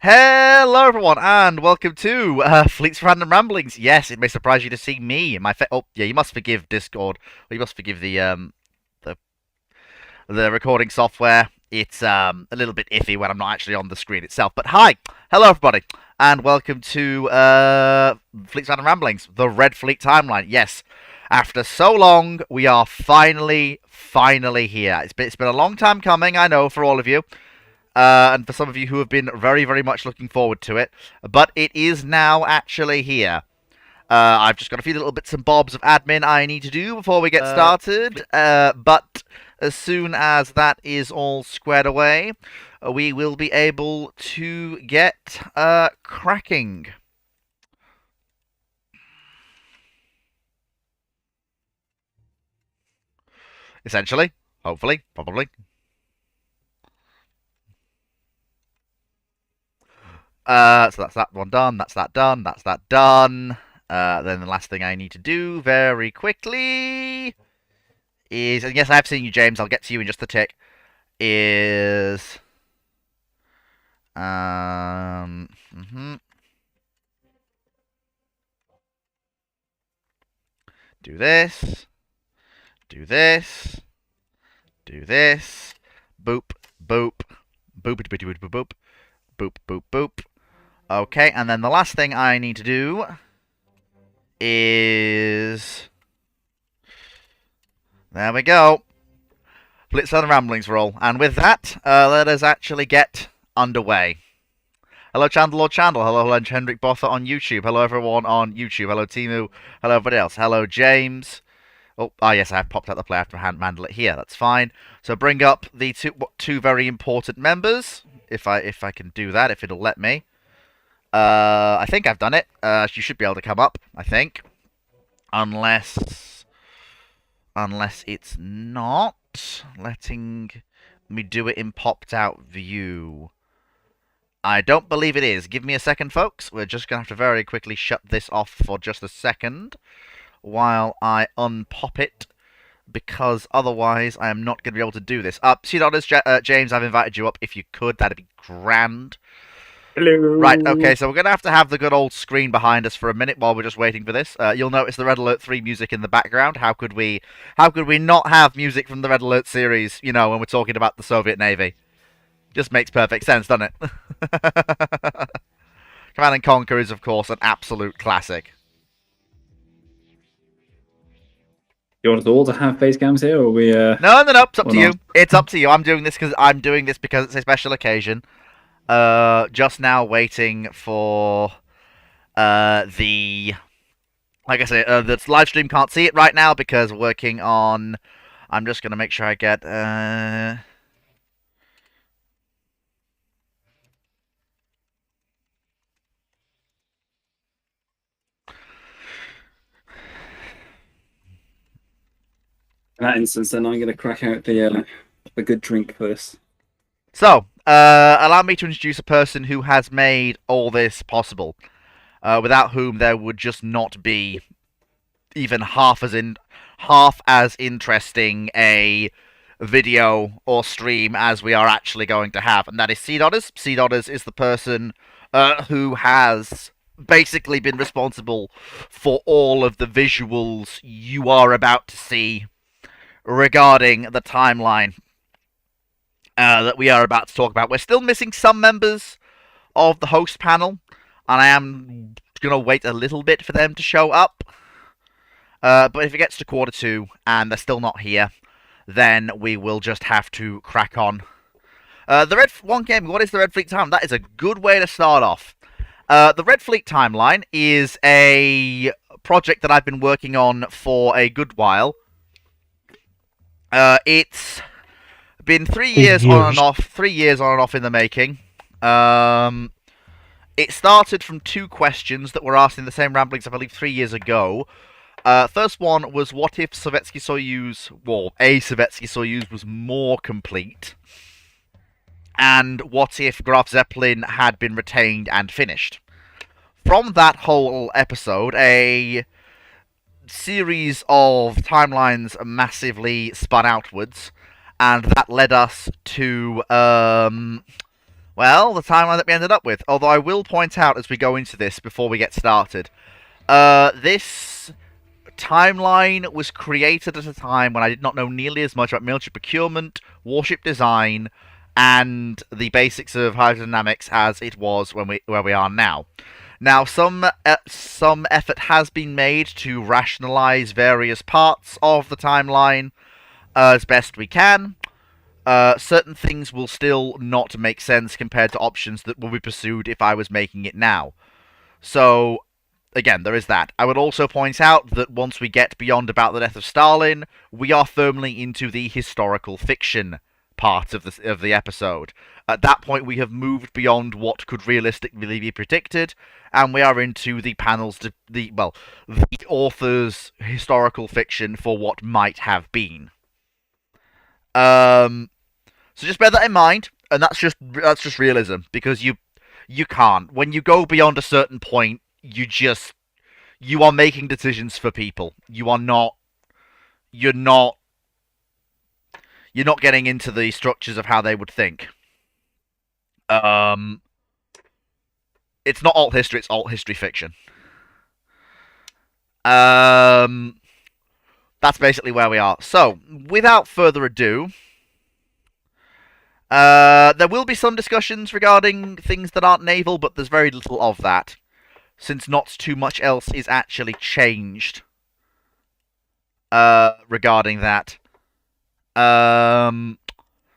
Hello, everyone, and welcome to Fleet's Random Ramblings. Yes, it may surprise you to see me. Oh, yeah, you must forgive Discord. Or you must forgive the the recording software. It's a little bit iffy when I'm not actually on the screen itself. But hi, hello, everybody, and welcome to Fleet's Random Ramblings, the Red Fleet timeline. Yes, after so long, we are finally here. It's been a long time coming, I know, for all of you. And for some of you who have been very much looking forward to it. But it is now actually here. I've just got a few little bits and bobs of admin I need to do before we get started. But as soon as that is all squared away, we will be able to get cracking. Essentially. Hopefully. Probably. So that's that one done, that's that done, that's that done. Then the last thing I need to do very quickly is, and yes, I have seen you, James, I'll get to you in just a tick, is... Um... Mm-hmm. Do this. Do this. Do this. Boop. Boop. Boop. Boop. Boop. Boop. Boop. Boop. Boop. Boop. Okay, and then the last thing I need to do is... There we go. Blitz and Ramblings roll. And with that, let us actually get underway. Hello, Chandler Lord Chandler. Hello, Hendrik Botha on YouTube. Hello, everyone on YouTube. Hello, Timu. Hello, everybody else. Hello, James. Yes, I have popped out the play. I have to handle it here. That's fine. So bring up the two very important members, if I can do that, if it'll let me. I think I've done it. You should be able to come up, I think. Unless it's not letting me do it in popped out view. I don't believe it is. Give me a second, folks. We're just going to have to very quickly shut this off for just a second while I unpop it, because otherwise I am not going to be able to do this. James, I've invited you up. If you could, that'd be grand. Hello. Right, okay, so we're going to have the good old screen behind us for a minute while we're just waiting for this. You'll notice the Red Alert 3 music in the background. How could we not have music from the Red Alert series, you know, when we're talking about the Soviet Navy? Just makes perfect sense, doesn't it? Command and Conquer is, of course, an absolute classic. You want us all to have face cams here, or are we? No, it's up to you. It's up to you. I'm doing this because it's a special occasion. Just now waiting for the... Like I say, the live stream can't see it right now because we're working on... I'm just going to make sure I get... In that instance, then I'm going to crack out the good drink first. So, allow me to introduce a person who has made all this possible, without whom there would just not be even half as interesting a video or stream as we are actually going to have, and that is Seed Otters. Seed Otters is the person who has basically been responsible for all of the visuals you are about to see regarding the timeline that we are about to talk about. We're still missing some members of the host panel, and I am going to wait a little bit for them to show up. But if it gets to quarter two and they're still not here, then we will just have to crack on. The Red One Game, what is the Red Fleet Timeline? That is a good way to start off. The Red Fleet Timeline is a project that I've been working on for a good while. It's been 3 years on and off. 3 years on and off in the making. It started from two questions that were asked in the same ramblings, I believe, 3 years ago. First one was, what if Sovietsky Soyuz, well, a Sovietsky Soyuz was more complete? And what if Graf Zeppelin had been retained and finished? From that whole episode, a series of timelines massively spun outwards, and that led us to, well, Well, the timeline that we ended up with. Although I will point out as we go into this before we get started, this timeline was created at a time when I did not know nearly as much about military procurement, warship design, and the basics of hydrodynamics as it was where we are now. Now, some effort has been made to rationalize various parts of the timeline as best we can. Certain things will still not make sense compared to options that will be pursued if I was making it now. So, again, there is that. I would also point out that once we get beyond about the death of Stalin, we are firmly into the historical fiction part of the episode. At that point, we have moved beyond what could realistically be predicted, and we are into the panels to the author's historical fiction for what might have been. So just bear that in mind, and that's just realism because you can't when you go beyond a certain point. You are making decisions for people. You're not getting into the structures of how they would think. Um, it's not alt history; it's alt history fiction. Um, that's basically where we are. So, without further ado, there will be some discussions regarding things that aren't naval, but there's very little of that, since not too much else is actually changed regarding that.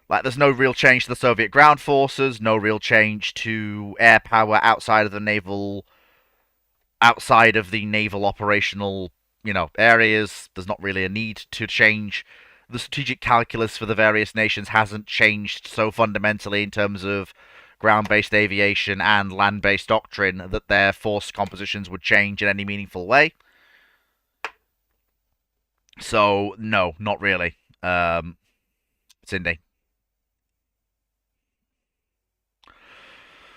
Like, there's no real change to the Soviet ground forces, no real change to air power outside of the naval operational, areas. There's not really a need to change. The strategic calculus for the various nations hasn't changed so fundamentally in terms of ground-based aviation and land-based doctrine that their force compositions would change in any meaningful way. So, no, not really. Cindy.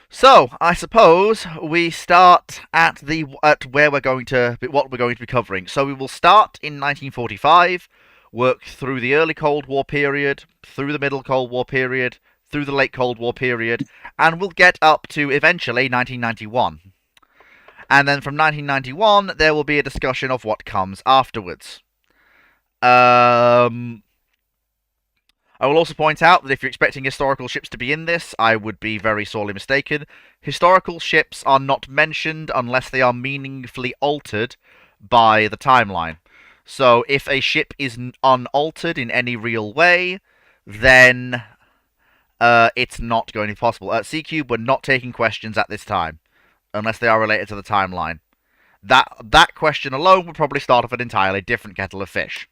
So, I suppose we start at where we're going to what we're going to be covering. So we will start in 1945, work through the early Cold War period, through the middle Cold War period, through the late Cold War period, and we'll get up to eventually 1991. And then from 1991, there will be a discussion of what comes afterwards. I will also point out that if you're expecting historical ships to be in this, I would be very sorely mistaken. Historical ships are not mentioned unless they are meaningfully altered by the timeline. So if a ship is unaltered in any real way, then it's not going to be possible. At C-Cube, we're not taking questions at this time, unless they are related to the timeline. That question alone would probably start off an entirely different kettle of fish.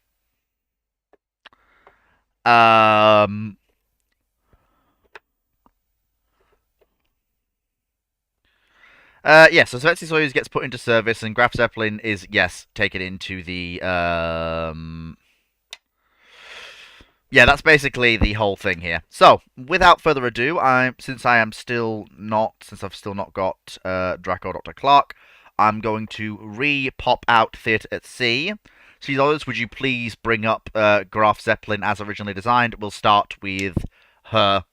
Yeah, so Svetsky Soyuz gets put into service, and Graf Zeppelin is, yes, taken into the, yeah, that's basically the whole thing here. So, without further ado, since I've still not got Draco Dr. Clark, I'm going to re-pop out Theatre at Sea. She's others, would you please bring up Graf Zeppelin as originally designed? We'll start with her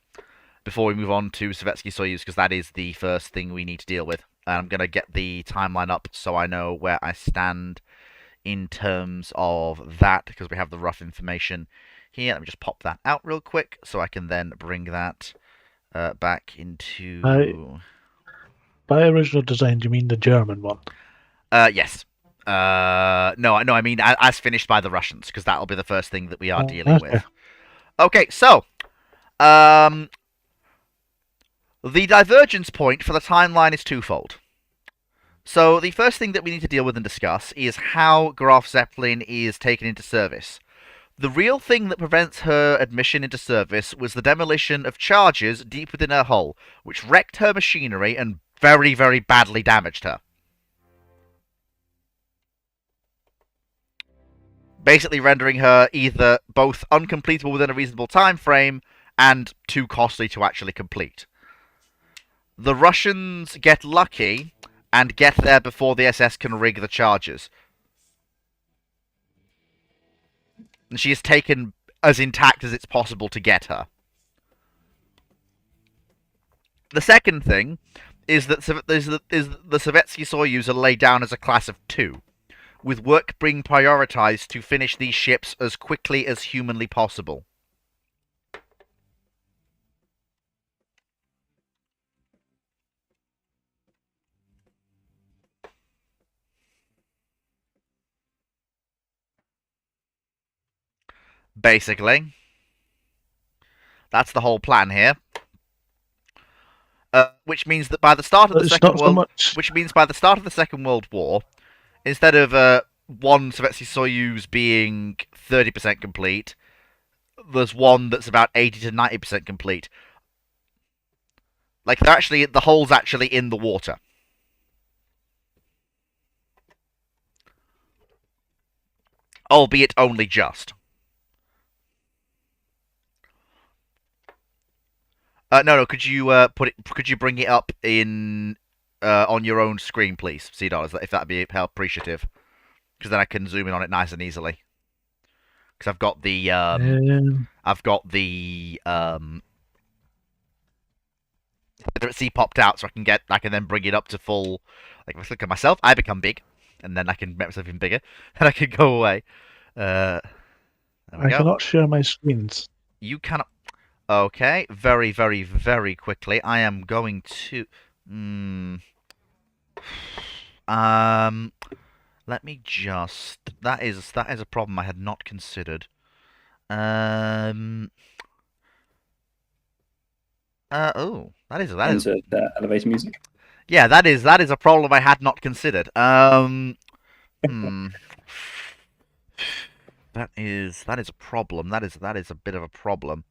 before we move on to Svetsky Soyuz, because that is the first thing we need to deal with. And I'm going to get the timeline up so I know where I stand in terms of that, because we have the rough information here. Let me just pop that out real quick so I can then bring that back into... By original design, do you mean the German one? Yes. No, I mean as finished by the Russians, because that'll be the first thing that we are dealing with. Okay, so the divergence point for the timeline is twofold. So the first thing that we need to deal with and discuss is how Graf Zeppelin is taken into service. The real thing that prevents her admission into service was the demolition of charges deep within her hull, which wrecked her machinery and very, very badly damaged her. Basically rendering her either both uncompletable within a reasonable time frame and too costly to actually complete. The Russians get lucky and get there before the SS can rig the charges. And she is taken as intact as it's possible to get her. The second thing is that the Sovietsky Soyuz are laid down as a class of 2, with work being prioritized to finish these ships as quickly as humanly possible. Basically, that's the whole plan here. Which means that by the start of the Second World War, instead of one Sovietsky Soyuz being 30% complete, there's one that's about 80 to 90% complete. Like the hull's actually in the water. Albeit only just. No. Could you Could you bring it up in on your own screen, please, $? If that'd be appreciative, because then I can zoom in on it nice and easily. Because I've got the C popped out, so I can then bring it up to full. Like if I look at myself, I become big, and then I can make myself even bigger, and I can go away. There we I go. cannot share my screens. You cannot. Okay, very, very, very quickly. I am going to. Let me just. That is a problem I had not considered. Oh, that is. Insert elevator music. Yeah, that is a problem I had not considered. That is a problem. That is a bit of a problem.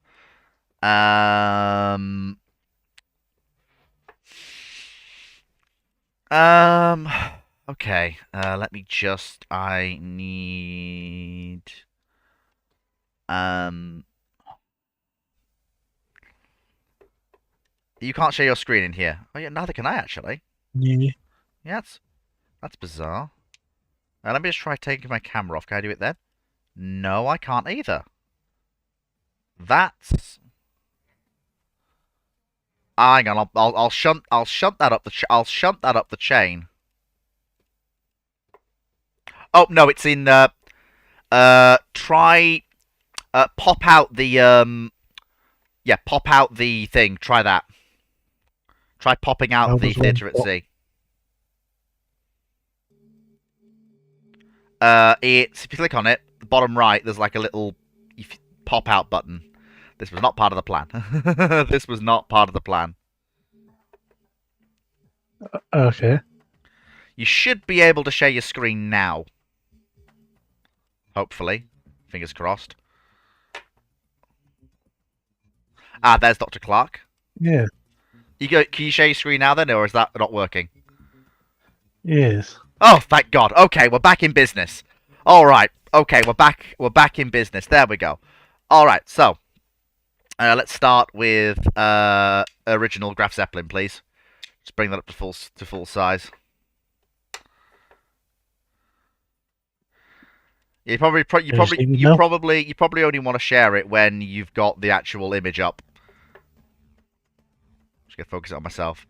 Okay. Let me just. I need. You can't share your screen in here. Oh yeah, neither can I actually. Yeah. Yeah, that's bizarre. Let me just try taking my camera off. Can I do it then? No, I can't either. That's. Hang on, I'll shunt that up the chain. Oh no, it's in try pop out the pop out the thing. Try that. Try popping out the theatre at sea. It's if you click on it, the bottom right, there's like a little pop out button. This was not part of the plan. This was not part of the plan. Okay. You should be able to share your screen now. Hopefully. Fingers crossed. Ah, there's Dr. Clark. Yeah. Can you share your screen now then, or is that not working? Yes. Oh, thank God. Okay, we're back in business. All right. Okay, we're back in business. There we go. All right. So, let's start with original Graf Zeppelin, please. Just bring that up to full size. You probably only want to share it when you've got the actual image up. Just gonna focus it on myself,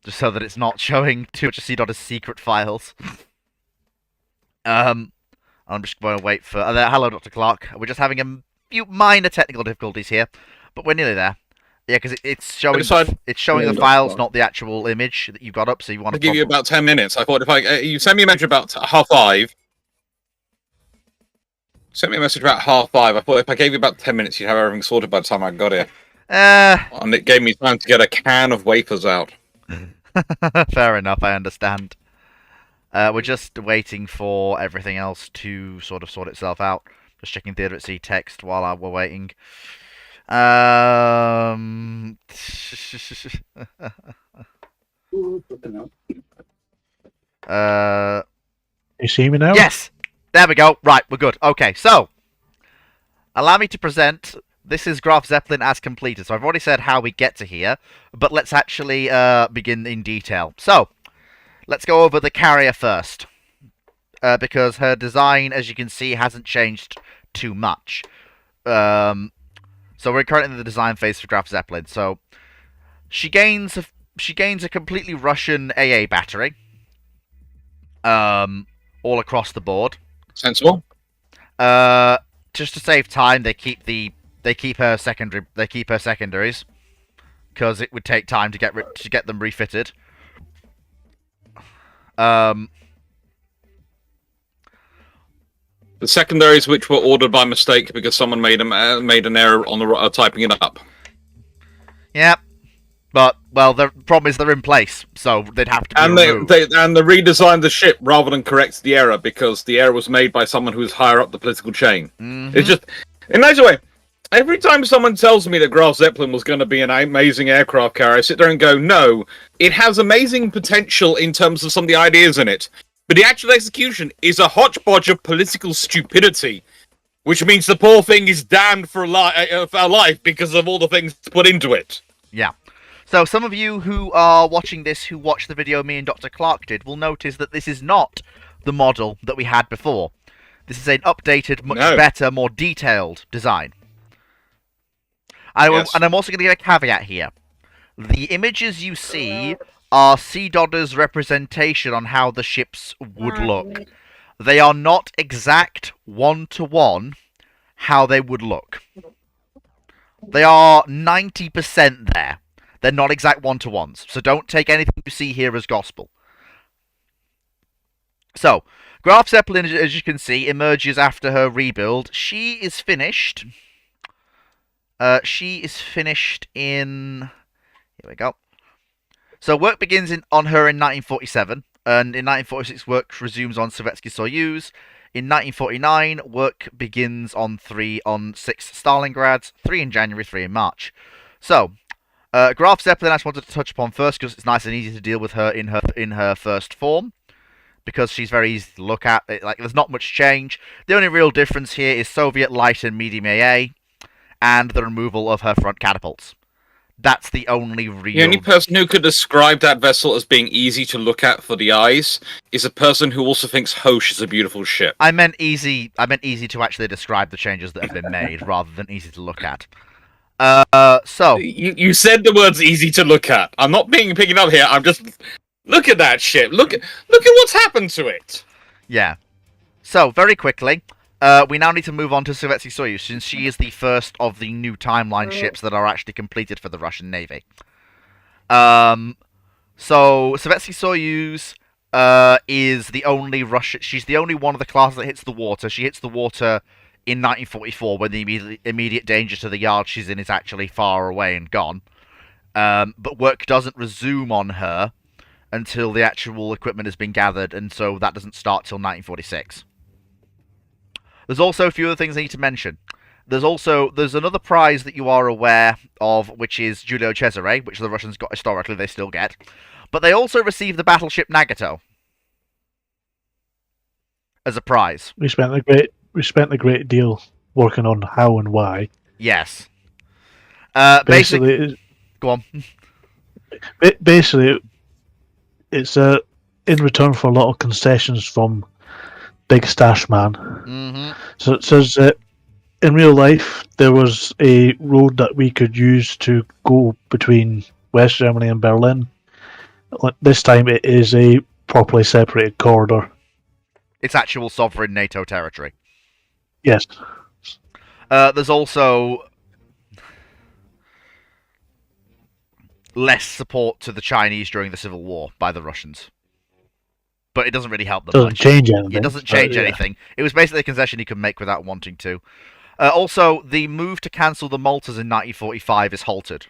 just so that it's not showing too much of C.'s secret files. I'm just going to wait for. Hello, Dr. Clark. We're just having a few minor technical difficulties here, but we're nearly there. Yeah, because it's showing the files, not the actual image that you've got up. So you want to give you about 10 minutes. I thought if you send me a message about 5:30. Sent me a message about 5:30. I thought if I gave you about 10 minutes, you'd have everything sorted by the time I got here. And it gave me time to get a can of wafers out. Fair enough, I understand. We're just waiting for everything else to sort of sort itself out. Just checking theatre at sea text while we're waiting. You see me now? Yes! There we go. Right, we're good. Okay, so allow me to present. This is Graf Zeppelin as completed. So I've already said how we get to here, but let's actually begin in detail. So let's go over the carrier first, because her design, as you can see, hasn't changed too much. So we're currently in the design phase for Graf Zeppelin. So She gains a completely Russian AA battery. All across the board. Sensible. Just to save time, they keep her secondaries because it would take time to get them refitted. The secondaries, which were ordered by mistake because someone made an error on the typing it up. Yeah, but the problem is they're in place, so they'd have to be removed. They redesigned the ship rather than correct the error because the error was made by someone who's higher up the political chain. Mm-hmm. It's just in a nice way. Every time someone tells me that Graf Zeppelin was going to be an amazing aircraft carrier, I sit there and go, no, it has amazing potential in terms of some of the ideas in it. But the actual execution is a hodgepodge of political stupidity, which means the poor thing is damned for life because of all the things put into it. Yeah. So some of you who are watching this, who watched the video me and Dr. Clark did, will notice that this is not the model that we had before. This is an updated, much better, more detailed design. And I'm also going to give a caveat here. The images you see are C-Dodder's representation on how the ships would look. They are not exact one-to-one how they would look. They are 90% there. They're not exact one-to-ones, so don't take anything you see here as gospel. So, Graf Zeppelin, as you can see, emerges after her rebuild. She is finished. She is finished in... Here we go. So work begins on her in 1947, and in 1946 work resumes on Sovietsky Soyuz. In 1949, work begins on 6 Stalingrads, 3 in January, 3 in March. So, Graf Zeppelin I just wanted to touch upon first because it's nice and easy to deal with her in her first form, because she's very easy to look at. There's not much change. The only real difference here is Soviet light and medium AA, and the removal of her front catapults. That's the only real... The only person who could describe that vessel as being easy to look at for the eyes is a person who also thinks Hoche is a beautiful ship. I meant easy to actually describe the changes that have been made, rather than easy to look at. So... You said the words easy to look at. I'm not picking up here, I'm just... Look at that ship. Look at what's happened to it. Yeah. So, very quickly... we now need to move on to Sovietsky Soyuz, since she is the first of the new timeline ships that are actually completed for the Russian Navy. So, Sovietsky Soyuz is the only she's the only one of the classes that hits the water. She hits the water in 1944, when the immediate danger to the yard she's in is actually far away and gone. But work doesn't resume on her until the actual equipment has been gathered, and so that doesn't start till 1946. There's also a few other things I need to mention. There's another prize that you are aware of, which is Giulio Cesare, which the Russians got historically, they still get. But they also receive the battleship Nagato as a prize. We spent a great deal working on how and why. Yes. Basically, go on. Basically, it's in return for a lot of concessions from Big Stash Man. Mm-hmm. So it says that in real life there was a road that we could use to go between West Germany and Berlin. This time it is a properly separated corridor. It's actual sovereign NATO territory. Yes. There's also less support to the Chinese during the Civil War by the Russians. But it doesn't really help them Doesn't much. change anything. It doesn't change anything. It was basically a concession he could make without wanting to. Also, the move to cancel the Maltas in 1945 is halted,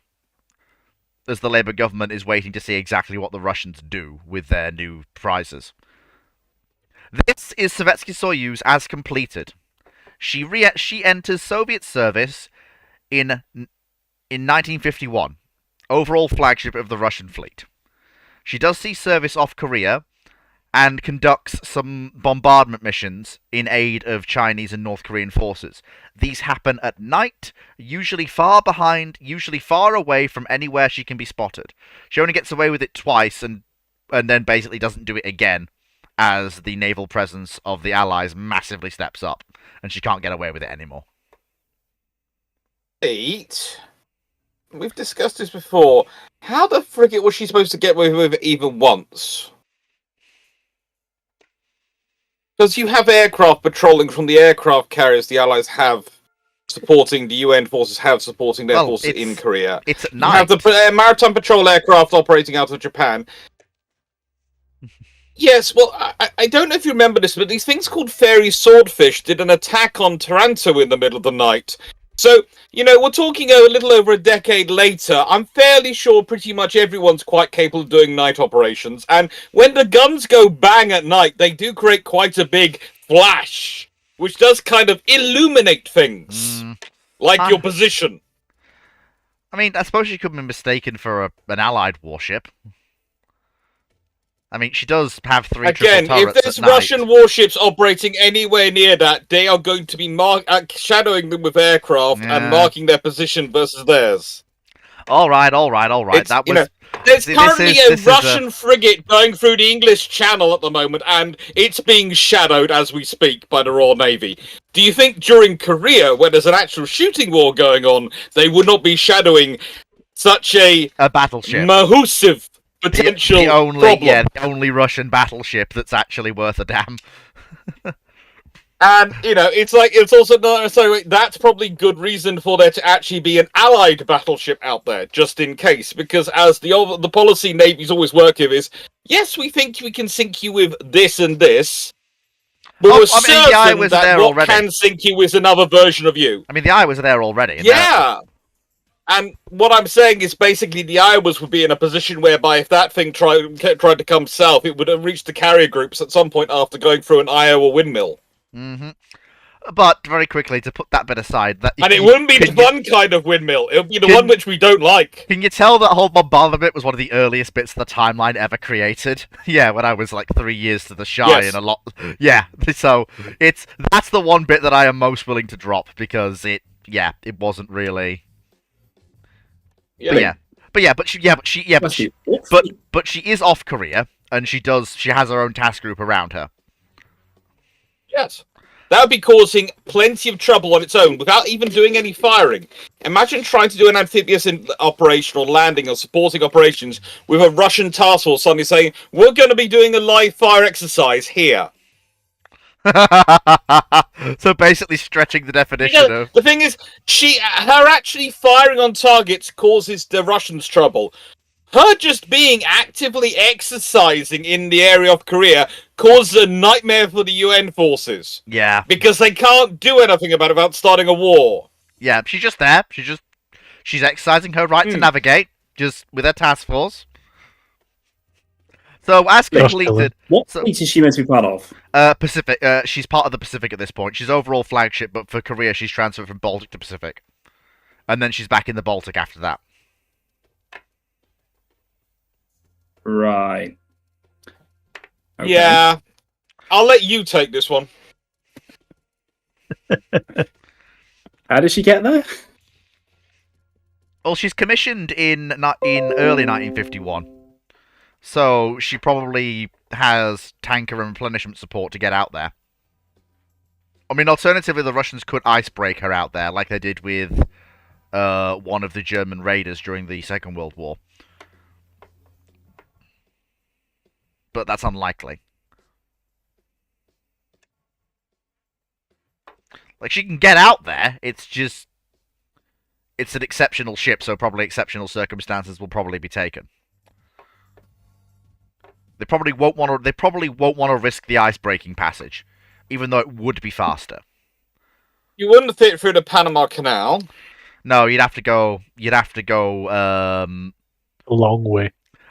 as the Labour government is waiting to see exactly what the Russians do with their new prizes. This is Sovietsky Soyuz as completed. She enters Soviet service in 1951, overall flagship of the Russian fleet. She does see service off Korea, and conducts some bombardment missions in aid of Chinese and North Korean forces. These happen at night, usually far behind, usually far away from anywhere she can be spotted. She only gets away with it twice, and then basically doesn't do it again, as the naval presence of the Allies massively steps up, and she can't get away with it anymore. We've discussed this before. how the frigate was she supposed to get away with it even once? Because you have aircraft patrolling from the aircraft carriers the Allies have supporting, the UN forces have supporting their forces in Korea. It's at You night. have the maritime patrol aircraft operating out of Japan. Yes, well, I don't know if you remember this, but these things called fairy swordfish did an attack on Taranto in the middle of the night. So, we're talking a little over a decade later. I'm fairly sure pretty much everyone's quite capable of doing night operations. And when the guns go bang at night, they do create quite a big flash, which does kind of illuminate things, like your position. I mean, I suppose she could be mistaken for an Allied warship. I mean, she does have 3 Again, triple if turrets there's at night. Russian warships operating anywhere near that, they are going to be shadowing them with aircraft and marking their position versus theirs. All right. That was. There's currently a Russian frigate going through the English Channel at the moment, and it's being shadowed as we speak by the Royal Navy. Do you think during Korea, when there's an actual shooting war going on, they would not be shadowing such a battleship? Mahusive potential problem? The only Russian battleship that's actually worth a damn. And, it's also not necessarily, that's probably good reason for there to actually be an allied battleship out there, just in case, because as the policy Navy's always work with is, yes, we think we can sink you with this and this, but we're certain that what can sink you is another version of you. I mean, the Iowas are there already. Yeah! And what I'm saying is basically the Iowas would be in a position whereby if that thing tried to come south, it would have reached the carrier groups at some point after going through an Iowa windmill. Mm-hmm. But very quickly, to put that bit aside, it wouldn't be the fun kind of windmill. It would be the one which we don't like. Can you tell that whole bombardment bit was one of the earliest bits of the timeline ever created? Yeah, when I was like 3 years to the shy and a lot. Yeah, so that's the one bit that I am most willing to drop because it wasn't really. Yeah. But she is off Korea and she has her own task group around her. Yes. That would be causing plenty of trouble on its own without even doing any firing. Imagine trying to do an amphibious operation or landing or supporting operations with a Russian task force suddenly saying, we're going to be doing a live fire exercise here. So basically stretching the definition of... The thing is, her actually firing on targets causes the Russians trouble. Her just being actively exercising in the area of Korea causes a nightmare for the UN forces. Yeah. Because they can't do anything about it without starting a war. Yeah, she's just there. She's exercising her right to navigate, just with her task force. So, as completed... What fleet is she meant to be part of? Pacific. She's part of the Pacific at this point. She's overall flagship, but for Korea, she's transferred from Baltic to Pacific. And then she's back in the Baltic after that. Right. Okay. Yeah. I'll let you take this one. How did she get there? Well, she's commissioned in early 1951. So she probably has tanker and replenishment support to get out there. I mean, alternatively, the Russians could icebreak her out there, like they did with one of the German raiders during the Second World War. But that's unlikely. Like, she can get out there, it's just... It's an exceptional ship, so probably exceptional circumstances will probably be taken. They probably won't want to risk the ice-breaking passage, even though it would be faster. You wouldn't fit through the Panama Canal. No, you'd have to go a long way.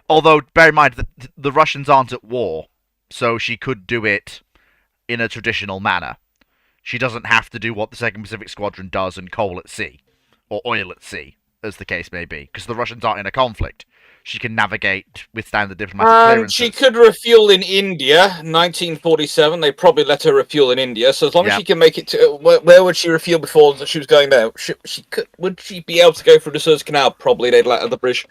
Although, bear in mind, the Russians aren't at war, so she could do it in a traditional manner. She doesn't have to do what the 2nd Pacific Squadron does and coal at sea, or oil at sea, as the case may be, because the Russians aren't in a conflict. She can navigate, withstand the diplomatic clearances. She could refuel in India, 1947. They probably let her refuel in India, so as long as she can make it to... Where would she refuel before she was going there? Would she be able to go through the Suez Canal? Probably. They'd let her. The British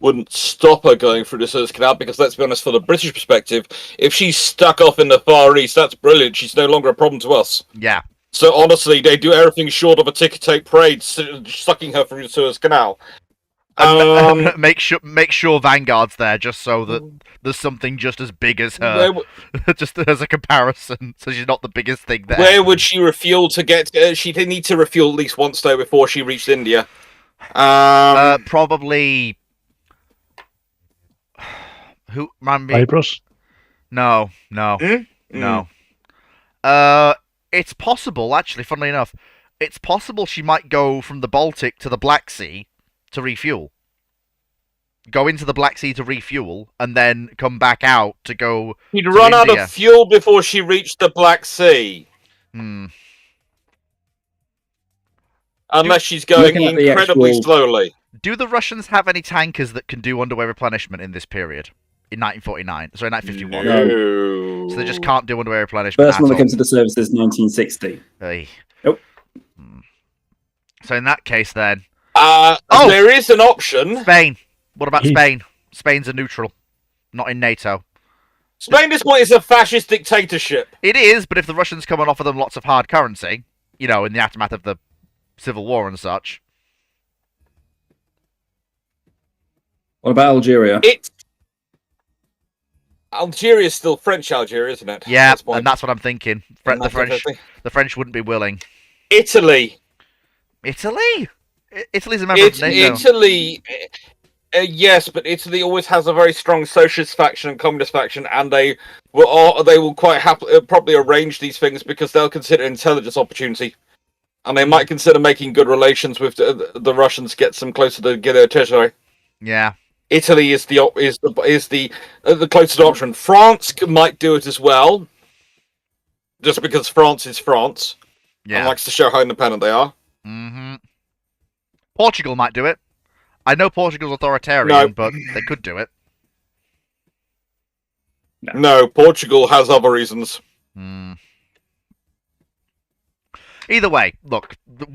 wouldn't stop her going through the Suez Canal, because let's be honest, from the British perspective, if she's stuck off in the Far East, that's brilliant. She's no longer a problem to us. Yeah. So honestly, they do everything short of a ticker tape parade, sucking her through the Suez Canal. And make sure Vanguard's there, just so that there's something just as big as her, just as a comparison. So she's not the biggest thing there. Where would she refuel to get? She'd need to refuel at least once though before she reached India. Probably. Who? Remind me? Cyprus? No. It's possible, actually. Funnily enough, it's possible she might go from the Baltic to the Black Sea to refuel. Go into the Black Sea to refuel, and then come back out to go. She'd to run out India. of fuel before she reached the Black Sea. Unless she's going Looking at the incredibly actual- slowly. Do the Russians have any tankers that can do underway replenishment in this period? In 1949? Sorry, 1951. No. So they just can't do underway replenishment First at one that all. comes to the service is 1960. Hey. Nope. So in that case, then... There is an option. Spain. What about Ye- Spain? Spain's a neutral. Not in NATO. Spain at this point is a fascist dictatorship. It is, but if the Russians come and offer them lots of hard currency, you know, in the aftermath of the Civil War and such... What about Algeria? Algeria's still French Algeria, isn't it? Yeah, At this point. and that's what I'm thinking. And The that's The French wouldn't be willing. Italy. Italy? Italy's a member of NATO. Italy. Yes, but Italy always has a very strong socialist faction and communist faction, and they will quite happily probably arrange these things because they'll consider intelligence opportunity, and they might consider making good relations with the Russians, get them closer to get their territory. Yeah. Italy is the closest option. France might do it as well, just because France is France Yeah. and likes to show how independent they are. Portugal might do it. I know Portugal's authoritarian, No. but they could do it. No, Portugal has other reasons. Either way, look, there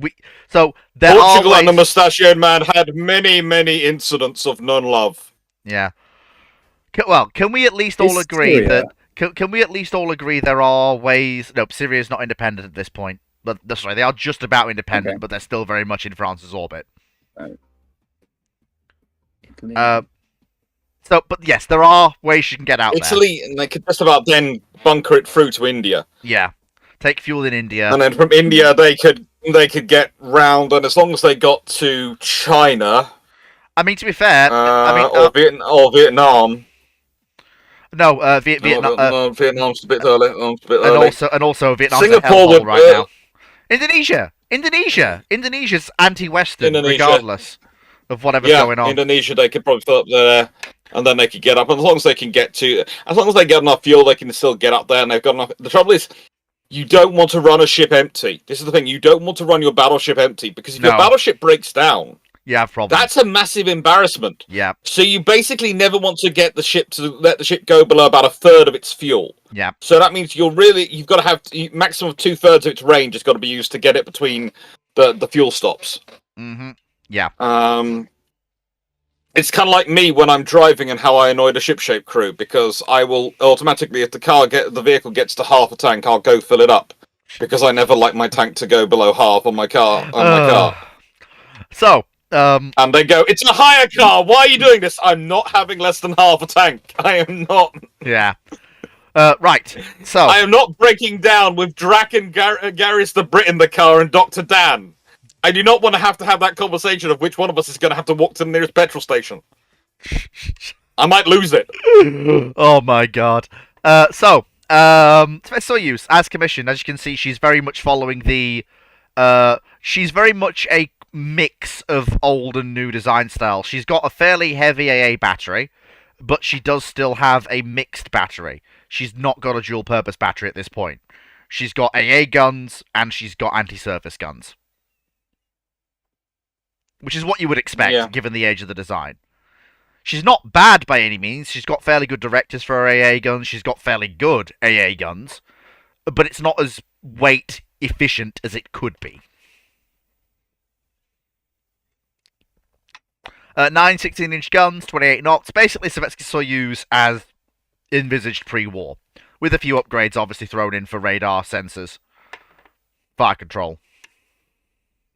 Portugal are and the ways... mustachioed man had many, many incidents of non-love. Yeah. Can we at least all Is agree Syria- that... Can we at least all agree there are ways... No, Syria's not independent at this point. But sorry, they are just about independent, Okay. but they're still very much in France's orbit. Italy. But yes, there are ways you can get out Italy, and they could just about then bunker it through to India, there. Yeah. Take fuel in India. and then from India they could get round, and as long as they got to China, I mean, to be fair, or Vietnam. no, Vietnam, No, Vietnam's a bit early. It's a bit early. and also Vietnam's Singapore a hellhole would- right now. Indonesia's anti-Western, Indonesia. regardless of whatever's going on. Indonesia, they could probably fill up there, and then they could get up. And as long as they can as long as they get enough fuel, they can still get up there, and they've got enough. The trouble is, you don't want to run a ship empty. This is the thing: you don't want to run your battleship empty, because if your No. battleship breaks down, Yeah, probably. that's a massive embarrassment. Yeah, So you basically never want to let the ship go below about a third of its fuel. yeah. So that means you've got to have maximum of 2/3 of its range has got to be used to get it between the fuel stops. Yeah. It's kind of like me when I'm driving and how I annoy the ship-shape crew, because I will automatically, if the vehicle gets to half a tank, I'll go fill it up, because I never like my tank to go below half on my car. So, And they go, "It's a hire car. Why are you doing this?" I'm not having less than half a tank. I am not. yeah. Right. So, I am not breaking down with Drac and Garrus the Brit in the car and Dr. Dan. I do not want to have that conversation of which one of us is going to have to walk to the nearest petrol station. I might lose it. oh my god. Soyuz, as commissioned, as you can see, she's very much following the... she's very much a mix of old and new design style. She's got a fairly heavy AA battery, but she does still have a mixed battery. She's not got a dual-purpose battery at this point. She's got AA guns, and she's got anti-surface guns. Which is what you would expect, given the age of the design. She's not bad by any means. She's got fairly good directors for her AA guns. She's got fairly good AA guns. But it's not as weight efficient as it could be. 9 16-inch guns, 28 knots. Basically, Sovietsky Soyuz as envisaged pre-war. With a few upgrades obviously thrown in for radar, sensors, fire control.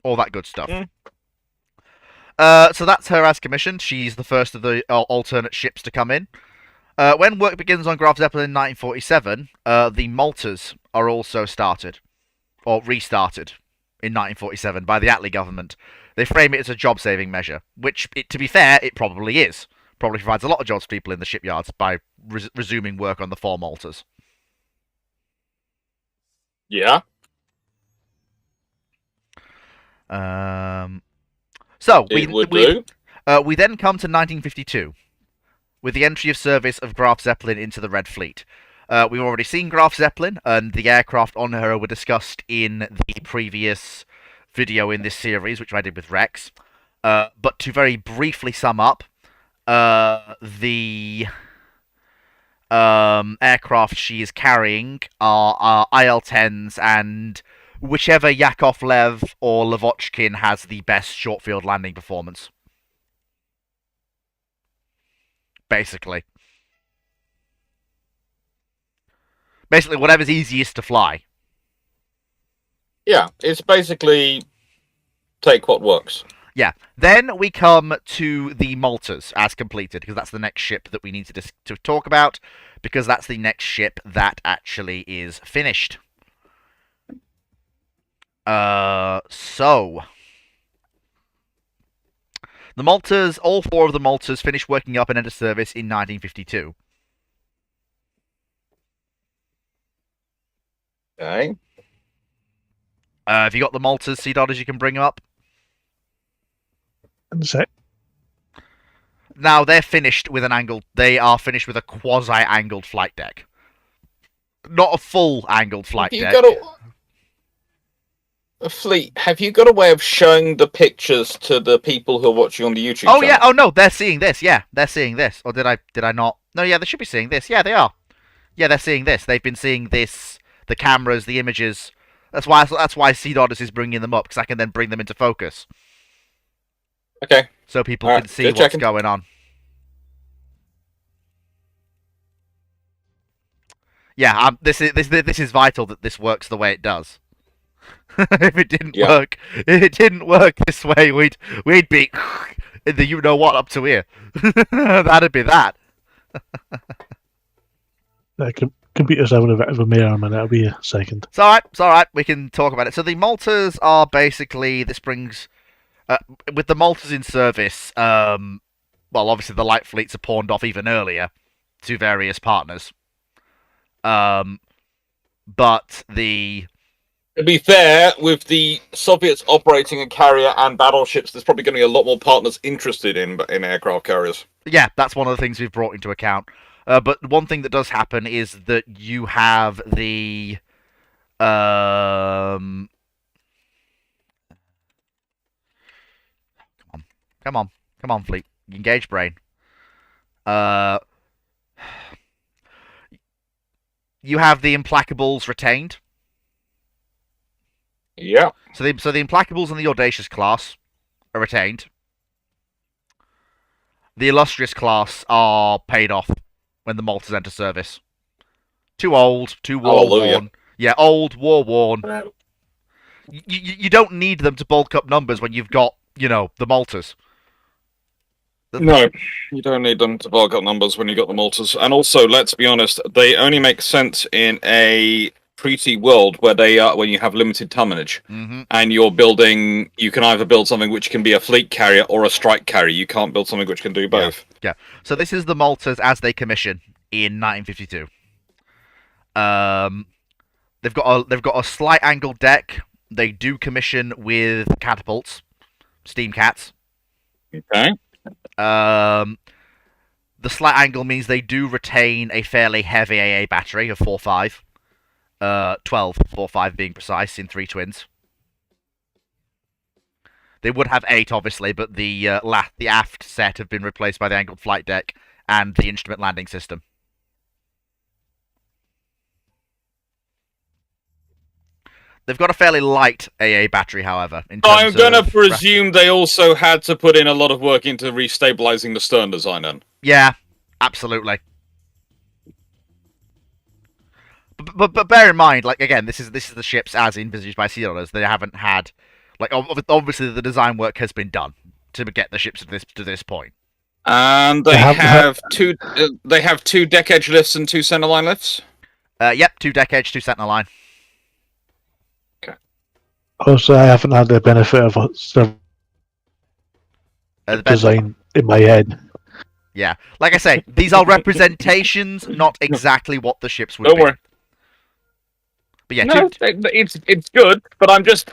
All that good stuff. So that's her as commissioned. She's the first of the alternate ships to come in. When work begins on Graf Zeppelin in 1947, the Maltas are also started, or restarted, in 1947 by the Attlee government. They frame it as a job-saving measure, which, to be fair, it probably is. Probably provides a lot of jobs for people in the shipyards by resuming work on the 4 Maltas. Yeah. So It would do. we then come to 1952, with the entry of service of Graf Zeppelin into the Red Fleet. We've already seen Graf Zeppelin, and the aircraft on her were discussed in the previous video in this series, which I did with Rex. But to very briefly sum up, the aircraft she is carrying are IL-10s and whichever Yakov Lev or Lavochkin has the best short-field landing performance. Basically, whatever's easiest to fly. Yeah, it's basically take what works. Yeah. Then we come to the Maltas as completed, because that's the next ship that we need to talk about, because that's the next ship that actually is finished. So the Maltas, all 4 of the Maltas finished working up and enter service in 1952. Okay. Have you got the Maltas, Sea Dodders, you can bring them up? In a sec. Now, they're finished with they are finished with a quasi-angled flight deck. Not a full angled flight deck. A fleet. Have you got a way of showing the pictures to the people who are watching on the YouTube Oh channel? yeah, oh no, they're seeing this. Yeah, they're seeing this. Or did I not? No, yeah, they should be seeing this. Yeah, they are. Yeah, they're seeing this. They've been seeing this, the cameras, the images. That's why Sea Dodders is bringing them up, because I can then bring them into focus. Okay. So people All right, can see just what's checking. going on. Yeah, this is vital that this works the way it does. If it didn't work this way, we'd be in the you know what up to here. That'd be that. Computer's having a bit of a mare, man. That'll be a second. It's alright. We can talk about it. So the Maltas are basically, this brings, with the Maltas in service, well, obviously the light fleets are pawned off even earlier to various partners. But the... To be fair, with the Soviets operating a carrier and battleships, there's probably going to be a lot more partners interested in aircraft carriers. Yeah, that's one of the things we've brought into account. But one thing that does happen is that you have the... Come on, fleet. Engage brain. You have the Implacables retained. Yeah. So the Implacables and the Audacious class are retained. The Illustrious class are paid off when the Maltas enter service. Too old, too war-worn. Yeah, old, war-worn. You don't need them to bulk up numbers when you've got, the Maltas. No, you don't need them to bulk up numbers when you've got the Maltas. And also, let's be honest, they only make sense in a treaty world where when you have limited tonnage, and you can either build something which can be a fleet carrier or a strike carrier. You can't build something which can do both. Yeah. So this is the Maltas as they commission in 1952. They've got a slight angle deck. They do commission with catapults, steam cats. Okay. The slight angle means they do retain a fairly heavy AA battery of 4.5. 12, 4.5 being precise, in 3 twins. They would have 8, obviously, but the aft set have been replaced by the angled flight deck and the instrument landing system. They've got a fairly light AA battery, however. I'm going to presume they also had to put in a lot of work into restabilizing the stern design then. Yeah, absolutely. But bear in mind, again, this is the ships as envisaged by Sea Dodders. They haven't had, obviously the design work has been done to get the ships to this point. And they have two. They have 2 deck edge lifts and 2 centerline lifts. Yep, 2 deck edge, 2 center line. Also, I haven't had the benefit of a design in my head. Yeah, like I say, these are representations, not exactly what the ships would Don't be. worry. But yeah, No, it's good, but I'm just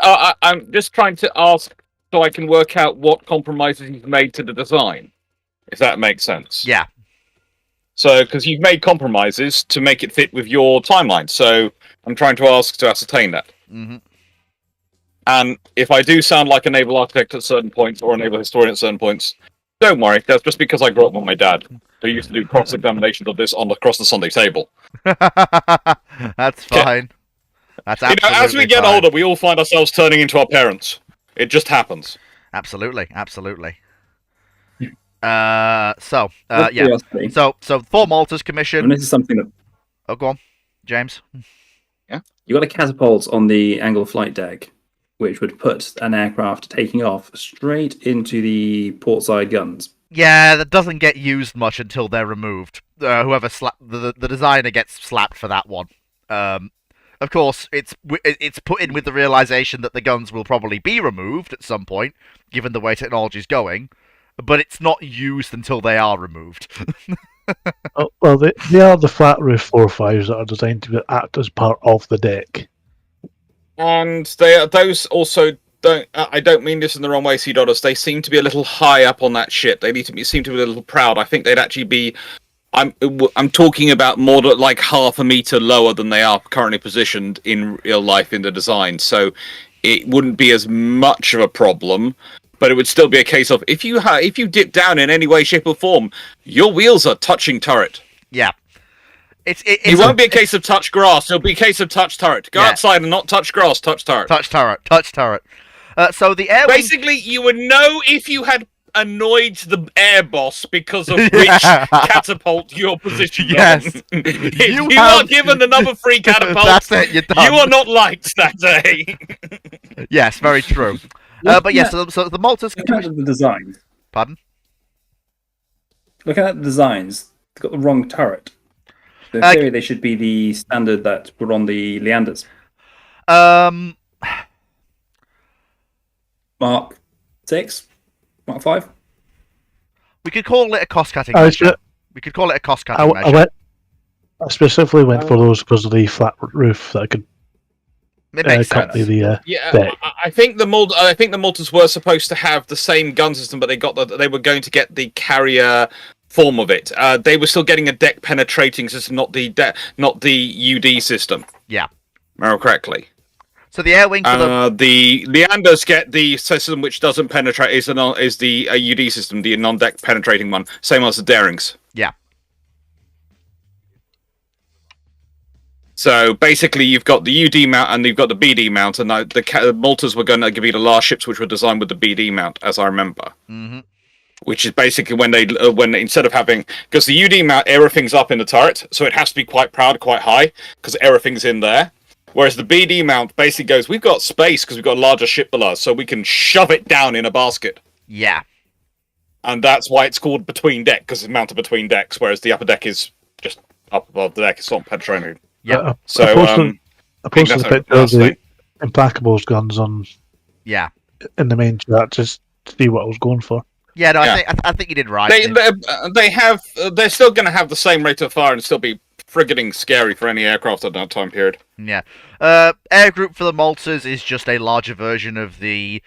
trying to ask so I can work out what compromises he's made to the design, if that makes sense. yeah, So, because you've made compromises to make it fit with your timeline, so I'm trying to ask to ascertain that. hmm And if I do sound like a naval architect at certain points or a naval historian at certain points, don't worry. That's just because I grew up with my dad, who used to do cross-examinations of this across the Sunday table. That's fine. That's absolutely as we get fine. older, we all find ourselves turning into our parents. It just happens. Absolutely. Out of Yeah. curiosity, So for Malta's and commission. this is something that Oh, go on, James. you got a catapult on the angle of flight deck, which would put an aircraft taking off straight into the port side guns. Yeah, that doesn't get used much until they're removed. Whoever the designer gets slapped for that one. Of course, it's put in with the realization that the guns will probably be removed at some point, given the way technology's going, but it's not used until they are removed. Oh, well, they are the flat roof 4-5s that are designed to act as part of the deck. And those also don't. I don't mean this in the wrong way, Sea Dodders. They seem to be a little high up on that shit. They seem to be a little proud. I think they'd actually be. I'm talking about more like half a meter lower than they are currently positioned in real life in the design. So it wouldn't be as much of a problem. But it would still be a case of if you dip down in any way, shape, or form, your wheels are touching turret. Yeah. It won't be a case of touch grass. It'll be a case of touch turret. Go outside and not touch grass. Touch turret. Touch turret. So the air wing... Basically, you would know if you had annoyed the air boss because of which catapult you're positioned Yes. on. If you are given another free catapult, That's it, you're done. you are not liked that day. Yes, very true. But yes, so the Malta's... Looking at the designs. Pardon? Looking at the designs, they've got the wrong turret. So in theory, they should be the standard that were on the Leanders. Mark 6? Mark 5? We could call it a cost-cutting I measure. We could call it a cost-cutting measure. I specifically went for those because of the flat roof that I could It makes accompany sense. the Yeah, deck. I think the Maltas were supposed to have the same gun system, but they were going to get the carrier form of it. They were still getting a deck penetrating system, not the UD system. Yeah. Remember correctly. So the air wing for the Leanders get the system which doesn't penetrate is the UD system, the non-deck penetrating one, same as the Darings. Yeah. So basically, you've got the UD mount and you've got the BD mount, and the Maltas were going to be the last ships which were designed with the BD mount, as I remember. Mm-hmm. Which is basically when instead of having, because the UD mount everything's up in the turret, so it has to be quite proud, quite high, because everything's in there. Whereas the BD mount basically goes, we've got space because we've got a larger ship below us, so we can shove it down in a basket. Yeah. And that's why it's called between deck, because it's mounted between decks, whereas the upper deck is just up above the deck. It's not penetrating. Yeah. So I posted a picture of the Implacables guns on in the main chat just to see what I was going for. Yeah, no, I think you did right. They're still going to have the same rate of fire and still be frigating scary for any aircraft at that time period. Yeah. Air group for the Maltas is just a larger version of the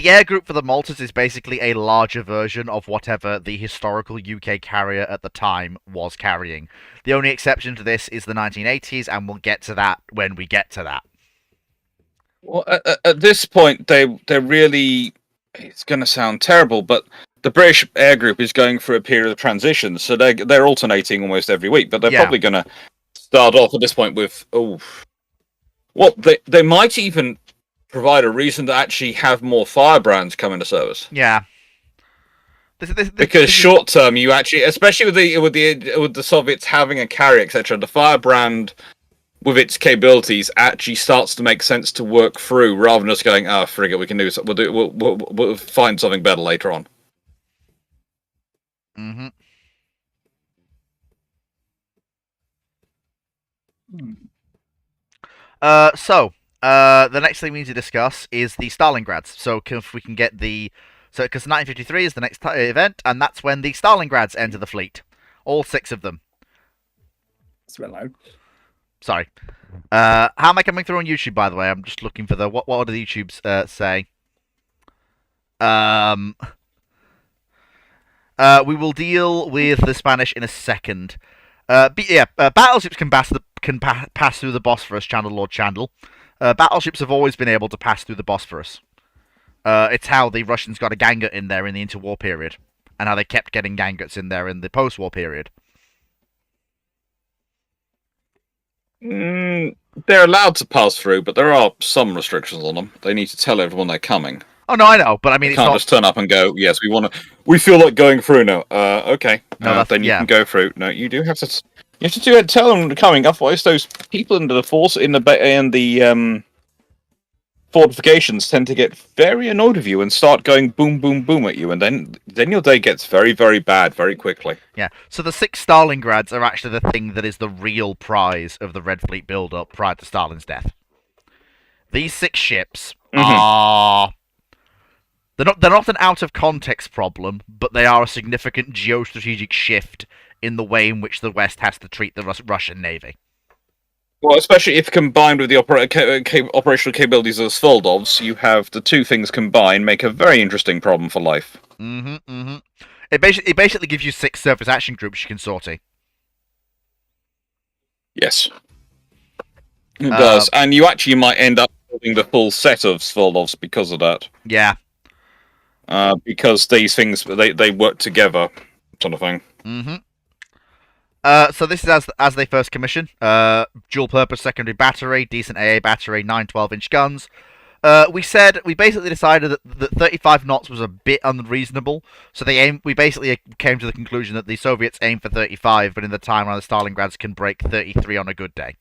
air group for the Maltas is basically a larger version of whatever the historical UK carrier at the time was carrying. The only exception to this is the 1980s, and we'll get to that when we get to that. Well, at this point, they're really... It's going to sound terrible, but the British Air Group is going through a period of transition, so they're alternating almost every week, but they're probably going to start off at this point with... They might even provide a reason to actually have more Firebrands come into service. Yeah. Because short term, you actually, especially with the Soviets having a carrier, etc., the Firebrand with its capabilities actually starts to make sense to work through, rather than just going, frigate, we can do, we'll find something better later on. Mm-hmm. The next thing we need to discuss is the Stalingrads. So if we can get because 1953 is the next event, and that's when the Stalingrads enter the fleet, all 6 of them. It's a bit loud. Sorry. How am I coming through on YouTube? By the way, I'm just looking for what do the YouTubes say? We will deal with the Spanish in a second. Battleships can pass through the Bosphorus, Channel Lord Chandel. Battleships have always been able to pass through the Bosphorus. It's how the Russians got a Gangut in there in the interwar period, and how they kept getting Ganguts in there in the post-war period. They're allowed to pass through, but there are some restrictions on them. They need to tell everyone they're coming. Oh no, I know, but I mean, You it's can't not just turn up and go, yes, we feel like going through now. Okay. No, then you yeah. can go through. No, you do have to. You have to tell them they're coming. Otherwise, those people in the force in the fortifications tend to get very annoyed with you and start going boom, boom, boom at you, and then your day gets very, very bad very quickly. Yeah. So the 6 Stalingrads are actually the thing that is the real prize of the Red Fleet build-up prior to Stalin's death. These 6 ships are. They're not an out of context problem, but they are a significant geostrategic shift in the way in which the West has to treat the Russian Navy. Well, especially if combined with the operational capabilities of the Svoldovs, you have the 2 things combined make a very interesting problem for life. It basically gives you 6 surface action groups you can sortie. Yes. It does, and you actually might end up building the full set of Svoldovs because of that. Yeah. Because these things, they work together, sort of thing. So this is as they first commission. Dual-purpose secondary battery, decent AA battery, 9 12-inch guns. We basically decided that 35 knots was a bit unreasonable, so we basically came to the conclusion that the Soviets aim for 35, but in the timeline the Stalingrads can break 33 on a good day.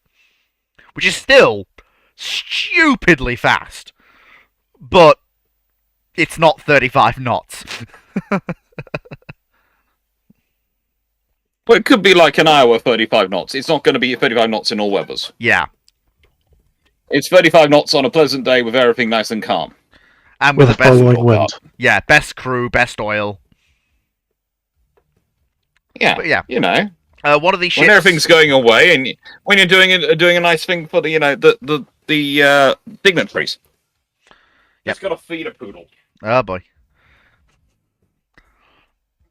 Which is still stupidly fast. But it's not 35 knots. Well, it could be like an hour 35 knots. It's not going to be 35 knots in all weathers. Yeah. It's 35 knots on a pleasant day with everything nice and calm. And with the best following wind. Yeah, best crew, best oil. Yeah, but yeah. You know. One of these ships... When everything's going away, and when you're doing a nice thing for the dignitaries. Yep. It's got to feed a poodle. Oh boy.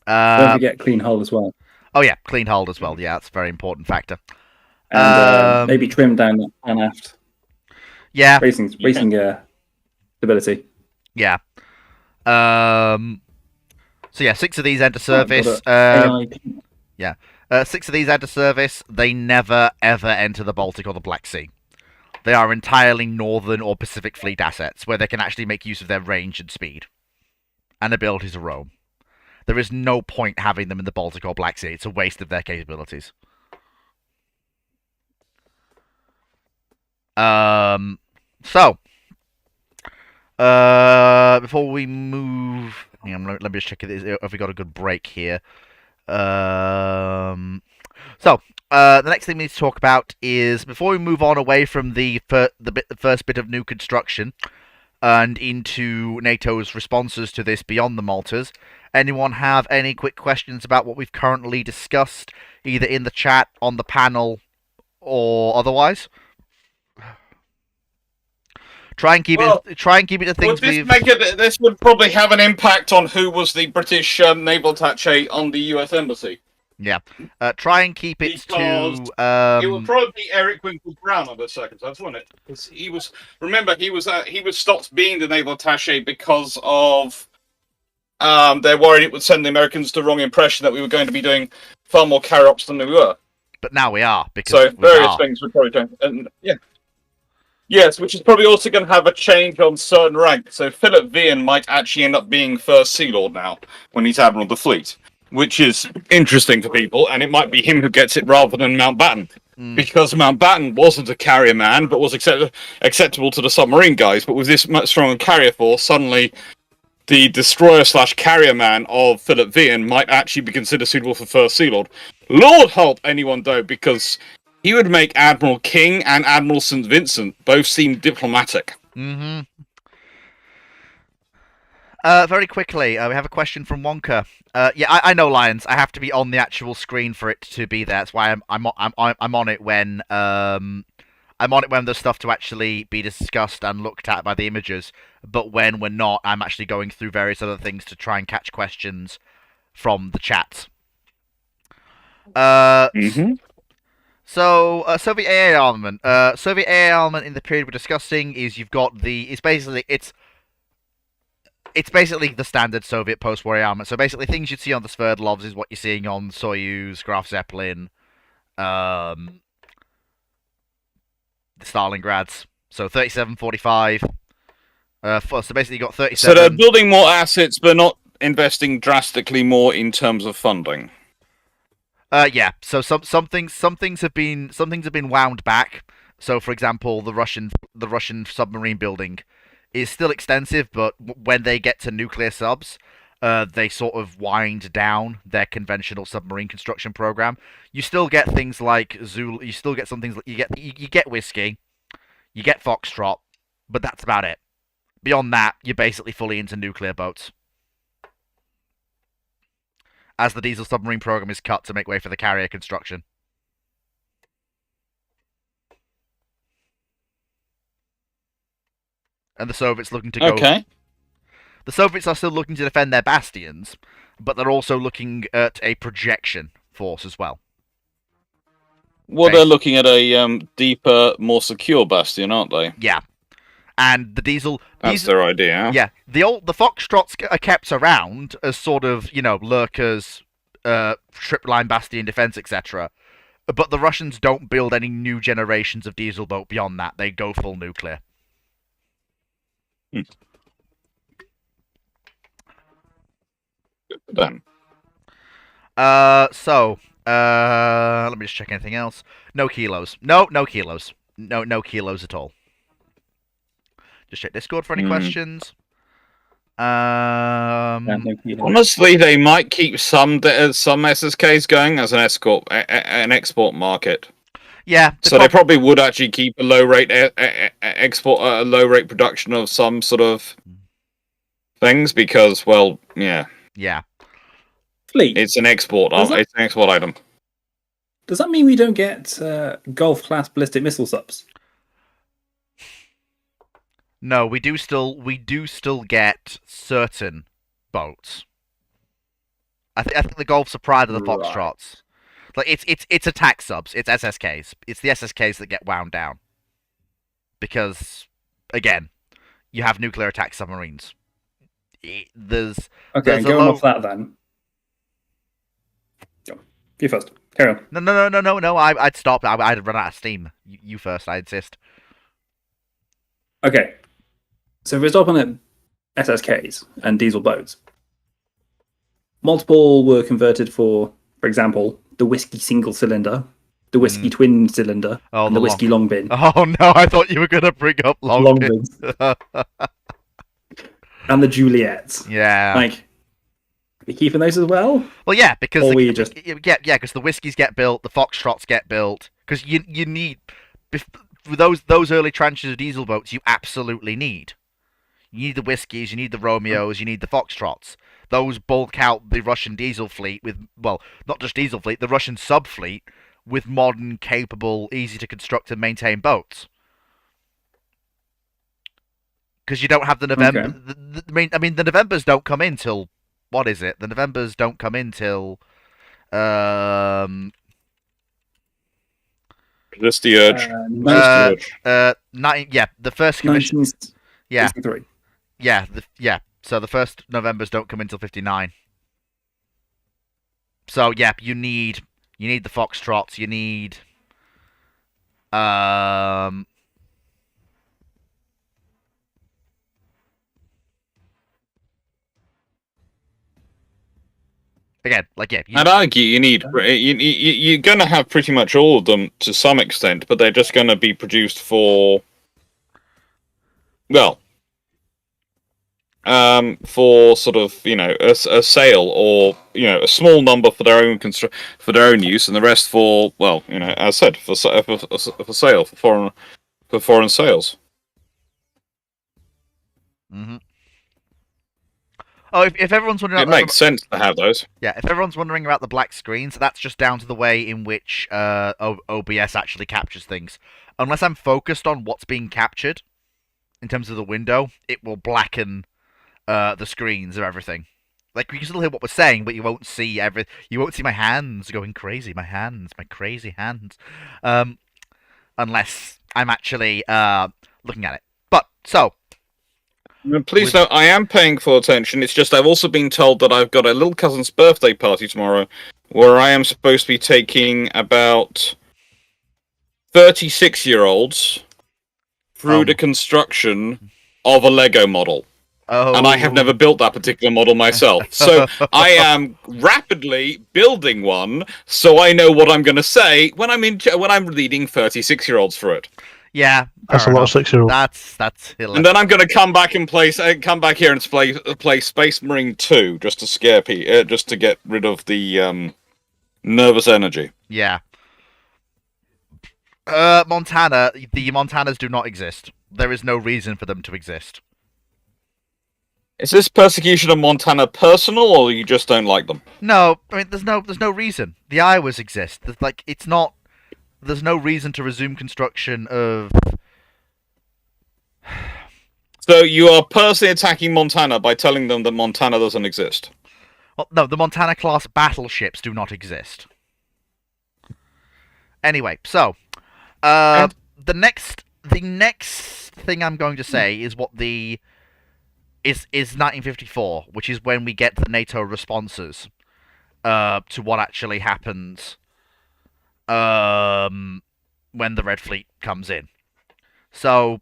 Don't forget clean hull as well. Oh yeah, clean hold as well. Yeah, that's a very important factor. And maybe trim down that pan aft. Yeah. Racing stability. Yeah. So yeah, 6 of these enter service. Yeah. 6 of these enter service. They never ever enter the Baltic or the Black Sea. They are entirely Northern or Pacific Fleet assets, where they can actually make use of their range and speed, and ability to roam. There is no point having them in the Baltic or Black Sea. It's a waste of their capabilities. Before we move... Hang on, let me just check if we got a good break here. The next thing we need to talk about is, before we move on away from the first bit of new construction and into NATO's responses to this beyond the Maltas, anyone have any quick questions about what we've currently discussed, either in the chat, on the panel, or otherwise? Try and keep it to things we've... This would probably have an impact on who was the British naval attaché on the US Embassy. Yeah. Try and keep it Because to... It would probably be Eric Winkle Brown under circumstances, wouldn't it? Because he was stopped being the naval attaché because of they're worried it would send the Americans the wrong impression that we were going to be doing far more carry ops than we were. But now we are, because so various things would probably change. And yeah. Yes, which is probably also going to have a change on certain ranks. So Philip Vian might actually end up being First Sea Lord now, when he's Admiral of the Fleet. Which is interesting for people, and it might be him who gets it rather than Mountbatten. Because Mountbatten wasn't a carrier man, but was acceptable to the submarine guys. But with this much stronger carrier force, suddenly the destroyer/carrier man of Philip Vian might actually be considered suitable for First Sea Lord. Lord help anyone though, because he would make Admiral King and Admiral St. Vincent both seem diplomatic. Mm-hmm. Very quickly, we have a question from Wonka. Yeah, I know Lions. I have to be on the actual screen for it to be there. That's why I'm on it when I'm on it when there's stuff to actually be discussed and looked at by the imagers. But when we're not, I'm actually going through various other things to try and catch questions from the chat. So, Soviet AA armament. Soviet AA armament in the period we're discussing is you've got it's basically the standard Soviet post-war armament. So basically, things you'd see on the Sverdlovs is what you're seeing on Soyuz, Graf Zeppelin, the Stalingrads. So 37, 45. So basically, you got 37. So they're building more assets, but not investing drastically more in terms of funding. Yeah. So some things have been wound back. So, for example, the Russian submarine building is still extensive, but when they get to nuclear subs, they sort of wind down their conventional submarine construction program. You still get things like Zulu. You still get some things like you get whiskey, you get Foxtrot, but that's about it. Beyond that, you're basically fully into nuclear boats, as the diesel submarine program is cut to make way for the carrier construction. And the Soviets looking to go. Okay. The Soviets are still looking to defend their bastions, but they're also looking at a projection force as well. Well, they're looking at a deeper, more secure bastion, aren't they? Yeah, and the diesel. That's their idea. Yeah, the Foxtrots are kept around as sort of lurkers, trip line bastion defense, etc. But the Russians don't build any new generations of diesel boat beyond that. They go full nuclear. Then. Let me just check anything else. No kilos. No kilos. No kilos at all. Just check Discord for any questions. Honestly, they might keep some SSKs going as an export market. Yeah. So they probably would actually keep a low rate export, a low rate production of some sort of things because, well, yeah. Yeah. Fleet. It's an export. It's an export item. Does that mean we don't get Gulf class ballistic missile subs? No, we do still get certain boats. I think the Gulf's a pride of the Foxtrots. Like it's attack subs. It's SSKs. It's the SSKs that get wound down. Because again, you have nuclear attack submarines. Going off that then. You first. Carry on. No. I'd stop. I'd run out of steam. You first. I insist. Okay. So if we're stopping at SSKs and diesel boats, multiple were converted for example, the whiskey single cylinder, the whiskey twin cylinder, and the whiskey long bin. Oh no! I thought you were going to bring up long bins. And the Juliets. Yeah. Like, are we keeping those as well? Well, yeah, because because the whiskeys get built, the Foxtrots get built, because you need those early tranches of diesel boats. You absolutely need. You need the whiskies, you need the Romeos, you need the Foxtrots. Those bulk out the Russian diesel fleet with, well, not just diesel fleet, the Russian sub fleet with modern, capable, easy to construct and maintain boats. Because you don't have the November. Okay. I mean, the Novembers don't come in till what is it? The Novembers don't come in till. Just the urge. The first commission. Yeah. 63. Yeah. So the first Novembers don't come until 59. So yeah, you need the Foxtrots. You need. Again, like yeah. I'd argue you're going to have pretty much all of them to some extent, but they're just going to be produced for. Well, for sort of a sale, or a small number for their own for their own use, and the rest for, well, as I said, for sale, for foreign sales. Mm-hmm. Oh, if everyone's wondering, It makes sense to have those. Yeah, if everyone's wondering about the black screens, that's just down to the way in which OBS actually captures things. Unless I'm focused on what's being captured in terms of the window, it will blacken the screens of everything. Like, you can still hear what we're saying, but you won't see You won't see my hands going crazy. My crazy hands. Unless I'm actually looking at it. But so. Please note, I am paying full attention. It's just I've also been told that I've got a little cousin's birthday party tomorrow, where I am supposed to be taking about 36-year-olds through the construction of a Lego model. Oh. And I have never built that particular model myself. So I am rapidly building one, so I know what I'm going to say when I'm leading 36-year-olds through it. Yeah, that's a lot of 6-year-olds. That's hilarious. And then I'm going to come back here and play Space Marine 2 just to scare people, just to get rid of the nervous energy. Yeah. Montana. The Montanas do not exist. There is no reason for them to exist. Is this persecution of Montana personal, or you just don't like them? No, I mean there's no reason. The Iowas exist. There's no reason to resume construction of. So you are personally attacking Montana by telling them that Montana doesn't exist? Well, no, the Montana class battleships do not exist. Anyway, so the next thing I'm going to say is what is 1954, which is when we get the NATO responses to what actually happens when the Red Fleet comes in. So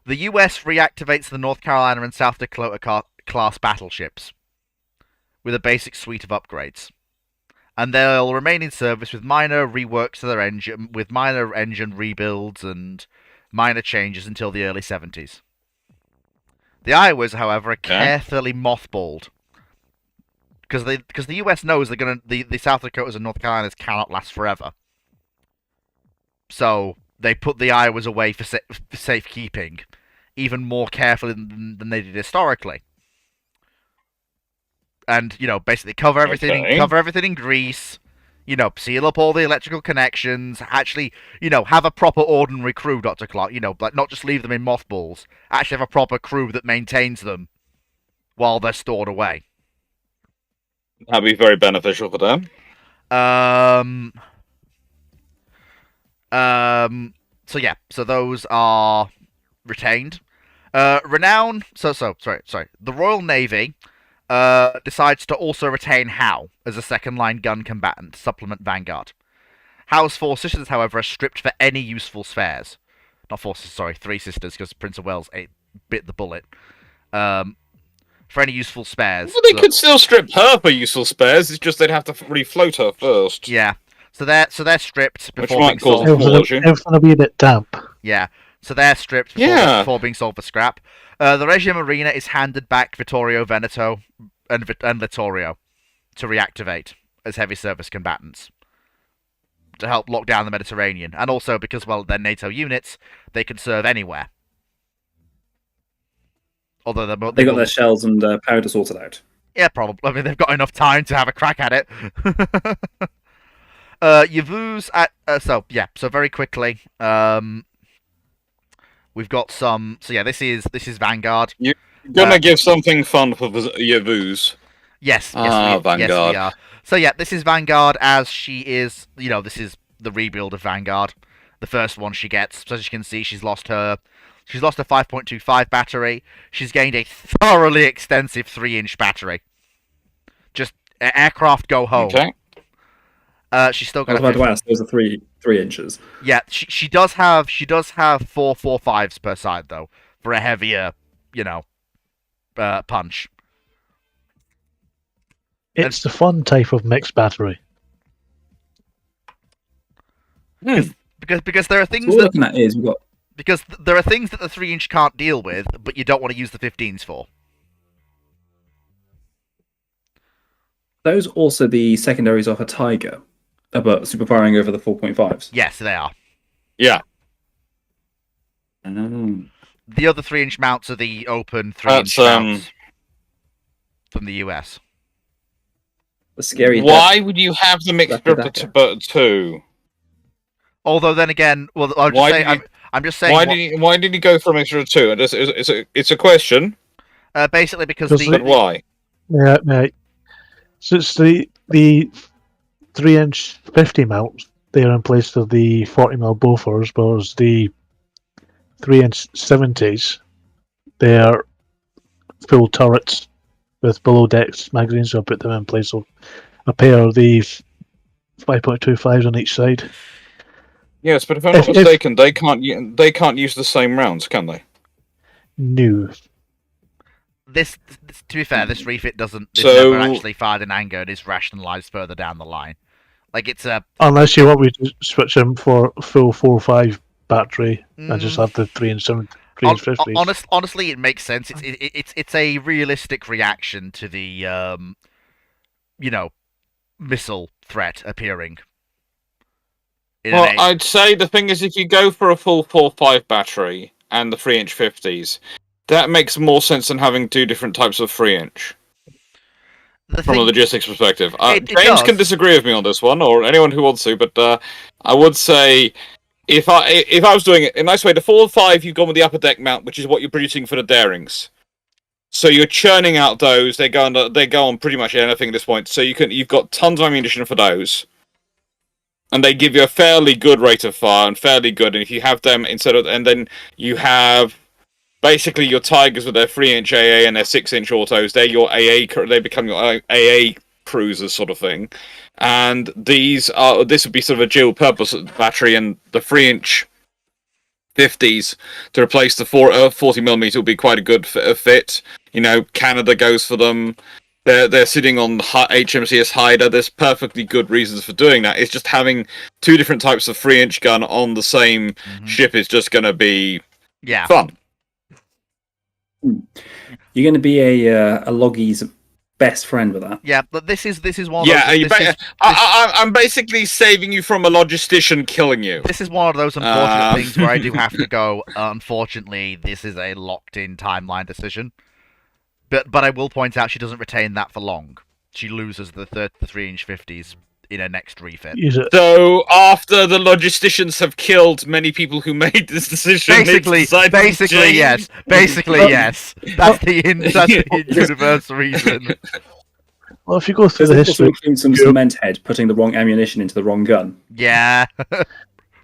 the US reactivates the North Carolina and South Dakota class battleships with a basic suite of upgrades, and they'll remain in service with minor reworks to their engine, with minor engine rebuilds and minor changes until the early 70s. The Iowas, however, are carefully mothballed because the US knows the South Dakotas and North Carolinas cannot last forever. So they put the Iowas away for safekeeping, even more carefully than they did historically. And basically cover everything in grease. Seal up all the electrical connections. Actually, have a proper ordinary crew, Dr. Clark. Like not just leave them in mothballs. Actually have a proper crew that maintains them while they're stored away. That'd be very beneficial for them. So yeah. So those are retained. Renown. Sorry. The Royal Navy decides to also retain Howe as a second-line gun combatant to supplement Vanguard. Howe's four sisters, however, are stripped for any useful spares. Not four sisters, sorry, three sisters, because Prince of Wales bit the bullet. For any useful spares. Well, they could still strip her for useful spares, it's just they'd have to refloat her first. Yeah. So they're stripped before being sold. Everything will be a bit damp. Yeah. So they're stripped before being sold for scrap. The Regia Marina is handed back Vittorio Veneto and Littorio to reactivate as heavy service combatants to help lock down the Mediterranean, and also because, well, they're NATO units, they can serve anywhere. Although they got their shells and powder sorted out. Yeah, probably. I mean, they've got enough time to have a crack at it. Yavuz at so very quickly. We've got some. So yeah, this is Vanguard. You're gonna give something fun for Yavuz. Yes, Vanguard. Yes, we are. So yeah, this is Vanguard as she is. This is the rebuild of Vanguard. The first one she gets. So as you can see, she's lost her 5.25 battery. She's gained a thoroughly extensive 3-inch battery. Just aircraft go home. Okay. She's still got. I was about to ask. Those are 3 inches. Yeah, she does have 4 4.5s per side though for a heavier, punch. It's the fun type of mixed battery. Because there are things So what we're looking at is we've got Because there are things that the 3-inch can't deal with, but you don't want to use the 15s for. Those also the secondaries of a Tiger, but superfiring over the 4.5s. Yes, they are. Yeah. The other 3-inch mounts are the open 3-inch mounts from the US. The scary. Why would you have the mixture of the two? Although then again, well, I'm just saying. Why did you go for a mixture of two? It's a question. Basically, because But why? Yeah, mate. Since the 3-inch 50 mounts, they are in place of the 40mm Bofors, whereas the 3-inch 70s, they are full turrets with below decks magazines, so I put them in place of a pair of these 5.25s on each side. Yes, but if I'm not mistaken, they can't use the same rounds, can they? No. This, to be fair, this refit doesn't. This never actually fired in anger. It is rationalised further down the line. Like it's a. Unless you want me to switch them for a full 4.5 battery and just have the 3-inch 50s. Honestly, it makes sense. It's a realistic reaction to the missile threat appearing. Well, I'd say the thing is, if you go for a full 4.5 battery and the 3-inch 50s, that makes more sense than having two different types of 3-inch. From a logistics perspective. James can disagree with me on this one, or anyone who wants to, but I would say if I was doing it in a nice way, the 4.5 you've gone with the upper deck mount, which is what you're producing for the Darings. So you're churning out those. They go on pretty much anything at this point. So you've got tons of ammunition for those. And they give you a fairly good rate of fire, and if you have them and then you have basically your Tigers with their 3-inch AA and their 6-inch autos, they're your AA, they become your AA cruisers sort of thing. And this would be sort of a dual purpose battery, and the 3-inch 50s to replace the 40mm would be quite a good fit. Canada goes for them. They're sitting on HMCS Hyder. There's perfectly good reasons for doing that. It's just having two different types of 3-inch gun on the same ship is just going to be fun. You're going to be a Loggy's best friend with that. Yeah, but this is one. I'm basically saving you from a logistician killing you. This is one of those unfortunate things where I do have to go. Unfortunately, this is a locked-in timeline decision. But I will point out she doesn't retain that for long. She loses the 3-inch 50s in her next refit. So after the logisticians have killed many people who made this decision, basically yes. That's the universal reason. Well, if you go through the history, include some cement head putting the wrong ammunition into the wrong gun. Yeah.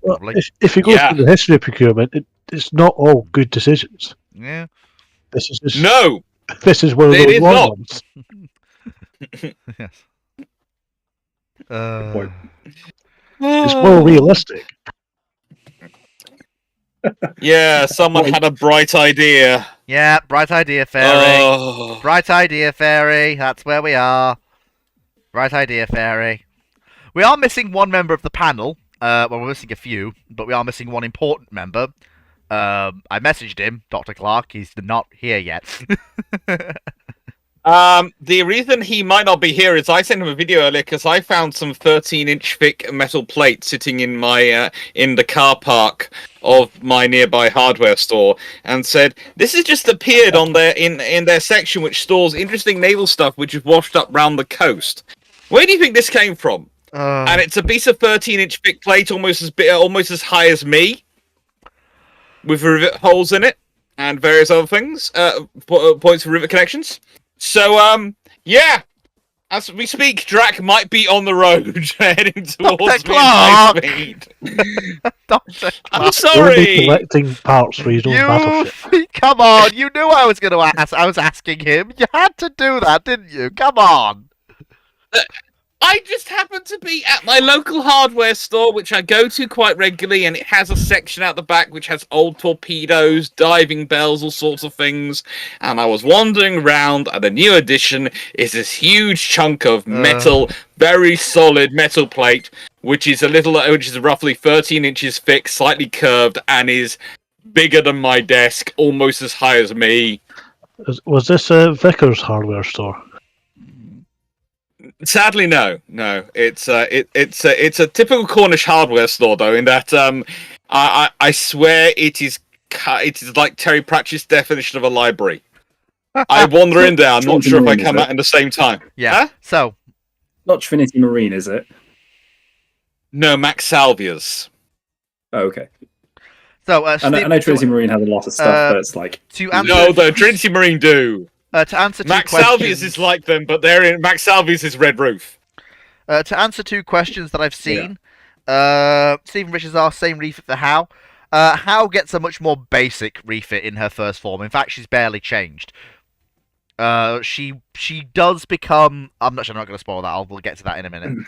Well, if you go through the history of procurement, it's not all good decisions. Yeah. This is just, no. This is one of those wrong ones. Yes. It's more realistic. Yeah, someone had a bright idea. Yeah, bright idea, Fairy. Bright idea, Fairy. That's where we are. Bright idea, Fairy. We are missing one member of the panel. Well, we're missing a few, but we are missing one important member. I messaged him, Dr. Clark. He's not here yet. The reason he might not be here is I sent him a video earlier because I found some 13-inch thick metal plate sitting in my in the car park of my nearby hardware store, and said this has just appeared on their in their section which stores interesting naval stuff which is washed up round the coast. Where do you think this came from? And it's a piece of 13-inch thick plate, almost as high as me, with rivet holes in it and various other things, points for rivet connections. So, yeah, as we speak, Drac might be on the road heading towards me at high speed. Dr. I'm sorry. Collecting parts for his own battleship. Come on, you knew I was going to ask. I was asking him. You had to do that, didn't you? Come on. I just happen to be at my local hardware store, which I go to quite regularly, and it has a section out the back which has old torpedoes, diving bells, all sorts of things. And I was wandering around, and the new addition is this huge chunk of metal, very solid metal plate, which is roughly 13 inches thick, slightly curved, and is bigger than my desk, almost as high as me. Was this a Vickers hardware store? Sadly, no. It's it's a typical Cornish hardware store, though. In that, I swear it is like Terry Pratchett's definition of a library. I wander in there. I'm not sure if I come out in the same time. Yeah. Huh? So Not Trinity Marine, is it? No, Max Salvia's. Oh, okay. so I Steve, know Trinity Marine has a lot of stuff, but it's like to answer No, the Trinity Marine do. to answer two Max questions. Salvia's is like them, but Max Salvia's is Red Roof. To answer two questions that I've seen, Stephen Richards asked, same refit for How. How gets a much more basic refit in her first form. In fact, she's barely changed. She does become. I'm not going to spoil that. We'll get to that in a minute.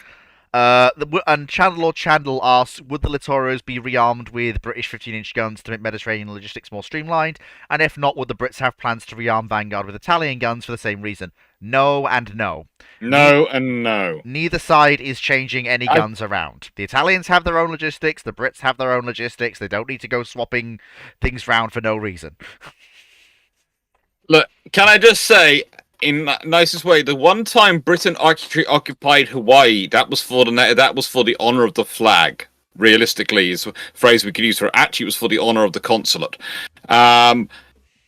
And Chandler Chandler asks, would the Littorios be rearmed with British 15-inch guns to make Mediterranean logistics more streamlined? And if not, would the Brits have plans to rearm Vanguard with Italian guns for the same reason? No and no. No and no. Neither side is changing any guns around. The Italians have their own logistics, the Brits have their own logistics. They don't need to go swapping things round for no reason. Look, can I just say, in the nicest way, the one time Britain occupied Hawaii, that was for the honor of the flag. Realistically, is a phrase we could use for it. Actually, it was for the honor of the consulate.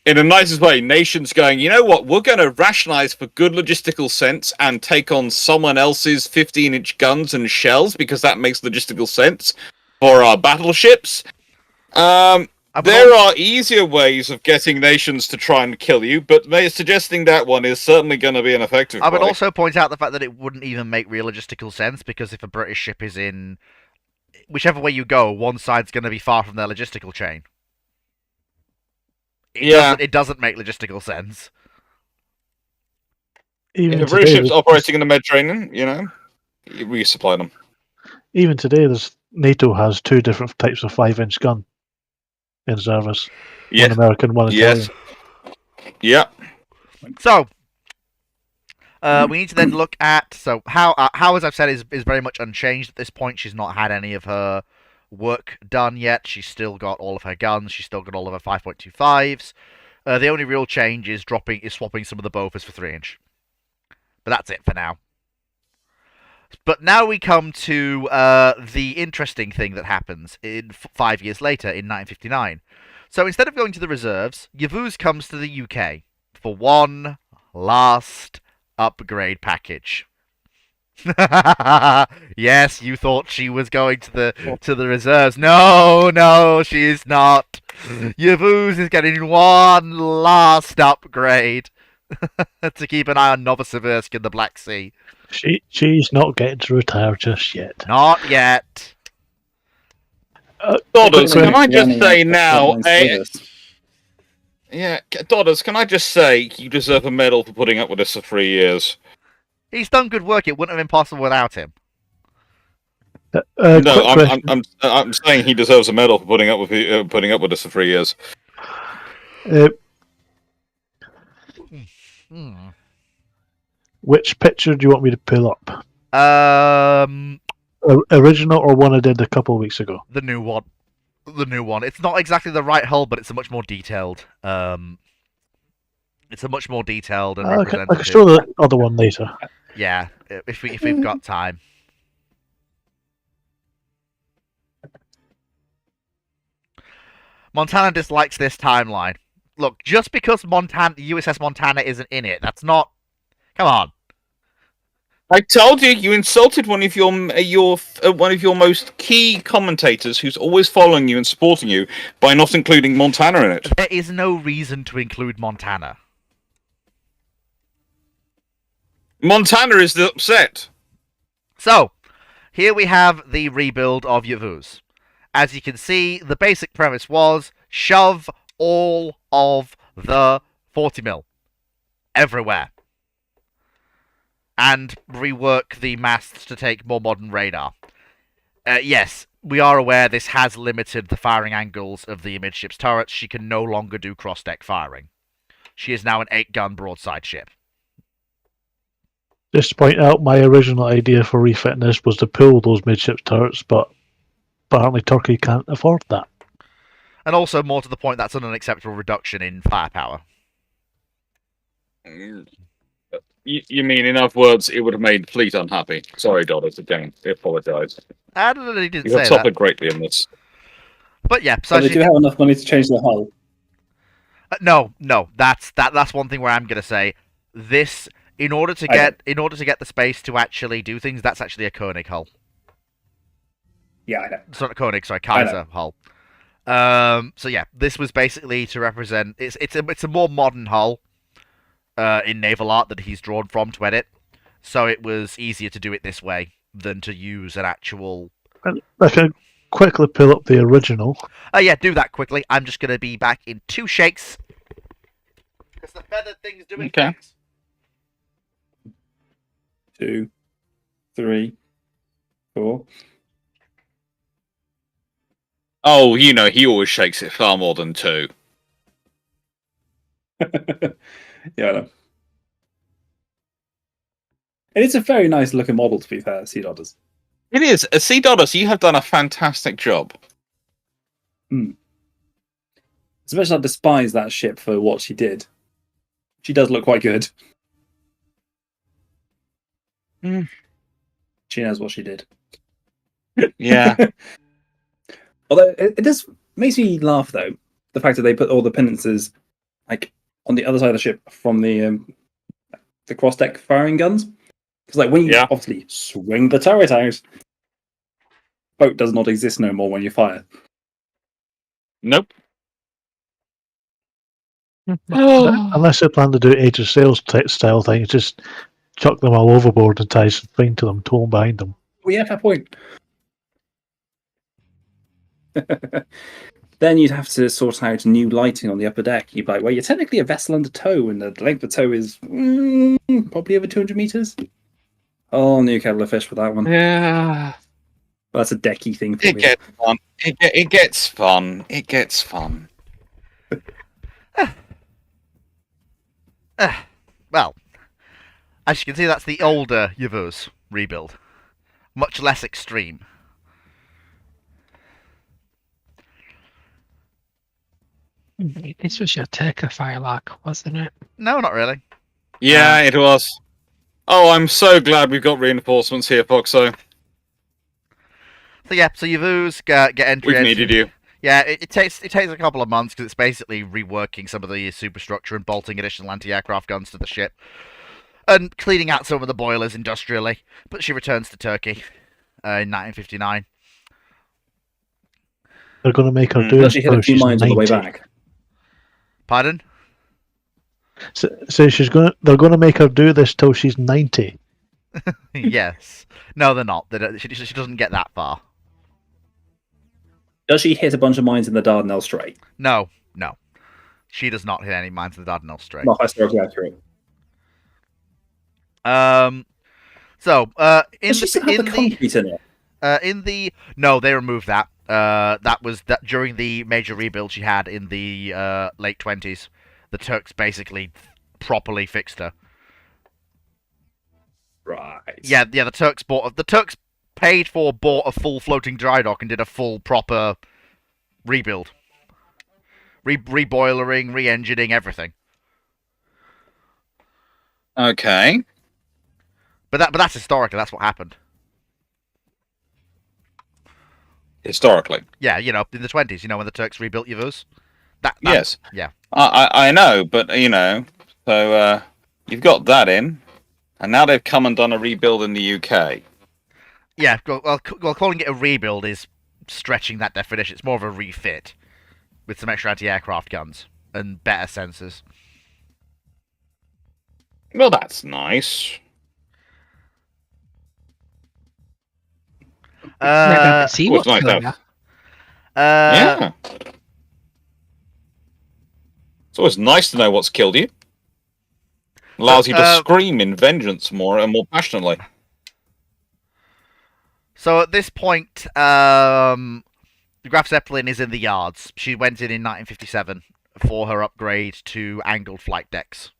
In the nicest way, nations going, you know what, we're going to rationalize for good logistical sense and take on someone else's 15-inch guns and shells because that makes logistical sense for our battleships. There are easier ways of getting nations to try and kill you, but suggesting that one is certainly going to be an effective I would way. also point out the fact that it wouldn't even make real logistical sense, because if a British ship is in... whichever way you go, one side's going to be far from their logistical chain. It doesn't make logistical sense. Even If a today, British ship's operating in the Mediterranean, you know, we supply them. even today, NATO has two different types of 5-inch gun in service. Yes. One American, one Italian. Yes. Yeah. So, we need to then look at... So, how as I've said, is very much unchanged at this point. She's not had any of her work done yet. She's still got all of her guns. She's still got all of her 5.25s. The only real change is swapping some of the Bofors for 3-inch. But that's it for now. But now we come to the interesting thing that happens 5 years later in 1959. So instead of going to the reserves, Yavuz comes to the UK for one last upgrade package. Yes, you thought she was going to the reserves. No, she's not. Yavuz is getting one last upgrade to keep an eye on Novosibirsk in the Black Sea. She's not getting to retire just yet. Not yet. Dodders, can I just say now? Dodders, can I just say you deserve a medal for putting up with us for 3 years? He's done good work. It wouldn't have been possible without him. No, I'm saying he deserves a medal for putting up with us for 3 years. Which picture do you want me to pull up? The Original or one I did a couple of weeks ago? new one. The new one. It's not exactly the right hull, but it's a much more detailed. It's a much more detailed and I can representative. show the other one later. Yeah, if we've got time. Montana dislikes this timeline. Look, just because USS Montana isn't in it, that's not... Come on. I told you insulted one of your most key commentators, who's always following you and supporting you, by not including Montana in it. There is no reason to include Montana. Montana is the upset. So, here we have the rebuild of Yavuz. As you can see, the basic premise was shove all of the 40mm everywhere. And rework the masts to take more modern radar. Yes, we are aware this has limited the firing angles of the amidships turrets. She can no longer do cross-deck firing. She is now an 8-gun broadside ship. Just to point out, my original idea for refitting this was to pull those midships turrets, but apparently Turkey can't afford that. And also, more to the point, that's an unacceptable reduction in firepower. You mean, in other words, it would have made Fleet unhappy? Sorry, Dodders, again. I apologise. I don't know, he didn't You have say that. suffered greatly in this. But yeah, so But they do have enough money to change the hull. no, that's one thing where I'm gonna say this in order to get the space to actually do things. That's actually a Koenig hull. Yeah, I know. It's not a Koenig, sorry, Kaiser hull. So yeah, this was basically to represent. It's a more modern hull in naval art that he's drawn from to edit. So it was easier to do it this way than to use an actual. I can quickly pull up the original. Oh yeah, do that quickly. I'm just gonna be back in 2 shakes. Because the feathered thing's doing Okay. things. 2, 3, 4. Oh, you know, he always shakes it far more than 2. Yeah, I know. And it's a very nice looking model, to be fair, Sea Dodders. It is. Sea Dodders, you have done a fantastic job. As much as I despise that ship for what she did, she does look quite good. Mm. She knows what she did. Yeah. Although it does makes me laugh though, the fact that they put all the penances like on the other side of the ship from the cross deck firing guns. Because like when you obviously swing the turret out, boat does not exist no more when you fire. Nope. Unless they plan to do Age of Sails style thing, just chuck them all overboard and tie something to them, tow them behind them. Well, yeah, fair point. Then you'd have to sort out new lighting on the upper deck. You'd be like, well, you're technically a vessel under tow, and the length of tow is probably over 200 meters. Oh, new kettle of fish for that one. Yeah. Well, that's a decky thing for It me. gets fun. It gets fun. It gets fun. Well, as you can see, that's the older Yavuz rebuild. Much less extreme. This was your Turker Firelock, wasn't it? No, not really. Yeah, it was. Oh, I'm so glad we've got reinforcements here, Foxo. So yeah, so Yavuz get entry. We've needed you. Yeah, it takes a couple of months because it's basically reworking some of the superstructure and bolting additional anti-aircraft guns to the ship, and cleaning out some of the boilers industrially. But she returns to Turkey in 1959. They're going to make her do Does this she hit a till few she's mines on the way 90. back? Pardon? So they're going to make her do this till she's 90. Yes. No, they're not. She doesn't get that far. Does she hit a bunch of mines in the Dardanelles Strait? No. She does not hit any mines in the Dardanelles Strait. Not historically accurate. In Does she still have the concrete in it? No, they removed that. That was during the major rebuild she had in the late 20s. The Turks basically properly fixed her. Right. Yeah. The Turks bought a full floating dry dock and did a full proper rebuild, reboilering, re-engineering, everything. Okay. But that's historically that's what happened. Historically. Yeah, in the 20s, when the Turks rebuilt Yavuz. Yes. Yeah. I know, but so you've got that in, and now they've come and done a rebuild in the UK. Yeah, well, calling it a rebuild is stretching that definition. It's more of a refit with some extra anti-aircraft guns and better sensors. Well, that's nice. See well, it's what's nice going to on. Yeah. It's always nice to know what's killed you. Allows you to scream in vengeance more and more passionately. So at this point, the Graf Zeppelin is in the yards. She went in 1957 for her upgrade to angled flight decks.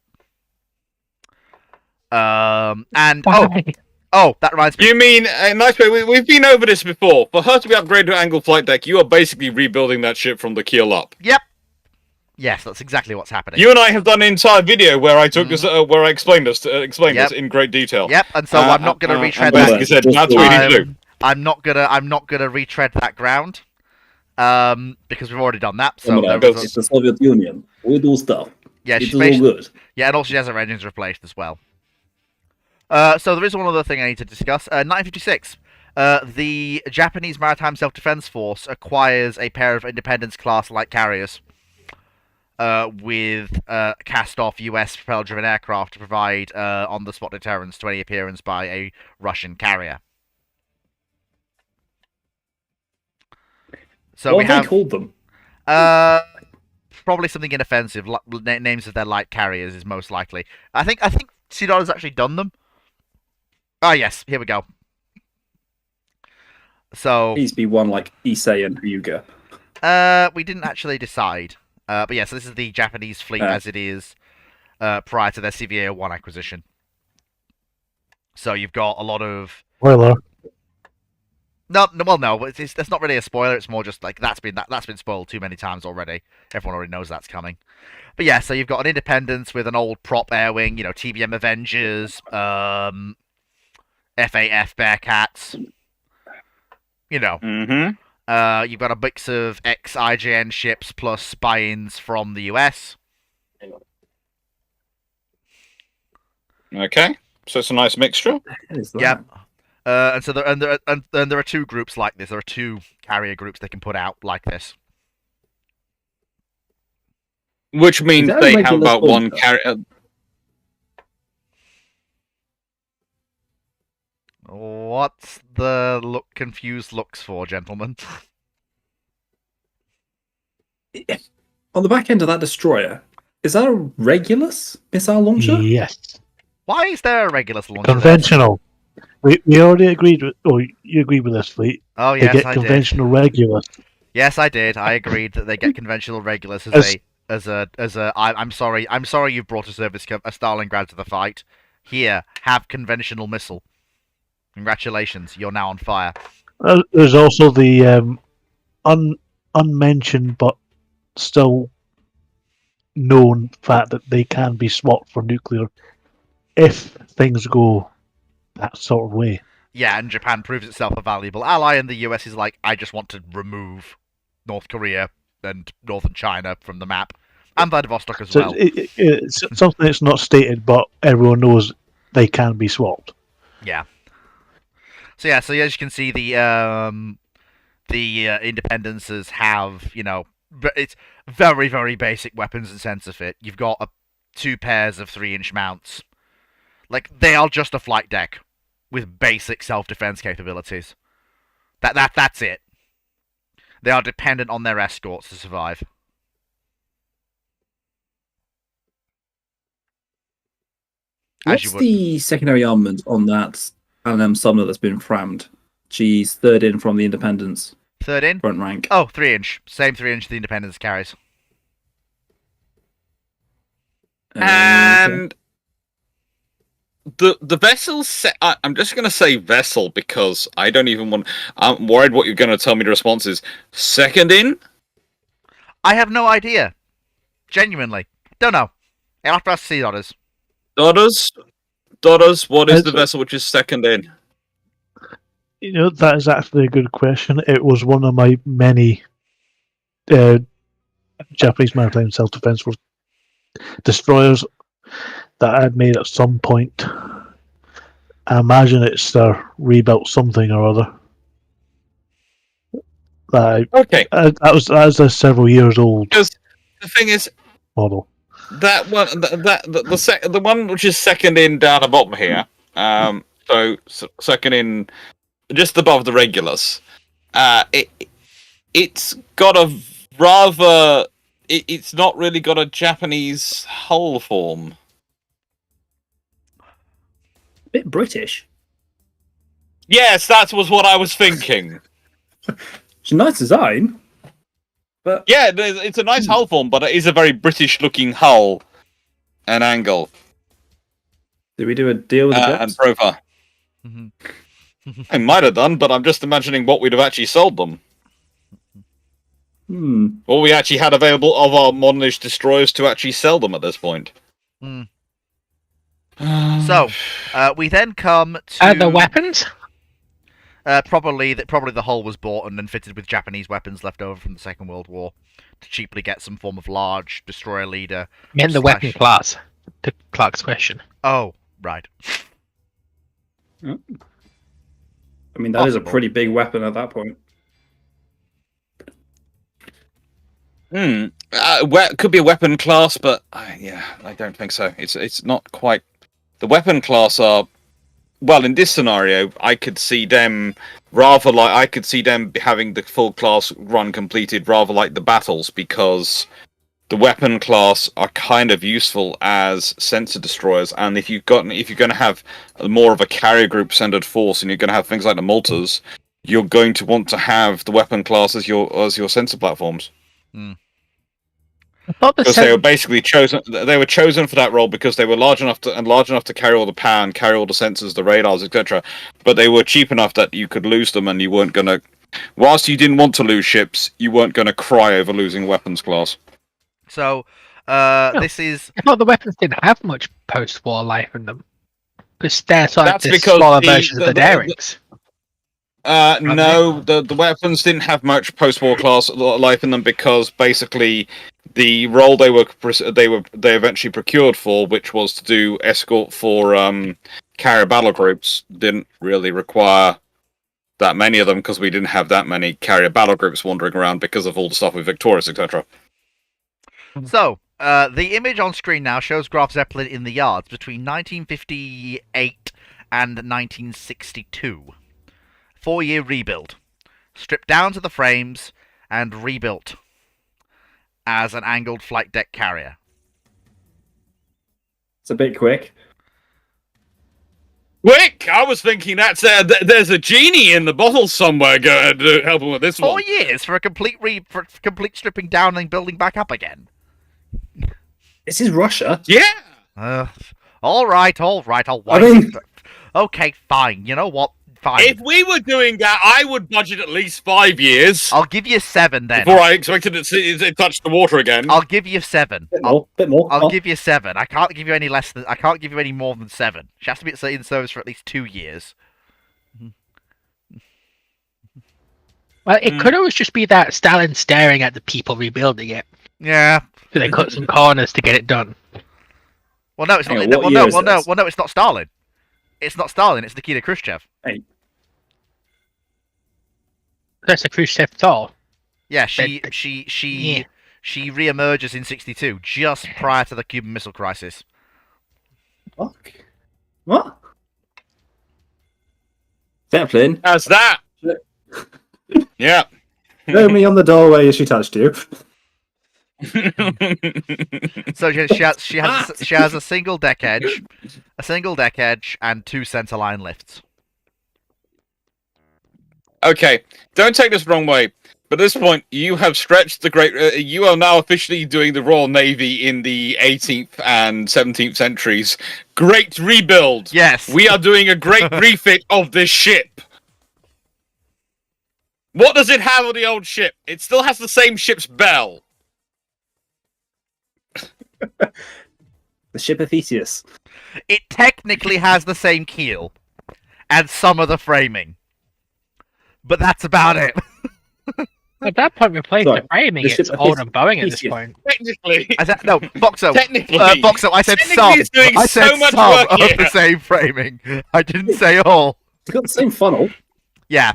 And Why? Oh, that reminds me. You mean, nice way, we've been over this before. For her to be upgraded to angled flight deck, you are basically rebuilding that ship from the keel up. Yep. Yes, that's exactly what's happening. You and I have done an entire video where I took this, where I explained this in great detail. Yep, and so I'm not going to retread and that. basically said, that's what you need to do. I'm not gonna retread that ground, because we've already done that. So It's the Soviet Union. We do stuff. yeah, It's she's all basically, good. yeah, and also she has her engines replaced as well. So there is one other thing I need to discuss. 1956. The Japanese Maritime Self-Defense Force acquires a pair of Independence-class light carriers with cast-off U.S. propelled-driven aircraft to provide on-the-spot deterrence to any appearance by a Russian carrier. So What have they called them? Probably something inoffensive. Names of their light carriers is most likely. I think CDOT has actually done them. Oh yes, here we go. So Please be one like Issei and Hyuga. we didn't actually decide. But yeah, so this is the Japanese fleet as it is prior to their CVA-01 acquisition. So you've got a lot of Spoiler. no. That's not really a spoiler. It's more just like that's been spoiled too many times already. Everyone already knows that's coming. But yeah, so you've got an Independence with an old prop air wing, TBM Avengers, FAF Bearcats. Mm-hmm. You've got a mix of ex-IJN ships plus spy-ins from the US. Okay, so it's a nice mixture. Yep. And so there are two groups like this. There are two carrier groups they can put out like this. Which means that a they have regular about one bunker? carrier. What's the confused looks for, gentlemen? On the back end of that destroyer, is that a Regulus missile launcher? Yes. Why is there a regular launcher there? Conventional. We already agreed with. Oh, you agreed with this fleet. Oh They yes, get I did. conventional regular. Yes, I did. I agreed that they get conventional regulars I'm sorry you've brought a Stalingrad to the fight. Here, have conventional missile. Congratulations, you're now on fire. There's also the unmentioned but still known fact that they can be swapped for nuclear if things go that sort of way. Yeah, and Japan proves itself a valuable ally, and the US is like, I just want to remove North Korea and Northern China from the map. And Vladivostok as well. It's something that's not stated, but everyone knows they can be swapped. Yeah. So as you can see, the Independences have, it's very, very basic weapons and sensor fit. You've got two pairs of 3-inch mounts. Like, they are just a flight deck with basic self-defense capabilities. That's it. They are dependent on their escorts to survive. What's the secondary armament on that Pan-Am Sumner that's been frammed? She's third in from the Independence. Third in? Front rank. Oh, 3-inch. Same 3-inch the Independence carries. And the vessel I'm just going to say vessel because I don't even want. I'm worried what you're going to tell me the response is. Second in? I have no idea. Genuinely. Don't know. I'll have to ask Sea Otters. Dodders, what is the vessel which is second in? That is actually a good question. It was one of my many Japanese maritime self-defense destroyers that I had made at some point. I imagine it's rebuilt something or other. Okay. That was a several years old Because the thing is, model. that one, the one which is second in down the bottom here. So second in, just above the regulars. It's got a rather. It's not really got a Japanese hull form. Bit British. Yes, that was what I was thinking. It's a nice design. But Yeah, it's a nice hull form, but it is a very British-looking hull and angle did we do a deal with the and Jets? profile. Mhm. I might have done, but I'm just imagining what we'd have actually sold them. What we actually had available of our modern-ish destroyers to actually sell them at this point. Mm. So, we then come to And the weapons? probably the hull was bought and then fitted with Japanese weapons left over from the Second World War to cheaply get some form of large destroyer leader. Meant the slash- weapon class. To Clark's question. Oh, right. I mean, that is a Possible. pretty big weapon at that point. Could be a weapon class, but yeah, I don't think so. It's not quite. The weapon class are, well, in this scenario, I could see them having the full class run completed rather like the battles, because the weapon class are kind of useful as sensor destroyers, and if you're going to have more of a carrier group centered force, and you're going to have things like the Maltas, you're going to want to have the weapon class as your sensor platforms. I thought the Because they were basically chosen. They were chosen for that role because they were large enough to carry all the power and carry all the sensors, the radars, etc. But they were cheap enough that you could lose them, and you weren't gonna. Whilst you didn't want to lose ships, you weren't gonna cry over losing weapons class. So, this is I thought the weapons didn't have much post-war life in them. Because they're sort of That's the because smaller the- versions of the Darings. No, the weapons didn't have much post-war class life in them because basically the role they eventually procured for, which was to do escort for carrier battle groups, didn't really require that many of them because we didn't have that many carrier battle groups wandering around because of all the stuff with Victorious, etc. So, the image on screen now shows Graf Zeppelin in the yards between 1958 and 1962. 4-year rebuild. Stripped down to the frames and rebuilt as an angled flight deck carrier. It's a bit quick. Quick! I was thinking there's a genie in the bottle somewhere going to help him with this 4 one. years for a complete complete stripping down and building back up again. This is Russia. Yeah! All right, I'll I mean- Okay, fine. You know what? Fine. If we were doing that, I would budget at least 5 years I'll give you 7 then. before I expected it to touch the water again. I'll give you 7. Bit more. I'll give you 7. I can't give you any less than. I can't give you any more than 7. She has to be in service for at least 2 years. Well, it could always just be that Stalin staring at the people rebuilding it. Yeah. So they cut some corners to get it done. Well, no, it's Hang not. on, No, what well, year no, is well, no, this? well, no, it's not Stalin. It's not Stalin. It's Nikita Khrushchev. That's a Khrushchev thaw. Yeah, Yeah. she re-emerges in '62, just prior to the Cuban Missile Crisis. Fuck. What? Zeppelin, How's that? Yeah. show me on the doorway as she touched you. So she has a single deck edge, and 2 centerline lifts. Okay, don't take this the wrong way, but at this point, you have stretched the great. You are now officially doing the Royal Navy in the 18th and 17th centuries. Great rebuild. Yes. We are doing a great refit of this ship. What does it have on the old ship? It still has the same ship's bell. The ship of Theseus. It technically has the same keel and some of the framing, but that's about it. At that point, replace Sorry, the framing. the It's ship of old and Boeing at this Theseus. point. Technically. I said no, Boxo. Technically. Boxo. I said Technically some. it's doing I said so much some work of here. the same framing. I didn't say all. It's got the same funnel. Yeah.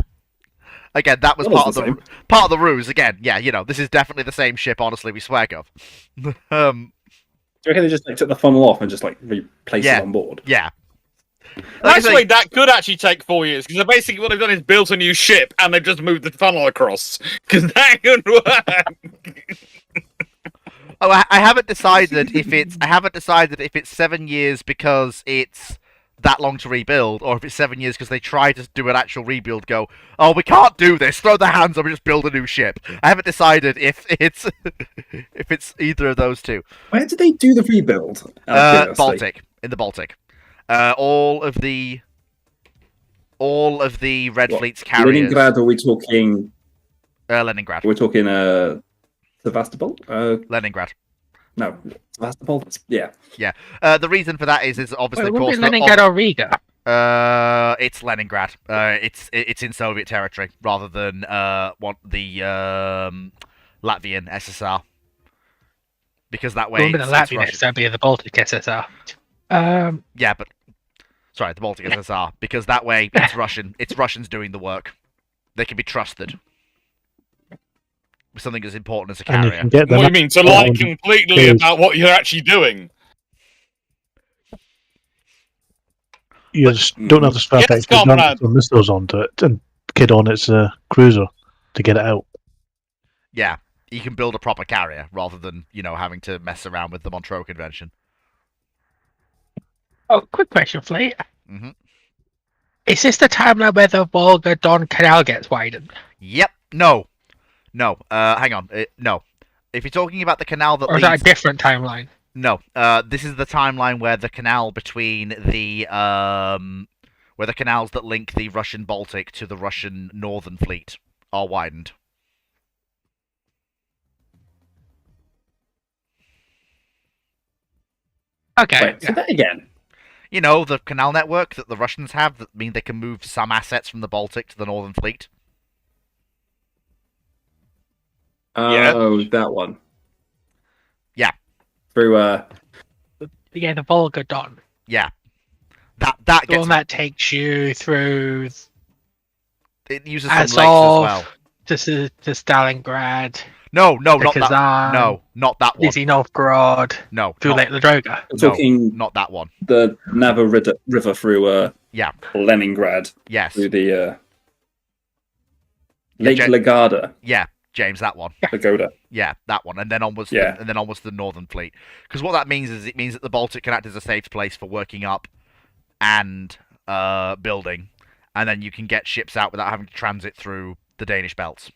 Again, that was Funnel's part of the part of the ruse. Again, yeah, this is definitely the same ship. Honestly, we swag of. Do you reckon they just took the funnel off and just replaced Yeah. it on board? Yeah. Like I say- Actually, that could actually take 4 years because basically what they've done is built a new ship and they've just moved the funnel across because that could work. Oh, I haven't decided if it's 7 years because it's that long to rebuild, or if it's 7 years because they try to do an actual rebuild. Go, oh, we can't do this. Throw the hands up and just build a new ship. I haven't decided if it's if it's either of those two. Where did they do the rebuild? Out of curiosity. Baltic, in the Baltic. All of the all of the Red What, Fleet's carriers. Leningrad, or are we talking? Leningrad. We're talking Sevastopol. Leningrad. No, Sevastopol. Yeah. The reason for that is obviously, Wait, of would course, be Leningrad or Riga? it's Leningrad. It's in Soviet territory rather than the Latvian SSR. Because that way, Wouldn't be the it's Latvian Russian. SSR, be the Baltic SSR. Yeah, but sorry, the Baltic SSR. Because that way, it's Russian. It's Russians doing the work. They can be trusted with something as important as a And you carrier. can get them. What do you mean? To lie completely about what you're actually doing? You just don't have to strap Yes, extra comrade. guns or missiles onto it and kid on its cruiser to get it out. Yeah, you can build a proper carrier rather than having to mess around with the Montreux Convention. Oh, quick question, Fleet. Mhm. Is this the timeline where the Volga-Don Canal gets widened? Yep. No. Hang on. No. If you're talking about the canal that Or is leads, that a different timeline? no. This is the timeline where the canal between where the canals that link the Russian Baltic to the Russian Northern Fleet are widened. Okay. Wait, say that again. The canal network that the Russians have that mean they can move some assets from the Baltic to the Northern Fleet. Yeah. Oh, that one. Yeah. Through Yeah, the Volga-Don. Yeah. That The gets one that takes you through it uses some lakes as Azov well. to Stalingrad, No, not that. Kazan, No, not that one. Nizhny Novgorod, No, through not, Lake Ladoga. we're no, talking not that one. the Nava River through Yeah. Leningrad Yes. through the Yeah, Lake Lagarda, Yeah, James, that one. Pagoda. Yeah, that one, and then onwards, Yeah. and then onwards to the Northern Fleet. Because what that means is it means that the Baltic can act as a safe place for working up and building, and then you can get ships out without having to transit through the Danish belts.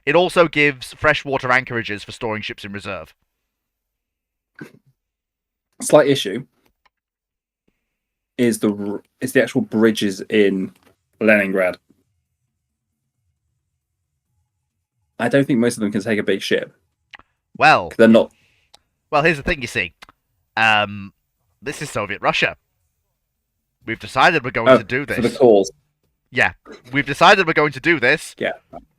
It also gives freshwater anchorages for storing ships in reserve. Slight issue is the actual bridges in Leningrad. I don't think most of them can take a big ship. Well, They're not. here's the thing. You see, this is Soviet Russia. We've decided we're going to do For the this. cause. Yeah, we've decided we're going to do this. Yeah.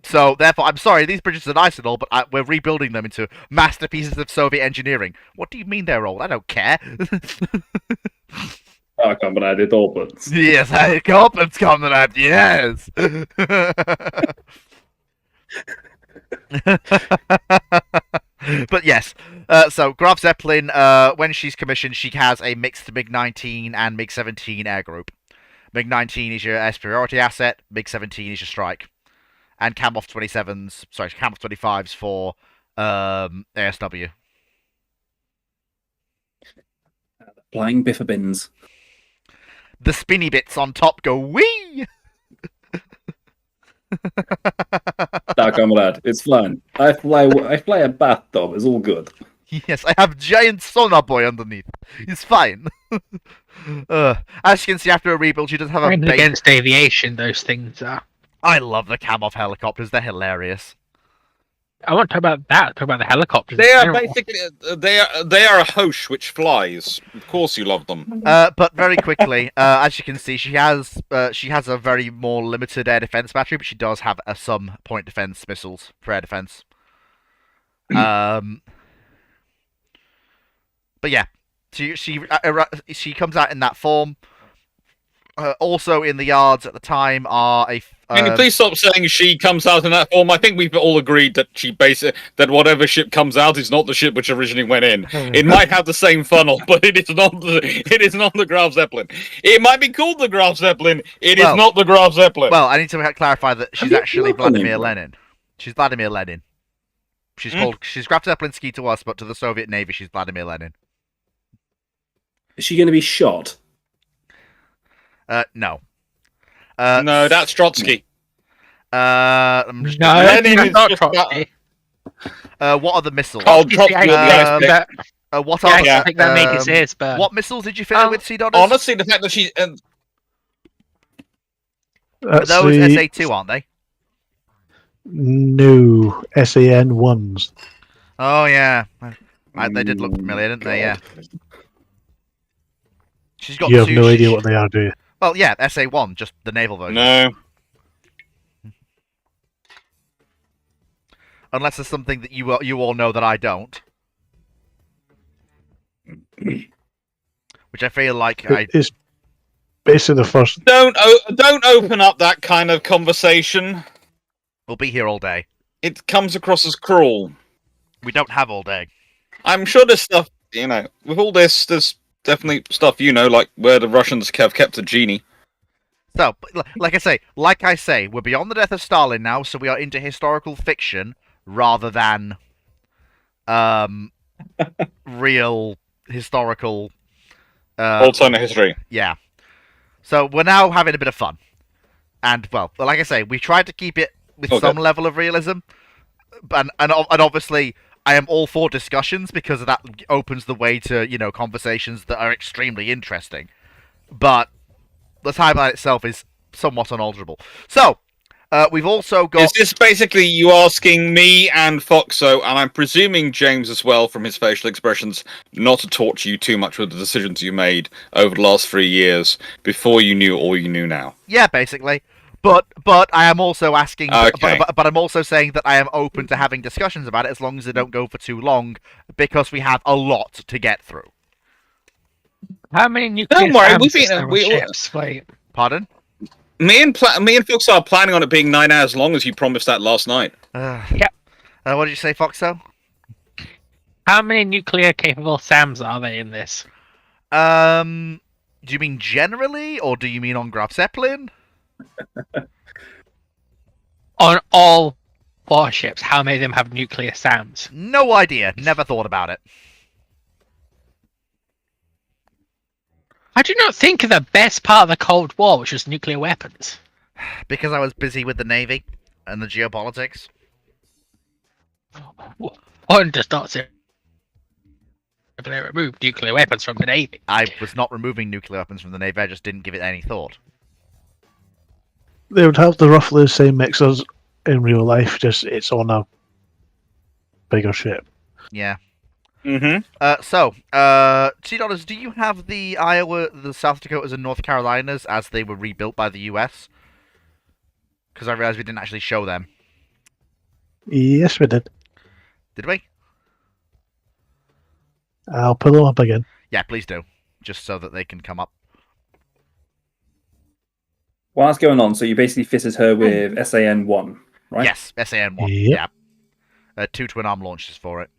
So, therefore, I'm sorry, these bridges are nice and all, but we're rebuilding them into masterpieces of Soviet engineering. What do you mean they're old? I don't care. Oh, comrade, it opens. Yes, I Corpus comrade, yes. But yes, so Graf Zeppelin, when she's commissioned, she has a mixed MiG-19 and MiG-17 air group. MiG-19 is your air superiority asset, MiG-17 is your strike. And Kamov 25s for ASW. Flying biffabins. The spinny bits on top go wee! No, comrade, it's fun. I fly a bathtub. It's all good. Yes, I have giant sonar boy underneath. He's fine. As you can see, after a rebuild, she does have a And base. against aviation, those things are. I love the Kamov helicopters. They're hilarious. I want to talk about that. Talk about the helicopters. They in are general. basically they are a hosh which flies. Of course, you love them. But very quickly, as you can see, she has a very more limited air defense battery, but she does have some point defense missiles for air defense. But yeah, she comes out in that form. Also in the yards at the time are a. Can you please stop saying she comes out in that form? I think we've all agreed that that whatever ship comes out is not the ship which originally went in. It might have the same funnel, but it is not the Graf Zeppelin. It might be called the Graf Zeppelin. It is not the Graf Zeppelin. Well, I need to clarify that she's you actually forgotten Vladimir him? Lenin. She's Vladimir Lenin. She's Graf Zeppelinsky to us, but to the Soviet Navy, she's Vladimir Lenin. Is she going to be shot? No. no, that's Trotsky. I'm just- No, Lenin that's is not just Trotsky. what are the missiles? Oh, You see, Trotsky. I yes, think that, What yeah, are I think that made his ears burn. what missiles did you fit her with, Sea Dodders? Honestly, the fact that she Are That's those the SA2, aren't they? new SAN ones. Oh, yeah. They did look familiar, didn't they? Yeah. God. She's got You have two. no idea what they are, do you? Well, yeah, SA1, just the naval version. No. Unless there's something that you all know that I don't. Which I feel like It's basically the first. Don't open up that kind of conversation. will be here all day. It comes across as cruel. We don't have all day. I'm sure there's stuff, with all this, there's definitely stuff, like where the Russians have kept a genie. So, like I say, we're beyond the death of Stalin now, so we are into historical fiction rather than real historical Alternate history. Yeah. So we're now having a bit of fun. And, well, like I say, we tried to keep it with some level of realism. And obviously, I am all for discussions because that opens the way to, conversations that are extremely interesting. But the timeline itself is somewhat unalterable. So, we've also got... Is this basically you asking me and Foxo, and I'm presuming James as well from his facial expressions, not to torture you too much with the decisions you made over the last 3 years before you knew all you knew now? Yeah, basically. But I am also asking... Okay. But I'm also saying that I am open to having discussions about it as long as they don't go for too long, because we have a lot to get through. How many nuclear Don't worry, SAMs is there on ships? Wait. Pardon? Me and Foxo are planning on it being 9 hours long, as you promised that last night. Yep. What did you say, Foxo? How many nuclear capable SAMs are there in this? Do you mean generally, or do you mean on Graf Zeppelin? On all warships, how many of them have nuclear SAMs? No idea. Never thought about it. I do not think of the best part of the Cold War, which was nuclear weapons. Because I was busy with the Navy and the geopolitics. One does not say they removed nuclear weapons from the Navy. I was not removing nuclear weapons from the Navy, I just didn't give it any thought. They would have the roughly the same mixers in real life, just it's on a bigger ship. Yeah. Mm-hmm. So, $2, do you have the Iowa, the South Dakotas, and North Carolinas as they were rebuilt by the US? Because I realized we didn't actually show them. Yes, we did. Did we? I'll pull them up again. Yeah, please do. Just so that they can come up. While that's going on, so you basically fitted her with SAN 1, right? Yes, SAN-1. Yep. Yeah. 2 twin-arm launches for it.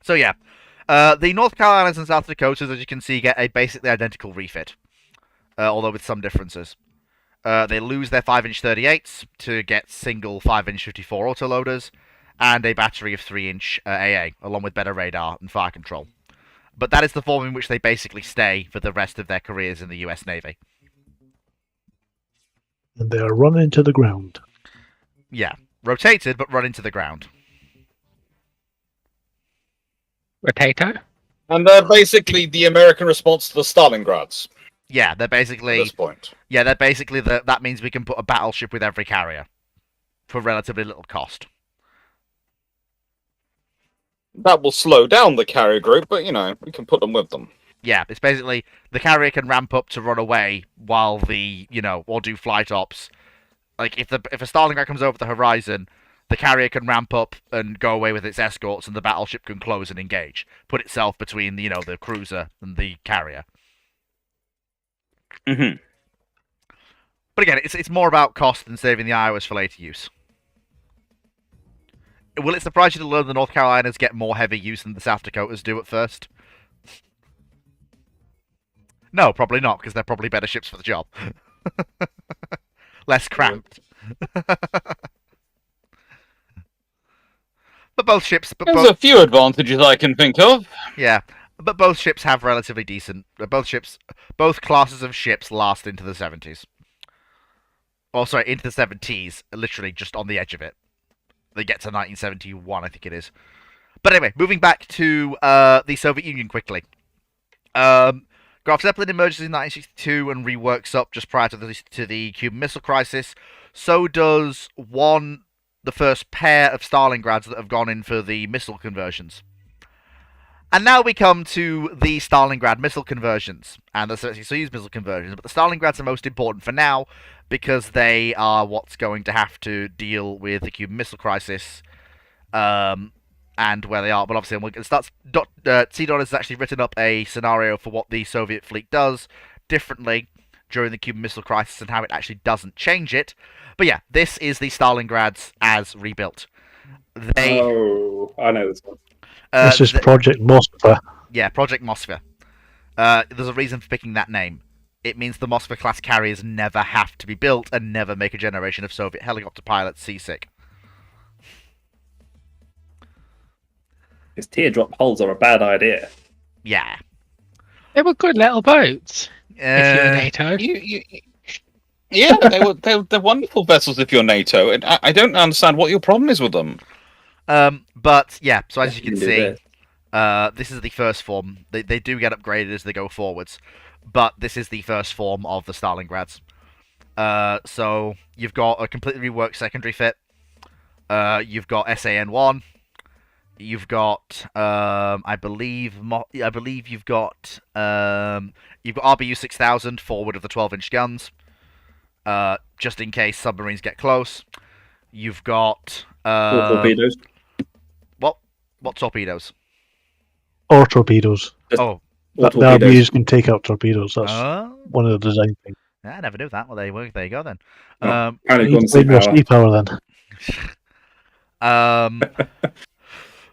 So yeah, the North Carolinas and South Dakotas, as you can see, get a basically identical refit, although with some differences. They lose their 5-inch 38s to get single 5-inch 54 autoloaders, and a battery of 3-inch AA, along with better radar and fire control. But that is the form in which they basically stay for the rest of their careers in the US Navy. And they are running to the ground. Yeah, rotated, but run into the ground. Rotato? And they're basically the American response to the Stalingrads Yeah, they're at basically... this point. Yeah, they're basically that means we can put a battleship with every carrier for relatively little cost. That will slow down the carrier group, but, we can put them with them. Yeah, it's basically the carrier can ramp up to run away while or do flight ops. Like, if a Stalingrad comes over the horizon, the carrier can ramp up and go away with its escorts, and the battleship can close and engage. Put itself between, the cruiser and the carrier. Mm-hmm. But again, it's more about cost than saving the Iowas for later use. Will it surprise you to learn the North Carolinas get more heavy use than the South Dakotas do at first? No, probably not, because they're probably better ships for the job. Less cramped. But both ships... There's a few advantages I can think of. Yeah, but both ships have relatively decent... Both classes of ships last into the 70s. Oh, sorry, into the 70s, literally just on the edge of it. They get to 1971, I think it is. But anyway, moving back to the Soviet Union quickly. Graf Zeppelin emerges in 1962 and reworks up just prior to the Cuban Missile Crisis. So does the first pair of Stalingrads that have gone in for the missile conversions. And now we come to the Stalingrad missile conversions and the Soyuz missile conversions. But the Stalingrads are most important for now because they are what's going to have to deal with the Cuban Missile Crisis and where they are. But obviously, CDOT has actually written up a scenario for what the Soviet fleet does differently during the Cuban Missile Crisis and how it actually doesn't change it. But yeah, this is the Stalingrads as rebuilt. Oh, I know this one. This is Project Moskva. Yeah, Project Moskva. There's a reason for picking that name. It means the Moskva-class carriers never have to be built and never make a generation of Soviet helicopter pilots seasick. Because teardrop hulls are a bad idea. Yeah. They were good little boats. If you're NATO. Yeah, they're wonderful vessels if you're NATO, and I don't understand what your problem is with them. But yeah, so as you can see, this. this is the first form. They do get upgraded as they go forwards, but this is the first form of the Stalingrads. So you've got a completely reworked secondary fit. You've got SAN-1. You've got, I believe you've got RBU 6000 forward of the 12-inch guns, just in case submarines get close. You've got Torpedoes. What torpedoes? Or torpedoes. Oh, The RBUs can take out torpedoes. That's one of the design things. I never knew that. Well, there you go then. Apparently You need way more sea power then.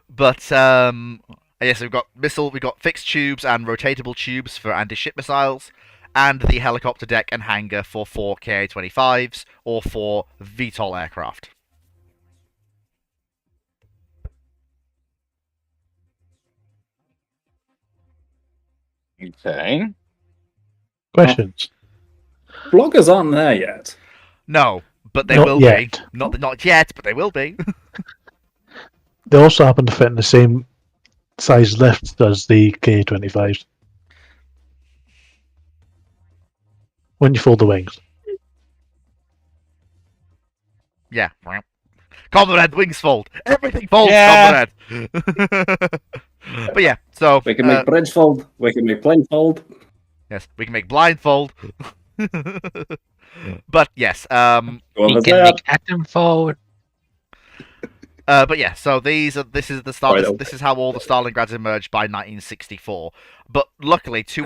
But yes, we've got fixed tubes and rotatable tubes for anti-ship missiles, and the helicopter deck and hangar for 4 Ka-25s or 4 VTOL aircraft. Okay. Questions? Bloggers aren't there yet. No, but they Not will yet. be. Not yet, but they will be. They also happen to fit in the same size lift as the Ka-25s. When you fold the wings. Yeah. Comrade, wings fold. Everything folds, Yeah. comrade. But yeah, so We can make bridge fold. We can make plane fold. yes, we can make blindfold. But yes, Go We over can there. make atom forward. but yeah, so this is the start. Right, This is how all the Stalingrads emerged by 1964. But luckily, two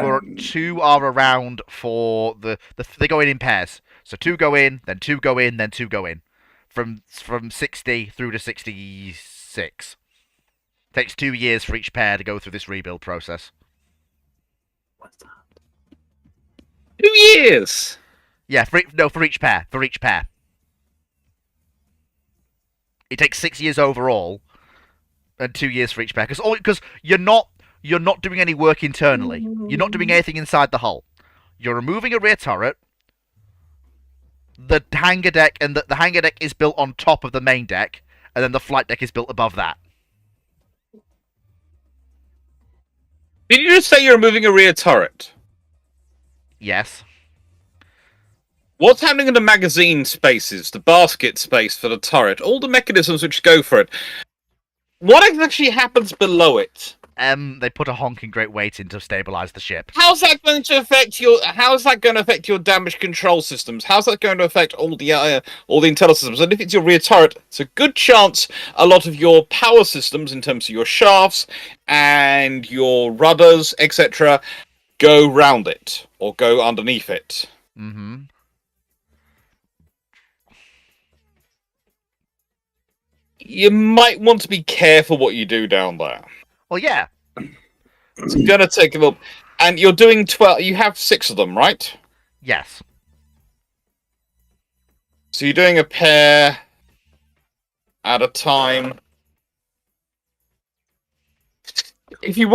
are around for they go in pairs. So 2 go in, then 2 go in, then 2 go in, from 60 through to 66. Takes 2 years for each pair to go through this rebuild process. 2 years. Yeah, for each pair. It takes 6 years overall, and 2 years for each pair. Because you're not doing any work internally. You're not doing anything inside the hull. You're removing a rear turret. The hangar deck the hangar deck is built on top of the main deck, and then the flight deck is built above that. Did you just say you're removing a rear turret? Yes. What's happening in the magazine spaces, the basket space for the turret, all the mechanisms which go for it? What actually happens below it? They put a honking great weight in to stabilize the ship. How's that going to affect your damage control systems? How's that going to affect all the intel systems? And if it's your rear turret, it's a good chance a lot of your power systems, in terms of your shafts and your rudders, etc., go round it or go underneath it. Mm-hmm. You might want to be careful what you do down there. Well, yeah. It's gonna take a little, and you're doing 12. You have 6 of them, right? Yes. So you're doing a pair at a time. If you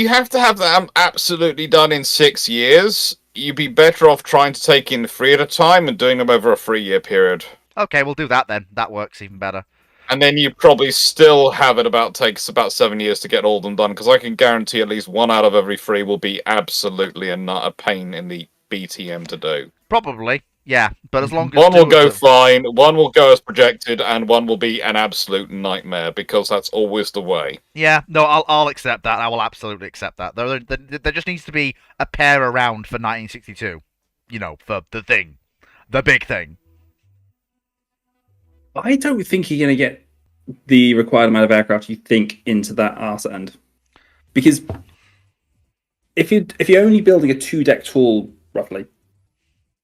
have to have that absolutely done in 6 years, you'd be better off trying to take in 3 at a time and doing them over a 3-year period. Okay, we'll do that then. That works even better. And then you probably still have it takes about 7 years to get all of them done, because I can guarantee at least 1 out of every 3 will be absolutely a pain in the BTM to do. Probably, yeah. But as long as One will two go of them, fine, one will go as projected, and one will be an absolute nightmare, because that's always the way. yeah, no, I'll accept that. I will absolutely accept that. There just needs to be a pair around for 1962. You know, for the thing, the big thing. I don't think you're going to get the required amount of aircraft you think into that arse end, because if you're only building a 2-deck tall roughly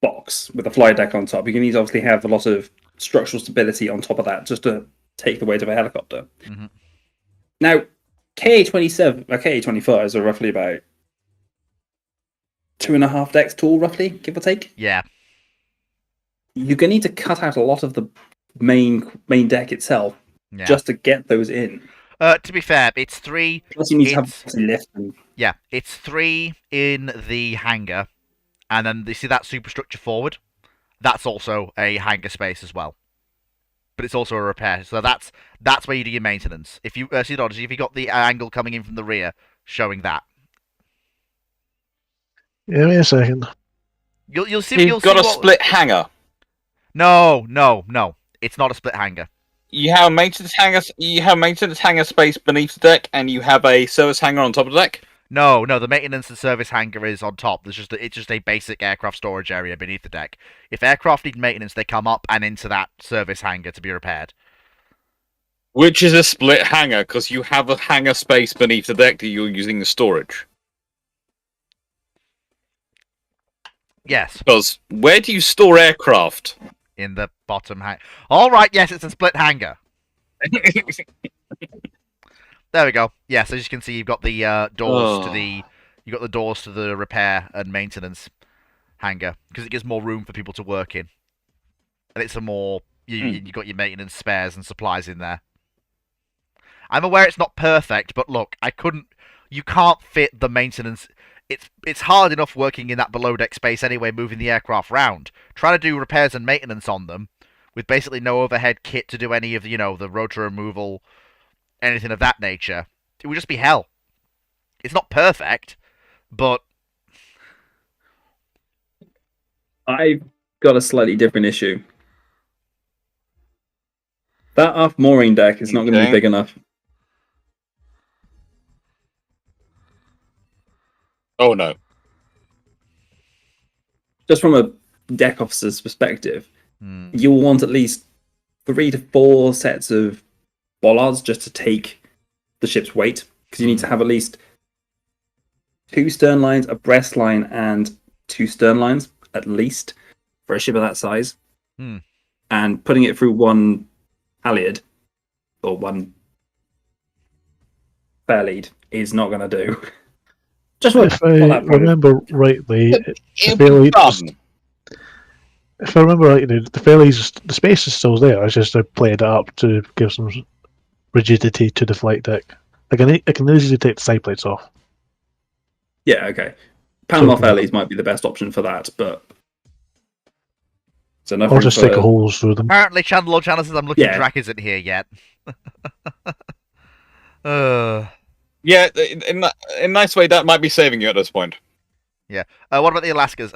box with a fly deck on top, you're going to need to obviously have a lot of structural stability on top of that just to take the weight of a helicopter. Mhm. Now, KA-27 or KA-25s are roughly about 2.5 decks tall, roughly, give or take. Yeah, You're going to need to cut out a lot of the main deck itself yeah. just to get those in. To be fair, it's 3. Plus, you need to have It's- a lift. And... Yeah, it's 3 in the hangar, and then you see that superstructure forward. That's also a hangar space as well, but it's also a repair. So that's where you do your maintenance. If you see, if you got the angle coming in from the rear, showing that, Yeah, wait a second. you'll see. You've You'll got see a what... split hangar. No, it's not a split hangar. You have a maintenance hangar. You have maintenance hangar space beneath the deck, and you have a service hangar on top of the deck. No, the maintenance and service hangar is on top. It's just a basic aircraft storage area beneath the deck. If aircraft need maintenance, they come up and into that service hangar to be repaired. Which is a split hangar, because you have a hangar space beneath the deck that you're using as storage. Yes, Because where do you store aircraft? in the bottom hangar. All right, yes, it's a split hangar. There we go. Yes, as you can see, you've got the doors to the repair and maintenance hangar because it gives more room for people to work in, and it's a more you got your maintenance spares and supplies in there. I'm aware it's not perfect, but look, you can't fit the maintenance. It's hard enough working in that below deck space anyway, moving the aircraft round. Trying to do repairs and maintenance on them with basically no overhead kit to do any of the rotor removal, anything of that nature. It would just be hell. It's not perfect, but I've got a slightly different issue. That aft mooring deck is not going to be Okay. big enough. Oh no. Just from a deck officer's perspective, you'll want at least 3 to 4 sets of bollards just to take the ship's weight, because you need to have at least 2 stern lines, a breast line, and 2 stern lines at least for a ship of that size. And putting it through one halyard or one fair lead is not going to do. Just what If I that probably- remember rightly, the It'll be fairlead, fun. if I remember rightly, the fairlead, the space is still there. It's just they played it up to give some rigidity to the flight deck. I can easily take the side plates off. Yeah, okay. Panama So- fair leads might be the best option for that, but so enough Or room just for- stick holes through them. apparently Chandler Channel says I'm looking Yeah. Drac isn't here yet. Yeah, in a nice way, that might be saving you at this point. What about the Alaskas?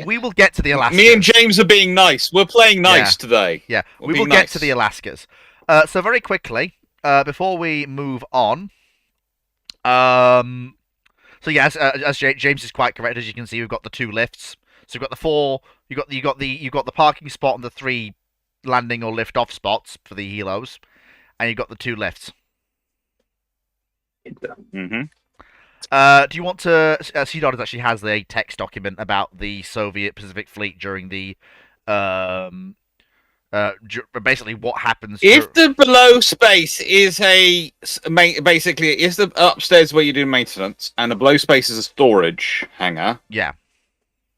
We will get to the Alaskas. Me and James are being nice. We're playing nice today. Yeah, We're we will being get nice. to the Alaskas. So very quickly, before we move on, so yes, as James is quite correct, as you can see, we've got the 2 lifts. So we've got the 4. You've got the parking spot and the 3 landing or lift off spots for the helos, and you've got the 2 lifts. Mm-hmm. Do you want to? Sea Dodders actually has a text document about the Soviet Pacific Fleet during the basically what happens If the below space is basically is the upstairs where you do maintenance, and the below space is a storage hangar. Yeah.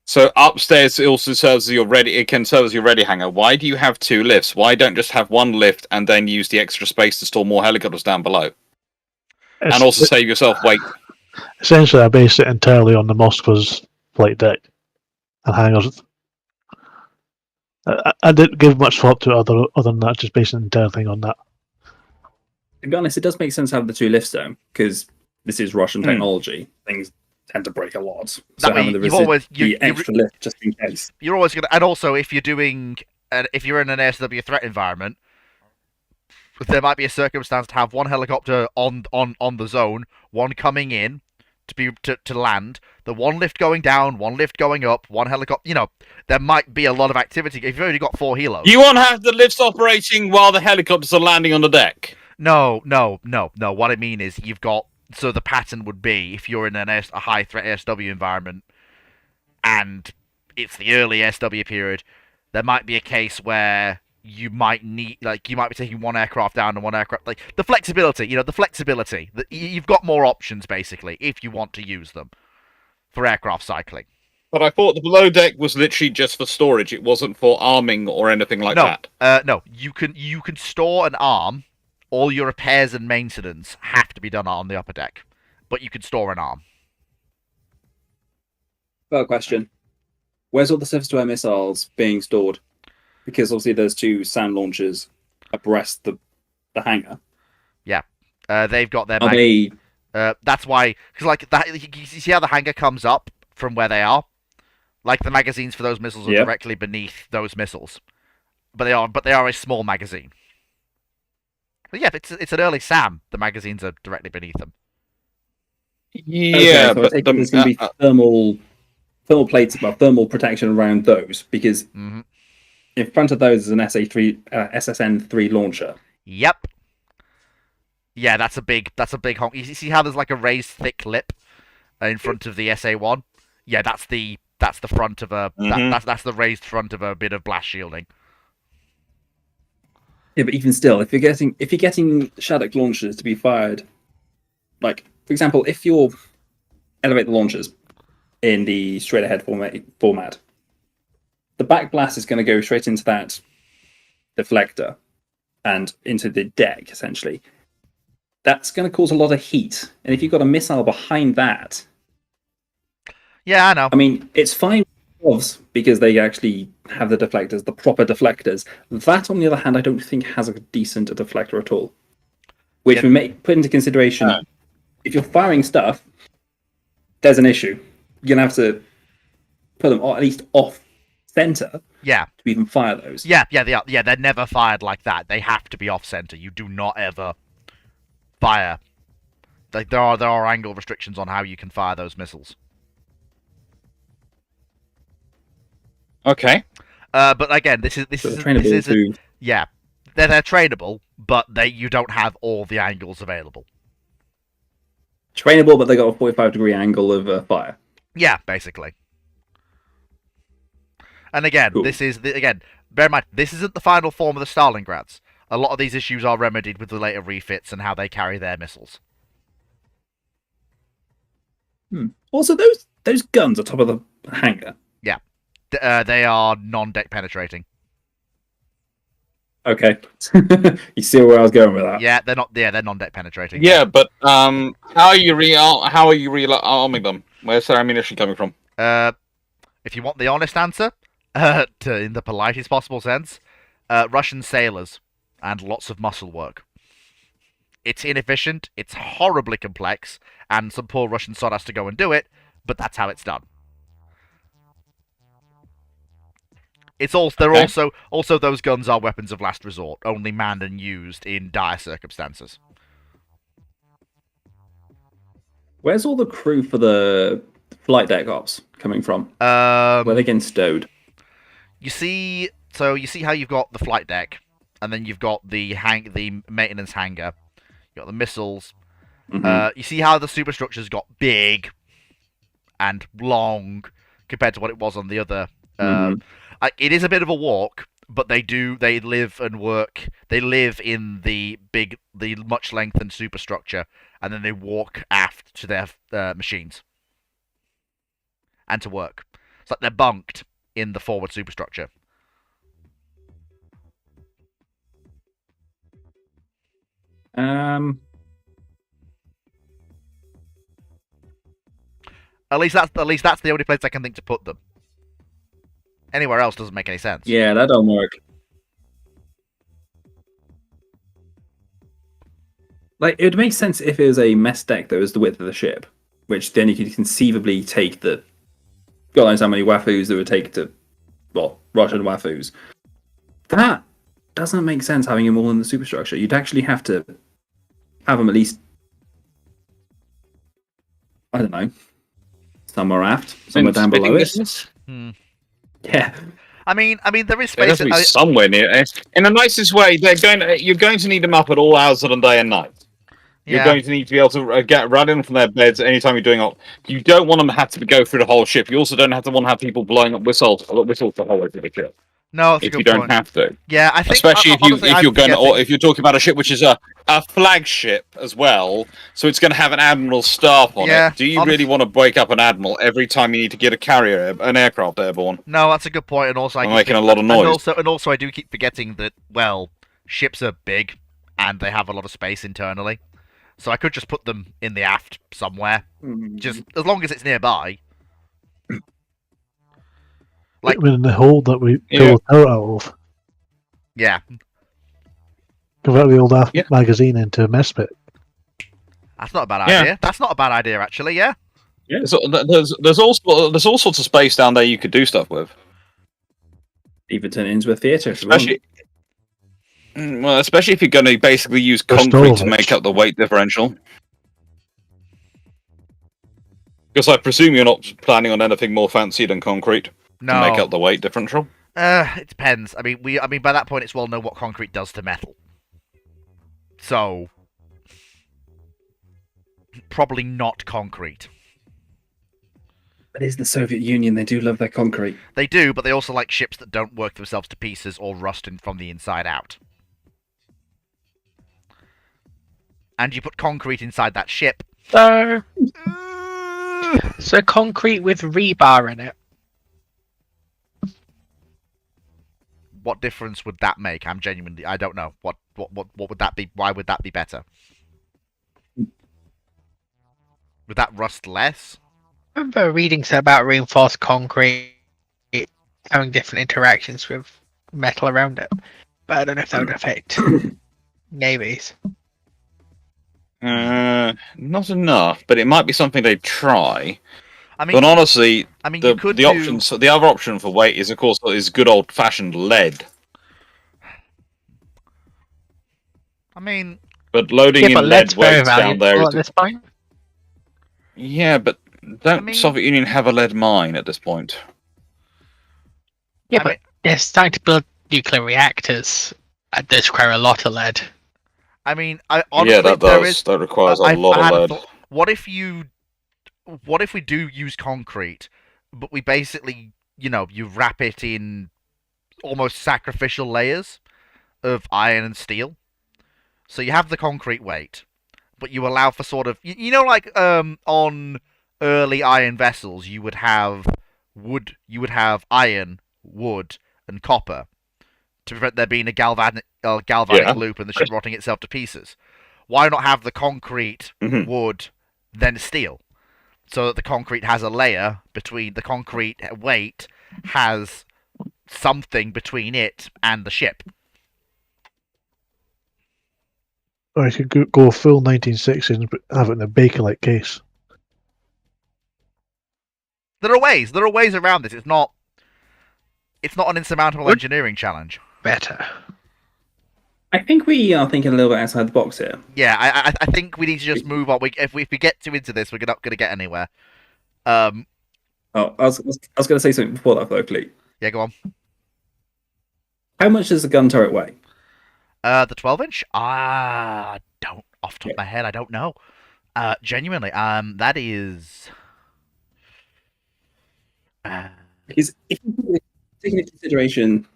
So upstairs it also serves as your ready. It can serve as your ready hangar. Why do you have 2 lifts? Why don't just have 1 lift and then use the extra space to store more helicopters down below, and also save yourself weight? Essentially, I base it entirely on the Moskva's flight deck and hangars. I didn't give much thought to it other than that, just basing the entire thing on that. To be honest, it does make sense to have the two lifts though, because this is Russian Hmm. technology. Things tend to break a lot. So That way, having the, you've always the extra lift just in case. you're always gonna, and also if you're doing, if you're in an ASW threat environment, there might be a circumstance to have one helicopter on the zone, one coming in to land, the one lift going down, one lift going up, one helicopter. You know, there might be a lot of activity if you've only got 4 helos. You won't have the lifts operating while the helicopters are landing on the deck. No. What I mean is you've got, so the pattern would be if you're in a high threat ASW environment and it's the early SW period, there might be a case where you might need, like, you might be taking one aircraft down and one aircraft, like the flexibility. You've got more options basically if you want to use them for aircraft cycling. But I thought the below deck was literally just for storage. It wasn't for arming or anything like that. No, you can store an arm. All your repairs and maintenance have to be done on the upper deck, but you can store an arm. Well, question: where's all the surface-to-air missiles being stored? Because obviously there's 2 SAM launchers abreast the hangar. They've got their. Are they? That's why, because like that, you see how the hangar comes up from where they are. Like the magazines for those missiles are Yep. directly beneath those missiles, but they are a small magazine. But yeah, it's an early SAM. The magazines are directly beneath them. Yeah, Okay, so I but take it there's going to be thermal plates, well, thermal protection around those, because Mhm. in front of those is an SSN3 launcher. Yep. Yeah, that's a big honk. You see how there's like a raised thick lip in front of the SA-1? Yeah, that's the front of a Mhm. that's the raised front of a bit of blast shielding. Yeah, but even still, if you're getting Shattuck launchers to be fired, like for example, if you elevate the launchers in the straight ahead format, the back blast is going to go straight into that deflector and into the deck essentially. That's going to cause a lot of heat, and if you've got a missile behind that, Yeah, I know. I mean, it's fine because they actually have the deflectors, the proper deflectors. That, on the other hand, I don't think has a decent deflector at all. Which Yeah. we may put into consideration. If you're firing stuff, there's an issue. You're gonna have to put them at least off center Yeah. to even fire those. Yeah, they are. Yeah, they're never fired like that. They have to be off center. You do not ever fire. Like there are angle restrictions on how you can fire those missiles. okay. But again, this So they're isn't, trainable this isn't, to. yeah, they're trainable, but you don't have all the angles available. Trainable, but they got a 45-degree angle of fire. Yeah, basically. And again, Cool. again, bear in mind, this isn't the final form of the Stalingrads. A lot of these issues are remedied with the later refits and how they carry their missiles. Also, those guns on top of the hangar. They are non-deck penetrating. Okay, you see where I was going with that. Yeah, they're not. Yeah, they're non-deck penetrating. Yeah, but how are you rearming them? Where's their ammunition coming from? If you want the honest answer, in the politest possible sense, Russian sailors and lots of muscle work. It's inefficient, it's horribly complex, and some poor Russian sod has to go and do it, but that's how it's done. It's also they're Okay. also those guns are weapons of last resort, only manned and used in dire circumstances. Where's all the crew for the flight deck ops coming from? Where are they getting stowed? You see how you've got the flight deck, and then you've got the maintenance hangar. You got the missiles. Mhm. You see how the superstructure's got big and long compared to what it was on the other. Mhm. It is a bit of a walk, but they live and work. They live in the much lengthened superstructure, and then they walk aft to their machines and to work. It's like they're bunked in the forward superstructure. At least that's the only place I can think to put them. Anywhere else doesn't make any sense. Yeah, that don't work. Like, it would make sense if it was a mess deck that was the width of the ship, which then you could conceivably take the God knows how many Wafus that would take to, well, Russian Wafus. That doesn't make sense having them all in the superstructure. You'd actually have to have them at least, I don't know, somewhere aft, somewhere down below it. Yeah. I mean, there is There has space. to be somewhere near it. In the nicest way, you're going to need them up at all hours of the day and night. You're Yeah. going to need to be able to get run in from their beds anytime you're doing it. You don't want them to have to go through the whole ship. You also don't want to have people blowing up whistles the whole way through the ship. No, that's a If good you don't point. have to. Yeah, I think Especially honestly, if I'm you're going to, or forgetting- if you're talking about a ship which is a flagship as well, so it's going to have an admiral's staff on Yeah, it. Do you really want to break up an admiral every time you need to get an aircraft airborne? No, that's a good point, and also I'm making a lot of noise. And also, I do keep forgetting that ships are big and they have a lot of space internally, so I could just put them in the aft somewhere, just as long as it's nearby. Like, I mean, in the hole that we built out of, yeah, convert the old magazine into a mess pit. that's not a bad Yeah. idea. That's not a bad idea, actually. Yeah. So there's all sorts of space down there you could do stuff with. Even turn it into a theatre. if you want. Especially if you're going to basically use Or concrete to storage. make up the weight differential. Because I presume you're not planning on anything more fancy than concrete No. to make up the weight differential. It depends. I mean, by that point, it's well known what concrete does to metal. So, probably not concrete. But it's the Soviet Union. They do love their concrete. They do, but they also like ships that don't work themselves to pieces or rust from the inside out. And you put concrete inside that ship. So concrete with rebar in it. What difference would that make? I don't know. What would that be? Why would that be better? Would that rust less? I remember reading something about reinforced concrete having different interactions with metal around it, but I don't know if that would affect navies. Not enough, but it might be something they'd try. I mean, But honestly, you could the other option for weight is, of course, good old fashioned lead. I mean, But loading in lead lead's very weights down there valuable is at this point. yeah, but don't Soviet Union have a lead mine at this point? Yeah, but they're starting to build nuclear reactors that require a lot of lead. I mean, honestly, Yeah, that does. That requires a lot of lead. What if we do use concrete, but we basically, you wrap it in almost sacrificial layers of iron and steel. So you have the concrete weight, but you allow for sort of, like on early iron vessels, you would have iron, wood, and copper to prevent there being a galvanic loop and the ship rotting itself to pieces. Why not have the concrete, wood, then steel? So that the concrete has a layer between the concrete weight has something between it and the ship. Or you could go full 1960s but have it in a Bakelite case. There are ways around this. It's not an insurmountable engineering challenge. Better. I think we are thinking a little bit outside the box here. Yeah, I think we need to just move on. If we get too into this, we're not going to get anywhere. I was going to say something before that, though, Clee. Yeah, go on. How much does the gun turret weigh? The 12-inch? Don't off the top of my head. I don't know. Genuinely, that is. Because if you take into consideration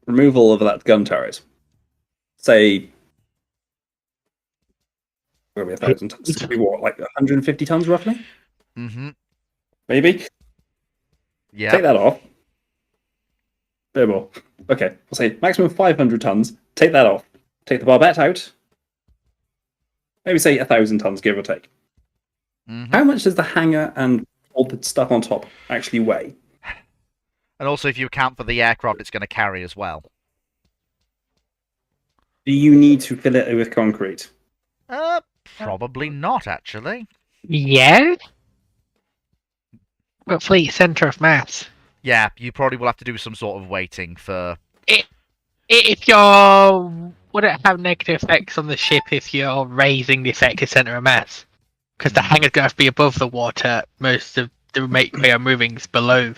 removal of that gun turret, say, where are we, 1,000 tons? It's gonna be what, like 150 tons roughly? Mm-hmm. Maybe? Yeah. Take that off. Bit more. Okay, we'll say maximum 500 tons. Take that off. Take the barbette out. Maybe say 1,000 tons, give or take. Mm-hmm. How much does the hanger and all the stuff on top actually weigh? And also, if you account for the aircraft it's going to carry as well. Do you need to fill it with concrete? Probably not, actually. Yeah? But fleet centre of mass. Yeah, you probably will have to do some sort of weighting for... If you're... Would it have negative effects on the ship if you're raising the effective centre of mass? Because the hangar's going to have to be above the water. Most of the way I'm moving is below.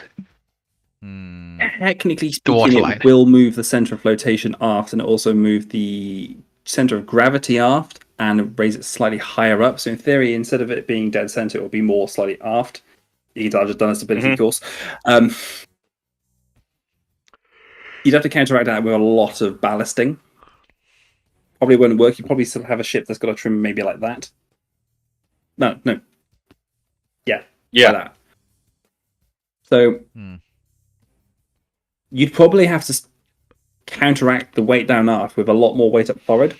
Technically speaking, waterline. it will move the center of flotation aft and also move the center of gravity aft and raise it slightly higher up. So in theory, instead of it being dead center, it will be more slightly aft. I've just done a stability course. You'd have to counteract that with a lot of ballasting. Probably wouldn't work. You probably still have a ship that's got a trim maybe like that. No. Yeah. Like that. So you'd probably have to counteract the weight down aft with a lot more weight up forward.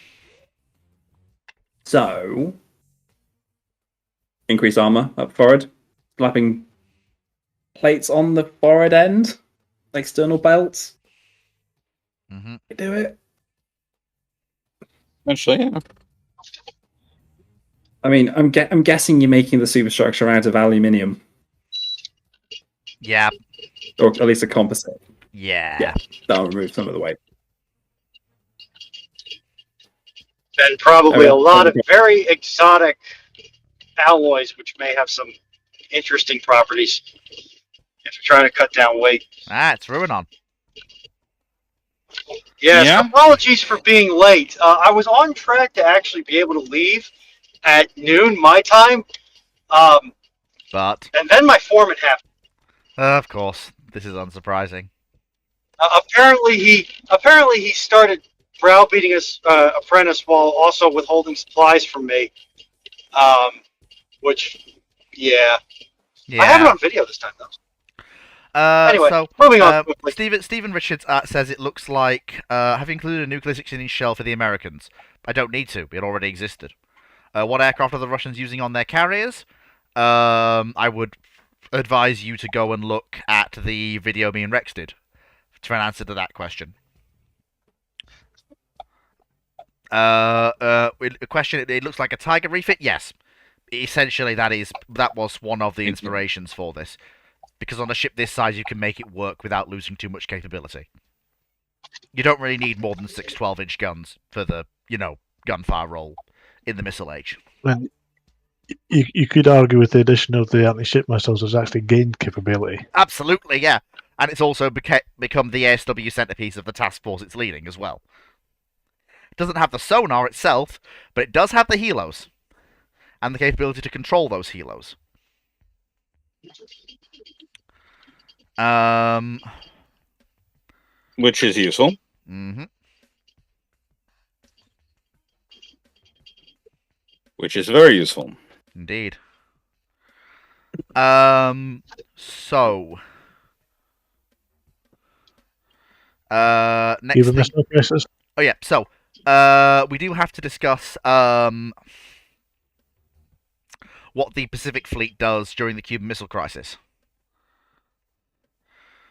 So increase armor up forward, slapping plates on the forward end, external belts. Do it. Actually, yeah. I mean, I'm guessing you're making the superstructure out of aluminium, Yeah. or at least a composite. Yeah. That'll remove some of the weight. And probably a lot of very exotic alloys, which may have some interesting properties if you're trying to cut down weight. It's Ruinon. Yes, Yeah? apologies for being late. I was on track to actually be able to leave at noon my time, But, and then my foreman happened. of course, this is unsurprising. Apparently he started browbeating his apprentice while also withholding supplies from me. Which, yeah. I have it on video this time though. Anyway, so, moving on quickly. Stephen Richards says it looks like have included a nuclear 16-inch shell for the Americans. I don't need to. It already existed. What aircraft are the Russians using on their carriers? I would advise you to go and look at the video me and Rex did to an answer to that question. A question. It looks like a Tiger refit. Yes, essentially that was one of the inspirations for this. Because on a ship this size, you can make it work without losing too much capability. You don't really need more than 6 12-inch guns for the, gunfire role in the missile age. Well, you could argue with the addition of the anti-ship missiles has actually gained capability. Absolutely, yeah. And it's also become the ASW centerpiece of the task force it's leading as well. It doesn't have the sonar itself, but it does have the helos. And the capability to control those helos. Which is useful. Which is very useful. Indeed. So. Next Even thing. missile crisis. Oh yeah. So, we do have to discuss what the Pacific Fleet does during the Cuban Missile Crisis.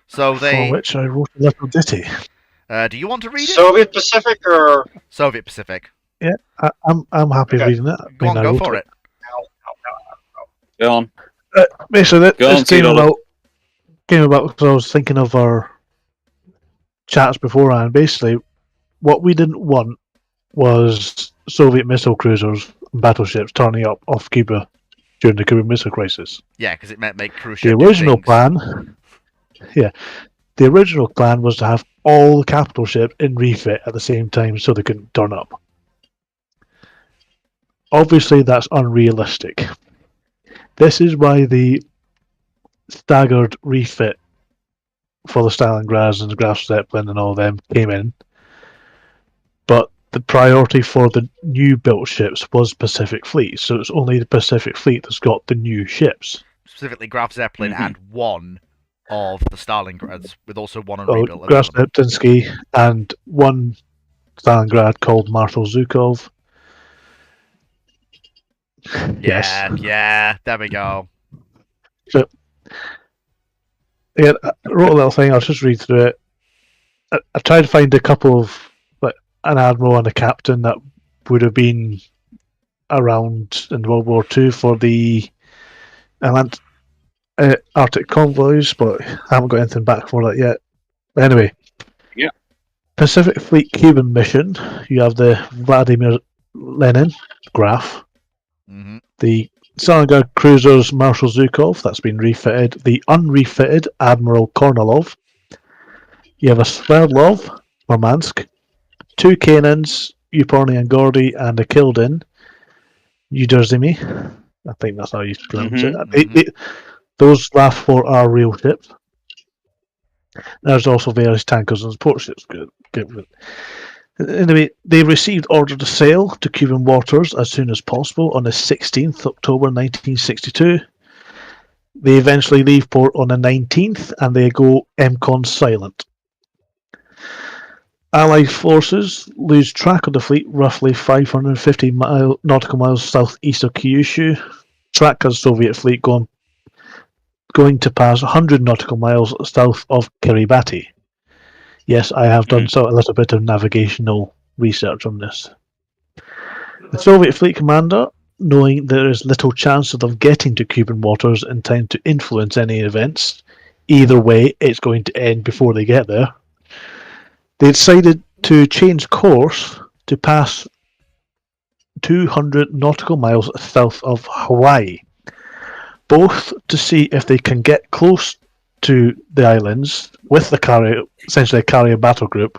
So For which I wrote a little ditty. do you want to read it? Soviet Pacific or Soviet Pacific. Yeah, I'm happy reading it. Go on, go for it. Go on. Basically, Go on, this came Tito. about because I was thinking of our chats beforehand. Basically, what we didn't want was Soviet missile cruisers and battleships turning up off Cuba during the Cuban Missile Crisis. Yeah, because it meant make The Khrushchev original do things. plan, the original plan was to have all the capital ships in refit at the same time so they couldn't turn up. Obviously, that's unrealistic. This is why the staggered refit for the Stalingrads and the Graf Zeppelin and all them came in. But the priority for the new built ships was Pacific Fleet, so it's only the Pacific Fleet that's got the new ships. Specifically Graf Zeppelin and one of the Stalingrads, with also one So unrebuilt. Graf Zeptinsky and one Stalingrad called Marshal Zhukov. Yeah, there we go. So Yeah, I wrote a little thing. I'll just read through it. I tried to find a couple of an admiral and a captain that would have been around in World War II for the Arctic convoys, but I haven't got anything back for that yet. But anyway, Yeah. Pacific Fleet Cuban mission. You have the Vladimir Lenin Graf, Mm-hmm. the Stalingrad cruisers Marshal Zhukov, that's been refitted, the unrefitted Admiral Kornilov. You have a Sverdlov, Murmansk, 2 Canaans, Uporny and Gordy, and a Kildin, Uderzimi. I think that's how you pronounce it. Those last 4 are real ships. There's also various tankers and support ships. Good. Anyway, they received order to sail to Cuban waters as soon as possible on the 16th October 1962. They eventually leave port on the 19th and they go MCON silent. Allied forces lose track of the fleet roughly 550 nautical miles southeast of Kyushu. Track as Soviet fleet going to pass 100 nautical miles south of Kiribati. Yes, I have done a little bit of navigational research on this. The Soviet fleet commander, knowing there is little chance of them getting to Cuban waters in time to influence any events, either way it's going to end before they get there, they decided to change course to pass 200 nautical miles south of Hawaii, both to see if they can get close to the islands with the carrier, essentially a carrier battle group,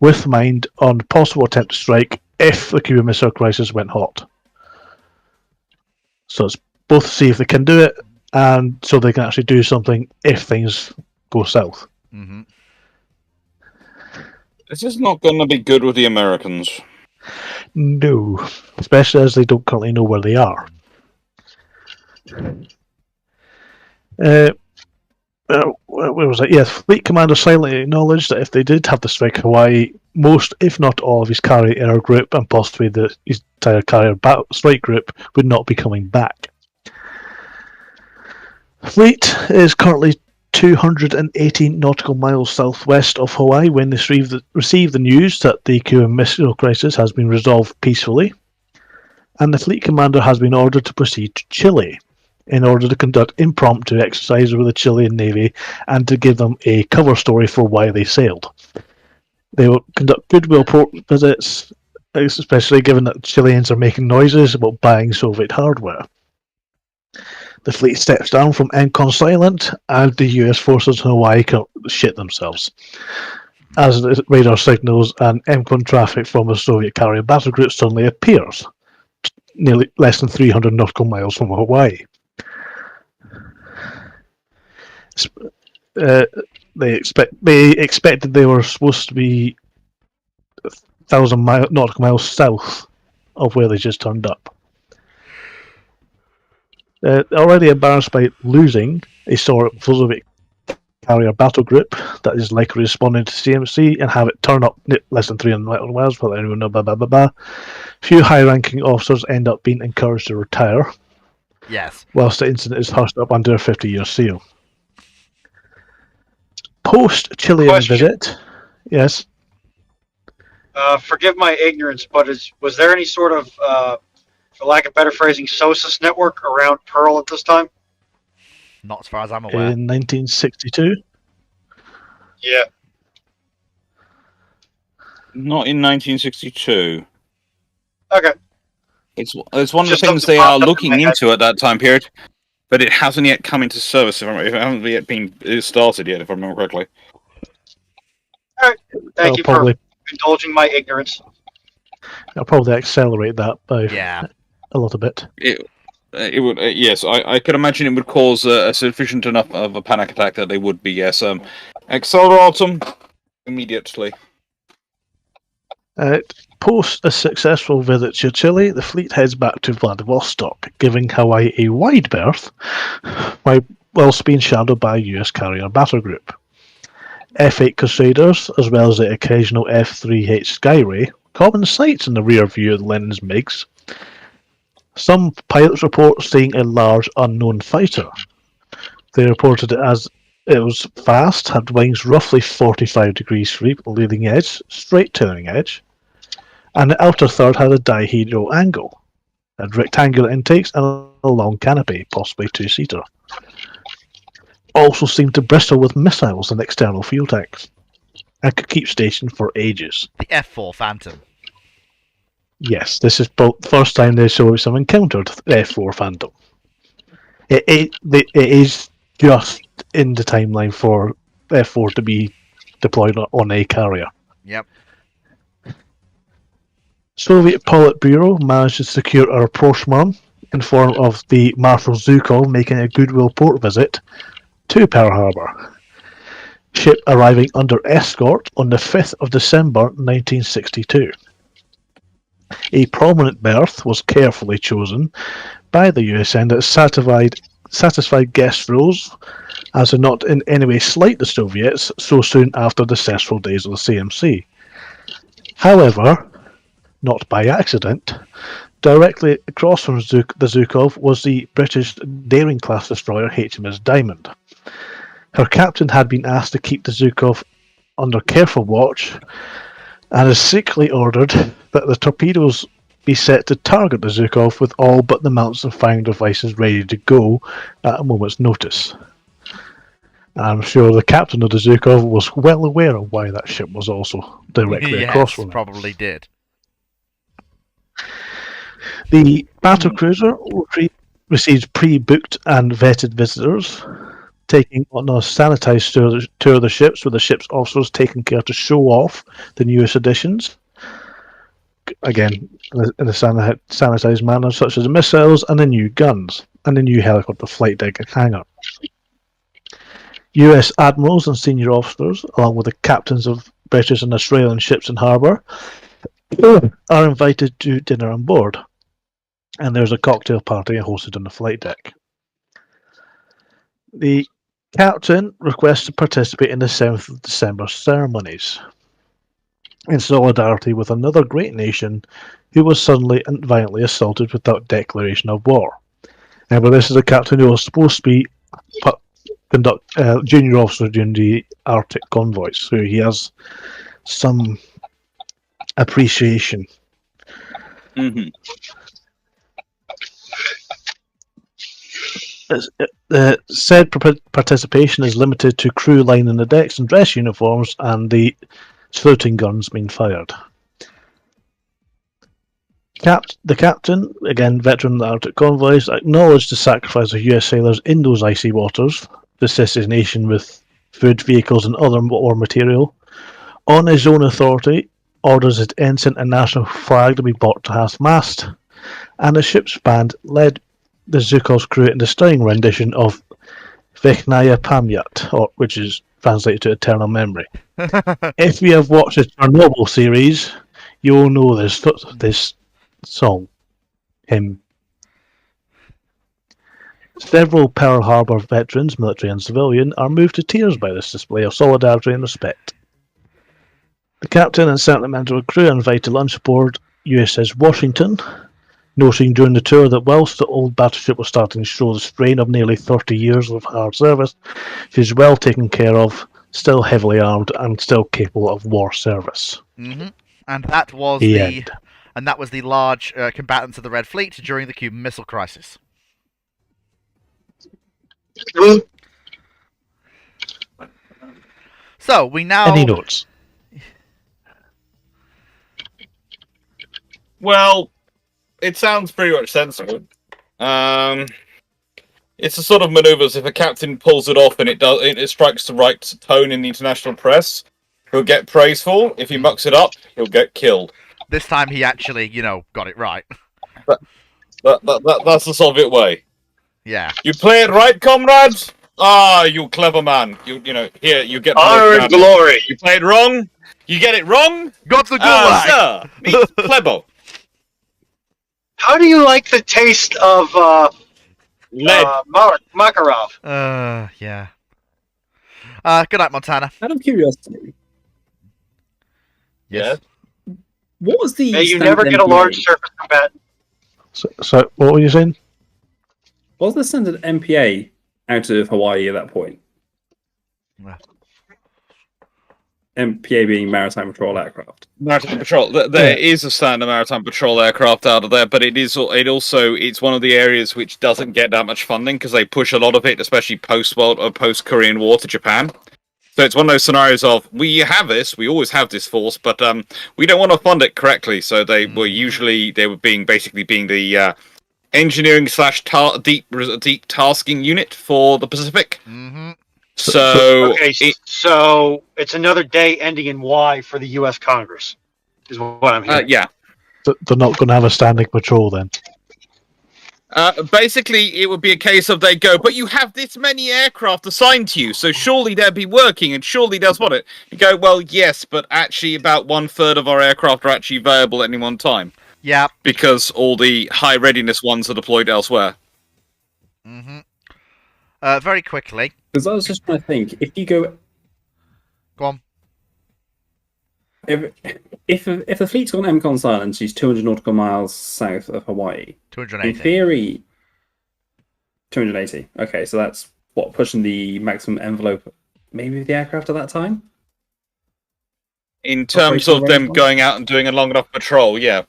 with mind on possible attempt to strike if the Cuban Missile Crisis went hot. So it's both to see if they can do it, and so they can actually do something if things go south. Mm-hmm. This is not going to be good with the Americans. No, especially as they don't currently know where they are. Where was it? Yes, Fleet Commander silently acknowledged that if they did have to strike Hawaii, most, if not all, of his carrier air group and possibly his entire carrier strike group would not be coming back. Fleet is currently 218 nautical miles southwest of Hawaii when they receive the news that the Cuban Missile Crisis has been resolved peacefully, and the Fleet Commander has been ordered to proceed to Chile in order to conduct impromptu exercises with the Chilean Navy and to give them a cover story for why they sailed. They will conduct goodwill port visits, especially given that Chileans are making noises about buying Soviet hardware. The fleet steps down from MCON silent, and the US forces in Hawaii can shit themselves. As the radar signals and MCON traffic from a Soviet carrier battle group suddenly appears, nearly less than 300 nautical miles from Hawaii. They expected they were supposed to be 1,000 nautical miles south of where they just turned up. Already embarrassed by losing a Soviet carrier battle group that is likely responding to CMC and have it turn up less than 300 miles without anyone know blah blah blah blah. Few high-ranking officers end up being encouraged to retire. Yes. Whilst the incident is hushed up under a 50-year seal. Post-Chilean visit, yes. Forgive my ignorance, but was there any sort of, for lack of better phrasing, SOSUS network around Pearl at this time? Not as far as I'm aware. In 1962? Yeah. Not in 1962. Okay. It's one of the Just things something they are popped up in looking my head. into at that time period, but it hasn't yet come into service. If it hasn't yet been started yet, if I remember correctly. All right. Thank you Probably, for indulging my ignorance. I'll probably accelerate that by Yeah. a little bit. It would yes. I could imagine it would cause a sufficient enough of a panic attack that they would be yes. Acceleratum immediately. Post a successful visit to Chile, the fleet heads back to Vladivostok, giving Hawaii a wide berth, whilst being shadowed by a US carrier battle group. F-8 Crusaders, as well as the occasional F-3H Skyray, common sights in the rear view of Lenin's MiGs. Some pilots report seeing a large unknown fighter. They reported it as It was fast, had wings roughly 45 degrees sweep, leading edge, straight turning edge, and the outer third had a dihedral angle, had rectangular intakes and a long canopy, possibly two-seater. Also seemed to bristle with missiles and external fuel tanks, and could keep station for ages. The F4 Phantom. Yes, this is the first time the Soviets have encountered the F4 Phantom. It is just in the timeline for F4 to be deployed on a carrier. Yep. Soviet Politburo managed to secure a rapprochement in form of the Marshal Zhukov making a goodwill port visit to Pearl Harbor. Ship arriving under escort on the 5th of December 1962. A prominent berth was carefully chosen by the USN that satisfied guest rules as to not in any way slight the Soviets so soon after the successful days of the CMC. However, not by accident, directly across from the Zhukov was the British Daring-class destroyer HMS Diamond. Her captain had been asked to keep the Zhukov under careful watch and has secretly ordered that the torpedoes be set to target the Zhukov with all but the mounts and firing devices ready to go at a moment's notice. I'm sure the captain of the Zhukov was well aware of why that ship was also directly across from it. Probably did. The battle cruiser received pre-booked and vetted visitors, taking on a sanitized tour of the ships, with the ship's officers taking care to show off the newest additions. Again, in a sanitized manner, such as the missiles and the new guns, and the new helicopter flight deck and hangar. US admirals and senior officers, along with the captains of British and Australian ships in harbour, are invited to dinner on board, and there's a cocktail party hosted on the flight deck. The captain requests to participate in the 7th of December ceremonies, in solidarity with another great nation who was suddenly and violently assaulted without declaration of war. And but this is a captain who was supposed to be junior officer during the Arctic convoys, so he has some appreciation. Mm-hmm. Said participation is limited to crew lining the decks in dress uniforms and the saluting guns being fired. The captain, again veteran of the Arctic convoys, acknowledged the sacrifice of US sailors in those icy waters, to assist his nation with food, vehicles and other war material. On his own authority, orders his ensign and national flag to be brought to half-mast, and the ship's band led the Zhukov's crew in the stunning rendition of Vechnaya Pamyat, which is translated to Eternal Memory. If you have watched the Chernobyl series, you will know this song, hymn. Several Pearl Harbor veterans, military and civilian, are moved to tears by this display of solidarity and respect. The captain and certain members of the crew are invited to lunch aboard USS Washington, noting during the tour that whilst the old battleship was starting to show the strain of nearly 30 years of hard service, she is well taken care of, still heavily armed, and still capable of war service. Mm-hmm. And that was the large combatants of the Red Fleet during the Cuban Missile Crisis. So we now. Any notes? Well, it sounds pretty much sensible. It's the sort of manoeuvres, if a captain pulls it off and it strikes the right tone in the international press, he'll get praise for. If he mucks it up, he'll get killed. This time he actually, got it right. That's the Soviet way. Yeah. You play it right, comrades? Ah, you clever man. You get honor and glory. You play it wrong? You get it wrong? Got the gulag. Sir, meet plebo. How do you like the taste of Lead. Makarov? Yeah. Good night, Montana. Out of curiosity, Yes. what was the? May you standard never get a MPA? large surface combatant. So what were you saying? What was the standard MPA out of Hawaii at that point? MPA being maritime patrol aircraft. Maritime patrol. There is a standard maritime patrol aircraft out of there, but it's one of the areas which doesn't get that much funding because they push a lot of it, especially post Korean War to Japan. So it's one of those scenarios of we always have this force, but we don't want to fund it correctly. So they were basically being the engineering / deep tasking unit for the Pacific. Mm-hmm. So so it's another day ending in Y for the U.S. Congress, is what I'm hearing. yeah. They're not going to have a standing patrol then. Basically, it would be a case of they go, but you have this many aircraft assigned to you, so surely they'll be working, and surely they'll want it. You go, well, yes, but actually about 1/3 of our aircraft are actually available at any one time. Yeah. Because all the high readiness ones are deployed elsewhere. Mm-hmm. Very quickly. Because I was just trying to think, if you go on. If the fleet's on Mkon's Island, she's 200 nautical miles south of Hawaii. 280. In theory, 280. Okay, so that's what, pushing the maximum envelope, maybe of the aircraft at that time. In terms Operational of them range-wise? going out and doing a long enough patrol, yeah,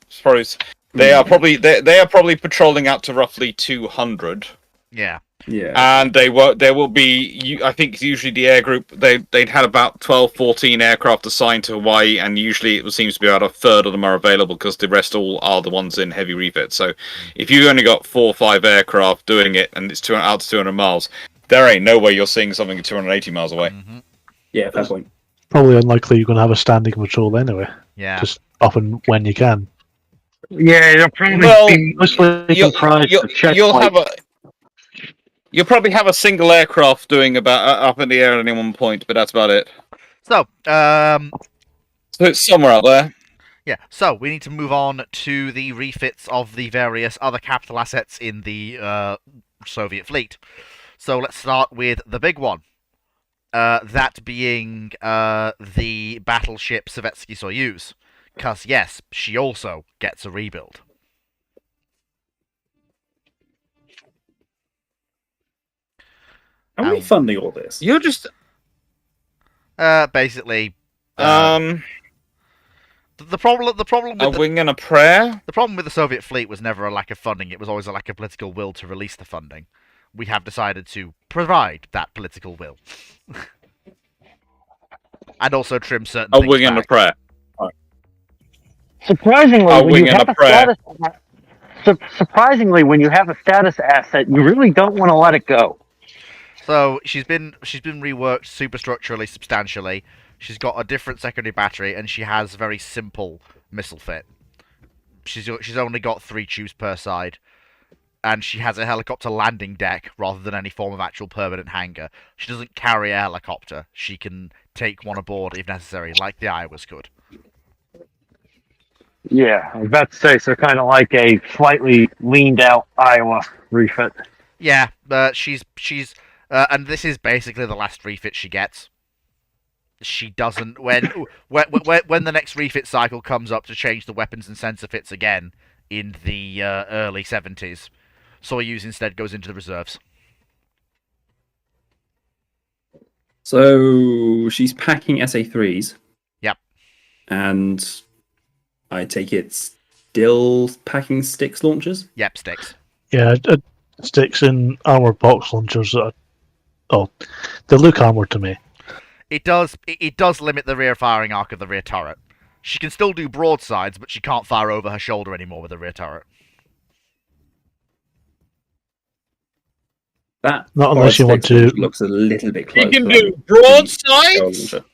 they are probably patrolling out to roughly 200. Yeah. Yeah. And there will be, I think usually the air group, they'd had about 12, 14 aircraft assigned to Hawaii, and usually it seems to be about 1/3 of them are available because the rest all are the ones in heavy refit. So if you only got 4 or 5 aircraft doing it and it's out to 200 miles, there ain't no way you're seeing something 280 miles away. Mm-hmm. Yeah, fair point. Probably unlikely you're going to have a standing patrol anyway. Yeah. Just up and when you can. Yeah, it'll probably be mostly comprised of check You'll probably have a single aircraft doing about up in the air at any one point, but that's about it. So, So it's somewhere out there. yeah. So we need to move on to the refits of the various other capital assets in the Soviet fleet. So let's start with the big one. That being the battleship Sovietsky Soyuz. Because, yes, she also gets a rebuild. How are we funding all this? You're just Basically, a the problem with wing and a prayer. the problem with the Soviet fleet was never a lack of funding. It was always a lack of political will to release the funding. We have decided to provide that political will, and also trim certain A things wing and a back. prayer. Surprisingly, A when wing you and have a a prayer. surprisingly, when you have a status asset, you really don't want to let it go. So she's been reworked superstructurally, substantially. She's got a different secondary battery, and she has very simple missile fit. She's only got 3 tubes per side, and she has a helicopter landing deck rather than any form of actual permanent hangar. She doesn't carry a helicopter. She can take one aboard if necessary, like the Iowas could. Yeah, I was about to say, so kind of like a slightly leaned out Iowa refit. Yeah, she's and this is basically the last refit she gets. She doesn't when the next refit cycle comes up to change the weapons and sensor fits again in the early 70s. Soyuz instead goes into the reserves. So she's packing SA3s. Yep. And I take it still packing Styx launchers? Yep, sticks. Yeah, it sticks in armor box launchers. They look armored to me. It does limit the rear firing arc of the rear turret. She can still do broadsides, but she can't fire over her shoulder anymore with the rear turret. That Not unless you want Styx to- launcher looks a little bit close. You can to do that broadsides? launcher.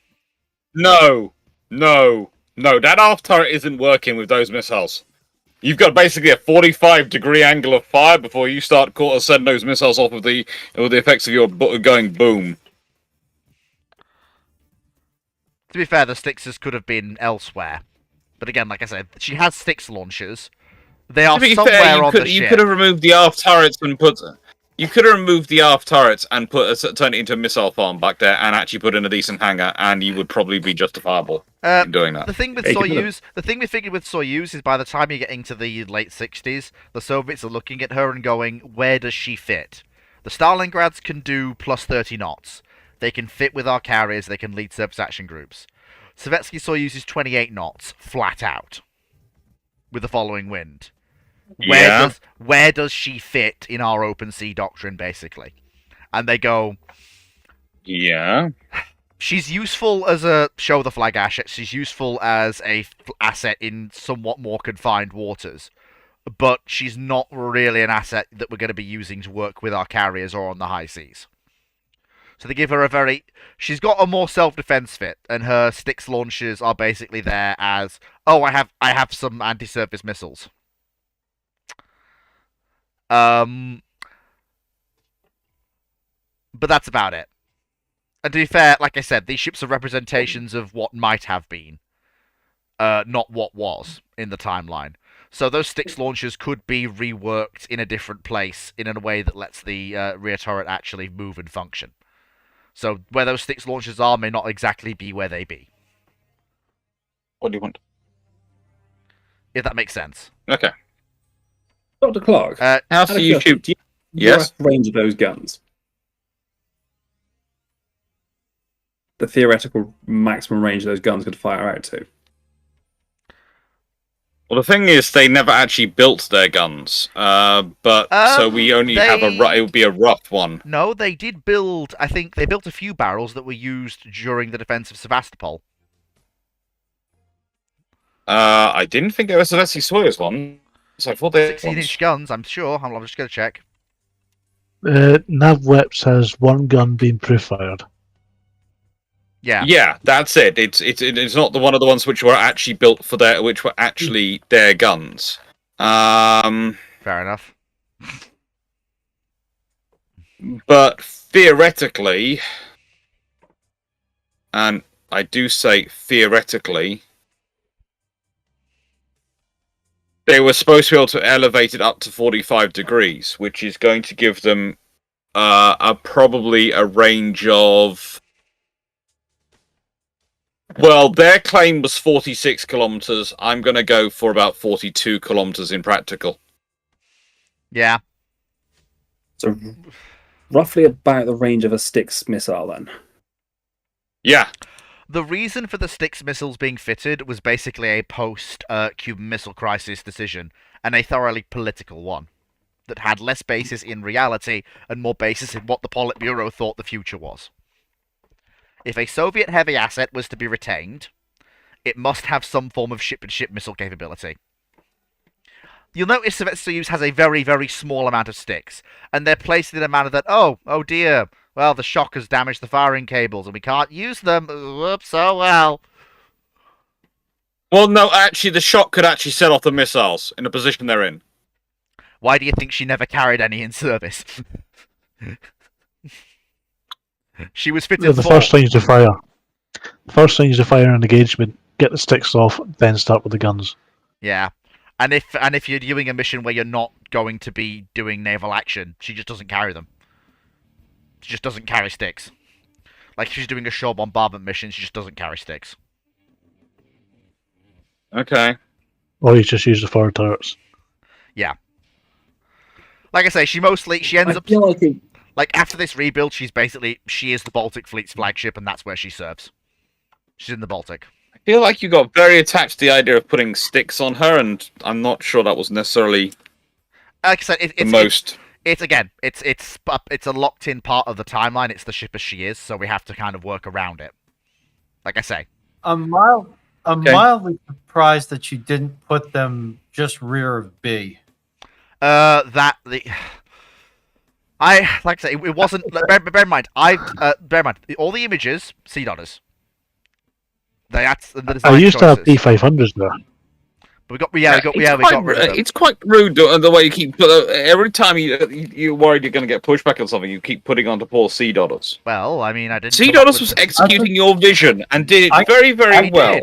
No. That aft turret isn't working with those missiles. You've got basically a 45-degree angle of fire before you start sending those missiles off with the effects of your going boom. To be fair, the Styxes could have been elsewhere. But again, like I said, she has Styx launchers. They are To be somewhere fair, on the you ship. could have removed the aft turrets and put. You could have removed the aft turrets and turn it into a missile farm back there, and actually put in a decent hangar, and you would probably be justifiable in doing that. The thing with Yeah, you could Soyuz, the thing we figured with Soyuz is by the time you get into the late 60s, the Soviets are looking at her and going, where does she fit? The Stalingrads can do plus 30 knots. They can fit with our carriers. They can lead surface action groups. Savetsky Soy uses 28 knots, flat out, with the following wind. Where does she fit in our open sea doctrine, basically? And they go, Yeah. she's useful as a show the flag asset. She's useful as a asset in somewhat more confined waters. But she's not really an asset that we're going to be using to work with our carriers or on the high seas. So they give her she's got a more self-defense fit, and her Styx launchers are basically there as, oh, I have some anti-surface missiles. But that's about it. And to be fair, like I said, these ships are representations of what might have been, not what was in the timeline. So those Styx launchers could be reworked in a different place in a way that lets the rear turret actually move and function. So where those Styx launchers are may not exactly be where they be. What do you want? If that makes sense. Okay. Dr. Clark, How do you shoot? do you Yes. have range of those guns? The theoretical maximum range those guns could fire out to. Well, the thing is, they never actually built their guns, so we only have it would be a rough one. No, they did build. I think they built a few barrels that were used during the defense of Sevastopol. I didn't think it was a Leslie Sawyer's one. So I thought they 16-inch guns, I'm sure. I'm just going to check. Navweps has one gun being proof-fired. Yeah, that's it. It's not one of the ones which were actually built for which were actually their guns. fair enough. But theoretically, and I do say theoretically, they were supposed to be able to elevate it up to 45 degrees, which is going to give them probably a range of... Well, their claim was 46 kilometers. I'm going to go for about 42 kilometers in practical. Yeah. So roughly about the range of a Styx missile, then. Yeah. The reason for the Styx missiles being fitted was basically a post-Cuban Missile Crisis decision, and a thoroughly political one, that had less basis in reality and more basis in what the Politburo thought the future was. If a Soviet heavy asset was to be retained, it must have some form of ship-and-ship missile capability. You'll notice that Soyuz has a very, very small amount of Styx, and they're placed in a manner that, oh dear, well, the shock has damaged the firing cables, and we can't use them. Whoops, oh well. Well, no, actually, the shock could actually set off the missiles in the position they're in. Why do you think she never carried any in service? She was fitted The first thing is to fire. The first thing is to fire an engagement, get the Styx off, then start with the guns. Yeah. And if you're doing a mission where you're not going to be doing naval action, she just doesn't carry them. She just doesn't carry Styx. Like, if she's doing a shore bombardment mission, she just doesn't carry Styx. Okay. Or you just use the forward turrets. Yeah. Like I say, she ends up... feel like it, Like, after this rebuild, she is the Baltic Fleet's flagship, and that's where she serves. She's in the Baltic. I feel like you got very attached to the idea of putting Styx on her, and I'm not sure that was necessarily Like I said, it's a locked-in part of the timeline. It's the ship as she is, so we have to kind of work around it. Like I say. I'm mildly surprised that you didn't put them just rear of B. Like I say, it wasn't. Bear in mind, all the images, Sea Dotters. I used to have P500s there. But we got rid of them. It's quite rude the way you keep every time you're worried you're going to get pushback on something, you keep putting onto poor Sea Dotters. Well, I mean, I didn't. Sea Dotters was executing your vision and did it very, very well.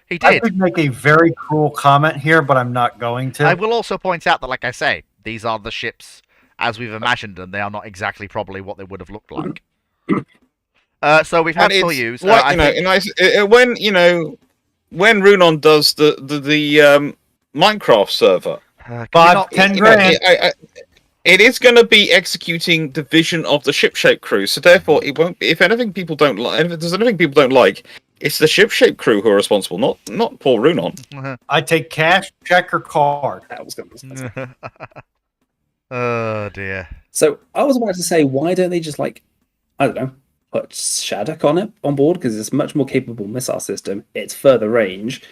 He did. I could make a very cruel comment here, but I'm not going to. I will also point out that, like I say, these are the ships as we've imagined them. They are not exactly probably what they would have looked like. So we've had Soyuz. When Runon does the Minecraft server, Bob, 10 grand. It is going to be executing the vision of the ship-shape crew, so therefore it won't. If anything people don't like, if there's anything people don't like, it's the ship-shape crew who are responsible, not Paul Runon. I take cash, check, or card. That was going to be Oh dear. So I was about to say, why don't they just I don't know, put Shattuck on board, because it's a much more capable missile system. It's further range,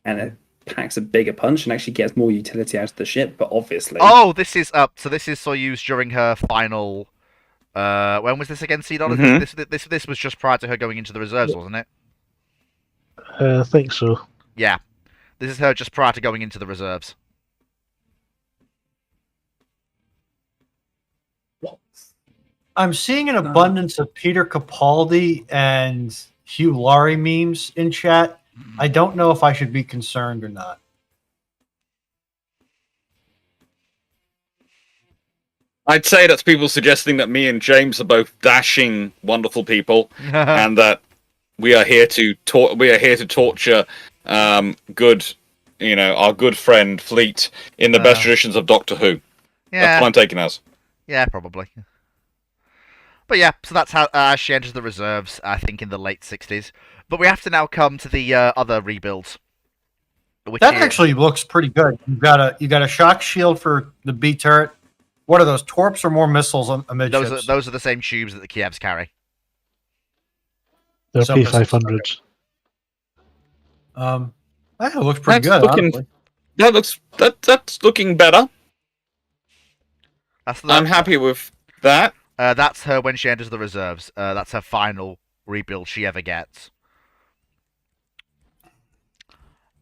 and it packs a bigger punch and actually gets more utility out of the ship. But obviously, Oh, this is So this is Soyuz during her final. When was this again, C-Dollar? This was just prior to her going into the reserves, wasn't it? I think so. Yeah, this is her just prior to going into the reserves. I'm seeing an abundance of Peter Capaldi and Hugh Laurie memes in chat. I don't know if I should be concerned or not. I'd say that's people suggesting that me and James are both dashing, wonderful people, and that we are here to torture good, our good friend Fleet in the best traditions of Doctor Who. Yeah, That's what I'm taking as. yeah, probably. But yeah, so that's how she enters the reserves, I think, in the late 60s. But we have to now come to the other rebuilds. That actually looks pretty good. You got a shock shield for the B turret. What are those, torps or more missiles amidships? Those are the same tubes that the Kievs carry. They're Some P500s. That looks pretty good. Honestly. That's looking better. I'm happy with that. That's her when she enters the reserves. That's her final rebuild she ever gets.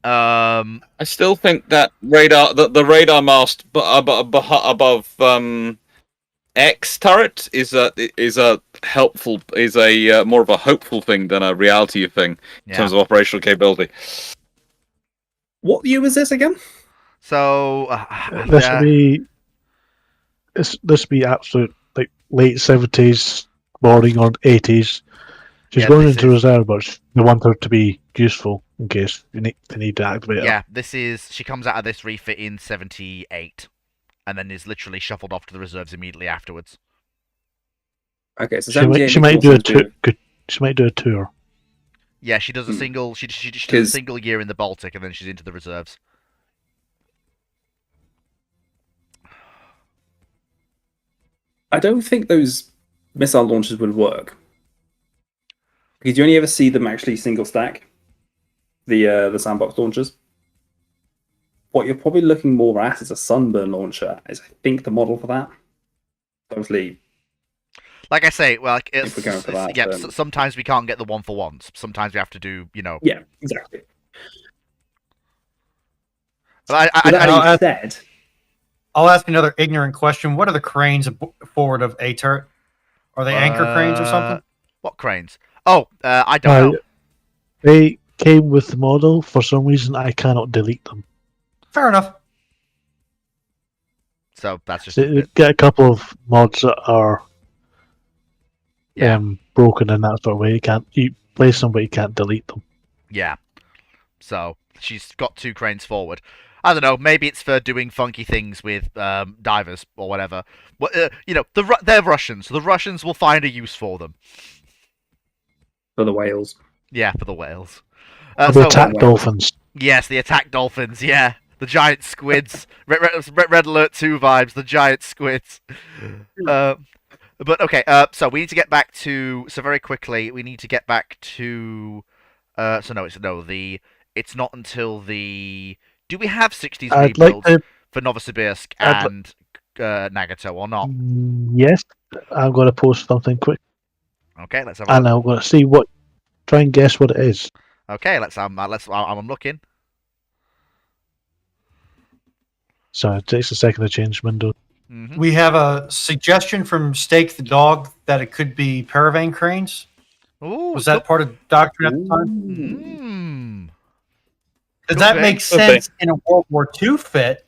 I still think that the radar mast above X turret is a more of a hopeful thing than a reality thing in terms of operational capability. What year was this again? So this would be absolute late 70s, bordering on 80s. She's going into reserve, but they want her to be useful in case they need to activate her. Yeah, she comes out of this refit in 78, and then is literally shuffled off to the reserves immediately afterwards. Okay, so she might do a tour. She might do a tour. Yeah, she does a single. She does a single year in the Baltic, and then she's into the reserves. I don't think those missile launchers would work, because you only ever see them actually single stack the sandbox launchers. What you're probably looking more at is a sunburn launcher. Is I think the model for that. Obviously, like I say, well, if we're going for that, yeah. Sometimes we can't get the 1-for-1s. Sometimes we have to do, Yeah, exactly. But I'll ask another ignorant question. What are the cranes forward of a turret? Are they anchor cranes or something? What cranes? Oh, I don't know. They came with the model. For some reason, I cannot delete them. Fair enough. So that's just they get a couple of mods that are broken in that sort of way. You place them, but you can't delete them. Yeah. So she's got 2 cranes forward. I don't know. Maybe it's for doing funky things with divers or whatever. But they're Russians. So the Russians will find a use for them. For the whales. Yeah, for the whales. The attack dolphins. Yes, the attack dolphins. Yeah, the giant squids. Red Alert 2 vibes. The giant squids. But okay. So we need to get back to. So very quickly, we need to get back to. It's not until the. Do we have 60s rebuilds for Novosibirsk and Nagato or not? Yes, I'm going to post something quick. Okay, let's have a look. And I'm going to see try and guess what it is. Okay, I'm looking. So it takes a second to change window. Mm-hmm. We have a suggestion from Steak the Dog that it could be paravane cranes. Ooh, was that part of doctrine at the time? Does that make sense in a World War II fit?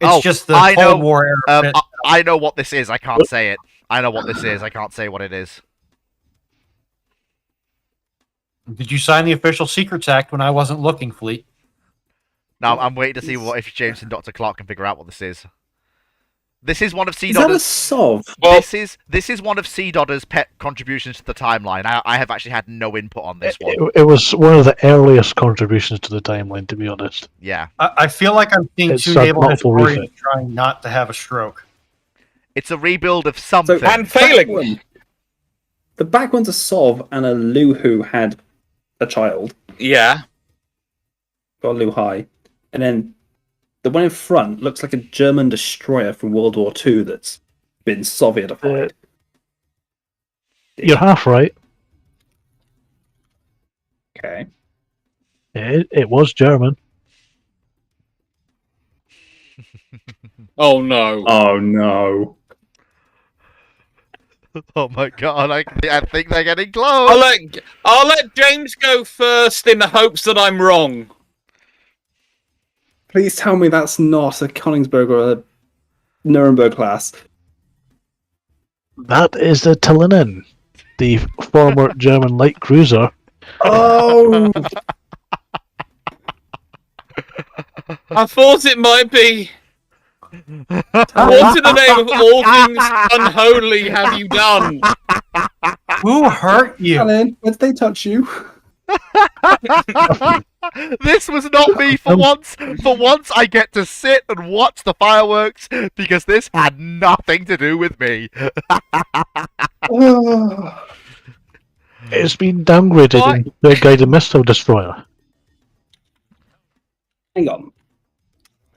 It's just the Cold War era fit. I know what this is. I can't say it. I know what this is. I can't say what it is. Did you sign the Official Secrets Act when I wasn't looking, Fleet? Now I'm waiting to see what if James and Dr. Clark can figure out what this is. This is one of Is that a Dodder's. sov? Well, This is one of Dodder's pet contributions to the timeline. I have actually had no input on this one. It was one of the earliest contributions to the timeline, to be honest. Yeah, I feel like I'm seeing It's two a naval multiple historians refit. trying not to have a stroke. it's a rebuild of something. and failing. One, the back one's a sov, and a Luhu had a child. Yeah. Got a Luhai. And then the one in front looks like a German destroyer from World War II that's been Sovietified. You're half right. Okay. It was German. Oh no. Oh no. Oh my god! I think they're getting I'll close. let James go first in the hopes that I'm wrong. Please tell me that's not a Königsberg or a Nuremberg class. That is the Tillinen, the former German light cruiser. Oh! I thought it might be. What in the name of all things unholy have you done? Who hurt you? Alan, where did they touch you? This was not me for once. For once, I get to sit and watch the fireworks because this had nothing to do with me. It's been downgraded Why? in the guided missile destroyer. Hang on.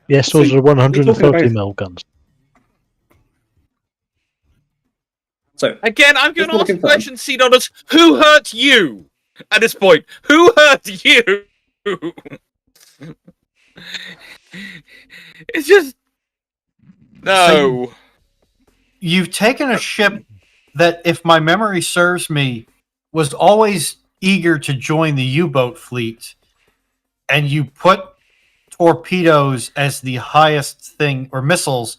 Yes, So those are you're talking 130 about- mil guns. So, Again, I'm going Just to want ask to the confirm. question, C. Dollars. Who hurt you? At this point, who hurt you? It's just no. You've taken a ship that, if my memory serves me, was always eager to join the U-boat fleet, and you put torpedoes as the highest thing, or missiles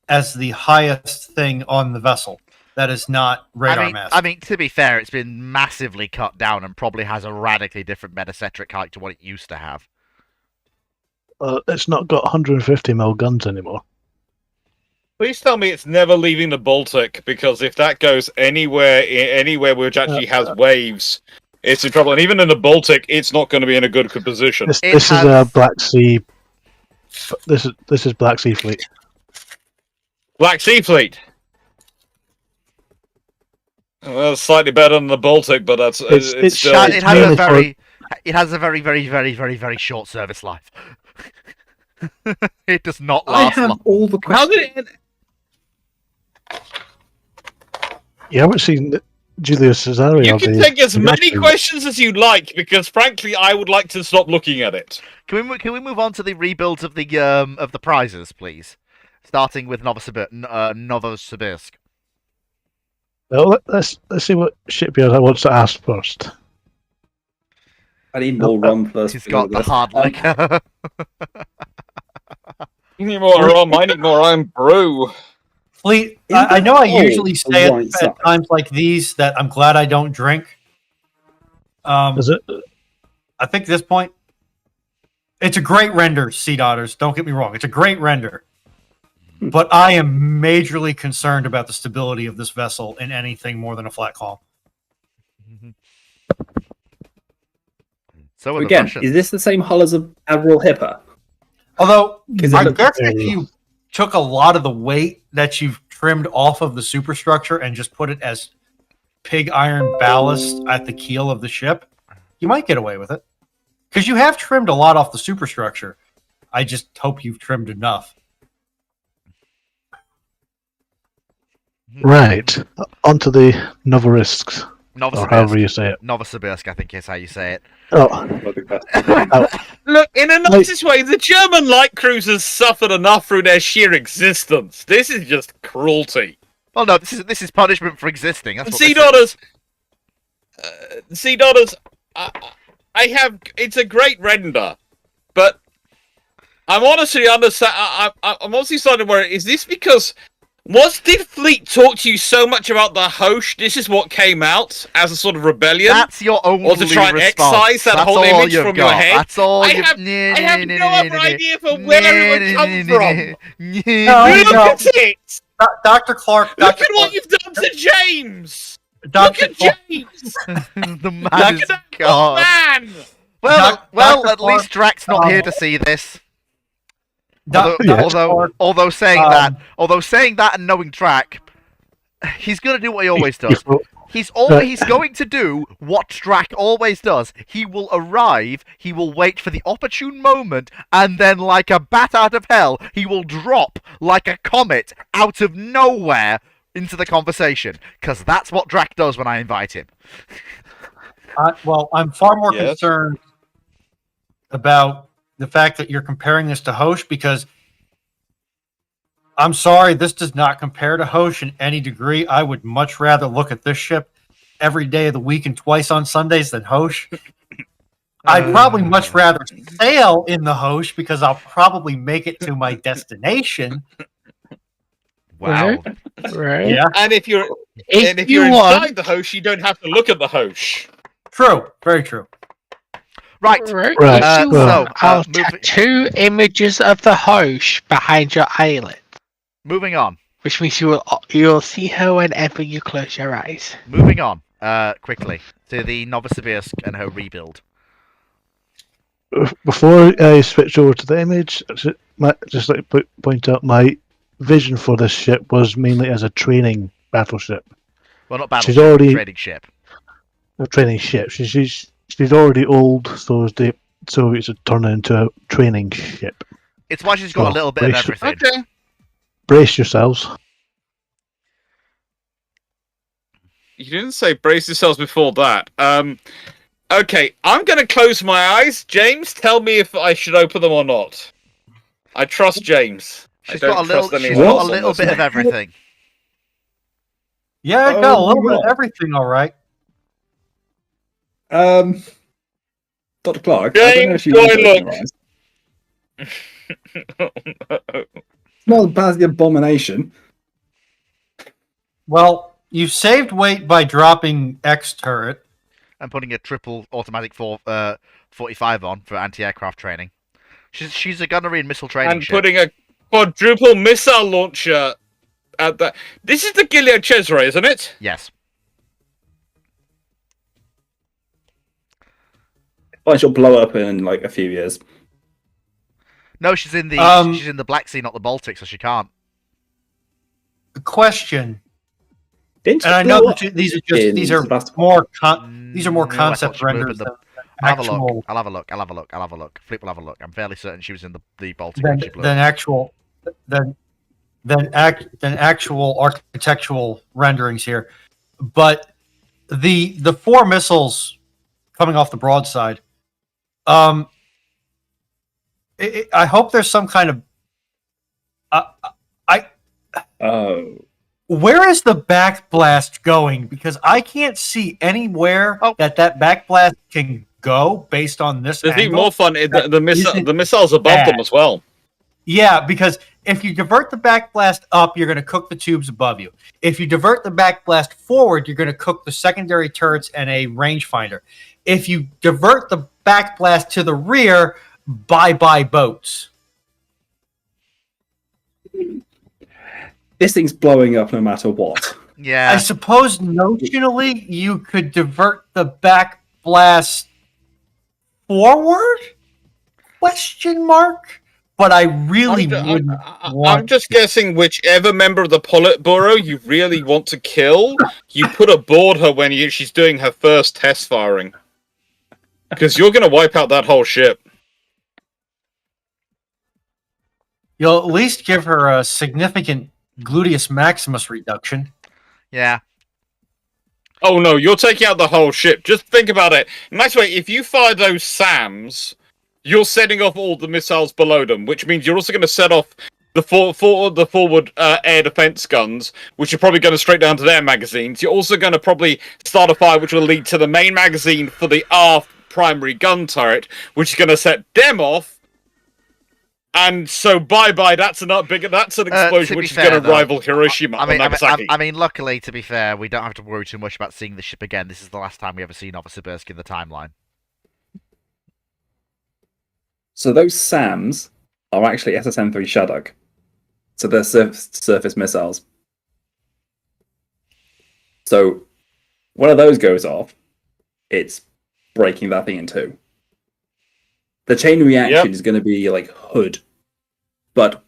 as the highest thing on the vessel. That is not radar mass. I mean, to be fair, it's been massively cut down and probably has a radically different metacentric height to what it used to have. It's not got 150 mil guns anymore. Please tell me it's never leaving the Baltic, because if that goes anywhere which actually has waves, it's in trouble. And even in the Baltic, it's not going to be in a good position. This It is a has- Black Sea. This is Black Sea Fleet. Black Sea Fleet. Well, it's slightly better than the Baltic, but that's It's still. It has mainly a very, it has a very, very, very, very, very short service life. It does not I last have long. all the How questions. did it? You haven't seen Julius Caesarea. You can the- take as the many Gatsby. questions as you like, because frankly, I would like to stop looking at it. Can we move on to the rebuilds of the prizes, please? Starting with Novosibirsk. Well, let's see what shipyard I want to ask first. I need more rum first. He's got the hard liquor. You need more rum. I need more own brew. Fleet, Is I know I that usually all say right at side? times like these that I'm glad I don't drink. Is it? I think at this point, it's a great render, Sea Daughters. Don't get me wrong. It's a great render. But I am majorly concerned about the stability of this vessel in anything more than a flat calm. So are the Again, Russians. is this the same hull as Admiral Hipper? Although, 'Cause it I looks guess very- if you took a lot of the weight that you've trimmed off of the superstructure and just put it as pig iron ballast at the keel of the ship, you might get away with it. Because you have trimmed a lot off the superstructure. I just hope you've trimmed enough. Right. Onto the Novorisks, or however you say it. Novosibirsk, I think is how you say it. Oh, Look, in a nicest way, the German light cruisers suffered enough through their sheer existence. This is just cruelty. Well, no, this is punishment for existing. That's what Sea this is. Daughters. Sea Daughters. I have. It's a great render, but I'm honestly I'm honestly starting to worry. Is this because Did Fleet talk to you so much about the Hosh? This is what came out as a sort of rebellion? That's your only Or to try and response. excise that That's whole all image you've from got. your head? That's all I you've... have no other idea for where it would come from. No, Look no. at it! Dr. Clark. Look Dr. at what Clark, you've done to James! Look Dr. at Clark, James! The man Look is at that God. man! Well, at Clark, least Drax's not here to see this. Doc- Yeah. Dr. Clark, Although saying um, that and knowing Drac, he's gonna do what he always does. He's going to do what Drac always does. He will arrive, he will wait for the opportune moment, and then, like a bat out of hell, he will drop like a comet out of nowhere into the conversation. Because that's what Drac does when I invite him. well, I'm far more Yes. concerned about the fact that you're comparing this to Hosh because I'm sorry, this does not compare to Hosh in any degree. I would much rather look at this ship every day of the week and twice on Sundays than Hosh. I'd probably much rather sail in the Hosh because I'll probably make it to my destination. Wow. Right. Yeah, And if you're If you inside want, the Hosh, you don't have to look at the Hosh. true, very true. Right. right, Right, if you well- want, I'll moving- tattoo images of the Hosh behind your eyelid, Moving on. which means you'll see her whenever you close your eyes. Moving on. Quickly to the Novosibirsk and her rebuild. Before I switch over to the image, just like to point out my vision for this ship was mainly as a training battleship, Well, not She's battleship, already- trading ship. a training ship. She's already old, so the Soviets would turn her into a training ship. It's why she's got a Well, little bit of brace- everything. Okay. Brace yourselves. You didn't say brace yourselves before that. Okay, I'm going to close my eyes. James, tell me if I should open them or not. I trust James. She's I don't got a little, trust she's anyone got a else on little this bit one. of everything. Yeah, I got a little bit of what? everything, all right. Dr. Clark, I don't know if you James, want to go open your eyes. Smell past the abomination. Well, you saved weight by dropping X turret. And putting a triple automatic 45 on for anti-aircraft training. She's a gunnery and missile training And ship. putting a quadruple missile launcher at that. This is the Gilead Cesare, isn't it? Yes. Well, she'll blow up in like a few years. No, she's in the Black Sea, not the Baltic, so she can't. Question, Didn't she and I know blow that up these are in these are Sebastopol? more No, I concept thought she blew up renders in the- than I'll have a look. actual I'll have a look. Flip will have a look. I'm fairly certain she was in the Baltic when she blew than up. actual than actual architectural renderings here. But the four missiles coming off the broadside, I hope there's some kind of Oh. where is the backblast going? Because I can't see anywhere that backblast can go based on this There's even angle. more fun. isn't The missiles above them bad. as well. Yeah, because if you divert the backblast up, you're going to cook the tubes above you. If you divert the backblast forward, you're going to cook the secondary turrets and a rangefinder. If you divert the backblast to the rear, bye-bye boats. This thing's blowing up no matter what. I Yeah. suppose notionally you could divert the backblast forward? Question mark? But I really wouldn't want I'm just guessing whichever member of the Politburo you really want to kill, you put aboard her when she's doing her first test firing. Because you're going to wipe out that whole ship. You'll at least give her a significant gluteus maximus reduction. Yeah. Oh no, you're taking out the whole ship. Just think about it. Nice way, if you fire those SAMs, you're setting off all the missiles below them, which means you're also going to set off the forward air defense guns, which are probably going to straight down to their magazines. You're also going to probably start a fire which will lead to the main magazine for the aft primary gun turret, which is going to set them off. And so bye-bye. That's an explosion to which be is going fair, to rival Hiroshima I mean, or Nagasaki. I mean, luckily, to be fair, we don't have to worry too much about seeing the ship again. This is the last time we ever see Novosibirsk in the timeline. So those SAMs are actually SSN-3 Shadok. So they're surface missiles. So one of those goes off, it's breaking that thing in two. The chain reaction is going to be like Hood, but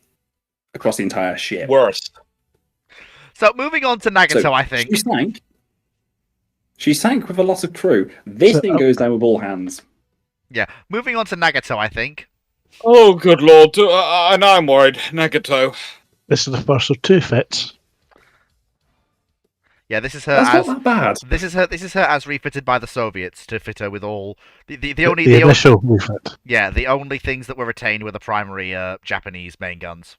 across the entire ship. Worse. So moving on to Nagato, So I think. She sank with a lot of crew. This thing goes down with all hands. Yeah, moving on to Nagato, I think. Oh, good lord. And I'm worried. Nagato. This is the first of two fits. Yeah, this is her That's as not that bad. this is her as refitted by the Soviets to fit her with all the initial refit. Yeah, the only things that were retained were the primary Japanese main guns.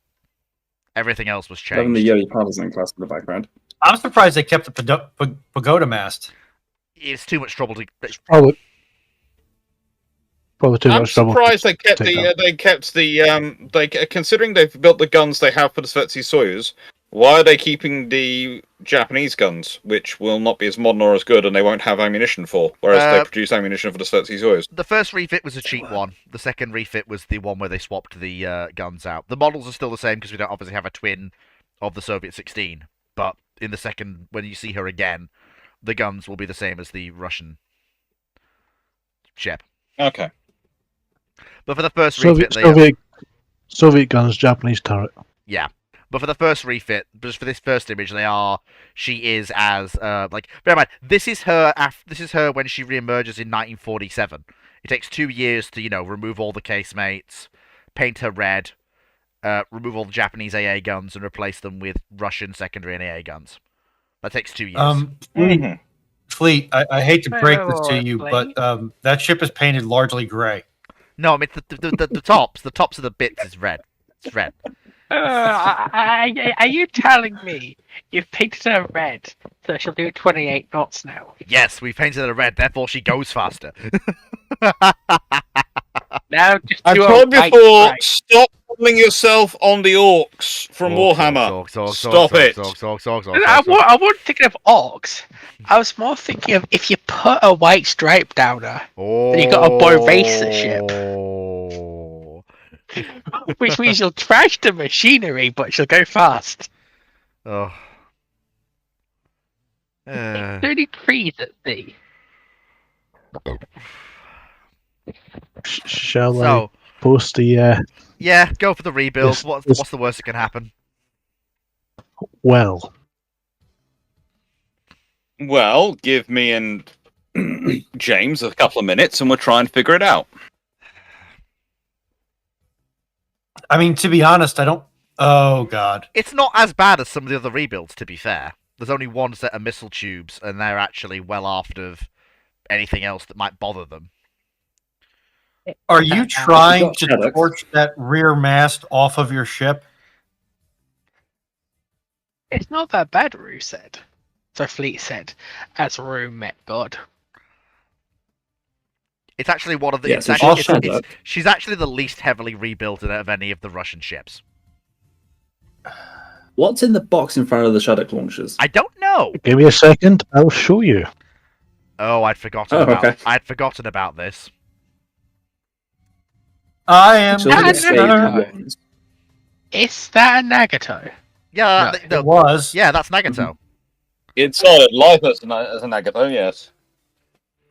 Everything else was Having the changed. Yuri partisan class in the background. I'm surprised they kept the pagoda mast. It's too much trouble to. Probably too I'm much trouble. surprised they kept the. considering they've built the guns they have for the Svetsy Soyuz. Why are they keeping the Japanese guns, which will not be as modern or as good, and they won't have ammunition for? Whereas they produce ammunition for the Svetsy Soyuz. The first refit was a cheap one. The second refit was the one where they swapped the guns out. The models are still the same because we don't obviously have a twin of the Soviet 16. But in the second, when you see her again, the guns will be the same as the Russian ship. Okay. But for the first refit, Soviet guns, Japanese turret. Yeah. But for the first refit, just for this first image, she is as bear in mind, this is her when she reemerges in 1947. It takes 2 years to remove all the casemates, paint her red, remove all the Japanese AA guns, and replace them with Russian secondary and AA guns. That takes 2 years. Fleet, I hate to break this to you, but that ship is painted largely gray. No, I mean the tops of the bits is red. It's red. Are you telling me you've painted her red so she'll do 28 knots now? Yes, we painted her red, therefore she goes faster. Now, just I've do a told white before, stripe. stop putting yourself on the orcs from Warhammer. Stop it. I wasn't thinking of orcs. I was more thinking of if you put a white stripe down her, then you got a boy race the ship. Which means you'll trash the machinery, but she'll go fast. Oh. 30 trees at sea. Shall I post the... Yeah, go for the rebuild. Yes, what's the worst that can happen? Well, give me and James a couple of minutes and we'll try and figure it out. I mean, to be honest, I don't... Oh, God. It's not as bad as some of the other rebuilds, to be fair. There's only one set of missile tubes, and they're actually well aft of anything else that might bother them. Are you trying to torch that rear mast off of your ship? It's not that bad, Rue said. So Fleet said, as Rue met God. It's actually one of the. Yeah, she's actually the least heavily rebuilt of any of the Russian ships. What's in the box in front of the Shadok launchers? I don't know. give me a second. I'll show you. Oh, I'd forgotten about this. I am. Is that a Nagato? Yeah, It was. Yeah, that's Nagato. It's solid life as a Nagato, yes.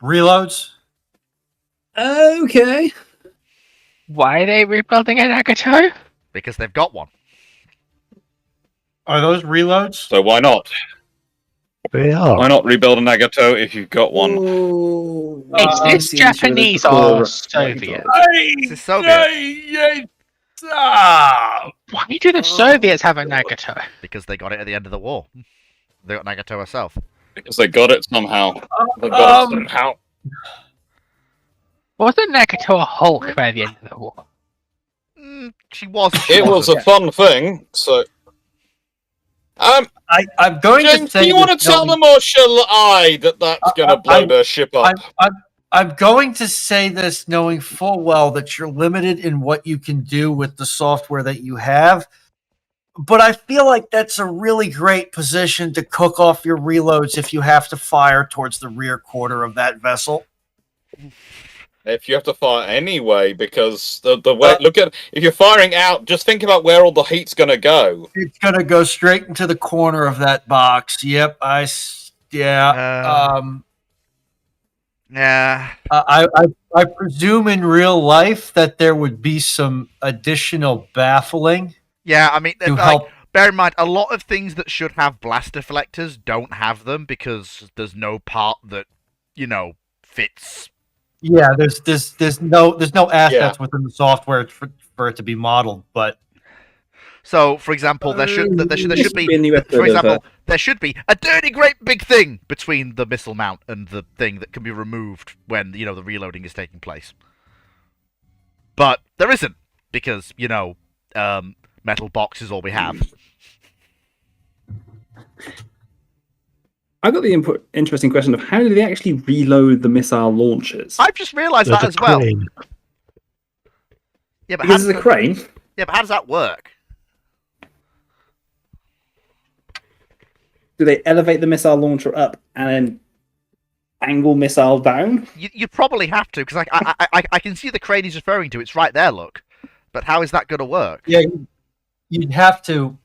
Reloads? Okay. Why are they rebuilding a Nagato? Because they've got one. Are those reloads? So why not? They are. Why not rebuild a Nagato if you've got one? Is this Japanese or Soviet? It's Soviet. Why do the Soviets have a Nagato? Because they got it at the end of the war. They got Nagato herself. Because they got it somehow. They got it somehow. Wasn't Nagato a Hulk by the end of the war? She was. It was a fun thing, so... I'm going James, to say... do you want to tell them, or shall I, that's going to blow their ship up? I'm going to say this knowing full well that you're limited in what you can do with the software that you have. But I feel like that's a really great position to cook off your reloads if you have to fire towards the rear quarter of that vessel. If you have to fire anyway, because the way if you're firing out, just think about where all the heat's going to go. It's going to go straight into the corner of that box. Yep, Yeah. I presume in real life that there would be some additional baffling. Yeah, I mean, to like, help. bear in mind, a lot of things that should have blast deflectors don't have them because there's no part that, fits. Yeah, there's no assets within the software for it to be modeled, but. So, for example, there should be a new episode for of, example, there should be a dirty great big thing between the missile mount and the thing that can be removed when, the reloading is taking place. But there isn't, because, metal box is all we have. I got the interesting question of how do they actually reload the missile launchers? I've just realised that as well. Yeah, but Because it's a crane. Yeah, but how does that work? Do they elevate the missile launcher up and then angle missile down? You probably have to, because I can see the crane he's referring to. It's right there, look. But how is that going to work? Yeah, you'd have to.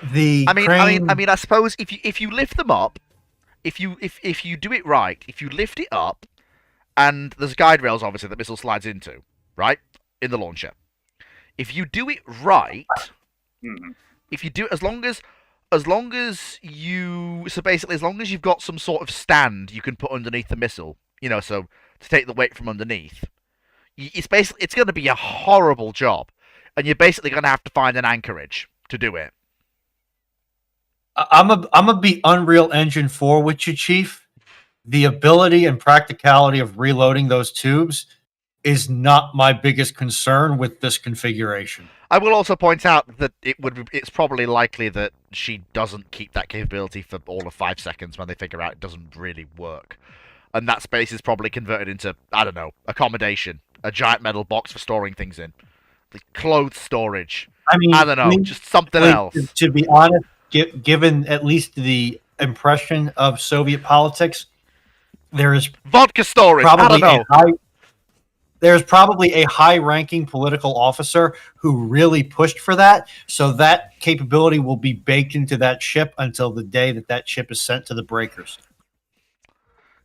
I mean, I suppose if you lift them up, if you do it right, if you lift it up, and there's guide rails obviously that missile slides into, right, in the launcher. If you do it right, if you do it as long as you've got some sort of stand you can put underneath the missile, so to take the weight from underneath, it's going to be a horrible job, and you're basically going to have to find an anchorage to do it. I'm gonna be Unreal Engine 4 with you, Chief. The ability and practicality of reloading those tubes is not my biggest concern with this configuration. I will also point out that it's probably likely that she doesn't keep that capability for all of 5 seconds when they figure out it doesn't really work. And that space is probably converted into, I don't know, accommodation. A giant metal box for storing things in. The clothes storage. I don't know, just something else. To be honest, given at least the impression of Soviet politics, there is vodka storage. Probably I don't know. There's probably a high-ranking political officer who really pushed for that, so that capability will be baked into that ship until the day that ship is sent to the breakers.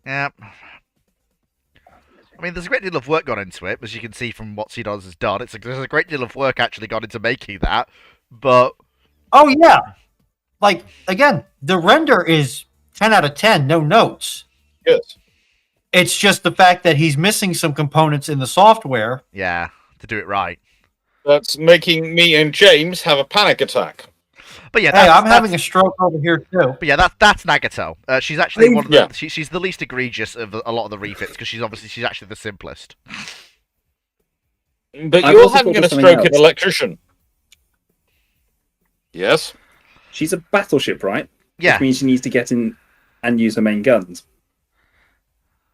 Yeah. I mean, there's a great deal of work gone into it, as you can see from what CDOS has done. There's a great deal of work actually gone into making that, but... Oh, yeah. Like, again, the render is 10 out of 10, no notes. Yes. It's just the fact that he's missing some components in the software. Yeah, to do it right. That's making me and James have a panic attack. But yeah, I'm having a stroke over here too. But yeah, that's Nagato. She's actually one of the. She's the least egregious of a lot of the refits because she's actually the simplest. But you're having a stroke at electrician. Yes. She's a battleship, right? Yeah. Which means she needs to get in and use her main guns.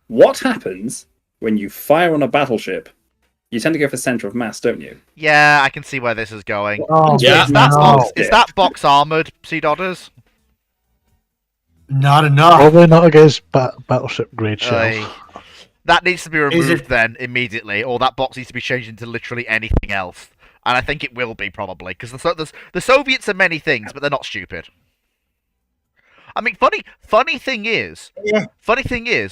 What happens when you fire on a battleship? You tend to go for center of mass, don't you? Yeah, I can see where this is going. Oh, yeah. Is that box armored, Sea Dodders? Not enough. Probably not against battleship grade shells. That needs to be removed then immediately, or that box needs to be changed into literally anything else. And I think it will be probably because the Soviets are many things, but they're not stupid. I mean, funny thing is,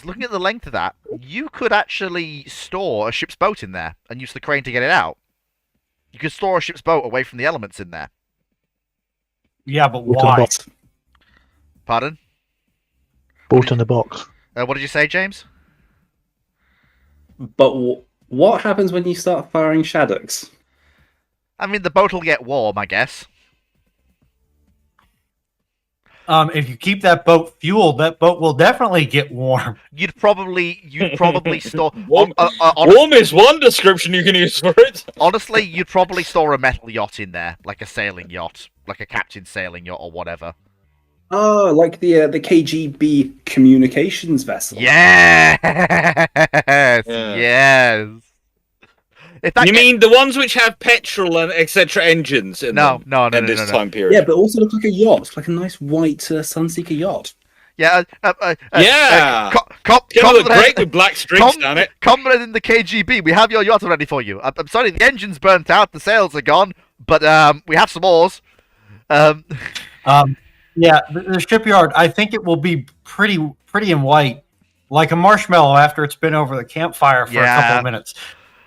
looking at the length of that, you could actually store a ship's boat in there and use the crane to get it out. You could store a ship's boat away from the elements in there. Yeah, but why? Pardon? Boat in the box. What did you say, James? But what happens when you start firing Shaddocks? I mean, the boat will get warm, I guess. If you keep that boat fueled, that boat will definitely get warm. You'd probably store warm is one description you can use for it. Honestly, you'd probably store a metal yacht in there, like a sailing yacht, like a captain's sailing yacht or whatever. Oh, like the KGB communications vessel. Yes, Yeah. yes. If that You get- mean the ones which have petrol and etc. engines in No, them? no, no, in no, this no, no. time period. Yeah, but also look like a yacht, like a nice white Sunseeker yacht. Yeah, Yeah. Come Gonna look great with black streaks on it. Comrade in the KGB, we have your yacht ready for you. I'm sorry, the engine's burnt out, the sails are gone, but we have some oars. Yeah, the shipyard. I think it will be pretty in white, like a marshmallow after it's been over the campfire for a couple Yeah. of minutes.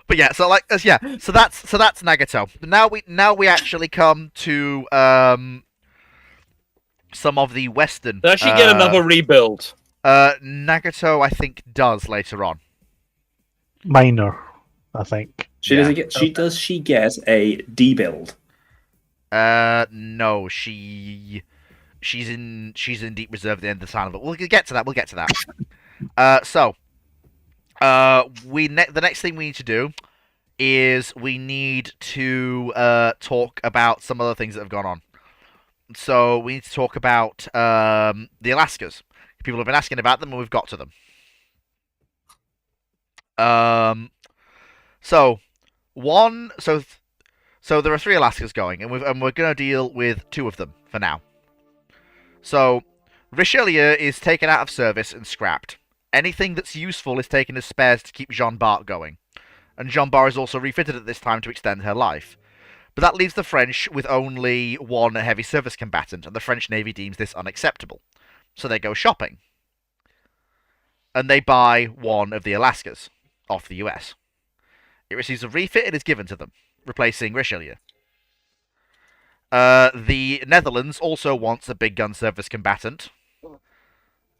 But yeah, so like so that's Nagato. Now we actually come to some of the western. Does she get another rebuild? Nagato, I think, does later on. Minor, I think. She does she get a D build? No, she's in deep reserve at the end of the time, but we'll get to that. We'll get to that. The next thing we need to do is we need to talk about some other things that have gone on. So we need to talk about the Alaskas. People have been asking about them, and we've got to them. So there are 3 Alaskas going, and we're going to deal with 2 of them for now. So Richelieu is taken out of service and scrapped. Anything that's useful is taken as spares to keep Jean Bart going, and Jean Bart is also refitted at this time to extend her life. But that leaves the French with only 1 heavy service combatant, and the French Navy deems this unacceptable. So they go shopping. And they buy 1 of the Alaskas off the US. It receives a refit and is given to them, replacing Richelieu. The Netherlands also wants a big gun service combatant.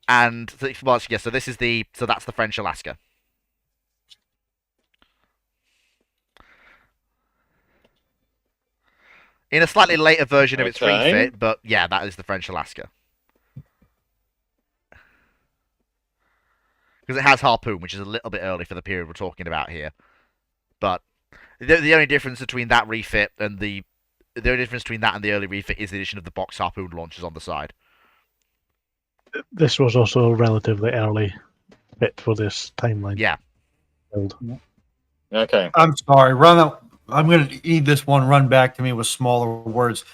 And so that's the French Alaska. In a slightly later version of its refit, but yeah, that is the French Alaska. Because it has Harpoon, which is a little bit early for the period we're talking about here. But the only difference between that refit and the only difference between that and the early refit is the addition of the box Harpoon launchers on the side. This was also a relatively early bit for this timeline. Yeah. Build. Okay. I'm sorry. I'm going to need this one run back to me with smaller words.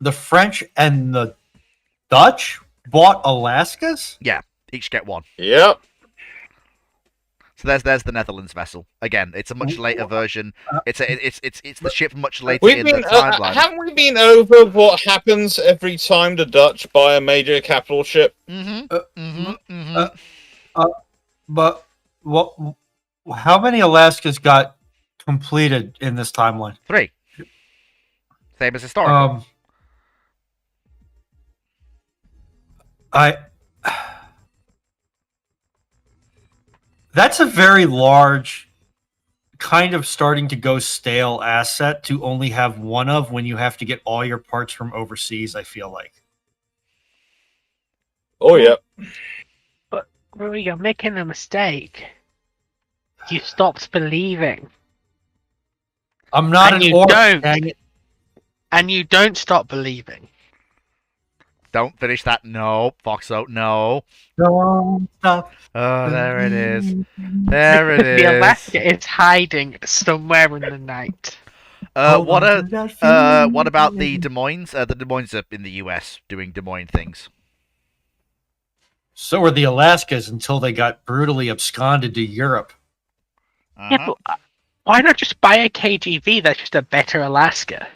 The French and the Dutch bought Alaskas? Yeah, each get 1. Yep. So there's the Netherlands vessel. Again, it's a much later version. It's the ship much later We've in been the timeline. haven't we been over what happens every time the Dutch buy a major capital ship? But what? How many Alaskas got completed in this timeline? 3. Same as historical. That's a very large, kind of starting to go stale asset to only have 1 of when you have to get all your parts from overseas, I feel like. Oh, yeah. But Rory, you're making a mistake. You stopped believing. I'm not And an you orc, don't. dang it. And you don't stop believing. Don't finish that. No, Foxo, no. Don't stop. Oh, there it is. There it The is. Alaska is hiding somewhere in the night. What about the Des Moines? The Des Moines are in the US doing Des Moines things. So were the Alaskas until they got brutally absconded to Europe. Yeah, but why not just buy a KGV that's just a better Alaska?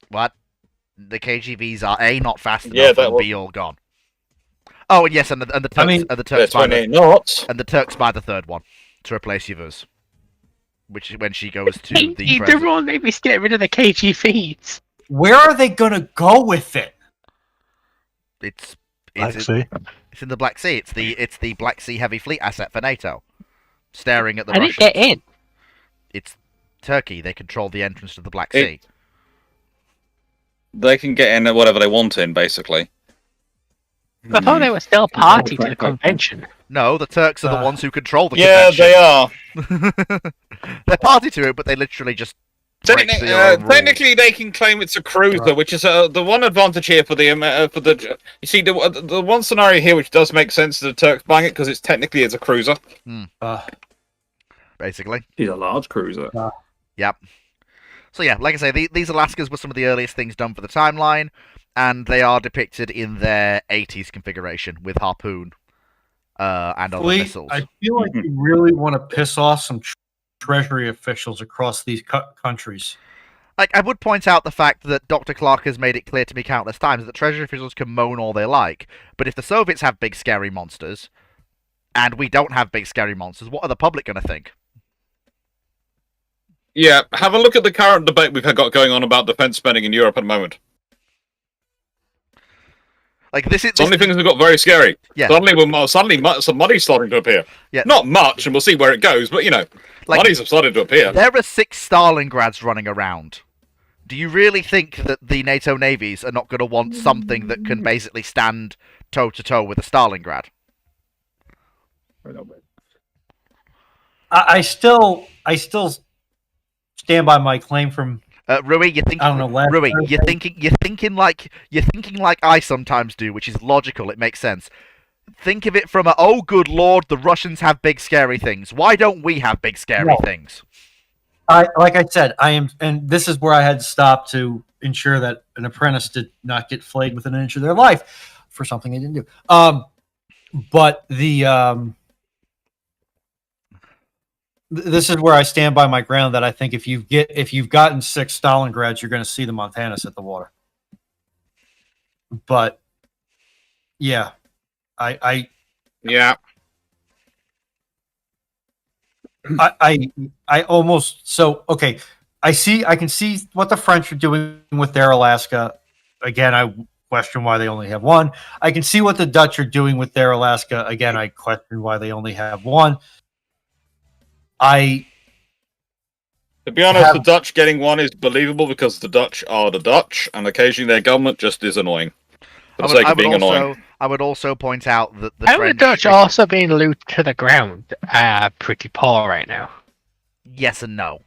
What? The KGVs are A, not fast enough, Yeah, that and was- B, all gone. Oh, and yes, and the Turks, I mean, and the Turks They're buy 28 knots. and the Turks buy the 3rd one to replace Yvers, which is when she goes to the The president. Royal Navy's get rid of the KGVs. Where are they going to go with it? It's Black Sea. it's in the Black Sea. It's the Black Sea heavy fleet asset for NATO, staring at the I Russians. didn't get in. It's Turkey. They control the entrance to the Black It- Sea. They can get in whatever they want in, basically. I thought they were still party to the convention. No, the Turks are the ones who control the Yeah, convention. they are. They're party to it, but they literally just breaks the own rule. Technically, they can claim it's a cruiser, which is the one advantage here for the. You see, the one scenario here which does make sense to the Turks buying it because it's technically a cruiser. Basically. She's a large cruiser. Yep. So yeah, like I say, these Alaskas were some of the earliest things done for the timeline, and they are depicted in their 80s configuration with Harpoon and other missiles. I feel like you really want to piss off some Treasury officials across these countries. Like, I would point out the fact that Dr. Clark has made it clear to me countless times that Treasury officials can moan all they like, but if the Soviets have big scary monsters, and we don't have big scary monsters, what are the public going to think? Yeah, have a look at the current debate we've got going on about defense spending in Europe at the moment. Like, this is... Suddenly things have got very scary. Yeah. Suddenly some money's starting to appear. Yeah. Not much, and we'll see where it goes, but, money's have started to appear. There are 6 Stalingrads running around. Do you really think that the NATO navies are not going to want something that can basically stand toe-to-toe with a Stalingrad? I still stand by my claim from Rui, you're thinking. I don't know, Rui, you're thinking like I sometimes do, which is logical. It makes sense. Think of it from oh, good lord, the Russians have big scary things. Why don't we have big scary things? Like I said, I am, and this is where I had to stop to ensure that an apprentice did not get flayed within an inch of their life for something they didn't do. But this is where I stand by my ground that I think if you've gotten 6 Stalingrads, you're going to see the Montanus at the water. But yeah, I almost okay. I can see what the French are doing with their Alaska. Again, I question why they only have 1. I can see what the Dutch are doing with their Alaska. Again, I question why they only have 1. To be honest, the Dutch getting 1 is believable because the Dutch are the Dutch, and occasionally their government just is annoying. For the sake of being annoying. I would also point out that the French... Dutch also being looted to the ground are pretty poor right now. Yes and no.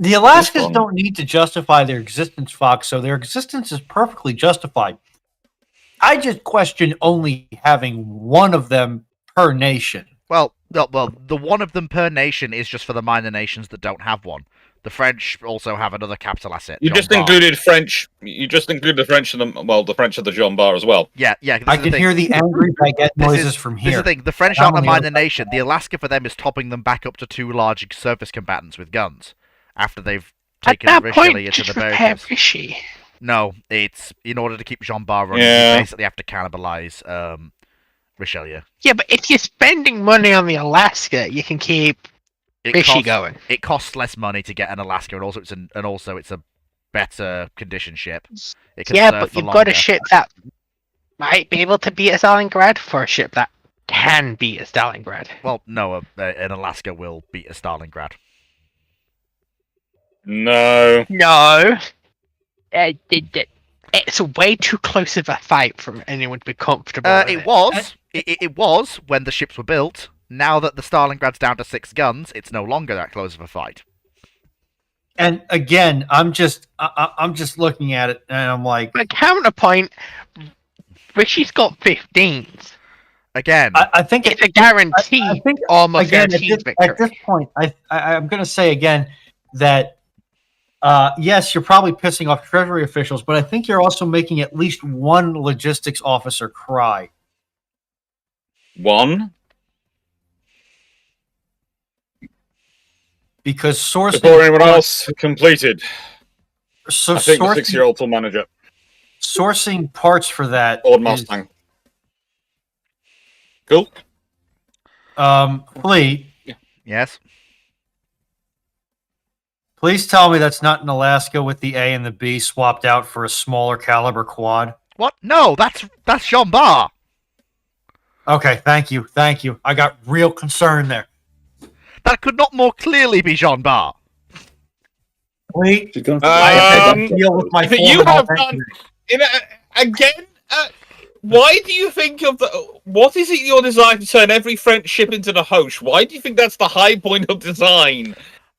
The Alaskans don't need to justify their existence, Fox, so their existence is perfectly justified. I just question only having 1 of them per nation. Well, the 1 of them per nation is just for the minor nations that don't have 1. The French also have another capital asset. You just included French. You just included the French and the French of the Jean Bar as well. Yeah. I can hear the angry baguette noises from here. This is the thing. The French aren't a minor nation. The Alaska for them is topping them back up to 2 large surface combatants with guns. After they've taken Richelieu into the barricades. No, it's in order to keep Jean Bar running, you basically have to cannibalize Richelieu. Yeah, but if you're spending money on the Alaska, you can keep Vichy going. It costs less money to get an Alaska, and also it's a better condition ship. It can serve but for you've longer. got a ship that might be able to beat a Stalingrad for a ship that can beat a Stalingrad. Well, no, an Alaska will beat a Stalingrad. No. It's way too close of a fight for anyone to be comfortable with It was when the ships were built. Now that the Stalingrad's down to 6 guns, it's no longer that close of a fight. And again, I'm just looking at it, and I'm like... But counterpoint, Richie's got 15s. Again, I think it's a guarantee. I think almost again, guaranteed victory. At this point, I'm going to say again that yes, you're probably pissing off Treasury officials, but I think you're also making at least 1 logistics officer cry. 1? Because sourcing... Before anyone else completed. So I think the 6-year-old will manage it. Sourcing parts for that... Old Mustang. Cool. Flea. Yes? Please tell me that's not in Alaska with the A and the B swapped out for a smaller caliber quad. What? No, that's Jean Bar. Okay, thank you. I got real concern there. That could not more clearly be Jean Bar. Wait, She's gone I have to deal with my you have done. Again, why do you think of the? What is it your desire to turn every French ship into the Hoche? Why do you think that's the high point of design?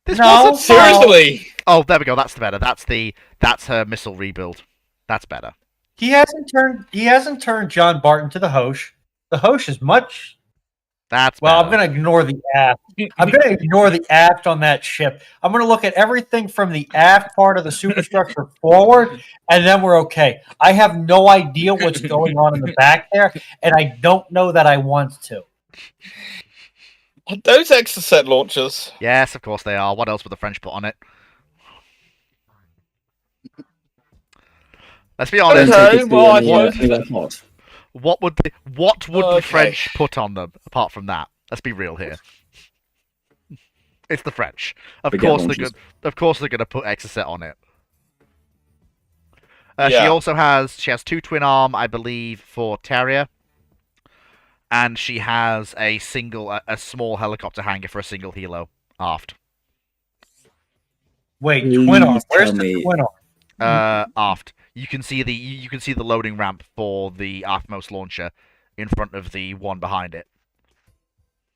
This No, wasn't Seriously. Oh, there we go. That's better. That's her missile rebuild. That's better. He hasn't turned John Barton to the Hoche. The Hoche is much. That's Well, better. I'm going to ignore the aft. I'm going to ignore the aft on that ship. I'm going to look at everything from the aft part of the superstructure forward, and then we're okay. I have no idea what's going on in the back there, and I don't know that I want to. Are those Exocet launchers? Yes, of course they are. What else would the French put on it? Let's be honest. Don't take Okay, it to well, I anywhere hot. What would the Okay. French put on them apart from that? Let's be real here. It's the French. Of Forget course launches. they're going to put Exocet on it. She Yeah. also has 2 twin arm, I believe, for Terrier, and she has a small helicopter hangar for a single helo aft. Wait, Please twin arm. Where's tell the me- twin arm? Aft. You can see the loading ramp for the aftmost launcher in front of the one behind it.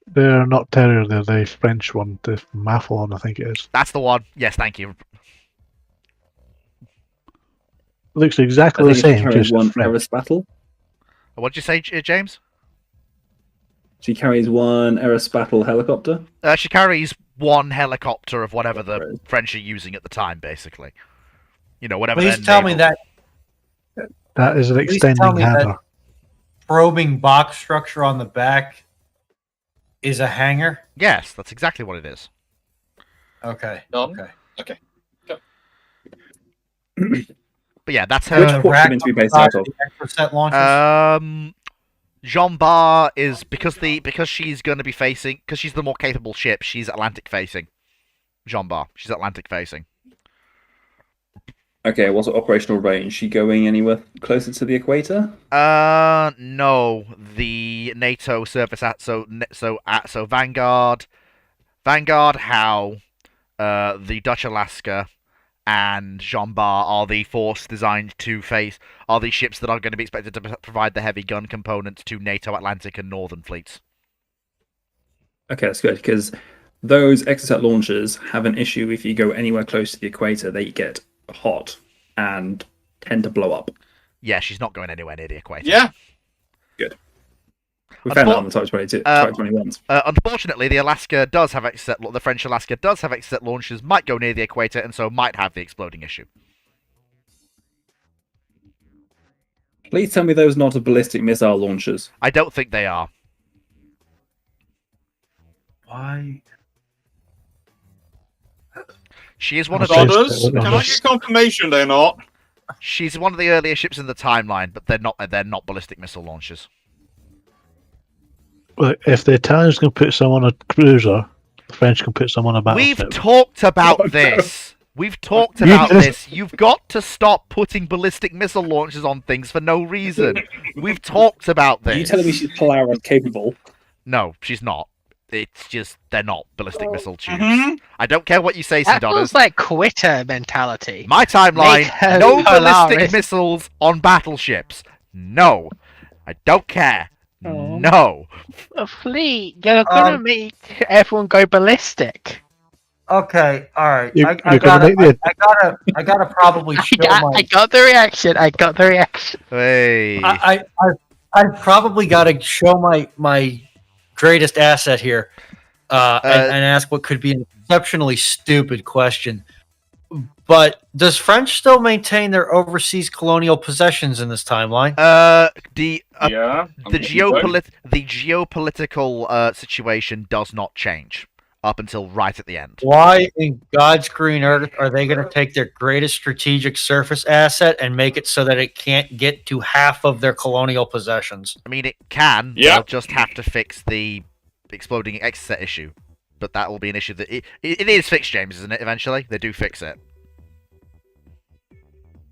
They're not Terrier, they're the French one, the Mafflon, I think it is. That's the one. Yes, thank you. Looks I exactly the think she same, carries just one French. Eris battle. What did you say, James? She carries one Eris battle helicopter. She carries one helicopter of whatever the Right. French are using at the time, basically. You know, whatever. Please their tell me naval- that That is an Please tell extending me that- hangar. probing box structure on the back is a hangar. Yes, that's exactly what it is. Okay. Done. Okay. But yeah, that's Which her. port is it meant to be based out of? Exocet launches. Jean Bar is because she's going to be facing because she's the more capable ship. She's Atlantic facing. Jean Bar, she's Atlantic facing. Okay, what's her operational range? She going anywhere closer to the equator? No, the NATO surface so Vanguard, Howe, the Dutch Alaska, and Jean Bar are the force designed to face are the ships that are going to be expected to provide the heavy gun components to NATO Atlantic and Northern fleets. Okay, that's good because those Exocet launchers have an issue if you go anywhere close to the equator. They get hot and tend to blow up. Yeah, she's not going anywhere near the equator. Yeah. We found that on the Type 22, Type 21s. Unfortunately, the French Alaska does have Exocet launchers, might go near the equator, and so might have the exploding issue. Please tell me those not a ballistic missile launchers. I don't think they are. Why? She is one of I'll the. say Brothers, so. can I get confirmation they're not? She's one of the earlier ships in the timeline, but they're not. They're not ballistic missile launchers. Well, if the Italians can put some on a cruiser, the French can put some on a We've battleship. talked about Oh, no. this. We've talked You about just- this. You've got to stop putting ballistic missile launchers on things for no reason. We've talked about this. Are you telling me she's Polaris capable? No, she's not. It's just they're not ballistic missile tubes. Mhm. I don't care what you say, That Sindonis. feels like quitter mentality. My timeline, Make her no ballistic Polaris. missiles on battleships. No. I don't care. Oh. No. A fleet, you're gonna make everyone go ballistic. Okay, all right. You- I you're gonna gotta, make I gotta probably show my. I got the reaction. I got the reaction. Hey. I probably got to show my greatest asset here, and ask what could be an exceptionally stupid question. But does French still maintain their overseas colonial possessions in this timeline? The Yeah. the geopolitical situation does not change up until right at the end. Why in God's green earth are they going to take their greatest strategic surface asset and make it so that it can't get to half of their colonial possessions? I mean, it can. Yeah. They'll just have to fix the exploding Exocet issue, but that will be an issue that it is fixed, James, isn't it? Eventually, they do fix it.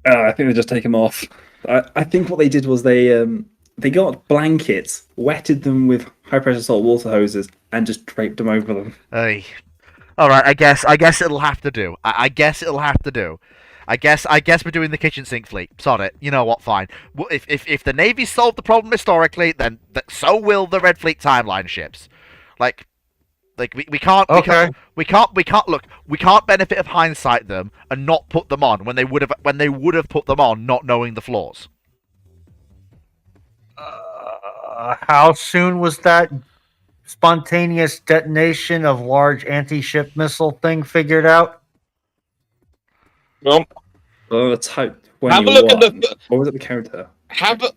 I think they just take them off. I think what they did was they got blankets, wetted them with high pressure salt water hoses, and just draped them over them. Hey. All right. I guess it'll have to do. I guess it'll have to do. I guess we're doing the kitchen sink fleet. Sod it. You know what? Fine. If the Navy solved the problem historically, then so will the Red Fleet timeline ships. Like we can't we can't look. We can't benefit of hindsight them and not put them on when they would have put them on, not knowing the flaws. How soon was that spontaneous detonation of large anti-ship missile thing figured out? Well, Let's hope. have a look at the What was it? The character. have a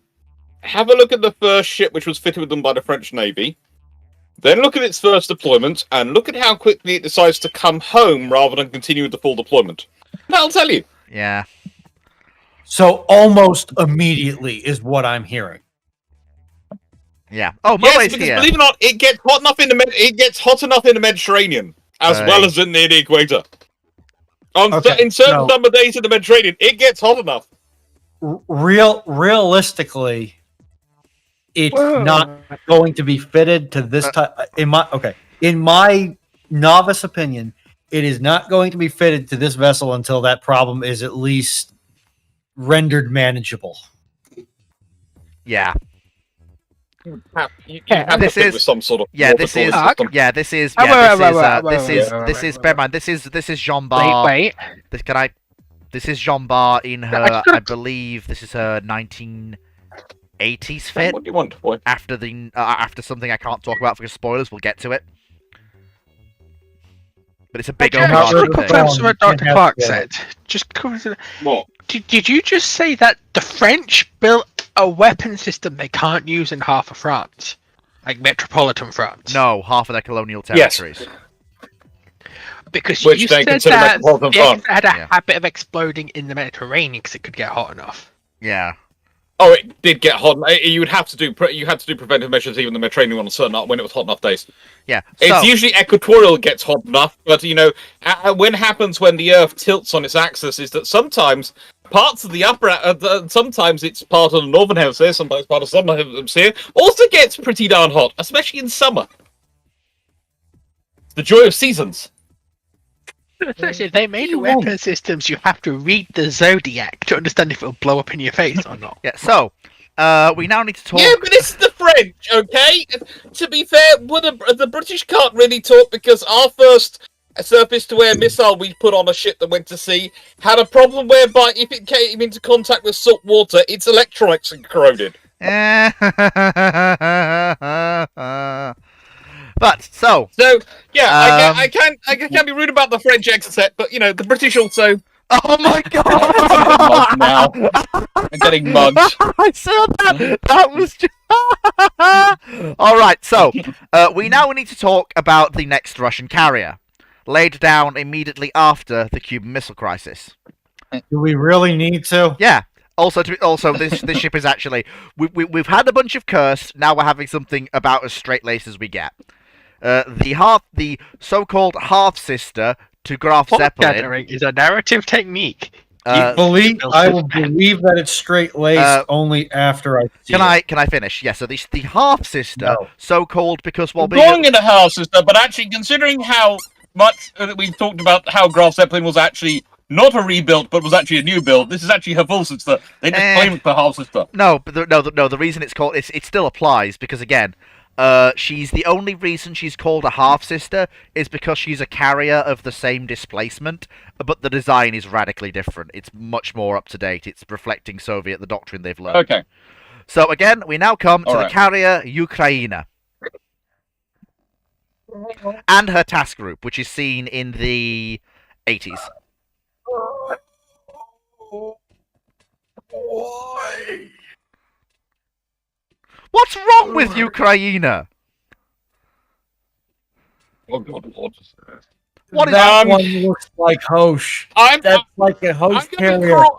look at the first ship which was fitted with them by the French Navy. Then look at its first deployment, and look at how quickly it decides to come home rather than continue with the full deployment. That'll tell you. Yeah. So almost immediately is what I'm hearing. Yeah. Oh, Yes, Moe's because here. believe it or not, it gets hot enough in the Mediterranean as well as in near the equator. In certain summer days in the Mediterranean, it gets hot enough. Realistically, it's not going to be fitted to this type. In my novice opinion, it is not going to be fitted to this vessel until that problem is at least rendered manageable. Yeah. You have This to fit is- with some sort of This is Bear in mind. This is Jean Bar. Wait. This is Jean Bar in her. I believe this is her 1980s fit. What do you want, boy? After something I can't talk about because spoilers. We'll get to it. But it's a big I just want to confirm thing. what Dr. Clark said. What? Did you just say that the French built a weapon system they can't use in half of France? Like metropolitan France? No, half of their colonial territories. Because Which you they said consider that metropolitan they France. had a Yeah. habit of exploding in the Mediterranean because it could get hot enough. Yeah. Oh, it did get hot. You would have to do preventive measures even in the Mediterranean on a certain when it was hot enough days. Yeah. It's usually equatorial gets hot enough, but when happens when the Earth tilts on its axis is that sometimes parts of the upper, sometimes it's part of the northern hemisphere, sometimes part of the southern hemisphere, also gets pretty darn hot, especially in summer. The joy of seasons. Especially if they made weapon systems, you have to read the Zodiac to understand if it'll blow up in your face or not. Yeah. So, we now need to talk. Yeah, but it's the French, okay? To be fair, the British can't really talk because our first surface-to-air missile we put on a ship that went to sea had a problem whereby if it came into contact with salt water, its electronics had corroded. But so yeah, I can't be rude about the French exocet, but the British also. Oh my god! I'm getting mugged. I saw that. That was just. All right. So we now need to talk about the next Russian carrier, laid down immediately after the Cuban Missile Crisis. Do we really need to? Yeah. Also, this ship is actually we've had a bunch of cursed. Now we're having something about as straight laced as we get. The so-called half sister to Graf Zeppelin Foreshadowing is a narrative technique. I will believe that it's straight laced only after I see it. Can I finish? Yeah. So the half sister, so-called because Going in a half sister, but actually considering how much we've talked about how Graf Zeppelin was actually not a rebuild, but was actually a new build. This is actually her full sister. They just claim it for half sister. No, but the reason it's called it still applies because again, she's the only reason she's called a half sister is because she's a carrier of the same displacement, but the design is radically different. It's much more up to date. It's reflecting the doctrine they've learned. Okay. So again, we now come to All the right. carrier Ukraina and her task group, which is seen in the 80s. What's wrong with Ukraina? Oh God, Lord. What is that one looks like Hosh. That's like a Hosh carrier. I'm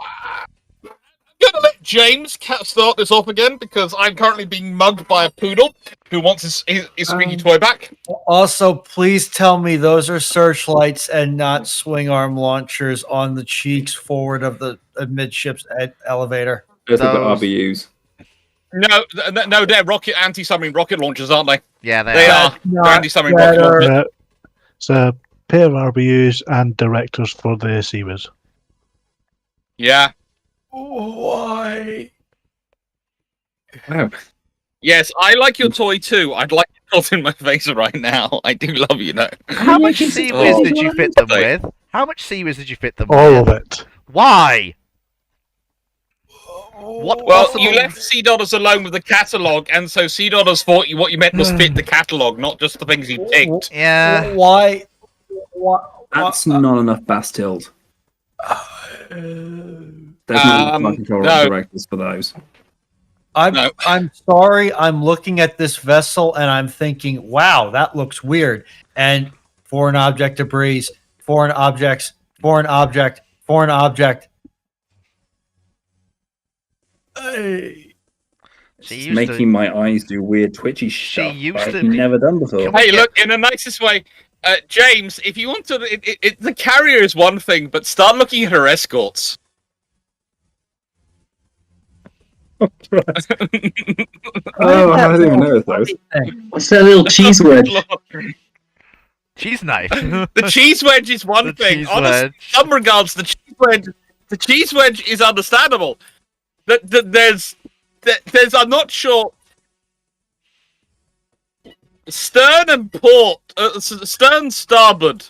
gonna let James start this off again because I'm currently being mugged by a poodle who wants his squeaky toy back. Also, please tell me those are searchlights and not swing arm launchers on the cheeks forward of the midships elevator. Those are the RBUs. No, they're anti-submarine rocket launchers, aren't they? Yeah, they are. They're anti-submarine rocket launchers. It's a pair of RBUs and directors for the Seaways. Yeah. Why? Wow. Yes, I like your toy too. I'd like it built in my face right now. I do love you, though. How much making sea such whiz Oh. did you fit them Like- with? How much sea whiz did you fit them All with? of it. Why? What Well, possible? you left Sea Dodders alone with the catalogue, and so Sea Dodders thought what you meant was fit the catalogue, not just the things you picked. Yeah. Why? Why? That's not enough Bastilled. There's not enough flight control no. directors for those. No. I'm sorry. I'm looking at this vessel and I'm thinking, wow, that looks weird. And foreign object debris, foreign objects, foreign object, foreign object. She It's used making to. my eyes do weird twitchy stuff used I've to- never done before. Can we Hey, get- look, in the nicest way, James, if you want to, the carrier is one thing, but start looking at her escorts. Oh, I didn't even notice those. What's that little cheese wedge? Cheese knife. The cheese wedge is one The thing. cheese Honestly, wedge. in some regards, the cheese wedge is understandable. There's, I'm not sure. Stern and port, stern starboard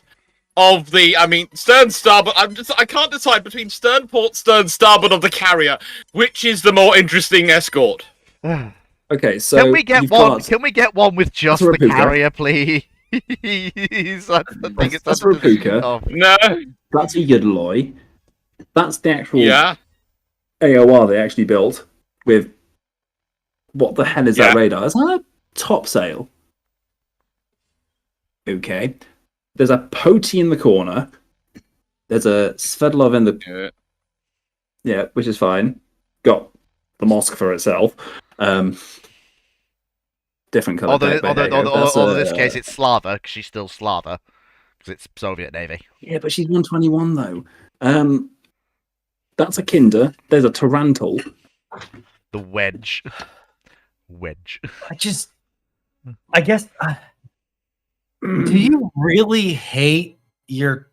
of the, stern starboard. I can't decide between stern port, stern starboard of the carrier, which is the more interesting escort. Okay, so Can we get you've one? got- Can we get one with just That's a the Rapuka. carrier, please? That's the biggest. That's a Rapuka. No, That's a Yudaloy. That's the actual yeah, AOR they actually built with. What the hell is that Yeah. radar? Is that a topsail? Okay. There's a Poti in the corner. There's a Sverdlov in the. Yeah, which is fine. Got the mosque for itself. Different color. Although, deck, but there you go. That's in a- this case, it's Slava because she's still Slava because it's Soviet Navy. Yeah, but she's 121 though. That's a Kinder. There's a Tarantul. The wedge. Wedge. I guess. Do you really hate your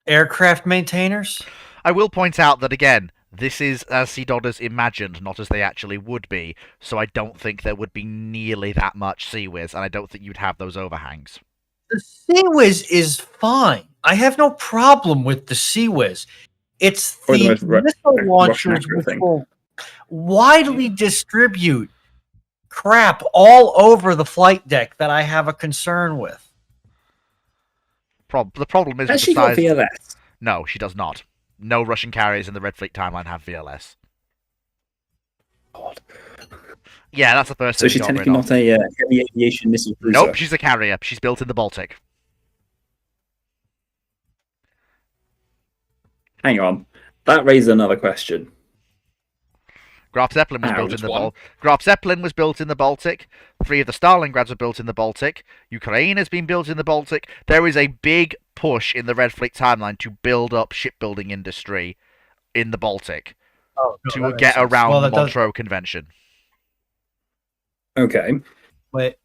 aircraft maintainers? I will point out that again, this is as Sea Dodders imagined, not as they actually would be. So I don't think there would be nearly that much sea whiz, and I don't think you'd have those overhangs. The Sea Whiz is fine. I have no problem with the Sea Whiz. It's Or the the most missile Russian launchers accurate which thing. will widely distribute crap all over the flight deck that I have a concern with. The problem is Has with she the got size. VLS? No, she does not. No Russian carriers in the Red Fleet timeline have VLS. God. Yeah, that's the first So thing she's we got rid technically of. not a heavy aviation missile cruiser. Nope, she's a carrier. She's built in the Baltic. Hang on. That raises another question. Graf Zeppelin was Ow, built in which the one? Baltic. Graf Zeppelin was built in the Baltic. 3 of the Stalingrads were built in the Baltic. Ukraine has been built in the Baltic. There is a big push in the Red Fleet timeline to build up shipbuilding industry in the Baltic to get around the Montreux Convention. Okay. Wait,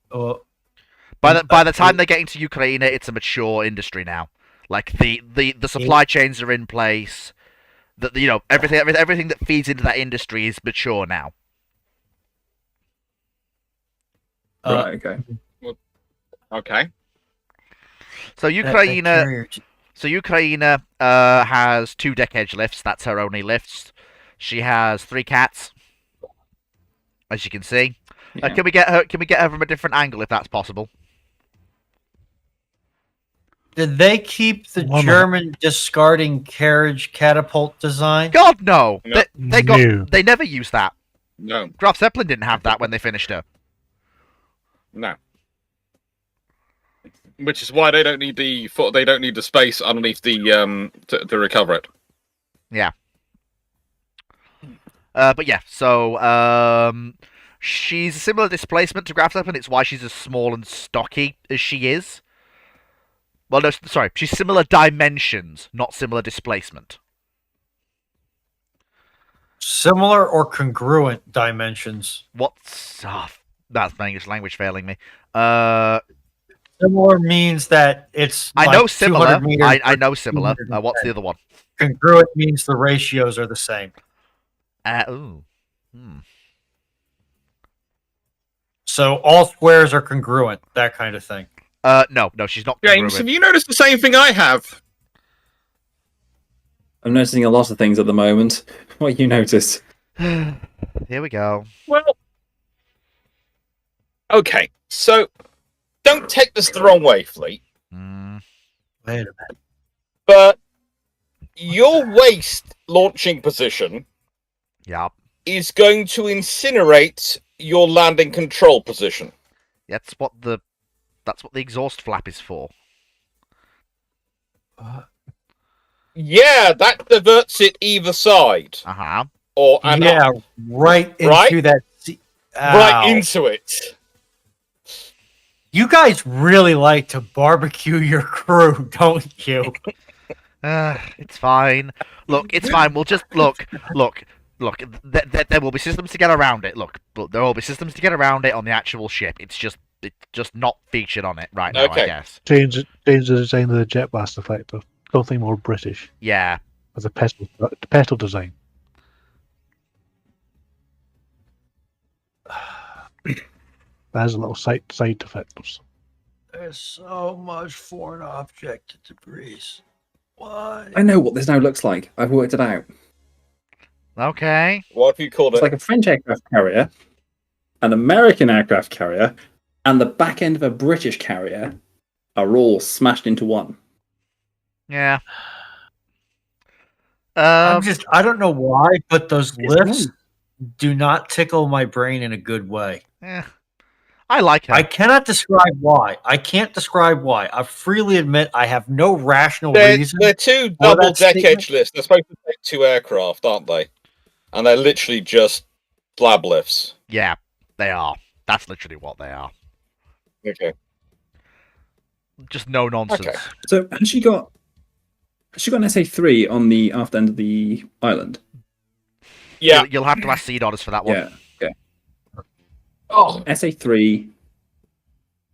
By the time they get into Ukraine, it's a mature industry now. Like the supply chains are in place. That everything that feeds into that industry is mature now. Right, okay. okay. So Ukraine has 2 deck edge lifts. That's her only lifts. She has 3 cats, as you can see. Yeah. Can we get her? Can we get her from a different angle if that's possible? did they keep the Why not? German discarding carriage catapult design? God no! No. No. They never used that. No, Graf Zeppelin didn't have that when they finished her. no. Which is why they don't need the space underneath the to recover it. But yeah, so she's a similar displacement to Graf Zeppelin. It's why she's as small and stocky as she is. Well, no, sorry, she's similar dimensions, not similar displacement. Similar or congruent dimensions? What's that's my English language failing me. Similar means that it's I like know similar. 200 meters. I know similar. What's the other one? Congruent means the ratios are the same. Ooh. Hmm. So all squares are congruent, that kind of thing. No, she's not James, congruent. have you noticed the same thing I have? I'm noticing a lot of things at the moment. What you noticed? Here we go. Well, okay. So, don't take this the wrong way, Fleet. Mm, Wait a minute. But your waste launching position yeah. is going to incinerate your landing control position. That's what the exhaust flap is for. Yeah, that diverts it either side. Uh-huh. Or and Yeah, up. right into Right? that. Right Ow. into it. You guys really like to barbecue your crew, don't you? It's fine. Look, it's fine. We'll just look. There will be systems to get around it. Look, but there will be systems to get around it on the actual ship. It's just not featured on it right now. Okay. I guess. Change the design of the jet blast effector. Something more British. Yeah. With the petal design. There's a little side effectors. There's so much foreign object debris. Why? I know what this now looks like. I've worked it out. Okay. What have you called It's it? like a French aircraft carrier, an American aircraft carrier, and the back end of a British carrier are all smashed into one. Yeah. I don't know why, but those It's lifts one. do not tickle my brain in a good way. I like her. I cannot describe why. I can't describe why. I freely admit I have no rational reason. They're two for double that deck statement. edge lifts. They're supposed to take 2 aircraft, aren't they? And they're literally just slab lifts. Yeah, they are. That's literally what they are. Okay. Just no nonsense. Okay. So has she got an SA3 on the aft end of the island? Yeah. You'll have to ask Sea Dodders for that one. Yeah. Okay. Oh, SA3.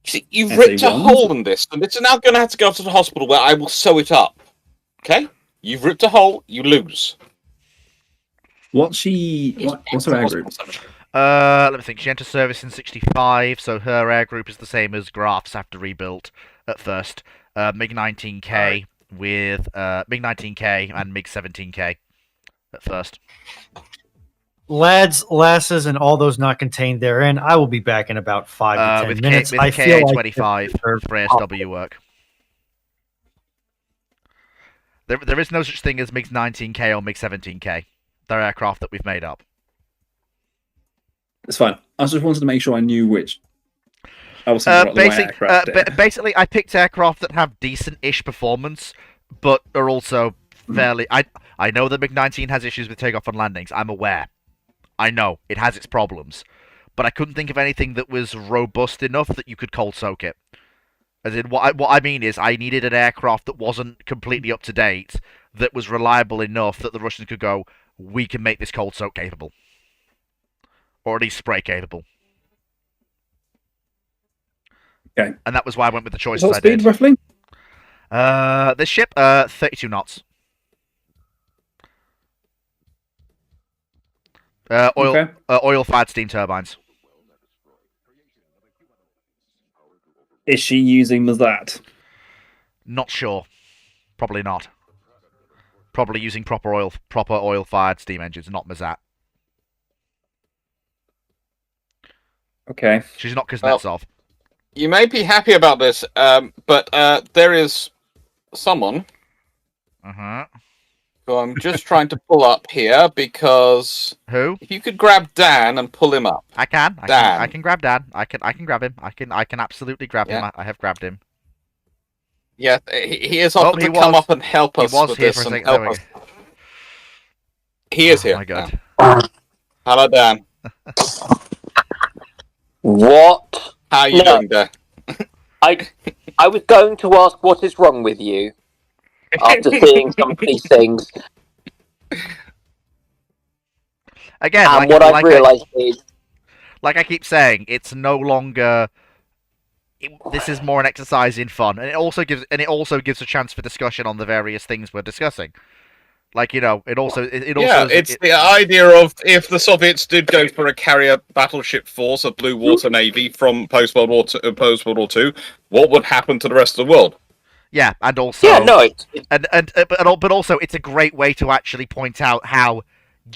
see, you've SA1? ripped a hole in this, and it's now going to have to go to the hospital where I will sew it up. Okay? You've ripped a hole, you lose. What's her air group? Let me think. She entered service in 65, so her air group is the same as Graf's after rebuilt at first. MiG-19K with MiG-19K and MiG-17K at first. Lads, lasses, and all those not contained therein. I will be back in about 5 to 10 minutes. With I feel like KA-25 for ASW work. There is no such thing as MiG-19K or MiG-17K. They're aircraft that we've made up. It's fine. I just wanted to make sure I knew which. I was thinking about the right aircraft. Basically, I picked aircraft that have decent-ish performance, but are also fairly. I know the MiG-19 has issues with takeoff and landings. I'm aware. I know it has its problems, but I couldn't think of anything that was robust enough that you could cold soak it. As in, what I mean is, I needed an aircraft that wasn't completely up to date, that was reliable enough that the Russians could go, we can make this cold soak capable, or at least spray capable. Okay. And that was why I went with the choices What I speed did. roughly? This ship, 32 knots. Oil-fired steam turbines. Is she using Mazat? Not sure. Probably not. Probably using proper oil-fired steam engines, not Mazat. Okay. She's not Kuznetsov. You may be happy about this, but there is someone who I'm just trying to pull up here because who? If you could grab Dan and pull him up. I can grab Dan. I can grab him. I can absolutely grab him. Yeah. I have grabbed him. Yeah, he is offered to come up and help us with this and help us. He is here. Oh my god. Hello, Dan. What? How are you doing there? I was going to ask what is wrong with you after seeing some of these things. Again, and what I've realised is, like I keep saying, it's no longer this is more an exercise in fun, and it also gives a chance for discussion on the various things we're discussing. Like, it also it's the idea of if the Soviets did go for a carrier battleship force, a blue water navy from post World War II, what would happen to the rest of the world? Yeah, and also but also it's a great way to actually point out how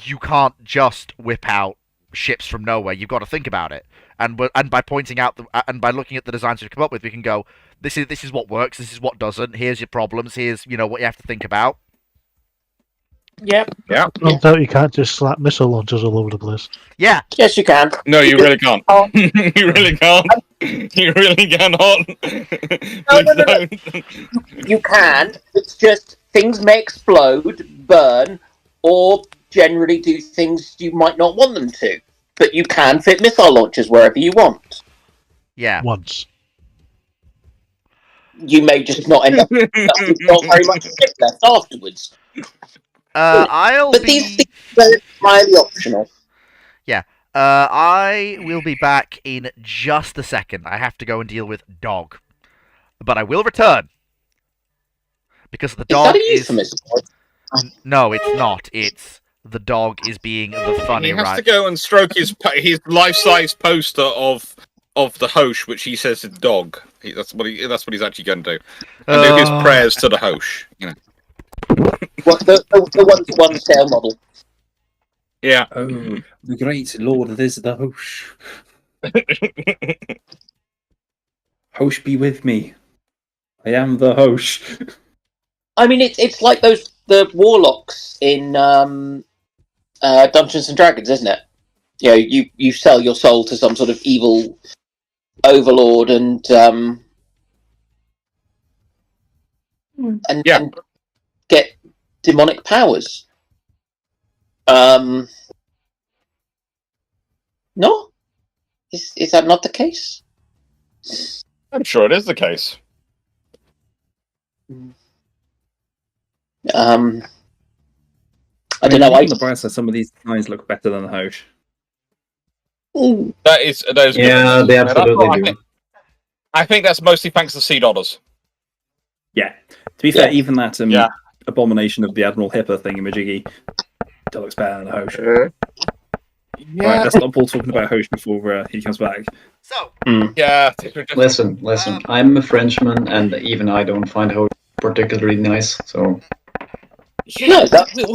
you can't just whip out ships from nowhere. You've got to think about it, and by pointing out and by looking at the designs we've come up with, we can go, this is what works, this is what doesn't. Here's your problems. Here's what you have to think about. Yep. Yeah. Turns out you can't just slap missile launchers all over the place. Yeah. Yes, you can. No, you really can't. You really can't. You really cannot. No. You can. It's just things may explode, burn, or generally do things you might not want them to. But you can fit missile launchers wherever you want. Yeah. Once. You may just not end up with not very much ship left afterwards. But these things are entirely optional. Yeah. I will be back in just a second. I have to go and deal with dog. But I will return. Because the dog is... That a euphemism? No, it's not. It's the dog is being the funny, He has right? to go and stroke his life-size poster of the Hosh, which he says is dog. That's what he's actually going to do. And do his prayers to the Hosh, What, the one-to-one scale model. Yeah. Oh, the great Lord is the Hosh. Hosh be with me. I am the Hosh. I mean, it's like the warlocks in Dungeons and Dragons, isn't it? You sell your soul to some sort of evil overlord and get demonic powers. No? Is that not the case? I'm sure it is the case. I don't know. On the bright side, some of these designs look better than the Hosh. That is Yeah, good. they absolutely do. I think that's mostly thanks to $C. Yeah. To be fair, even that abomination of the Admiral Hipper thingamajiggy that looks better than the Hosh. Right, let's not Paul talking about Hosh before he comes back. So, yeah. Listen. I'm a Frenchman, and even I don't find Hosh particularly nice. So we're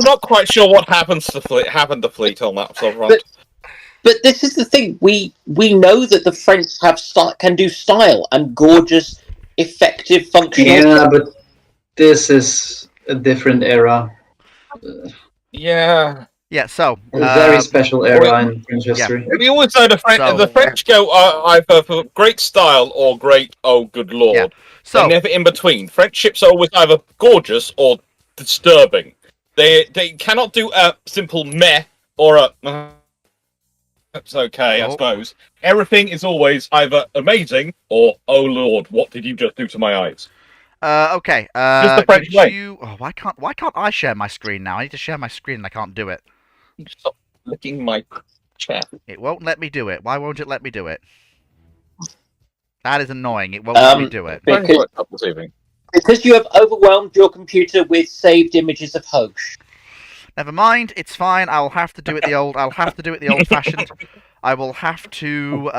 not quite sure what happened to fleet on that front. But this is the thing. We know that the French can do style and gorgeous, effective, functional. Yeah, but this is a different era. Yeah. Yeah, so a very special era in French history. We always know the French go either for great style or great, oh good lord. Yeah. So they're never in between. French ships are always either gorgeous or disturbing. They cannot do a simple meh or a that's okay, I suppose. Everything is always either amazing or oh lord, what did you just do to my eyes? Okay. Just the French way. Why can't I share my screen now? I need to share my screen and I can't do it. Stop licking my chair. It won't let me do it. Why won't it let me do it? That is annoying. It won't let me do it. Because you have overwhelmed your computer with saved images of Hosh. Never mind. It's fine. I'll have to do it the old. I'll have to do it the old-fashioned. I will have to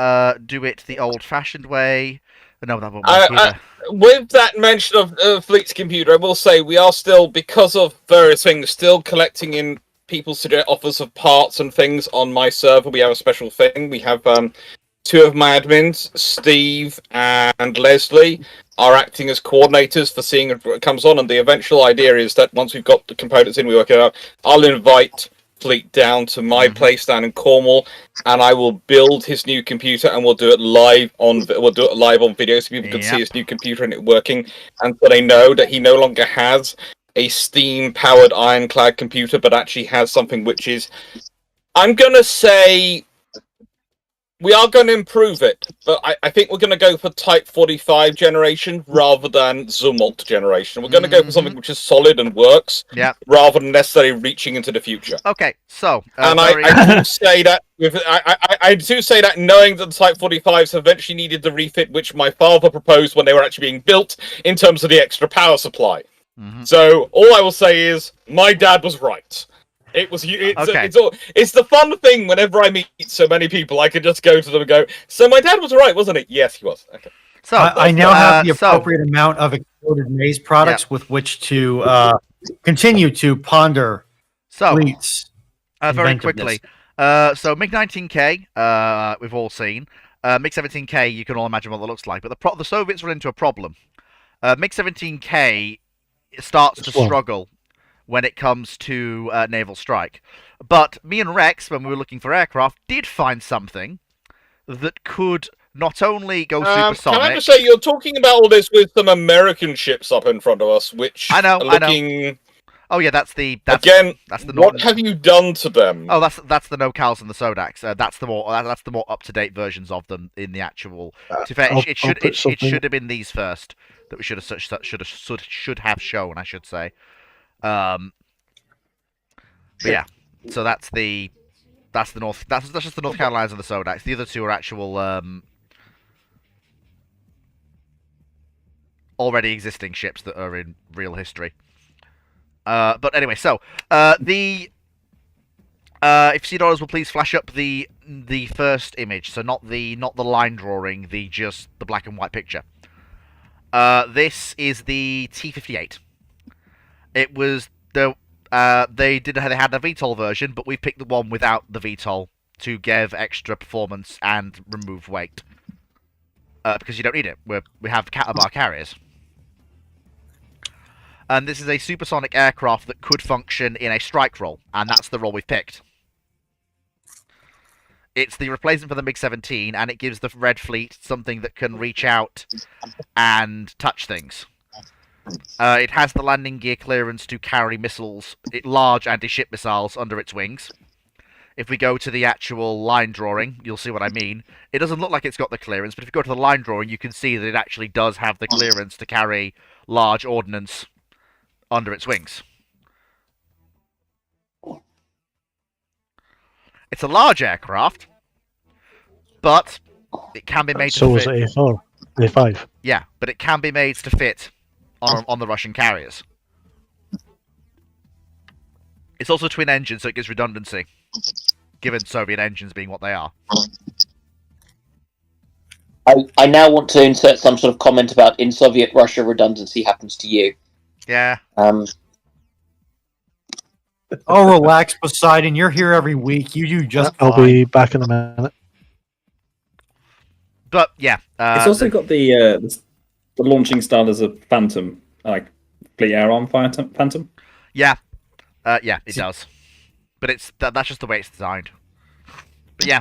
do it the old-fashioned way. No, that won't work either. With that mention of Fleet's computer, I will say we are still, because of various things, still collecting in people's offers of parts and things on my server. We have a special thing. We have two of my admins, Steve and Leslie, are acting as coordinators for seeing if it comes on. And the eventual idea is that once we've got the components in, we work it out. I'll invite Fleet down to my place down in Cornwall, and I will build his new computer, and we'll do it live on video, so people can see his new computer and it working, and so they know that he no longer has a steam-powered ironclad computer, but actually has something which is, I'm gonna say, We are going to improve it, but I think we're going to go for Type 45 generation rather than Zumalt generation. We're going to go for something which is solid and works, rather than necessarily reaching into the future. Okay, so and I do say that I do say that knowing that the Type 45s eventually needed the refit which my father proposed when they were actually being built in terms of the extra power supply. So all I will say is my dad was right. It's the fun thing whenever I meet so many people, I can just go to them and go, so my dad was right, wasn't it? Yes, he was. Okay. So I now have the appropriate amount of exploded maize products with which to continue to ponder fleets. Very quickly. So MiG-19K, we've all seen. MiG-17K, you can all imagine what that looks like. But the Soviets run into a problem. MiG-17K starts to struggle when it comes to naval strike. But me and Rex, when we were looking for aircraft, did find something that could not only go supersonic... Can I just say, you're talking about all this with some American ships up in front of us, which I know. Oh yeah, that's the what have you done to them? Oh, that's the NoCals and the Sodaks. That's the more up to date versions of them in the actual. To be fair, it should have been these first that we should have shown, I should say. But yeah, so that's just the North Carolinas and the Sodaks. The other two are actual already existing ships that are in real history. But anyway, so if $dollars will please flash up the first image, so not the line drawing, just the black and white picture. This is the T-58. It was they had a VTOL version, but we picked the one without the VTOL to give extra performance and remove weight. Because you don't need it. We have Catabar carriers. And this is a supersonic aircraft that could function in a strike role, and that's the role we've picked. It's the replacement for the MiG-17, and it gives the Red Fleet something that can reach out and touch things. It has the landing gear clearance to carry missiles, large anti-ship missiles, under its wings. If we go to the actual line drawing, you'll see what I mean. It doesn't look like it's got the clearance, but if you go to the line drawing, you can see that it actually does have the clearance to carry large ordnance under its wings. It's a large aircraft, but it can be made to fit. So is A4, A5. Yeah, but it can be made to fit on the Russian carriers. It's also twin engine, so it gives redundancy, given Soviet engines being what they are. I now want to insert some sort of comment about in Soviet Russia redundancy happens to you. Yeah. Oh, relax, Poseidon. You're here every week. You do just I'll fine. be back in a minute. But yeah, it's also got the launching style as a Phantom, like Fleet Air Arm Phantom. Yeah, yeah, it does. But that's just the way it's designed. But yeah,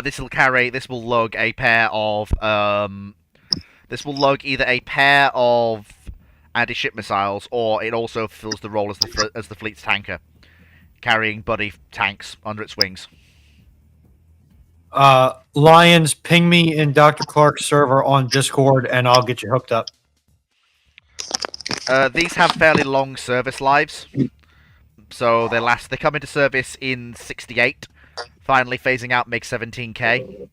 this will lug a pair of either a pair of anti-ship missiles, or it also fills the role as the fleet's tanker, carrying buddy tanks under its wings. Lions, ping me in Dr. Clark's server on Discord, and I'll get you hooked up. These have fairly long service lives, so they come into service in '68, finally phasing out MiG-17K,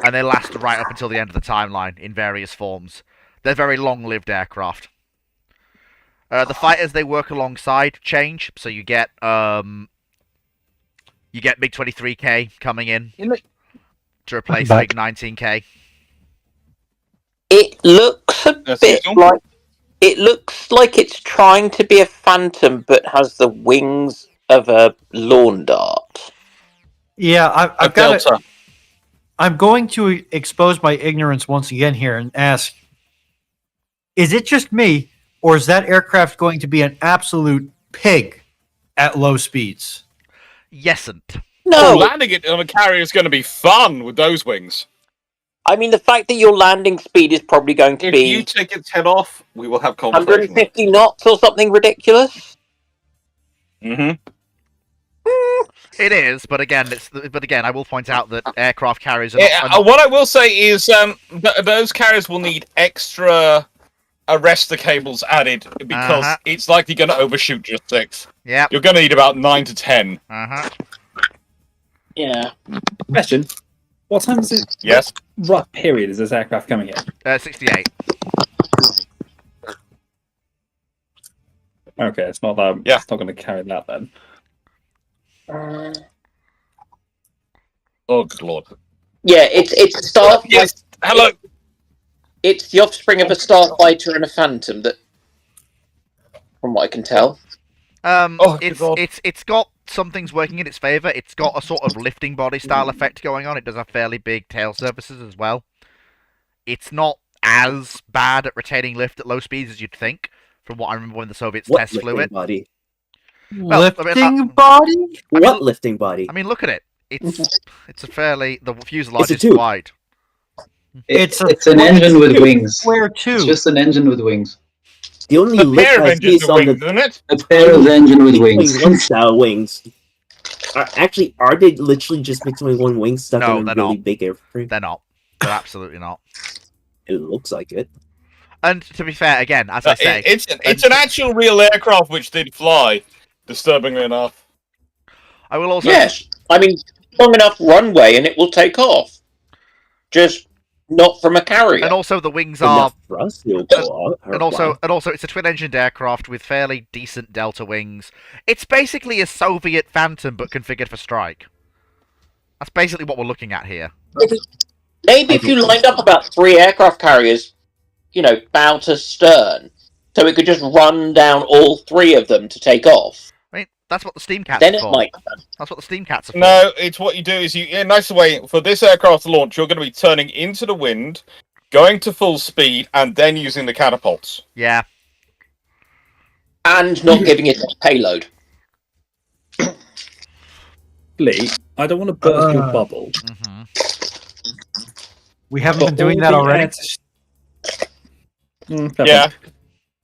and they last right up until the end of the timeline in various forms. They're very long-lived aircraft. The fighters they work alongside change, so you get MiG-23K coming in to replace MiG-19K. It looks a bit like it's trying to be a Phantom, but has the wings of a lawn dart. Yeah, I've got it. I'm going to expose my ignorance once again here and ask: is it just me, or is that aircraft going to be an absolute pig at low speeds? Yesn't. No. Landing it on a carrier is going to be fun with those wings. I mean, the fact that your landing speed is probably going to be... If you take its head off, we will have conversation. 150 knots or something ridiculous? Mm-hmm. It is, but again, I will point out that aircraft carriers are not, What I will say is, those carriers will need extra arrestor cables added because it's likely going to overshoot just 6. Yeah. You're going to need about 9 to 10. Yeah. Question: what time is it? Yes. What rough period is this aircraft coming in? 68. Okay, it's not that. Yeah. It's not going to carry that then. Oh, good lord. Yeah, it's a star. Yes. Hello. It's the offspring of a starfighter and a phantom. That, from what I can tell. It's got some things working in its favour. It's got a sort of lifting body style effect going on. It does have fairly big tail surfaces as well. It's not as bad at retaining lift at low speeds as you'd think, from what I remember when the Soviets test flew it. Body? Well, lifting body? What lifting body? I mean, look at it. It's a fairly the fuselage is tube. wide. It's an engine with wings. Square tube. It's just an engine with wings. The only A lift pair of I see engines is with on wings, the isn't it? A pair of engine with wings. Style wings. Actually, are they literally just MiG-21 wings stuck No, in a they're really not. big airframe? They're not. They're absolutely not. It looks like it. And to be fair, again, as I say, It's an actual real aircraft which did fly, disturbingly enough. I will also. Yes, I mean, long enough runway and it will take off. Just not from a carrier. And also the wings are. Enough for us to go out, or And also, fly. it's a twin-engined aircraft with fairly decent delta wings. It's basically a Soviet Phantom, but configured for strike. That's basically what we're looking at here. Maybe if you lined up about 3 aircraft carriers, bow to stern, so it could just run down all 3 of them to take off. I mean, that's what the Steam Cats Then are it for. might. That's what the Steam Cats are for. No, it's what you do is in a nice way, for this aircraft to launch, you're going to be turning into the wind, going to full speed, and then using the catapults. Yeah. And not giving it a payload. Lee, I don't want to burst your bubble. We haven't been doing that already. Yeah.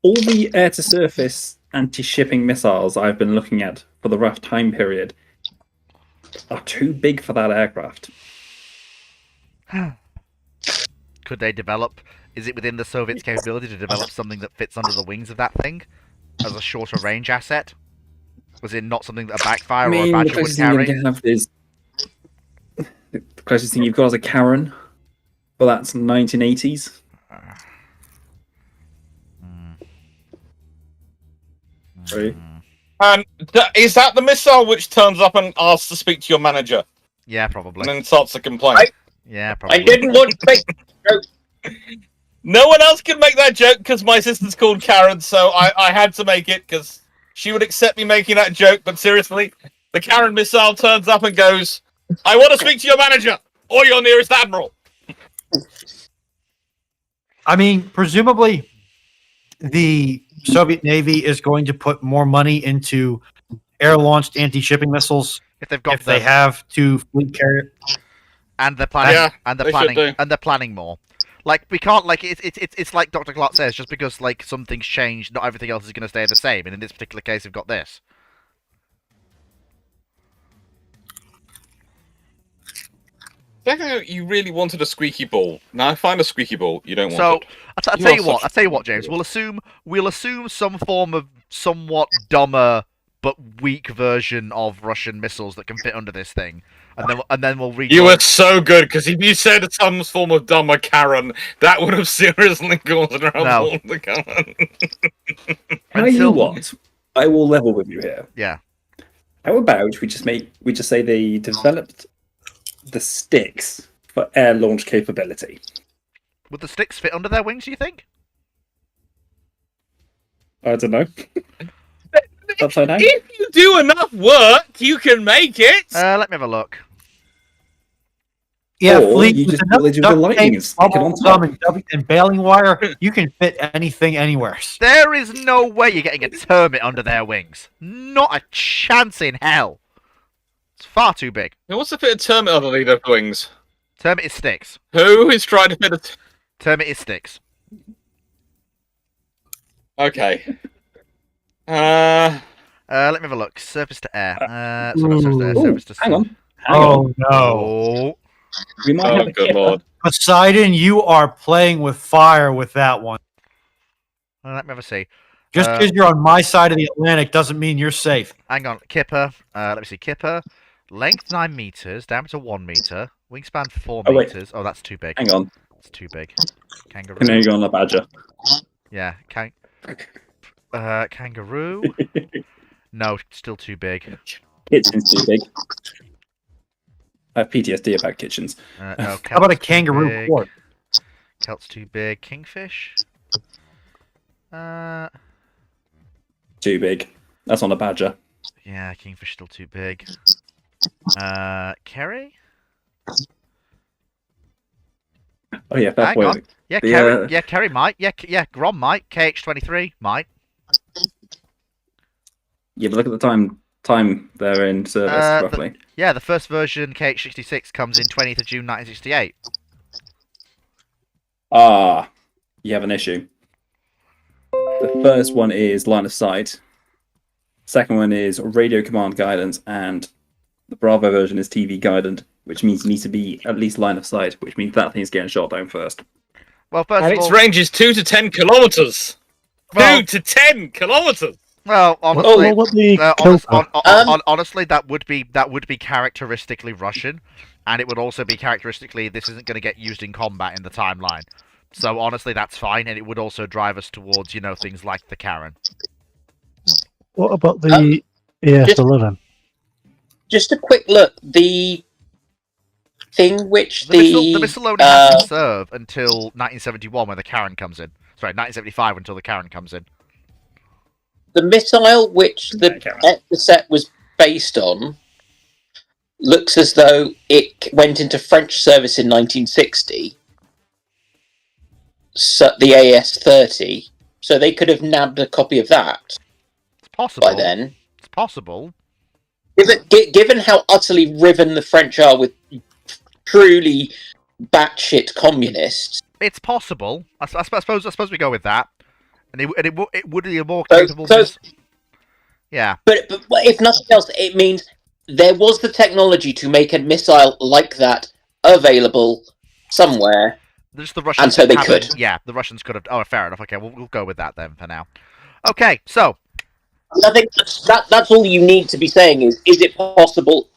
All the air-to-surface anti-shipping missiles I've been looking at for the rough time period are too big for that aircraft. Could they develop? Is it within the Soviets' capability to develop something that fits under the wings of that thing as a shorter range asset? Was it not something that a backfire or a the Badger would closest thing carry? you have is the closest thing you've got is a Karen, but that's 1980s. Sorry. And is that the missile which turns up and asks to speak to your manager? Yeah, probably. And then starts to complain? Yeah, probably. I didn't want to make. No one else can make that joke because my sister's called Karen, so I had to make it because she would accept me making that joke. But seriously, the Karen missile turns up and goes, "I want to speak to your manager or your nearest admiral." I mean, presumably, the Soviet Navy is going to put more money into air-launched anti-shipping missiles if they've got if they have to fleet carrier. And they're planning. Yeah, and they're they should planning. do. And they're planning more. Like we can't like it's like Dr. Clark says, just because like something's changed, not everything else is going to stay the same. And in this particular case, we've got this. You really wanted a squeaky ball. Now I find a squeaky ball. You don't want So it. I'll tell you what. I'll tell you what, James. We'll assume some form of somewhat dumber but weak version of Russian missiles that can fit under this thing, and then we'll read. You were so good because if you said some form of dumber Karen, that would have seriously caused trouble. Tell you what, I will level with you here. Yeah. How about we just say they developed the sticks for air launch capability? Would the sticks fit under their wings? Do you think? I don't know. Upside down? If you do enough work, you can make it. Let me have a look. Yeah, Or fleet you with just enough village with duct the lightning tape, and stick it on bubble top. gum, and baling wire. You can fit anything anywhere. There is no way you're getting a termite under their wings. Not a chance in hell. It's far too big. Now, what's the fit of termite under their wings? Termite is sticks. Who is trying to fit a... Termite is sticks. Okay. Let me have a look. Surface to air. So not surface to air. Ooh, Surface to hang sea. on. Oh no, Oh. We might have Oh, a good kipper. lord. Poseidon, you are playing with fire with that one. Let me have a see. Just because you're on my side of the Atlantic doesn't mean you're safe. Hang on. Kipper. Let me see. Kipper. Length 9 meters. Diameter 1 meter. Wingspan 4 Oh, wait. meters. Oh, that's too big. Hang on. It's too big. Kangaroo. And then you go on the badger. Yeah. Kangaroo. No, still too big. Kitchen's too big. I have PTSD about kitchens. No, How about a kelp's too kangaroo big. court? Kelp's too big. Kingfish. Too big. That's on a badger. Yeah, kingfish still too big. Kerry? Oh yeah, fair Hang point. on. Yeah, The, Kerry. Yeah, Kerry might. Yeah, Grom might. KH23 might. Yeah, but look at the time they're in service, roughly. Yeah, the first version, KH66, comes in 20th of June 1968. Ah, you have an issue. The first one is line of sight. Second one is radio command guidance, and the Bravo version is TV guided, which means you need to be at least line of sight, which means that thing's getting shot down first. Well, first And of its all, range is 2 to 10 kilometers. Well- 2 to 10 kilometers. well, honestly, what the honestly, that would be characteristically Russian, and it would also be characteristically this isn't going to get used in combat in the timeline. So honestly, that's fine, and it would also drive us towards things like the Karen. What about the AS11? Just a quick look. The thing which The missile only has to serve until 1971 when the Karen comes in. Sorry, 1975 until the Karen comes in. the missile which the set was based on looks as though it went into French service in 1960. So the AS-30. So they could have nabbed a copy of that. It's possible. By then. It's possible. Given how utterly riven the French are with truly batshit communists. It's possible. I suppose we go with that. And it would be a more capable. Yeah. But if nothing else, it means there was the technology to make a missile like that available somewhere. Just the Russians and so they haven't- could. Yeah, the Russians could have. Oh, fair enough. Okay, we'll go with that then for now. Okay, so I think that's all you need to be saying is it possible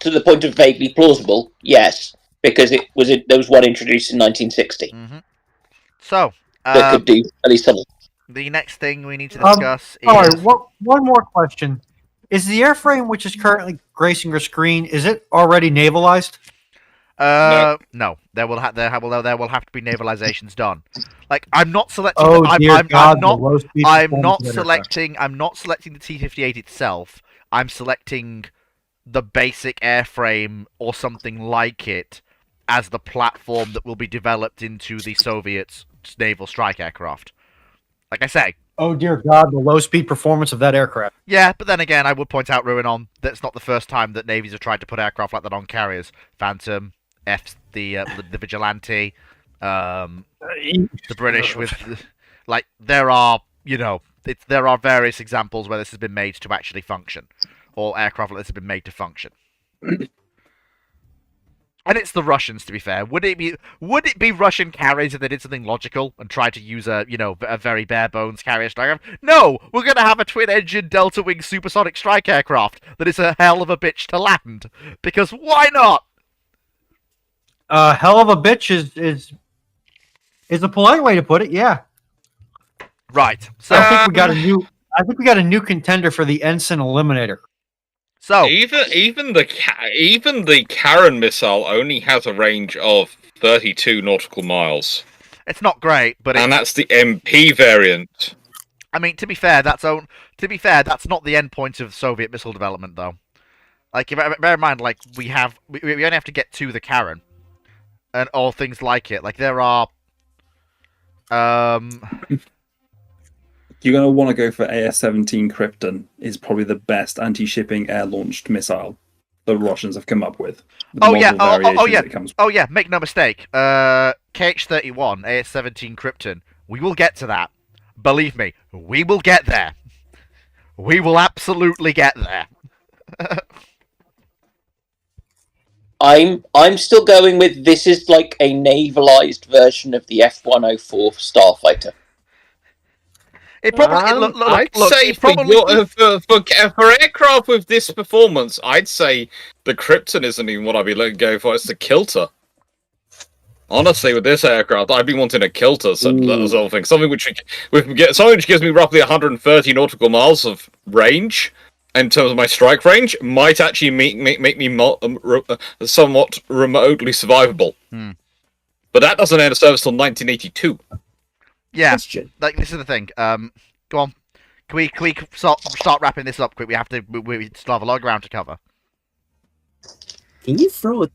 to the point of vaguely plausible? Yes, because there was one introduced in 1960 so that could do at least something. the next thing we need to discuss All is right, one more question. Is the airframe which is currently gracing your screen, is it already navalized? no. There will have to be navalizations done. Like I'm not selecting. Oh, I'm dear God, the not. low speed I'm performance not of that selecting. I'm not selecting the T-58 itself. I'm selecting the basic airframe or something like it as the platform that will be developed into the Soviets' naval strike aircraft. Like I say. Oh dear God, the low speed performance of that aircraft. Yeah, but then again, I would point out, Ruin, that's not the first time that navies have tried to put aircraft like that on carriers. Phantom, the Vigilante, the British with, like, there are various examples where this has been made to actually function, or aircraft like this have been made to function. And it's the Russians, to be fair. Would it be Russian carriers if they did something logical and tried to use a very bare bones carrier strike? No, we're gonna have a twin-engine delta wing supersonic strike aircraft that is a hell of a bitch to land. Because why not? Hell of a bitch is a polite way to put it. Yeah. Right. So I think we got a new contender for the Ensign Eliminator. So even the Karen missile only has a range of 32 nautical miles. It's not great, but that's the MP variant. I mean, to be fair, that's not the end point of Soviet missile development, though. Like, bear in mind, like we only have to get to the Karen, and all things like it. Like there are, You're going to want to go for AS-17 Krypton is probably the best anti-shipping air-launched missile the Russians have come up with. Oh yeah, make no mistake. KH-31, AS-17 Krypton. We will get to that. Believe me, we will get there. We will absolutely get there. I'm still going with this is like a navalized version of the F-104 Starfighter. It probably look. I'd say it probably for aircraft with this performance, I'd say the Krypton isn't even what I'd be looking go for. It's the Kilter. Honestly, with this aircraft, I'd be wanting a Kilter sort of thing, something which gives me roughly 130 nautical miles of range. In terms of my strike range, might actually make me somewhat remotely survivable. But that doesn't end of service till 1982. Yeah, like this is the thing. Go on. Can we start wrapping this up quick? We still have a lot of ground to cover. Can you throw a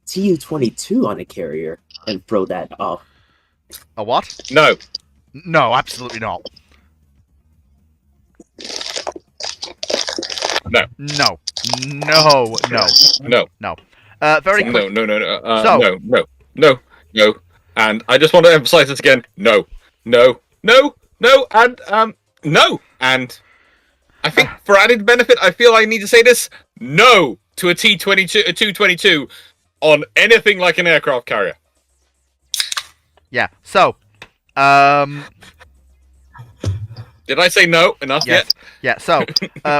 Tu-22 on a carrier and throw that off? A what? No. No, absolutely not. No. No. No. No. No. No. Very quick. No. And I just want to emphasize this again. No. And no. And I think for added benefit, I feel I need to say this. No to a Tu-22 on anything like an aircraft carrier. Yeah. So, did I say no enough yet? Yeah. So,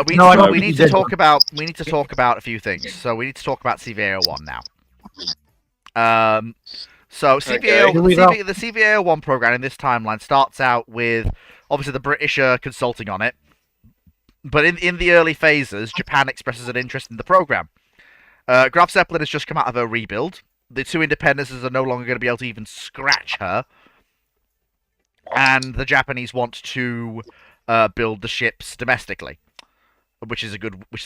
we need to talk about a few things. So we need to talk about CVA-01 now. So the CVA-01 program in this timeline starts out with obviously the British are consulting on it, but in the early phases, Japan expresses an interest in the program. Graf Zeppelin has just come out of a rebuild. The two Independences are no longer going to be able to even scratch her, and the Japanese want to build the ships domestically, which is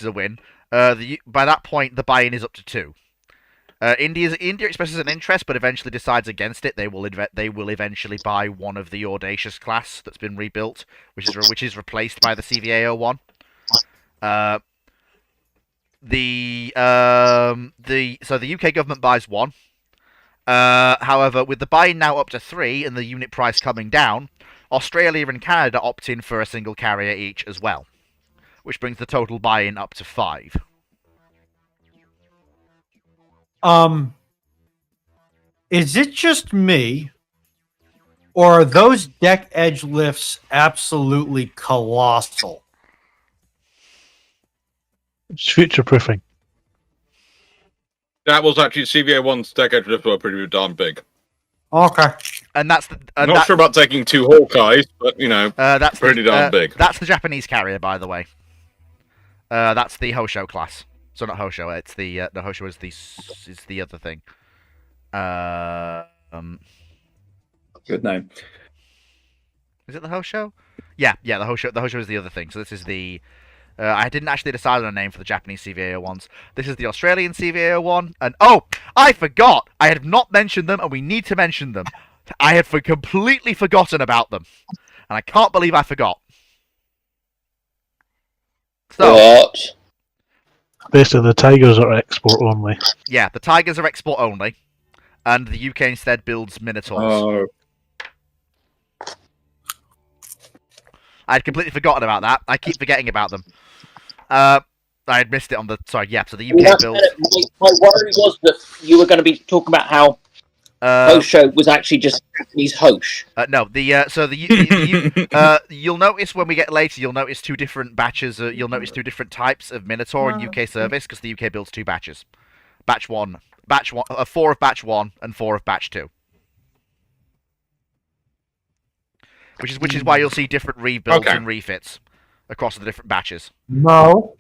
a win. By that point, the buy-in is up to 2. India expresses an interest, but eventually decides against it. They will eventually buy one of the Audacious class that's been rebuilt, which is replaced by the CVA-01. The UK government buys 1. However, with the buy-in now up to 3 and the unit price coming down, Australia and Canada opt in for a single carrier each as well, which brings the total buy-in up to 5. Is it just me, or are those deck edge lifts absolutely colossal? It's future proofing. That was actually CVA-1's deck edge lift were pretty darn big. Okay. And that's the. I'm not sure about taking 2 Hawkeyes, but that's pretty darn big. That's the Japanese carrier, by the way. That's the Hosho class. So not Hosho. It's the Hosho is the other thing. Good name. Is it the Hosho? Yeah. The Hosho. The Hosho is the other thing. So this is the. I didn't actually decide on a name for the Japanese CVA-01s. This is the Australian CVA-01, and I forgot. I had not mentioned them, and we need to mention them. I had completely forgotten about them, and I can't believe I forgot. So, What? Basically, the Tigers are export only. Yeah, the Tigers are export only, and the UK instead builds Minotaurs. I'd completely forgotten about that. I keep forgetting about them. I had missed it on the... Sorry, yeah, so the UK builds... My worry was that you were going to be talking about how Hosho was actually just Japanese Hosh. No, you'll notice when we get later, you'll notice 2 different batches, you'll notice 2 different types of Minotaur in UK service, because the UK builds 2 batches. 4 of batch 1 and 4 of batch 2. Which is why you'll see different rebuilds and refits across the different batches. Mo,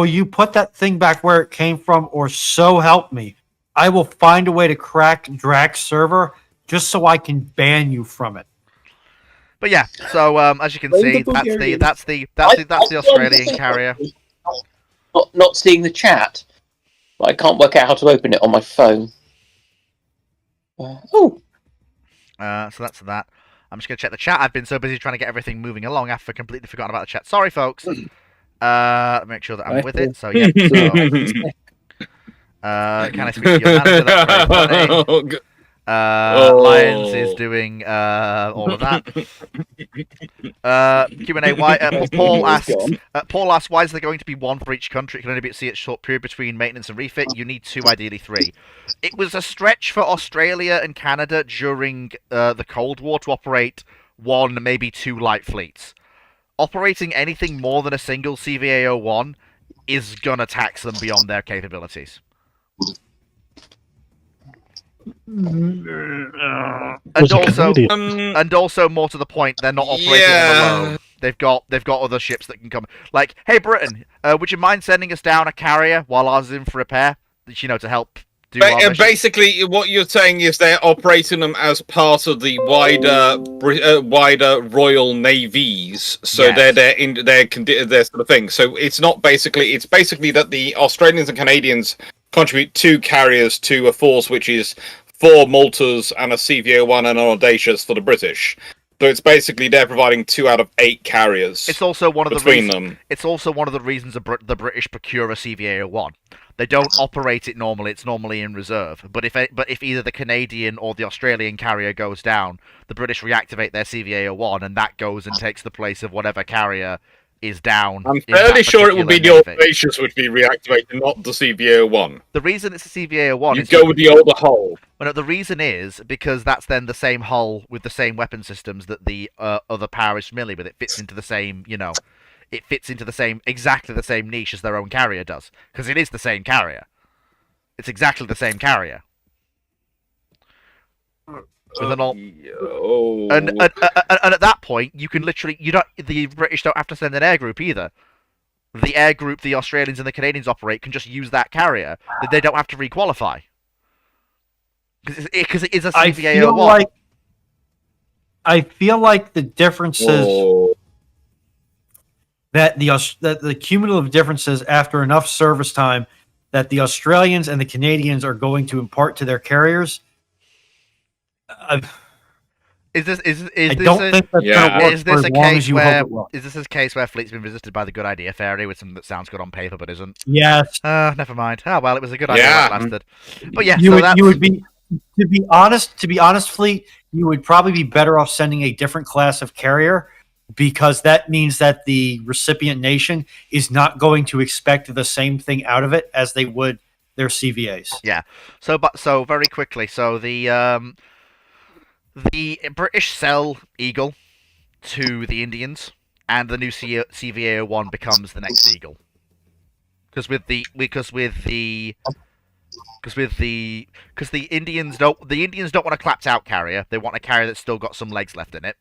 you put that thing back where it came from, or so help me, I will find a way to crack Drax server just so I can ban you from it. But yeah, so as you can see, that's the Australian carrier. Not seeing the chat, but I can't work out how to open it on my phone. So that's that. I'm just going to check the chat. I've been so busy trying to get everything moving along, I've completely forgotten about the chat. Sorry, folks. Make sure that I'm with it. So, yeah. So, can I speak to your manager? That's very funny. Lions is doing all of that. Q&A. Why? Paul asks, why is there going to be one for each country? It can only be see a short period between maintenance and refit. You need 2, ideally 3. It was a stretch for Australia and Canada during the Cold War to operate 1, maybe 2 light fleets. Operating anything more than a single CVA-01 is gonna tax them beyond their capabilities. And also, more to the point, they're not operating them alone. They've got other ships that can come. Like, hey Britain, would you mind sending us down a carrier while ours is in for repair? To help do our mission? Basically, what you're saying is they're operating them as part of the wider Royal Navies. So Yes. they're sort of thing. So it's not basically. It's basically that the Australians and Canadians contribute 2 carriers to a force which is 4 Maltas and a CVO-1 and an Audacious for the British. So it's basically they're providing 2 out of 8 carriers. It's also one of the between reasons. them. It's also one of the reasons the British procure a CVA-01. They don't operate it normally. It's normally in reserve. But if either the Canadian or the Australian carrier goes down, the British reactivate their CVA-01, and that goes and takes the place of whatever carrier is down. I'm fairly sure it would be the Audacious which would be reactivated, not the CVA-01. The reason it's a CVA-01 is... You go with the older hull. Well, no, the reason is because that's then the same hull with the same weapon systems that the other power is familiar with. It fits into the same, it fits into exactly the same niche as their own carrier does. Because it is the same carrier. It's exactly the same carrier. With an and at that point, you can literally the British don't have to send an air group either. The air group the Australians and the Canadians operate can just use that carrier. They don't have to requalify because it is a CVA-01. I feel like the differences that the cumulative differences after enough service time that the Australians and the Canadians are going to impart to their carriers. Is this a case where fleet's been visited by the good idea fairy with something that sounds good on paper but isn't? Yes. Never mind. Oh well, it was a good idea while it lasted. But yeah, you would be to be honest, fleet, you would probably be better off sending a different class of carrier because that means that the recipient nation is not going to expect the same thing out of it as they would their CVAs. Yeah. So very quickly, so the British sell Eagle to the Indians, and the new CVA-01 becomes the next Eagle. Because the Indians don't want a clapped out carrier. They want a carrier that's still got some legs left in it.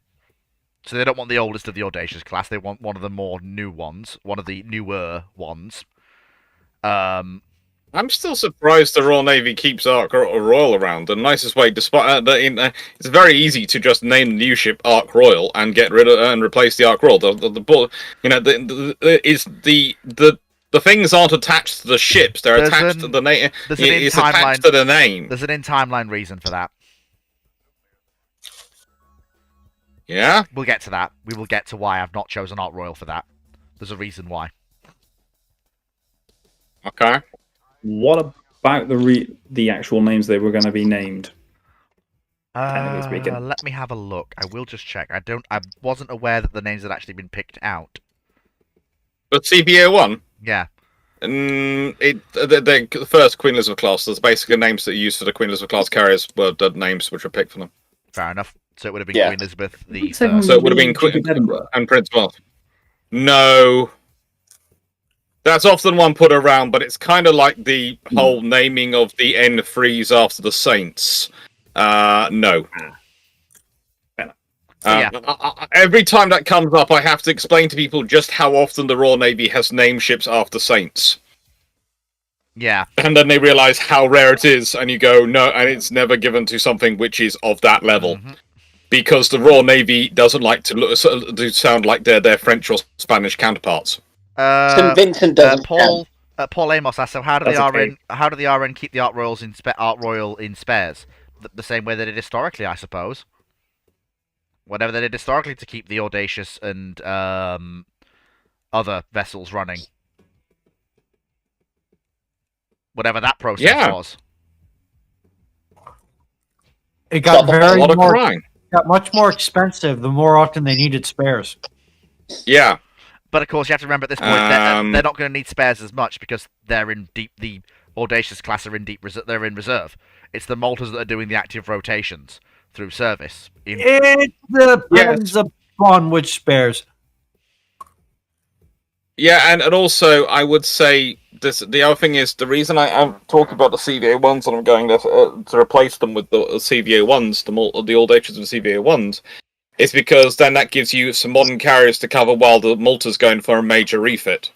So they don't want the oldest of the Audacious class. They want one of the more new ones, one of the newer ones. I'm still surprised the Royal Navy keeps Ark Royal around. The nicest way, despite it's very easy to just name the new ship Ark Royal and get rid of and replace the Ark Royal. The things aren't attached to the ships; they're attached to the name. It's attached to the name. There's an in-timeline reason for that. Yeah, we'll get to that. We will get to why I've not chosen Ark Royal for that. There's a reason why. Okay. What about the actual names they were going to be named? Let me have a look. I will just check. I wasn't aware that the names had actually been picked out. But CVA-01? Yeah. The first Queen Elizabeth class, there's basically names that are used for the Queen Elizabeth class carriers were the names which were picked for them. Fair enough. So it would have been Queen Elizabeth the first. So it would have been Queen and Prince Wealth. No. That's often one put around, but it's kind of like the whole naming of the N3s after the Saints. No. Every time that comes up, I have to explain to people just how often the Royal Navy has named ships after saints. Yeah. And then they realize how rare it is, and you go, no, and it's never given to something which is of that level. Mm-hmm. Because the Royal Navy doesn't like to sound like their French or Spanish counterparts. St. Vincent doesn't. Paul Amos asks, so how do the RN keep the Ark Royal in spares? The same way they did historically, I suppose. Whatever they did historically to keep the Audacious and other vessels running. Whatever that process was. It got a lot of crying. Got much more expensive the more often they needed spares. Yeah. But of course, you have to remember at this point they're not going to need spares as much because they're in deep. The Audacious class are in deep. They're in reserve. It's the Maltas that are doing the active rotations through service. It depends upon which spares. Yeah, and also I would say this. The other thing is the reason I'm talking about the CVA ones and I'm going to replace them with the CVA ones, the Audacious and CVA ones, is because then that gives you some modern carriers to cover while the Malta's going for a major refit,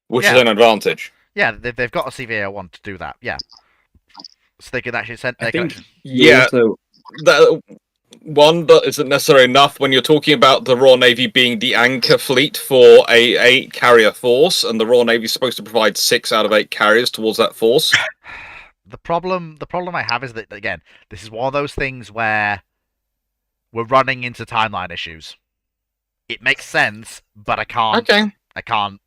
which is an advantage. Yeah, they've got a CVA one to do that. Yeah, so they can actually send. That one that isn't necessarily enough when you're talking about the Royal Navy being the anchor fleet for a 8 carrier force, and the Royal Navy is supposed to provide 6 out of 8 carriers towards that force. The problem I have is that again, this is one of those things where we're running into timeline issues. It makes sense, but I can't. Okay. I can't.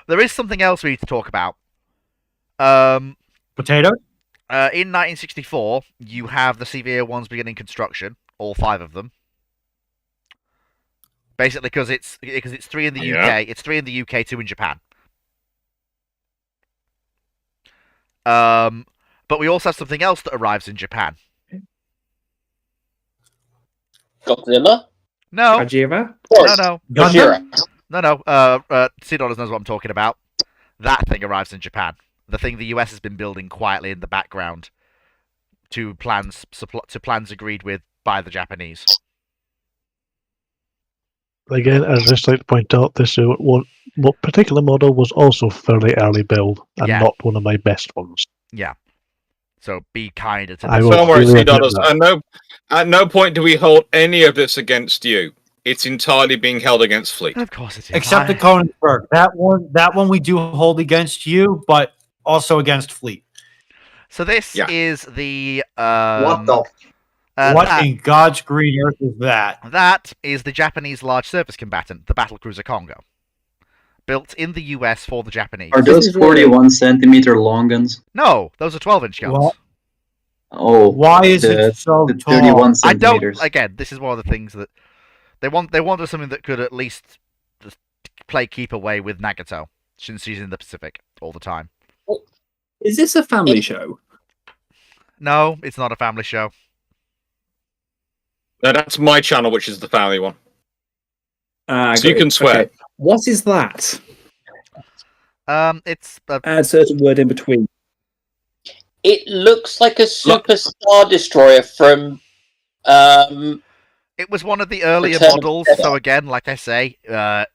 There is something else we need to talk about. Potato? In 1964, you have the CVA ones beginning construction, all 5 of them. Basically, because it's 3 in the UK. It's 3 in the UK, 2 in Japan. But we also have something else that arrives in Japan. Godzilla? No. Gojira? No. Gojira. No. Sea Dollars knows what I'm talking about. That thing arrives in Japan. The thing the US has been building quietly in the background to plans agreed with by the Japanese. Again, I'd just like to point out this one particular model was also fairly early build and not one of my best ones. Yeah. So be kinder to I this. Don't worry, really Sea Dollars. admit At no point do we hold any of this against you. It's entirely being held against Fleet. Of course it is. Except the Konigsberg. That one we do hold against you, but also against Fleet. So this is the what the? What in God's green earth is that? That is the Japanese large surface combatant, the battlecruiser Congo, built in the US for the Japanese. Are those 41-centimeter long guns? No, those are 12-inch guns. What? Oh, why is it so the tall? 31 I don't. centimeters. Again, this is one of the things that they wanted something that could at least just play keep away with Nagato, since she's in the Pacific all the time. Is this a family show? No, it's not a family show. No, that's my channel, which is the family one. So you can swear. Okay. What is that? It's add a certain word in between. It looks like a super star destroyer from. It was one of the earlier models. So again, like I say,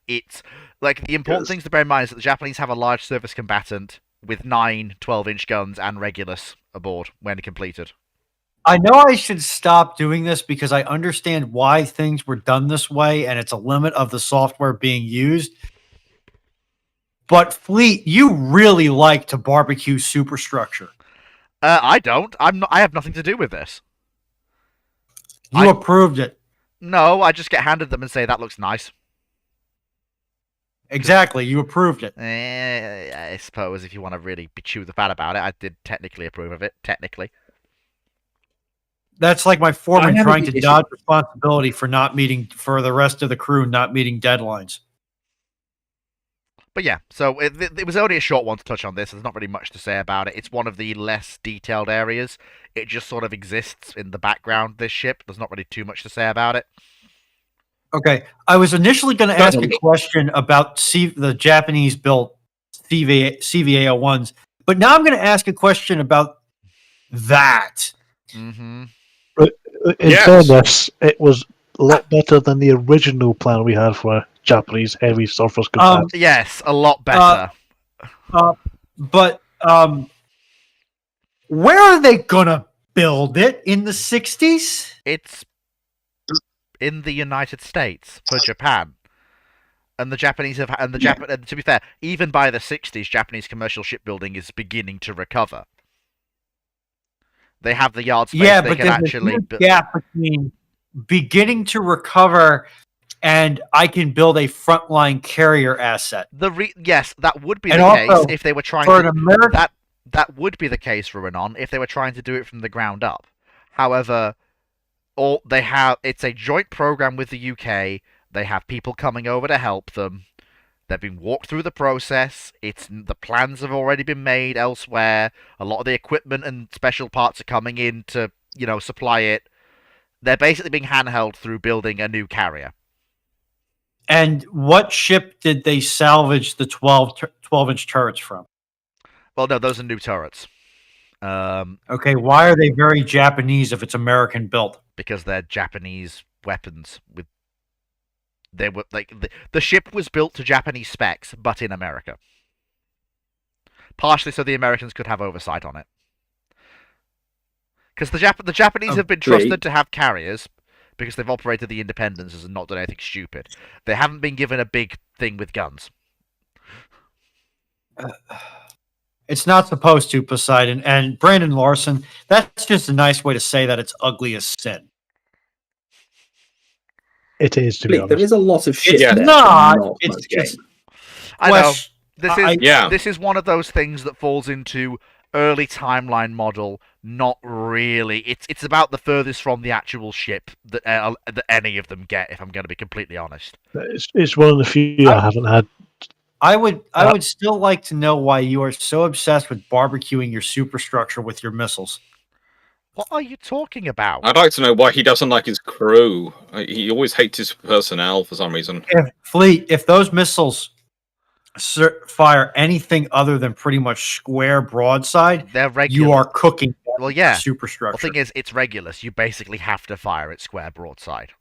it's like the important things to bear in mind is that the Japanese have a large surface combatant with 9 12-inch guns and Regulus aboard when completed. I know I should stop doing this because I understand why things were done this way, and it's a limit of the software being used. But Fleet, you really like to barbecue superstructure. I don't. I have nothing to do with this. You approved it. No, I just get handed them and say that looks nice. Exactly, you approved it. I suppose if you want to really chew the fat about it, I did technically approve of it. Technically. That's like my foreman trying to issue. dodge responsibility for for the rest of the crew not meeting deadlines. But yeah, so it was only a short one to touch on this. There's not really much to say about it. It's one of the less detailed areas. It just sort of exists in the background, this ship. There's not really too much to say about it. Okay, I was initially going to ask a question about the Japanese-built CVA-01s, but now I'm going to ask a question about that. Mm-hmm. In fairness, it was a lot better than the original plan we had for Japanese heavy surface combat. Yes, a lot better. But where are they gonna build it? In the 60s? It's in the United States for Japan. And the Japanese have, and to be fair, even by the 60s, Japanese commercial shipbuilding is beginning to recover. They have the yard space. Yeah, they but can there's actually a huge gap between beginning to recover and I can build a frontline carrier asset. Yes, that would be And the case also, if they were trying for to. an American, that would be the case for Renon if they were trying to do it from the ground up. However, it's a joint program with the UK. They have people coming over to help them. They've been walked through the process. The plans have already been made elsewhere. A lot of the equipment and special parts are coming in to, supply it. They're basically being handheld through building a new carrier. And what ship did they salvage the 12-inch turrets from? Well, no, those are new turrets. Okay, why are they very Japanese if it's American built? Because they're Japanese weapons. They were the ship was built to Japanese specs, but in America. Partially so the Americans could have oversight on it. Because the Japanese have been trusted to have carriers because they've operated the Independences and not done anything stupid. They haven't been given a big thing with guns. It's not supposed to, Poseidon. And Brandon Larson, that's just a nice way to say that it's ugly as sin. It is, to be honest. There is a lot of shit. It's there, not. but It's much just. game. I know. Well, This is one of those things that falls into early timeline model. Not really. It's about the furthest from the actual ship that any of them get. If I'm going to be completely honest, It's one of the few I haven't had. I would still like to know why you are so obsessed with barbecuing your superstructure with your missiles. What are you talking about? I'd like to know why he doesn't like his crew. He always hates his personnel for some reason. If those missiles fire anything other than pretty much square broadside, they're regular. You are cooking. Well, yeah. Superstructure. The thing is, it's Regulus. You basically have to fire it square broadside.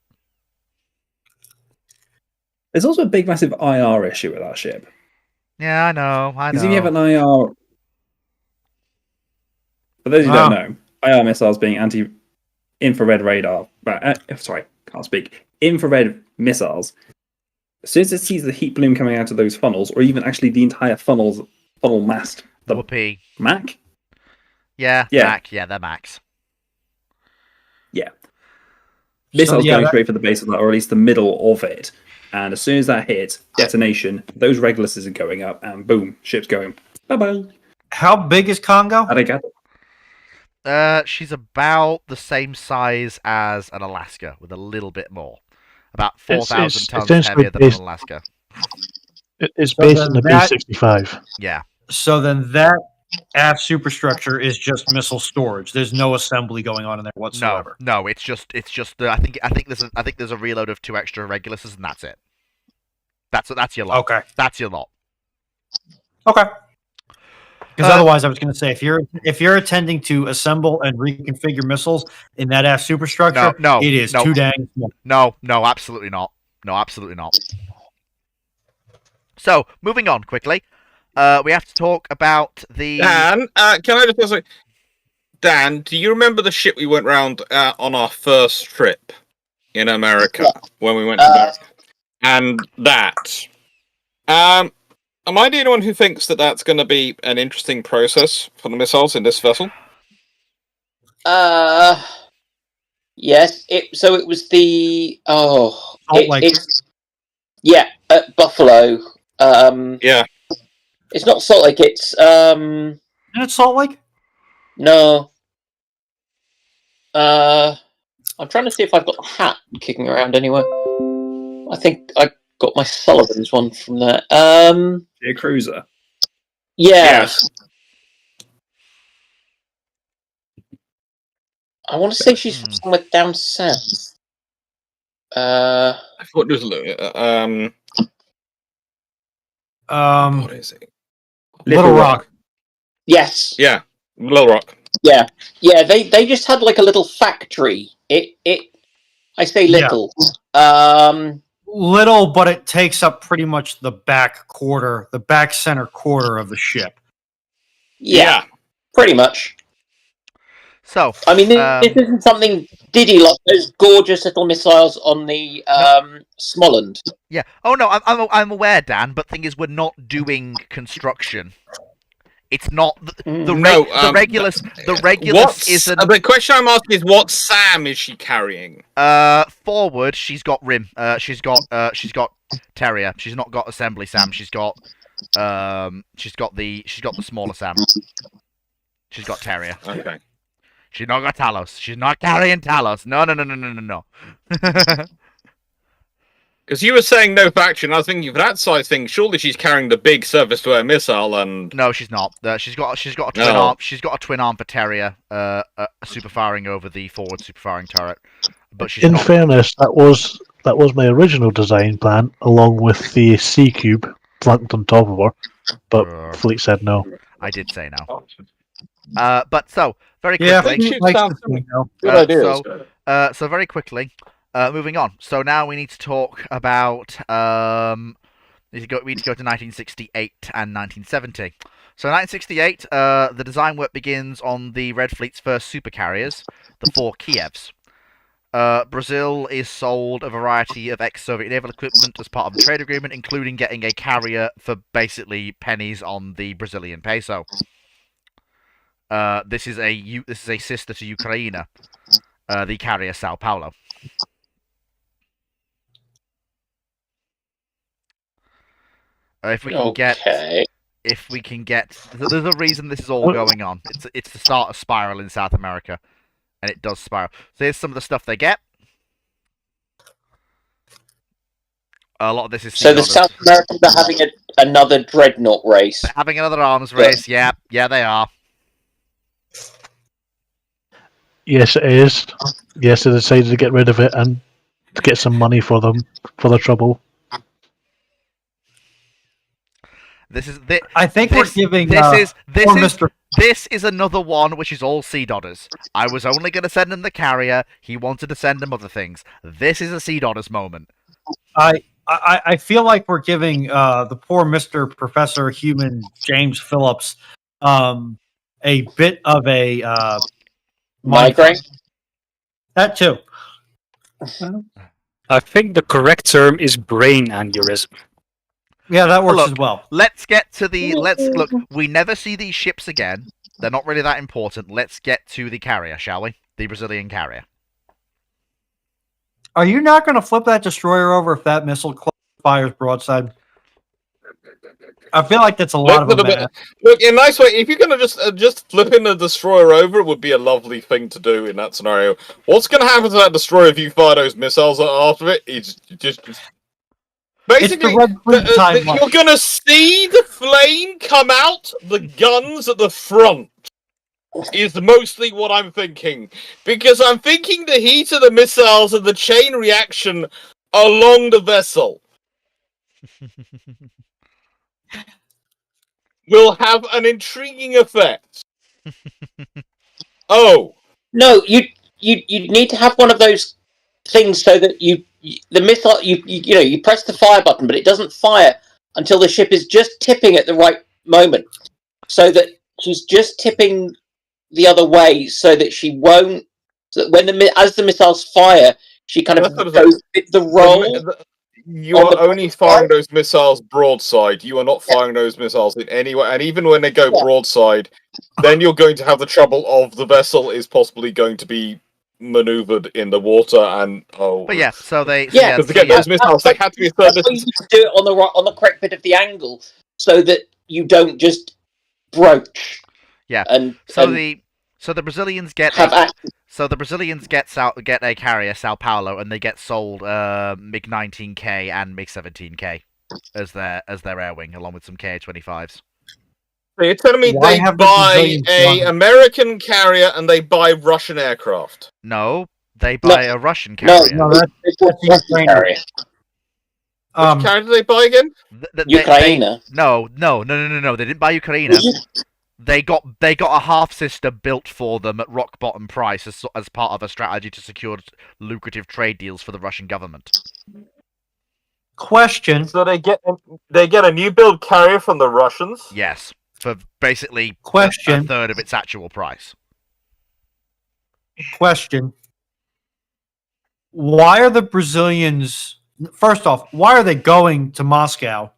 There's also a big, massive IR issue with our ship. Yeah, I know. Because if you have an IR, for those who don't know, IR missiles being anti-infrared radar. Sorry, can't speak. Infrared missiles. As soon as it sees the heat bloom coming out of those funnels, or even actually the entire funnel mast, the Whoopee. Mac. Yeah, Mac. Yeah, they're Macs. Yeah. Missiles going straight for the base of that, or at least the middle of it. And as soon as that hits, detonation, those Reguluses are going up, and boom, ship's going. Bye-bye. How big is Congo? She's about the same size as an Alaska, with a little bit more. About 4,000 tons heavier than an Alaska. It's based on the B-65. Yeah. So then that aft superstructure is just missile storage. There's no assembly going on in there whatsoever. No, it's just. I think there's a reload of 2 extra Reguluses, and that's it. That's your lot. Okay. That's your lot. Okay. Because otherwise, I was going to say, if you're attending to assemble and reconfigure missiles in that aft superstructure, it is too dang small. No, absolutely not. No, absolutely not. So, moving on quickly, we have to talk about the. Dan, can I just say, Dan, do you remember the ship we went round on our first trip in America when we went to America? And that. Am I the only one who thinks that that's going to be an interesting process for the missiles in this vessel? Yes. So it was the at Buffalo. Yeah. It's not Salt Lake. It's Isn't it Salt Lake? No. I'm trying to see if I've got a hat kicking around anywhere. I think I got my Sullivan's one from there. A cruiser. Yes. I want to say she's from somewhere down south. I thought it was what is it? Little Rock. Yes. Yeah, Little Rock. Yeah. They just had like a little factory. I say little. Little, but it takes up pretty much the back center quarter of the ship. Yeah. Pretty much. So, I mean, this isn't something Diddy like those gorgeous little missiles on the Smoland. Yeah. Oh no, I'm aware, Dan. But thing is, we're not doing construction. It's not the Regulus. The Regulus isn't. The question I'm asking is, what SAM is she carrying? Forward, she's got rim. She's got Terrier. She's not got assembly SAM. She's got the smaller SAM. She's got Terrier. Okay. She's not got Talos. She's not carrying Talos. No. Because you were saying no faction, I was thinking for that side thing, surely she's carrying the big surface-to-air missile and... No, she's not. She's got a twin No. arm. She's got a twin arm for Terrier, super firing over the forward super firing turret. But she's In not. fairness, that was my original design plan, along with the C cube flanked on top of her. But Fleet said no. I did say no. But so very Yeah, quickly. Fleet likes to say no. Good ideas. So very quickly, moving on. So now we need to talk about we need to go to 1968 and 1970. So 1968, the design work begins on the Red Fleet's first supercarriers, the 4 Kievs. Brazil is sold a variety of ex-Soviet naval equipment as part of the trade agreement, including getting a carrier for basically pennies on the Brazilian peso. This is a sister to Ukraine, the carrier Sao Paulo. If we can get, there's a reason this is all going on. It's the start of spiral in South America, and it does spiral. So here's some of the stuff they get. A lot of this is so the South Americans are having another dreadnought race. They're having another arms race. Yeah, they are. Yes, it is. Yes, they decided to get rid of it and to get some money for them for their trouble. I think we're giving. This is another one which is all Sea Dodders. I was only going to send him the carrier. He wanted to send him other things. This is a Sea Dodders moment. I feel like we're giving the poor Mr. Professor Human James Phillips a bit of a migraine. That too. I think the correct term is brain aneurysm. Yeah, that works as well. Let's get to look. We never see these ships again. They're not really that important. Let's get to the carrier, shall we? The Brazilian carrier. Are you not going to flip that destroyer over if that missile fires broadside? I feel like that's a lot of them. Look, in a nice way, if you're going to just flipping the destroyer over, it would be a lovely thing to do in that scenario. What's going to happen to that destroyer if you fire those missiles after it? It's just basically, you're going to see the flame come out the guns at the front. Is mostly what I'm thinking. Because I'm thinking the heat of the missiles and the chain reaction along the vessel will have an intriguing effect. Oh. No, you need to have one of those things so that the missile you press the fire button, but it doesn't fire until the ship is just tipping at the right moment. So that she's just tipping the other way, so that she won't. So that when as the missiles fire, she kind of goes with the roll. You are only firing those missiles broadside. You are not firing those missiles in any way. And even when they go broadside, then you're going to have the trouble of the vessel is possibly going to be maneuvered in the water. And but yeah, so they because to get those missiles, they had to be a certain distance. You do it on the correct bit of the angle, so that you don't just broach. Yeah, so the Brazilians get get a carrier, Sao Paulo, and they get sold MiG-19K and MiG-17K as their air wing, along with some Ka-25s. So you're telling me they buy a American carrier and they buy Russian aircraft? No, they buy a Russian carrier. No, that's Ukraine carrier. Which carrier do they buy again? Ukraine. No. They didn't buy Ukraine. They got a half sister built for them at rock bottom price as part of a strategy to secure lucrative trade deals for the Russian government. Question. So they get a new build carrier from the Russians? Yes, for basically a third of its actual price. Question. Why are the Brazilians? First off, why are they going to Moscow?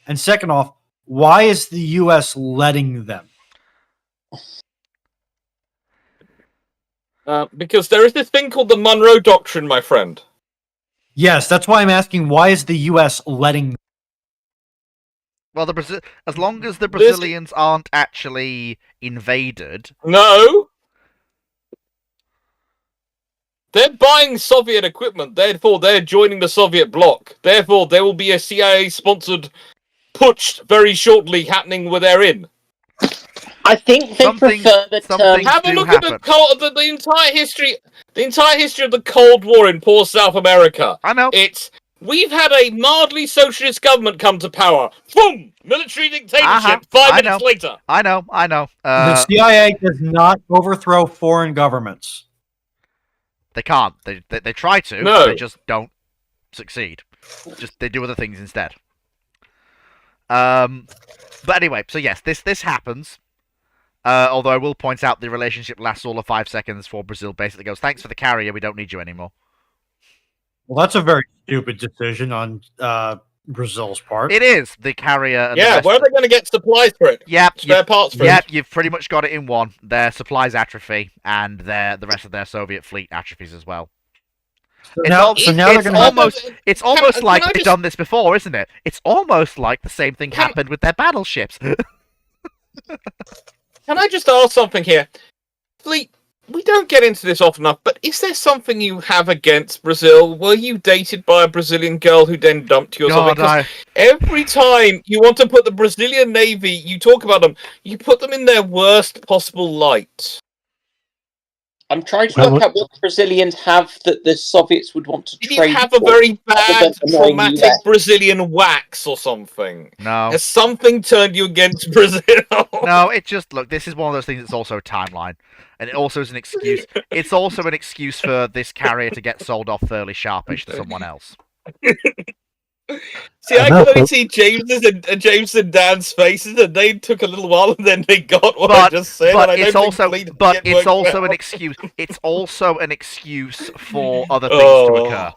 And second off, why is the U.S. letting them? Because there is this thing called the Monroe Doctrine, my friend. Yes, that's why I'm asking, why is the U.S. letting them? Well, as long as the Brazilians aren't actually invaded. No. They're buying Soviet equipment, therefore they're joining the Soviet bloc. Therefore, there will be a CIA-sponsored putsch very shortly happening where they're in. I think they prefer the term. Have a look at the entire history. The entire history of the Cold War in poor South America. I know. We've had a mildly socialist government come to power. Boom! Military dictatorship. 5 minutes later. I know. The CIA does not overthrow foreign governments. They can't. They try to. No. They just don't succeed. They do other things instead. But anyway, so yes, this happens. Although I will point out the relationship lasts all of 5 seconds before Brazil basically goes, "Thanks for the carrier. We don't need you anymore." Well, that's a very stupid decision on Brazil's part. It is the carrier. And Yeah, where are they going to get supplies for it? Yep, spare parts for Yep, it. you've pretty much got it in one. Their supplies atrophy, and the rest of their Soviet fleet atrophies as well. So now they're going to It's almost like they've done this before, isn't it? It's almost like the same thing happened with their battleships. Can I just ask something here? Fleet, we don't get into this often enough, but is there something you have against Brazil? Were you dated by a Brazilian girl who then dumped you or something? 'Cause every time you want to put the Brazilian Navy, you talk about them, you put them in their worst possible light. I'm trying to work out what the Brazilians have that the Soviets would want to Did trade. you have a for, very other bad, than annoying traumatic US? Brazilian wax or something? No. Has something turned you against Brazil? No, it just look. This is one of those things that's also a timeline, and it also is an excuse. It's also an excuse for this carrier to get sold off fairly sharpish to someone else. See, I can only see James and Dan's faces, and they took a little while, and then they got what I just said. But and I it's don't also, think Fleet but yet it's worked also out. an excuse. It's also an excuse for other things to occur.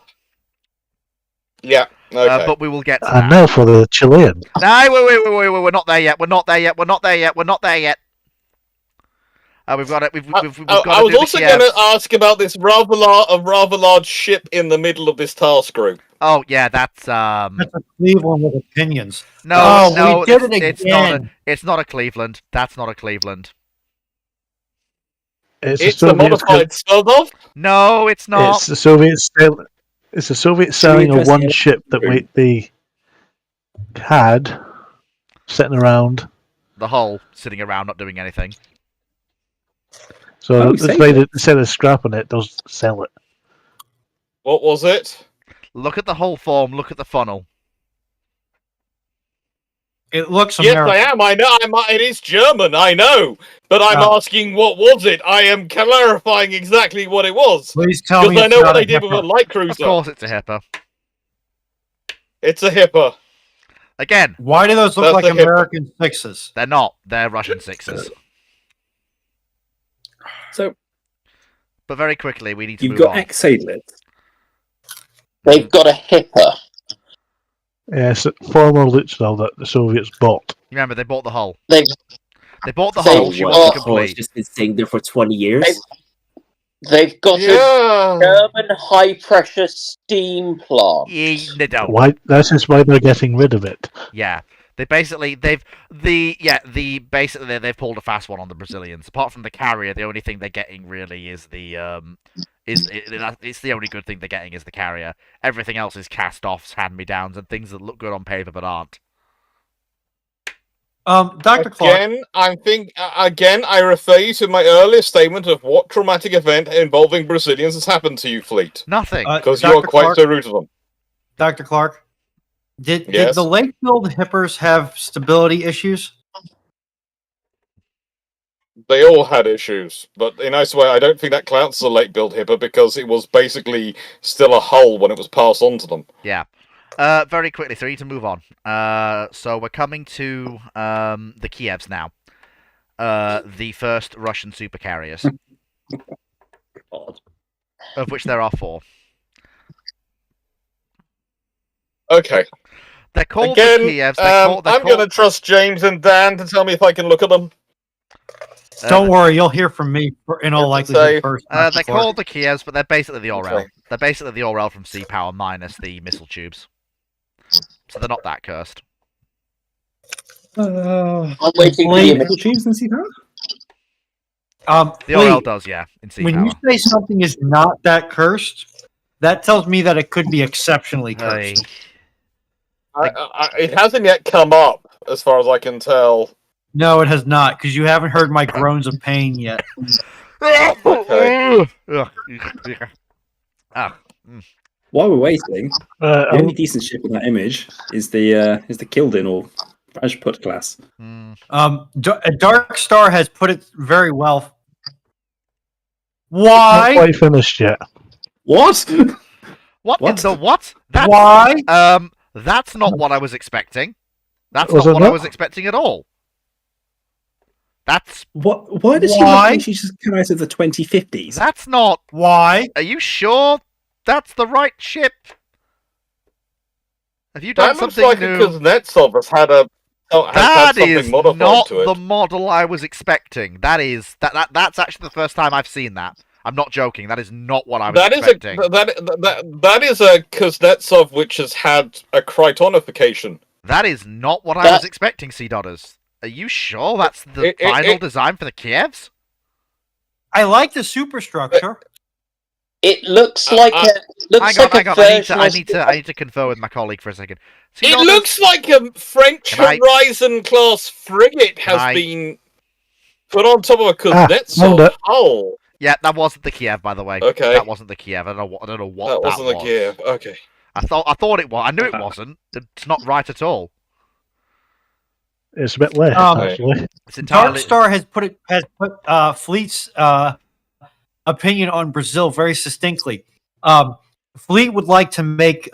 Yeah. Okay. But we will get to And that. now for the Chilean. No, wait, we're not there yet. We're not there yet. We've got it. We've got I was also going to ask about this rather large ship in the middle of this task group. Oh yeah, that's That's a Cleveland with opinions. no, we did it it's not. again. It's not a Cleveland. That's not a Cleveland. It's It's a a Soviet. modified Smirnov? No, it's not. It's the Soviet. It's the Soviet selling of one ship that they had sitting around. The hull sitting around not doing anything. So instead of scrapping it, they'll sell it. What was it? Look at the hull form. Look at the funnel. It looks Yes, American. I am. I know. It is German. I know. But I'm asking, what was it? I am clarifying exactly what it was. Please tell me Because I it's know not what a they did with a Hipper. light cruiser. Of course, it's a Hipper. It's a Hipper. Again, Why do those look That's like a Hipper. American sixes? they're not. They're Russian sixes. So But very quickly, we need to you've move got on. ex-Sadelets. They've got a Hipper. Yes, former Lutzville that the Soviets bought. Remember, they bought the hull. They've They bought the They- hull. She Oh, wants to It's complete. just been sitting there for 20 years. they've got a Yeah. German high pressure steam plant. They don't. Why? That's just why they're getting rid of it. Yeah, they've pulled a fast one on the Brazilians. Apart from the carrier, the only thing they're getting really is it's the only good thing they're getting is the carrier. Everything else is cast-offs, hand-me-downs, and things that look good on paper but aren't. Dr. Clark. Again, I refer you to my earlier statement of what traumatic event involving Brazilians has happened to you, Fleet. Nothing. Because you are Dr. quite Clark? so rude to them. Dr. Clark, did Yes? the Lakefield Hippers have stability issues? They all had issues, but in a nice way, I don't think that counts as a late build Hipper because it was basically still a hull when it was passed on to them. Yeah. Very quickly, so we need to move on. So we're coming to the Kievs now. The first Russian supercarriers. Of which there are 4. Okay. They're called Again, the Kievs. They're I'm going to trust James and Dan to tell me if I can look at them. Don't worry, you'll hear from me in all likelihood first. Dr. They're Clark. called the Kievs, but they're basically the Orel. Okay. They're basically the Orel from Sea Power minus the missile tubes. So they're not that cursed. I'm waiting for the Blade image. achieves in C-Power? The RL Lee, does, yeah, in C when you power. say something is not that cursed, that tells me that it could be exceptionally Hey. cursed. It hasn't yet come up, as far as I can tell. No, it has not, because you haven't heard my groans of pain yet. Okay. While we're waiting, the I'll- only decent ship in that image is the Kildin or Rajput class. Dark Star has put it very well. Not Why? quite finished yet. What? What in What? the what? That's, Why? That's not what I was expecting. That's Was not it what I not? was expecting at all. That's What? Why does she look Why? like she's just come out of the 2050s? that's not. Why? Are you sure that's the right ship? Have you done That looks something like new? Kuznetsov has had That something is modified not to it. the model I was expecting. That's actually the first time I've seen that. I'm not joking. That is not what I was expecting. That is a Kuznetsov which has had a Krytonification. That is not what I was expecting, Sea Dodders. Are you sure that's the final design for the Kievs? I like the superstructure. It looks like a looks Hang like on, a hang on. version. I need to confer with my colleague for a second. Sea It Dodders- looks like a French Can I- Horizon class frigate has been put on top of a found Kuznetsov it. hull. Yeah, that wasn't the Kiev, by the way. Okay. That wasn't the Kiev. I don't know what That that wasn't the was. Kiev. Okay. I thought it was. I knew it wasn't. It's not right at all. It's a bit less, Right. actually. It's entirely. Dark Star has put Fleet's opinion on Brazil very succinctly. Fleet would like to make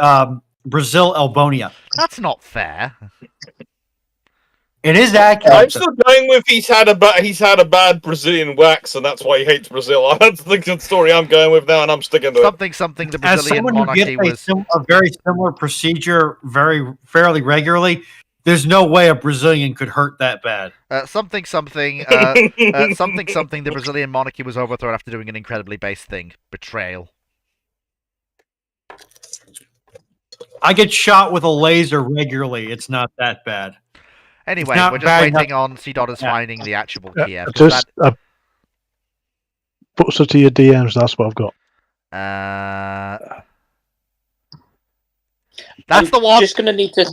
Brazil Albonia. That's not fair. It is accurate. I'm still going with he's had a bad Brazilian wax, and that's why he hates Brazil. That's the story I'm going with now, and I'm sticking to it. Something. The As Brazilian someone who monarchy gets was. a very similar procedure fairly regularly, there's no way a Brazilian could hurt that bad. Something. The Brazilian monarchy was overthrown after doing an incredibly base thing. Betrayal. I get shot with a laser regularly. It's not that bad. Anyway, not we're just bad waiting enough- on Sea Dodders finding the actual Kiev. Just post it to your DMs. That's what I've got. That's the one. Just going to need to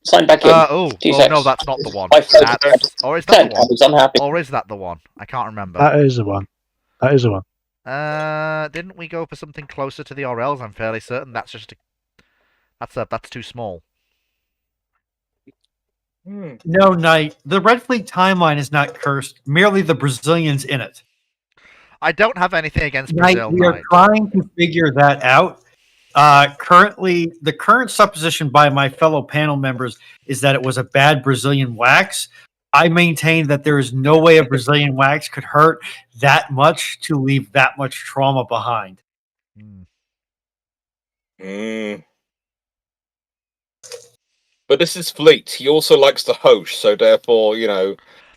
sign back in. Oh Two no, seconds. that's not the one. My photograph. Or is that the I was one? unhappy. Or is that the one? I can't remember. That is the one. That is the one. Didn't we go for something closer to the RLs? I'm fairly certain that's just that's too small. No, Knight. The Red Fleet timeline is not cursed. Merely the Brazilians in it. I don't have anything against Knight, Brazil. we are Knight. trying to figure that out. Currently, the current supposition by my fellow panel members is that it was a bad Brazilian wax. I maintain that there is no way a Brazilian wax could hurt that much to leave that much trauma behind. But this is Fleet. He also likes to host, so therefore,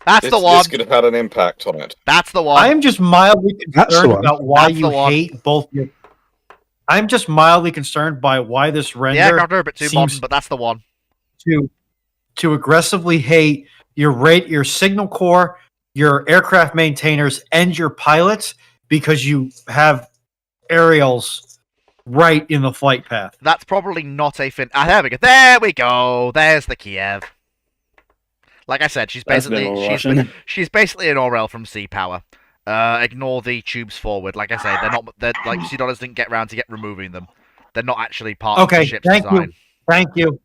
That's the one. This could have had an impact on it. That's the one. I am just mildly That's the concerned one. about why That's you the one. hate both your. I'm just mildly concerned by why this render Yeah, got a bit too modern, seems but that's the one. to aggressively hate your signal corps, your aircraft maintainers, and your pilots because you have aerials right in the flight path. That's probably not a fin. There we go. There we go. There's the Kiev. Like I said, she's That's a bit basically more Russian. she's basically an Orel from Sea Power. Ignore the tubes forward. Like I say, they're like Sea Dollars didn't get round to removing them. They're not actually part of the Okay, ship's thank design. you.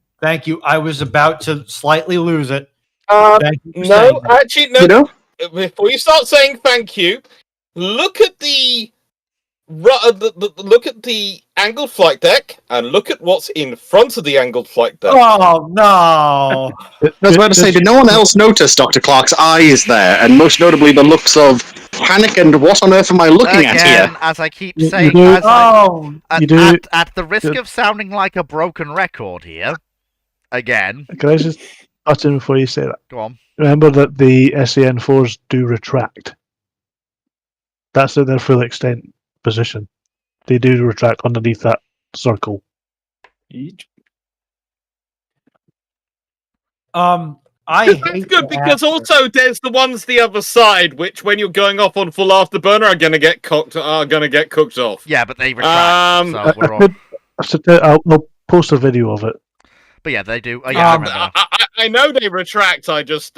I was about to slightly lose it. Thank you for saying No, that. actually, no. You know? Before you start saying thank you, look at the look at the angled flight deck and look at what's in front of the angled flight deck. Oh no! I was about to say, did no one else notice Dr. Clark's eyes there? And most notably, the looks of panic and what on earth am I looking at Again, here? as I keep You saying, do- at the risk of sounding like a broken record here, again, Can I just butt in before you say that? go on. Remember that the SAN4s do retract. That's at their full extent position. They do retract underneath that circle. I That's hate good the because after. also there's the ones the other side, which when you're going off on full afterburner are gonna get cooked off. Yeah, but they retract. So we're all. I'll post a video of it. But yeah, they do. Oh, yeah, I remember now. I know they retract. I just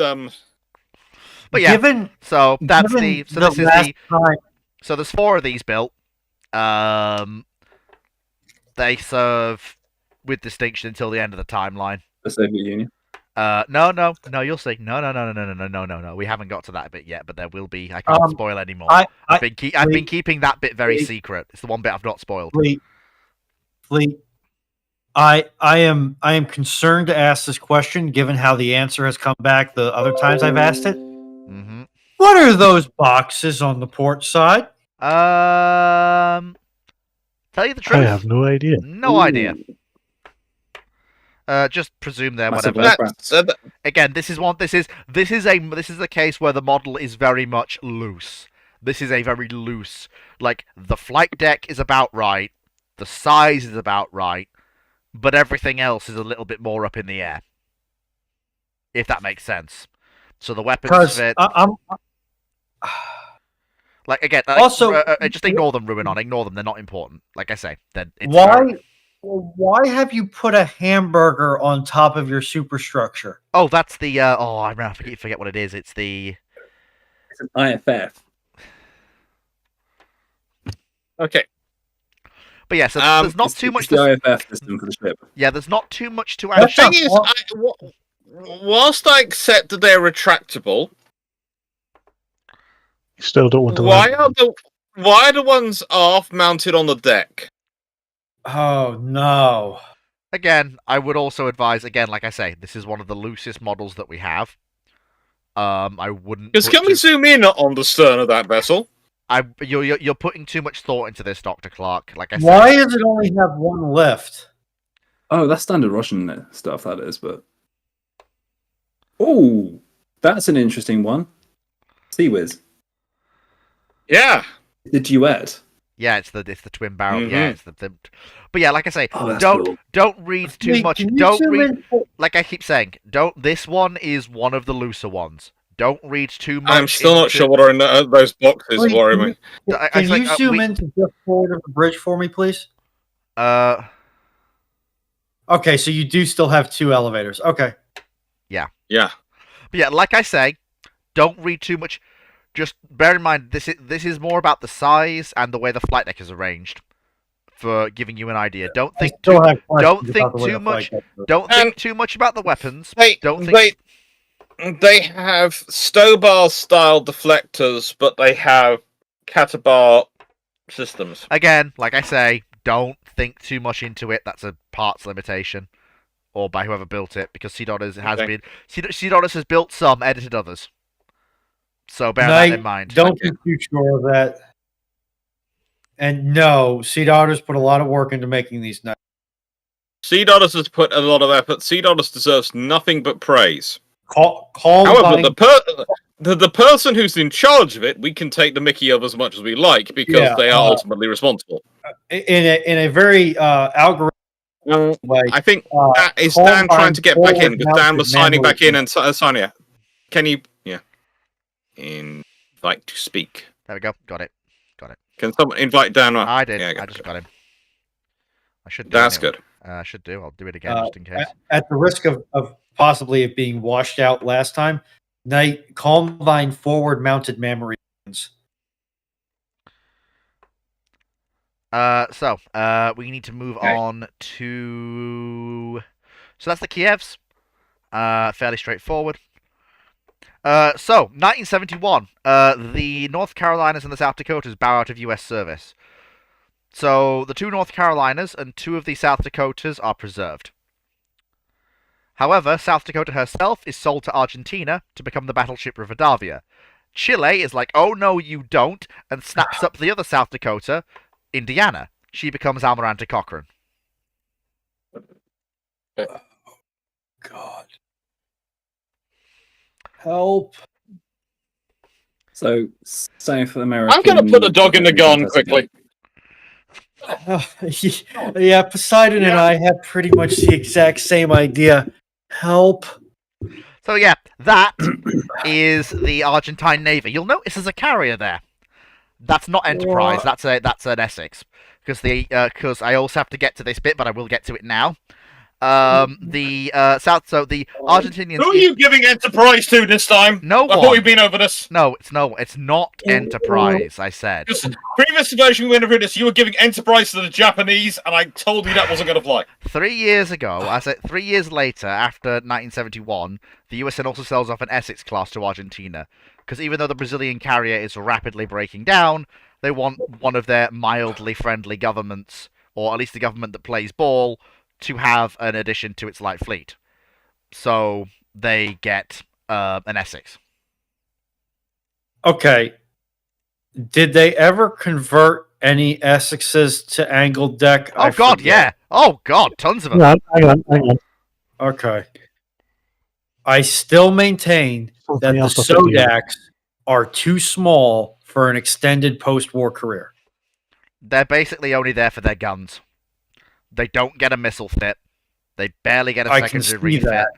But yeah, so that's given so the this is last the time- so there's 4 of these built. They serve with distinction until the end of the timeline. The Soviet Union. No, you'll see. No. We haven't got to that bit yet, but there will be. I can't spoil anymore. I've been keeping that bit very secret. It's the one bit I've not spoiled. Fleet. I am concerned to ask this question, given how the answer has come back the other times I've asked it. Mm-hmm. What are those boxes on the port side? Tell you the truth, I have no idea. No idea. Just presume they're whatever. Again, this is a case where the model is very much loose. This is a very loose. Like the flight deck is about right, the size is about right, but everything else is a little bit more up in the air. If that makes sense. So the weapons fit. Like again, also, just ignore them, Ruinon. Ignore them. They're not important. Like I say, then why have you put a hamburger on top of your superstructure? Oh, that's the. I forget what it is. It's an IFF. Okay. But yeah, so there's not too much. The IFF system for the ship. Yeah, there's not too much to The add. thing is, whilst I accept that they're retractable, you still don't want to. Why are the ones aft mounted on the deck? Oh no! Again, I would also advise. Again, like I say, this is one of the loosest models that we have. I wouldn't. Because can we zoom in on the stern of that vessel? You're putting too much thought into this, Dr. Clark. Like I said. Why does it only have one lift? Oh, that's standard Russian stuff, that is, but... Oh, that's an interesting one. Sea-Wiz. Yeah. The duet. Yeah, it's the twin barrel. Mm-hmm. Yeah, it's the. But yeah, like I say, cool. don't read too much. Don't read. Like I keep saying, don't. This one is one of the looser ones. Don't read too much. I'm still not sure what are in those boxes. Wait, worry me. Can you zoom into just forward of the bridge for me, please? Okay, so you do still have 2 elevators. Okay. Yeah. Yeah. But yeah, like I say, don't read too much. Just bear in mind this is more about the size and the way the flight deck is arranged for giving you an idea. Don't think too much. Don't think too much about the weapons. They have Stobar style deflectors, but they have Catabar systems. Again, like I say, don't think too much into it. That's a parts limitation, or by whoever built it, because Sea-Dotters has built some, edited others. So bear that in mind. Don't be too sure of that. And no, Sea-Dotters put a lot of work into making these knives. Sea-Dotters has put a lot of effort. Sea-Dotters deserves nothing but praise. However, the person who's in charge of it, we can take the mickey of as much as we like because they are ultimately responsible. In a very algorithm way. I think that is Dan trying to get back in because Dan was signing back in and Sonia, can you invite to speak? There we go. Got it. Can someone invite Dan? I did. Yeah, I just got him. I should. That's good. I should do. I'll do it again just in case. At the risk of possibly it being washed out last time, Knight, Calmvine forward mounted memory. We need to move on to. So that's the Kievs. Fairly straightforward. 1971. The North Carolinas and the South Dakotas bow out of U.S. service. So the 2 North Carolinas and 2 of the South Dakotas are preserved. However, South Dakota herself is sold to Argentina to become the battleship Rivadavia. Chile is like, oh no, you don't, and snaps up the other South Dakota, Indiana. She becomes Almirante Cochrane. God. Help. So, South America. I'm going to put a dog in the gun quickly. Yeah, Poseidon and I have pretty much the exact same idea. Help. So yeah, that is the Argentine Navy. You'll notice there's a carrier there. That's not Enterprise. What? That's an Essex. Because I also have to get to this bit, but I will get to it now. The Argentinians. Who are you giving Enterprise to this time? No I thought one. we've been over this. No, it's not Enterprise. I said. Just previous version we went over this, you were giving Enterprise to the Japanese, and I told you that wasn't going to fly. 3 years ago, I said 3 years later, after 1971, the USN also sells off an Essex class to Argentina. Because even though the Brazilian carrier is rapidly breaking down, they want one of their mildly friendly governments, or at least the government that plays ball, to have an addition to its light fleet. So they get an Essex. Okay. Did they ever convert any Essexes to angled deck? Oh, God, yeah. Oh, God, tons of them. Hang on. Okay. I still maintain that the else I'll think of. Sodaks are too small for an extended post-war career. They're basically only there for their guns. They don't get a missile fit. They barely get a I can secondary see refit. that.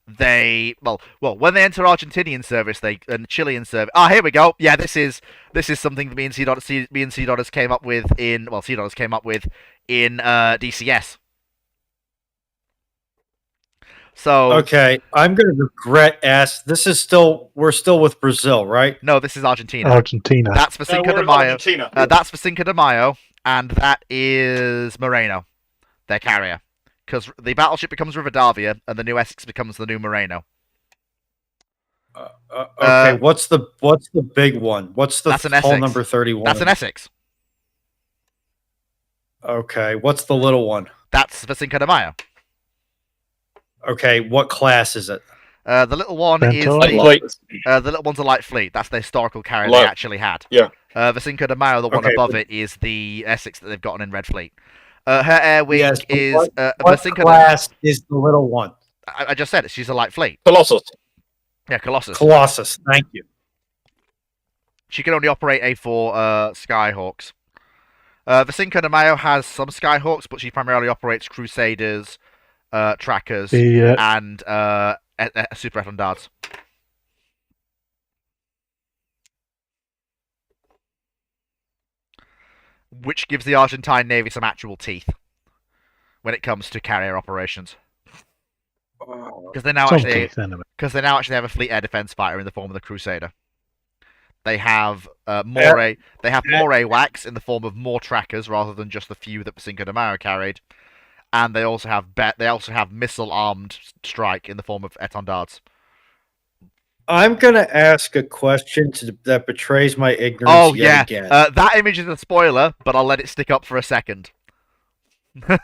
They when they enter Argentinian service, and Chilean service. Ah, here we go. Yeah, this is something that me and C Dotters came up with in DCS. So Okay, I'm going to regret we're still with Brazil, right? no, this is Argentina. Argentina. That's for No, Cinco we're de in Mayo. Argentina. That's for Cinco de Mayo, and that is Moreno, their carrier. Because the battleship becomes Rivadavia, and the new Essex becomes the new Moreno. Okay, what's the big one? What's the That's an hull Essex. number 31? That's an Essex. Okay, what's the little one? That's for Cinco de Mayo. Okay, what class is it? The little one is Centaur? the little one's a light fleet. That's the historical carrier Light. they actually had. Yeah. The Cinco de Mayo, the one Okay, above it, is the Essex that they've gotten in Red Fleet. Her air wing Yes, but is what the Cinco class is the little one? I just said it. She's a light fleet. Colossus. Yeah, Colossus. Colossus. Thank you. She can only operate A4 Skyhawks. The Cinco de Mayo has some Skyhawks, but she primarily operates Crusaders, Trackers, and Super Etendards. Which gives the Argentine Navy some actual teeth when it comes to carrier operations. Because they now actually have a fleet air defense fighter in the form of the Crusader. They have more AWACS in the form of more trackers rather than just the few that Cinco de Mayo carried, and they also have missile armed strike in the form of Etendards. I'm going to ask a question that betrays my ignorance. Oh yet yeah, again. that image is a spoiler, but I'll let it stick up for a second. I'm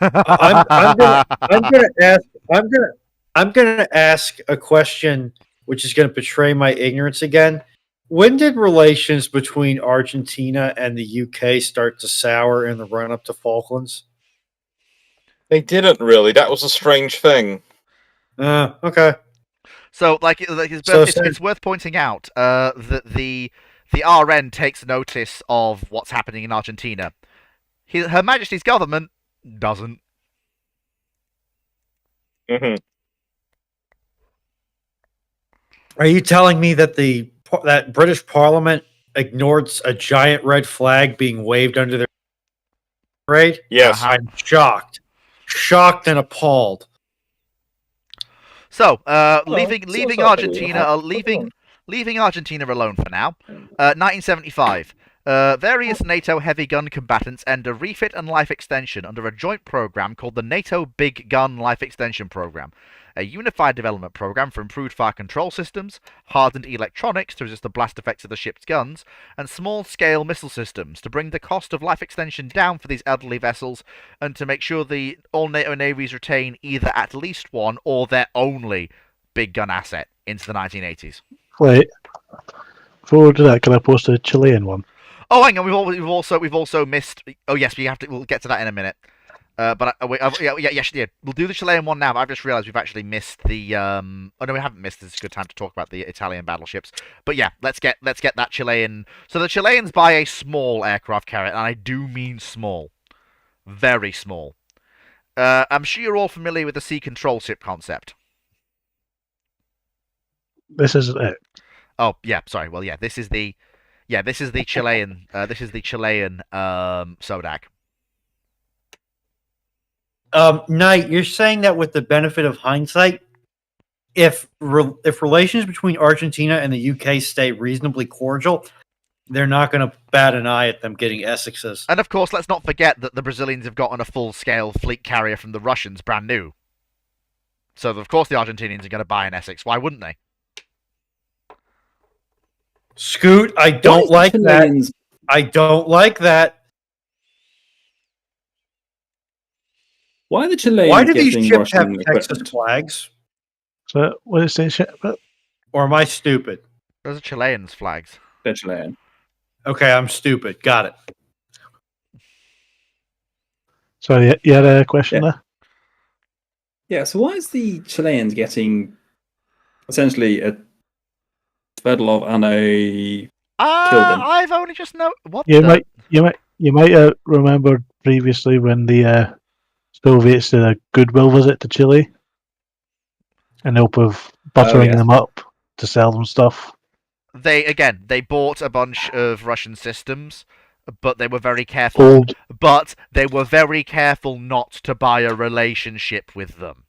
going to ask a question which is going to betray my ignorance again. When did relations between Argentina and the UK start to sour in the run up to Falklands? They didn't really. That was a strange thing. Okay. So, it's worth pointing out that the RN takes notice of what's happening in Argentina. Her Majesty's government doesn't. Mm-hmm. Are you telling me that that British Parliament ignored a giant red flag being waved under their parade? Yes. I'm shocked and appalled. So, leaving Argentina alone for now. 1975. Various NATO heavy gun combatants end a refit and life extension under a joint program called the NATO Big Gun Life Extension Program, a unified development program for improved fire control systems, hardened electronics to resist the blast effects of the ship's guns, and small-scale missile systems to bring the cost of life extension down for these elderly vessels and to make sure all NATO navies retain either at least one or their only big gun asset into the 1980s. Wait. Before we do that, can I post a Chilean one? Oh, hang on. We've also missed. Oh, yes, we'll get to that in a minute. Yes, yeah. We'll do the Chilean one now. But I've just realised we've actually missed the. Oh no, we haven't missed. It's a good time to talk about the Italian battleships. But yeah, let's get that Chilean. So the Chileans buy a small aircraft carrier, and I do mean small, very small. I'm sure you're all familiar with the sea control ship concept. This isn't it. Oh yeah, sorry. Well, yeah, this is the Chilean. This is the Chilean Sodak. Knight, you're saying that with the benefit of hindsight, if relations between Argentina and the UK stay reasonably cordial, they're not going to bat an eye at them getting Essexes. And of course, let's not forget that the Brazilians have gotten a full-scale fleet carrier from the Russians, brand new. So of course the Argentinians are going to buy an Essex. Why wouldn't they? Scoot, I don't like that. I don't like that. Why are the Chileans Why do these getting ships have Russian Texas equipment? flags? So what is this ship? Or am I stupid? Those are Chileans' flags. They're Chilean. Okay, I'm stupid. Got it. Sorry, you had a question there? Yeah, so why is the Chileans getting essentially a Sverdlov and a Kilden? I've only just know what You the... might have remembered previously when the Soviets did a goodwill visit to Chile, in the hope of buttering yes. them up to sell them stuff. They bought a bunch of Russian systems, but they were very careful. But they were very careful not to buy a relationship with them.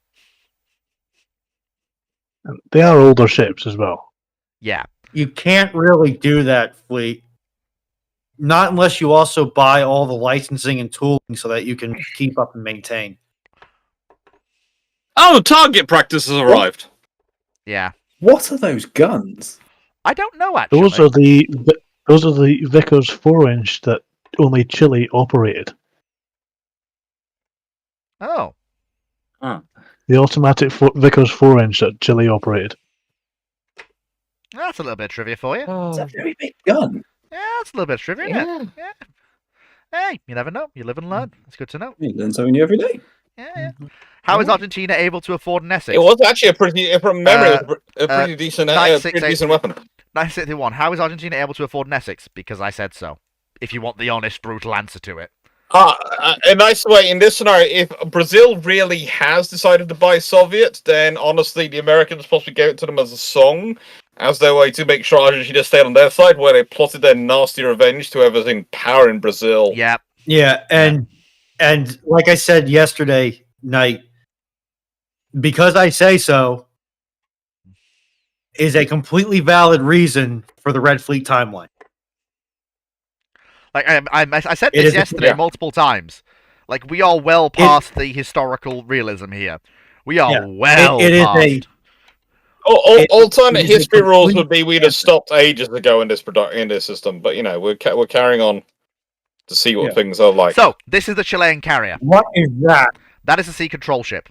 They are older ships as well. Yeah. You can't really do that, Fleet. Not unless you also buy all the licensing and tooling so that you can keep up and maintain. Oh, target practice has arrived. Yeah. What are those guns? I don't know actually. Those are the Vickers 4-inch that only Chile operated. Oh. The automatic Vickers 4-inch that Chile operated. That's a little bit of trivia for you. It's a very big gun. Yeah, that's a little bit of trivia, isn't it? Yeah. Hey, you never know. You live and learn. It's good to know. You learn something new every day. Yeah. How is Argentina able to afford an Essex? It was actually from memory, it was a pretty decent weapon. 1961. How is Argentina able to afford an Essex? Because I said so. If you want the honest, brutal answer to it. A nice way in this scenario, if Brazil really has decided to buy Soviet, then honestly, the Americans possibly gave it to them as a song, as their way to make sure Argentina stayed on their side, where they plotted their nasty revenge to whoever's in power in Brazil. Yeah. Yeah, and like I said yesterday night, because I say so is a completely valid reason for the Red Fleet timeline. Like I said this yesterday multiple times. Like we are well past the historical realism here. We are past. Alternate history rules would be we'd have stopped ages ago in this system, but we're carrying on to see what things are like. So this is the Chilean carrier. What is that? That is a sea control ship.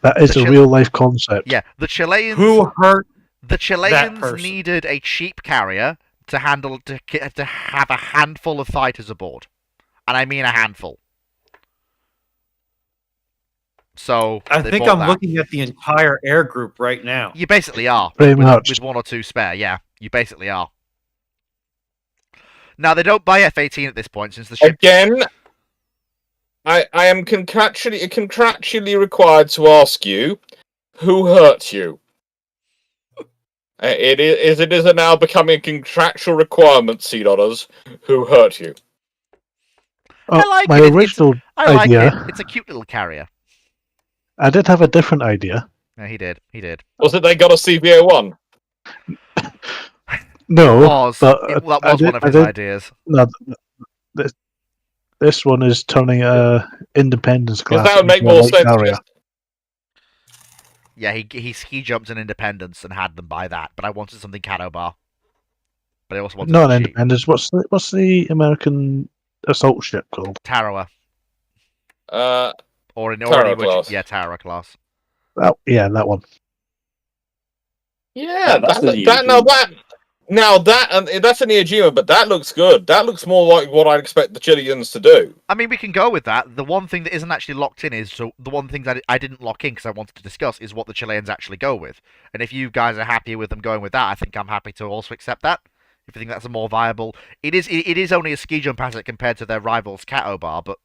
That is a real life concept. Yeah, the Chileans. Who hurt? The Chileans needed a cheap carrier to handle to have a handful of fighters aboard, and I mean a handful. So I think I'm looking at the entire air group right now. You basically are, pretty much, with one or two spare. Yeah, you basically are. Now they don't buy F-18 at this point since the ship. Again, I am contractually required to ask you, who hurt you? It is now becoming a contractual requirement, $C, who hurt you? Oh, I like my it. original I like idea. it. It's a cute little carrier. I did have a different idea. Yeah, he did. He did. Was it they got a CVO-1? No, that was one of his ideas. No, this one is turning Independence class. That would make more sense. Carrier. Yeah, he jumped in Independence and had them buy that, but I wanted something Cato Bar. But I also wanted Not Independence. What's the American assault ship called? Tarawa. Or in Tara class. Yeah, Tara class. Oh, yeah, that one. Yeah, that's an Iwo, but that looks good. That looks more like what I'd expect the Chileans to do. I mean, we can go with that. The one thing that isn't actually locked in is the one thing that I didn't lock in because I wanted to discuss is what the Chileans actually go with. And if you guys are happy with them going with that, I think I'm happy to also accept that. If you think that's a more viable, it is only a ski jump asset compared to their rivals Cato Bar, but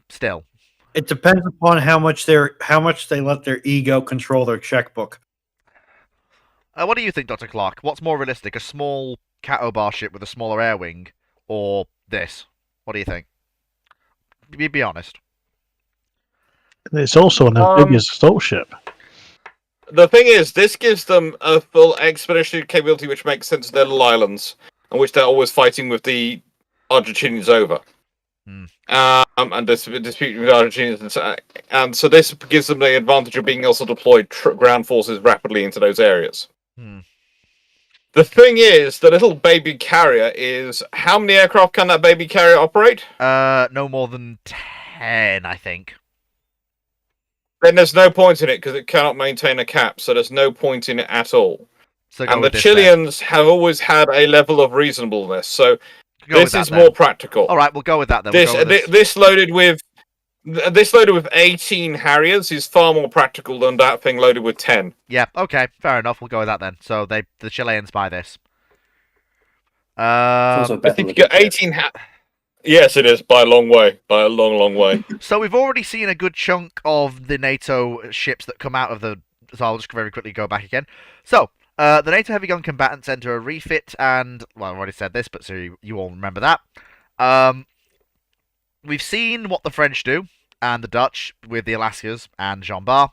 still. It depends upon how much they let their ego control their checkbook. What do you think, Dr. Clark? What's more realistic, a small Cato bar ship with a smaller air wing, or this? What do you think? Be honest. It's also an amphibious assault ship. The thing is, this gives them a full expeditionary capability, which makes sense to their little islands, and which they're always fighting with the Argentinians over. And disputing with Argentinians, and so this gives them the advantage of being able to deploy ground forces rapidly into those areas. The thing is, the little baby carrier is... How many aircraft can that baby carrier operate? No more than 10, I think. Then there's no point in it, because it cannot maintain a cap, so there's no point in it at all. So and the Chileans have always had a level of reasonableness, so this is more practical. Alright, we'll go with that then. This loaded with 18 Harriers is far more practical than that thing loaded with 10. Yeah, okay, fair enough. We'll go with that then. So the Chileans buy this. I think you got 18. Yes, it is by a long way, by a long, long way. So we've already seen a good chunk of the NATO ships that come out of the. So I'll just very quickly go back again. So the NATO heavy gun combatants enter a refit, and well, I've already said this, but so you all remember that. We've seen what the French do, and the Dutch with the Alaskas and Jean Bart.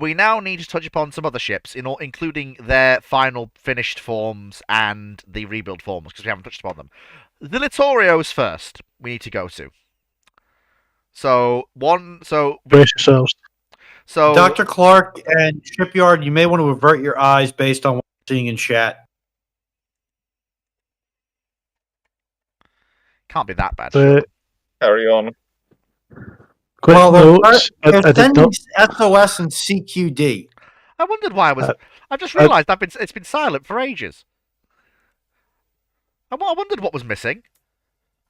We now need to touch upon some other ships, including their final finished forms and the rebuild forms, because we haven't touched upon them. The Littorios first, we need to go to. Brace yourselves. So, Dr. Clark and Shipyard, you may want to avert your eyes based on what you're seeing in chat. Can't be that bad. Carry on. Quick notes. They're sending SOS and CQD. I wondered why I was. I just realised it's been silent for ages. I wondered what was missing.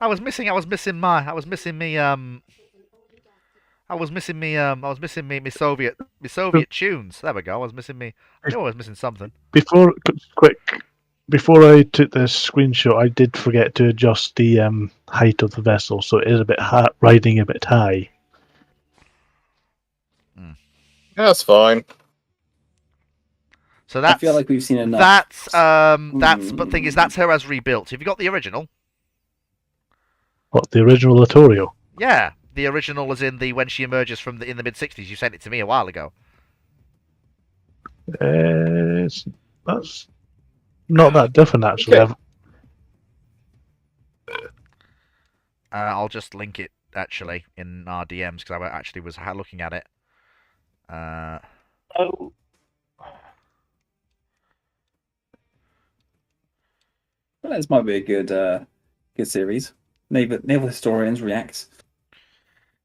I was missing me Soviet tunes. There we go. I was missing me. I knew I was missing something. Before I took this screenshot, I did forget to adjust the height of the vessel, so it is a bit riding a bit high. That's fine. So that's. I feel like we've seen enough. But thing is, that's her as rebuilt. Have you got the original? What, the original Littorio? Yeah, the original was in when she emerges from in the mid-60s. You sent it to me a while ago. That's not that different, actually. Okay. I'll just link it actually in our DMs because I actually was looking at it. Oh. Well, this might be a good series. Naval Historians react.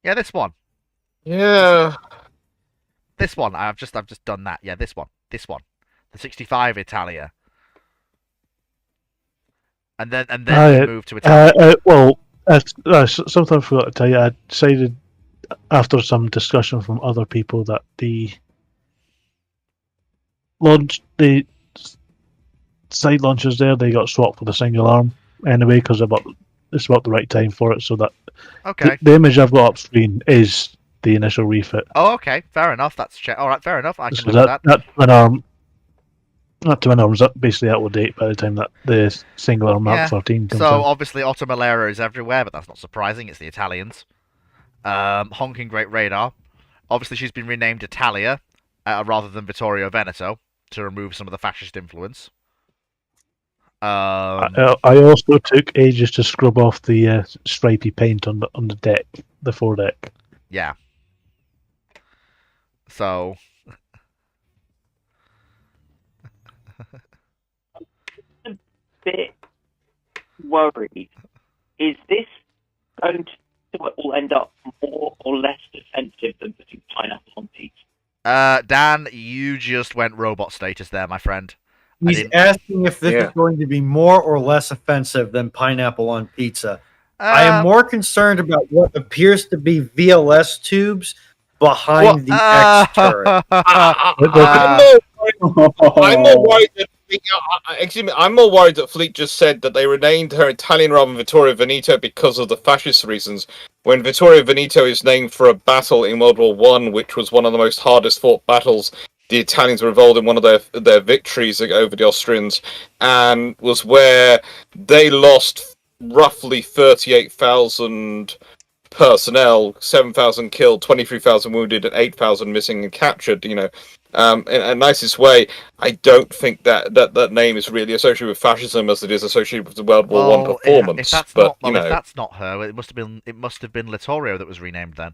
Yeah, this one. Yeah. This one. I've just done that. Yeah, this one. The 65 Italia. And then we move to Italia. Something I forgot to tell you. I decided after some discussion from other people that the side launchers there, they got swapped with a single arm anyway because it's about the right time for it. So that the image I've got up screen is the initial refit. Oh, okay, fair enough. All right, fair enough. I can live with that. That twin arm's basically out of date by the time that the single arm Mark 13 comes out. Obviously Otto Malero is everywhere, but that's not surprising. It's the Italians. Honking Great Radar. Obviously, she's been renamed Italia rather than Vittorio Veneto to remove some of the fascist influence. I also took ages to scrub off the stripy paint on the deck, the foredeck. Yeah. So. A bit worried. Is this going to all end up more or less defensive than putting pineapple on pizza? Dan, you just went robot status there, my friend. He's asking if this is going to be more or less offensive than pineapple on pizza. I am more concerned about what appears to be VLS tubes behind the X turret. I'm more worried that Excuse me, I'm more worried that Fleet just said that they renamed her Italian rather than Vittorio Veneto because of the fascist reasons. When Vittorio Veneto is named for a battle in World War One, which was one of the most hardest fought battles. The Italians were involved in one of their victories over the Austrians, and was where they lost roughly 38,000 personnel, 7,000 killed, 23,000 wounded, and 8,000 missing and captured. In a nicest way, I don't think that name is really associated with fascism as it is associated with the World War One performance. If that's not her, it must have been Littorio that was renamed then.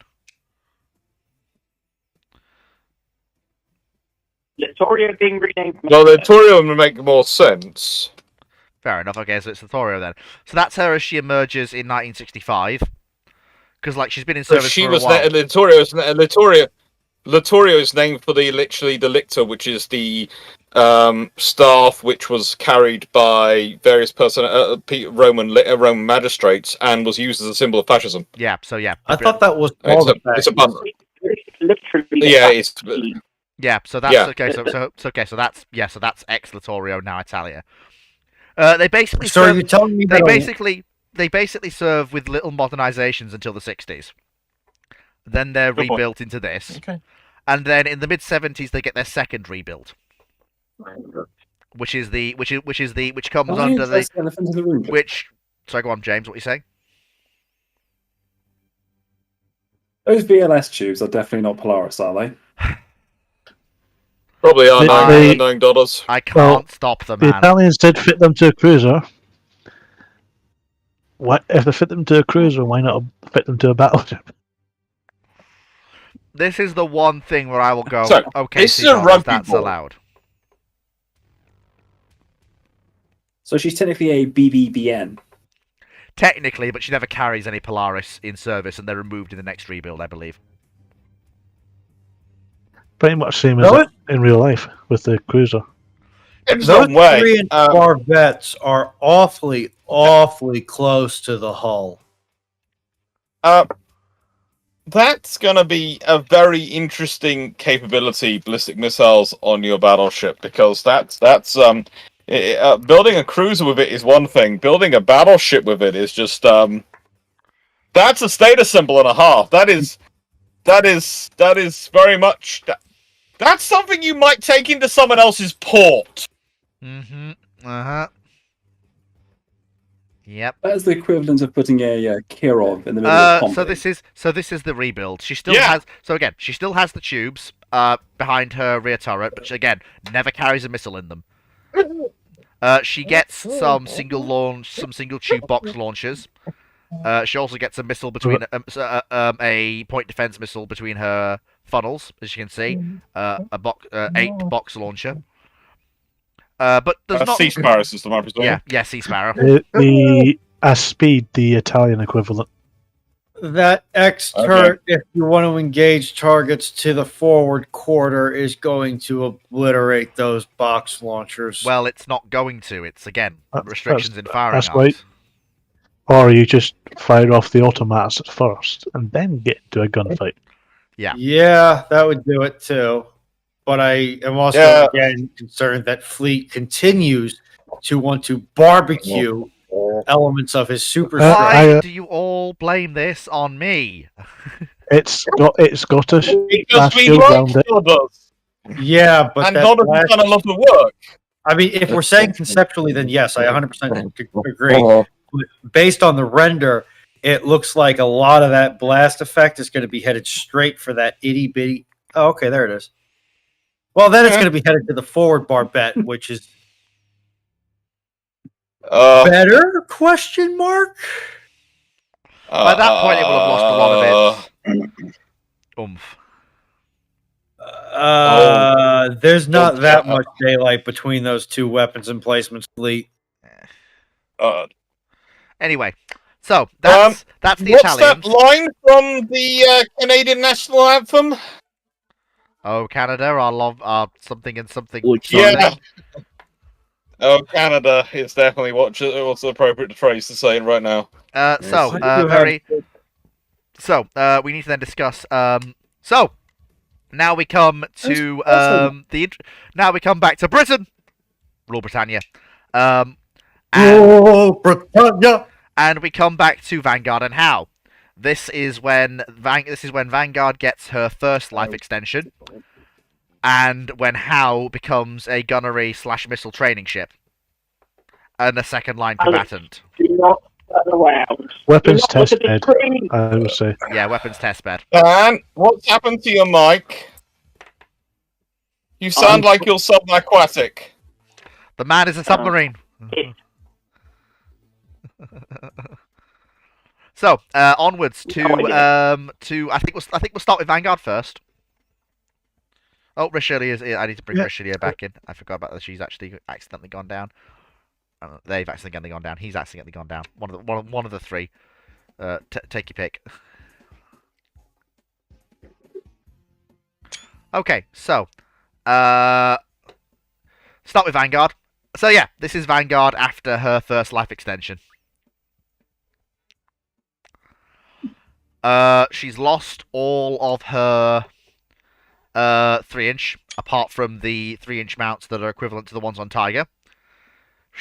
Littorio being renamed. Well, Littorio would make more sense. Fair enough. Okay, so it's Littorio then. So that's her as she emerges in 1965. Because she's been in service for a while. Littorio is named for the lictor, which is the staff which was carried by various Roman magistrates and was used as a symbol of fascism. Yeah. So yeah. I thought that was it's a bundle. Literally. Yeah, it's. Yeah, so that's okay. So that's ex Littorio, now Italia. They basically. So you're telling me they basically serve with little modernizations until the 60s. Then they're rebuilt into this, and then in the mid 70s they get their second rebuild, which comes under the which. Sorry, go on, James. What are you saying? Those VLS tubes are definitely not Polaris, are they? Probably are $9 I can't stop them, man. The Italians did fit them to a cruiser. What if they fit them to a cruiser? Why not fit them to a battleship? This is the one thing where I will go. So, okay, this is a rugby that's ball. allowed. So she's technically a BBBN. Technically, but she never carries any Polaris in service, and they're removed in the next rebuild, I believe. Pretty much same as in real life with the cruiser. Those Korean Corvettes are awfully close to the hull. That's going to be a very interesting capability, ballistic missiles on your battleship, because that's building a cruiser with it is one thing. Building a battleship with it is just that's a status symbol and a half. That is very much. That's something you might take into someone else's port. Mm-hmm. Uh-huh. Yep. That's the equivalent of putting a Kirov in the middle of combat. So this is the rebuild. She still has she still has the tubes behind her rear turret, but again, never carries a missile in them. She gets some single tube box launchers. She also gets a missile between a point defense missile between her funnels, as you can see. A 8 box launcher. But there's not Sea Sparrow system, I presume. Yeah, Sea Sparrow. The Speed, the Italian equivalent. That X turret, if you want to engage targets to the forward quarter, is going to obliterate those box launchers. Well, it's not going to. It's again restrictions in firing. That's right. Or you just fire off the automats at first and then get into a gunfight. Yeah, that would do it too. But I am also again concerned that Fleet continues to want to barbecue elements of his super strike. Why do you all blame this on me? It's got a because we worked for those. Yeah, but and Donovan has done a lot of work. I mean, if we're saying conceptually, then yes, I 100% agree. But based on the render, it looks like a lot of that blast effect is going to be headed straight for that itty bitty. Oh, okay, there it is. Well, then it's going to be headed to the forward barbette, which is better? Question mark. By that point, it will have lost a lot of its oomph. There's not that much daylight between those two weapons emplacements, Fleet. Anyway, so that's the what's Italians. That line from the Canadian national anthem? Oh, Canada, I love something and something. Yeah. Oh, Canada is definitely what's the appropriate phrase to say right now. We need to then discuss. So now we come to now we come back to Britain. Rule Britannia. Britannia. And we come back to Vanguard and Howe. This is when Vanguard gets her first life extension, and when Howe becomes a gunnery / missile training ship, and a second line combatant. Do not turn around. Weapons Do not test look at bed, the screen. I would say. Yeah, weapons test bed. Dan, what's happened to your mic? You sound like you're subaquatic. The man is a submarine. So onwards to I think we'll start with Vanguard first. Oh, Richelieu is. I need to bring Richelieu back in. I forgot about that. She's actually accidentally gone down. They've accidentally gone down. He's accidentally gone down. One of the three. Take your pick. Okay, so start with Vanguard. So yeah, this is Vanguard after her first life extension. She's lost all of her 3-inch, apart from the 3-inch mounts that are equivalent to the ones on Tiger.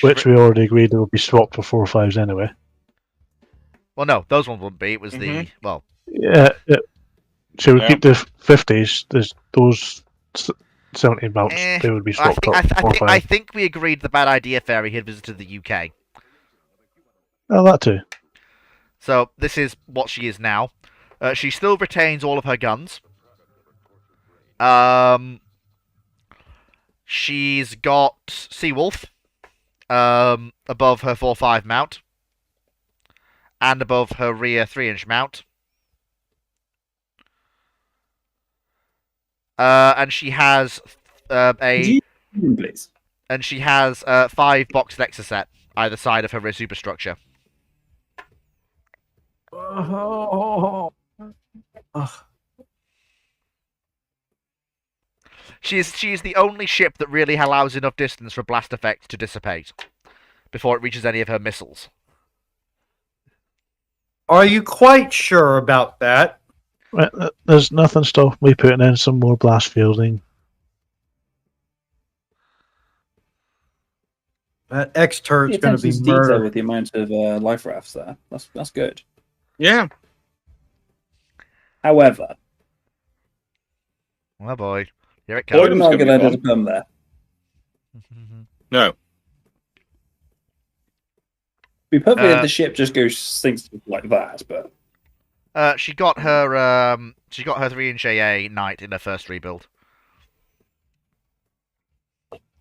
Which we already agreed will be swapped for 4.5s anyway. Well, no, those ones wouldn't be. It was the well. Yeah. So we keep the 50s. There's those 17 mounts. They would be swapped up. I think we agreed the bad idea fairy had visited the UK. Oh, that too. So this is what she is now. She still retains all of her guns. She's got Seawolf above her 4.5 mount and above her rear 3-inch mount. And she has please. And she has 5 boxed Exocet either side of her rear superstructure. She is the only ship that really allows enough distance for blast effect to dissipate before it reaches any of her missiles. Are you quite sure about that? Well, there's nothing stopping me putting in some more blast fielding. That X turret's going to be detail murdered. with the amount of life rafts there. That's good. Yeah. However, oh boy, here it I comes. wouldn't argue that there's a come there. No. Be perfectly if the ship just goes sinks like that, but she got her 3-inch AA Knight in her first rebuild.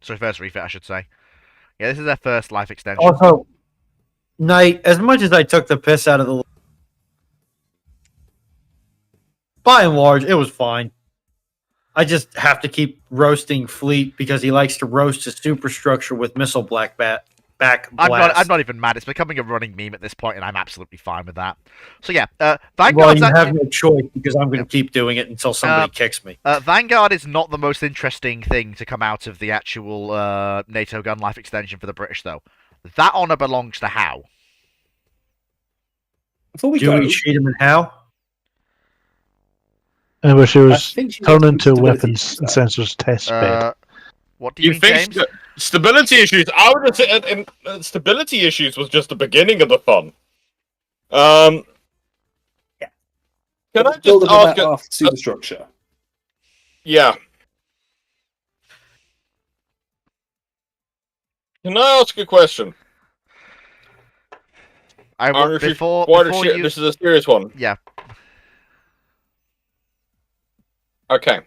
Sorry, first refit, I should say. Yeah, this is their first life extension. Also, Knight, as much as I took the piss out of the... By and large, it was fine. I just have to keep roasting Fleet because he likes to roast his superstructure with missile back blast. I'm not even mad. It's becoming a running meme at this point, and I'm absolutely fine with that. So yeah, Well, Vanguard's you have no choice because I'm going to keep doing it until somebody kicks me. Vanguard is not the most interesting thing to come out of the actual NATO gun life extension for the British, though. That honour belongs to Howe. Before we Dewey, Cheatham, and Howe? Anyway, she was think she turned has into a stability weapons issues, and though. sensors test bed. What do you mean, think James? stability issues? I would have said stability issues was just the beginning of the fun. Can I just ask? Aft superstructure. Yeah. Can I ask a question? This is a serious one. Yeah. Okay.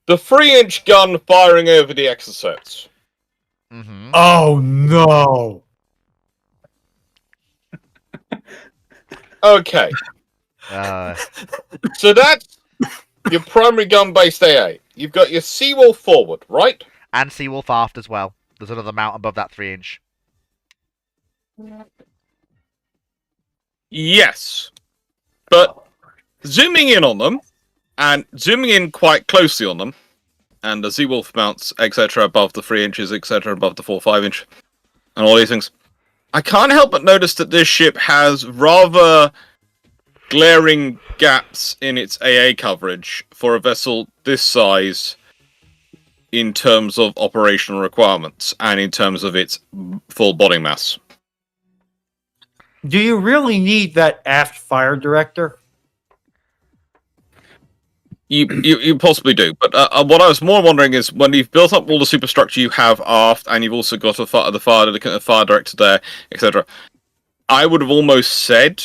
The 3-inch gun firing over the exocets. Mm-hmm. Oh, no. Okay. So that's your primary gun-based AA. You've got your Seawolf forward, right? And Seawolf aft as well. There's another mount above that 3-inch. Yes. But zooming in on them, and zooming in quite closely on them, and the Seawolf mounts, etc., above the 3 inches, etc., above the 4-5 inch, and all these things, I can't help but notice that this ship has rather glaring gaps in its AA coverage for a vessel this size in terms of operational requirements and in terms of its full body mass. Do you really need that aft fire director? You possibly do, but what I was more wondering is when you've built up all the superstructure you have aft, and you've also got the fire director there, etc. I would have almost said,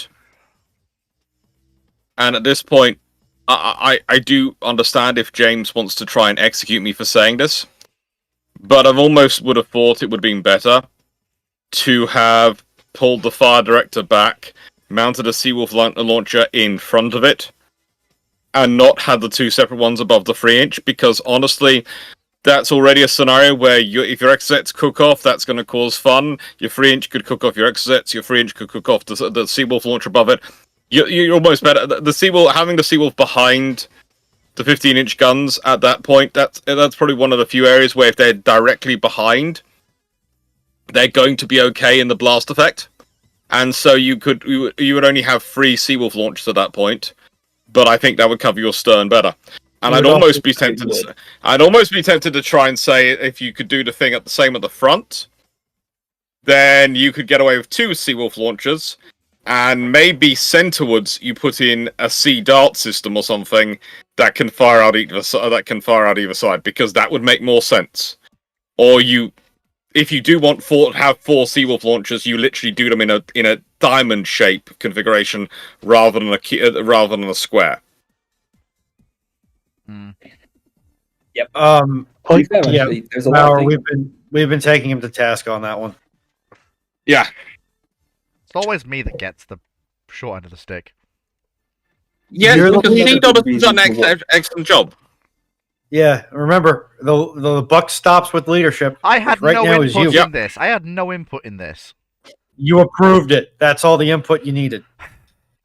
and at this point, I do understand if James wants to try and execute me for saying this, but I've almost would have thought it would have been better to have pulled the fire director back, mounted a Seawolf launcher in front of it, and not had the two separate ones above the 3-inch, because honestly, that's already a scenario where if your exocets cook off, that's going to cause fun. Your 3-inch could cook off your exocets, your 3-inch could cook off the Seawolf launcher above it. You're almost better. The Seawolf, having the Seawolf behind the 15-inch guns at that point, that's probably one of the few areas where if they're directly behind, they're going to be okay in the blast effect. And so you would only have 3 Seawolf launchers at that point. But I think that would cover your stern better. And I'd almost be tempted to try and say if you could do the thing at the same at the front, then you could get away with 2 Seawolf launchers, and maybe centerwards you put in a Sea Dart system or something that can fire out either side, because that would make more sense. Or if you do want have 4 Seawolf launchers, you literally do them in a diamond shape configuration rather than a square. Yep. There's a lot of we've been taking him to task on that one. Yeah. It's always me that gets the short end of the stick. Yeah, because Sea-Dot's done an excellent job. Yeah, remember, the buck stops with leadership. I had right no now input in this. I had no input in this. You approved it. That's all the input you needed.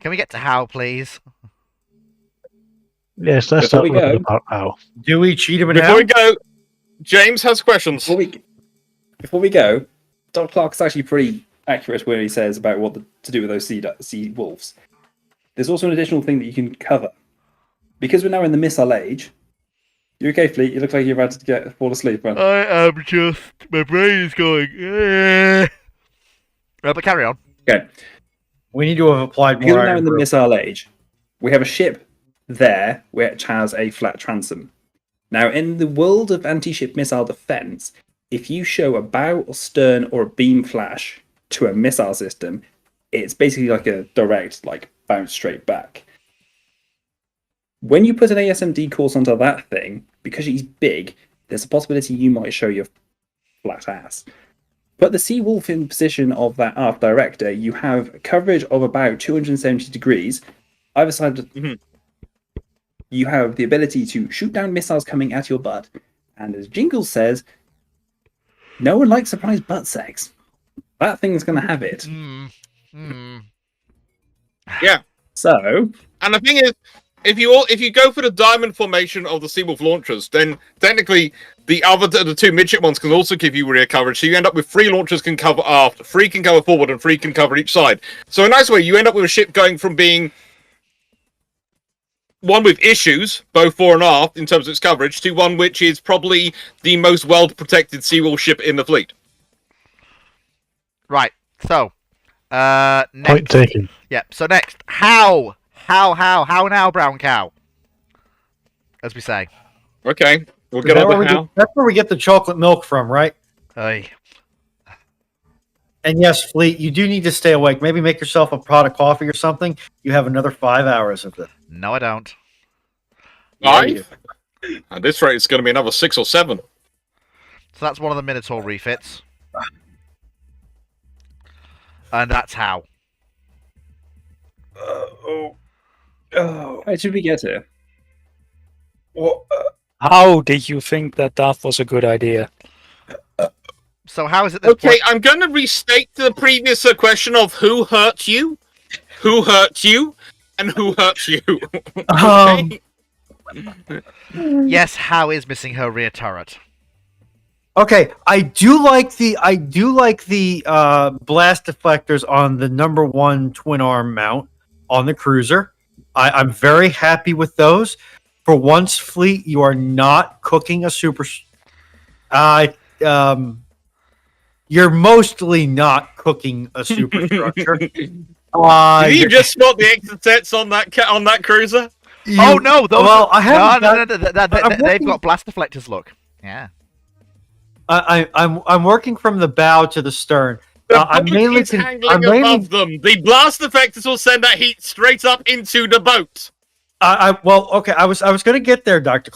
Can we get to how, please? Yes, let's start with about how. Do we cheat him in Before we go, James has questions. Before we go, Dr. Clark's actually pretty accurate where he says about what to do with those sea wolves. There's also an additional thing that you can cover. Because we're now in the missile age, you okay, Fleet? You look like you're about to fall asleep, man. I am just... My brain is going... but carry on. Okay. We need to have applied more. Because we're now in the missile age, we have a ship there which has a flat transom. Now, in the world of anti-ship missile defense, if you show a bow or stern or a beam flash to a missile system, it's basically like a direct, bounce straight back. When you put an ASMD course onto that thing, because he's big, there's a possibility you might show your flat ass. Put the Seawolf in position of that aft director, you have coverage of about 270 degrees. Either side of you have the ability to shoot down missiles coming at your butt. And as Jingles says, no one likes surprise butt sex. That thing's going to have it. Yeah. So, and the thing is, if you go for the diamond formation of the Seawolf launchers, then technically the 2 midship ones can also give you rear coverage. So you end up with 3 launchers can cover aft, 3 can cover forward, and 3 can cover each side. So in a nice way, you end up with a ship going from being one with issues, both fore and aft, in terms of its coverage, to one which is probably the most well-protected Seawolf ship in the fleet. Right. So, next. Point taken. Yep. So next, how now, brown cow? As we say. Okay, we'll get over how. That's where we get the chocolate milk from, right? Aye. And yes, Fleet, you do need to stay awake. Maybe make yourself a pot of coffee or something. You have another 5 hours of this. No, I don't. 5? At this rate, it's going to be another 6 or 7. So that's one of the Minotaur refits. And that's how. How should we get here? How did you think that was a good idea? So how is it this Okay, I'm going to restate the previous question of who hurt you, and who hurt you. Okay? Yes, how is missing her rear turret? Okay, I do like the blast deflectors on the number 1 twin arm mount on the cruiser. I'm very happy with those. For once, Fleet, you are not cooking a super You're mostly not cooking a superstructure. Did you just spot the exocets on that cruiser? Oh no, those well, are, I haven't no, they've got blast deflectors. Look, yeah. I'm working from the bow to the stern. The I'm boat mainly is angling above them. The blast effectors will send that heat straight up into the boat. Well, okay. I was going to get there, Doctor.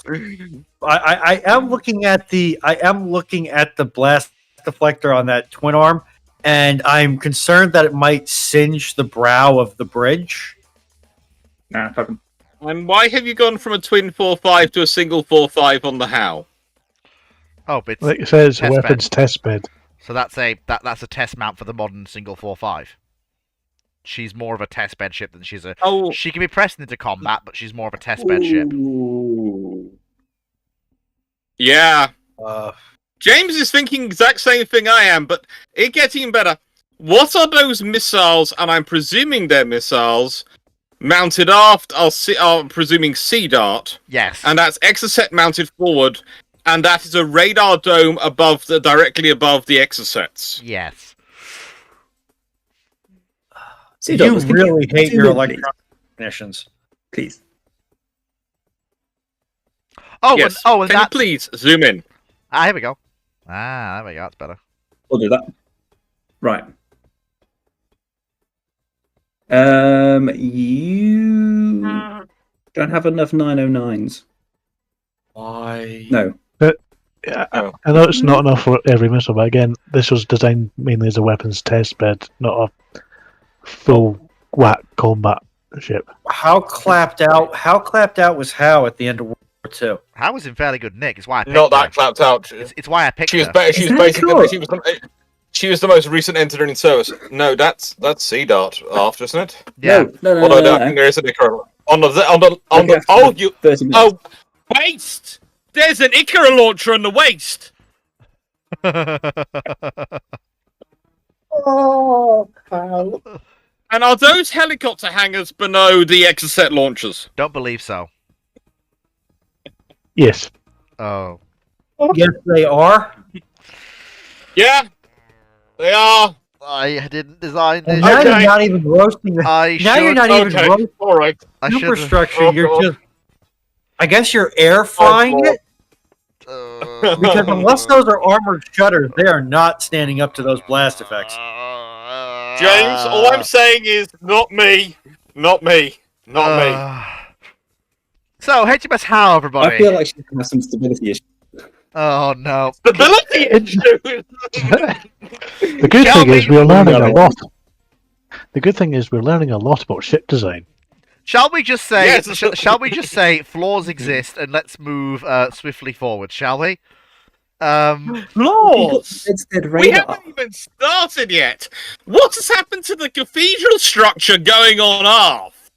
I am looking at the blast deflector on that twin arm, and I'm concerned that it might singe the brow of the bridge. Nah, fucking. And why have you gone from a twin 4.5 to a single 4.5 on the How? Oh, but Like it says, test weapons bed. test bed. So that's a test mount for the modern single 4.5. She's more of a test bed ship than she's a. Oh, she can be pressed into combat, but she's more of a test bed ship. yeah. James is thinking exact same thing I am, but it gets even better. What are those missiles? And I'm presuming they're missiles mounted aft. I'm presuming Sea Dart. Yes. And that's Exocet mounted forward, and that is a radar dome directly above the Exocets. Yes. You really hate your electronic technicians. Please. Oh, yes. and Can you please zoom in? Ah, here we go. Ah, there we go. That's better. We'll do that. Right. You don't have enough 909s. Why? No. Yeah, I know it's not enough for every missile, but again, this was designed mainly as a weapons test bed, not a full whack combat ship. How clapped out was Howe at the end of World War II? Howe was in fairly good nick. It's why I picked Not that her. clapped out. It's why I picked She was her. better. She was basically. She was the most recent entered in service. No, that's Sea Dart after, isn't it? Yeah. No. I think there is an Ikora on the waist. There's an Ikora launcher on the waist. Oh, pal. And are those helicopter hangars below the Exocet launchers? Don't believe so. Yes. Oh. Yes, they are. Yeah, they are. I didn't design And this. now Okay. you're not even roasting the. I Now you're should- not even Okay, roasting all right. I should. superstructure. Oh, You're God. just. I guess you're air frying it because unless those are armored shutters, they are not standing up to those blast effects. James, all I'm saying is not me. Not me. Not me. So, HMS Howe, everybody. I feel like she has some stability issues. Oh no. Stability issue. The good thing is we're learning a lot. The good thing is we're learning a lot about ship design. Shall we just say? Yes. Shall we just say flaws exist and let's move swiftly forward? Shall we? Laws. Instead, We haven't even started yet. What has happened to the cathedral structure going on aft?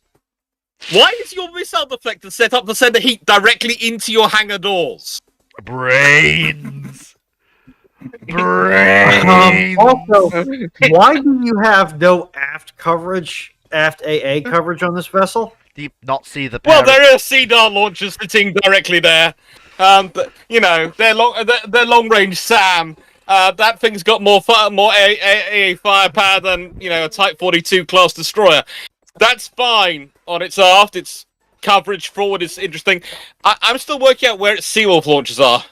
Why is your missile deflector set up to send the heat directly into your hangar doors? Brains. Brains. Also, why do you have no aft coverage, aft AA coverage on this vessel? Do you not see the? Well, there are Sea Dart launchers sitting directly there. But you know, they're long range SAM. That thing's got more AA firepower than a Type 42 class destroyer. That's fine on its aft. Its coverage forward is interesting. I'm still working out where its Seawolf launchers are.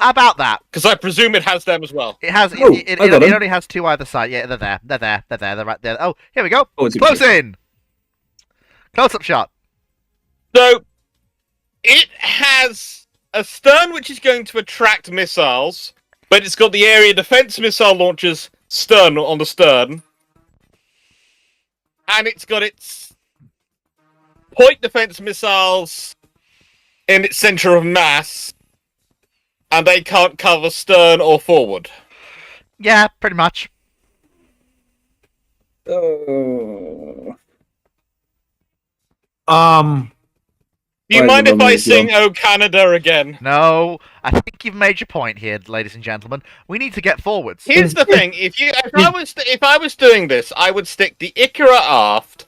How about that? Because I presume it has them as well. It has. Oh, It I got them. only has two either side. Yeah, they're there. They're there. They're right there. Oh, here we go. Oh, it's Close in. Close up shot. So it has a stern which is going to attract missiles, but it's got the area defense missile launchers stern on the stern. And it's got its point defense missiles in its center of mass, and they can't cover stern or forward. Yeah, pretty much. Oh. Do you Right, mind if Lumley, I if you sing "Oh Canada" again? No, I think you've made your point here, ladies and gentlemen. We need to get forwards. Here's the thing: if I was doing this, I would stick the Ikora aft,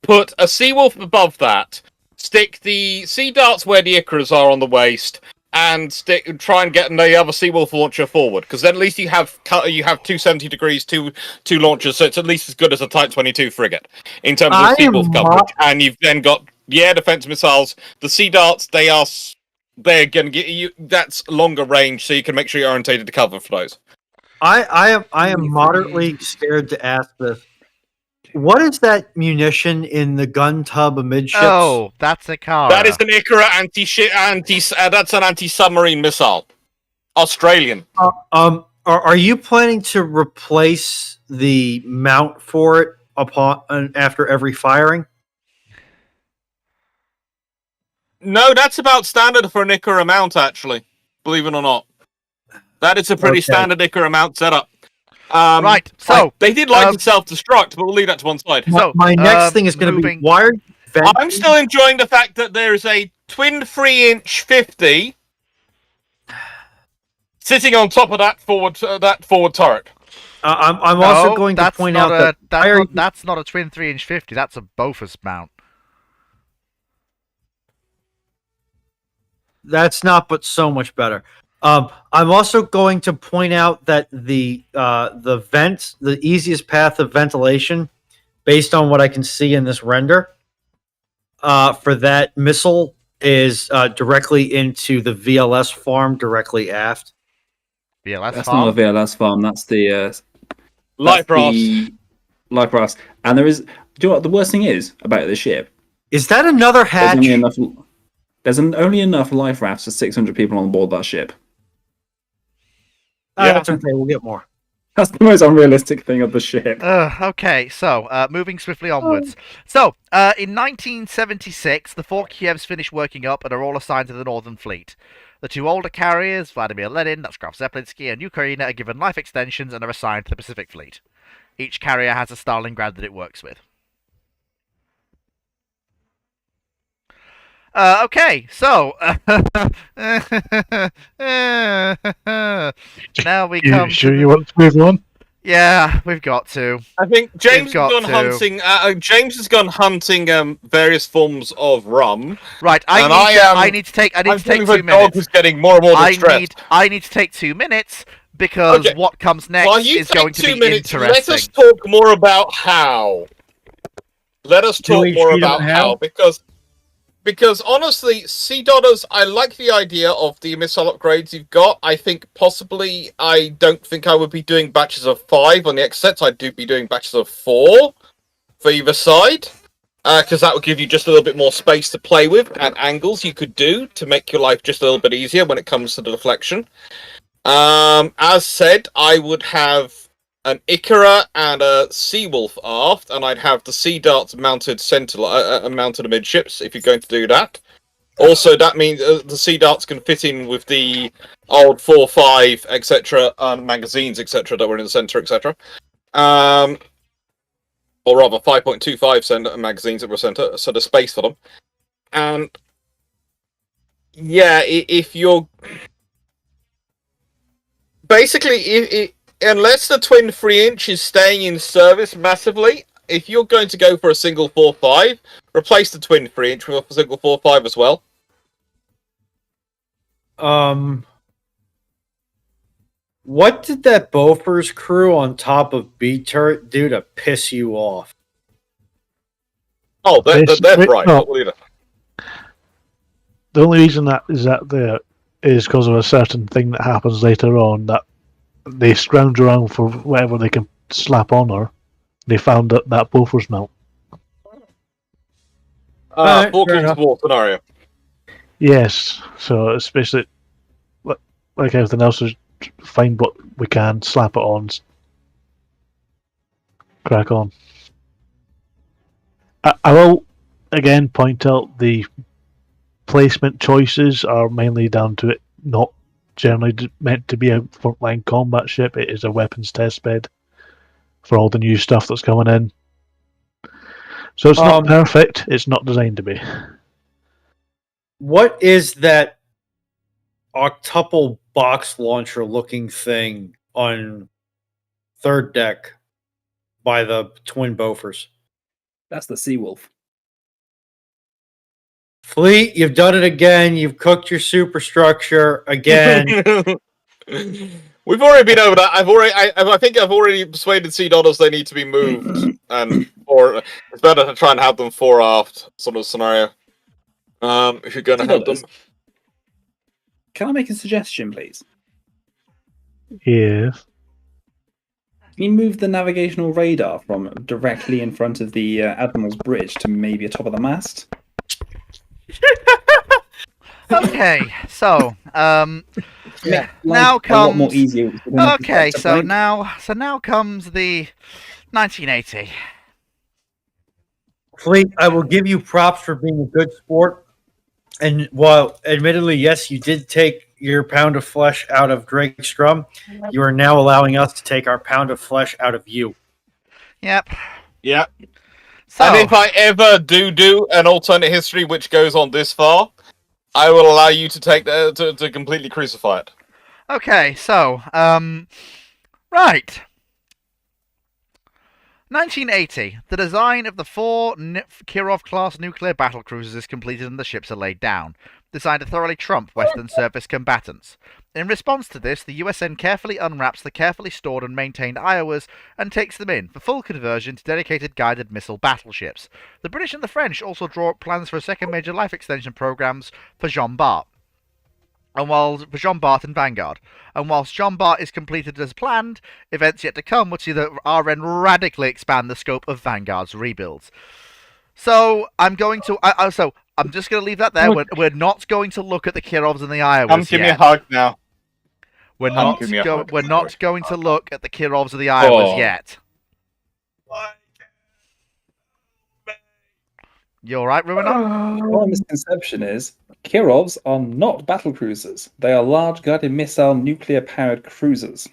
put a Seawolf above that, stick the Sea Darts where the Ikaras are on the waist, try and get the other Seawolf launcher forward, because then at least you have 270 degrees, two launchers, so it's at least as good as a Type 22 frigate in terms of Seawolf coverage. And you've then got air defense missiles. The Sea Darts, they're going to get you. That's longer range, so you can make sure you're orientated to cover for those. I am moderately scared to ask this. What is that munition in the gun tub amidships? Oh, that's a car. That is an Ikara that's an anti-submarine missile. Australian. Are you planning to replace the mount for it after every firing? No, that's about standard for an Ikara mount, actually. Believe it or not. That is a pretty standard Ikara mount setup. Right, so they did like to self-destruct, but we'll leave that to one side. So my next thing is going to be wired. I'm still enjoying the fact that there is a twin 3-inch 50 sitting on top of that forward turret. I'm also going to point out that that's not a twin 3-inch 50. That's a Bofors mount. That's not, but so much better. I'm also going to point out that the vents, the easiest path of ventilation, based on what I can see in this render, for that missile is directly into the VLS farm directly aft. That's not a VLS farm. That's the Light Brass. Light Brass. And there is. Do you know what the worst thing is about this ship? Is that another hatch? There's only enough life rafts for 600 people on board that ship. That's okay. We'll get more. That's the most unrealistic thing of the ship. Okay, so moving swiftly onwards. So, in 1976, the 4 Kievs finished working up and are all assigned to the Northern Fleet. The 2 older carriers, Vladimir Lenin, that's Graf Zeplinski, and Ukraina, are given life extensions and are assigned to the Pacific Fleet. Each carrier has a Stalingrad that it works with. Okay, so now we come. Sure you want to move on? Yeah, we've got to. I think James has gone hunting. James has gone hunting various forms of rum. Right, I need to take 2 minutes. Dog is getting more and more distressed. I need to take 2 minutes because what comes next is going to be interesting. Let us talk more about how. Because honestly, Sea Dodders, I like the idea of the missile upgrades you've got. I think possibly, I don't think I would be doing batches of 5 on the X sets. I'd be doing batches of 4 for either side. Because that would give you just a little bit more space to play with and angles you could do to make your life just a little bit easier when it comes to the deflection. As said, I would have an Ikara and a Seawolf aft, and I'd have the Sea Darts mounted mounted amidships if you're going to do that. Also, that means the Sea Darts can fit in with the old 4.5, etc., magazines, etc., that were in the center, etc. Or rather, 5.25 magazines that were center, so there's space for them. And yeah, if you're basically unless the twin 3-inch is staying in service massively, if you're going to go for a single 4.5, replace the twin 3-inch with a single 4.5 as well. What did that Bofors crew on top of B turret do to piss you off? Oh, they're right. No. The only reason that there is because of a certain thing that happens later on, that they scrounge around for whatever they can slap on her. They found that Bofors mount. Falklands War scenario. Yes, so especially like everything else, is find what we can, slap it on, crack on. I will again point out the placement choices are mainly down to it not generally meant to be a frontline combat ship. It is a weapons test bed for all the new stuff that's coming in. So it's not perfect. It's not designed to be. What is that octuple box launcher looking thing on third deck by the twin Bofors? That's the Seawolf. Fleet, you've done it again. You've cooked your superstructure again. We've already been over that. I think I've already persuaded Sea Dollars they need to be moved, or it's better to try and have them fore aft sort of scenario. If you're going to have them, Can I make a suggestion, please? Yeah. Can you move the navigational radar from directly in front of the Admiral's bridge to maybe atop of the mast? Okay, so Yeah, now a lot more comes. easier. Okay, so now comes the 1980. Fleet, I will give you props for being a good sport. And while admittedly, yes, you did take your pound of flesh out of Drake Strum, you are now allowing us to take our pound of flesh out of you. Yep. yeah. So And if I ever do an alternate history which goes on this far, I will allow you to take to completely crucify it. okay, so right. 1980. The design of the 4 Kirov-class nuclear battle cruisers is completed and the ships are laid down, designed to thoroughly trump Western surface combatants. In response to this, the USN carefully unwraps the carefully stored and maintained Iowas and takes them in for full conversion to dedicated guided missile battleships. The British and the French also draw up plans for a second major life extension programs for Jean Bart. For Jean Bart and Vanguard. And whilst Jean Bart is completed as planned, events yet to come will see the RN radically expand the scope of Vanguard's rebuilds. So I'm going to. I'm just going to leave that there. We're not going to look at the Kirovs and the Iowas Come give me a yet. hug now. We're Come not. give me a hug. We're not going to look at the Kirovs or the Iowas yet. You all right, Ruinot? One misconception is Kirovs are not battle cruisers. They are large guided missile nuclear powered cruisers.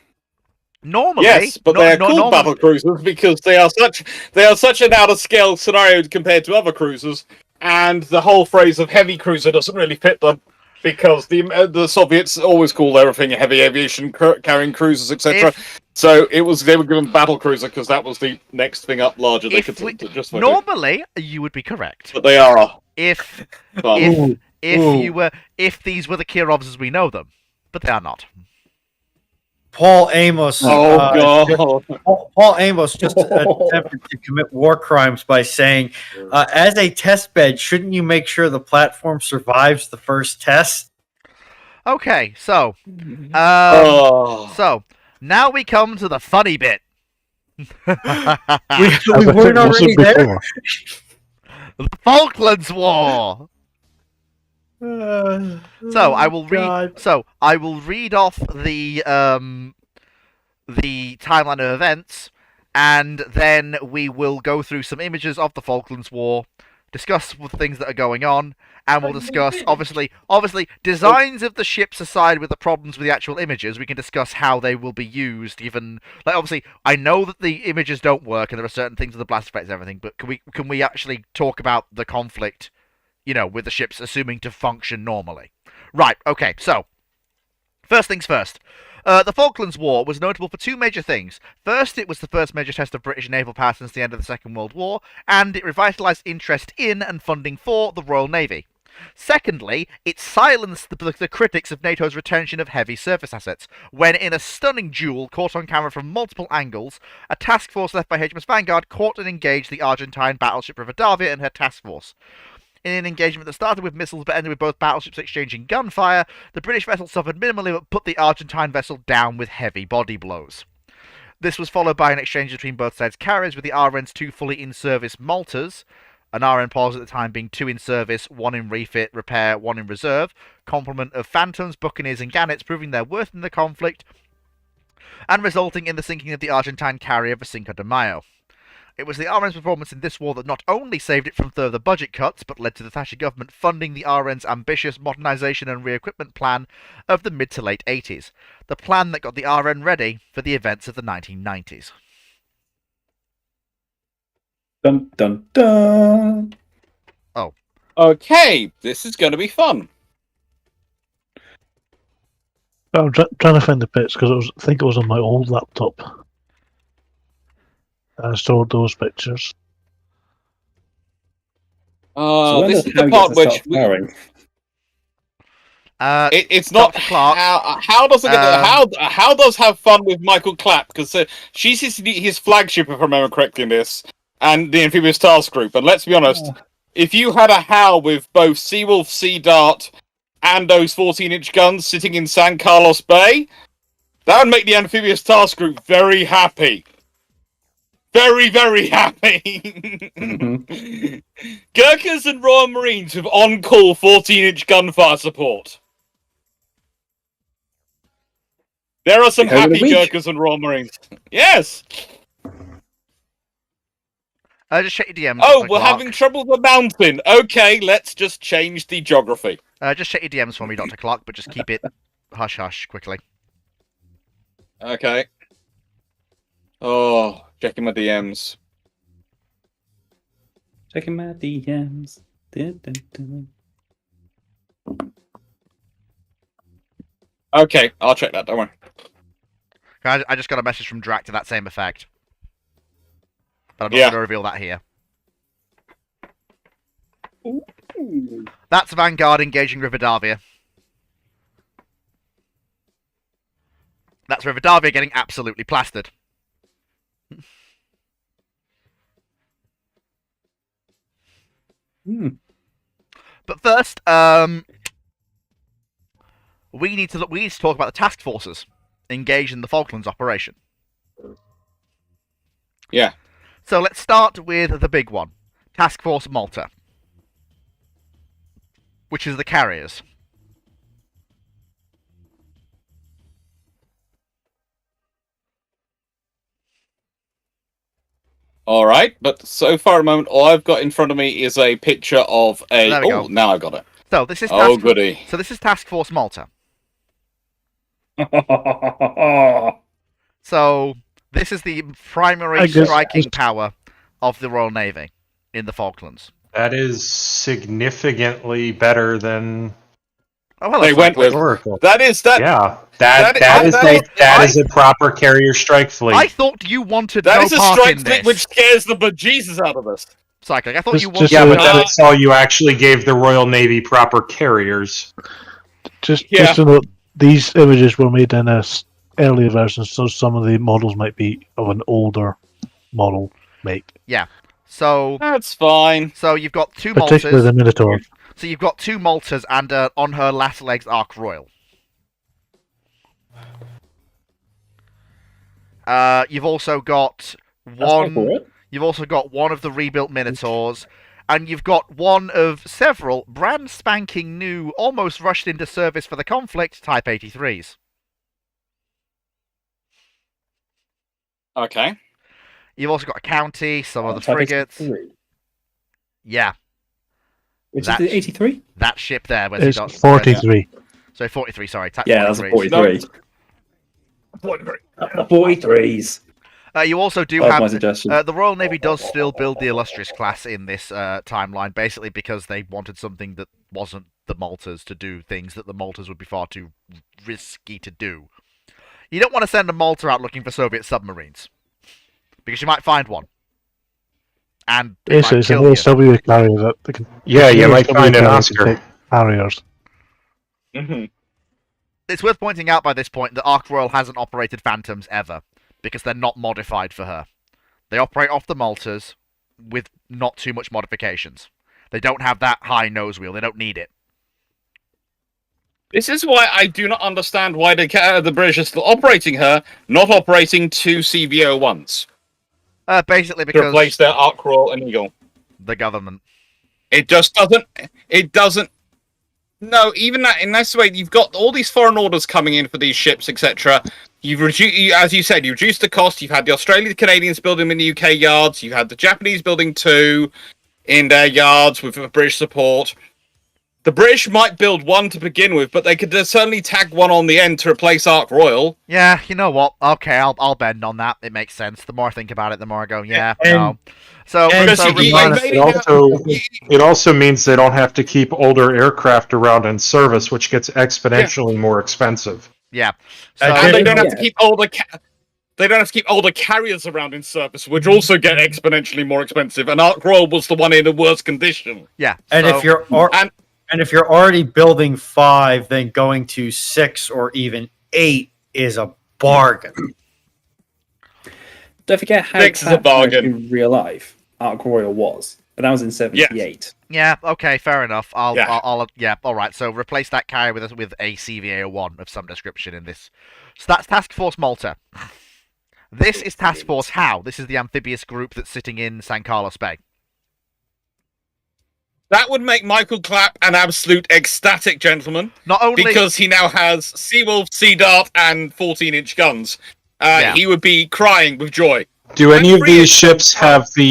Normally, Yes, but they are called battle cruisers because they are such an out of scale scenario compared to other cruisers, and the whole phrase of heavy cruiser doesn't really fit them because the Soviets always call everything heavy aviation carrying cruisers, etc. So they were given battle cruiser because that was the next thing up larger they could just normally you would be correct, but they are if Ooh. if these were the Kirovs as we know them, but they are not. Paul Amos. God. Paul Amos just attempted to commit war crimes by saying, as a test bed, shouldn't you make sure the platform survives the first test? Okay, so so now we come to the funny bit. we weren't already there. The Falklands War. So I will read. So I will read off the timeline of events, and then we will go through some images of the Falklands War, discuss the things that are going on, and we'll discuss obviously designs of the ships aside with the problems with the actual images. We can discuss how they will be used. Even like obviously, I know that the images don't work and there are certain things with the blast effects and everything, but can we actually talk about the conflict? You know, with the ships assuming to function normally. Right, okay, so, first things first. The Falklands War was notable for 2 major things. First, it was the first major test of British naval power since the end of the Second World War, and it revitalised interest in and funding for the Royal Navy. Secondly, it silenced the critics of NATO's retention of heavy surface assets, when in a stunning duel caught on camera from multiple angles, a task force led by HMS Vanguard caught and engaged the Argentine battleship Rivadavia and her task force. In an engagement that started with missiles but ended with both battleships exchanging gunfire, the British vessel suffered minimally but put the Argentine vessel down with heavy body blows. This was followed by an exchange between both sides' carriers, with the RN's 2 fully in-service Maltas, an RN pause at the time being 2 in service, 1 in refit, repair, 1 in reserve, complement of Phantoms, Buccaneers and Gannets, proving their worth in the conflict, and resulting in the sinking of the Argentine carrier Cinco de Mayo. It was the RN's performance in this war that not only saved it from further budget cuts, but led to the Thatcher government funding the RN's ambitious modernisation and re-equipment plan of the mid to late 80s, the plan that got the RN ready for the events of the 1990s. Dun dun dun! Oh. Okay, this is going to be fun. I'm trying to find the bits because I think it was on my old laptop. I stored those pictures. So when this does is the Harry part get to which start firing? it's not Dr. Clark. how does it how does have fun with Michael Clapp, because she's his flagship, if I remember correctly in this, and the amphibious task group. And let's be honest, if you had a HAL with both Seawolf, Sea Dart, and those 14-inch guns sitting in San Carlos Bay, that would make the amphibious task group very happy. Very, very happy. Gurkhas and Royal Marines with on-call 14-inch gunfire support. There are some happy Gurkhas and Royal Marines. Yes! Just check your DMs. Oh, Dr. we're Clark. having trouble with the mountain. Okay, let's just change the geography. Just check your DMs for me, Dr. Clark, but just keep it hush-hush quickly. Okay. Oh, checking my DMs. Checking my DMs. Dun, dun, dun. Okay, I'll check that, don't worry. I just got a message from Drac to that same effect. But I'm not Yeah. going to reveal that here. That's Vanguard engaging Rivadavia. That's Rivadavia getting absolutely plastered. But first, we need to talk about the task forces engaged in the Falklands operation. Yeah. So let's start with the big one, Task Force Malta, which is the carriers. All right, but so far at the moment, all I've got in front of me is a picture of a. There we Oh, go. now I got it. So this is Oh, goody. So this is Task Force Malta. So this is the primary striking power of the Royal Navy in the Falklands. That is significantly better than. Oh, well, They went with Oracle. that. Yeah, that is a proper carrier strike fleet. I thought you wanted That no is a part strike in fleet this. which scares the bejesus out of us. Cyclic. I thought you wanted. Yeah, but that's all you actually gave the Royal Navy proper carriers. Just to note, these images were made in a earlier version, so some of the models might be of an older model make. Yeah. So that's fine. So you've got two Particularly Maltas. the Minotaur. So you've got two Maltas and on her last legs Ark Royal. You've also got one. You've also got one of the rebuilt Minotaurs, and you've got one of several brand spanking new, almost rushed into service for the conflict Type 83s. Okay. You've also got a county, some of the frigates. Yeah. Which is the 83? That ship there. It's 43. So 43, sorry. Yeah, that's a 43. 43s. You also do That was have my suggestion. the Royal Navy does still build the Illustrious class in this timeline, basically because they wanted something that wasn't the Maltas to do things that the Maltas would be far too risky to do. You don't want to send a Malta out looking for Soviet submarines because you might find one. And Yes, it's an ASW carrier that they can. Yeah, you might ASW find an carriers can Oscar. take Harriers. It's worth pointing out by this point that Ark Royal hasn't operated Phantoms ever, because they're not modified for her. They operate off the Maltas with not too much modifications. They don't have that high nose wheel. They don't need it. This is why I do not understand why the British are still operating her, not operating two CVO-1s. Basically To because replace their Ark Royal and Eagle. the government. It just doesn't. It doesn't. No, even that. In this way, you've got all these foreign orders coming in for these ships, etc. You've reduced, as you said, you reduced the cost. You've had the Australian Canadians building them in the UK yards. You've had the Japanese building two in their yards with British support. The British might build one to begin with, but they could certainly tag one on the end to replace Ark Royal. Yeah, you know what? Okay, I'll bend on that. It makes sense. The more I think about it, the more I go, yeah, And- no. So, It also means they don't have to keep older aircraft around in service, which gets exponentially more expensive. yeah. And they don't have to keep all the they don't have to keep older carriers around in service, which also get exponentially more expensive. And Ark Royal was the one in the worst condition. Yeah. And if you're already building 5, then going to 6 or even 8 is a bargain. Don't forget how 6 is a bargain in real life Ark Royal was, but that was in 78. Yeah. Okay. Fair enough. I'll. All right. So replace that carrier with a CVA-01 of some description in this. So that's Task Force Malta. This is Task Force Howe. This is the amphibious group that's sitting in San Carlos Bay. That would make Michael Clapp an absolute ecstatic gentleman. Not only because he now has Seawolf, Sea Dart, and 14-inch guns. He would be crying with joy. Do any of these ships have the?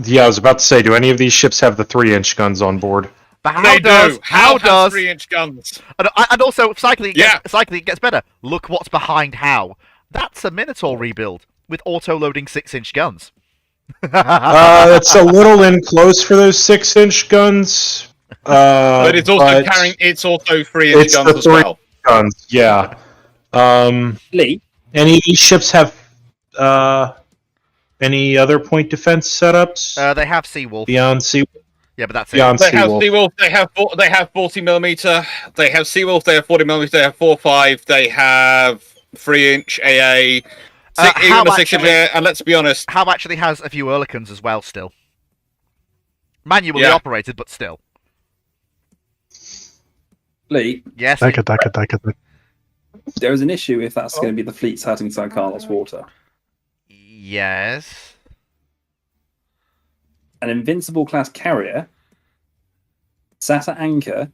Yeah, I was about to say, do any of these ships have the 3-inch guns on board? But They do. How does 3-inch guns? And also, cycling gets better. Look what's behind Howe. That's a Minotaur rebuild with auto-loading 6-inch guns. It's a little in close for those 6-inch guns. But it's also carrying. It's also 3-inch guns as well. Guns, yeah. Lee, any of these ships have any other point defense setups? They have Seawolf. Beyond Seawolf. Yeah, but that's it. Beyond They have Seawolf. Seawolf. They have 40mm. They have Seawolf. They have 40mm. They have 4.5. They have 3-inch AA. Even a 6-inch AA. And let's be honest, Howe actually has a few Oerlikons as well. Still manually operated, but still. Lee. Yes. There is an issue if that's going to be the fleet sat in San Carlos water. Yes. An Invincible class carrier sat at anchor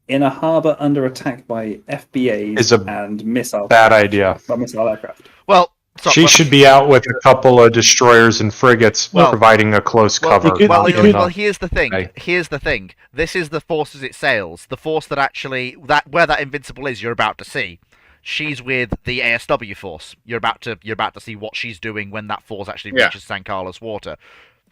in a harbour under attack by FBAs and missile bad idea. Missile aircraft. Well, she should be out with a couple of destroyers and frigates providing a close cover. Here's the thing. Here's the thing. This is the force as it sails. The force that actually where that Invincible is, you're about to see. She's with the ASW force. You're about to see what she's doing when that force actually reaches San Carlos water.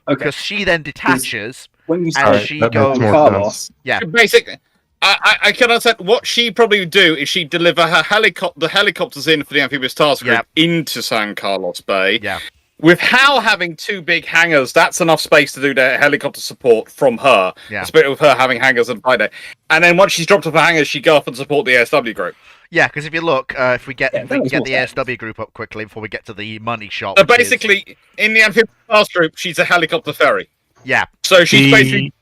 Because she then detaches and she goes. Carlos. Yeah. Basically, I can understand what she probably would do is she'd deliver her helicopters in for the amphibious task group into San Carlos Bay. Yeah. With Howe having 2 big hangars, that's enough space to do the helicopter support from her. Yeah. Especially with her having hangars and Friday. And then once she's dropped off her hangars, she go off and support the ASW group. Yeah, because if you look, if we get the ASW group up quickly before we get to the money shot. So basically, in the amphibious task group, she's a helicopter ferry. Yeah. So she's basically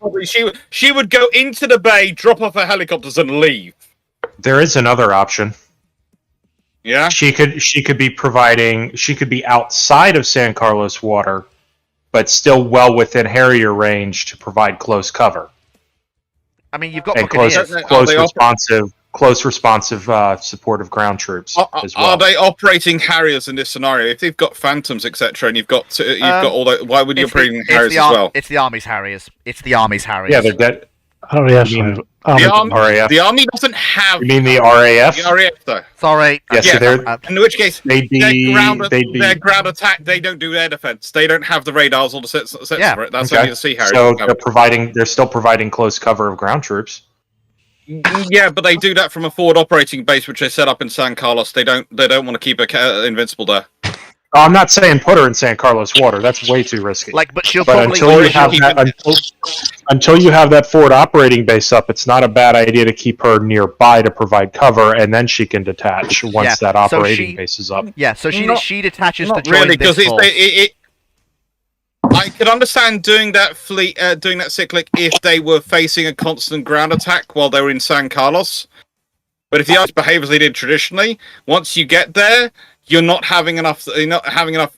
she would go into the bay, drop off her helicopters, and leave. There is another option. Yeah. She could be outside of San Carlos water, but still well within Harrier range to provide close cover. I mean, you've got and close responsive supportive ground troops as well. Are they operating Harriers in this scenario? If they've got Phantoms, etc., and you've got all that, why would you operating Harriers as well? It's the Army's Harriers. It's the Army's Harriers. Yeah, they're dead. RAF. The Army doesn't have. You mean the RAF? The RAF, though. Sorry. Yes, yeah, in which case, their ground attack, they don't do air defense. They don't have the radars or the sets for it. That's only the Sea Harriers. So they're still providing close cover of ground troops. Yeah, but they do that from a forward operating base, which they set up in San Carlos. They don't want to keep Invincible there. I'm not saying put her in San Carlos water. That's way too risky. But she'll until you have that forward operating base up, it's not a bad idea to keep her nearby to provide cover, and then she can detach once that operating base is up. Yeah, so she detaches to join really, this force. I could understand doing that doing that cyclic if they were facing a constant ground attack while they were in San Carlos. But if the others behave as they did traditionally, once you get there, you're not having enough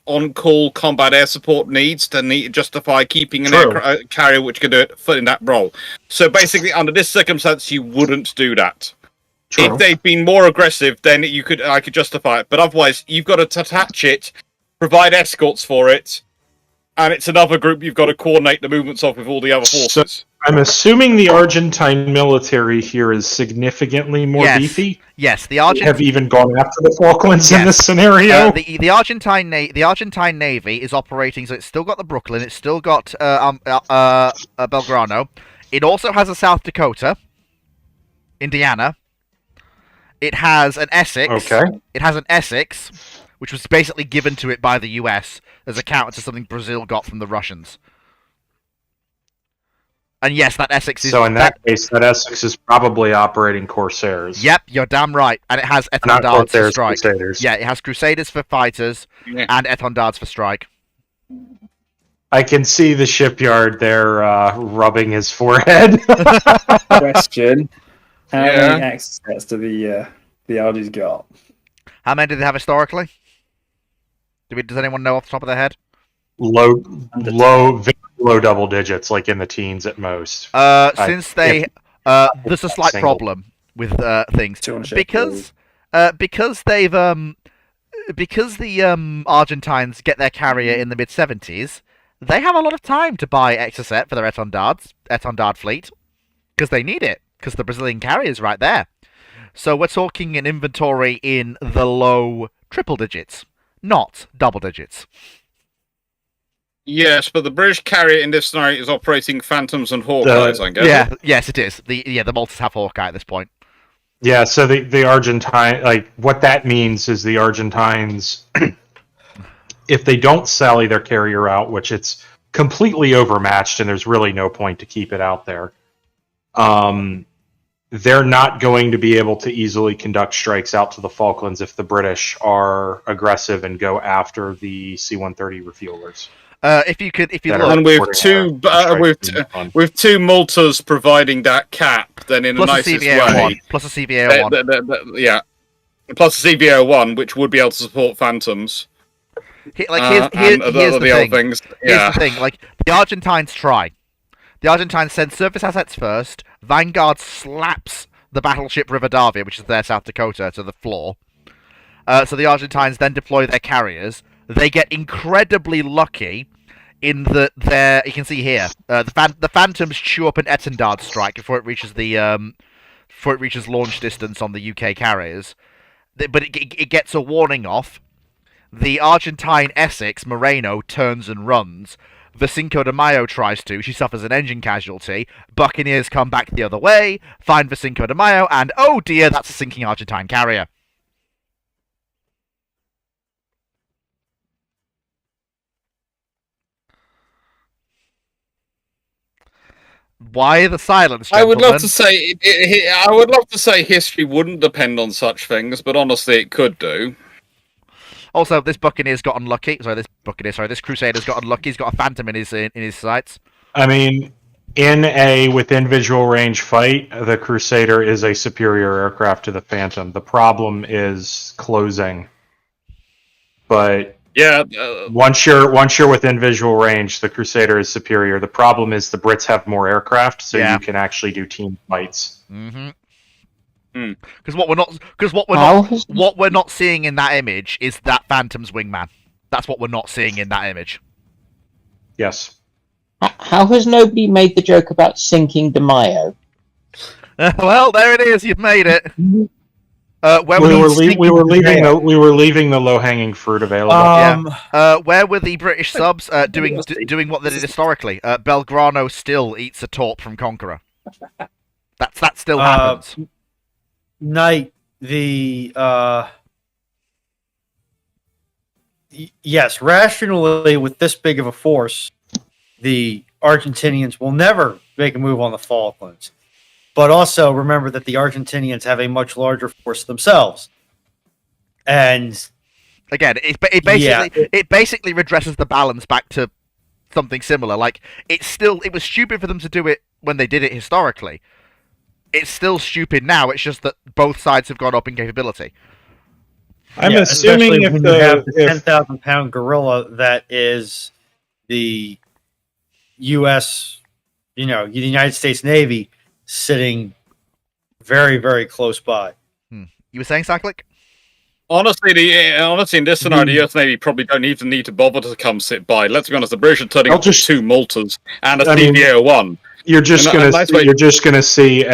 on-call combat air support needs to justify keeping an air carrier which can do it in that role. So basically, under this circumstance, you wouldn't do that. True. If they'd been more aggressive, then I could justify it. But otherwise, you've got to detach it, provide escorts for it, and it's another group you've got to coordinate the movements of with all the other forces. So I'm assuming the Argentine military here is significantly more beefy. Yes, the Argentine have even gone after the Falklands in this scenario. The Argentine Navy is operating, so it's still got the Brooklyn, it's still got Belgrano. It also has a South Dakota, Indiana. It has an Essex. Okay. It has an Essex, which was basically given to it by the US as a counter to something Brazil got from the Russians. And yes, that Essex is... So in that case, that Essex is probably operating Corsairs. Yep, you're damn right. And it has Not Etendards for Corsairs, strike. Crusaders. Yeah, it has Crusaders for fighters and Etendards for strike. I can see the shipyard there rubbing his forehead. Question: How Yeah. many access sets do the Aldi's got? How many do they have historically? Does anyone know off the top of their head? Very low double digits, like in the teens at most. Since they... there's a slight problem with things. Because they've... because the Argentines get their carrier in the mid-70s, they have a lot of time to buy Exocet for their Etendard fleet, because they need it, because the Brazilian carrier's right there. So we're talking an inventory in the low triple digits, not double digits. Yes, but the British carrier in this scenario is operating Phantoms and Hawkeyes, I guess. Yeah, yes, it is. The Maltas have Hawkeye at this point. Yeah, so the Argentine, like, what that means is the Argentines, if they don't sally their carrier out, which it's completely overmatched and there's really no point to keep it out there, they're not going to be able to easily conduct strikes out to the Falklands if the British are aggressive and go after the C-130 refuelers. If you look, and with two Maltas providing that cap, then in the plus nicest CVA-01, way, plus a CVA-01, yeah, plus a CVA-01, which would be able to support Phantoms. Here's the thing. Like, the Argentines try. The Argentines send surface assets first. Vanguard slaps the battleship Rivadavia, which is their South Dakota, to the floor. So the Argentines then deploy their carriers. They get incredibly lucky in that you can see here, the Phantoms chew up an Etendard strike before it reaches launch distance on the UK carriers. But it gets a warning off. The Argentine Essex, Moreno, turns and runs. The Cinco de Mayo tries to. She suffers an engine casualty. Buccaneers come back the other way, find the Cinco de Mayo, and oh dear, that's a sinking Argentine carrier. Why the silence, gentlemen? I would love to say history wouldn't depend on such things, but honestly, it could do. Also, this Buccaneer's got unlucky. This Crusader's got unlucky. He's got a Phantom in his sights. I mean, in a within visual range fight, the Crusader is a superior aircraft to the Phantom. The problem is closing. But yeah, once you're within visual range, the Crusader is superior. The problem is the Brits have more aircraft, so you can actually do team fights. Mm-hmm. Because what we're not seeing in that image is that Phantom's wingman. That's what we're not seeing in that image. Yes. How has nobody made the joke about sinking De Mayo? Well, there it is. You've made it. We were leaving the low hanging fruit available. Where were the British subs doing what they did historically? Belgrano still eats a torp from Conqueror. That still happens. Knight, yes, rationally, with this big of a force, the Argentinians will never make a move on the Falklands. But also remember that the Argentinians have a much larger force themselves. And again, it basically redresses the balance back to something similar. Like, it was stupid for them to do it when they did it historically. It's still stupid now. It's just that both sides have gone up in capability. I'm assuming if you have the 10,000-pound gorilla that is the U.S., the United States Navy, sitting very, very close by. You were saying, Cyclic? Honestly, in this scenario, the US Navy probably don't even need to bother to come sit by. Let's be honest, the British are turning up just 2 Maltas and a CVO-1. You're just gonna see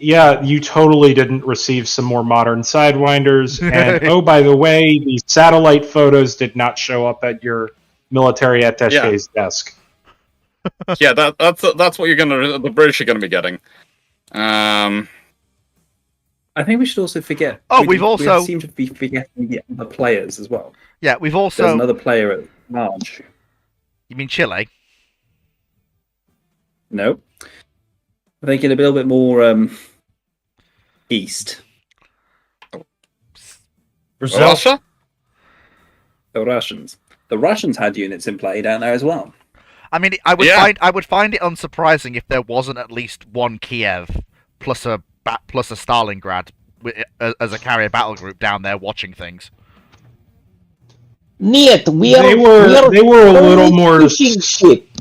you totally didn't receive some more modern sidewinders, and oh, by the way, the satellite photos did not show up at your military attaché's desk. Yeah, that's what the British are gonna be getting. I think we should also forget. Oh, we also seem to be forgetting the other players as well. Yeah, we've also There's another player at large. You mean Chile? No. I think in a little bit more east. Russia? The Russians. The Russians had units in play down there as well. I mean, I would find it unsurprising if there wasn't at least one Kiev plus a Stalingrad as a carrier battle group down there watching things. They were a little more.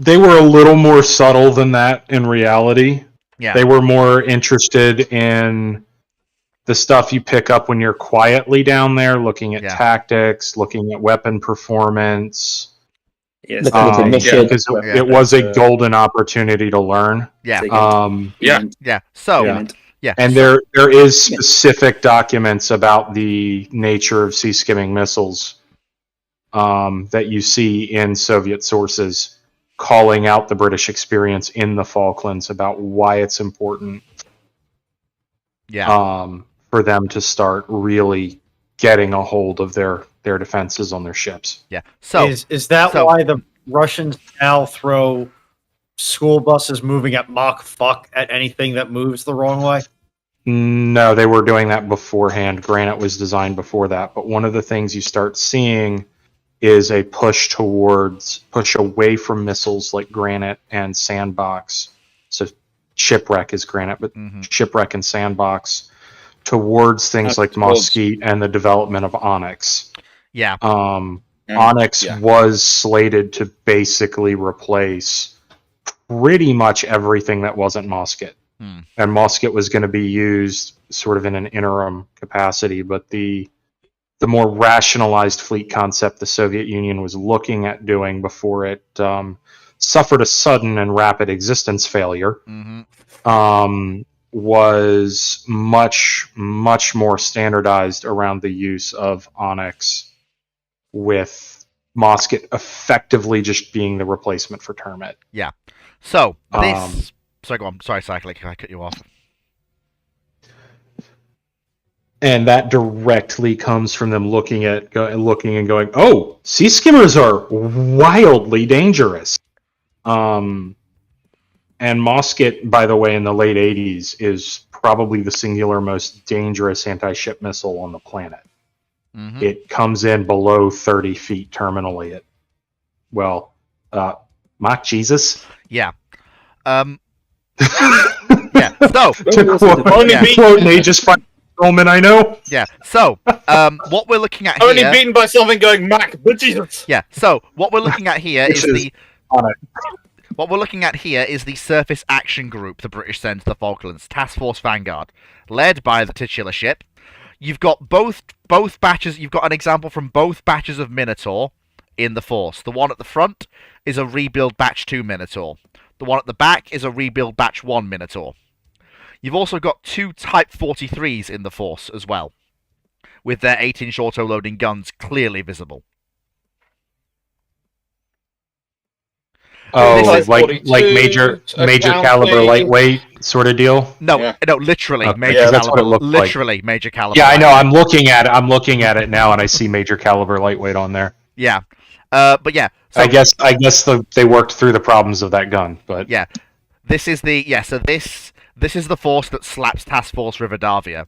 They were a little more subtle than that in reality. Yeah. They were more interested in the stuff you pick up when you're quietly down there, looking at tactics, looking at weapon performance. Yes, because it was a golden opportunity to learn. Yeah. And there is specific documents about the nature of sea skimming missiles that you see in Soviet sources calling out the British experience in the Falklands about why it's important for them to start really getting a hold of their defenses on their ships. Yeah. So is that why the Russians now throw school buses moving at Mach fuck at anything that moves the wrong way? No, they were doing that beforehand. Granite was designed before that. But one of the things you start seeing is a push away from missiles like Granite and Sandbox. So Shipwreck is Granite, but Shipwreck and Sandbox towards things like Mosquite and the development of Onyx. Yeah. Onyx was slated to basically replace pretty much everything that wasn't Mosquite. And Mosquite was going to be used sort of in an interim capacity, but the more rationalized fleet concept the Soviet Union was looking at doing before it suffered a sudden and rapid existence failure was much, much more standardized around the use of Onyx, with Mosquite effectively just being the replacement for Termit. Yeah. So, this... Sorry, go on. Sorry, Cyclic, I cut you off. And that directly comes from them looking and going, oh, sea skimmers are wildly dangerous. And Mosquite, by the way, in the late 80s, is probably the singular most dangerous anti-ship missile on the planet. It comes in below 30 feet terminally. Mach Jesus? Yeah. Yeah. So, to quote an Aegis Roman I know. Yeah. So, what we're looking at Only here... beaten by something going Mac, but Jesus. Yeah. So, what we're looking at here is the... What we're looking at here is the Surface Action Group the British sent to the Falklands, Task Force Vanguard, led by the titular ship. You've got both batches. You've got an example from both batches of Minotaur in the force. The one at the front is a rebuild Batch 2 Minotaur. The one at the back is a rebuild Batch 1 Minotaur. You've also got two Type 43s in the force as well, with their 8-inch auto-loading guns clearly visible. Oh, like major caliber lightweight sort of deal? No, literally major that's caliber. what it looked Literally like. major caliber. Yeah, I know. I'm looking at it now, and I see major caliber lightweight on there. Yeah, but yeah. So, I guess they worked through the problems of that gun, but yeah, this is the So this is the force that slaps Task Force Rivadavia.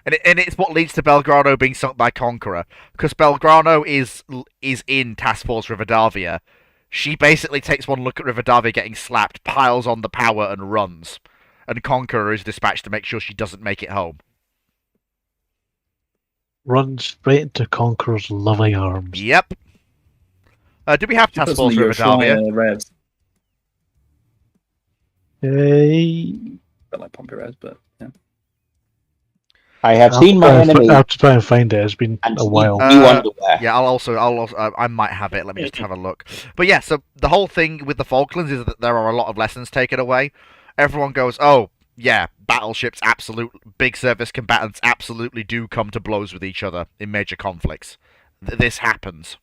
And it's what leads to Belgrano being sunk by Conqueror, because Belgrano is in Task Force Rivadavia. She basically takes one look at Rivadavia getting slapped, piles on the power, and runs. And Conqueror is dispatched to make sure she doesn't make it home. Runs straight into Conqueror's loving arms. Yep. Do we have Task Force Rivadavia? But like Pompey Reds, but yeah. I have seen my enemy. I have to try and find it. It's been a while. Yeah, I'll also, I might have it. Let me just have a look. But yeah, so the whole thing with the Falklands is that there are a lot of lessons taken away. Everyone goes, oh, yeah, battleships, big surface combatants absolutely do come to blows with each other in major conflicts. This happens.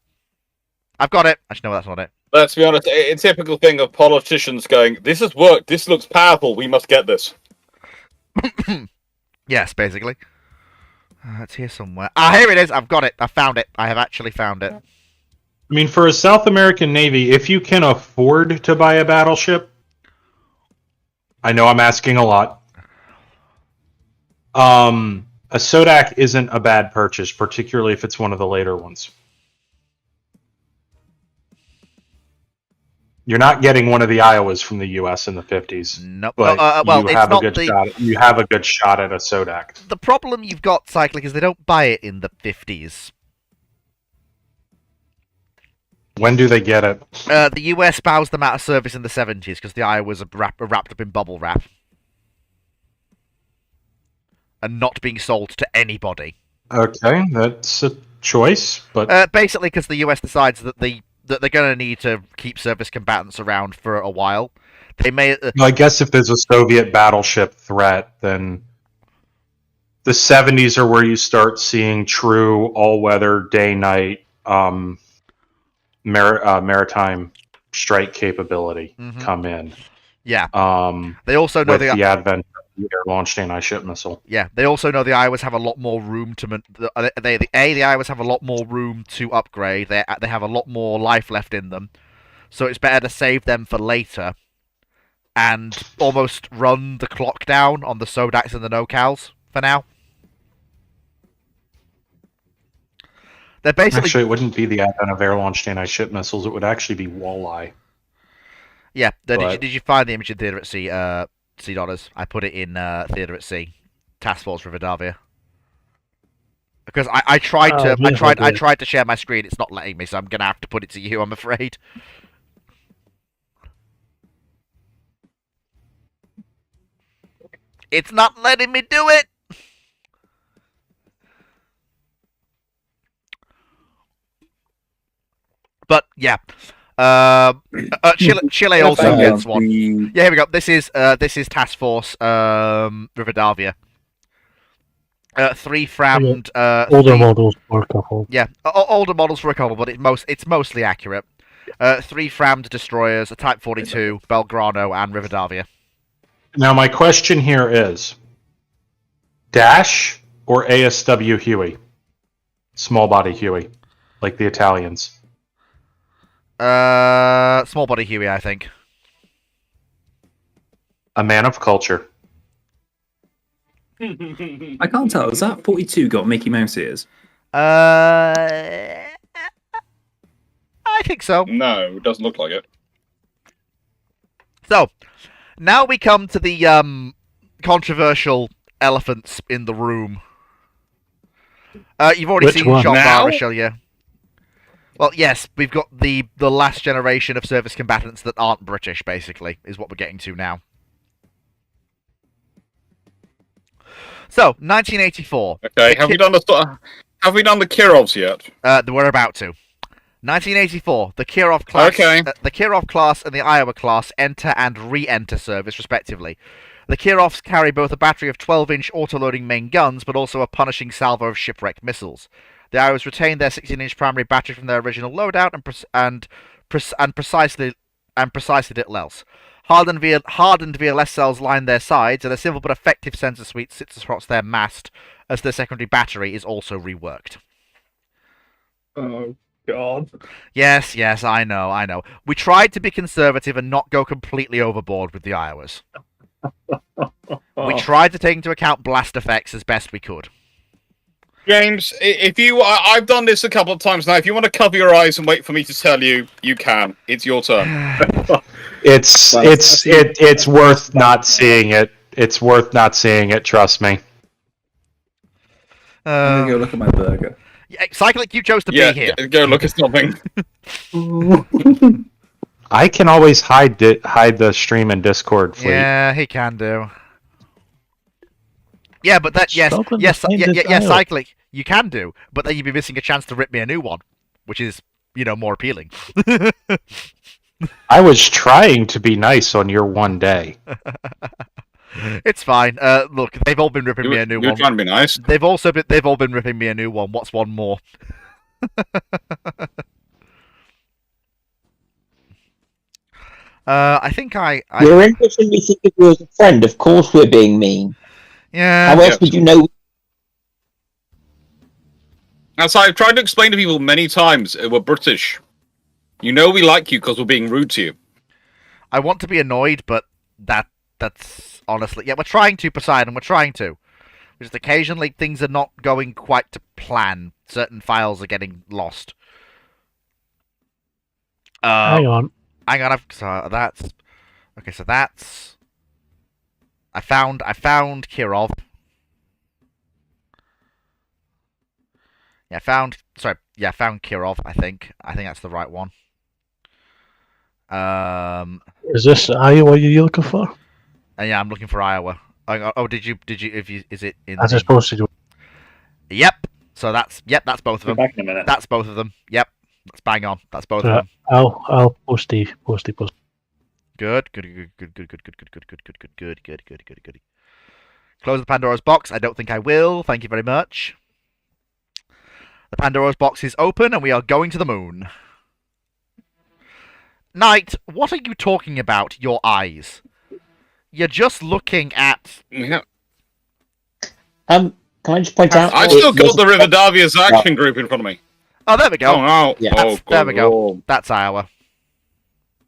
I've got it. Actually, no, that's not it. Let's be honest, it's a typical thing of politicians going, this has worked, this looks powerful, we must get this. Yes, basically. It's here somewhere. Ah, here it is. I've got it. I found it. I have actually found it. I mean, for a South American Navy, if you can afford to buy a battleship, I know I'm asking a lot. A Sodak isn't a bad purchase, particularly if it's one of the later ones. You're not getting one of the Iowas from the U.S. in the 50s. Nope. But Well, you it's have a not good the. shot. You have a good shot at a Sodak. The problem you've got, Cyclic, is they don't buy it in the 50s. When do they get it? The US bows them out of service in the 70s because the Iowas are wrapped up in bubble wrap. And not being sold to anybody. Okay, that's a choice, but... basically because the US decides that they're going to need to keep service combatants around for a while. They may... I guess if there's a Soviet battleship threat, then... The 70s are where you start seeing true all-weather, day-night, maritime strike capability come in. Yeah. They also know the advent of the air-launched anti-ship missile. Yeah, they also know the Iowas have a lot more room to... the Iowas have a lot more room to upgrade. They have a lot more life left in them. So it's better to save them for later and almost run the clock down on the Sodaks and the NoCals for now. They're basically... Actually, it wouldn't be the advent of air-launched anti-ship missiles. It would actually be Walleye. Yeah. Did you find the image in Theatre at Sea, Sea Dollars? I put it in Theatre at Sea, Task Force Rivadavia. Because I tried to share my screen. It's not letting me, so I'm gonna have to put it to you. I'm afraid. It's not letting me do it. But yeah, Chile also gets one. Yeah, here we go. This is Task Force Rivadavia. 3 frammed. Older models for a couple. Yeah, older models for a couple, but it's mostly accurate. 3 frammed destroyers, a Type 42, Belgrano, and Rivadavia. Now my question here is: Dash or ASW Huey? Small body Huey, like the Italians. Small body Huey, I think. A man of culture. I can't tell. Has that 42 got Mickey Mouse ears? I think so. No, it doesn't look like it. So, now we come to the controversial elephants in the room. You've already Which seen one? Jean Now? Barishel, yeah. Well, yes, we've got the last generation of service combatants that aren't British, basically, is what we're getting to now. So, 1984. Okay, have we done the Kirovs yet? We're about to. 1984. The Kirov class. Okay. The Kirov class and the Iowa class enter and re-enter service, respectively. The Kirovs carry both a battery of 12-inch auto-loading main guns, but also a punishing salvo of shipwreck missiles. The Iowas retain their 16-inch primary battery from their original loadout and precisely little else. Hardened VLS cells line their sides, and a simple but effective sensor suite sits across their mast as their secondary battery is also reworked. Oh, God. Yes, I know. We tried to be conservative and not go completely overboard with the Iowas. We tried to take into account blast effects as best we could. James, I've done this a couple of times now. If you want to cover your eyes and wait for me to tell you, you can. It's your turn. It's worth not seeing it. It's worth not seeing it. Trust me. I'm gonna go look at my burger. Yeah, Cyclic, you chose to be here. Go look at something. I can always hide the stream in Discord. Fleet. Yeah, he can do. Yeah, but that yes, Cyclic, you can do, but then you'd be missing a chance to rip me a new one, which is, more appealing. I was trying to be nice on your one day. It's fine. Look, they've all been ripping me a new one. You're trying to be nice. They've all been ripping me a new one. What's one more? I think You're interested in me thinking you as a friend. Of course we're being mean. Yeah. How else would you know? As I've tried to explain to people many times, we're British. You know we like you because we're being rude to you. I want to be annoyed, but that's honestly... Yeah, we're trying to, Poseidon, we're trying to. Just occasionally things are not going quite to plan. Certain files are getting lost. Hang on. So that's... Okay, so that's... I found Kirov. Yeah, I found Kirov, I think. I think that's the right one. Is this Iowa you're looking for? Yeah, I'm looking for Iowa. Oh, did you? Is it in? As opposed to. Yep. So that's both of them. Back in a minute. That's both of them. Yep. That's bang on. That's both of them. I'll post. Good. Close the Pandora's box. I don't think I will. Thank you very much. The Pandora's box is open, and we are going to the moon. Knight, what are you talking about? Your eyes. You're just looking at. Yeah. Can I just point out? I've still got the Riverdavia's action group in front of me. Oh, there we go. Oh, no. Yeah. There we go. That's Iowa.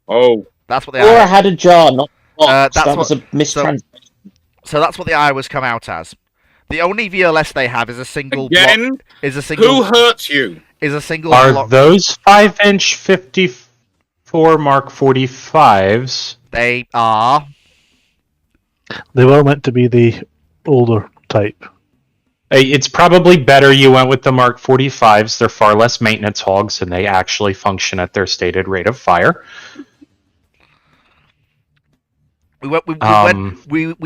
Oh. That's what the Laura Iowa. had a jar, not a box. That's that was a what- mistranslation. So that's what the Iowas come out as. The only VLS they have is a single. Again? Block, is a single. Who hurts you? Is a single. Are block. those 5-inch 54 Mark 45s? They are. They were meant to be the older type. It's probably better you went with the Mark 45s. They're far less maintenance hogs, and they actually function at their stated rate of fire. We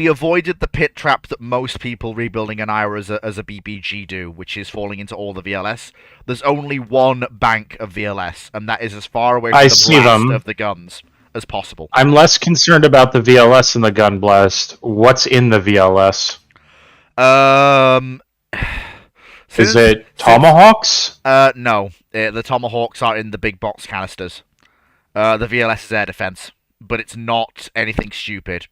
avoided the pit trap that most people rebuilding an IRA as a BBG do, which is falling into all the VLS. There's only one bank of VLS, and that is as far away from the blast of the guns as possible. I'm less concerned about the VLS and the gun blast. What's in the VLS? Is it Tomahawks? No. The Tomahawks are in the big box canisters. The VLS is air defense, but it's not anything stupid.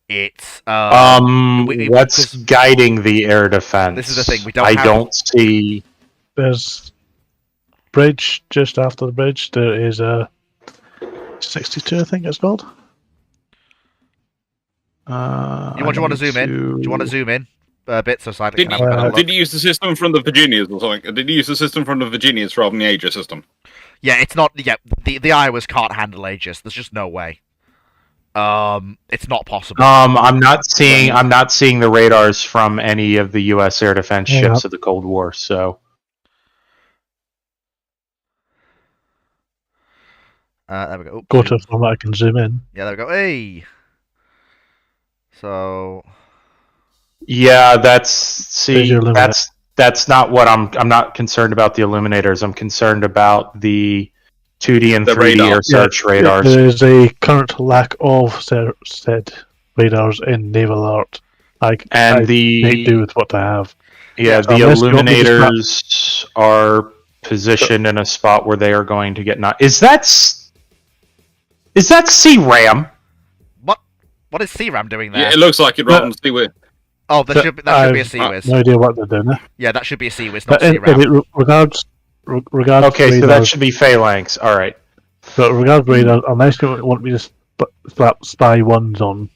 It's what's guiding the air defense? This is the thing. I don't see. There's bridge just after the bridge. There is a 62, I think it's called. You want to zoom in? Do you want to zoom in a bit so I Did you use the system from the Virginias or something? Did you use the system from the Virginias rather than the Aegis system? Yeah, it's not. Yeah, the Iowas can't handle Aegis. There's just no way. It's not possible. I'm not seeing the radars from any of the U.S. air defense ships of the Cold War. So. There we go. Go to a format I can zoom in. Yeah, there we go. Hey. So. Yeah, that's not what I'm not concerned about the illuminators. I'm concerned about the 2D and 3D air search radars. There is a current lack of said radars in naval art. I make do with what I have. Yeah, the illuminators are positioned in a spot where they are going to get not. Is that CRAM? What is CRAM doing there? Yeah, it looks like it rather than CWIS. Oh, that should be a CWIS. No idea what they're doing there. Yeah, that should be a CWIS, not But in CRAM. regards okay, radars, so that should be phalanx. All right. But regards radars, unless you want me to slap spy ones on,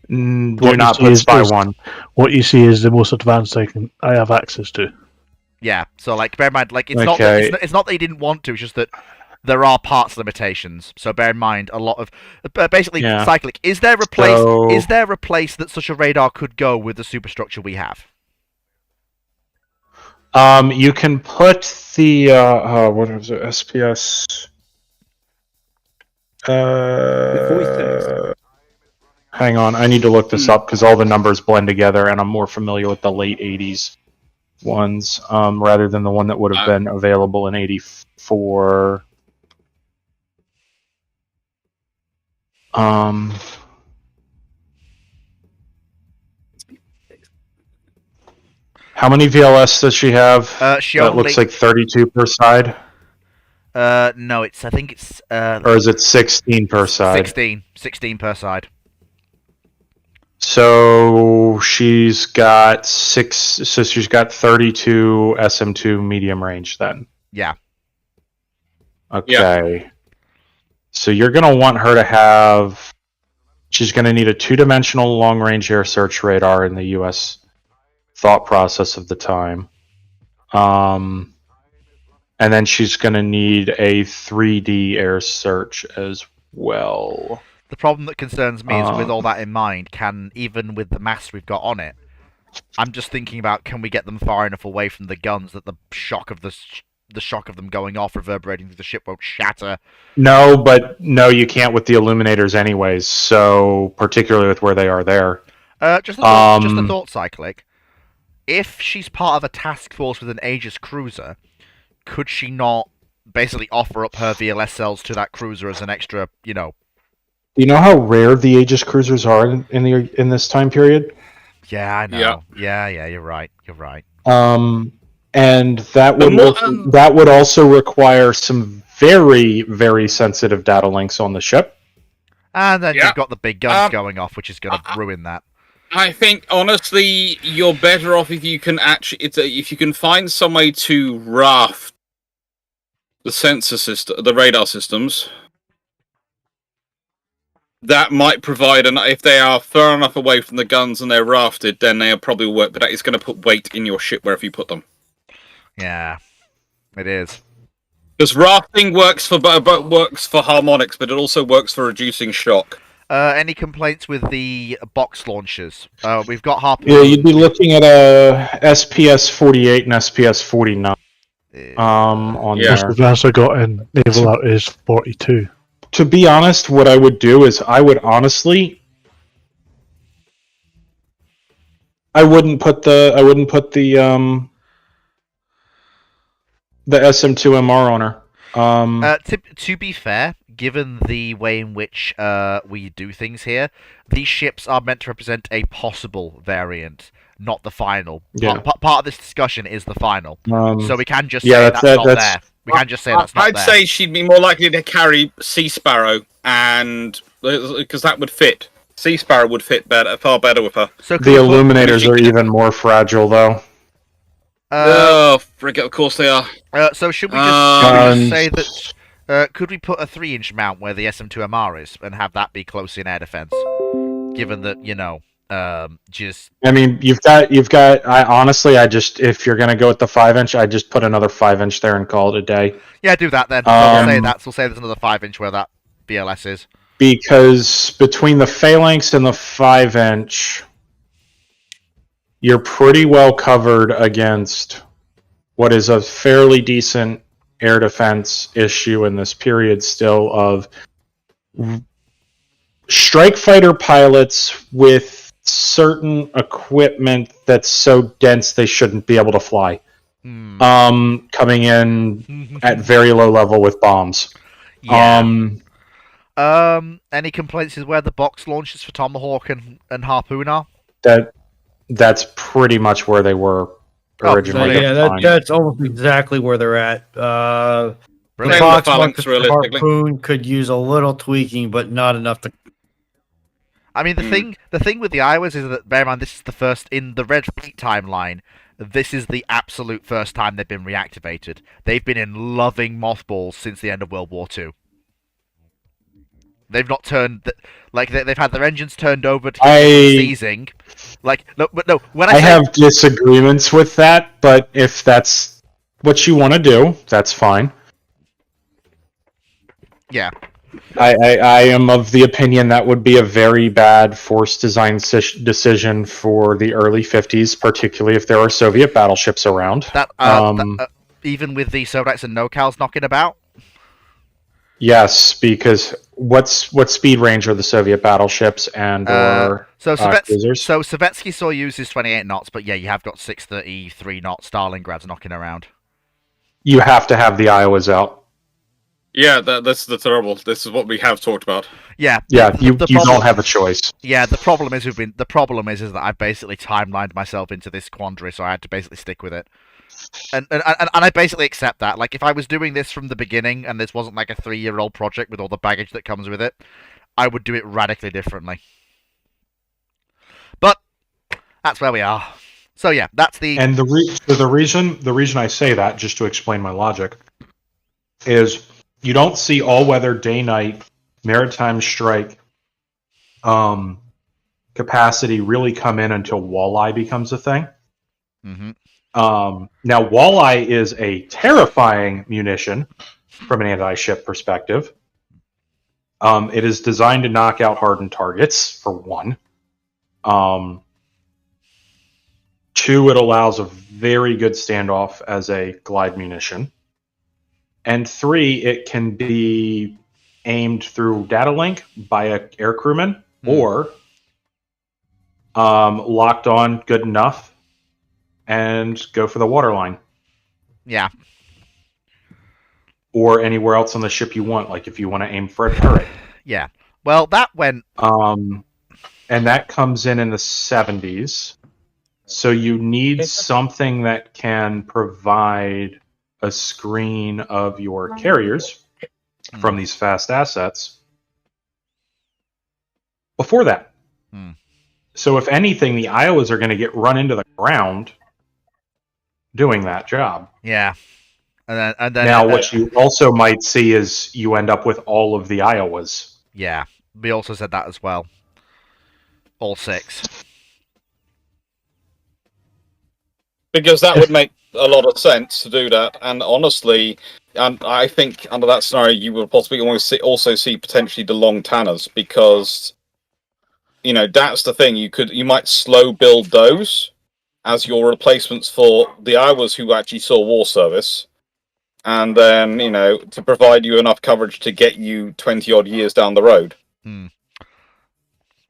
do not put spy one. What you see is the most advanced I have access to. Yeah, so bear in mind, it's not that he didn't want to. It's just that there are parts limitations. So bear in mind a lot of basically cyclic. Is there a place that such a radar could go with the superstructure we have? You can put the what is it? SPS. Hang on, I need to look this up because all the numbers blend together, and I'm more familiar with the late '80s ones rather than the one that would have been available in '84. How many VLS does she have? Looks like 32 per side. No, I think it's. Or is it 16 per side? 16 per side. So she's got 6. So she's got 32 SM2 medium range then. Yeah. Okay. So you're going to want her to have. She's going to need a 2-dimensional long-range air search radar in the U.S. thought process of the time. And then she's going to need a 3D air search as well. The problem that concerns me is with all that in mind, even with the mass we've got on it, I'm just thinking about, can we get them far enough away from the guns that the shock of them going off, reverberating through the ship won't shatter? No, you can't with the illuminators anyways, so particularly with where they are there. Just a thought, Cyclic. If she's part of a task force with an Aegis cruiser, could she not basically offer up her VLS cells to that cruiser as an extra, You know how rare the Aegis cruisers are in this time period? Yeah, I know. Yeah, you're right. And that would also require some very, very sensitive data links on the ship. And then you've got the big guns going off, which is going to ruin that. I think honestly, you're better off if you can if you can find some way to raft the sensor system, the radar systems. That might provide if they are far enough away from the guns and they're rafted, then they'll probably work. But that is going to put weight in your ship wherever you put them. Yeah, it is. Because rafting works for harmonics, but it also works for reducing shock. Any complaints with the box launchers? We've got Harpoon. Yeah, you'd be looking at a SPS 48 and SPS 49. On Most of the advance I got in naval out is 42. To be honest, what I would do is I wouldn't put the SM2MR on her. To be fair, given the way in which we do things here, these ships are meant to represent a possible variant, not the final. Yeah. Part of this discussion is the final, so we can just say that's not there. We can just say that's not there. I'd say she'd be more likely to carry Sea Sparrow, and because that would fit. Sea Sparrow would fit far better with her. So the illuminators are even more fragile, though. Frigate, of course they are. So should we just say that? Could we put a 3-inch mount where the SM2MR is and have that be close in air defense? Given that I mean, you've got. If you're gonna go with the 5-inch, I just put another 5-inch there and call it a day. Yeah, do that then. We'll say that. So we'll say there's another 5-inch where that BLS is. Because between the phalanx and the 5-inch, you're pretty well covered against what is a fairly decent air defense issue in this period still of strike fighter pilots with certain equipment that's so dense they shouldn't be able to fly. Coming in at very low level with bombs. Yeah. Any complaints is where the box launches for Tomahawk and Harpoon are? That's pretty much where they were originally. That's almost exactly where they're at. The box Harpoon could use a little tweaking, but not enough to. I mean, the thing with the Iowas is that, bear in mind, this is the first in the Red Fleet timeline. This is the absolute first time they've been reactivated. They've been in loving mothballs since the end of World War II. They've not turned they've had their engines turned over to seizing. When I have disagreements with that, but if that's what you want to do, that's fine. Yeah. I am of the opinion that would be a very bad force design decision for the early 50s, particularly if there are Soviet battleships around. Even with the Soviets and NOCALs knocking about? Yes, because what speed range are the Soviet battleships and cruisers? So Sovietsky Soyuz is 28 knots, but yeah, you have got 633 knot Stalingrads knocking around. You have to have the Iowas out. Yeah, that's the trouble. This is what we have talked about. Yeah, you don't have a choice. Yeah, the problem is that I've basically timelined myself into this quandary, so I had to basically stick with it. And I basically accept that. Like, if I was doing this from the beginning and this wasn't like a 3-year-old project with all the baggage that comes with it, I would do it radically differently. But that's where we are. So yeah, that's the And the reason I say that, just to explain my logic, is you don't see all-weather day-night maritime strike capacity really come in until walleye becomes a thing. Mm-hmm. Now, walleye is a terrifying munition from an anti-ship perspective. It is designed to knock out hardened targets, for one. 2, it allows a very good standoff as a glide munition. And 3, it can be aimed through data link by an air crewman or locked on good enough and go for the waterline. Yeah. Or anywhere else on the ship you want, like if you want to aim for a turret. Yeah. Well, that went... And that comes in the 70s. So you need something that can provide a screen of your carriers from these fast assets before that. So if anything, the Iowas are going to get run into the ground doing that job. Yeah. And then now, what you also might see is you end up with all of the Iowas. Yeah, we also said that as well. All 6. Because that would make a lot of sense to do that. And honestly, and I think under that scenario, you would possibly also see potentially the long tanners, because that's the thing. You might slow build those as your replacements for the Iowas who actually saw war service. And then, to provide you enough coverage to get you 20 odd years down the road.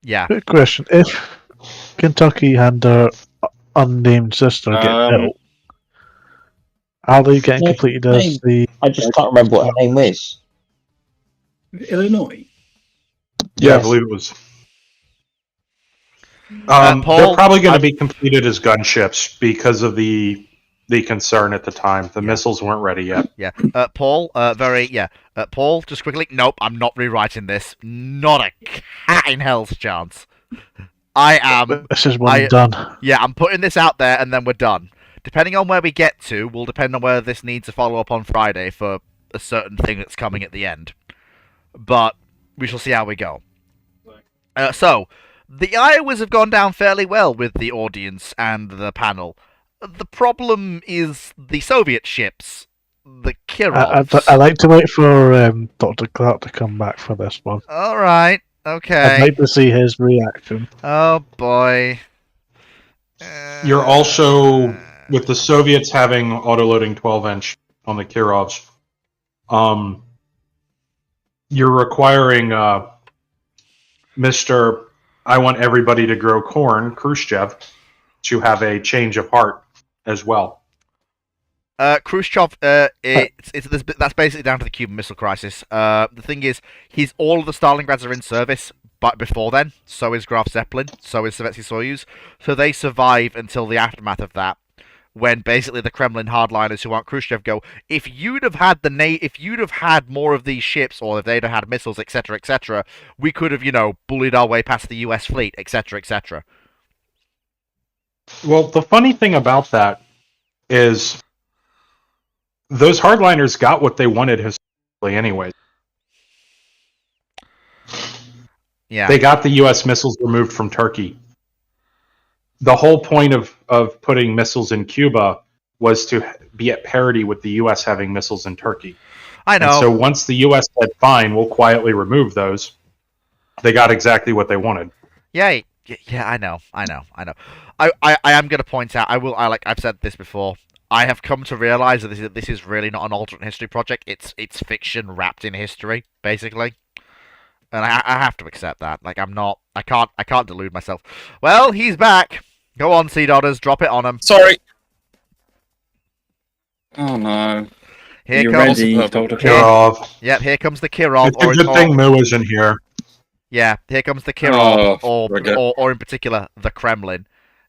Yeah. Good question. If Kentucky and their unnamed sister get built, are they getting completed as the... I just can't remember what her name is. Illinois? Yeah, I believe it was. Paul, they're probably going to be completed as gunships because of the concern at the time. The missiles weren't ready yet. Yeah. Paul, Paul, just quickly. Nope, I'm not rewriting this. Not a cat in hell's chance. I am... This is one done. Yeah, I'm putting this out there and then we're done. Depending on where we get to, will depend on whether this needs a follow-up on Friday for a certain thing that's coming at the end. But we shall see how we go. So, the Iowas have gone down fairly well with the audience and the panel. The problem is the Soviet ships, the Kirovs. I like to wait for Dr. Clark to come back for this one. All right, okay. I'd like to see his reaction. Oh boy. You're also, with the Soviets having auto-loading 12-inch on the Kirovs, you're requiring Mr. I want everybody to grow corn, Khrushchev, to have a change of heart as well. Khrushchev, that's basically down to the Cuban Missile Crisis. The thing is, all of the Stalingrads are in service, but before then, so is Graf Zeppelin, so is Sovietsky Soyuz, so they survive until the aftermath of that, when basically the Kremlin hardliners who want Khrushchev go, if you'd have had more of these ships, or if they'd have had missiles, etc., etc., we could have, bullied our way past the US fleet, etc., etc. Well, the funny thing about that is those hardliners got what they wanted historically anyway. Yeah. They got the U.S. missiles removed from Turkey. The whole point of putting missiles in Cuba was to be at parity with the U.S. having missiles in Turkey. I know. And so once the U.S. said, fine, we'll quietly remove those, they got exactly what they wanted. Yeah, I know. I am going to point out, I've said this before, I have come to realize that this is really not an alternate history project. It's fiction wrapped in history, basically. And I have to accept that. Like, I can't delude myself. Well, he's back. Go on, Sea Dodders, drop it on him. Sorry. Oh no. Here comes Kirov. Yep, here comes the Kirov. It's a good thing Moo isn't here. Yeah, here comes the Kirov, or in particular, the Kremlin.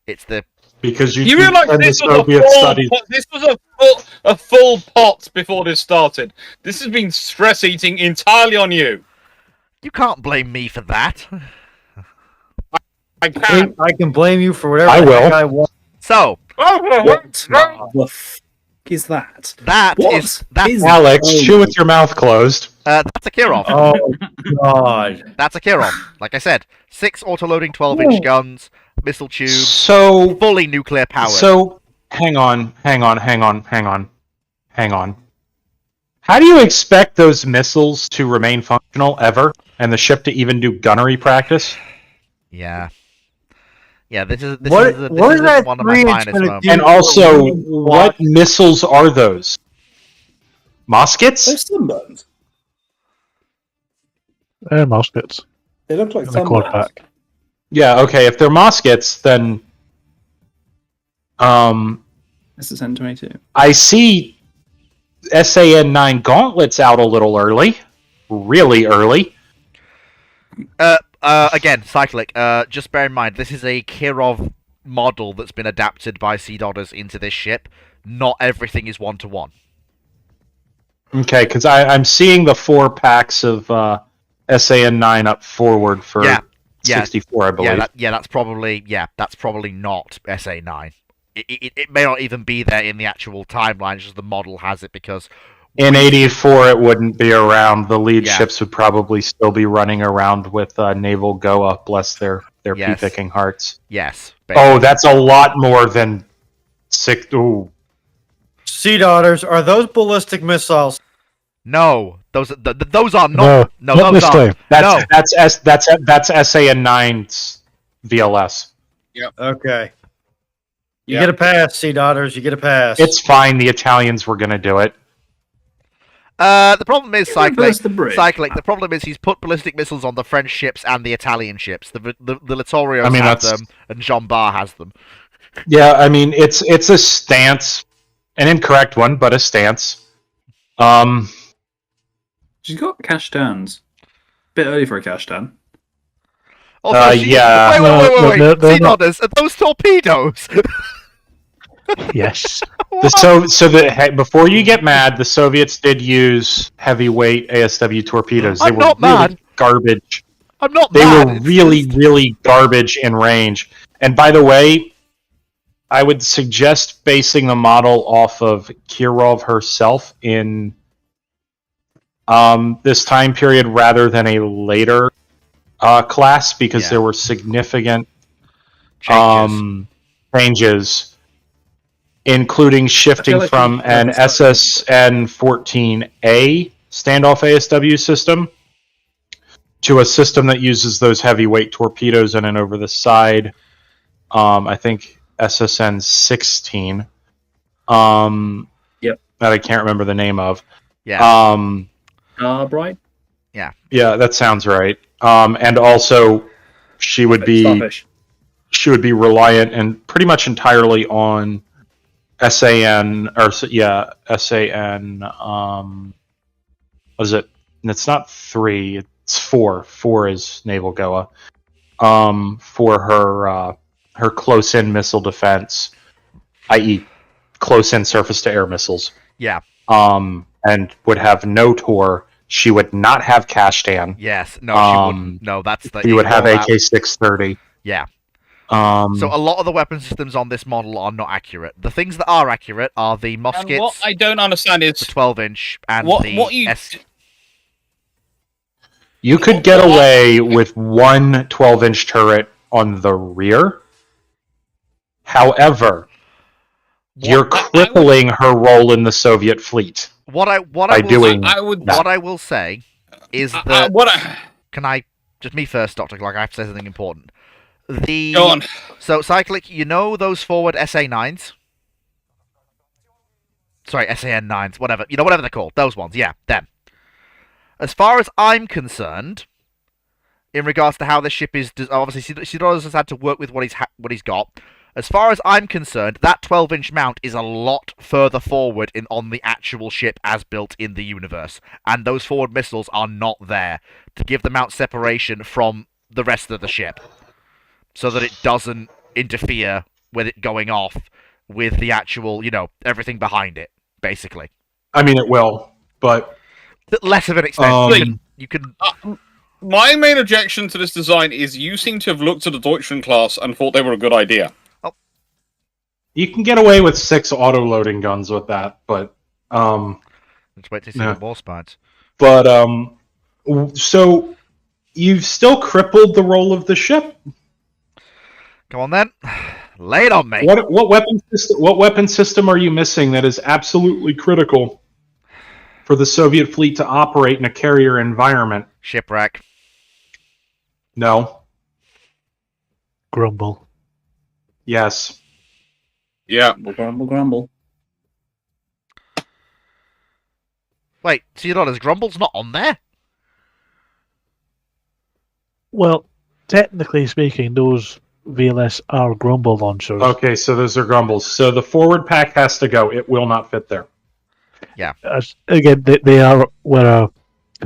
It's the... Because you realize this was a full pot before this started. This has been stress eating entirely on you. You can't blame me for that. I can't. I can blame you for whatever I the heck will. I want. So What the f is that? that's Alex, chew with your mouth closed. That's a Kirov. Oh God! That's a Kirov. Like I said, 6 auto-loading 12-inch guns, missile tubes, So fully nuclear powered. So hang on. How do you expect those missiles to remain functional ever, and the ship to even do gunnery practice? Yeah. Yeah, this is What is that one of my 3-inch finest gonna moments. do? And also, what missiles are those? Muskets? They're sunburns. Muskets. They look like And the quad sunburns. pack. Yeah, okay, if they're muskets, then This is N22. I see SAN-9 gauntlets out a little early. Really early. Again, Cyclic, just bear in mind, this is a Kirov model that's been adapted by Sea Dodders into this ship. Not everything is one-to-one. Okay, because I'm seeing the 4 packs of SAN-9 up forward for 64, I believe. That's probably not SA9. It may not even be there in the actual timeline, just the model has it because... In 84, it wouldn't be around. The lead ships would probably still be running around with naval Goa, bless their pea-picking hearts. Yes. Oh, that's a lot more than 6... Ooh. Sea Daughters, are those ballistic missiles? No, those are not. No, not this time. That's SAN-9's VLS. Yep. Okay. You get a pass, Sea Daughters. You get a pass. It's fine. The Italians were going to do it. The problem is reverse the bridge. Cyclic. The problem is he's put ballistic missiles on the French ships and the Italian ships. The Littorios have that's- them, and Jean Bar has them. Yeah, I mean, it's a stance, an incorrect one, but a stance. She's got cash downs. Bit early for a cash down. Also, yeah. Wait. they're Sea not- Dodders, are those torpedoes? Yes. Before you get mad, the Soviets did use heavyweight ASW torpedoes. They I'm were not really mad. garbage. I'm not They mad. were it's really, just- really garbage in range. And by the way, I would suggest basing the model off of Kirov herself in this time period rather than a later class, because there were significant changes, including shifting like from an SSN-14A standoff ASW system to a system that uses those heavyweight torpedoes in and over the side. I think SSN-16. Yep. That I can't remember the name of. Yeah. Bright? Yeah. Yeah, that sounds right. And also, she would be Starfish. reliant and pretty much entirely on SAN SAN. Was it? It's not 3. It's 4. 4 is naval Goa. For her close-in missile defense, i.e., close-in surface-to-air missiles. Yeah. And would have no TOR. She would not have Kashtan. Yes. No, she wouldn't. No, that's the. She would have ignore that. AK-630. Yeah. So a lot of the weapon systems on this model are not accurate. The things that are accurate are the muskets. And what I don't understand is the 12-inch and what the you. You could get away with one 12-inch turret on the rear. However, you're crippling her role in the Soviet fleet. What I will say is that can I just me first, Dr. Clark, I have to say something important. Go on. So Cyclic, you know those forward SA9s? Sorry, SAN9s, whatever. You know, whatever they're called. Those ones, yeah, them. As far as I'm concerned, in regards to how this ship is, obviously Sidorus has had to work with what he's got. As far as I'm concerned, that 12-inch mount is a lot further forward on the actual ship as built in the universe, and those forward missiles are not there to give the mount separation from the rest of the ship, so that it doesn't interfere with it going off with the actual, everything behind it, basically. I mean, it will, but less of an extent. You can. My main objection to this design is you seem to have looked at the Deutschland class and thought they were a good idea. You can get away with 6 auto-loading guns with that, but let's wait to see the war spots. But so you've still crippled the roll of the ship. Come on then, lay it on me. What weapon system are you missing that is absolutely critical for the Soviet fleet to operate in a carrier environment? Shipwreck. No. Grumble. Yes. Yeah. Grumble. Wait, so you know there's Grumble's not on there? Well, technically speaking, those VLS are Grumble launchers. Okay, so those are Grumbles. So the forward pack has to go. It will not fit there. Yeah. Again, they are were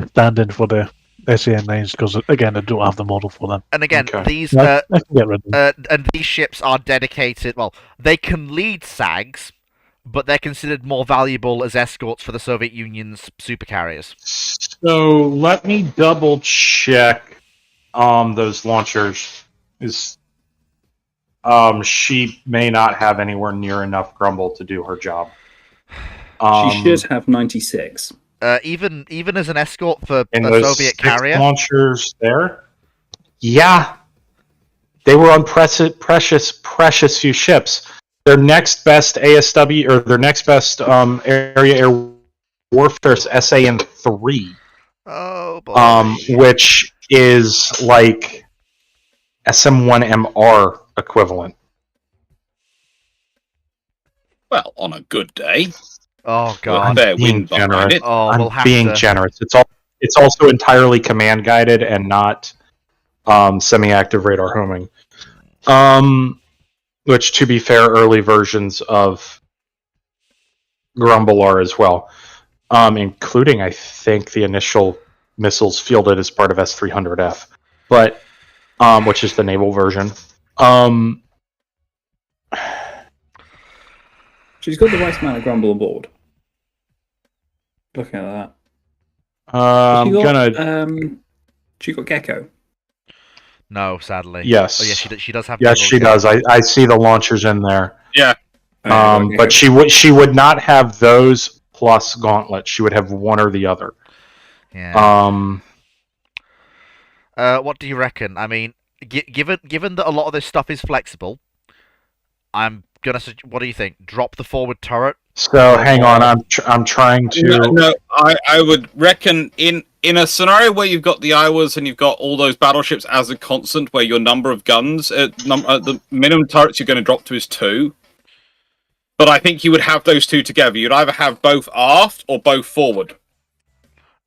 stand-in for the SAN9s because again, I don't have the model for them. And again, these I can get rid of them. and these ships are dedicated. Well, they can lead SAGs, but they're considered more valuable as escorts for the Soviet Union's supercarriers. So let me double check those launchers. She may not have anywhere near enough Grumble to do her job. She should have 96. Even as an escort for In a those Soviet 6 carrier. launchers there. Yeah, they were on precious few ships. Their next best ASW or their next best area air warfare is SAN3. Oh boy. Which is like SM1MR equivalent. Well, on a good day. Oh god. I'm Fair being wind behind generous. it. Oh, we'll have being to... generous. It's also entirely command guided and not semi-active radar homing. Which, to be fair, early versions of Grumble are as well, including I think the initial missiles fielded as part of S-300F, but which is the naval version. She's got the right amount of Grumble on board. Looking at that. She got Gecko. No, sadly. Yes. Oh, yeah, she does have. Yes, she does. I see the launchers in there. Yeah. But she would not have those plus Gauntlet. She would have one or the other. Yeah. What do you reckon? I mean, given that a lot of this stuff is flexible, I'm gonna. What do you think? Drop the forward turret. So hang on, I'm trying to. No, I would reckon in a scenario where you've got the Iowas and you've got all those battleships as a constant, where your number of guns, the minimum turrets you're going to drop to is 2. But I think you would have those 2 together. You'd either have both aft or both forward.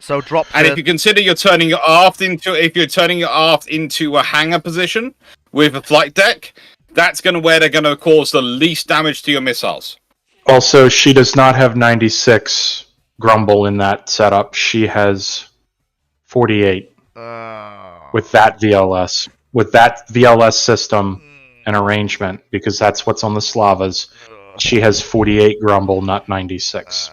So drop. And if you consider you're turning your aft into a hangar position with a flight deck, that's where they're going to cause the least damage to your missiles. Also, she does not have 96 Grumble in that setup. She has 48 with that VLS. With that VLS system and arrangement, because that's what's on the Slavas, she has 48 Grumble, not 96.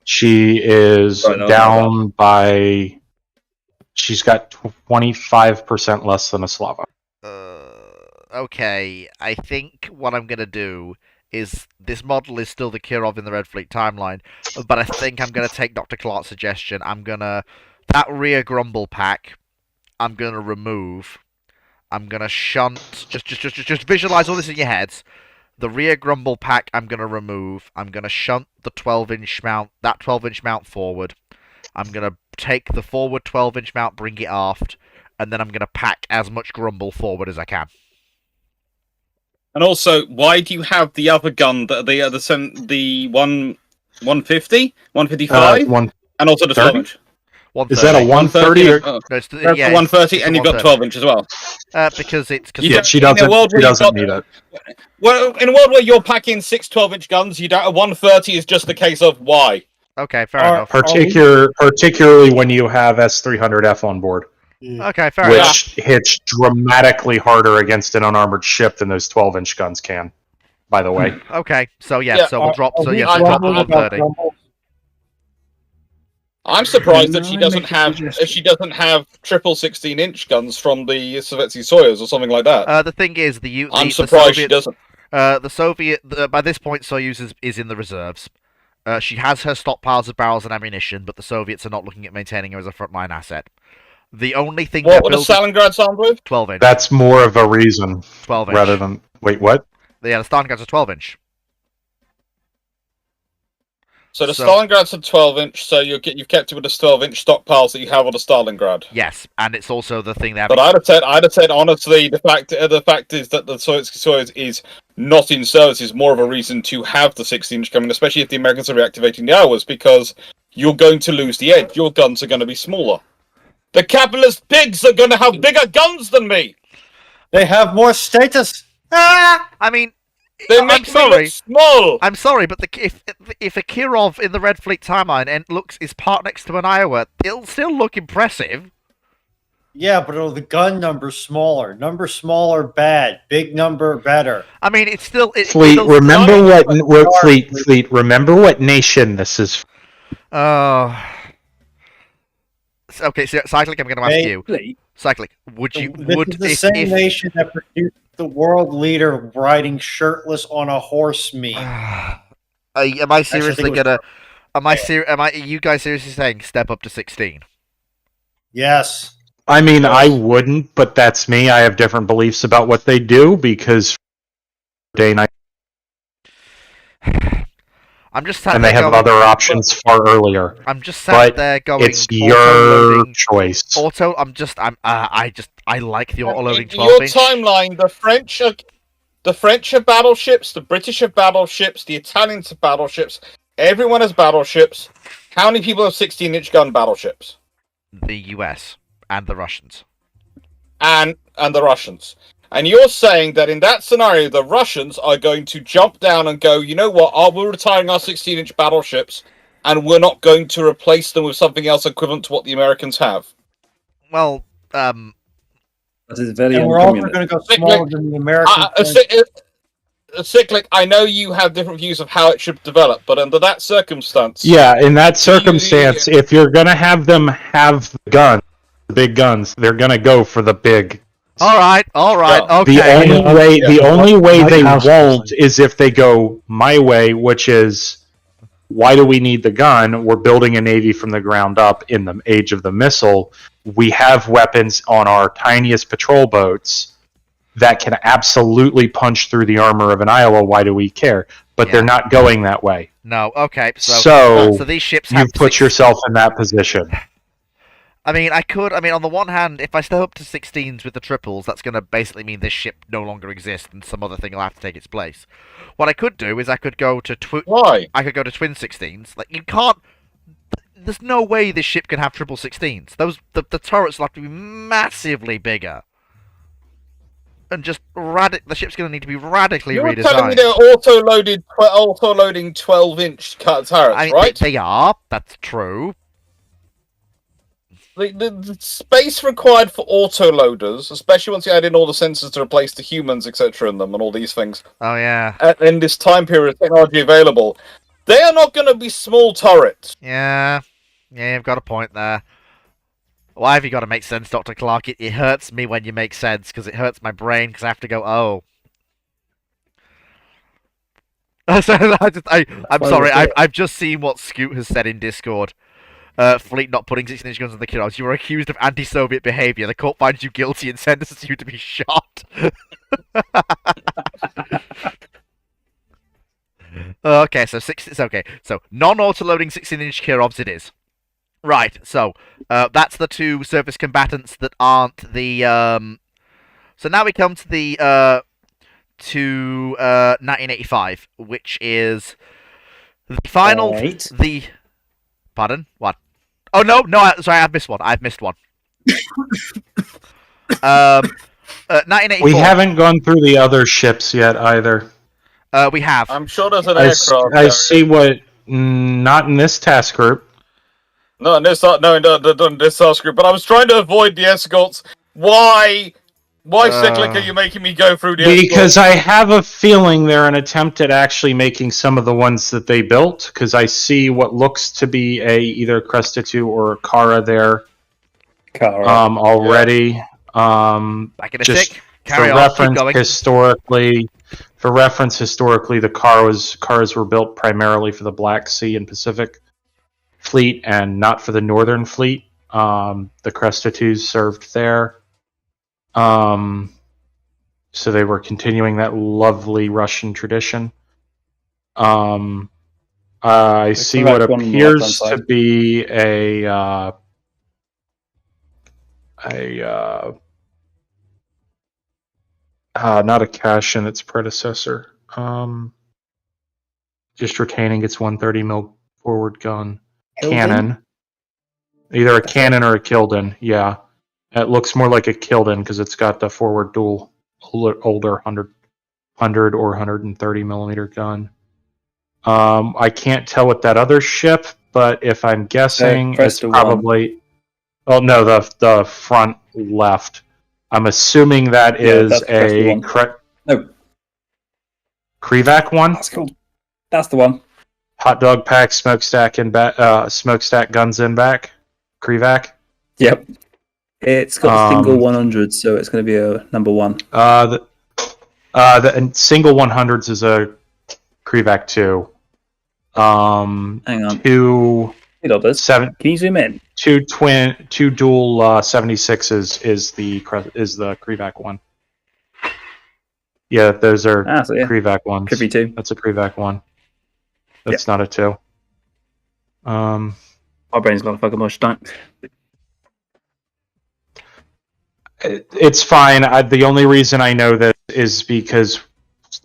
She is down by... She's got 25% less than a Slava. Okay, I think what I'm going to do is this model is still the Kirov in the Red Fleet timeline, but I think I'm going to take Dr. Clark's suggestion. I'm going to... That rear Grumble pack, I'm going to remove. I'm going to shunt... Just visualize all this in your heads. The rear Grumble pack I'm going to remove. I'm going to shunt the 12-inch mount, that 12-inch mount forward. I'm going to take the forward 12-inch mount, bring it aft, and then I'm going to pack as much Grumble forward as I can. And also, why do you have the other gun, the 150, 155, and also the 12-inch? Is that a 130? Or... No, that's the 130, and you've got 12-inch as well. Because it's... she doesn't need it. Well, in a world where you're packing 6 12-inch guns, you don't. A 130 is just the case of why. Okay, fair enough. Particularly when you have S-300F on board. Okay, fair enough. Which hits dramatically harder against an unarmored ship than those 12-inch guns can, by the way. Okay, so we'll drop... So, yes, we'll drop the 130. I'm surprised that No, she I doesn't make a have suggestion. triple 16-inch guns from the Sovietsky Soyuz or something like that. The thing is, I'm the surprised she Soviets, doesn't. the Soviet, by this point, Soyuz is in the reserves. She has her stockpiles of barrels and ammunition, but the Soviets are not looking at maintaining her as a frontline asset. The only thing What they're were the building... Stalingrad's armed with? 12-inch. That's more of a reason 12-inch. rather than wait, what? Yeah, the Stalingrad's a 12-inch. So the Stalingrad's a 12-inch, so you've kept it with the 12-inch stockpiles that you have on the Stalingrad. Yes, and it's also the thing they have. But I'd have said honestly, the fact is that the Sovietsky Soyuz is not in service is more of a reason to have the 16-inch coming, especially if the Americans are reactivating the hours, because you're going to lose the edge. Your guns are going to be smaller. The capitalist pigs are going to have bigger guns than me. They have more status. I mean, I'm sorry. Small. I'm sorry, but if a Kirov in the Red Fleet timeline is parked next to an Iowa, it'll still look impressive. Yeah, but the gun number's smaller. Number smaller, bad. Big number, better. I mean, it's still... Fleet, remember Fleet, remember what nation this is. Okay, so Cyclic, I'm going to ask you. Cyclic, would you... This is the same nation that produced the world leader riding shirtless on a horse meme. Am I seriously gonna... Are you guys seriously saying step up to 16? Yes. I mean, I wouldn't, but that's me. I have different beliefs about what they do because day night. I'm just sat and there they have going, other options far earlier. I'm just sat there going. It's your choice. I like the auto-loading 12-inch. Your timeline: the French have battleships, the British have battleships, the Italians have battleships. Everyone has battleships. How many people have 16-inch gun battleships? The US and the Russians. And the Russians. And you're saying that in that scenario, the Russians are going to jump down and go, you know what, we're retiring our 16-inch battleships, and we're not going to replace them with something else equivalent to what the Americans have. Well, that is very and we're also going to go smaller than the Americans. Cyclic, I know you have different views of how it should develop, but under that circumstance... Yeah, in that circumstance, if you're going to have them have the big guns, they're going to go for the big... All right, okay. The only way they won't is if they go my way, which is, why do we need the gun? We're building a navy from the ground up in the age of the missile. We have weapons on our tiniest patrol boats that can absolutely punch through the armor of an Iowa. Why do we care? But they're not going that way. No, okay. So these ships you've put yourself in that position. I mean, on the one hand, if I step up to 16s with the triples, that's going to basically mean this ship no longer exists and some other thing will have to take its place. What I could do is I could go to twin 16s. Like, you can't... There's no way this ship can have triple 16s. The turrets will have to be massively bigger. And just the ship's going to need to be radically redesigned. You're telling me they're auto-loading 12-inch turrets, right? They are. That's true. The space required for autoloaders, especially once you add in all the sensors to replace the humans, etc., in them, and all these things. Oh, yeah. In this time period of technology available, they are not going to be small turrets. Yeah, you've got a point there. Why have you got to make sense, Dr. Clark? It hurts me when you make sense, because it hurts my brain, because I have to go, oh. I'm sorry, I've just seen what Scoot has said in Discord. Fleet not putting 16-inch guns on the Kirovs. You were accused of anti-Soviet behavior. The court finds you guilty and sentences you to be shot. Okay, so So non-auto-loading 16-inch Kirovs it is. Right, so that's the two surface combatants that aren't the. So now we come to the 1985, which is the final. The pardon, what? Oh no, sorry, I've missed one. 1984. We haven't gone through the other ships yet either. We have. I'm sure there's an aircraft. I see what. Not in this task group. No, in this task group. But I was trying to avoid the escorts. Why Why, Cyclic, are you making me go through the Because I have a feeling they're an attempt at actually making some of the ones that they built, because I see what looks to be either Cresta 2 or a Kara there already. Back in a Just tick. Carry for on. reference, Keep going. historically, the cars were built primarily for the Black Sea and Pacific Fleet and not for the Northern Fleet. The Cresta 2s served there. So they were continuing that lovely Russian tradition. I see what appears to be not a cash in its predecessor. Just retaining its 130 mil forward gun cannon. Either a cannon or a Kilden. Yeah, it looks more like a Kilden because it's got the forward dual older 100 or 130 millimeter gun. I can't tell with that other ship, but if I'm guessing, it's probably. Oh no, the front left. I'm assuming that is a no Krivac one. That's cool. That's the one. Hot dog pack, smokestack and smokestack guns in back. Krivac. Yep. It's got a single 100, so it's going to be a number 1. The single 100s is a Krivac 2. Hang on. Can you zoom in? Two dual 76s is the Krivac one. Yeah, those are Krivac ones. Could be 2. That's a Krivac one. That's not a 2. My brain's got a fucking mush, don't. It's fine. The only reason I know that is because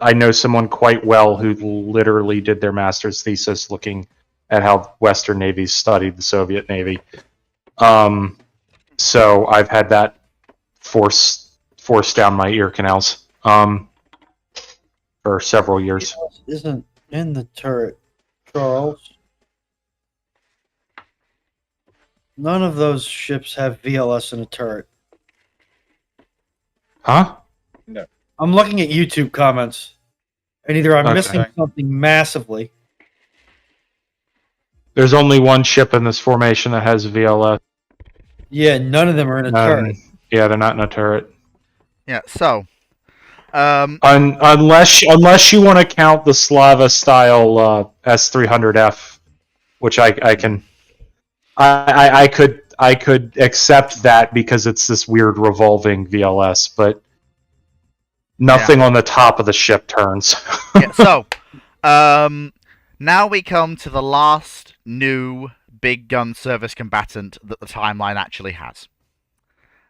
I know someone quite well who literally did their master's thesis looking at how Western navies studied the Soviet Navy. So I've had that force down my ear canals for several years. Isn't in the turret, Charles. None of those ships have VLS in a turret. Huh? No. I'm looking at YouTube comments, and either I'm missing something massively. There's only one ship in this formation that has VLS. Yeah, none of them are in a turret. Yeah, they're not in a turret. Yeah, so unless you want to count the Slava style S300F, which I could accept that because it's this weird revolving VLS, but nothing on the top of the ship turns. So now we come to the last new big gun service combatant that the timeline actually has,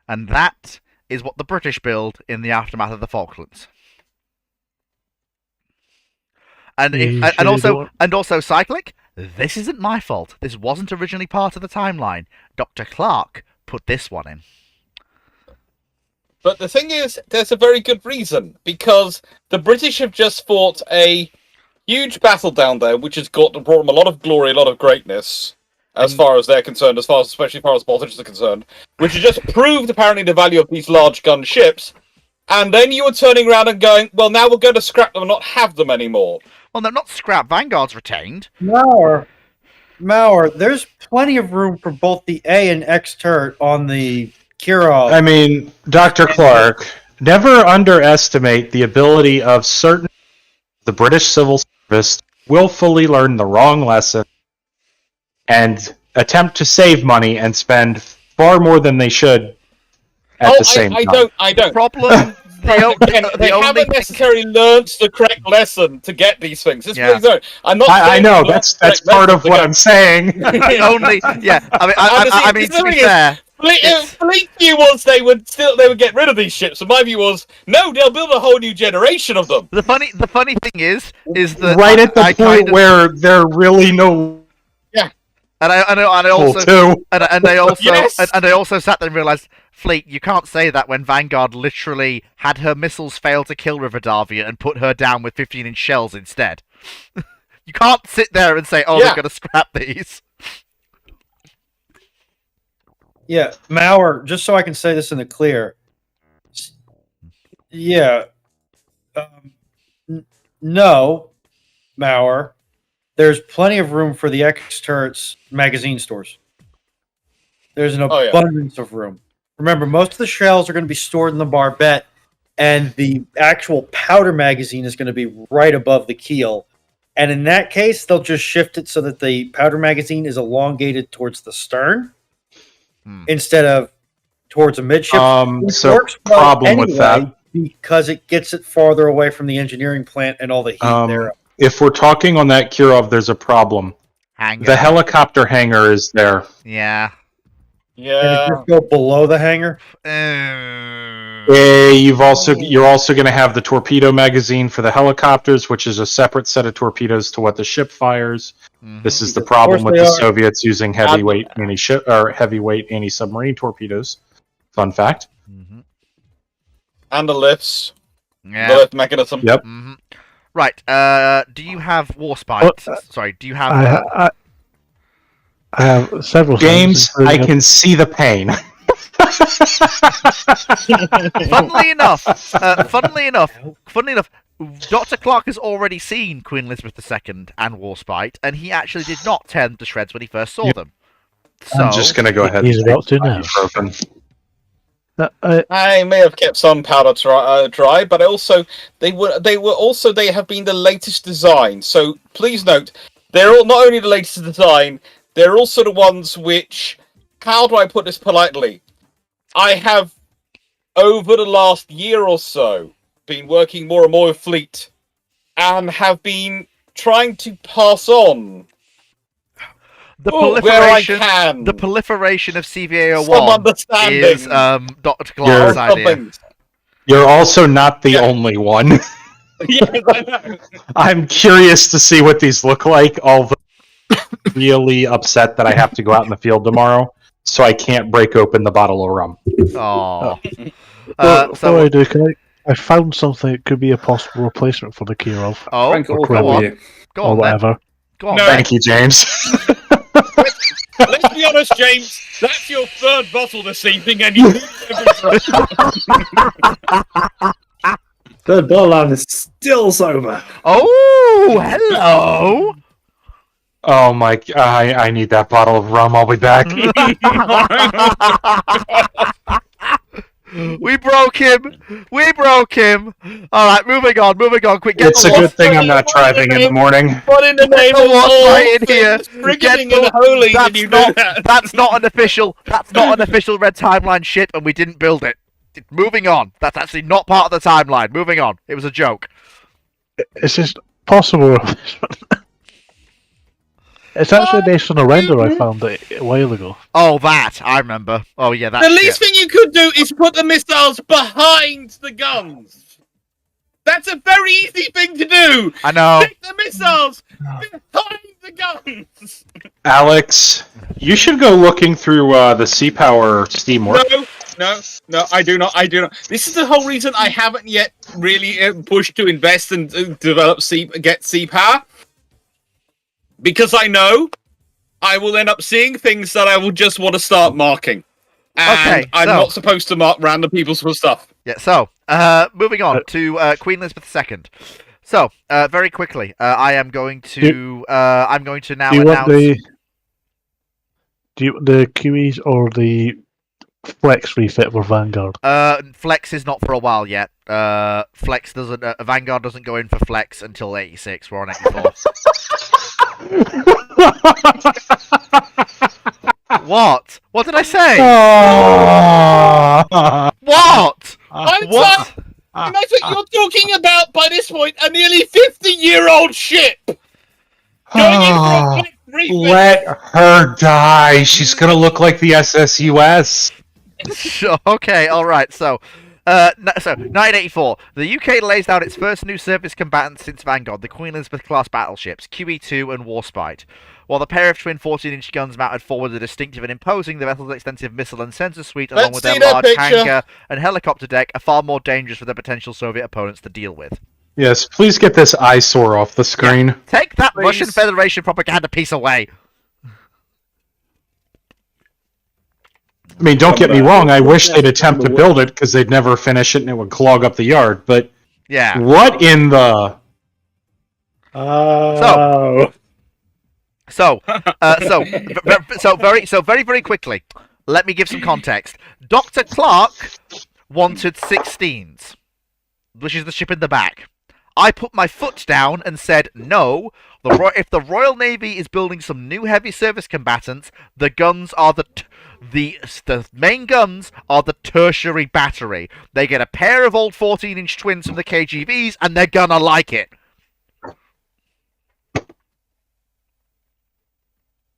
and that is what the British build in the aftermath of the Falklands. And also, Cyclic, this isn't my fault. This wasn't originally part of the timeline. Dr. Clark put this one in. But the thing is, there's a very good reason, because the British have just fought a huge battle down there, which has brought them a lot of glory, a lot of greatness, as far as they're concerned, especially as far as politicians are concerned, which has just proved apparently the value of these large gun ships. And then you were turning around and going, well, now we're going to scrap them and not have them anymore. Well, they're not scrap. Vanguard's retained. Mauer, there's plenty of room for both the A and X turret on the Kirov. I mean, Dr. Clark, never underestimate the ability of the British civil service to willfully learn the wrong lesson and attempt to save money and spend far more than they should at the same time. I don't. Problem. They haven't necessarily learned the correct lesson to get these things. I'm not. I know that's part of what I'm saying. I mean, to be fair, Fleet view was they would get rid of these ships. And my view was no, they'll build a whole new generation of them. The funny thing is that right at the point where there really no. And I also sat there and realized, Fleet, you can't say that when Vanguard literally had her missiles fail to kill Riverdavia and put her down with 15-inch shells instead. You can't sit there and say, they're going to scrap these. Yeah, Mauer, just so I can say this in the clear, Yeah. No, Mauer. There's plenty of room for the X-Turrets magazine stores. There's an abundance of room. Remember, most of the shells are going to be stored in the barbette, and the actual powder magazine is going to be right above the keel. And in that case, they'll just shift it so that the powder magazine is elongated towards the stern instead of towards a midship. So problem with that, because it gets it farther away from the engineering plant and all the heat there. if we're talking on that Kirov, there's a problem. Hangar. The helicopter hangar is there. Yeah. And it just go below the hangar. You're also going to have the torpedo magazine for the helicopters, which is a separate set of torpedoes to what the ship fires. This is the problem with the Soviets using heavyweight anti-submarine torpedoes. Fun fact. And the lifts. Yeah. The lift mechanism. Yep. Right. Do you have Warspite? Sorry. Do you have? I have several. James, I can see the pain. Funnily enough, Dr. Clark has already seen Queen Elizabeth II and Warspite, and he actually did not tear them to shreds when he first saw them. So I'm just going to go ahead. He's about to now. I may have kept some powder dry, but they have been the latest design. So please note, they're all, not only the latest design, they're also the ones which, how do I put this politely? I have, over the last year or so, been working more and more with Fleet, and have been trying to pass on the proliferation of CVA-01 is Dr. Clark's idea. You're also not the only one. Yes, I know. I'm curious to see what these look like, although I'm really upset that I have to go out in the field tomorrow, so I can't break open the bottle of rum. Oh. I do, I found something that could be a possible replacement for the Kirov. Oh, go on. Go on, whatever. Go on, no. Thank you, James. Let's be honest, James. That's your third bottle this evening, and you. Third bottle and is still sober. Oh, hello. Oh my! I need that bottle of rum. I'll be back. We broke him. All right, moving on. Quick, get it's a good thing I'm not driving in the morning. What in the name of all in here? That's not an official Red Timeline ship, and we didn't build it. Moving on. That's actually not part of the timeline. Moving on. It was a joke. It's just possible. It's actually based on a render I found a while ago. Oh, that I remember. Oh, yeah, that. The least thing you could do is put the missiles behind the guns. That's a very easy thing to do. I know. Stick the missiles behind the guns. Alex, you should go looking through the Sea Power Steam work. No, I do not. This is the whole reason I haven't yet really pushed to invest and develop get Sea Power. Because I know I will end up seeing things that I will just want to start marking. And I'm not supposed to mark random people's stuff. Yeah, so, moving on to Queen Elizabeth II. So, very quickly, I'm going to now announce... Do you want the QEs or the Flex refit for Vanguard? Flex is not for a while yet. Flex doesn't... Vanguard doesn't go in for Flex until 86. We're on 84. What? What did I say? What? What? You're talking about, by this point, a nearly 50-year-old ship! Going in for a Let her die. She's gonna look like the SSUS. Okay, alright, so 1984. The UK lays down its first new surface combatants since Vanguard, the Queen Elizabeth-class battleships, QE-2 and Warspite. While the pair of twin 14-inch guns mounted forward are distinctive and imposing, the vessel's extensive missile and sensor suite, along with their large hangar and helicopter deck, are far more dangerous for their potential Soviet opponents to deal with. Yes, please get this eyesore off the screen. Yeah. Take that Russian Federation propaganda piece away. I mean, don't get me wrong. I wish they'd attempt to build it because they'd never finish it and it would clog up the yard. But Yeah. what in the? So very quickly, let me give some context. Dr. Clark wanted 16s, which is the ship in the back. I put my foot down and said, no, if the Royal Navy is building some new heavy service combatants, the guns are the main guns are the tertiary battery. They get a pair of old 14-inch twins from the KGVs, and they're gonna like it.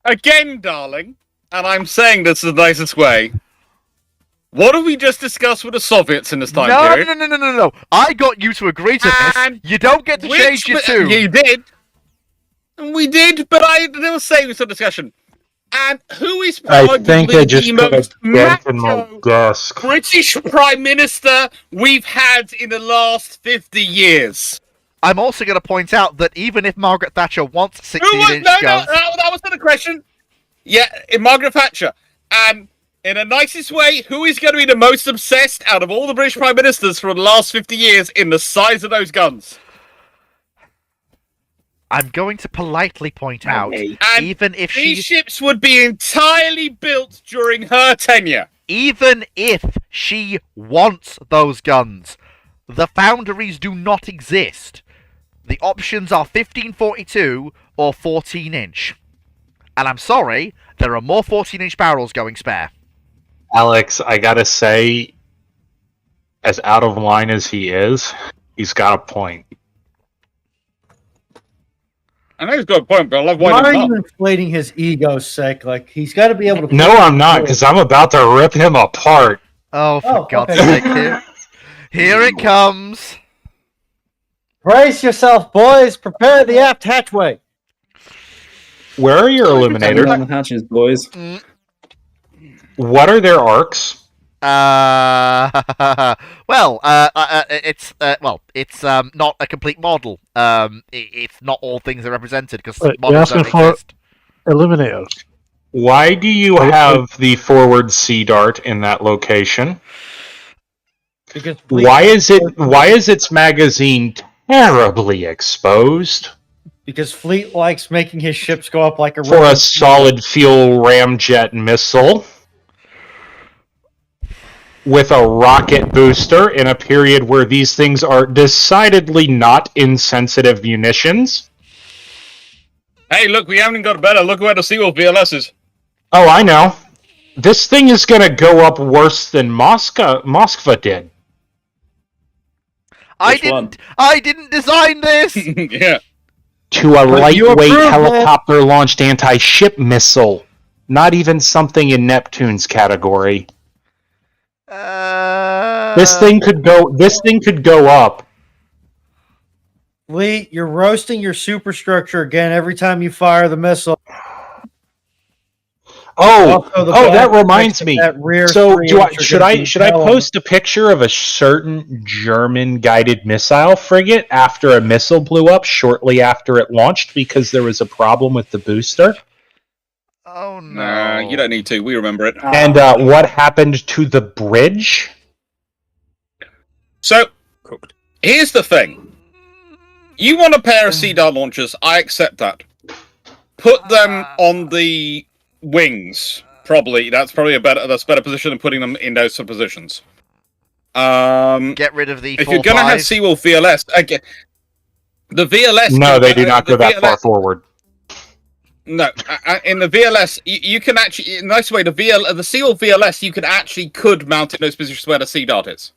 Again, darling, and I'm saying this the nicest way. What have we just discussed with the Soviets in this time period? No. I got you to agree to this. You don't get to change your tune. You did. We did, but I was saving some discussion. And who is arguably the most macho British Prime Minister we've had in the last 50 years? I'm also going to point out that even if Margaret Thatcher wants 16-inch guns... No, that was not a question. Yeah, Margaret Thatcher. And in the nicest way, who is going to be the most obsessed out of all the British Prime Ministers for the last 50 years in the size of those guns? I'm going to politely point out, even if these ships would be entirely built during her tenure. Even if she wants those guns, the foundries do not exist. The options are 1542 or 14-inch. And I'm sorry, there are more 14-inch barrels going spare. Alex, I gotta say, as out of line as he is, he's got a point. I know he's got a point, but I love why are you inflating his ego's sake? Like, he's got to be able to... No, I'm not, because I'm about to rip him apart. Oh, for God's sake. Here it comes. Brace yourself, boys. Prepare the aft hatchway. Where are your illuminators? On the hatches, boys. What are their arcs? It's not a complete model. It's not all things are represented because You're models asking don't for exist. illuminators. Why do you have the forward sea dart in that location? Because why is its magazine terribly exposed? Because Fleet likes making his ships go up like a for a solid fuel ramjet missile with a rocket booster in a period where these things are decidedly not insensitive munitions. Hey, look, we haven't got better. Look where the Seawolf VLS is. Oh, I know. This thing is going to go up worse than Moskva did. I didn't design this. Yeah. To a lightweight helicopter-launched anti-ship missile. Not even something in Neptune's category. This thing could go up. Lee, you're roasting your superstructure again every time you fire the missile. That reminds me. So, should I propel post a picture of a certain German guided missile frigate after a missile blew up shortly after it launched because there was a problem with the booster? Oh no! Nah, you don't need to. We remember it. And what happened to the bridge? So, here's the thing. You want a pair of Sea Dart launchers? I accept that. Put them on the wings. That's probably a better position than putting them in those positions. Get rid of the. If you're going to have Seawolf VLS, again, the VLS. No, they do not go that far forward. No, in the VLS, you can actually, in a nice way, the Seawolf VLS, you could mount it in those positions where the Sea Dart is.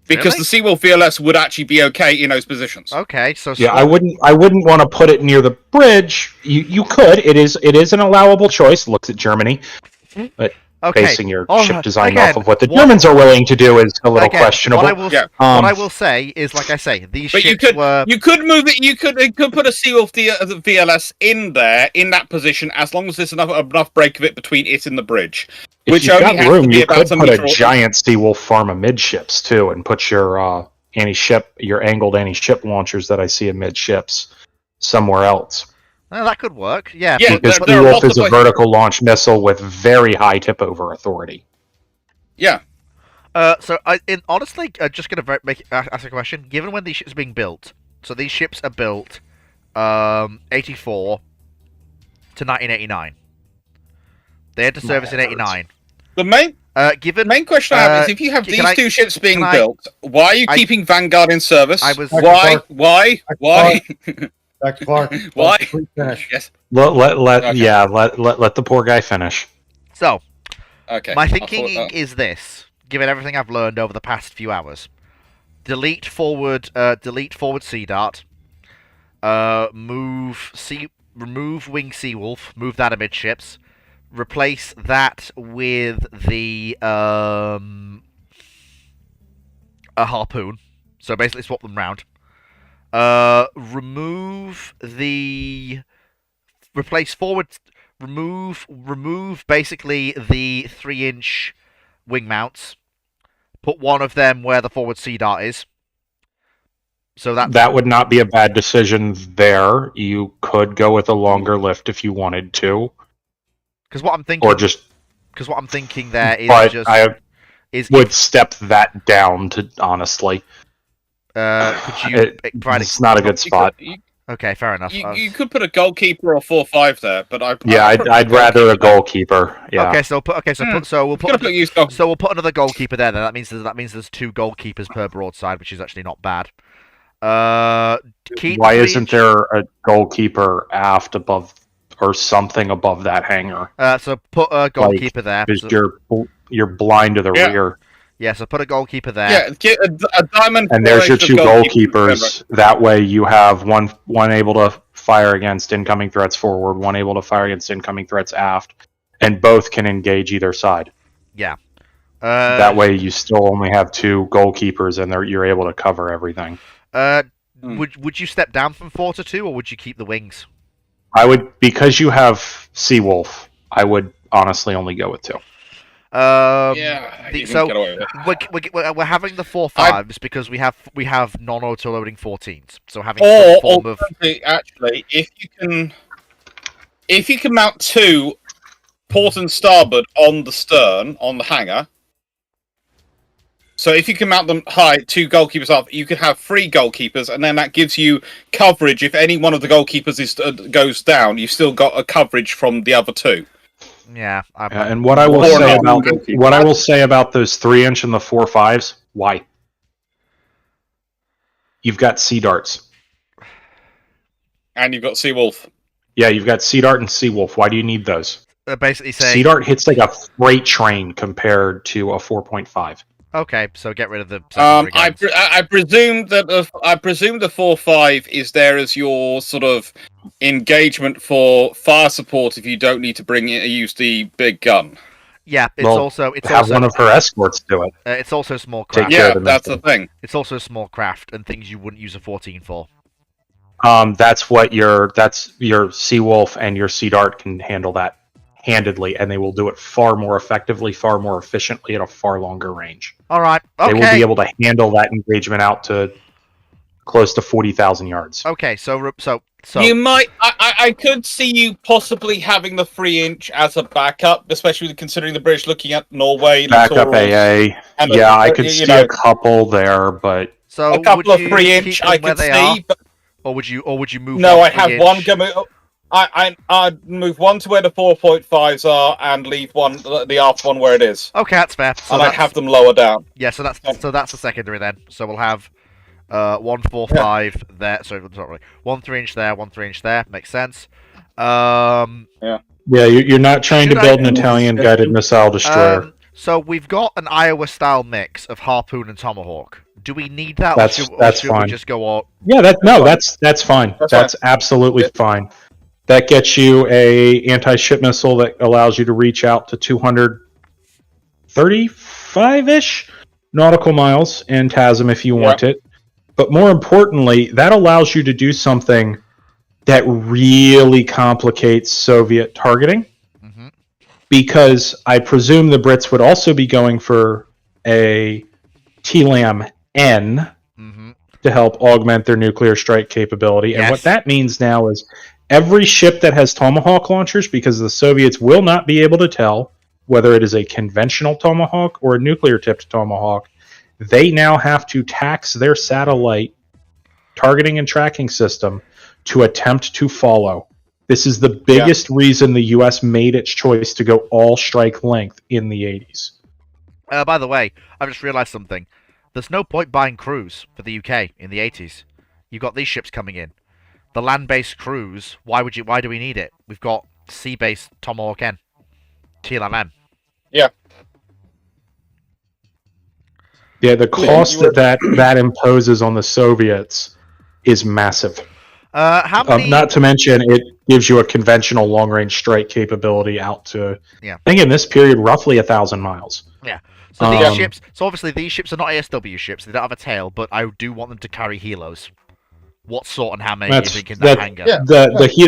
Because the Seawolf VLS would actually be okay in those positions. Okay, so yeah, I wouldn't want to put it near the bridge. You could. It is an allowable choice. Looks at Germany, but basing your ship design off of what the Germans are willing to do is a little questionable. What I will say is, like I say, these ships were. You could move it. You could put a Seawolf VLS in there in that position as long as there's enough break of it between it and the bridge. If you've got room, you could put a giant Seawolf farm amidships too, and put your angled anti-ship launchers that I see amidships somewhere else. That could work. Yeah. Yeah, because there are Seawolf lots is of a places- vertical launch missile with very high tip over authority. Yeah. Honestly, just gonna ask a question. Given when these ships are being built, so these ships are built, 84 to 1989. They entered service in 89. The main question I have is, if you have these two ships being built, why are you keeping Vanguard in service? Why? Dr. Clark. Why? Yes. Let the poor guy finish. So, okay. My thinking is this: given everything I've learned over the past few hours, delete forward Sea Dart, remove Wing Seawolf, move that amidships, replace that with the a harpoon. So basically, swap them round. Remove basically the 3-inch wing mounts. Put one of them where the forward Sea Dart is. So that would not be a bad decision there. You could go with a longer lift if you wanted to. Because what I'm thinking, there is but just I would step that down to honestly. Could you it's not a good spot. Okay, fair enough. You could put a goalkeeper or 4-5 there, but I'd rather a goalkeeper. Yeah. Okay, so we'll put another goalkeeper there. Then that means there's 2 goalkeepers per broadside, which is actually not bad. Why isn't there a goalkeeper aft above or something above that hangar? So put a goalkeeper there. Because you're blind to the rear. Yeah, so put a goalkeeper there. Yeah, get a diamond. And there's your 2 goalkeepers. That way you have one able to fire against incoming threats forward, one able to fire against incoming threats aft, and both can engage either side. Yeah. That way you still only have 2 goalkeepers, and you're able to cover everything. Would you step down from 4 to 2, or would you keep the wings? I would, because you have Seawolf, I would honestly only go with 2. So get away with it. we're having the 4-5s because we have non-auto loading 14s. So having some form of actually, if you can mount 2 port and starboard on the stern on the hangar. So if you can mount them high, 2 goalkeepers up, you could have 3 goalkeepers, and then that gives you coverage. If any one of the goalkeepers goes down, you've still got a coverage from the other 2. Yeah, and what I will say about those 3-inch and the 4-5s, why? You've got Sea Darts, and you've got Seawolf. Yeah, you've got Sea Dart and Seawolf. Why do you need those? Basically, saying Sea Dart hits like a freight train compared to a 4.5. Okay, so get rid of the. I presume that the 4-5 is there as your sort of engagement for fire support if you don't need to use the big gun. Yeah, it's have one of her escorts do it. It's also small craft. That's the thing. It's also small craft and things you wouldn't use a 14 for. That's your Seawolf and your Sea Dart can handle that handedly, and they will do it far more effectively, far more efficiently at a far longer range. All right. Okay. They will be able to handle that engagement out to close to 40,000 yards. Okay, so you might. I could see you possibly having the 3-inch as a backup, especially considering the British looking at Norway. Backup AA. Yeah, I could see a couple there, but a couple of 3-inch I could see. Or would you move? No, I'd have one go. I'd move one to where the 4.5s are and leave the aft one where it is. Okay, that's fair. So and I'd have them lower down. Yeah, so that's the secondary then. So we'll have 1-4-5 there. Sorry, 1 3-inch there, 1 3-inch there. Makes sense. Yeah, you're not trying to build an Italian guided missile destroyer. So we've got an Iowa style mix of harpoon and tomahawk. Do we need that? That's fine. We just go all... Yeah, that's fine. That's absolutely fine. That gets you a anti-ship missile that allows you to reach out to 235-ish nautical miles in TASM if you want it. But more importantly, that allows you to do something that really complicates Soviet targeting. Mm-hmm. Because I presume the Brits would also be going for a TLAM-N to help augment their nuclear strike capability. And what that means now is every ship that has Tomahawk launchers, because the Soviets will not be able to tell whether it is a conventional Tomahawk or a nuclear-tipped Tomahawk, they now have to tax their satellite targeting and tracking system to attempt to follow. This is the biggest reason the U.S. made its choice to go all strike length in the 80s. By the way, I've just realised something. There's no point buying crews for the UK in the 80s. You've got these ships coming in. The land-based crews, why do we need it? We've got sea-based Tomahawk N. TLMM. Yeah. Yeah, the cost that imposes on the Soviets is massive. How many... not to mention, it gives you a conventional long-range strike capability out to, I think in this period, roughly 1,000 miles. Yeah. So these ships. So obviously these ships are not ASW ships. They don't have a tail, but I do want them to carry helos. What sort and how many do you think in that hangar?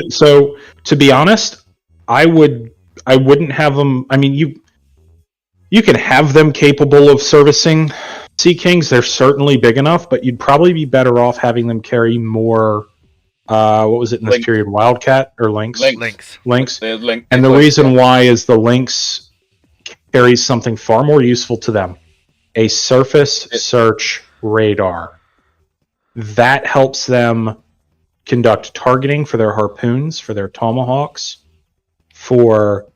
So to be honest, I wouldn't have them. I mean, you can have them capable of servicing Sea Kings. They're certainly big enough, but you'd probably be better off having them carry more. What was it in this period? Wildcat or Lynx? Lynx. And the reason why is the Lynx carries something far more useful to them: a surface search radar. That helps them conduct targeting for their harpoons, for their tomahawks, for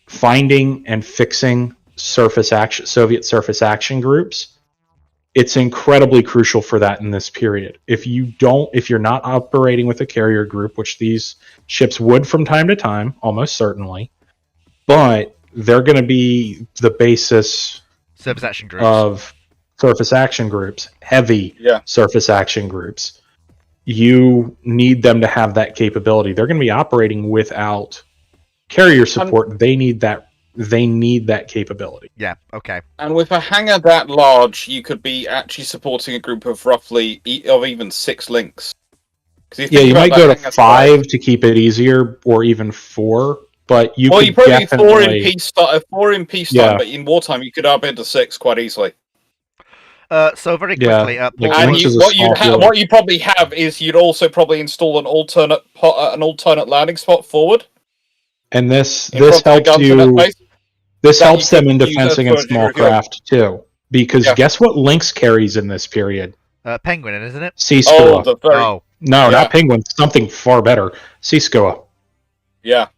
finding and fixing Soviet surface action groups. It's incredibly crucial for that in this period. If you're not operating with a carrier group, which these ships would from time to time, almost certainly, but they're going to be the basis surface action groups. Of surface action groups, heavy surface action groups. You need them to have that capability. They're going to be operating without carrier support. They need that capability. Yeah, okay. And with a hangar that large, you could be actually supporting a group of roughly even 6 Lynx. You might go to 5 to keep it easier, or even 4. But you could probably definitely 4 in peacetime, but in wartime you could up into 6 quite easily. So very quickly, what you probably have is you'd also probably install an alternate landing spot forward. And this helps you. This helps them in defense against small craft too, because guess what Lynx carries in this period? Penguin, isn't it? Sea Skua. No, not Penguin. Something far better. Sea Skua. Yeah.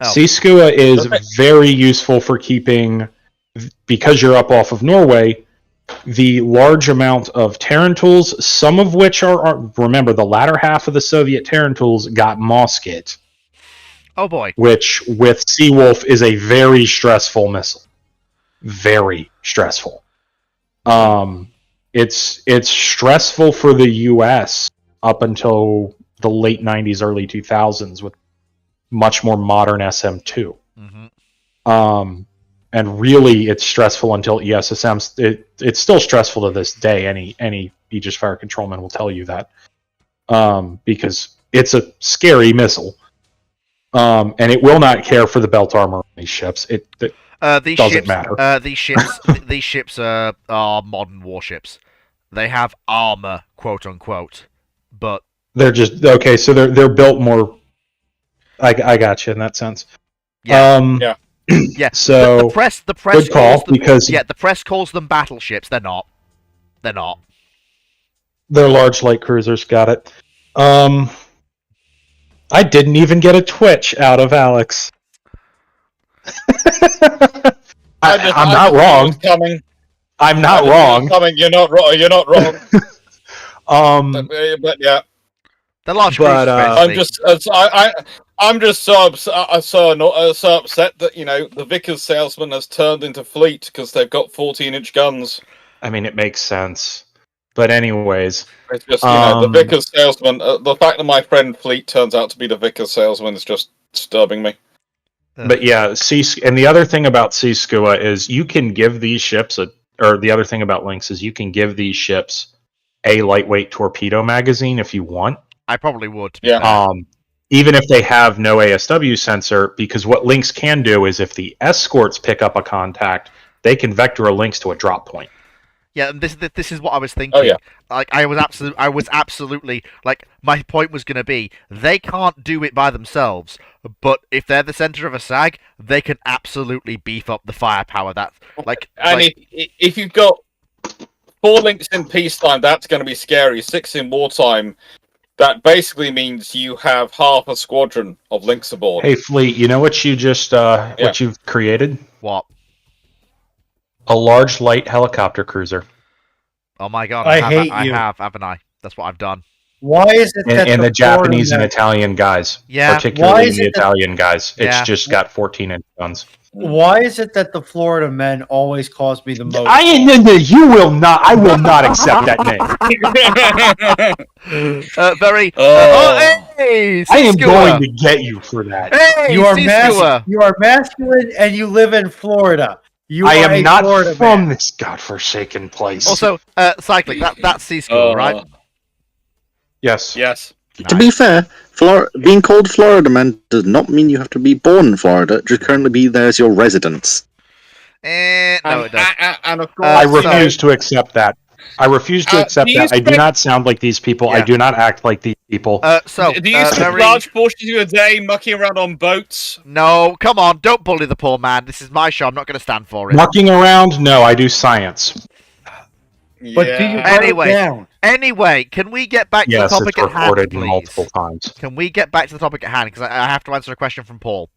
Sea Skua is very useful for keeping, because you're up off of Norway, the large amount of Terran tools, some of which are remember, the latter half of the Soviet Terran tools got Mosquet. Oh boy. Which, with Seawolf, is a very stressful missile. Very stressful. It's stressful for the US up until the late 90s, early 2000s with much more modern SM2. Mm-hmm. And really, it's stressful until ESSMs. It's still stressful to this day. Any Aegis Fire Controlman will tell you that, because it's a scary missile, and it will not care for the belt armor on these ships. It doesn't matter. These ships are modern warships. They have armor, quote unquote, but they're just okay. So they're built more. I got you in that sense. Yeah. Yeah. So the press good call, because the press calls them battleships. They're not. They're not. They're large light cruisers. Got it. I didn't even get a twitch out of Alex. I'm not wrong. I'm not wrong. You're not wrong. You're not wrong. But yeah. The large I'm just so upset that the Vickers salesman has turned into fleet because they've got 14-inch guns. I mean, it makes sense, but anyways, it's just the Vickers salesman. The fact that my friend Fleet turns out to be the Vickers salesman is just disturbing me. But yeah, and the other thing about Sea Skua is you can give these ships or the other thing about Lynx is you can give these ships a lightweight torpedo magazine if you want. I probably would. Yeah. Even if they have no ASW sensor, because what Lynx can do is if the escorts pick up a contact, they can vector a Lynx to a drop point. Yeah, and this is what I was thinking. Oh, yeah. Like I was absolutely like my point was going to be they can't do it by themselves, but if they're the center of a SAG, they can absolutely beef up the firepower. That's like And like, if you've got 4 links in peacetime, that's going to be scary. 6 in wartime, that basically means you have half a squadron of links aboard. Hey, Fleet, you know what you just what you've created? What? A large light helicopter cruiser. Oh my god! I hate I you. have, haven't I? That's what I've done. Why is it that And the Japanese and Florida- Italian guys, Yeah. particularly the Italian guys, it's Yeah. just got 14-inch guns. Why is it that the Florida men always cause me the most? You will not. I will not accept that name. Very. Hey, I am Seaskewer. going to get you for that. Hey, you are Seaskewer. you are masculine and you live in Florida. You I are a am not Florida from man. this godforsaken place. Also, cycling. That's Seaskewer, right? Yes. Yes. To be fair, being called Florida man does not mean you have to be born in Florida. Just currently be there as your residence. No, it does. And of course, I refuse to accept that. I refuse to accept do you that. I do spend- not sound like these people. I Yeah. do not act like these people. do you spend large portions of your day mucking around on boats? No, come on, don't bully the poor man. This is my show. I'm not going to stand for it. Mucking around? No, I do science. But do you write it down? Anyway, can we get back to Yes, the topic it's at hand, recorded please? multiple times. Can we get back to the topic at hand? Because I have to answer a question from Paul,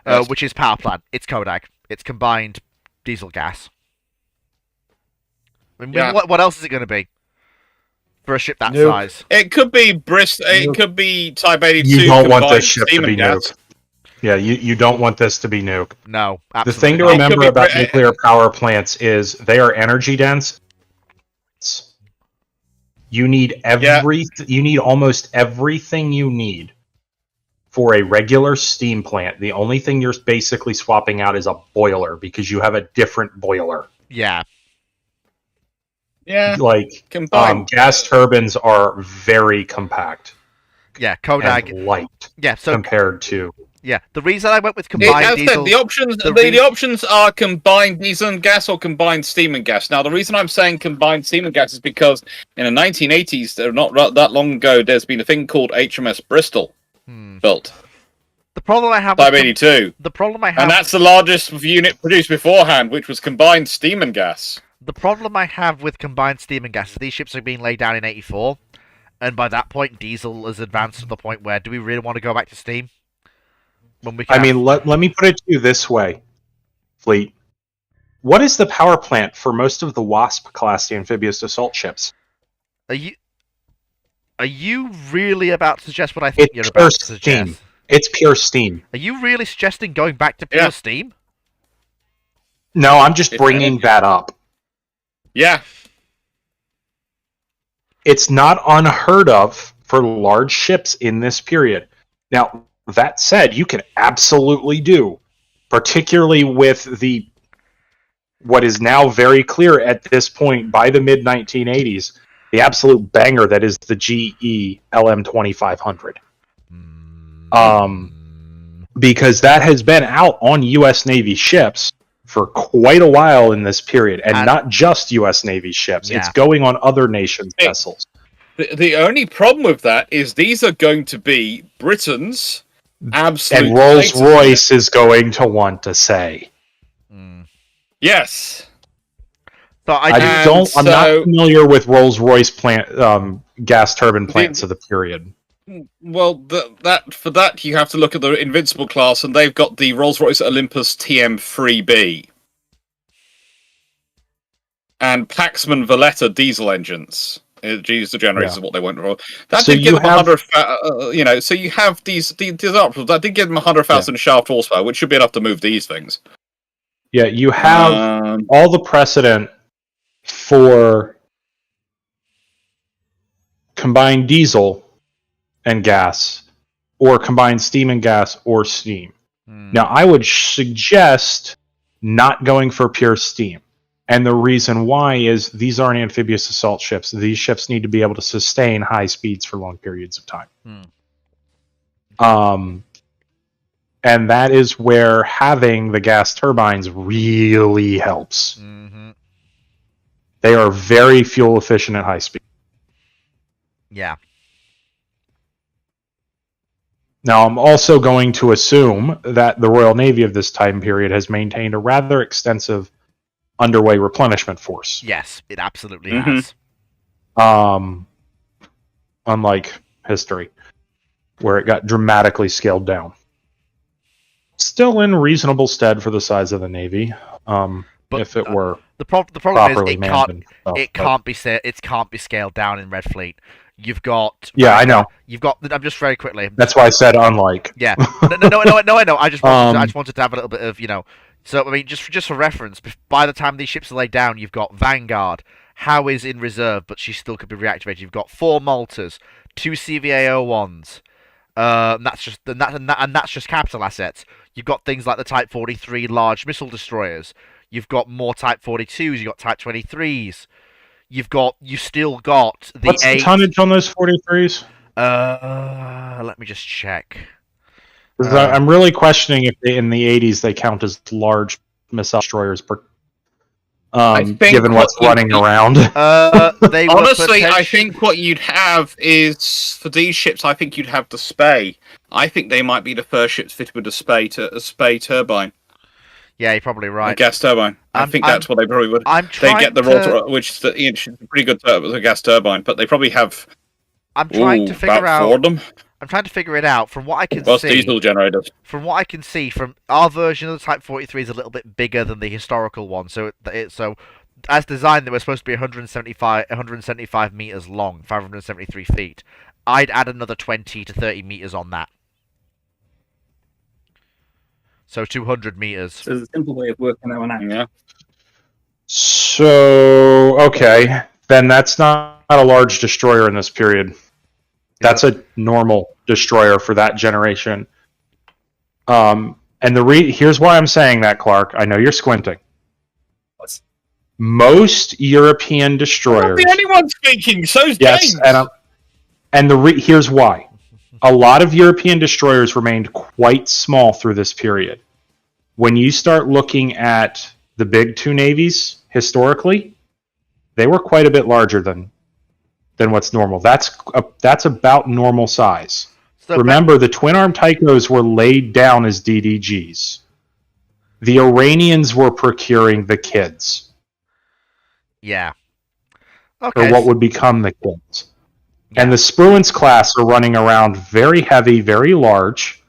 Yes. which is power plant. It's Kodak. It's combined diesel gas. I mean, Yeah. what else is it going to be for a ship that Nuke. size? It could be Bristol. It could be Type 82. You don't want combined this ship to steam be and gas. nuke. Yeah, you don't want this to be nuke. No, The absolutely thing to not. remember It could be about Bri- nuclear power plants is they are energy dense. You need you need almost everything you need for a regular steam plant. The only thing you're basically swapping out is a boiler because you have a different boiler. Yeah. Yeah. Like Combined. gas turbines are very compact. Yeah, Kodak. And light. Yeah, so compared to yeah, the reason I went with As combined I diesel. said, the options the options are combined diesel and gas or combined steam and gas. Now, the reason I'm saying combined steam and gas is because in the 1980s, not that long ago, there's been a thing called HMS Bristol built. The problem I have Type with 82. the problem I have And that's the largest unit produced beforehand, which was combined steam and gas. The problem I have with combined steam and gas is these ships are being laid down in '84, and by that point, diesel has advanced to the point where do we really want to go back to steam? When we can I mean, let me put it to you this way, Fleet. What is the power plant for most of the Wasp class amphibious assault ships? Are you really about to suggest what I think you're It's about pure to suggest? steam. It's pure steam. Are you really suggesting going back to pure steam? No, I'm just bringing that up. Yeah. It's not unheard of for large ships in this period. Now, that said, you can absolutely do, particularly with what is now very clear at this point by the mid 1980s, the absolute banger that is the GE LM2500. Because that has been out on U.S. Navy ships for quite a while in this period, and not just U.S. Navy ships. Yeah. It's going on other nations' vessels. The only problem with that is these are going to be Britain's absolute. And Rolls latest- Royce is going to want to say. Yes. But I'm not familiar with Rolls Royce plant gas turbine plants of the period. Well, for that you have to look at the Invincible class, and they've got the Rolls-Royce Olympus TM3B and Paxman Valletta diesel engines. Diesel generators is what they went for. That So did give you them have- 100. So you have these options. That did give them 100,000 shaft horsepower, which should be enough to move these things. Yeah, you have all the precedent for combined diesel and gas, or combined steam and gas, or steam. Now, I would suggest not going for pure steam. And the reason why is these aren't amphibious assault ships. These ships need to be able to sustain high speeds for long periods of time. And that is where having the gas turbines really helps. They are very fuel efficient at high speed. Yeah. Now, I'm also going to assume that the Royal Navy of this time period has maintained a rather extensive underway replenishment force. Yes, it absolutely has. Unlike history, where it got dramatically scaled down. Still in reasonable stead for the size of the Navy. But if it were the problem properly is manned it can't be scaled down in Red Fleet. You've got I know. You've got. I'm just very quickly. That's why I said unlike. Yeah. No, I know. I just wanted to have a little bit of So I mean, just for reference, by the time these ships are laid down, you've got Vanguard. Howe is in reserve, but she still could be reactivated. You've got 4 Maltas, 2 CVA-01s. That's just capital assets. You've got things like the Type 43 large missile destroyers. You've got more Type 42s. You've got Type 23s. You've still got the What's the tonnage on those 43s? Let me just check. I'm really questioning if in the 80s they count as large missile destroyers per. Given what's running around. Honestly, I think what you'd have is for these ships. I think you'd have the Spey. I think they might be the first ships fitted with a Spey turbine. Yeah, you're probably right. A gas turbine. I think that's what they probably would. They get the rotor, which is a pretty good a gas turbine, but they probably have. I'm trying to figure out. 4 of them. I'm trying to figure it out from what I can see. Diesel generators. From what I can see, from our version of the Type 43 is a little bit bigger than the historical one. So as designed, they were supposed to be 175 meters long, 573 feet. I'd add another 20 to 30 meters on that. So 200 meters. So there's a simple way of working that one out. Yeah. So then that's not a large destroyer in this period. That's a normal destroyer for that generation. And here's why I'm saying that, Clark. I know you're squinting. Most European destroyers. I'm not the only one speaking. So's Yes, James. here's why. A lot of European destroyers remained quite small through this period. When you start looking at the big 2 navies historically, they were quite a bit larger than what's normal. That's about normal size. So remember, the twin-arm Tychos were laid down as DDGs. The Iranians were procuring the kids. Yeah. Okay. Or what would become the kids. Yeah. And the Spruance class are running around very heavy, very large,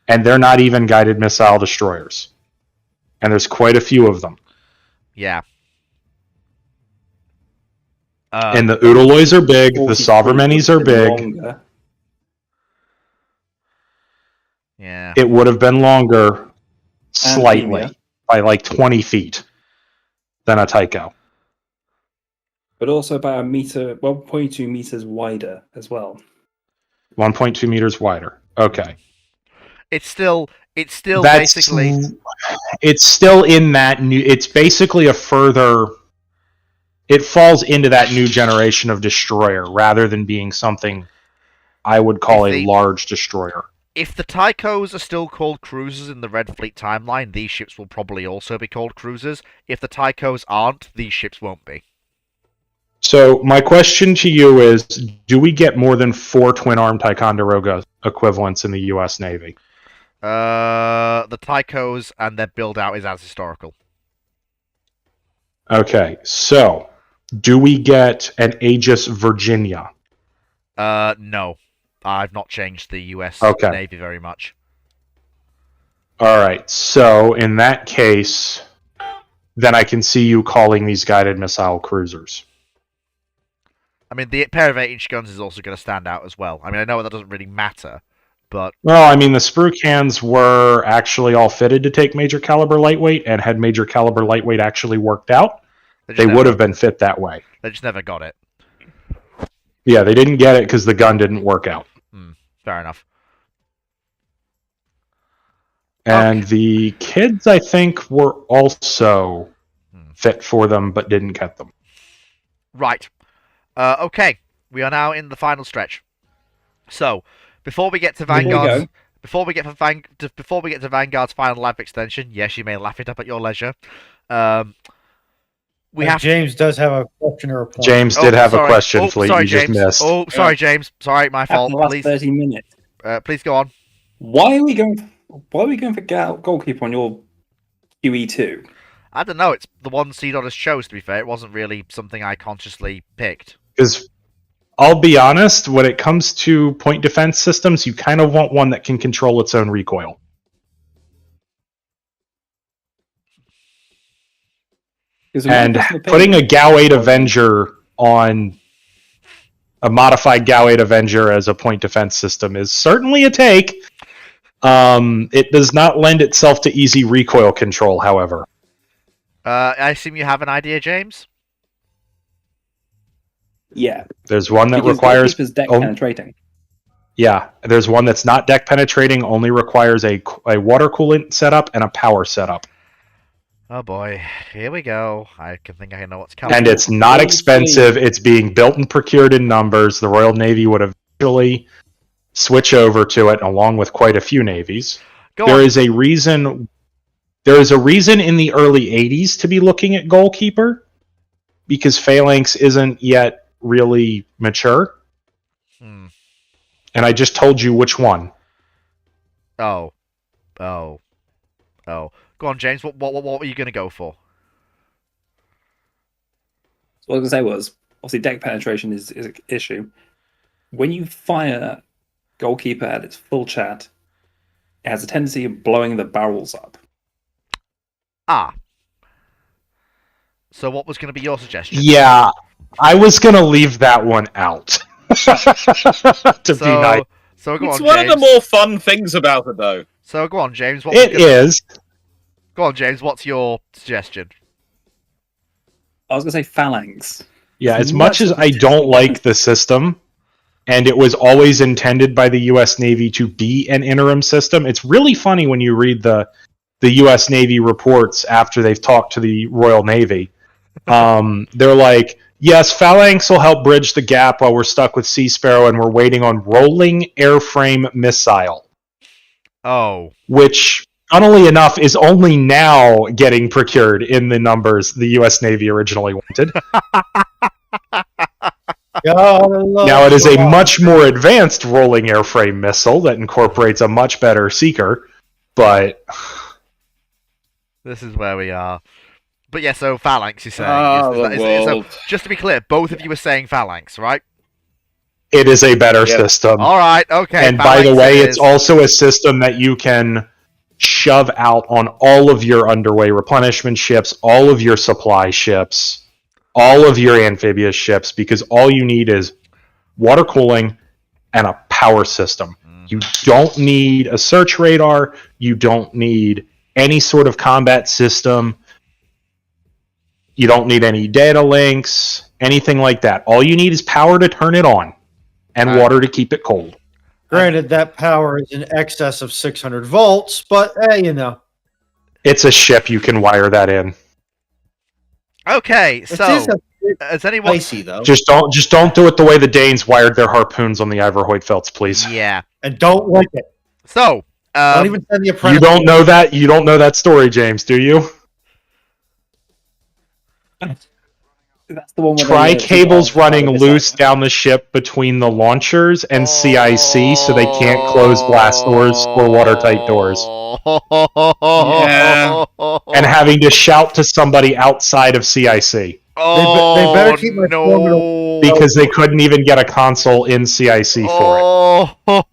and they're not even guided missile destroyers. And there's quite a few of them. Yeah. And the Udaloys are big, the Sovereignties are big. Longer. Yeah. It would have been longer slightly, by like 20 feet, than a Tycho. But also about 1.2 meters wider as well. 1.2 meters wider. Okay. It's still basically. It's still in that new. It's basically a further. It falls into that new generation of destroyer rather than being something I would call a large destroyer. If the Tychos are still called cruisers in the Red Fleet timeline, these ships will probably also be called cruisers. If the Tychos aren't, these ships won't be. So my question to you is, do we get more than 4 twin-armed Ticonderoga equivalents in the U.S. Navy? The Tychos and their build-out is as historical. Okay, so do we get an Aegis Virginia? No. I've not changed the U.S. Navy very much. All right, so in that case, then I can see you calling these guided missile cruisers. I mean, the pair of 8-inch guns is also going to stand out as well. I mean, I know that doesn't really matter, but... Well, I mean, the sprue cans were actually all fitted to take major caliber lightweight, and had major caliber lightweight actually worked out, they would have been fit that way. They just never got it. Yeah, they didn't get it because the gun didn't work out. Fair enough. And the kids, I think, were also fit for them, but didn't get them. Right. Okay. We are now in the final stretch. So, before we get to Vanguard's... Before we get to Vanguard's final life extension, yes, you may laugh it up at your leisure. we have. James does have a question or a point. James did have a question, Fleet. Sorry, You James. just missed. Oh, sorry, James. Sorry, my fault. After the last Please, 30 minutes. please go on. Why are we going? Why are we going for goalkeeper on your QE2? I don't know. It's the one seed on his chose. To be fair, it wasn't really something I consciously picked. Because I'll be honest, when it comes to point defense systems, you kind of want one that can control its own recoil. And putting a Gao 8 Avenger on a modified Gao 8 Avenger as a point defense system is certainly a take. It does not lend itself to easy recoil control, however. I assume you have an idea, James? Yeah. There's one that Because requires goalkeeper's deck penetrating. Yeah, there's one that's not deck penetrating, only requires a water coolant setup and a power setup. Oh boy, here we go. I think I know what's coming. And it's not expensive. It's being built and procured in numbers. The Royal Navy would eventually switch over to it, along with quite a few navies. There is a reason in the early 80s to be looking at goalkeeper, because Phalanx isn't yet really mature. And I just told you which one. Oh. Go on, James. What were you going to go for? So what I was going to say was, obviously, deck penetration is an issue. When you fire goalkeeper at its full chat, it has a tendency of blowing the barrels up. Ah. So what was going to be your suggestion? Yeah, I was going to leave that one out. to be nice. So go on, It's one James. of the more fun things about it, though. So go on, James. It is. Go on, James. What's your suggestion? I was going to say Phalanx. Yeah, as much as I don't like the system, and it was always intended by the U.S. Navy to be an interim system, it's really funny when you read the U.S. Navy reports after they've talked to the Royal Navy. They're like, yes, Phalanx will help bridge the gap while we're stuck with Sea Sparrow and we're waiting on rolling airframe missile. Oh. Which, funnily enough, is only now getting procured in the numbers the U.S. Navy originally wanted. Now it is a much more advanced rolling airframe missile that incorporates a much better seeker, but... This is where we are. But yeah, so Phalanx, you're saying. So, just to be clear, both of you are saying Phalanx, right? It is a better system. All right, okay. And by the way, it's also a system that you can shove out on all of your underway replenishment ships, all of your supply ships, all of your amphibious ships, because all you need is water cooling and a power system. You don't need a search radar. You don't need any sort of combat system. You don't need any data links, anything like that. All you need is power to turn it on and water to keep it cold. Granted, that power is in excess of 600 volts, but you know. It's a ship. You can wire that in. Okay, so has anyone... Icy, though. Just don't do it the way the Danes wired their harpoons on the Iverhoitfelts, please. Yeah. And don't like it. So, don't even send the apprentice. You don't know that. You don't know that story, James, do you? That's the one where Try cables running loose down the ship between the launchers and CIC so they can't close blast doors or watertight doors. Yeah. And having to shout to somebody outside of CIC. They better keep my terminal. Because they couldn't even get a console in CIC for it.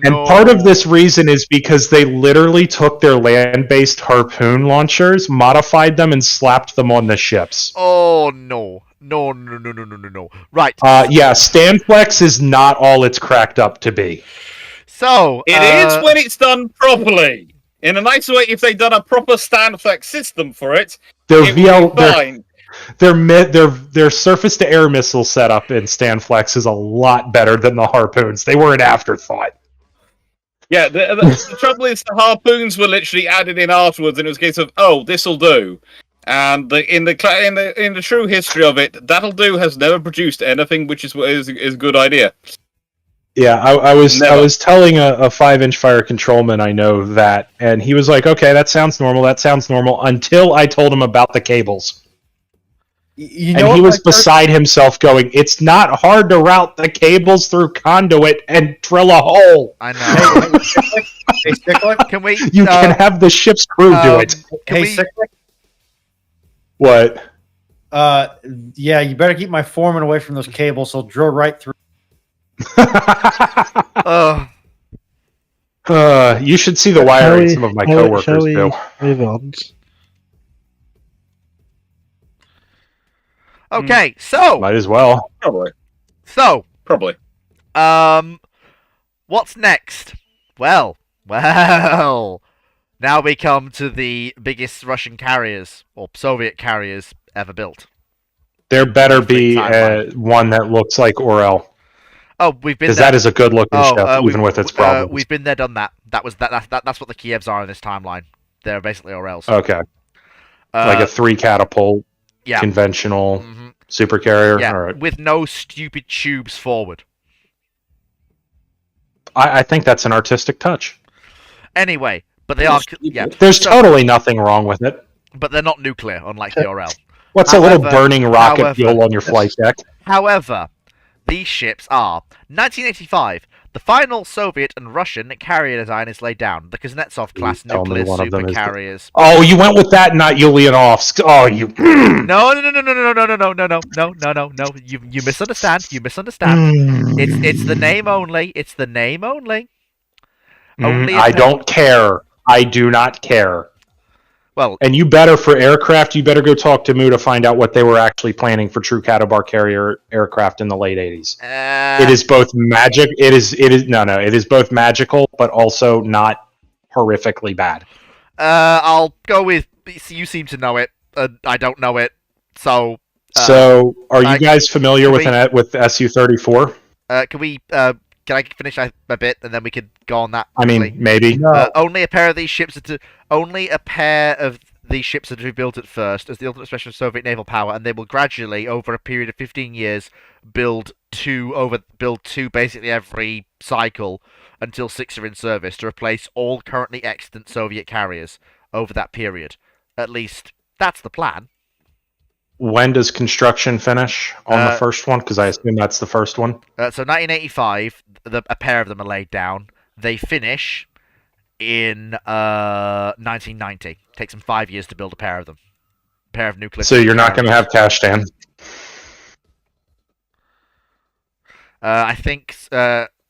And part of this reason is because they literally took their land-based harpoon launchers, modified them, and slapped them on the ships. Oh, no. No. Right. Yeah, Stanflex is not all it's cracked up to be. So, It is when it's done properly. In a nice way, if they'd done a proper Stanflex system for it, Their it would be fine. Their surface-to-air missile setup in Stanflex is a lot better than the harpoons. They were an afterthought. Yeah, the trouble is the harpoons were literally added in afterwards, and it was a case of, oh, this'll do. And in the true history of it, that'll do has never produced anything which is a good idea. Yeah, I was Never. telling a 5-inch fire controlman I know that, and he was like, "Okay, that sounds normal. That sounds normal." Until I told him about the cables, You know and he what was my first- beside himself, going, "It's not hard to route the cables through conduit and drill a hole. I know. Hey, Stickler? Can we? You can have the ship's crew do it." Can we? Stickler? What? Yeah, you better keep my foreman away from those cables. He'll drill right through. You should see the wiring some of my coworkers shall we do. move on? Okay, so Might as well. Probably. So Probably. What's next? Well. Now we come to the biggest Russian carriers or Soviet carriers ever built. There better be one that looks like Orel. Oh, we've been because there. that is a good-looking ship, even with its problems. We've been there, done that. That's what the Kievs are in this timeline. They're basically Orels. Okay, like a 3 catapult, conventional supercarrier. Yeah, All right. with no stupid tubes forward. I think that's an artistic touch. Anyway, but they are. Yeah, there's totally nothing wrong with it. But they're not nuclear, unlike the Orel. What's a little burning rocket fuel on your flight deck? However, these ships are 1985. The final Soviet and Russian carrier design is laid down. The Kuznetsov class nuclear super carriers. Oh, you went with that, not Ulyanovsk. Oh, you. No. You misunderstand. You misunderstand. It's the name only. It's the name only. I don't care. I do not care. Well, and you better, for aircraft, you better go talk to Mu to find out what they were actually planning for true Katabar carrier aircraft in the late 80s. It is both magic. It is both magical, but also not horrifically bad. I'll go with. You seem to know it. I don't know it. So. Are you guys familiar with Su-34? Can we? Can I finish a bit and then we could go on that? I mean, maybe. Only a pair of these ships are to be built at first as the ultimate expression of Soviet naval power, and they will gradually, over a period of 15 years, build two basically every cycle until 6 are in service to replace all currently extant Soviet carriers over that period. At least that's the plan. When does construction finish on the first one? Because I assume that's the first one. So 1985, a pair of them are laid down. They finish in 1990. Takes them 5 years to build a pair of them. A pair of nuclear. So you're not going to have Kashtan. I think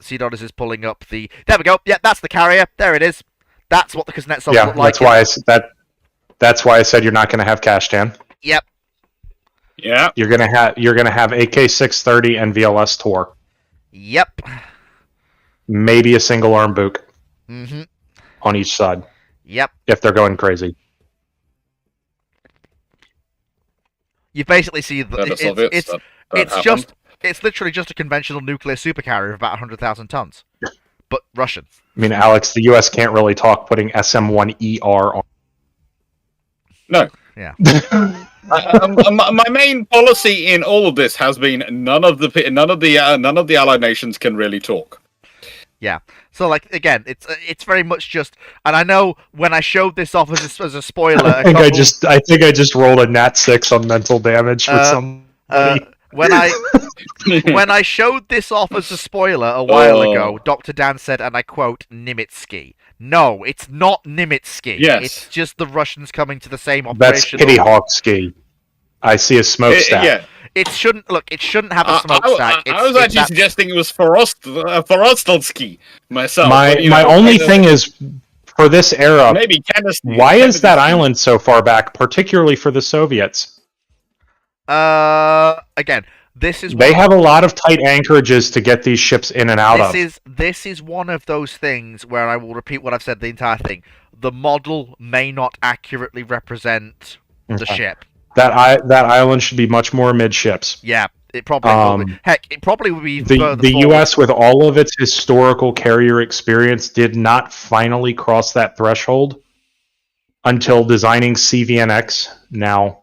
C-Dollars is pulling up the. There we go. Yeah, that's the carrier. There it is. That's what the Kuznetsov look like. That's why I said you're not going to have Kashtan. Yep. Yeah. You're gonna have AK-630 and VLS Tor. Yep. Maybe a single arm Buk. Mm-hmm. On each side. Yep. If they're going crazy. You basically see it's literally just a conventional nuclear supercarrier of about 100,000 tons, but Russian. I mean, Alex, the U.S. can't really talk putting SM-1ER on. No. Yeah. My main policy in all of this has been none of the Allied nations can really talk. Yeah. So, like, again, it's very much just, and I know when I showed this off as a spoiler, I think I just rolled a nat 6 on mental damage with somebody. When I showed this off as a spoiler a while ago, Dr. Dan said, and I quote, Nimitsky. No, it's not Nimitsky. Yes. It's just the Russians coming to the same That's operation. Kitty Hawksky. I see a smokestack. Yeah. It shouldn't have a smokestack. I was actually suggesting it was Forostelsky myself. My only thing is, for this era, maybe why is that island so far back, particularly for the Soviets? Again, they have a lot of tight anchorages to get these ships in and out of. This is one of those things where I will repeat what I've said the entire thing. The model may not accurately represent the ship. That island should be much more midships. Yeah, it probably will be. Heck, it probably would be the U.S. with all of its historical carrier experience did not finally cross that threshold until designing CVNX, now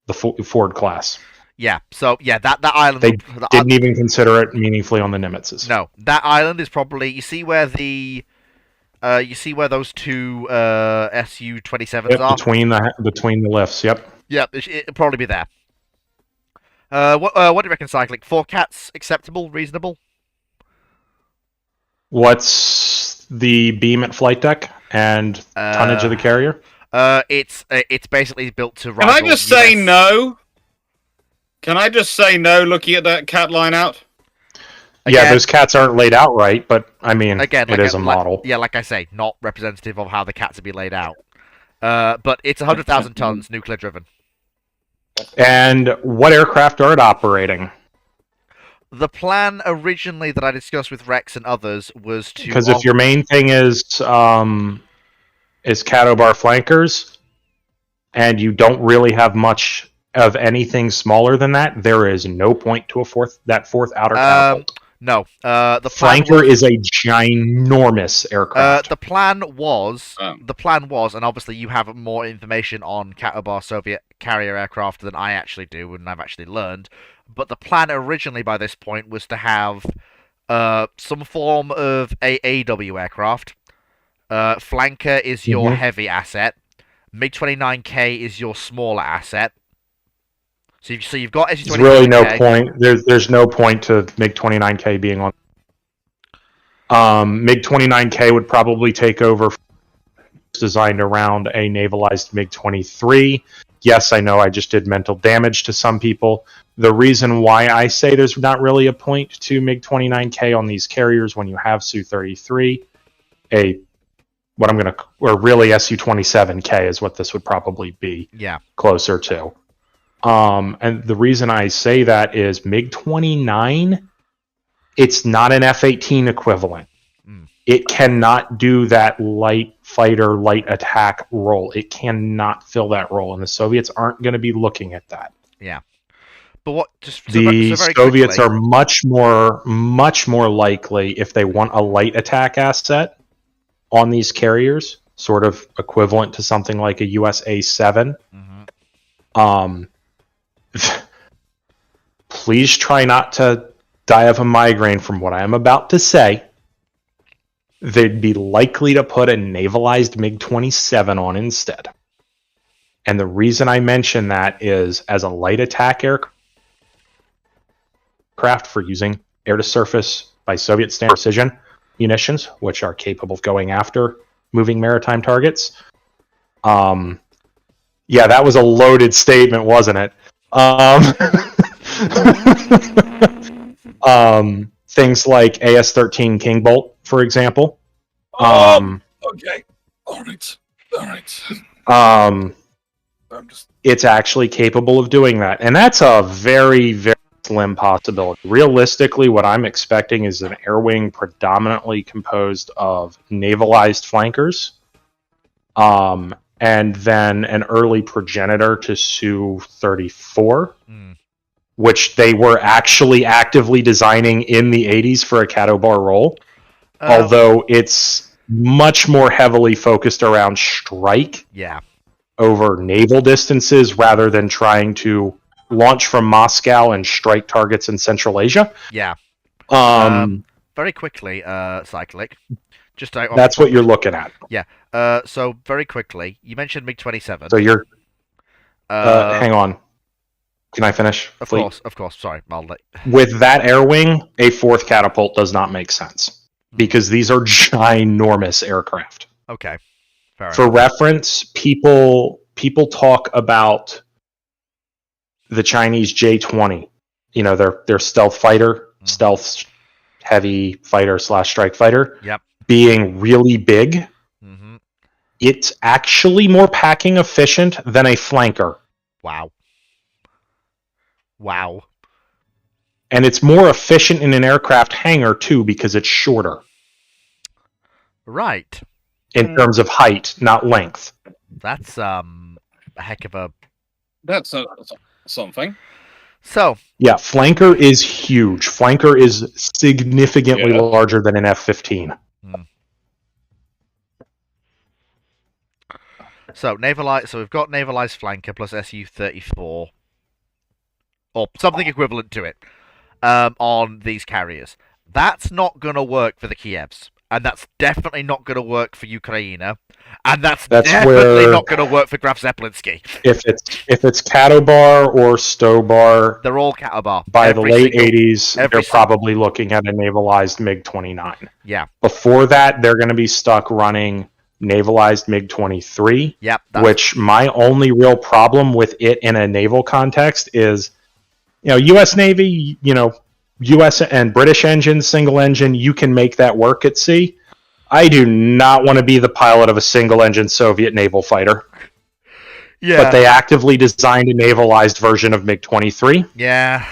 the Ford class. Yeah. So yeah, that island. They didn't even consider it meaningfully on the Nemitzes. No, that island is probably. You see where the. You see where those two Su-27s Yep, are between the lifts. Yep. Yep, it'll probably be there. What do you reckon, Cyclic? 4 cats acceptable, reasonable? What's the beam at flight deck and tonnage of the carrier? It's basically built to Can rival I just say no? Can I just say no? Looking at that cat line out. Yeah, those cats aren't laid out right, but I mean, Again, it is a model. Yeah, like I say, not representative of how the cats would be laid out. But it's 100,000 tons, nuclear driven. And what aircraft are it operating? The plan originally that I discussed with Rex and others was to... Because if your main thing is Catobar flankers, and you don't really have much of anything smaller than that, there is no point to that fourth outer catapult. No. The flanker is a ginormous aircraft. The plan was, and obviously you have more information on Catobar Soviet carrier aircraft than I actually do, and I've actually learned. But the plan originally by this point was to have some form of AAW aircraft. Flanker is your heavy asset. MiG-29K is your smaller asset. So you've got SU-27K. There's really no point. There's no point to MiG-29K being on. MiG-29K would probably take over. Designed around a navalized MiG-23. Yes, I know I just did mental damage to some people. The reason why I say there's not really a point to MiG-29K on these carriers when you have Su-33, or really Su-27K is what this would probably be. Yeah. Closer to. And the reason I say that is MiG-29, it's not an F-18 equivalent. It cannot do that light fighter, light attack role. It cannot fill that role, and the Soviets aren't going to be looking at that. Yeah. But what? The Soviets are much more likely, if they want a light attack asset on these carriers, sort of equivalent to something like a US A-7. Please try not to die of a migraine from what I am about to say. They'd be likely to put a navalized MiG-27 on instead. And the reason I mention that is, as a light attack aircraft for using air-to-surface by Soviet standard precision munitions, which are capable of going after moving maritime targets. Yeah, that was a loaded statement, wasn't it? Things like AS-13 King Bolt, for example. Okay. All right. It's actually capable of doing that, and that's a very, very slim possibility. Realistically, what I'm expecting is an air wing predominantly composed of navalized flankers, and then an early progenitor to Su-34. Which they were actually actively designing in the 80s for a Catobar role. Although it's much more heavily focused around strike over naval distances rather than trying to launch from Moscow and strike targets in Central Asia. Yeah. Very quickly, Cyclic. That's what you're looking at. Yeah. So very quickly, you mentioned MiG-27. So you're... hang on. Can I finish? Of course. Sorry, With that air wing, a fourth catapult does not make sense because these are ginormous aircraft. Okay, fair For enough. reference, people talk about the Chinese J-20. You know, their stealth fighter, stealth heavy fighter / strike fighter. Yep. Being really big. It's actually more packing efficient than a flanker. Wow. And it's more efficient in an aircraft hangar, too, because it's shorter. Right. In terms of height, not length. That's a heck of a... That's something. So... Yeah, flanker is huge. Flanker is significantly larger than an F-15. So we've got navalized flanker plus Su-34. or something equivalent to it, on these carriers. That's not going to work for the Kievs, and that's definitely not going to work for Ukraine, and that's definitely where- not going to work for Graf Zeppelinski. If it's Katobar or Stobar, They're all Katobar. by the late single- 80s, every they're single- probably looking at a navalized MiG-29. Yeah. Before that, they're going to be stuck running navalized MiG-23, Yep. which my only real problem with it in a naval context is, U.S. Navy, U.S. and British engines, single engine, you can make that work at sea. I do not want to be the pilot of a single engine Soviet naval fighter. Yeah. But they actively designed a navalized version of MiG-23. Yeah.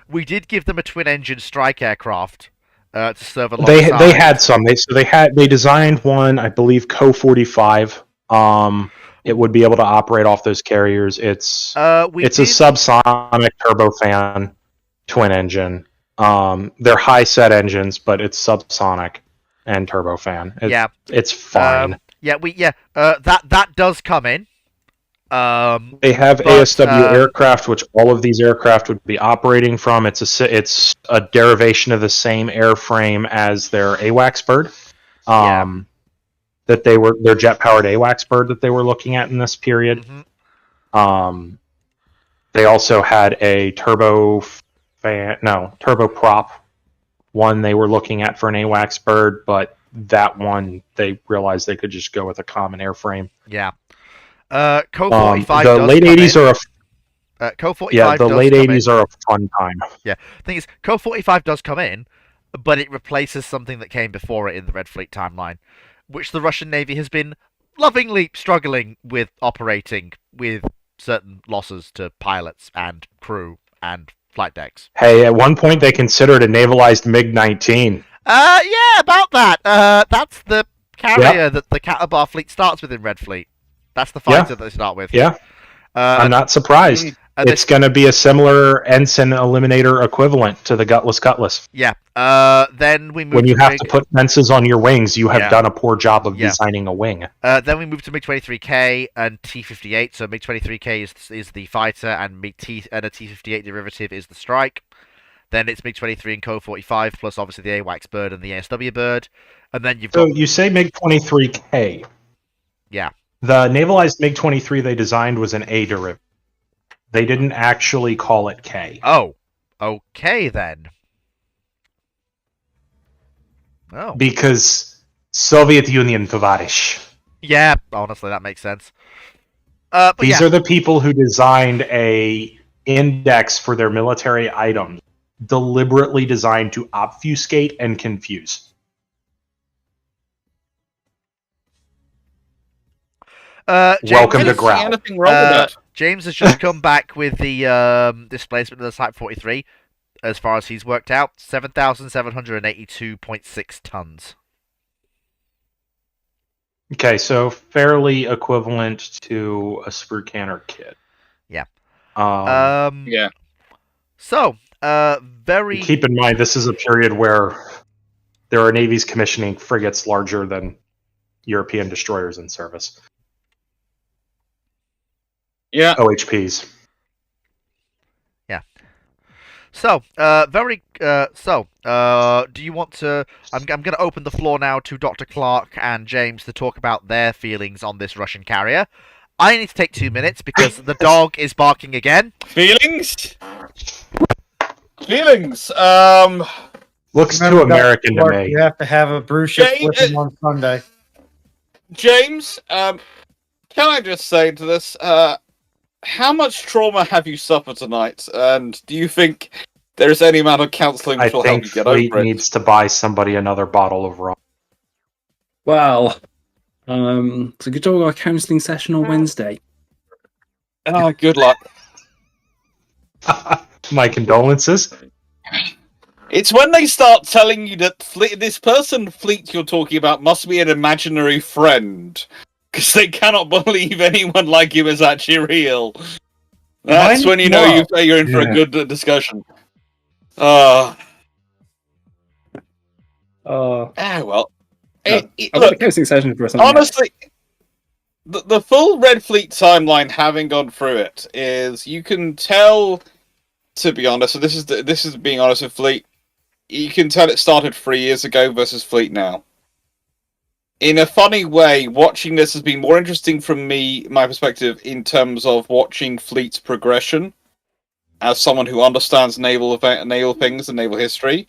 We did give them a twin-engine strike aircraft to serve alongside. They had some. They designed one, I believe, Co-45. It would be able to operate off those carriers. It's a subsonic turbofan twin engine. They're high set engines, but it's subsonic and turbofan. It's fine. That does come in. They have ASW aircraft, which all of these aircraft would be operating from. It's a derivation of the same airframe as their AWACS bird. That their jet powered AWACS bird that they were looking at in this period. Mm-hmm. They also had a turboprop one they were looking at for an AWACS bird, but that one they realized they could just go with a common airframe. Yeah. Co-45 the late 80s are a Co-45 the late 80s are a fun time. Yeah. The thing is, Co-45 does come in, but it replaces something that came before it in the Red Fleet timeline, which the Russian Navy has been lovingly struggling with operating with certain losses to pilots and crew and flight decks. Hey, at one point they considered a navalized MiG-19. Yeah, about that. That's the carrier that the Katabar fleet starts with in Red Fleet. That's the fighter that they start with. Yeah. I'm not surprised. It's going to be a similar ensign eliminator equivalent to the Gutless Cutlass. Yeah. Then we move when you have to put fences on your wings, you have Yeah. done a poor job of designing a wing. Then we move to MiG-23K and T-58. So MiG-23K is the fighter, and a T-58 derivative is the strike. Then it's MiG-23 and Co-45, plus obviously the AWACS bird and the ASW bird. And then you've got... So you say MiG-23K. Yeah. The navalized MiG-23 they designed was an A derivative. They didn't actually call it K. Oh, okay then. Oh. Because Soviet Union, Tovarish. Yeah, honestly, that makes sense. These are the people who designed a index for their military items, deliberately designed to obfuscate and confuse. Welcome to Growl. James has just come back with the displacement of the Type 43, as far as he's worked out, 7,782.6 tons. Okay, so fairly equivalent to a sprue canner kit. Yeah. Yeah. So, very... Keep in mind, this is a period where there are navies commissioning frigates larger than European destroyers in service. Yeah. OHPs. Yeah. So, do you want to... I'm going to open the floor now to Dr. Clark and James to talk about their feelings on this Russian carrier. I need to take 2 minutes because the dog is barking again. Feelings? Feelings? Looks too American to me. You have to have a brew ship with him on Sunday. James, can I just say to this, how much trauma have you suffered tonight? And do you think there's any amount of counselling which will help you get Fleet over it? needs to buy somebody another bottle of rum. Well, so good job our counselling session on Wednesday. Oh, good luck. My condolences. It's when they start telling you that this person Fleet you're talking about must be an imaginary friend, because they cannot believe anyone like you is actually real. That's when you know you're in for a good discussion. Well. I've got Look, a counselling session for something honestly, the full Red Fleet timeline, having gone through it, is you can tell. To be honest, so this is being honest with Fleet. You can tell it started 3 years ago versus Fleet now. In a funny way, watching this has been more interesting from my perspective, in terms of watching Fleet's progression as someone who understands naval things and naval history,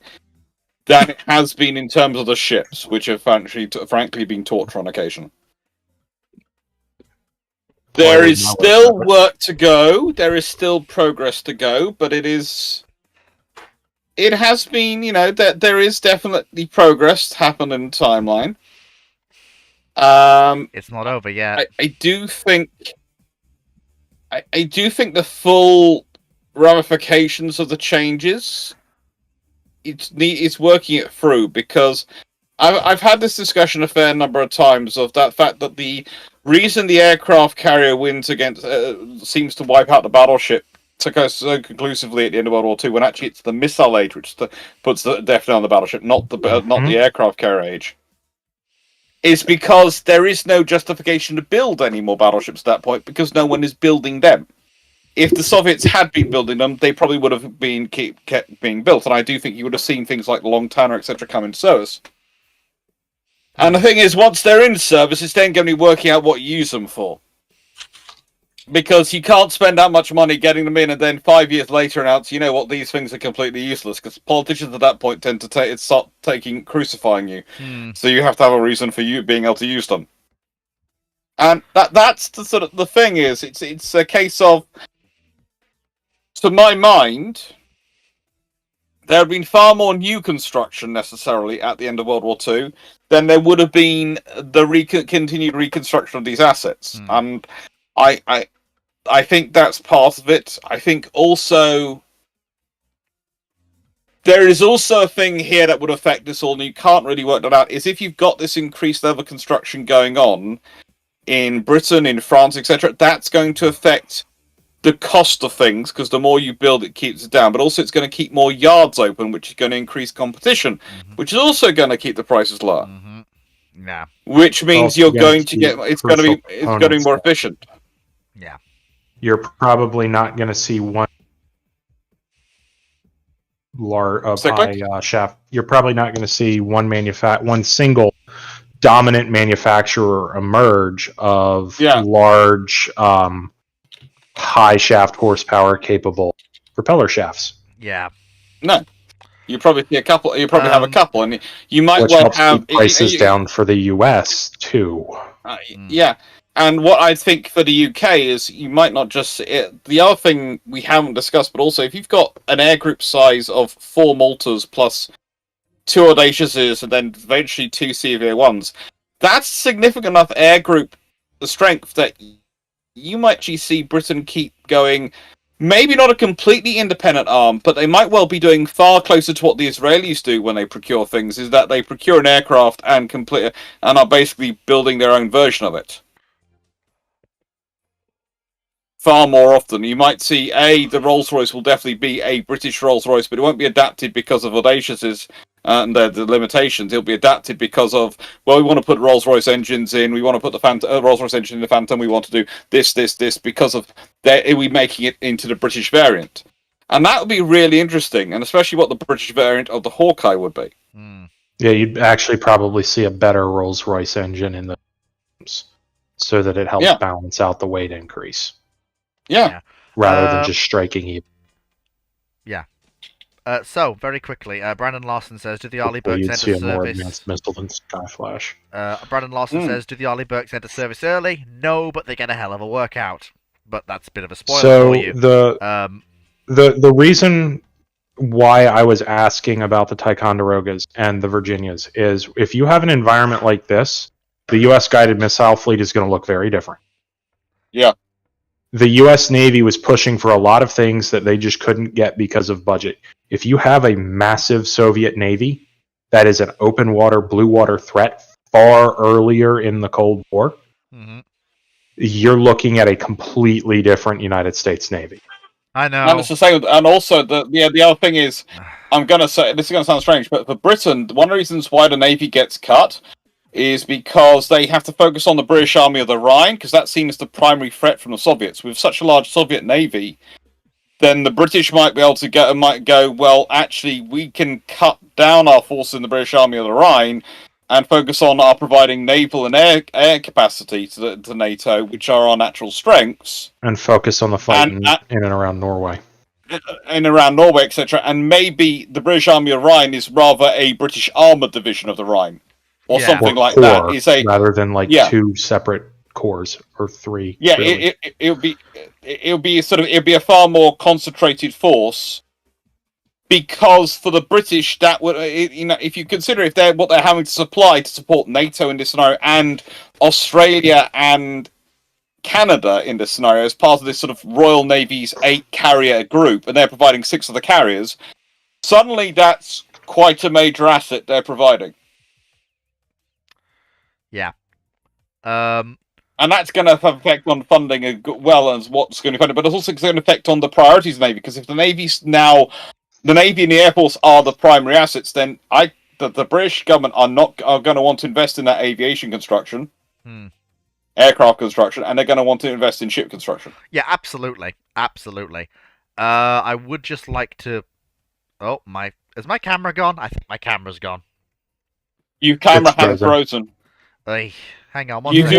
than it has been in terms of the ships, which have frankly been taught on occasion. There is still work to go. There is still progress to go, but it has been, there is definitely progress happened in the timeline. It's not over yet. I do think the full ramifications of the changes, it's working it through, because I've had this discussion a fair number of times of that fact that the reason the aircraft carrier wins against seems to wipe out the battleship so conclusively at the end of World War II, when actually it's the missile age which puts the definitely on the battleship, not the aircraft carrier age, is because there is no justification to build any more battleships at that point, because no one is building them. If the Soviets had been building them, they probably would have been kept being built, and I do think you would have seen things like the Long Tanner, etc., come into service. And the thing is, once they're in service, it's then going to be working out what you use them for. Because you can't spend that much money getting them in and then 5 years later announce, you know what, these things are completely useless. Because politicians at that point tend to start crucifying you. So you have to have a reason for you being able to use them. And that's the sort of the thing is, it's a case of, to my mind, there have been far more new construction necessarily at the end of World War II than there would have been the continued reconstruction of these assets. And I think that's part of it. I think also there is also a thing here that would affect this all, and you can't really work that out, is if you've got this increased level of construction going on in Britain, in France, etc., that's going to affect the cost of things, because the more you build, it keeps it down. But also, it's going to keep more yards open, which is going to increase competition, which is also going to probably prices lower. Yeah. Which means you're going to get it's going to be more efficient. Yeah. You're probably not going to see one high shaft. You're probably not going to see one single dominant manufacturer emerge of large high shaft horsepower capable propeller shafts. Yeah. No. You probably see a couple. You probably have a couple, and you might which well helps have keep prices down for the US too. Yeah, and what I think for the UK is you might not just the other thing we haven't discussed, but also if you've got an air group size of 4 Maltas plus 2 Audaciouses and then eventually 2 CVA-1s, that's significant enough air group strength that you might actually see Britain keep going. Maybe not a completely independent arm, but they might well be doing far closer to what the Israelis do when they procure things, is that they procure an aircraft and are basically building their own version of it. Far more often. You might see, the Rolls-Royce will definitely be a British Rolls-Royce, but it won't be adapted because of Audaciouses and the limitations. It'll be adapted because of, well, we want to put Rolls-Royce engines in, we want to put the Rolls-Royce engine in the Phantom, we want to do this, because of we making it into the British variant. And that would be really interesting, and especially what the British variant of the Hawkeye would be. Yeah, you'd actually probably see a better Rolls-Royce engine in the so that it helps balance out the weight increase. Yeah. Rather than just striking even. Yeah. So, very quickly, Brandon Larson says, do the Arleigh Burkes enter see a more service... advanced missile than Skyflash. Brandon Larson says, do the Arleigh Burkes enter service early? No, but they get a hell of a workout. But that's a bit of a spoiler for you. The reason why I was asking about the Ticonderogas and the Virginias is if you have an environment like this, the U.S. guided missile fleet is going to look very different. Yeah. The U.S. Navy was pushing for a lot of things that they just couldn't get because of budget. If you have a massive Soviet Navy that is an open water, blue water threat far earlier in the Cold War, you're looking at a completely different United States Navy. I know. And it's the same. And also, the other thing is, I'm going to say, this is going to sound strange, but for Britain, one of the reasons why the Navy gets cut is because they have to focus on the British Army of the Rhine, because that's seen as the primary threat from the Soviets. With such a large Soviet navy, then the British might be able to go, well, actually, we can cut down our forces in the British Army of the Rhine and focus on our providing naval and air capacity to NATO, which are our natural strengths. And focus on the fight in and around Norway. In around Norway, etc. And maybe the British Army of the Rhine is rather a British armoured division of the Rhine. Or something like that. It's rather than two separate corps or three. Yeah, really. it'll be a far more concentrated force, because for the British that would if you consider what they're having to supply to support NATO in this scenario, and Australia and Canada in this scenario as part of this sort of Royal Navy's 8 carrier group, and they're providing 6 of the carriers, suddenly that's quite a major asset they're providing. Yeah. And that's going to have an effect on funding as well as what's going to be funded, but it's also going to affect on the priorities of the Navy, because if the Navy's now, the Navy and the Air Force are the primary assets, then the British government are going to want to invest in that aviation construction, aircraft construction, and they're going to want to invest in ship construction. Yeah, absolutely. I would just like to... Oh, is my camera gone? I think my camera's gone. Your camera has frozen. Hey, hang on. If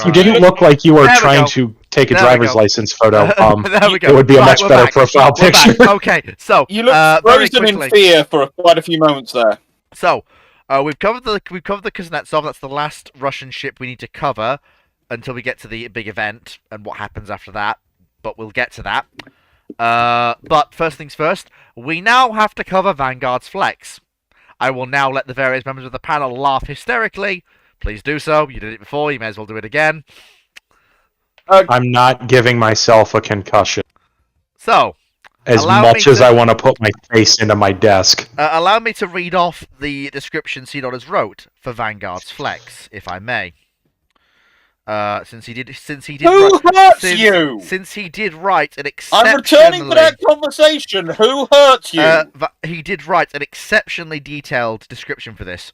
you didn't look like you were trying to take a driver's license photo, it would be a much better profile picture. Okay, so you look frozen in fear for quite a few moments there. So, we've covered the Kuznetsov. That's the last Russian ship we need to cover until we get to the big event and what happens after that. But we'll get to that. But first things first, we now have to cover Vanguard's flex. I will now let the various members of the panel laugh hysterically. Please do so. You did it before, you may as well do it again. I'm not giving myself a concussion. So, as much as I want to put my face into my desk. Allow me to read off the description C.has wrote for Vanguard's flex, if I may. Since he did Who hurts you? Since he did write an exceptionally... I'm returning to that conversation. Who hurts you? He did write an exceptionally detailed description for this.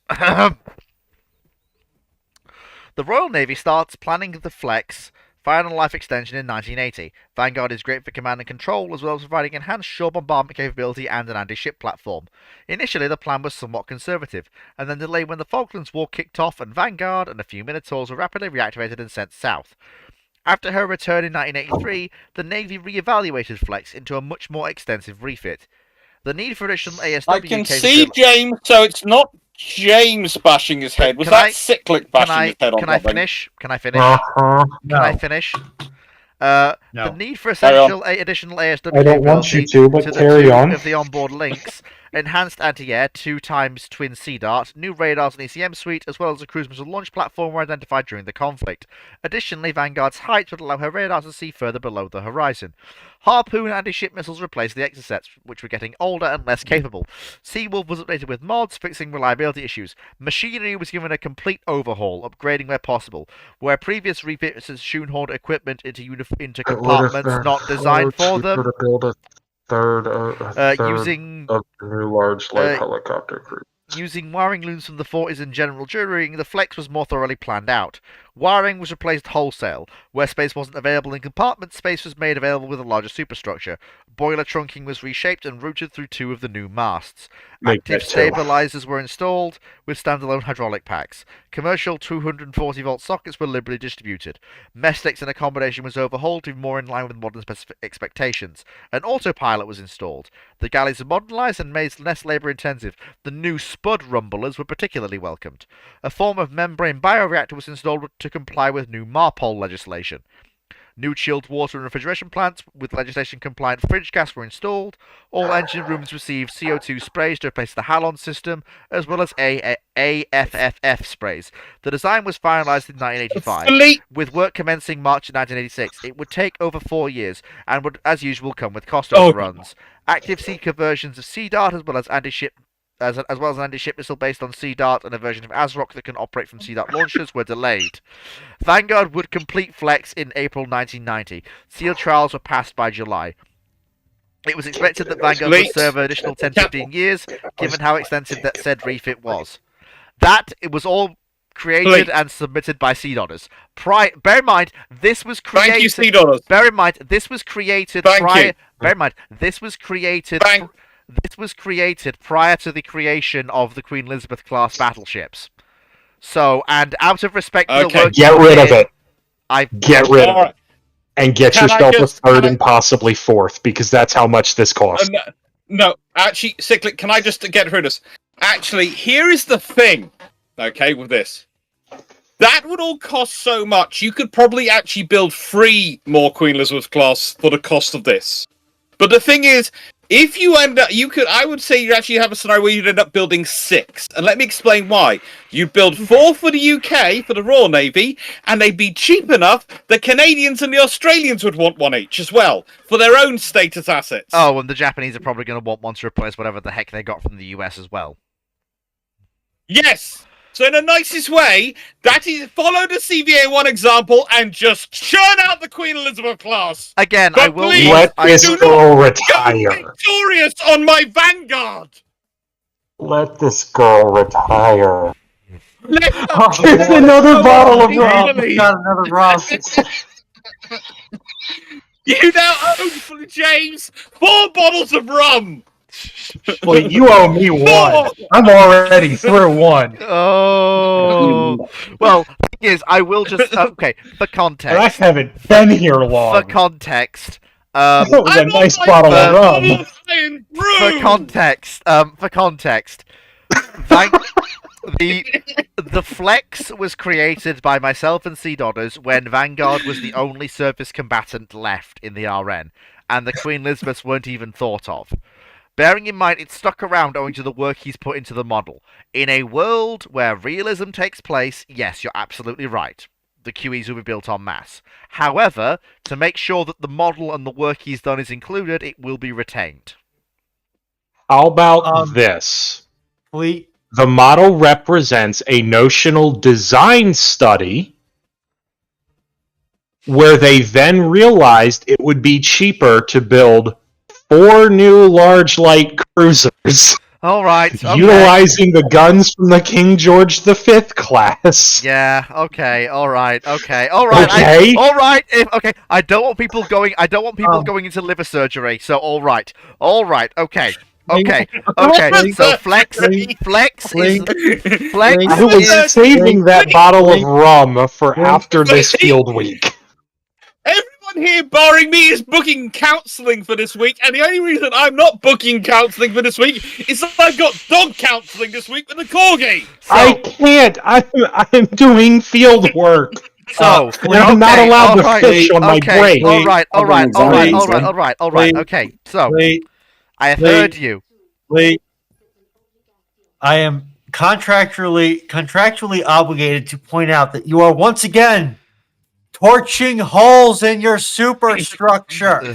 The Royal Navy starts planning the Flex final life extension in 1980. Vanguard is great for command and control, as well as providing enhanced shore bombardment capability and an anti-ship platform. Initially, the plan was somewhat conservative, and then delayed when the Falklands War kicked off, and Vanguard and a few Minotaurs were rapidly reactivated and sent south. After her return in 1983, the Navy re-evaluated Flex into a much more extensive refit. The need for additional ASW I can see James, so it's not James bashing his head. Was that Cyclic bashing his head on Can I finish? No. Can I finish? The need for additional ASW I don't want you to, but carry on. Of the onboard links, enhanced anti-air 2x twin Sea Dart, new radars and ECM suite, as well as a cruise missile launch platform were identified during the conflict. Additionally, Vanguard's height would allow her radars to see further below the horizon. Harpoon anti-ship missiles replaced the Exocets, which were getting older and less capable. Seawolf was updated with mods, fixing reliability issues. Machinery was given a complete overhaul, upgrading where possible. Where previous refits had shoehorned equipment into compartments not designed for them. To build a third using of the new large light helicopter crew. Using wiring looms from the 40s and general jurying, the Flex was more thoroughly planned out. Wiring was replaced wholesale. Where space wasn't available in compartments, space was made available with a larger superstructure. Boiler trunking was reshaped and routed through 2 of the new masts. Active stabilizers were installed with standalone hydraulic packs. Commercial 240-volt sockets were liberally distributed. Mess decks and accommodation was overhauled to be more in line with modern expectations. An autopilot was installed. The galleys were modernized and made less labor-intensive. The new Spud rumblers were particularly welcomed. A form of membrane bioreactor was installed to comply with new MARPOL legislation. New chilled water and refrigeration plants with legislation-compliant fridge gas were installed. All engine rooms received CO2 sprays to replace the halon system, as well as AFFF sprays. The design was finalised in 1985, with work commencing March 1986. It would take over 4 years, and would, as usual, come with cost overruns. Active sea conversions of Sea Dart, as well as anti-ship as well as an anti-ship missile based on Sea Dart and a version of ASROC that can operate from Sea Dart launchers, were delayed. Vanguard would complete Flex in April 1990. Seal trials were passed by July. It was expected that Vanguard would serve an additional 10-15 years, given how extensive that said refit was. That it was all created and submitted by Seed Otters. Bear in mind, this was created. Thank you, Seed Otters. Bear in mind, this was created prior. Bear in mind, this was created. This was created prior to the creation of the Queen Elizabeth class battleships. So, and out of respect for the work, get rid of it. Get rid of it. And get yourself a third and possibly fourth, because that's how much this costs. No, actually, Cyclic, can I just get rid of this? Actually, here is the thing, okay, with this. That would all cost so much, you could probably actually build 3 more Queen Elizabeth class for the cost of this. But the thing is, if you end up, I would say you actually have a scenario where you'd end up building 6. And let me explain why. You'd build 4 for the UK, for the Royal Navy, and they'd be cheap enough the Canadians and the Australians would want 1 each as well, for their own status assets. Oh, and the Japanese are probably going to want one to replace whatever the heck they got from the US as well. Yes! So in the nicest way, that is follow the CVA-1 example and just churn out the Queen Elizabeth class. Again, but I will please, let this do girl not retire. Go victorious on my Vanguard. Let this girl retire. It's another bottle of rum. Got another rum. You now owe James 4 bottles of rum. Well, you owe me 1. I'm already through 1. Oh, well, the thing is, I will just okay for context. I haven't been here long. For context, that was a nice bottle of rum. For context, the Flex was created by myself and Seed Otters when Vanguard was the only surface combatant left in the RN, and the Queen Elizabeths weren't even thought of. Bearing in mind it stuck around owing to the work he's put into the model. In a world where realism takes place, yes, you're absolutely right. The QEs will be built en masse. However, to make sure that the model and the work he's done is included, it will be retained. How about this? The model represents a notional design study where they then realized it would be cheaper to build 4 new large light cruisers. All right. Okay. Utilizing the guns from the King George V class. Yeah. Okay. All right. Okay. All right. Okay. All right. Okay. I don't want people going. I don't want people going into liver surgery. So all right. All right. Okay. Okay. Okay. So flex. I was saving that bottle of rum for after this field week. Everyone here, barring me, is booking counselling for this week, and the only reason I'm not booking counselling for this week is that I've got dog counselling this week with the corgi. So, I can't. I'm doing field work. So I'm not allowed to fish on my break. All right. Okay. So I have heard you. I am contractually obligated to point out that you are once again torching holes in your superstructure.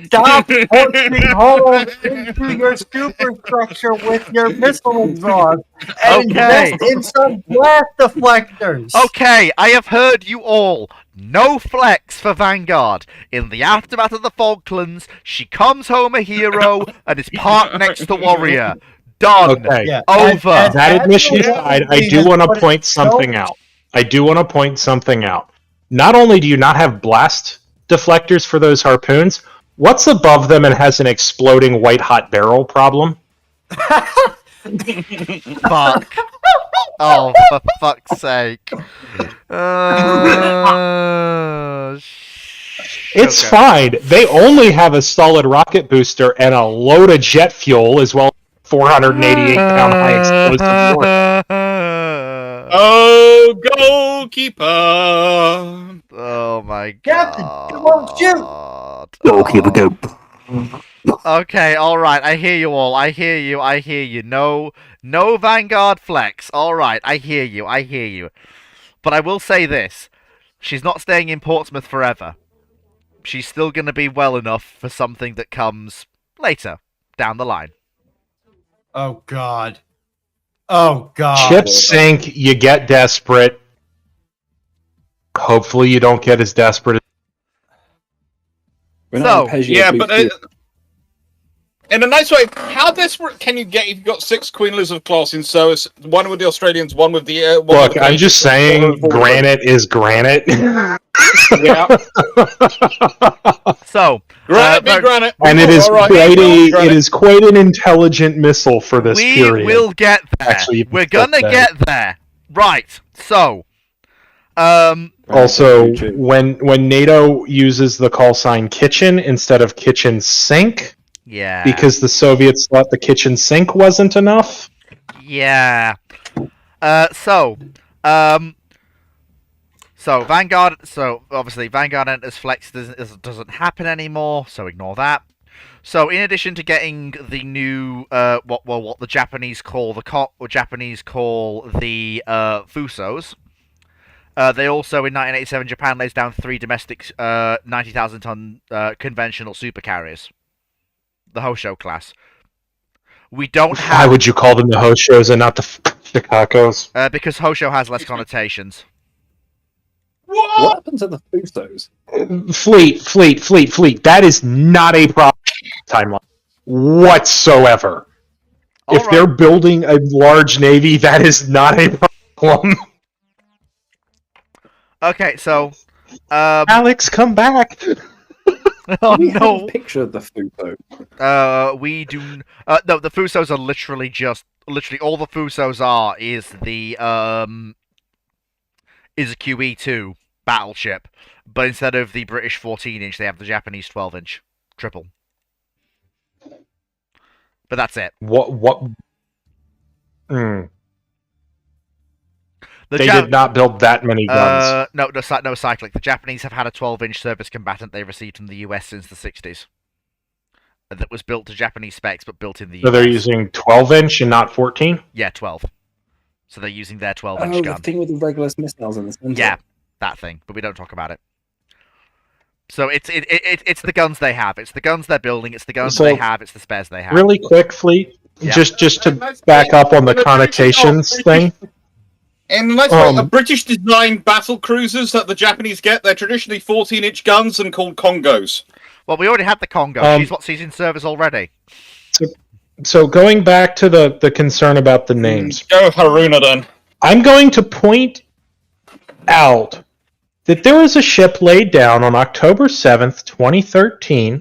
Stop torching holes into your superstructure with your missile exhaust and invest in some blast deflectors. Okay, I have heard you all. No flex for Vanguard. In the aftermath of the Falklands, she comes home a hero and is parked next to Warrior. Done. Okay. Yeah. Over. That admission aside, I do want to point something out. Not only do you not have blast deflectors for those harpoons, what's above them and has an exploding white-hot barrel problem? Fuck. Oh, for fuck's sake. It's fine. They only have a solid rocket booster and a load of jet fuel, as well as 488-pound high explosive warhead. Oh, goalkeeper! Oh my god. Captain, come on, shoot! Goalkeeper, go. Okay, alright, I hear you all. I hear you. No Vanguard flex. Alright, I hear you. But I will say this. She's not staying in Portsmouth forever. She's still going to be well enough for something that comes later, down the line. Oh, God. Oh, God. Ships sink, you get desperate. Hopefully you don't get as desperate. We're not on Peugeot, yeah, we but do- In a nice way, how desperate can you get if you've got 6 Queen Elizabeth class in service? One with the Australians, one with the. Look, I'm just saying, granite is granite. Yeah. So, granite, be granite. And it is it is quite an intelligent missile for this we period. will get there. Actually, we're gonna get there. Right. So, also, when NATO uses the call sign kitchen instead of kitchen sink, yeah, because the Soviets thought the kitchen sink wasn't enough. Yeah. So Vanguard. So obviously, Vanguard enters Flex doesn't happen anymore. So ignore that. So in addition to getting the new what the Japanese call the Fusos, they also in 1987 Japan lays down 3 domestic 90,000 ton conventional supercarriers, the Hosho class. We don't have. Why would you call them the Hoshos and not the Chicago's? Because Hosho has less connotations. What happened to the Fusos? Fleet. That is not a problem timeline whatsoever. If they're building a large navy, that is not a problem. Okay, so Alex, come back. Oh we no! Have a picture of the Fuso. We do. No, the Fusos are literally all the Fusos are is the is a QE2 battleship, but instead of the British 14-inch, they have the Japanese 12-inch triple. But that's it. What? They did not build that many guns. No, cyclic. The Japanese have had a 12-inch surface combatant they received from the US since the 60s. That was built to Japanese specs, but built in the US. So they're using 12-inch and not 14? Yeah, 12. So they're using their 12-inch gun. The thing with the regular missiles in the center. Yeah, that thing. But we don't talk about it. So it's the guns they have. It's the guns they're building. It's the guns they have. It's the spares they have. Really quick, Fleet. Yeah. Just to back up on the connotations thing. In a nice way, British-designed battle cruisers that the Japanese get, they're traditionally 14-inch guns and called Congos. Well, we already had the Congo. She's in service already. So going back to the concern about the names. Go Haruna then. I'm going to point out that there was a ship laid down on October 7th, 2013,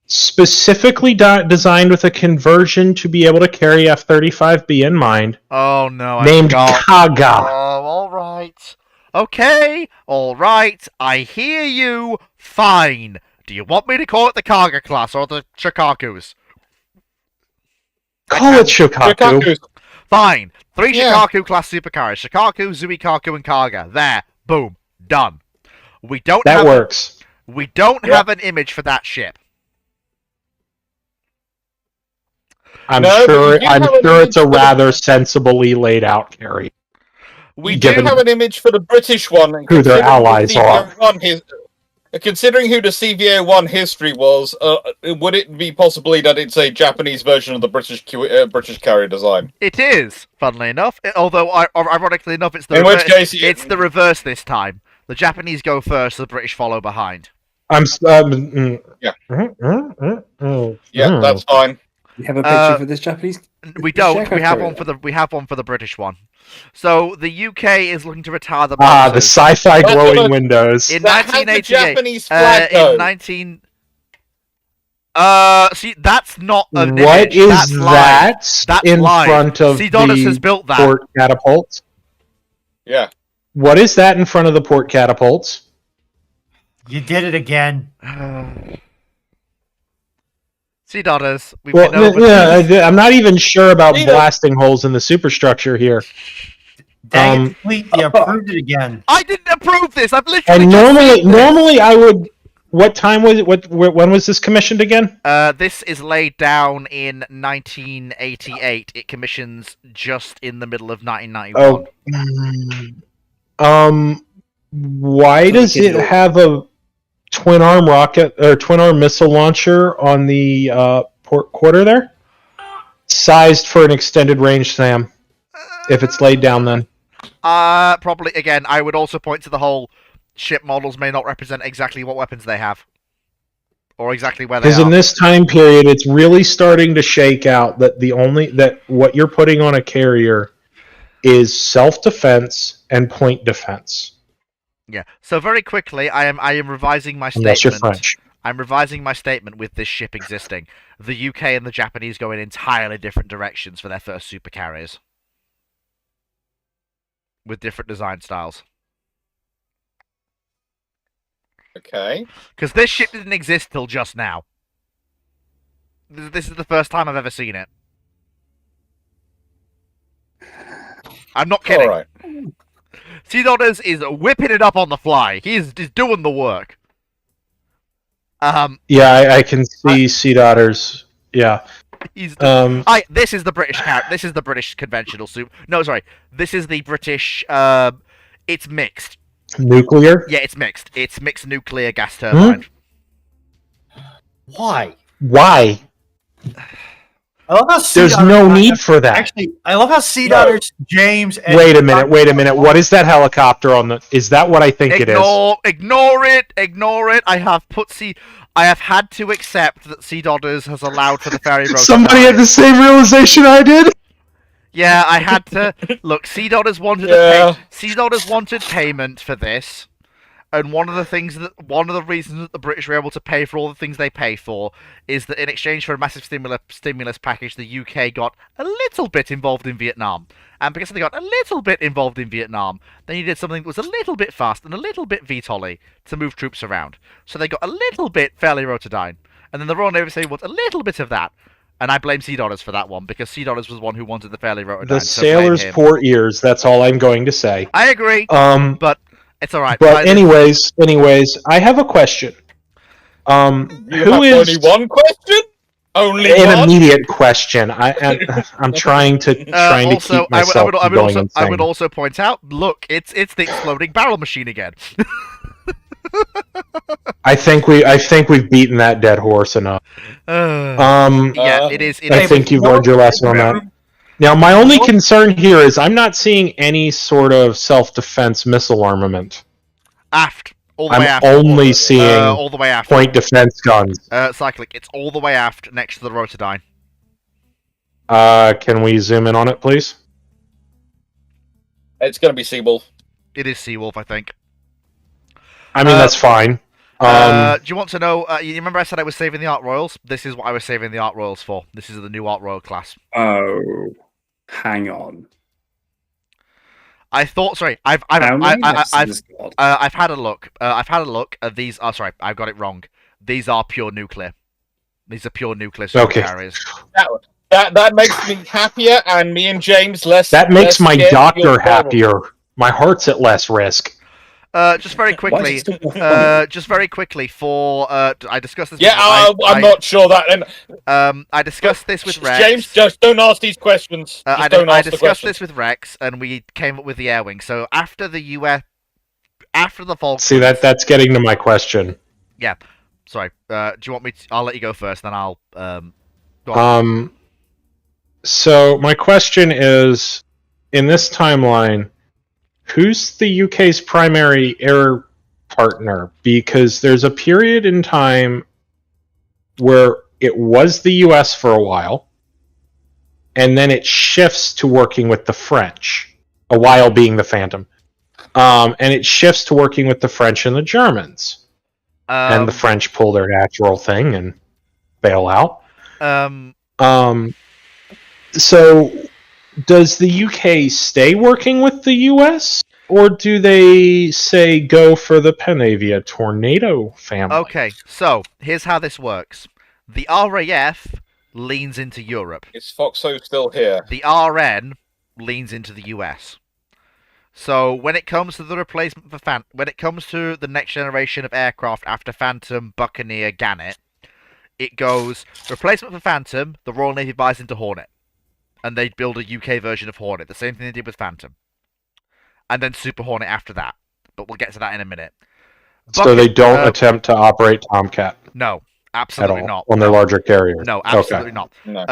specifically designed with a conversion to be able to carry F-35B in mind. Oh no! Named Kaga. Oh, all right. Okay, all right. I hear you. Fine. Do you want me to call it the Kaga class or the Shikakus? Call it Shikaku. Fine. 3 Shikaku class supercarriers: Shikaku, Zuikaku, and Kaga. There. Boom. Done. We don't. That works. We don't have an image for that ship. I'm sure it's a rather sensibly laid out carry. We do have an image for the British one. Who their allies are. Considering who the CVO-1 history was, would it be possibly that it's a Japanese version of the British carrier design? It is, funnily enough. Although, ironically enough, it's the which case, it's the reverse this time. The Japanese go first, the British follow behind. Yeah, that's fine. You have a picture for this Japanese? We don't. We have one for the British one. So the UK is looking to retire the the sci-fi glowing windows. In that 1988. Japanese flag, in 19. See, that's not an What image. is That's that That's in live. front of Donis the has built that. port catapults? Yeah. What is that in front of the port catapults? You did it again. See, Donis, we've Well, been over I'm not even sure about blasting holes in the superstructure here. Dang it, Fleet, you approved it again. I didn't approve this. I've literally. And just seen this. normally I would. What time was it? When was this commissioned again? This is laid down in 1988. It commissions just in the middle of 1991. Oh. Why does it have a twin arm rocket or twin arm missile launcher on the port quarter there? Sized for an extended range SAM. If it's laid down, then. Probably again. I would also point to the whole ship models may not represent exactly what weapons they have. or exactly where they Because in are. this time period, it's really starting to shake out that what you're putting on a carrier is self-defense and point defense. Yeah. So very quickly, I am revising my Unless you're statement. French. I'm revising my statement with this ship existing. The UK and the Japanese go in entirely different directions for their first super carriers, with different design styles. Okay. Because this ship didn't exist till just now. This is the first time I've ever seen it. I'm not kidding. All right. Sea Dodders is whipping it up on the fly. He's doing the work. Yeah, I can see Sea Otters. Yeah. This is the British This is the British conventional soup. No, sorry. This is the British. It's mixed. Nuclear? Yeah, it's mixed. It's mixed nuclear gas turbine. Why? Why? I love how sea There's otters no have- need for that. Actually, I love how sea otters, James. And Wait a minute. What is that helicopter on the? Is that what I think it is? Ignore it. I have had to accept that Sea Dodders has allowed for the ferry boat. Somebody had the same realization I did. Yeah, I had to look. Sea Dodders wanted Sea Dodders wanted payment for this, and one of the reasons that the British were able to pay for all the things they pay for is that in exchange for a massive stimulus package, the UK got a little bit involved in Vietnam, and because they got a little bit involved in Vietnam, they needed something that was a little bit fast and a little bit VTOL-y to move troops around. So they got a little bit fairly Rotodyne, and then the Royal Navy say wants a little bit of that. And I blame Sea Dodders for that one, because Sea Dodders was the one who wanted the fairly Rotodyne. The so blame sailor's him. poor ears. That's all I'm going to say. I agree. But it's all right. But anyways, I have a question. You have only one question? Only an one? immediate question? I'm trying to keep myself going insane. I would also point out. Look, it's the exploding barrel machine again. I think we've beaten that dead horse enough. Yeah, it is. I think you've learned your lesson on that. Now, my only concern here is I'm not seeing any sort of self-defense missile armament. Aft. All the way aft. I'm only seeing all the way aft. point defense guns. Cyclic. It's all the way aft next to the Rotodyne. Can we zoom in on it, please? It's going to be Seawolf. It is Seawolf, I think. I mean, that's fine. Do you want to know? You remember I said I was saving the Art Royals? This is what I was saving the Art Royals for. This is the new Art Royal class. Oh, hang on. I thought. Sorry, I've had a look. I've had a look. These are sorry. I've got it wrong. These are pure nuclear. These are pure nuclear super carriers. That makes me happier, and me and James less. That makes less my scared of doctor your problem. happier. My heart's at less risk. Just very quickly. For I discussed this. Yeah, I'm not sure that. I discussed this with Rex. James, just don't ask these questions. I discussed this with Rex, and we came up with the air wing. So after the Falklands. See that's getting to my question. Yeah, sorry. Do you want me? I'll let you go first, then I'll. Go on. So my question is, in this timeline, who's the UK's primary air partner? Because there's a period in time where it was the US for a while, and then it shifts to working with the French, a while being the Phantom. And it shifts to working with the French and the Germans. And the French pull their natural thing and bail out. So does the UK stay working with the US? Or do they say go for the Panavia Tornado family? Okay, so here's how this works. The RAF leans into Europe. Is Foxo still here? The RN leans into the US. So when it comes to the replacement for when it comes to the next generation of aircraft after Phantom, Buccaneer, Gannet, it goes replacement for Phantom. The Royal Navy buys into Hornet, and they build a UK version of Hornet. The same thing they did with Phantom. And then Super Hornet after that. But we'll get to that in a minute. So they don't attempt to operate Tomcat? No, absolutely not. On their larger carriers? No, absolutely not. No.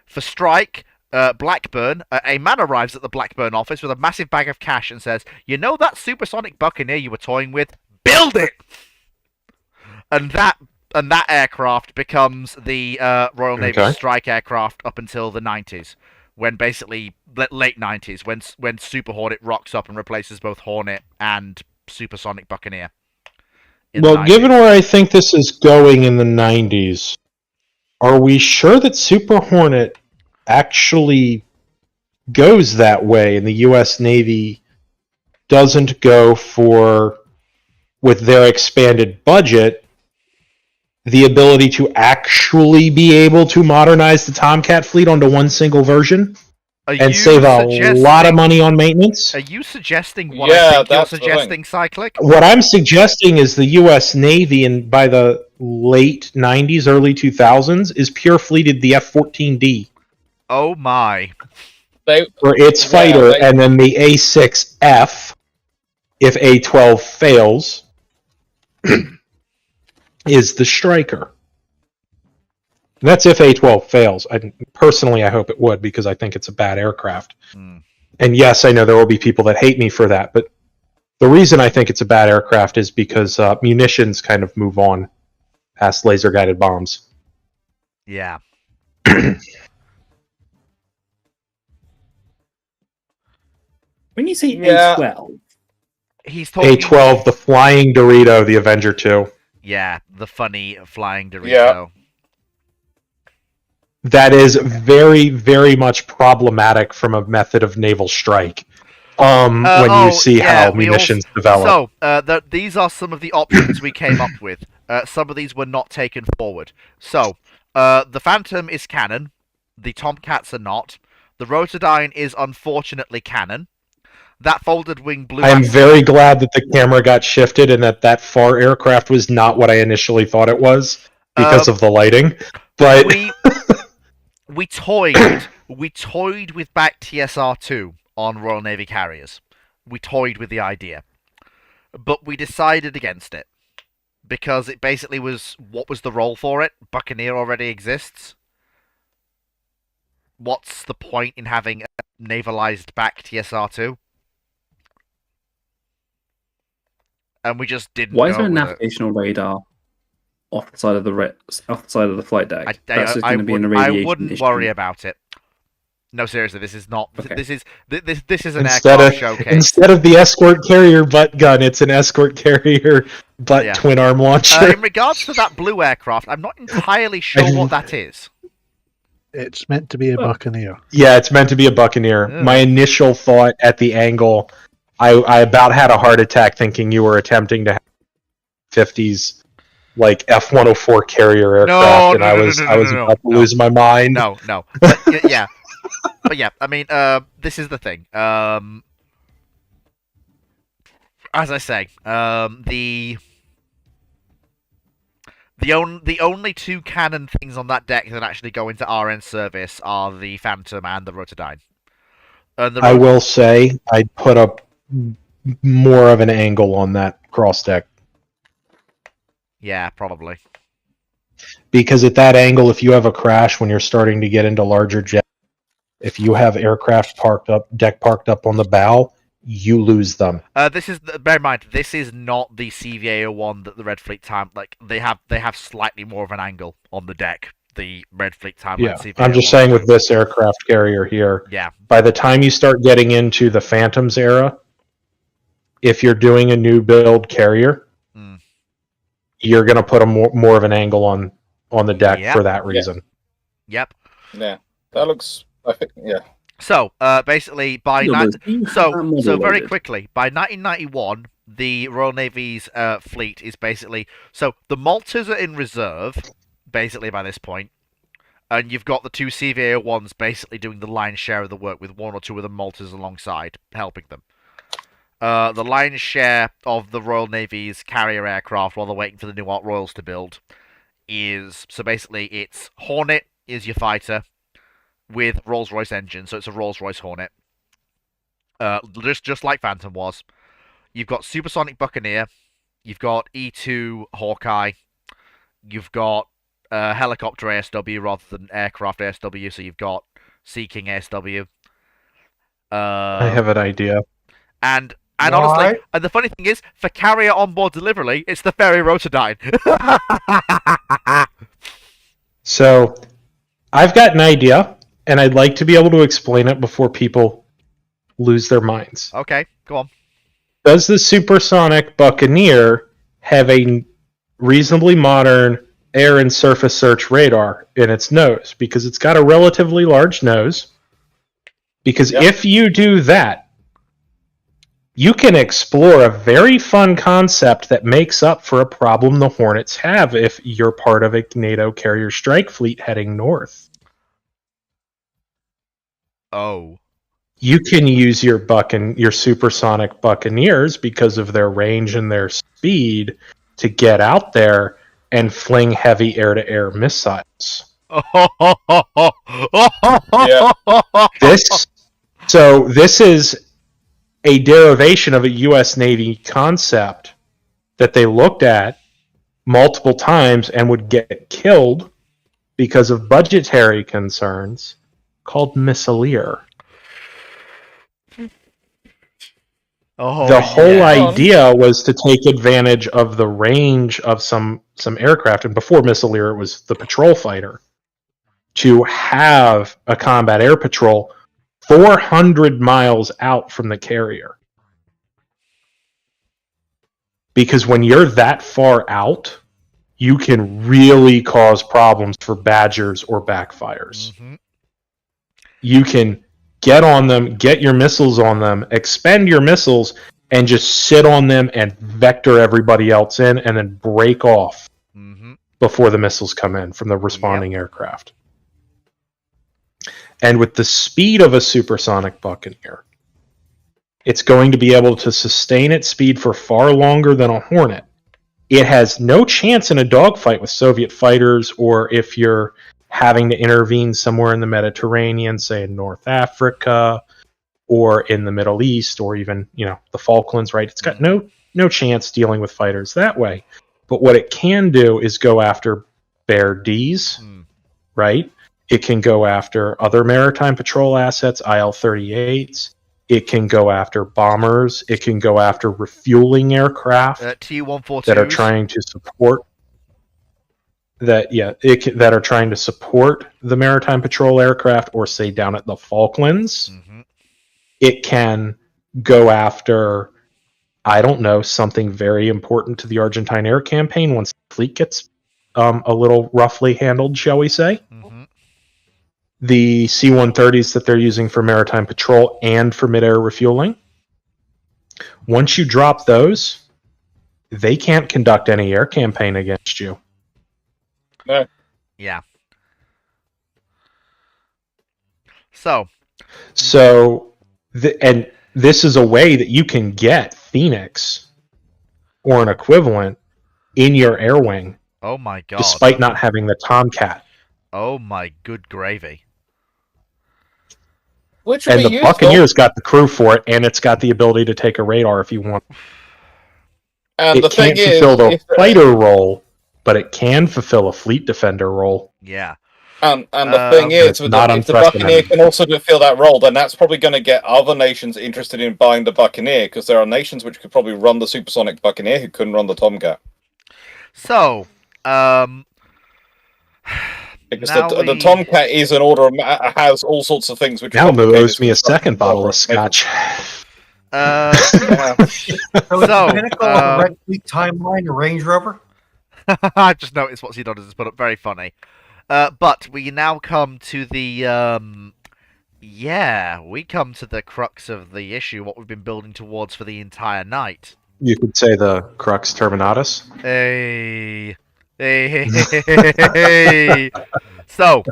For Strike, Blackburn, a man arrives at the Blackburn office with a massive bag of cash and says, "You know that supersonic Buccaneer you were toying with? Build it!" And that And that aircraft becomes the Royal Navy strike aircraft up until the 90s, when basically late 90s, when Super Hornet rocks up and replaces both Hornet and Supersonic Buccaneer. Well, given where I think this is going in the 90s, are we sure that Super Hornet actually goes that way and the U.S. Navy doesn't go for, with their expanded budget, the ability to actually be able to modernize the Tomcat fleet onto one single version and save a lot of money on maintenance? Are you suggesting what I think you're suggesting, Cyclic? What I'm suggesting is the U.S. Navy, and by the late 90s, early 2000s, is pure fleeted the F-14D. Oh my. For its fighter, and then the A-6F, if A-12 fails, is the Striker. And that's if A-12 fails. Personally, I hope it would, because I think it's a bad aircraft. And yes, I know there will be people that hate me for that, but the reason I think it's a bad aircraft is because munitions kind of move on past laser-guided bombs. Yeah. When you say A12, he's talking A12, the Flying Dorito, the Avenger 2. Yeah, the funny flying Dorito. Yeah. That is very, very much problematic from a method of naval strike. When you see how munitions develop. So, these are some of the options we came up with. Some of these were not taken forward. So, the Phantom is canon. The Tomcats are not. The Rotodyne is unfortunately canon. That folded wing blue. I am very glad that the camera got shifted and that far aircraft was not what I initially thought it was because of the lighting. But we toyed with back TSR2 on Royal Navy carriers. We toyed with the idea, but we decided against it because it basically was, what was the role for it? Buccaneer already exists. What's the point in having a navalized back TSR2? And we just didn't. Why is there a navigational radar off the side of the flight deck? That's just going to be in the radiation. I wouldn't worry about it. No, seriously, this is not. Okay. This is an instead aircraft showcase. Instead of the escort carrier butt gun, it's an escort carrier butt twin arm launcher. In regards to that blue aircraft, I'm not entirely sure what that is. It's meant to be a Buccaneer. Yeah, it's meant to be a Buccaneer. My initial thought at the angle, I about had a heart attack thinking you were attempting to have 50s like F-104 carrier aircraft, and I was about to lose my mind. No. But, yeah. But yeah, I mean, this is the thing. As I say, the only two canon things on that deck that actually go into RN service are the Phantom and the Rotodyne. I will say I'd put up more of an angle on that cross deck. Yeah, probably. Because at that angle, if you have a crash when you're starting to get into larger jets, if you have aircraft parked up on the bow, you lose them. Bear in mind, this is not the CVA-01 that the Red Fleet time. Like they have slightly more of an angle on the deck. The Red Fleet timeline. Yeah, CVA-01. I'm just saying with this aircraft carrier here. Yeah. By the time you start getting into the Phantoms era, if you're doing a new build carrier, you're going to put a more of an angle on the deck for that reason. Yep. Yeah, that looks. I think. Yeah. So basically, so very quickly, by 1991, the Royal Navy's fleet is basically the Maltas are in reserve, basically by this point, and you've got the two CVA-01s basically doing the lion's share of the work with one or two of the Maltas alongside helping them. The lion's share of the Royal Navy's carrier aircraft while they're waiting for the new Art Royals to build is basically it's Hornet is your fighter with Rolls-Royce engine, so it's a Rolls-Royce Hornet. Just like Phantom was. You've got Supersonic Buccaneer, you've got E2 Hawkeye, you've got helicopter ASW rather than aircraft ASW, so you've got Sea King ASW. I have an idea. And And honestly, and the funny thing is, for carrier onboard delivery, it's the ferry Rotodyne. So, I've got an idea, and I'd like to be able to explain it before people lose their minds. Okay, go on. Does the supersonic Buccaneer have a reasonably modern air and surface search radar in its nose? Because it's got a relatively large nose. Because if you do that, you can explore a very fun concept that makes up for a problem the Hornets have if you're part of a NATO carrier strike fleet heading north. Oh. You can use your supersonic Buccaneers because of their range and their speed to get out there and fling heavy air-to-air missiles. This is a derivation of a U.S. Navy concept that they looked at multiple times and would get killed because of budgetary concerns, called Missileer. The whole idea was to take advantage of the range of some aircraft, and before Missileer it was the patrol fighter, to have a combat air patrol 400 miles out from the carrier. Because when you're that far out, you can really cause problems for Badgers or backfires. Mm-hmm. You can get on them, get your missiles on them, expend your missiles, and just sit on them and vector everybody else in, and then break off before the missiles come in from the responding aircraft. And with the speed of a supersonic Buccaneer, it's going to be able to sustain its speed for far longer than a Hornet. It has no chance in a dogfight with Soviet fighters, or if you're having to intervene somewhere in the Mediterranean, say in North Africa, or in the Middle East, or even, the Falklands, right? It's got no chance dealing with fighters that way. But what it can do is go after Bear Ds, right? It can go after other maritime patrol assets, IL-38s. It can go after bombers. It can go after refueling aircraft T-142s that are trying to support that are trying to support the maritime patrol aircraft, or say down at the Falklands. It can go after, I don't know, something very important to the Argentine air campaign once the fleet gets a little roughly handled, shall we say. The C-130s that they're using for maritime patrol and for mid-air refueling. Once you drop those, they can't conduct any air campaign against you. Yeah. So, and this is a way that you can get Phoenix or an equivalent in your air wing. Oh my god. Despite not having the Tomcat. Oh my good gravy. And the Buccaneer's got the crew for it, and it's got the ability to take a radar if you want. And it can't fulfill the fighter role, but it can fulfill a fleet defender role. Yeah. And the thing is, if the Buccaneer can also fulfill that role, then that's probably going to get other nations interested in buying the Buccaneer, because there are nations which could probably run the supersonic Buccaneer who couldn't run the Tomcat. So, because the Tomcat is an order of has all sorts of things which. Now Moo owes me a second bottle of scotch. So is the Pinnacle on the Red Fleet timeline a Range Rover? I just noticed what C-Dot has put up. Very funny. But we now come to the we come to the crux of the issue. What we've been building towards for the entire night. You could say the crux terminatus. Hey. So,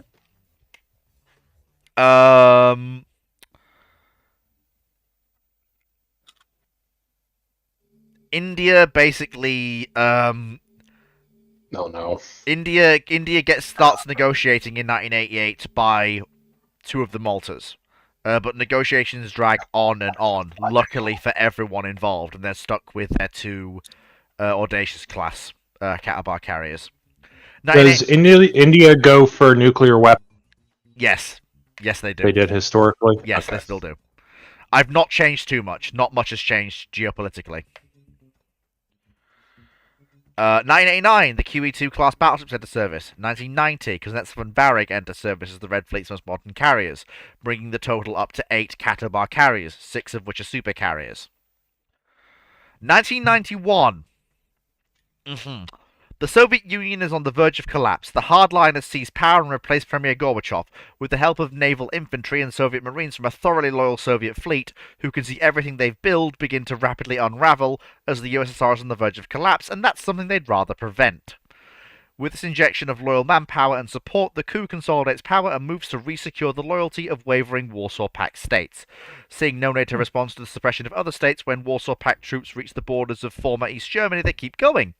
India basically, India starts negotiating in 1988 to buy two of the Maltas. But negotiations drag on and on, luckily for everyone involved, and they're stuck with their two Audacious class Catabar carriers. Does India go for nuclear weapons? Yes. Yes, they do. They did historically? Yes, okay. They still do. I've not changed too much. Not much has changed geopolitically. 1989, the QE2 class battleships enter service. 1990, Kuznetsov and Varig enter service as the Red Fleet's most modern carriers, bringing the total up to 8 Katobar carriers, 6 of which are super carriers. 1991. The Soviet Union is on the verge of collapse. The hardliners seize power and replace Premier Gorbachev with the help of naval infantry and Soviet Marines from a thoroughly loyal Soviet fleet who can see everything they've built begin to rapidly unravel as the USSR is on the verge of collapse, and that's something they'd rather prevent. With this injection of loyal manpower and support, the coup consolidates power and moves to resecure the loyalty of wavering Warsaw Pact states. Seeing no NATO response to the suppression of other states when Warsaw Pact troops reach the borders of former East Germany, they keep going,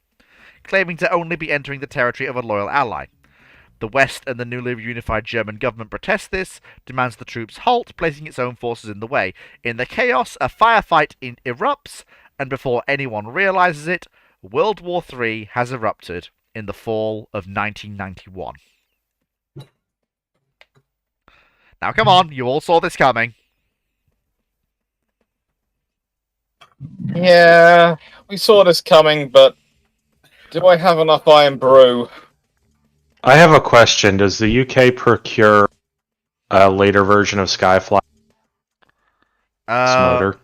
claiming to only be entering the territory of a loyal ally. The West and the newly unified German government protest this, demands the troops halt, placing its own forces in the way. In the chaos, a firefight erupts, and before anyone realizes it, World War III has erupted in the fall of 1991. Now come on, you all saw this coming. Yeah, we saw this coming, but do I have enough iron brew? I have a question. Does the UK procure a later version of Skyfly? Motor?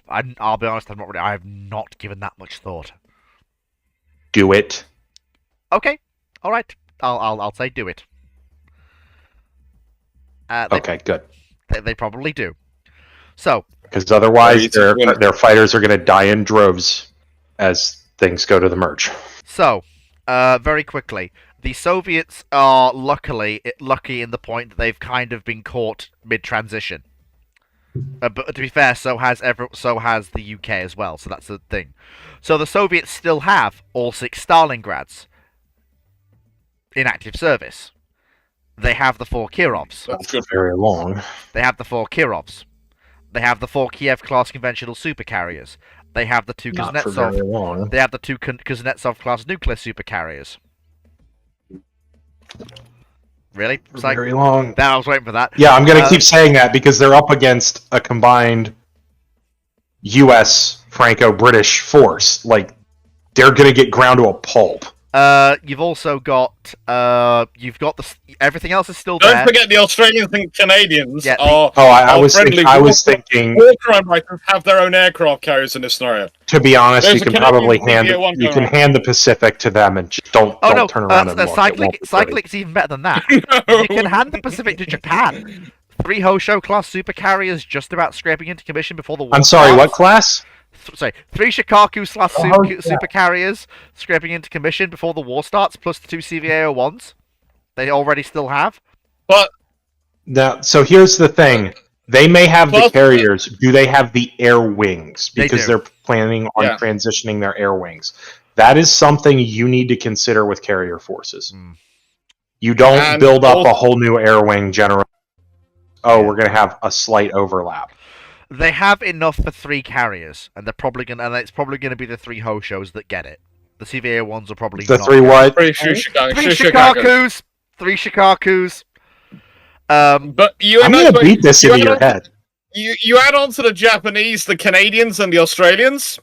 I'll be honest, I have not given that much thought. Do it. Okay, all right. I'll say do it. Okay, good. They probably do. So, because otherwise their fighters are going to die in droves as things go to the merge. So, very quickly, the Soviets are lucky in the point that they've kind of been caught mid-transition. But to be fair, so has the UK as well. So that's the thing. So the Soviets still have all 6 Stalingrads in active service. They have the 4 Kirovs. That's very long. They have the 4 Kirovs. They have the 4 Kiev-class conventional supercarriers. They have the 2 Kuznetsov. They have the 2 Kuznetsov-class nuclear supercarriers. Really? Very long. I was waiting for that. Yeah, I'm going to keep saying that because they're up against a combined U.S. Franco-British force. Like, they're going to get ground to a pulp. You've also got everything else is still there. Don't forget the Australians and Canadians Yeah, I was thinking all crime writers have their own aircraft carriers in this scenario. To be honest, There's you can a probably Canadian hand Tier 1 hand the Pacific to them and just don't turn around and look. Cyclic's even better than that. You can hand the Pacific to Japan. 3 Hosho class supercarriers just about scraping into commission before the war. I'm sorry, starts. what class? 3 Shikaku class supercarriers scraping into commission before the war starts, plus the 2 CVA-01s they already still have. But now, so here's the thing: they may have the carriers. Do they have the air wings? Because they're planning on transitioning their air wings. That is something you need to consider with carrier forces. You don't build up a whole new air wing generally. Oh, we're going to have a slight overlap. They have enough for 3 carriers, and it's probably going to be the 3 Hoshos that get it. The CVA-01s are probably the not 3 what? 3 Shikakus. 3 Shikakus. But I'm going to beat this into your head. You add on to the Japanese, the Canadians, and the Australians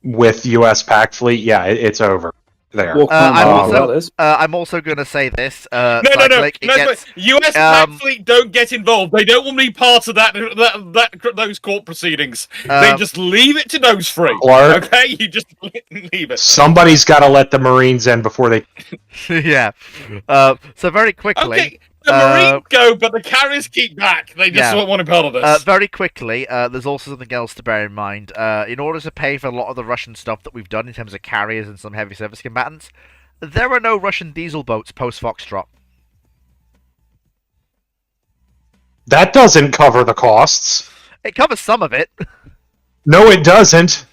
with U.S. Pac fleet. Yeah, it's over. There. I'm also going to say this. No. U.S. Pac fleet don't get involved. They don't want to be part of those court proceedings. They just leave it to those 3. Clark, okay, you just leave it. Somebody's got to let the Marines in before they. Yeah. So very quickly. Okay. The Marines go, but the carriers keep back. They just don't want to be part of this. Very quickly, there's also something else to bear in mind. In order to pay for a lot of the Russian stuff that we've done in terms of carriers and some heavy service combatants, there are no Russian diesel boats post-Foxtrot. That doesn't cover the costs. It covers some of it. No, it doesn't.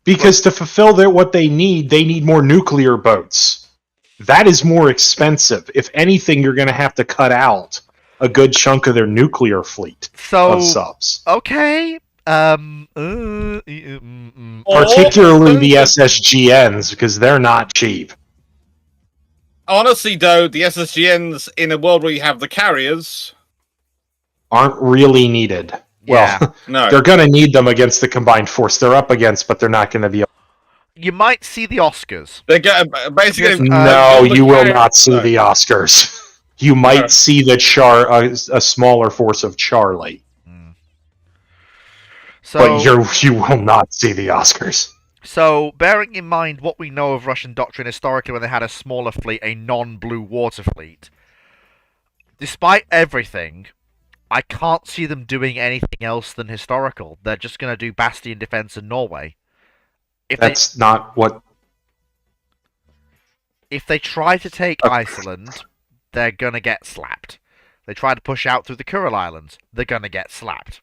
Because to fulfill what they need more nuclear boats. That is more expensive. If anything, you're going to have to cut out a good chunk of their nuclear fleet of subs. Okay. Particularly the SSGNs, because they're not cheap. Honestly, though, the SSGNs in a world where you have the carriers aren't really needed. Yeah. Well, No. they're going to need them against the combined force they're up against, but they're not going to be. You might see the Oscars. They get basically. No, you will not see the Oscars. You might see the a smaller force of Charlie. So, but you will not see the Oscars. So, bearing in mind what we know of Russian doctrine historically when they had a smaller fleet, a non-blue water fleet, despite everything, I can't see them doing anything else than historical. They're just going to do Bastion defense in Norway. That's not what... If they try to take Iceland, they're going to get slapped. They try to push out through the Kuril Islands, they're going to get slapped.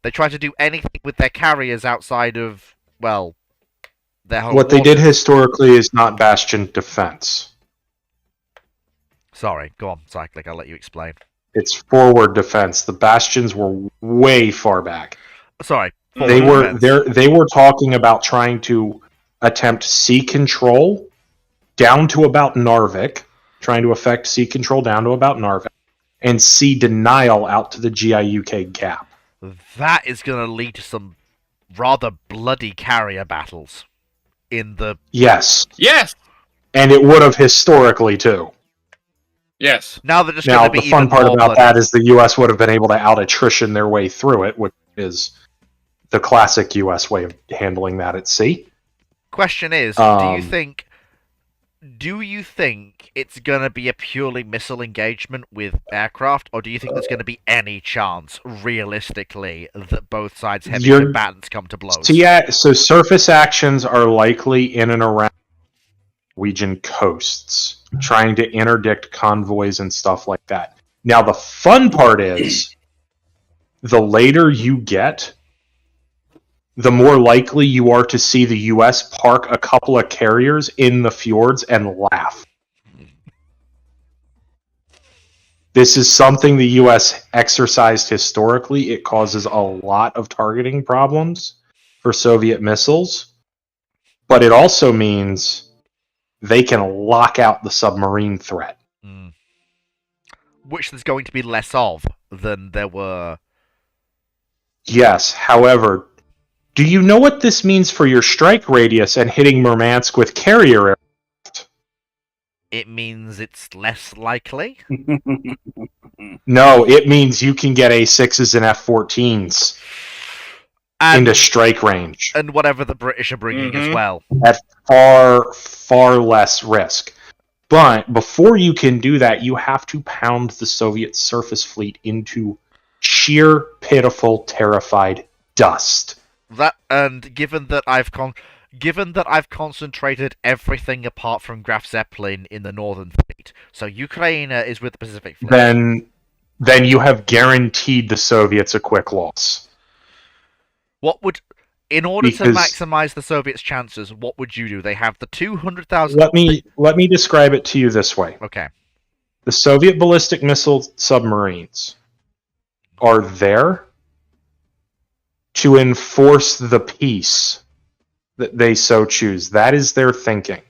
They try to do anything with their carriers outside of, well, their home What they waters. did historically is not Bastion defense. Sorry, go on, Cyclic, I'll let you explain. It's forward defense. The Bastions were way far back. Sorry. They were talking about trying to attempt sea control down to about Narvik, trying to affect sea control down to about Narvik, and sea denial out to the GIUK gap. That is going to lead to some rather bloody carrier battles in the... Yes. Yes! And it would have historically, too. Yes. Now they're just Now, going to be the fun even part more about bloody. that is the U.S. would have been able to out-attrition their way through it, which is the classic U.S. way of handling that at sea. Question is, do you think it's going to be a purely missile engagement with aircraft, or do you think there's going to be any chance, realistically, that both sides' heavy combatants come to blows? So surface actions are likely in and around Norwegian coasts, trying to interdict convoys and stuff like that. Now, the fun part is, the later you get, the more likely you are to see the U.S. park a couple of carriers in the fjords and laugh. This is something the U.S. exercised historically. It causes a lot of targeting problems for Soviet missiles, but it also means they can lock out the submarine threat. Which there's going to be less of than there were. Yes, however, do you know what this means for your strike radius and hitting Murmansk with carrier aircraft? It means it's less likely? No, it means you can get A6s and F-14s into strike range. And whatever the British are bringing as well. At far, far less risk. But before you can do that, you have to pound the Soviet surface fleet into sheer, pitiful, terrified dust. That, and given that I've concentrated everything apart from Graf Zeppelin in the Northern Fleet, so Ukraine is with the Pacific Fleet. Then you have guaranteed the Soviets a quick loss. In order to maximize the Soviets' chances, what would you do? They have the 200,000... Let me describe it to you this way. Okay. The Soviet ballistic missile submarines are there to enforce the peace that they so choose. That is their thinking.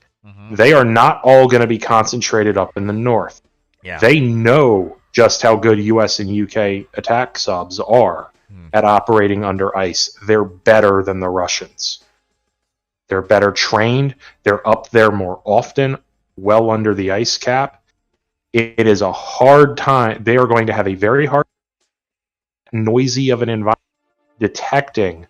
They are not all going to be concentrated up in the north. Yeah. They know just how good US and UK attack subs are at operating under ice. They're better than the Russians. They're better trained. They're up there more often, well under the ice cap. It is a hard time. They are going to have a very hard, noisy of an environment detecting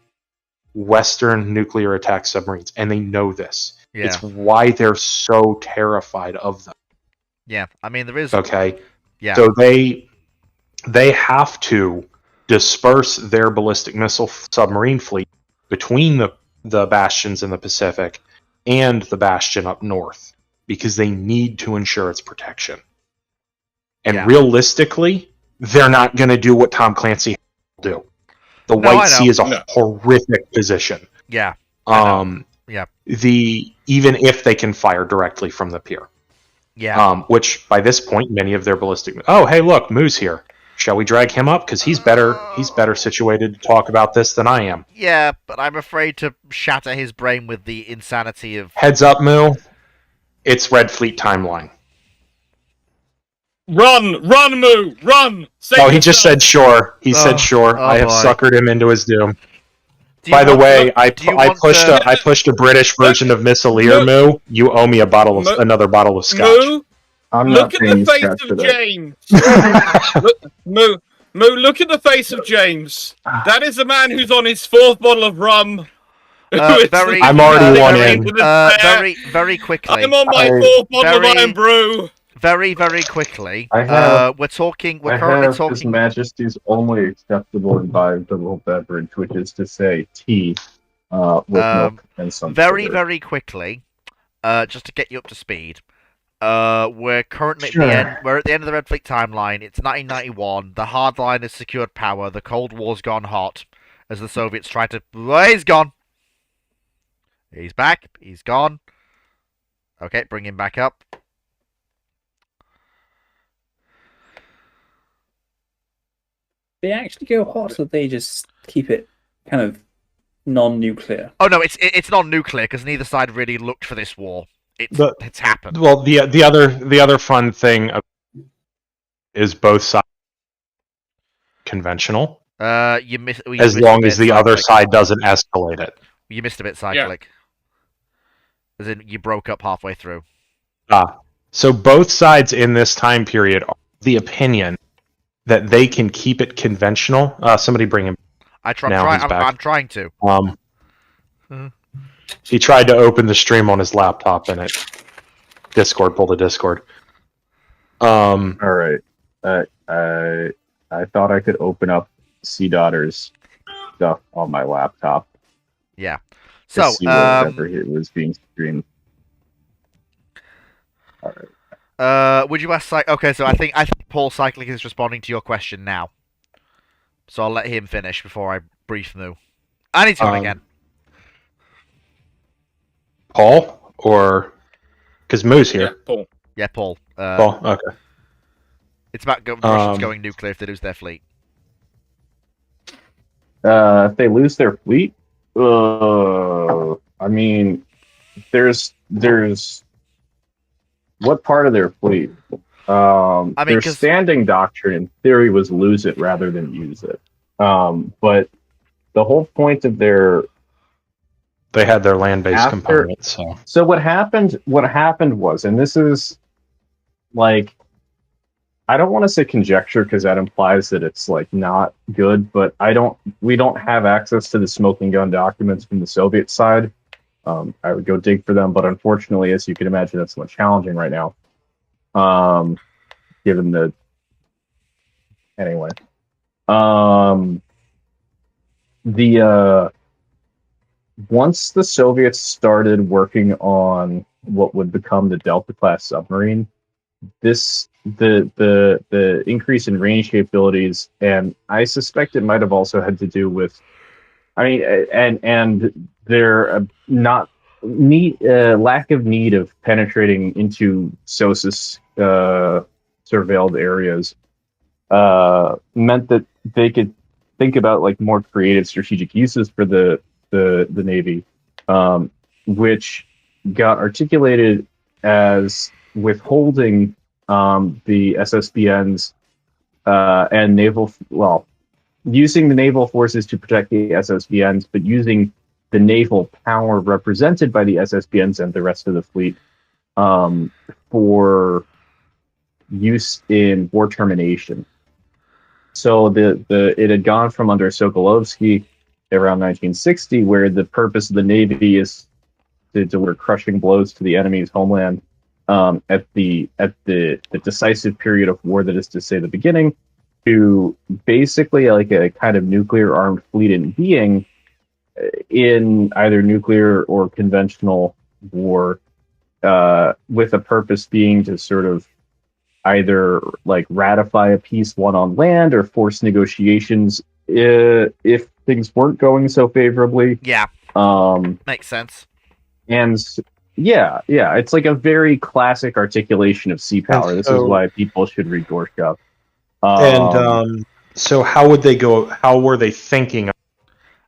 Western nuclear attack submarines, and they know this. Yeah. It's why they're so terrified of them. Yeah, I mean, there is... Okay? Yeah. So they have to disperse their ballistic missile submarine fleet between the bastions in the Pacific and the bastion up north, because they need to ensure its protection. And realistically, they're not going to do what Tom Clancy will do. The White Sea is a horrific position. Yeah. Yeah. Even if they can fire directly from the pier. Yeah. Which by this point, many of their ballistic. Oh, hey, look, Moo's here. Shall we drag him up? Because he's better situated to talk about this than I am. Yeah, but I'm afraid to shatter his brain with the insanity of... Heads up, Moo. It's Red Fleet timeline. Run, Moo, run! Save Oh, he just yourself. said sure. He said Oh, sure. oh I have boy. suckered him into his doom. Do you By the want way, to- I do you I want pushed to- I pushed a British version of Miss Alear Moo. You owe me another bottle of scotch. Moo, I'm look not at paying the face scotch for of that. James. Moo, look at the face of James. That is a man who's on his 4th bottle of rum. Very, I'm already one very, in. very quickly. I'm on my 4th bottle of Iron Brew. Very, very quickly. I have. We're I currently have His talking. Majesty's only acceptable imbibable beverage, which is to say tea with milk and some Very, sugar. very quickly. Just to get you up to speed. We're currently Sure. we're at the end of the Red Fleet timeline. It's 1991. The hardline has secured power. The Cold War's gone hot as the Soviets try to. Oh, he's gone. He's back. He's gone. Okay, bring him back up. They actually go hot, or they just keep it kind of non-nuclear? Oh no, it's non-nuclear because neither side really looked for this war. It's happened. Well, the other fun thing is both sides conventional. You missed. As long as the other side doesn't escalate it. You missed a bit cyclic. As in, you broke up halfway through. So both sides in this time period are of the opinion that they can keep it conventional. Somebody bring him. I'm trying to. He tried to open the stream on his laptop and it Discord pulled a Discord. All right. I thought I could open up Sea Daughter's stuff on my laptop. Yeah. To So see whatever it was being streamed. All right. Would you ask? Okay, so I think Paul Cyclic is responding to your question now. So I'll let him finish before I brief Moo. And he's gone again. Paul or because Moo's here. Yeah, Paul. Yeah, Paul. Paul. Okay. It's about Russians going nuclear if they lose their fleet. If they lose their fleet, I mean, there's what part of their fleet? Their standing doctrine in theory was lose it rather than use it. But the whole point of they had their land-based component. So what happened was, and this is like, I don't want to say conjecture because that implies that it's like not good, but we don't have access to the smoking gun documents from the Soviet side. I would go dig for them, but unfortunately, as you can imagine, that's much challenging right now. Given the once the Soviets started working on what would become the Delta class submarine, the increase in range capabilities, and I suspect it might have also had to do with, and their lack of need of penetrating into SOSUS surveilled areas meant that they could think about like more creative strategic uses for the Navy, which got articulated as withholding the SSBNs and using the naval forces to protect the SSBNs, but using the naval power represented by the SSBNs and the rest of the fleet for use in war termination. So it had gone from under Sokolovsky around 1960, where the purpose of the Navy is to deliver crushing blows to the enemy's homeland at the decisive period of war, that is to say the beginning, to basically like a kind of nuclear armed fleet in being in either nuclear or conventional war, with a purpose being to sort of either like ratify a peace won on land or force negotiations if things weren't going so favorably. Yeah. Makes sense. And yeah, it's like a very classic articulation of sea power. This is why people should read Gorshkov. So how would they go? How were they thinking?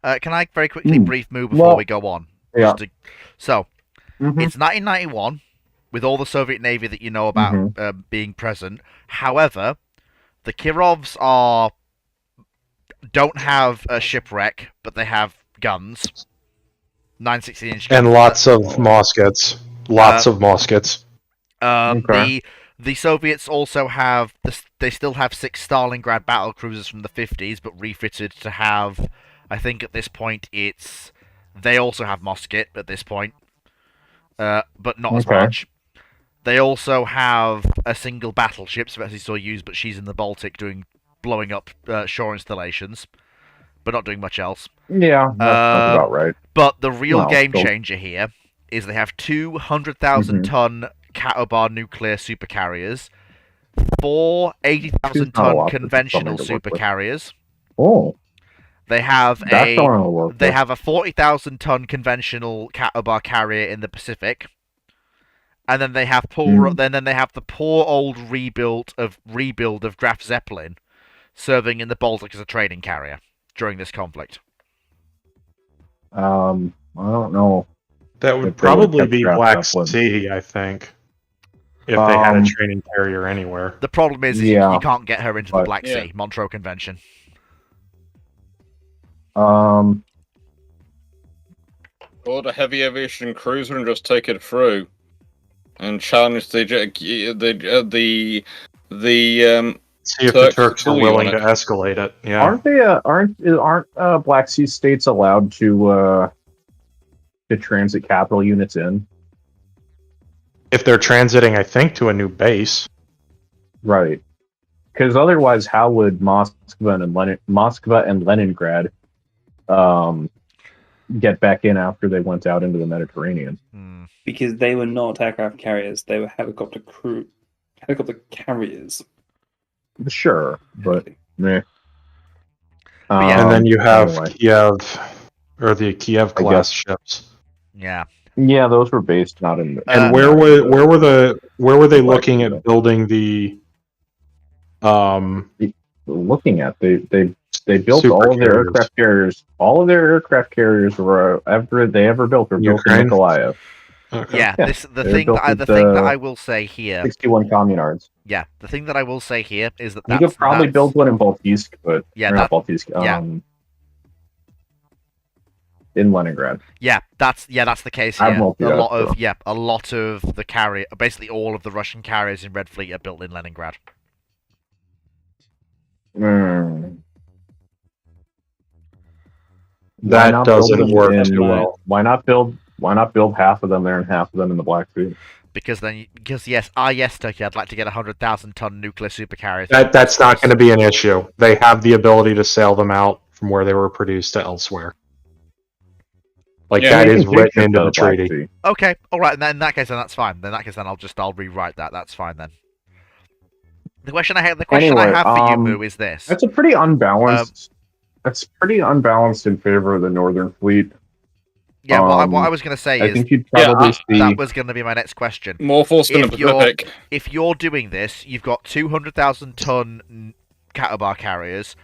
Can I very quickly brief Moo before we go on? Yeah. It's 1991. with all the Soviet Navy that you know about being present. However, the Kirovs don't have a shipwreck, but they have guns. 960-inch guns. And lots of muskets. Lots of muskets. The Soviets also have they still have 6 Stalingrad battle cruisers from the 50s, but refitted to have. I think at this point they also have musket at this point, but not as much. They also have a single battleship, Svetsy Soyuz, but she's in the Baltic blowing up shore installations, but not doing much else. Yeah, that's about right. But the real game changer here is they have 200,000-ton Katobar nuclear supercarriers, 4 80,000-ton conventional supercarriers. Oh. They have a 40,000-ton conventional Katobar carrier in the Pacific. And then they have the poor old rebuild of Graf Zeppelin serving in the Baltic as a trading carrier during this conflict. I don't know. That would probably be Black Sea, I think, if they had a training carrier anywhere. The problem is you can't get her into the Black Sea, Montreux Convention. Order heavy aviation cruiser and just take it through, and challenge the see if the Turks are willing to escalate it. Yeah, aren't Black Sea states allowed to transit capital units in? If they're transiting, I think, to a new base. Right. Because otherwise, how would Moskva and Leningrad get back in after they went out into the Mediterranean? Because they were not aircraft carriers; they were helicopter carriers. Sure, but meh. And then you have Kiev, or the Kiev class ships. Yeah. Yeah, those were based not in. And where were they looking at building the? Looking at they built all of their aircraft carriers. All of their aircraft carriers were ever built were built in Nikolaev. Okay. Yeah, the thing that I will say here. 61 communards. Yeah, the thing that I will say here is that you could probably build one in Baltijsk, but not Baltijsk. In Leningrad. Yeah, that's the case here. A lot of the carrier, basically all of the Russian carriers in Red Fleet are built in Leningrad. That doesn't work too well. Why not build half of them there and half of them in the Black Sea? Because Turkey, I'd like to get 100,000-ton nuclear supercarriers. That's not going to be an issue. They have the ability to sail them out from where they were produced to elsewhere. That is written into the treaty. Okay, all right. In that case, then that's fine. I'll rewrite that. That's fine then. The question I have for you, Moo, is this. That's a pretty unbalanced. That's pretty unbalanced in favor of the Northern Fleet. Yeah, what I was going to say is, think you'd probably see that was going to be my next question. More force in the Pacific. If you're doing this, you've got 200,000-ton Katobar carriers.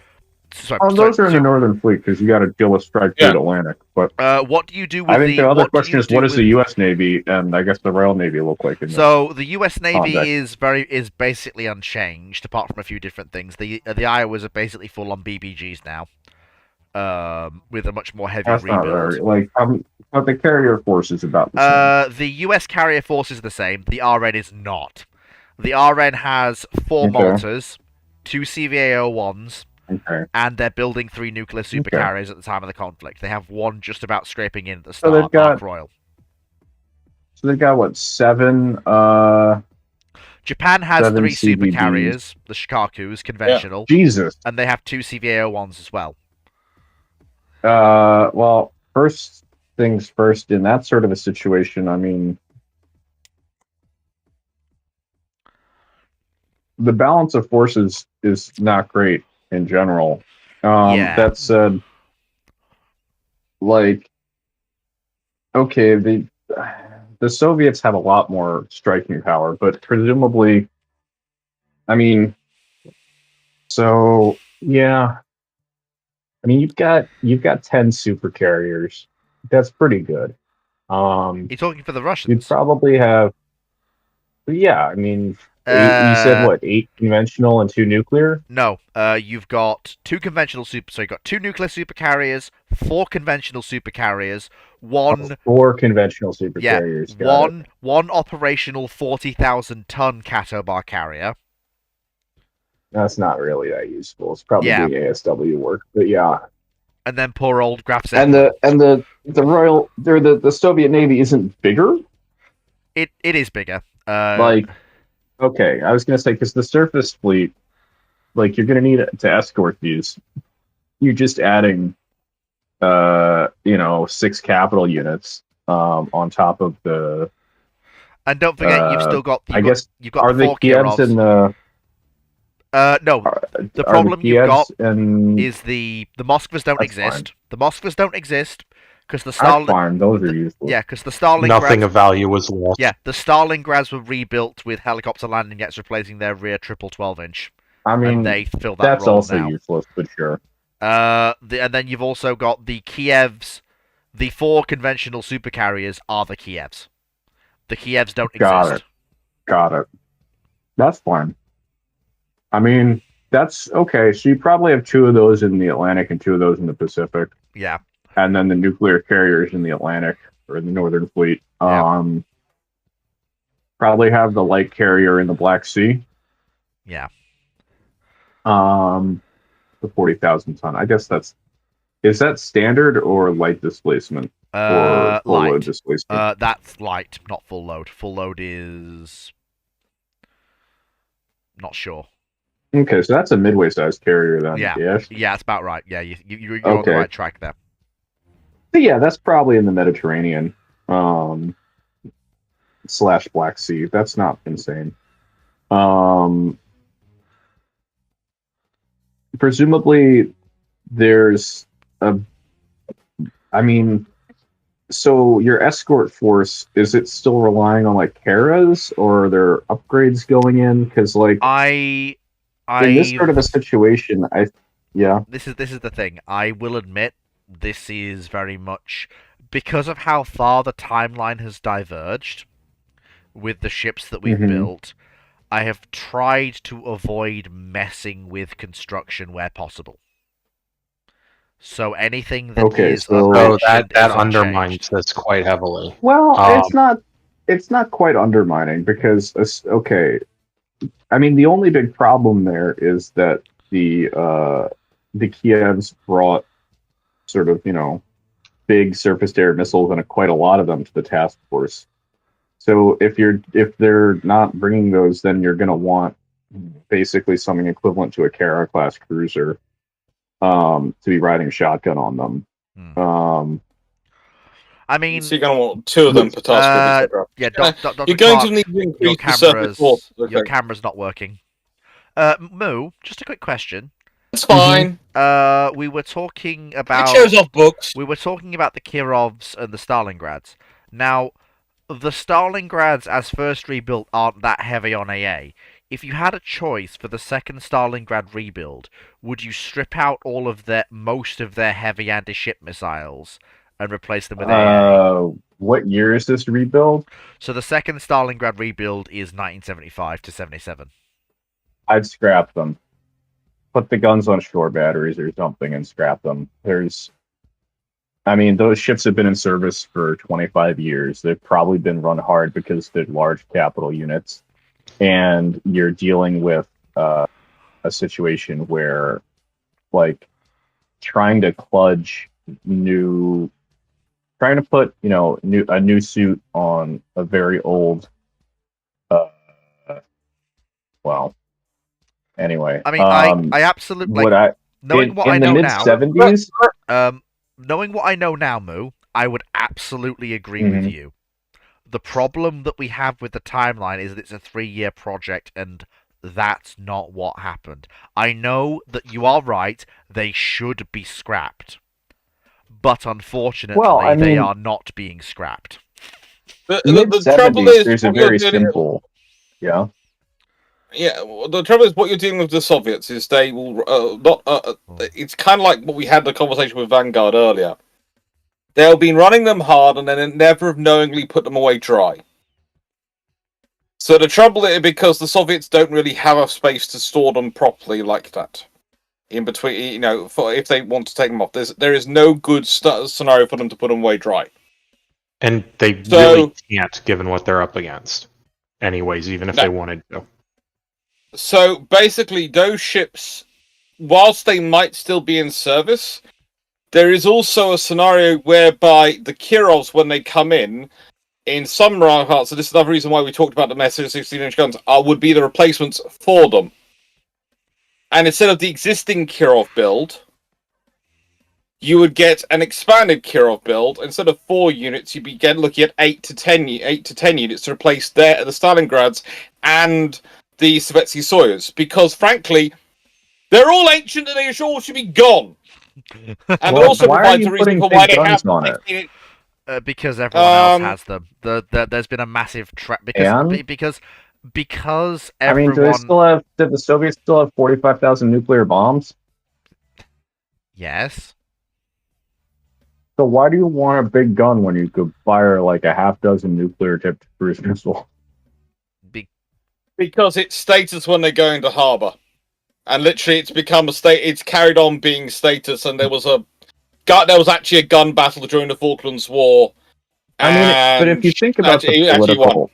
Those are in the Northern Fleet because you got to deal with Strike Fleet Atlantic. But what do you do with I think the other question is, what does the U.S. Navy and I guess the Royal Navy look like? So the U.S. Navy is basically unchanged, apart from a few different things. The Iowas are basically full on BBGs now, with a much more heavy rebuild. But the carrier force is about the same. The U.S. carrier force is the same. The RN is not. The RN has 4 Maltas, 2 CVA-01s. Okay. And they're building 3 nuclear supercarriers at the time of the conflict. They have 1 just about scraping in at the start, Mark Royal. So they've got, 7? Japan has 3 supercarriers, the Shikakus, conventional. Yeah. Jesus. And they have 2 CVA-01s as well. Well, first things first, in that sort of a situation, I mean, the balance of forces is not great in general. That said, okay, the Soviets have a lot more striking power, but presumably, I mean, so yeah, I mean you've got 10 supercarriers. That's pretty good. You're talking for the Russians. You'd probably have. Yeah, I mean, you said what, 8 conventional and 2 nuclear? No, you've got 2 conventional super. So you've got 2 nuclear supercarriers, 4 conventional supercarriers, 1 4 conventional yeah, supercarriers. Got it. one operational 40,000-ton Catobar carrier. That's not really that useful. It's probably Yeah. ASW work, but yeah. And then poor old Graf And Zeppelin. the Royal, the Soviet Navy isn't bigger. It is bigger. Like, okay, I was gonna say because the surface fleet, like, you're gonna need to escort these. You're just adding, 6 capital units, on top of the. And don't forget, you've still got. I guess you've got are the the 4 Kievs Kirovs. and the. No. The Are problem the you've got and... is the Moskvas don't That's exist. fine. The Moskvas don't exist because the That's Stalin. fine. Those are useless. Yeah, because the Stalingrads. Nothing of value was lost. Yeah, the Stalingrads were rebuilt with helicopter landing jets replacing their rear triple 12-inch. I mean, and they fill that that's role also now. useless, but sure. And then you've also got the Kievs. The 4 conventional supercarriers are the Kievs. The Kievs don't exist. Got it. That's fine. I mean, that's okay. So you probably have 2 of those in the Atlantic and 2 of those in the Pacific. Yeah. And then the nuclear carriers in the Atlantic or the Northern Fleet. Yeah. Probably have the light carrier in the Black Sea. Yeah. The 40,000 ton. I guess is that standard or light displacement? Or full Light. load displacement? That's light, not full load. Full load is not sure. Okay, so that's a midway sized carrier then. Yeah. Yes? Yeah, that's about right. Yeah, you're on Okay. the right track there. But yeah, that's probably in the Mediterranean. Slash Black Sea. That's not insane. Presumably there's so your escort force, is it still relying on like Karas, or are there upgrades going in? Because like in this sort of a situation, This is the thing. I will admit this is very much because of how far the timeline has diverged with the ships that we've built. I have tried to avoid messing with construction where possible. So anything that is that undermines this quite heavily. Well, it's not quite undermining because I mean the only big problem there is that the Kievs brought sort of big surface to air missiles and quite a lot of them to the task force. So if they're not bringing those, then you're going to want basically something equivalent to a Kara class cruiser to be riding shotgun on them. I mean, so you're going to want 2 of them per task group, etc. Yeah, you're going to need to increase the surface force. Your camera's not working. Moo, just a quick question. It's fine. We were talking about. It shows off books. We were talking about the Kirovs and the Stalingrads. Now, the Stalingrads, as first rebuilt, aren't that heavy on AA. If you had a choice for the second Stalingrad rebuild, would you strip out most of their heavy anti-ship missiles and replace them with AA? What year is this rebuild? So the second Stalingrad rebuild is 1975 to 77. I'd scrap them. Put the guns on shore batteries or something and scrap them. Those ships have been in service for 25 years. They've probably been run hard because they're large capital units. And you're dealing with a situation where, like, trying to put, a new suit on a very old, anyway. I mean, I absolutely knowing what I know now. Knowing what I know now, Moo, I would absolutely agree with you. The problem that we have with the timeline is that it's a 3-year project, and that's not what happened. I know that you are right; they should be scrapped, but unfortunately, they are not being scrapped. The trouble is, there's a very simple, yeah. Yeah, well, the trouble is what you're dealing with the Soviets is they will not. It's kind of like what we had the conversation with Vanguard earlier. They'll be running them hard and then never have knowingly put them away dry. So the trouble is because the Soviets don't really have a space to store them properly like that. In between, if they want to take them off, there is no good scenario for them to put them away dry. And they really can't, given what they're up against. Anyways, even if they wanted to. So basically, those ships, whilst they might still be in service, there is also a scenario whereby the Kirovs, when they come in some parts, so this is another reason why we talked about the massive 16-inch guns, would be the replacements for them. And instead of the existing Kirov build, you would get an expanded Kirov build. Instead of 4 units, you'd be looking at 8 to 10 units to replace the Stalingrads and the Sovietsky Soyuz. Because, frankly, they're all ancient and they all should be gone. And it also provides a reason for why they have on it. Because everyone else has them. There's been a massive because everyone. Did the Soviets still have 45,000 nuclear bombs? Yes. So why do you want a big gun when you could fire like a half dozen nuclear-tipped cruise missile? Because it's status when they go into harbour, and literally it's become a state. It's carried on being status, and there was actually a gun battle during the Falklands War. But if you think about the political,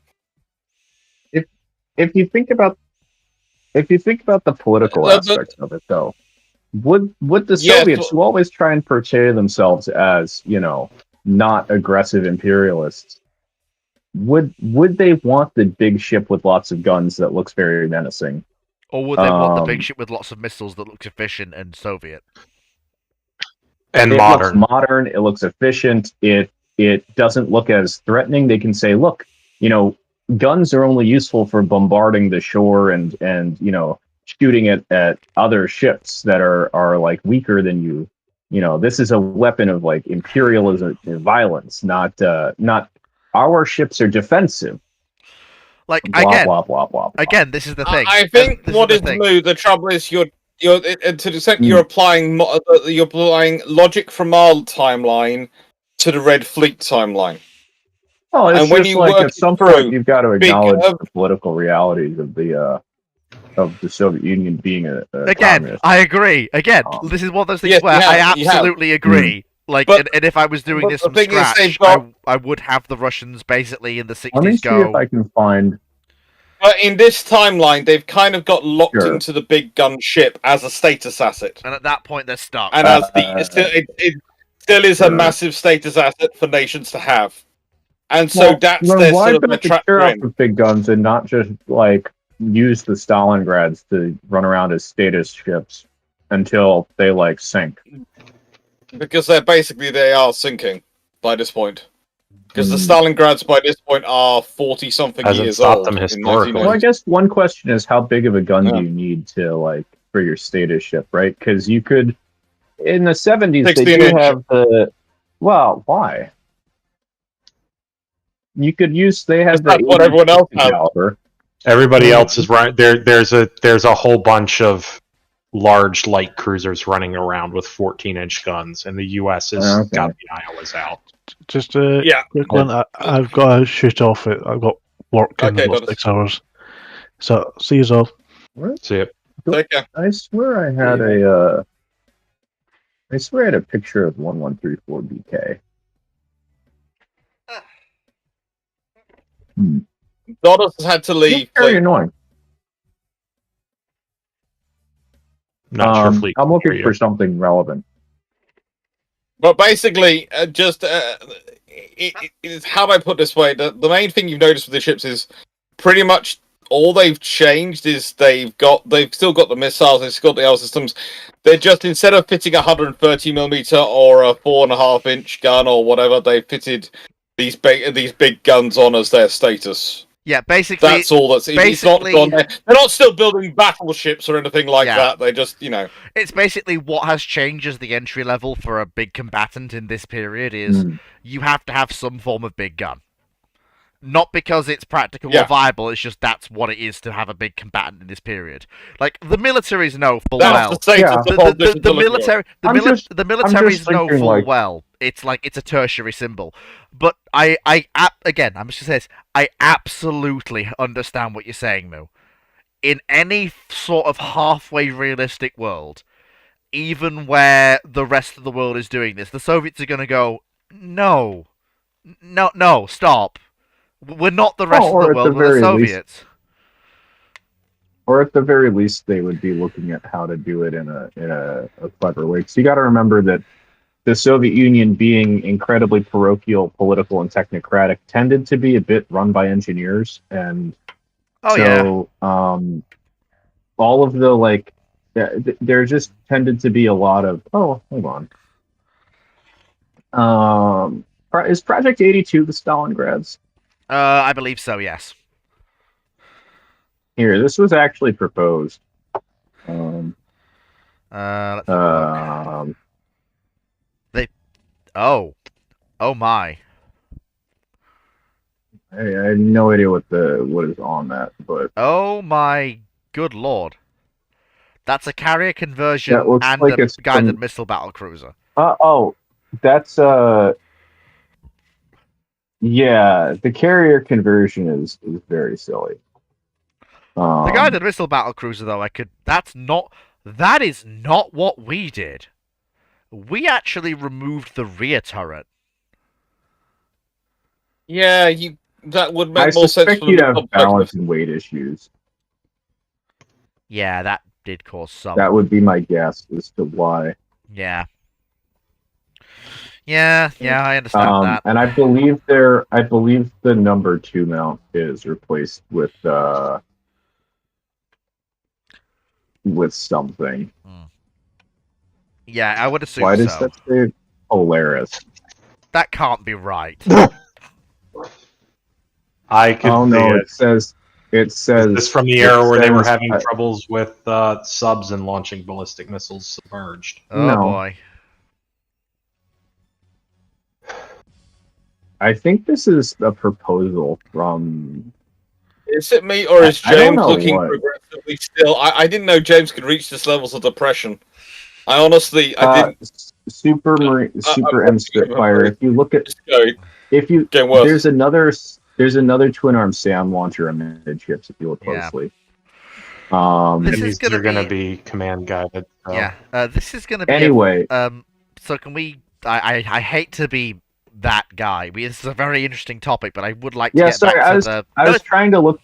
if you think about the political aspects of it, though, would the Soviets, who always try and portray themselves as not aggressive imperialists, would they want the big ship with lots of guns that looks very menacing, or would they want the big ship with lots of missiles that looks efficient and Soviet? And it looks modern, it looks efficient, it doesn't look as threatening. They can say, look, guns are only useful for bombarding the shore and shooting at other ships that are like weaker than you. This is a weapon of like imperialism and violence, not our ships are defensive. Like blah, again, blah, blah, blah, blah. Again, this is the thing. I think the trouble is to the extent you're applying logic from our timeline to the Red Fleet timeline. Oh, it's and when just you like work at some point you've got to acknowledge the political realities of the Soviet Union being a again. communist. I agree. Again, this is one of those things where I absolutely agree. Like, and if I was doing this from scratch, I would have the Russians basically in the 60s Let me see if I can find. But in this timeline, they've kind of got locked into the big gun ship as a status asset, and at that point they're stuck. And as it still is a massive status asset for nations to have, and so that's their why sort of don't they tear off the big guns and not just like use the Stalingrads to run around as status ships until they like sink? Because they are sinking by this point. Because the Stalingrads by this point are 40-something years old. Well, I guess one question is how big of a gun do you need to for your status ship, right? Because you could, in the 70s, they do have the. Well, why? You could use. They have the. What everyone else has. Everybody else is right there. There's a whole bunch of large light cruisers running around with 14-inch guns, and the U.S. has got the Iowas out. Just a quick one. I've got to shoot off it. I've got work in about 6 hours. So, see you all. See you. Take care. I swear I had a. I swear I had a picture of 1134 BK. Dodos has had to leave. Very annoying. Not sure fleet. I'm looking for something relevant. But basically, it's how do I put this way? The main thing you've noticed with the ships is pretty much all they've changed is they've still got the missiles, they've still got the L systems. They're just, instead of fitting a 130mm or a 4.5-inch gun or whatever, they fitted these big guns on as their status. Yeah, basically that's all. It's not gone there. They're not still building battleships or anything like that. They just, It's basically what has changed as the entry level for a big combatant in this period is you have to have some form of big gun. Not because it's practical or viable, it's just that's what it is to have a big combatant in this period. Like, the militaries know full well. The militaries know full well it's like it's a tertiary symbol. But again, I'm just gonna say this. I absolutely understand what you're saying, Moo. In any sort of halfway realistic world, even where the rest of the world is doing this, the Soviets are gonna go, no, stop. We're not the rest of the world. We're the Soviets. Or at the very least, they would be looking at how to do it in a clever way. So you got to remember that the Soviet Union, being incredibly parochial, political, and technocratic, tended to be a bit run by engineers, and all of the there just tended to be a lot of hold on. Is Project 82 the Stalingrads? I believe so. Yes. Here, this was actually proposed. Let's have a look. Oh my! I have no idea what is on that, but oh my good lord, that's a carrier conversion and like a guided missile battle cruiser. That's yeah, the carrier conversion is very silly. The guided missile battle cruiser, though, that is not what we did. We actually removed the rear turret. Yeah, that would make more sense. I suspect you'd have balance and weight issues. Yeah, that did cause some. That would be my guess as to why. Yeah. Yeah, I understand that. And I believe the number 2 mount is replaced with something. Yeah, I would assume Why does so. that say Polaris? That can't be right. I could. Oh no, it says. Is this from the era where they were having troubles with subs and launching ballistic missiles submerged? Oh boy. I think this is a proposal from. Is it me, or is James looking progressively still? I didn't know James could reach this levels of depression. I honestly, I didn't. Super M Spitfire. If you look at, there's another twin arm SAM launcher amidships. If you look closely, this is going to be command guided. So. Yeah, this is going to be anyway. So can we? I hate to be that guy. This is a very interesting topic, but I would like to get back to the. I was trying to look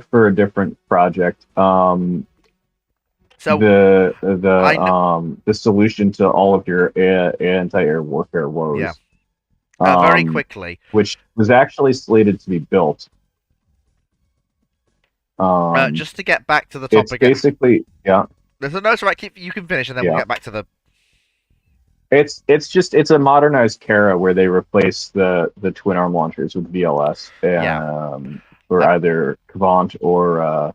for a different project. So the solution to all of your anti-air warfare woes. Yeah. Very quickly, which was actually slated to be built. Just to get back to the topic. It's basically, yeah. There's a no, right. You can finish, and then we'll get back to the. It's a modernized Kara where they replace the twin arm launchers with VLS for either Kvant or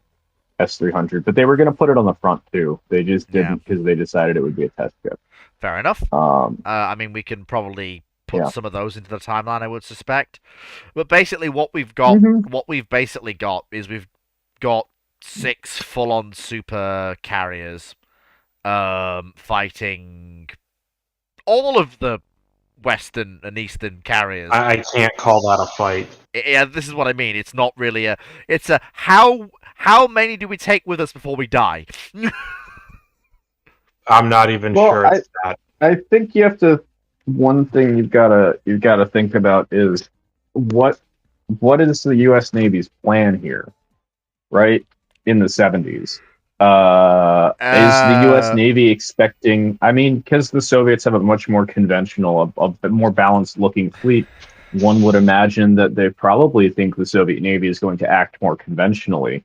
S300, but they were going to put it on the front too. They just didn't because they decided it would be a test ship. Fair enough. I mean, we can probably put some of those into the timeline, I would suspect. But basically, what we've got is we've got 6 full-on super carriers fighting all of the Western and Eastern carriers. I can't call that a fight. Yeah, this is what I mean. It's not really a. It's a how many do we take with us before we die? I'm not even sure it's that. I think you have to. One thing you've got to think about is what is the U.S. Navy's plan here, right? In the 70s, is the U.S. Navy expecting? I mean, because the Soviets have a much more conventional, a more balanced-looking fleet. One would imagine that they probably think the Soviet Navy is going to act more conventionally.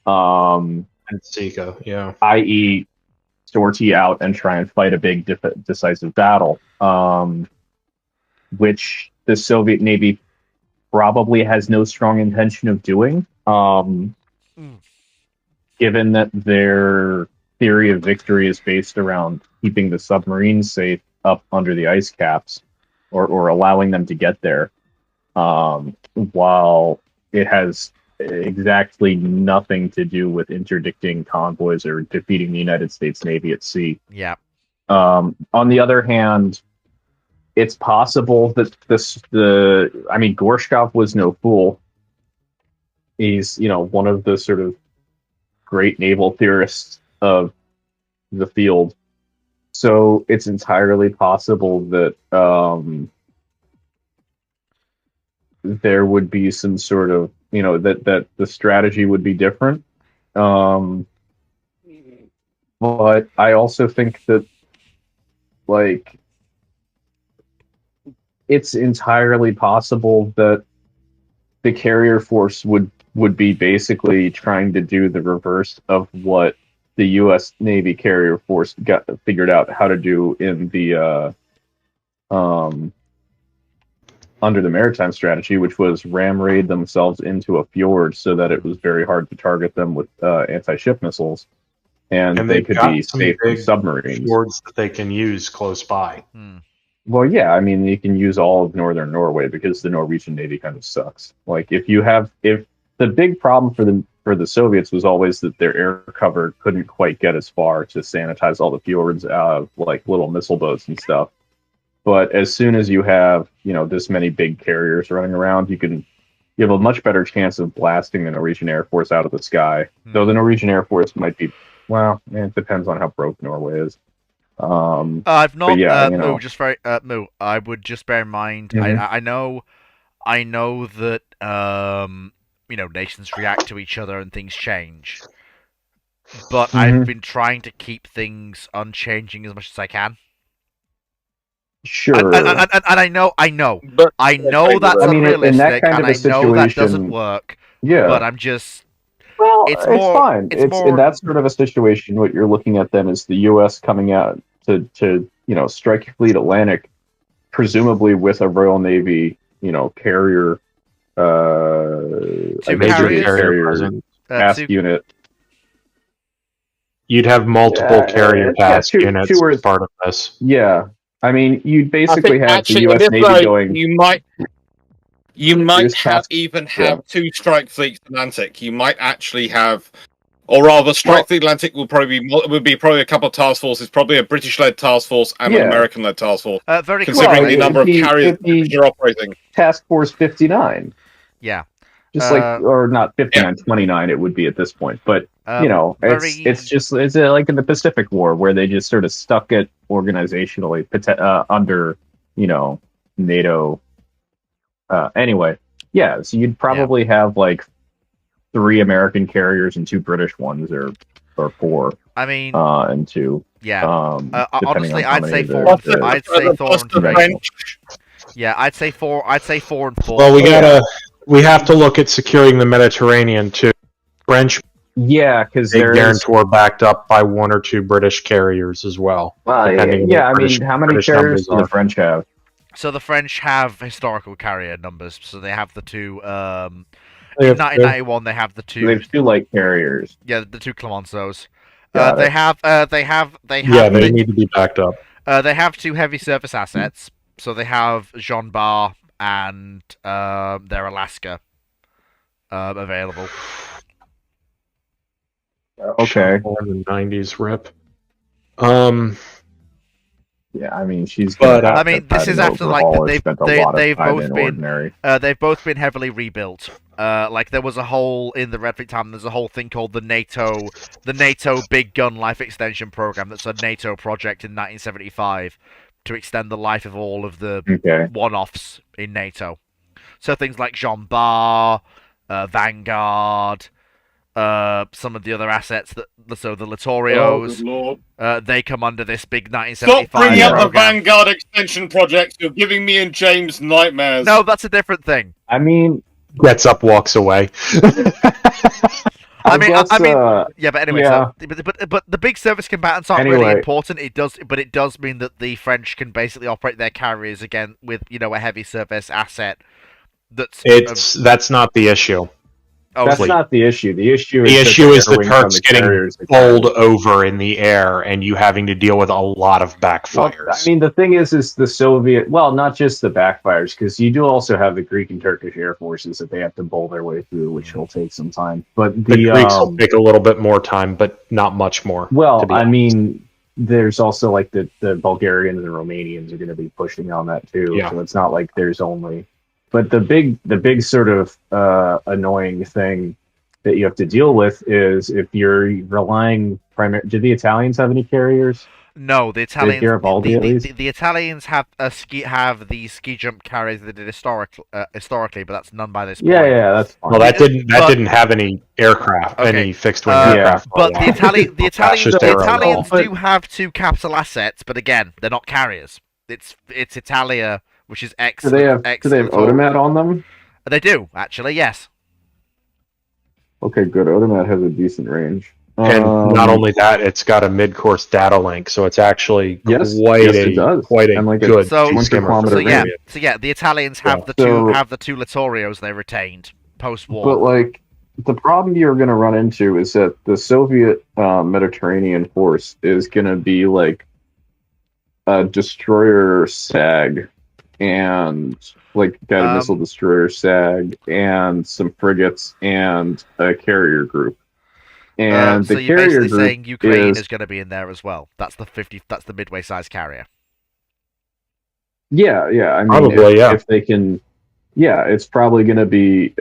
And Sika, yeah. I.e., sortie out and try and fight a big decisive battle, which the Soviet Navy probably has no strong intention of doing, given that their theory of victory is based around keeping the submarines safe up under the ice caps or allowing them to get there, while it has exactly nothing to do with interdicting convoys or defeating the United States Navy at sea. Yeah. On the other hand, it's possible that Gorshkov was no fool. He's, one of the sort of great naval theorists of the field. So it's entirely possible that there would be some sort of, that the strategy would be different. But I also think that, like, it's entirely possible that the carrier force would be basically trying to do the reverse of what the U.S. Navy carrier force figured out how to do in the under the maritime strategy, which was ram raid themselves into a fjord so that it was very hard to target them with anti-ship missiles, and they could be safe from submarines. Fjords that they can use close by. Well, yeah, I mean, you can use all of northern Norway because the Norwegian Navy kind of sucks. Like, if the big problem for the Soviets was always that their air cover couldn't quite get as far to sanitize all the fjords out of, like, little missile boats and stuff. But as soon as you have, this many big carriers running around, you have a much better chance of blasting the Norwegian Air Force out of the sky. Though the Norwegian Air Force might be, it depends on how broke Norway is. I've not. But yeah, Moo. I would just bear in mind. Mhm. I know that nations react to each other and things change. But I've been trying to keep things unchanging as much as I can. Sure. And I know that's unrealistic, in that kind and of a I know that doesn't situation, work. yeah. But I'm just. Well, it's fine. It's more. In that sort of a situation, what you're looking at then is the U.S. coming out to strike Fleet Atlantic, presumably with a Royal Navy, carrier, Two major carriers. task unit. You'd have multiple carrier task units as part of this. Yeah, I mean, you'd basically have actually, the U.S. Navy going. You might have yeah. two strike fleets Atlantic. You might actually have, or rather, strike fleet Atlantic would be a couple of task forces, probably a British-led task force and an American-led task force. Considering the number of carriers you're operating. Task Force 59. Yeah. Just or not 59, 29 it would be at this point. But, it's like in the Pacific War where they just sort of stuck it organizationally under, NATO. Anyway, so you'd probably have like 3 American carriers and 2 British ones or 4. I mean, and 2. Yeah. Honestly, I'd say 4. I'd say 4 and 3. Yeah, I'd say 4 and 4. Well, we have to look at securing the Mediterranean too. French, because they guarantor backed up by 1 or 2 British carriers as well. I mean, how many carriers do the French have? So the French have historical carrier numbers. So they have the 2. In 1991, they have the 2. They have 2 light carriers. Yeah, the 2 Clemenceaus. Yeah, they need to be backed up. They have 2 heavy surface assets. So they have Jean Bar and their Alaska available. Okay. In the 90s, rip. Yeah, I mean, she's. But I mean, this is after they've both been heavily rebuilt. Like there was a whole in the Red Fleet time. There's a whole thing called the NATO Big Gun Life Extension Program. That's a NATO project in 1975 to extend the life of all of the one-offs in NATO. So things like Jean Bar, Vanguard. Some of the other assets the Littorios, they come under this big 1975 Stop bringing up the program. Vanguard extension project. You're giving me and James nightmares. No, that's a different thing. I mean, gets up, walks away. I mean, but anyway. So, but the big surface combatants aren't really important. It does mean that the French can basically operate their carriers again with a heavy surface asset. That's not the issue. That's not the issue. The issue is the Turks getting bowled over in the air and you having to deal with a lot of backfires. Well, I mean, the thing is the Soviet. Well, not just the backfires, because you do also have the Greek and Turkish air forces that they have to bowl their way through, which will take some time. But the Greeks will take a little bit more time, but not much more. Well, I mean, there's also like the Bulgarians and Romanians are going to be pushing on that too. Yeah. So it's not like there's only. But the big sort of annoying thing that you have to deal with is if you're relying primarily. Do the Italians have any carriers? No, the Italians. Garibaldi, at least? The Italians have the ski jump carriers that they did historically, but that's none by this point. Yeah, that's fine. Well, that didn't have any aircraft, any fixed wing aircraft. But the Italians But- do have 2 capital assets, but again, they're not carriers. It's Italia, which is Do excellent. they have Odomat on them? They do actually, yes. Okay, good. Odomat has a decent range. And not only that, it's got a mid-course data link, so it's actually quite it does. quite a And like a good 200-kilometer So range. yeah, the Italians have Yeah. the two Littorios they retained post-war. But like the problem you're going to run into is that the Soviet Mediterranean force is going to be like a destroyer SAG and like guided missile destroyer SAG and some frigates and a carrier group. And so the you're carrier basically group saying Ukraine is is going to be in there as well. That's the midway size carrier. Yeah. I mean, Probably, if they can, it's probably going to be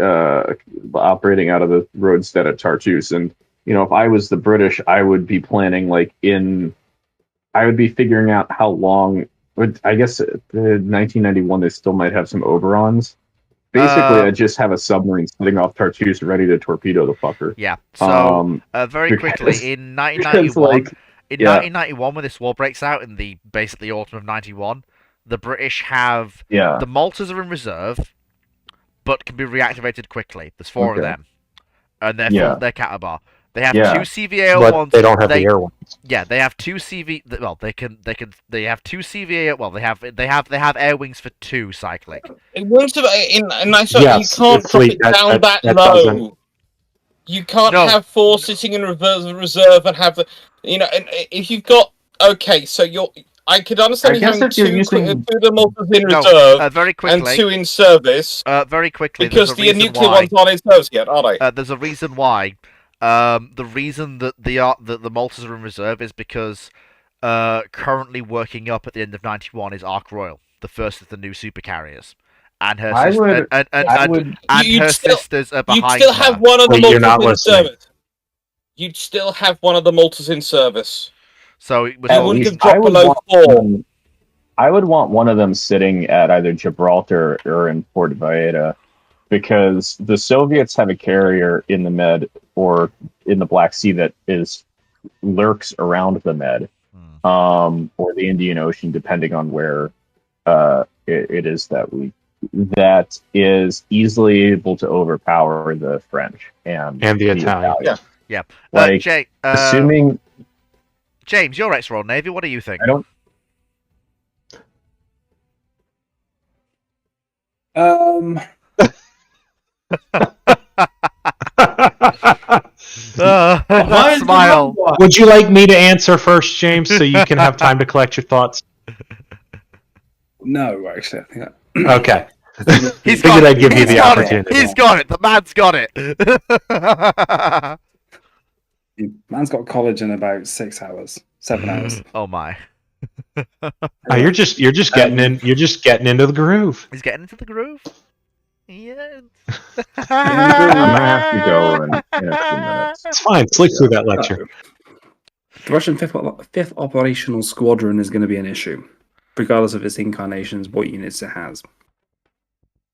operating out of the roadstead at Tartus. And if I was the British, I would be planning I would be figuring out how long. I guess 1991 they still might have some Oberons. Basically, I just have a submarine sitting off Tartus ready to torpedo the fucker. Yeah. So very because- quickly in because, 1991, when this war breaks out in the basically autumn of 91, the British have the Maltas are in reserve, but can be reactivated quickly. There's 4 of them, and they're Katabar. They have 2 CVA-01s. But they don't have the air ones. Yeah, they have 2 CV. Well, they have 2 CVA. Well, they have air wings for 2 cyclic. It won't have you can't the drop fleet, it down that that doesn't- low. You can't have 4 sitting in reserve and have the and if you've got so I could understand I you guess having if you're 2 using- 2 of the Maltas in No, reserve very quickly. and 2 in service. Very quickly, because there's a the reason nuclear why. ones aren't in service yet, are they? There's a reason why. The reason that the Maltas are in reserve is because currently working up at the end of 91 is Ark Royal, the first of the new super carriers, and her sisters are behind. You'd still have one of the Wait, you're not Maltas in listening. service. You'd still have one of the Maltas in service. So it was It all wouldn't these- have dropped below 4. I would want one of them sitting at either Gibraltar or in Port Valletta, because the Soviets have a carrier in the Med or in the Black Sea that lurks around the Med, or the Indian Ocean, depending on where it is that is easily able to overpower the French and the Italians. Yeah. Like, assuming James, you're ex-Royal Navy. What do you think? I don't. That smile. Would you like me to answer first, James, so you can have time to collect your thoughts? No, actually, I think that. Okay. He's Figured got I'd give you he's the got opportunity. He's got it. The man's got it. Man's got college in about 6 hours, 7 hours. Oh my! Oh, you're just getting in. You're just getting into the groove. He's getting into the groove. Yeah. I'm gonna have to go in a few minutes. It's fine. Slick through that lecture. The Russian fifth operational squadron is going to be an issue, regardless of its incarnations, what units it has.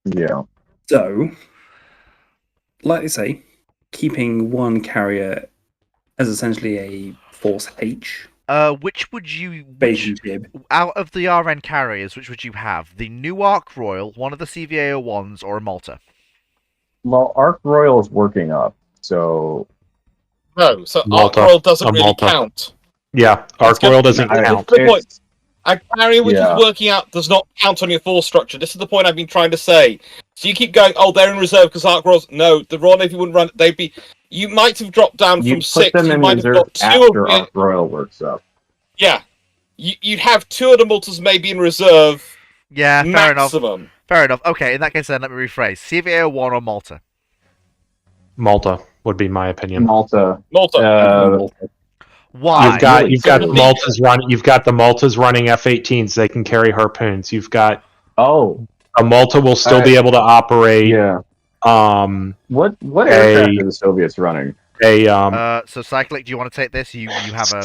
Yeah. So, like I say, keeping one carrier as essentially a Force H. Which would you Bayesian jib. out of the RN carriers? Which would you have? The new Ark Royal, one of the CVA-01s, or a Malta? Well, Ark Royal is working up, so No, so Malta. Ark Royal doesn't A really Malta. count. Yeah, Ark Royal doesn't This is count. the point. A carrier which Yeah. is working out does not count on your force structure. This is the point I've been trying to say. So you keep going, oh, they're in reserve because Ark Royals. No, the Royal Navy wouldn't run. They'd be. You might have dropped down you from put 6. them You in might have reserve got 2 after of Ark Royal works up. Yeah. You'd have 2 of the Maltas maybe in reserve. Yeah, fair enough. maximum. Fair enough. Okay, in that case, then let me rephrase: CVA-01 or Malta? Malta would be my opinion. Malta. Malta. Why? You've got the Maltas running F-18s. They can carry harpoons. You've got a Malta will still be able to operate. Yeah. What aircraft are the Soviets running? So Cyclic, do you want to take this? You have a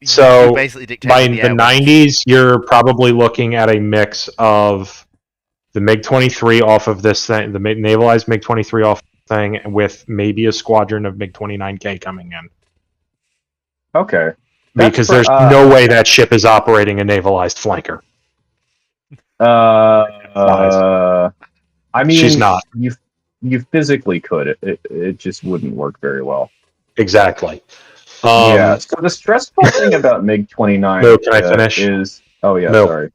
so you basically dictate by the the 90s, you're probably looking at a mix of the MiG-23 off of this thing, the navalized MiG-23 off thing, with maybe a squadron of MiG-29K coming in. Okay. Because there's no way that ship is operating a navalized flanker. I mean, she's not. You physically could. It just wouldn't work very well. Exactly. Yeah. So the stressful thing about MiG-29 No, can I finish? is... Oh, yeah, No. sorry.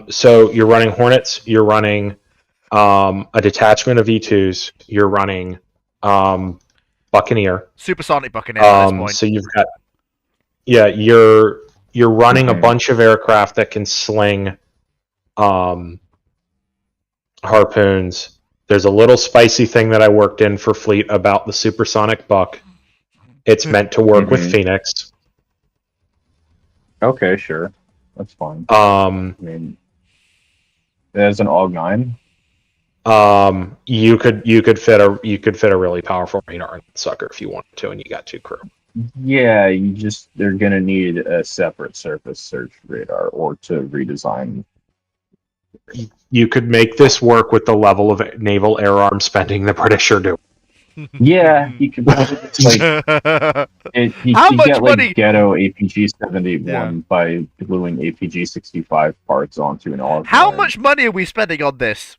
So you're running Hornets, you're running a detachment of E2s, you're running Buccaneer. Supersonic Buccaneer at this point. So you've got... Yeah, you're running a bunch of aircraft that can sling harpoons. There's a little spicy thing that I worked in for Fleet about the supersonic Buck. It's meant to work with Phoenix. Okay, sure. That's fine. I mean, as an AUG-9? You could fit a really powerful radar sucker if you wanted to, and you got 2 crew. Yeah, they're gonna need a separate surface search radar or to redesign. You could make this work with the level of naval air arm spending the British are doing. Yeah, you could probably just, you How could much get money- ghetto APG-71 by gluing APG-65 parts onto an AUG. How much money are we spending on this?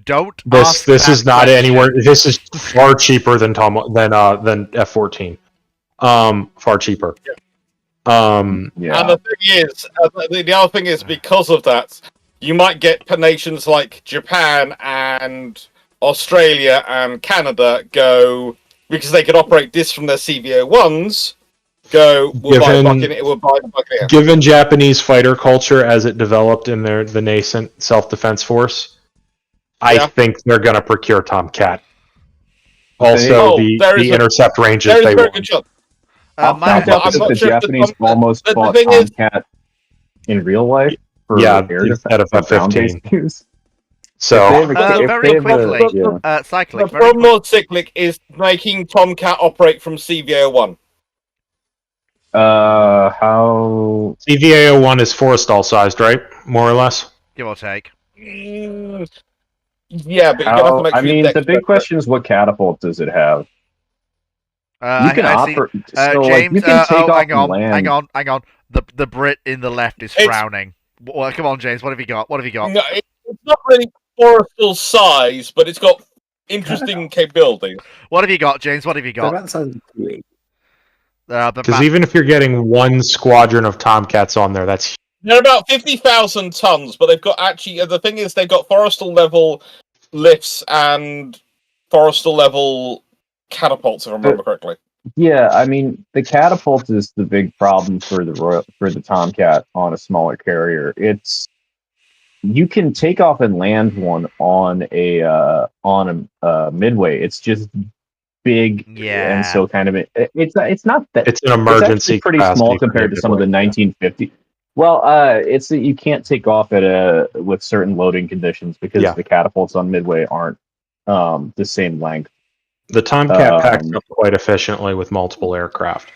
Don't ask This that is not question. anywhere. This is far cheaper than F-14. Far cheaper. And the other thing is, because of that, you might get nations like Japan and Australia and Canada go, because they could operate this from their CVO-1s, we'll buy the Buccaneer. Given Japanese fighter culture as it developed in the nascent self-defense force, I think they're going to procure Tomcat. Also, the intercept ranges they want. I'm not sure the Japanese almost fought Tomcat in real life for air defense instead of F-15. use. So, very quickly, Cyclic. The problem with Cyclic is making Tomcat operate from CVO-1. How... CVA-01 is Forrestal sized, right? More or less? Give or take. Yeah, but you're gonna have to make I mean, the big question is, what catapult does it have? You can operate. So, James, you can take off hang on, land. hang on. The Brit in the left is frowning. Well, come on, James. What have you got? No, it's not really Forrestal size, but it's got interesting capabilities. What have you got, James? What have you got? That sounds great. Because even if you're getting one squadron of Tomcats on there, that's They're about 50,000 tons, but they've got the thing is they've got Forrestal level lifts and Forrestal level catapults, if I remember correctly. Yeah, I mean, the catapult is the big problem for the Tomcat on a smaller carrier. You can take off and land one on a midway. It's just big, and so kind of it's not that it's an emergency. It's pretty small compared to some of the 1950. Well, it's that you can't take off with certain loading conditions because the catapults on midway aren't the same length. The Tomcat packs up quite efficiently with multiple aircraft.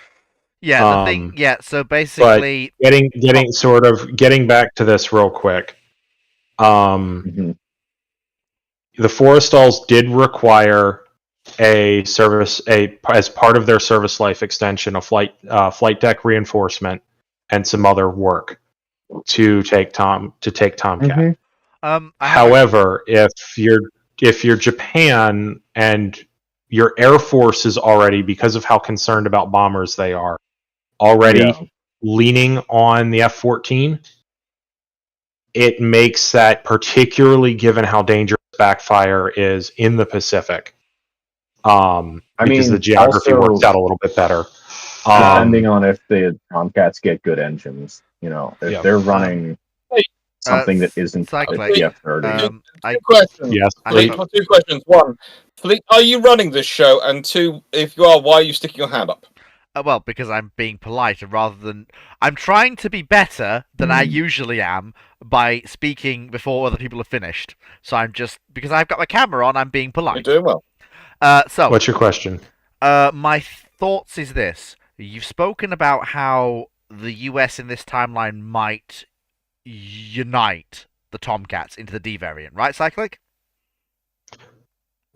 Yeah, the thing. Yeah, so basically, getting back to this real quick. The Forrestals did require as part of their service life extension, a flight deck reinforcement and some other work to take Tomcat. However, if you're Japan and your Air Force is already, because of how concerned about bombers they are, already leaning on the F-14, it makes that, particularly given how dangerous backfire is in the Pacific, because the geography also, works out a little bit better. Depending on if the Tomcats get good engines, if they're running something that isn't Cyclic. the F-30. Two questions. Yes, two questions. One, Fleet, are you running this show? And two, if you are, why are you sticking your hand up? Well, because I'm being polite, and rather than I'm trying to be better than I usually am by speaking before other people have finished. So I'm just because I've got my camera on, I'm being polite. You're doing well. So what's your question? My thoughts is this: you've spoken about how the US in this timeline might unite the Tomcats into the D variant, right, Cyclic?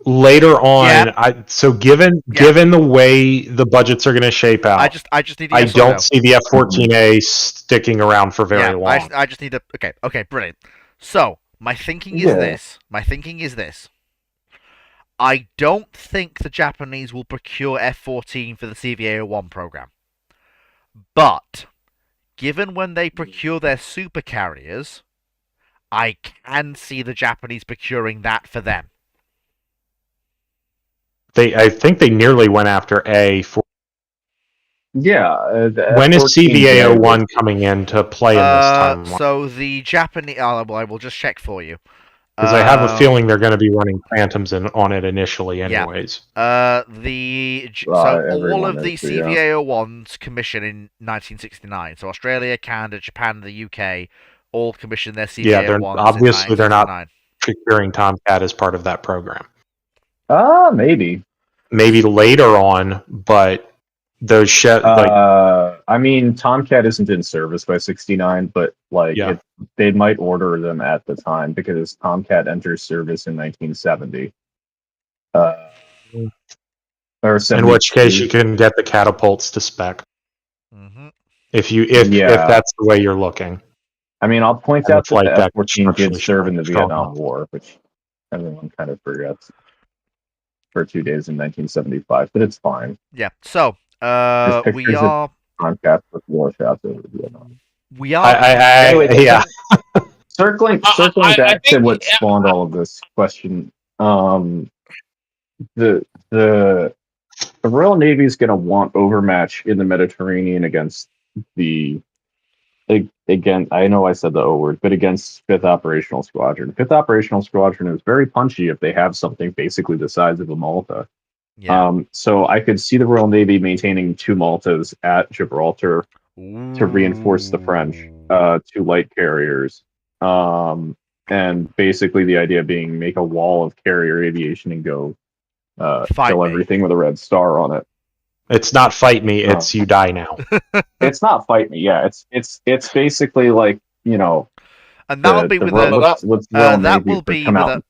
Later on, Yeah. given the way the budgets are going to shape out, I just need. I don't see the F-14A sticking around for very long. I just need to. Okay, brilliant. So my thinking is this. My thinking is this. I don't think the Japanese will procure F-14 for the CVA-01 program, but given when they procure their super carriers, I can see the Japanese procuring that for them. I think they nearly went after A. When is CVA-01 coming into play in this timeline? So the Japanese. Well, I will just check for you. Because I have a feeling they're going to be running Phantoms on it initially, anyways. So all of the CVA-01s commissioned in 1969. So Australia, Canada, Japan, and the UK all commissioned their CVA-01s. They're not procuring Tomcat as part of that program. Maybe later on, but those I mean, Tomcat isn't in service by 69, but they might order them at the time because Tomcat enters service in 1970. Or 72. In which case, you can get the catapults to spec. If that's the way you're looking. I mean, I'll point out that the F-14 did serve in the Vietnam War, which everyone kind of forgets, for 2 days in 1975, but it's fine. Yeah. So we are Tomcats with war shots over Vietnam. We are. Anyway, circling back to what spawned all of this question. The Royal Navy is going to want overmatch in the Mediterranean against again, I know I said the O word, but against 5th Operational Squadron. 5th Operational Squadron is very punchy if they have something basically the size of a Malta. Yeah. So I could see the Royal Navy maintaining 2 Maltas at Gibraltar to reinforce the French, 2 light carriers. And basically the idea being make a wall of carrier aviation and go kill everything with a red star on it. It's not fight me, it's you die now. It's not fight me, yeah. It's basically like, and that'll be with that will be with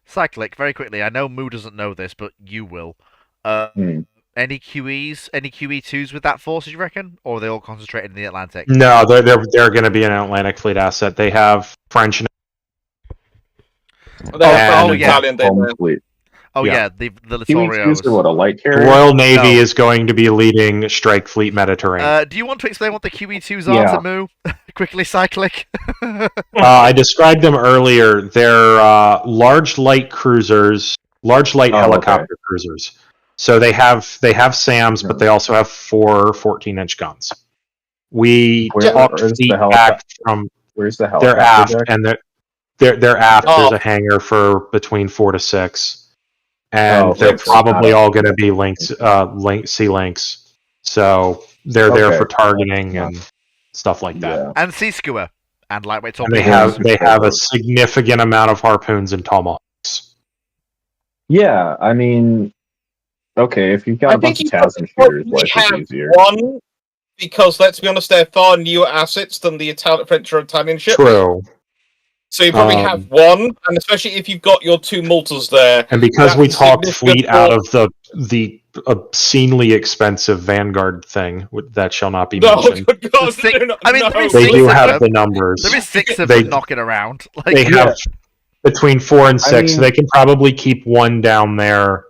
Cyclic, very quickly. I know Moo doesn't know this, but you will. Any QEs, any QE2s with that force, you reckon? Or are they all concentrated in the Atlantic? No, they're going to be an Atlantic Fleet asset. They have French. Italian fleet. Oh yeah, the Littorios. What, a light carrier? Royal Navy is going to be leading Strike Fleet Mediterranean. Do you want to explain what the QE2s are to Moo? Quickly, Cyclic. I described them earlier. They're large light cruisers, large light helicopter cruisers. So they have SAMs, but they also have 4 14-inch guns. We talked feedback from where's the they're aft, and they're aft. There's a hangar for between 4 to 6. And they're probably all going to be sea links, so they're there for targeting and stuff like that. And sea skewer and lightweight torpedoes. They have a significant amount of harpoons and tomahawks. Yeah, I mean, okay, if you've got a bunch of TASM shooters, life is easier. One, because let's be honest, they're far newer assets than the French or Italian ships. True. So you probably have one, and especially if you've got your 2 Maltas there. And because we talked fleet out of the obscenely expensive Vanguard thing that shall not be mentioned. They do have the numbers. There is 6 of them knocking around. They have between 4 and 6. So they can probably keep one down there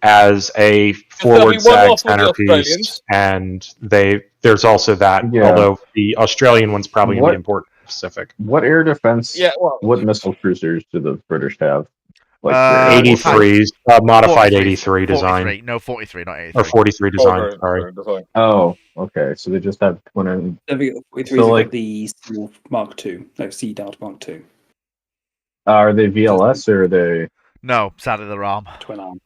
as a forward sag centerpiece, and there's also that. Although the Australian one's probably going to be important. Pacific. What air defense? What missile cruisers do the British have? 83s, modified 83 design. 43. No, 43, not 83. Or 43 design. Sorry. Oh, okay. So they just have twin. The Sea Mark II, Sea Dart Mark II. Are they VLS or are they? No, sadly they're ARM. Twin arm.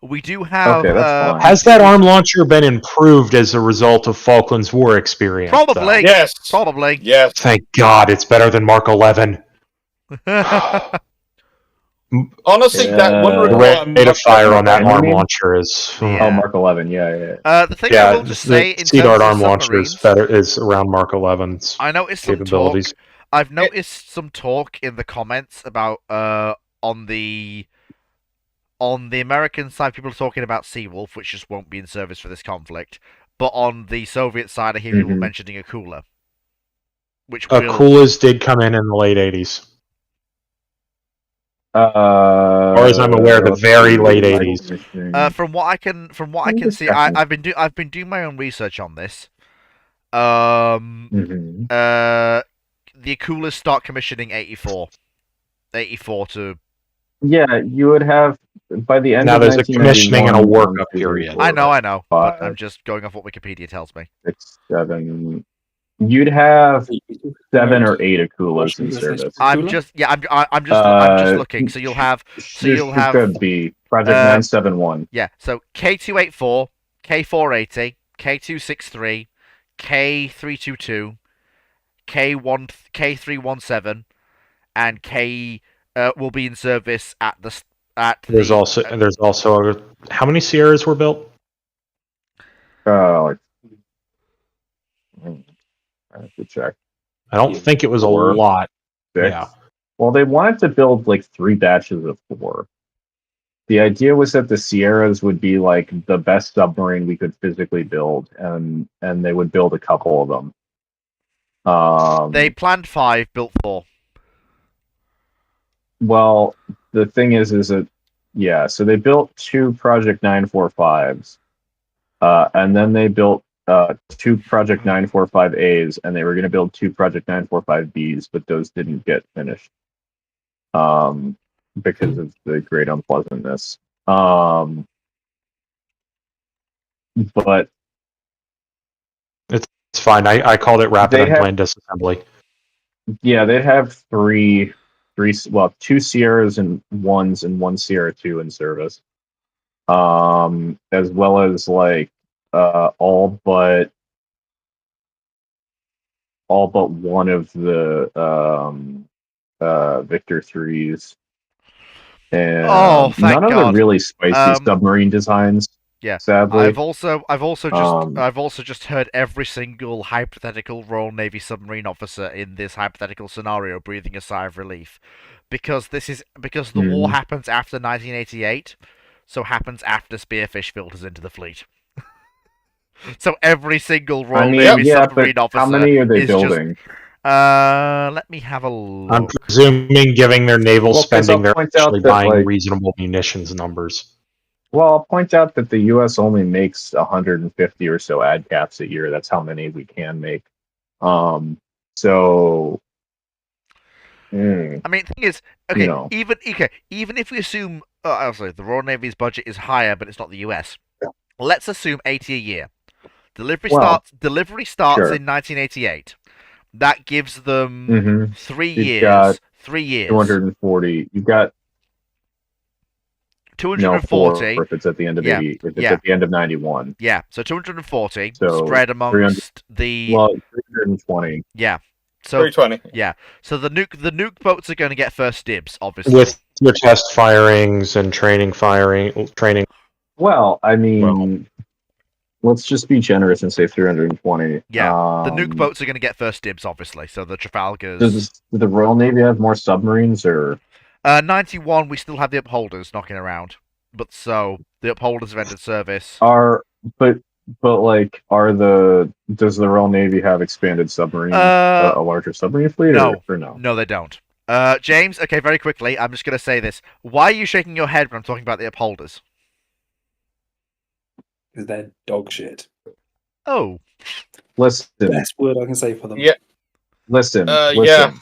We do have. Okay, that's fine. Has that arm launcher been improved as a result of Falklands War experience? Probably. Though? Yes. Probably. Yes. Thank God, it's better than Mark 11. Honestly, that one The requirement. rate of fire on that What do you arm mean? launcher is. Oh, Mark 11. Yeah. The thing I will just say in Sea terms Dart of arm launcher is submarines, is around Mark 11's I noticed some talk. capabilities. I've noticed some talk in the comments about on the American side, people are talking about Seawolf, which just won't be in service for this conflict. But on the Soviet side, I hear people mentioning Akula, which Akulas did come in the late 80s. Or as I'm aware, the very late 80s. From what I can see, I've been doing my own research on this. The Akulas start commissioning 84 to. Yeah, you would have by the end. Now of there's a commissioning and a 1991, workup period. I know, but 5, I'm just going off what Wikipedia tells me. 6, 7. You'd have 7 or 8 Akulas in service. I'm just looking. So you'll have. Could be Project 971. Yeah. So K284, K480, K263, K322, K317, and K will be in service at the. There's also how many Sierras were built? I have to check. I don't think it was a 4, lot. 6. Yeah. Well, they wanted to build like 3 batches of 4. The idea was that the Sierras would be like the best submarine we could physically build, and they would build a couple of them. They planned 5, built 4. Well, the thing is that so they built 2 Project 945s, and then they built 2 Project 945As, and they were going to build 2 Project 945Bs, but those didn't get finished because of the great unpleasantness. But it's fine. I called it rapid unplanned disassembly. Yeah, they'd have 2 Sierras and 1s and 1 Sierra 2 in service, as well as like all but one of the Victor 3s, and none of the really spicy submarine designs. Yeah, sadly. I've also just heard every single hypothetical Royal Navy submarine officer in this hypothetical scenario breathing a sigh of relief, because the war happens after 1988, so happens after Spearfish filters into the fleet. So every single Royal Navy submarine officer. How many are they building? Let me have a look. I'm presuming, giving their naval spending, they're actually buying reasonable munitions numbers. Well, I'll point out that the U.S. only makes 150 or so ad caps a year. That's how many we can make. I mean, the thing is, even if we assume, the Royal Navy's budget is higher, but it's not the U.S. Let's assume 80 a year. Delivery starts in 1988. That gives them 3 years. 3 years. 240. You've got 240. If it's at the end of 80, if it's at the end of 91. Yeah, so 240 spread amongst the 320. Yeah. So 320. Yeah. So the nuke boats are going to get first dibs, obviously. With your test firings and training. Well, I mean, let's just be generous and say 320. Yeah. The nuke boats are going to get first dibs, obviously. So the Trafalgars. Does the Royal Navy have more submarines, or? 91, we still have the Upholders knocking around, but so the Upholders have entered service. Does the Royal Navy have expanded submarine, a larger submarine fleet? No, or no? No, they don't. James, okay, very quickly, I'm just going to say this. Why are you shaking your head when I'm talking about the Upholders? Because they're dog shit. Oh. Listen. Best word I can say for them. Yeah. Listen. Yeah.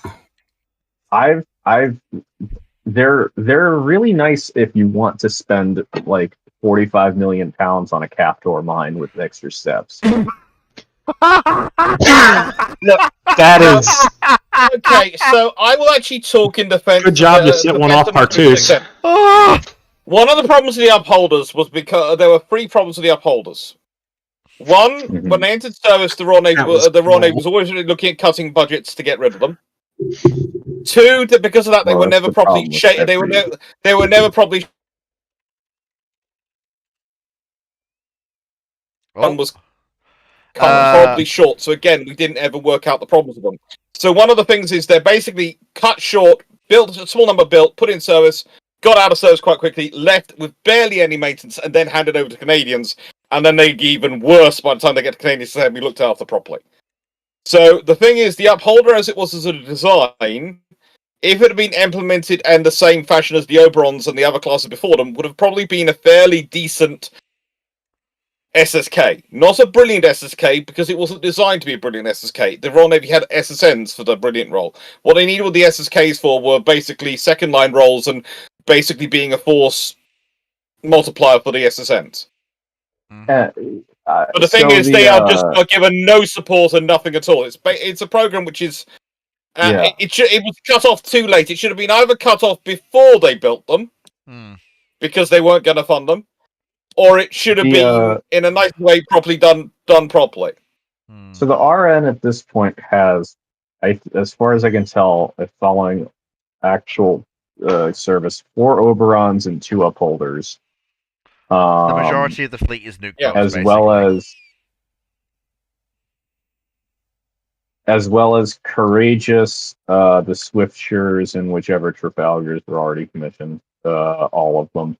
They're really nice if you want to spend like 45 million pounds on a Captor mine with extra steps. That is okay. So I will actually talk in defense. Good job to set one off, Partoos. One of the problems with the upholders was because there were 3 problems with the upholders. One, when they entered service, the Royal Navy was always looking at cutting budgets to get rid of them. 2, that because of that they were never properly they were never properly one was horribly short. So again, we didn't ever work out the problems with them. So one of the things is they're basically cut short, built a small number built, put in service, got out of service quite quickly, left with barely any maintenance, and then handed over to Canadians. And then they'd be even worse by the time they get to Canadians to have be looked after properly. So the thing is, the upholder as it was as a design, if it had been implemented in the same fashion as the Oberons and the other classes before them, would have probably been a fairly decent SSK. Not a brilliant SSK, because it wasn't designed to be a brilliant SSK. The Royal Navy had SSNs for the brilliant role. What they needed the SSKs for were basically second line roles and basically being a force multiplier for the SSNs. But the thing is, they are just given no support and nothing at all. It's a program which is it was cut off too late. It should have been either cut off before they built them, because they weren't going to fund them, or it should have been in a nice way properly done properly. So the RN at this point has, as far as I can tell, following actual service, 4 Oberons and 2 upholders. The majority of the fleet is nuke boats, as basically. well as Courageous, the Swiftshires, and whichever Trafalgars were already commissioned, all of them.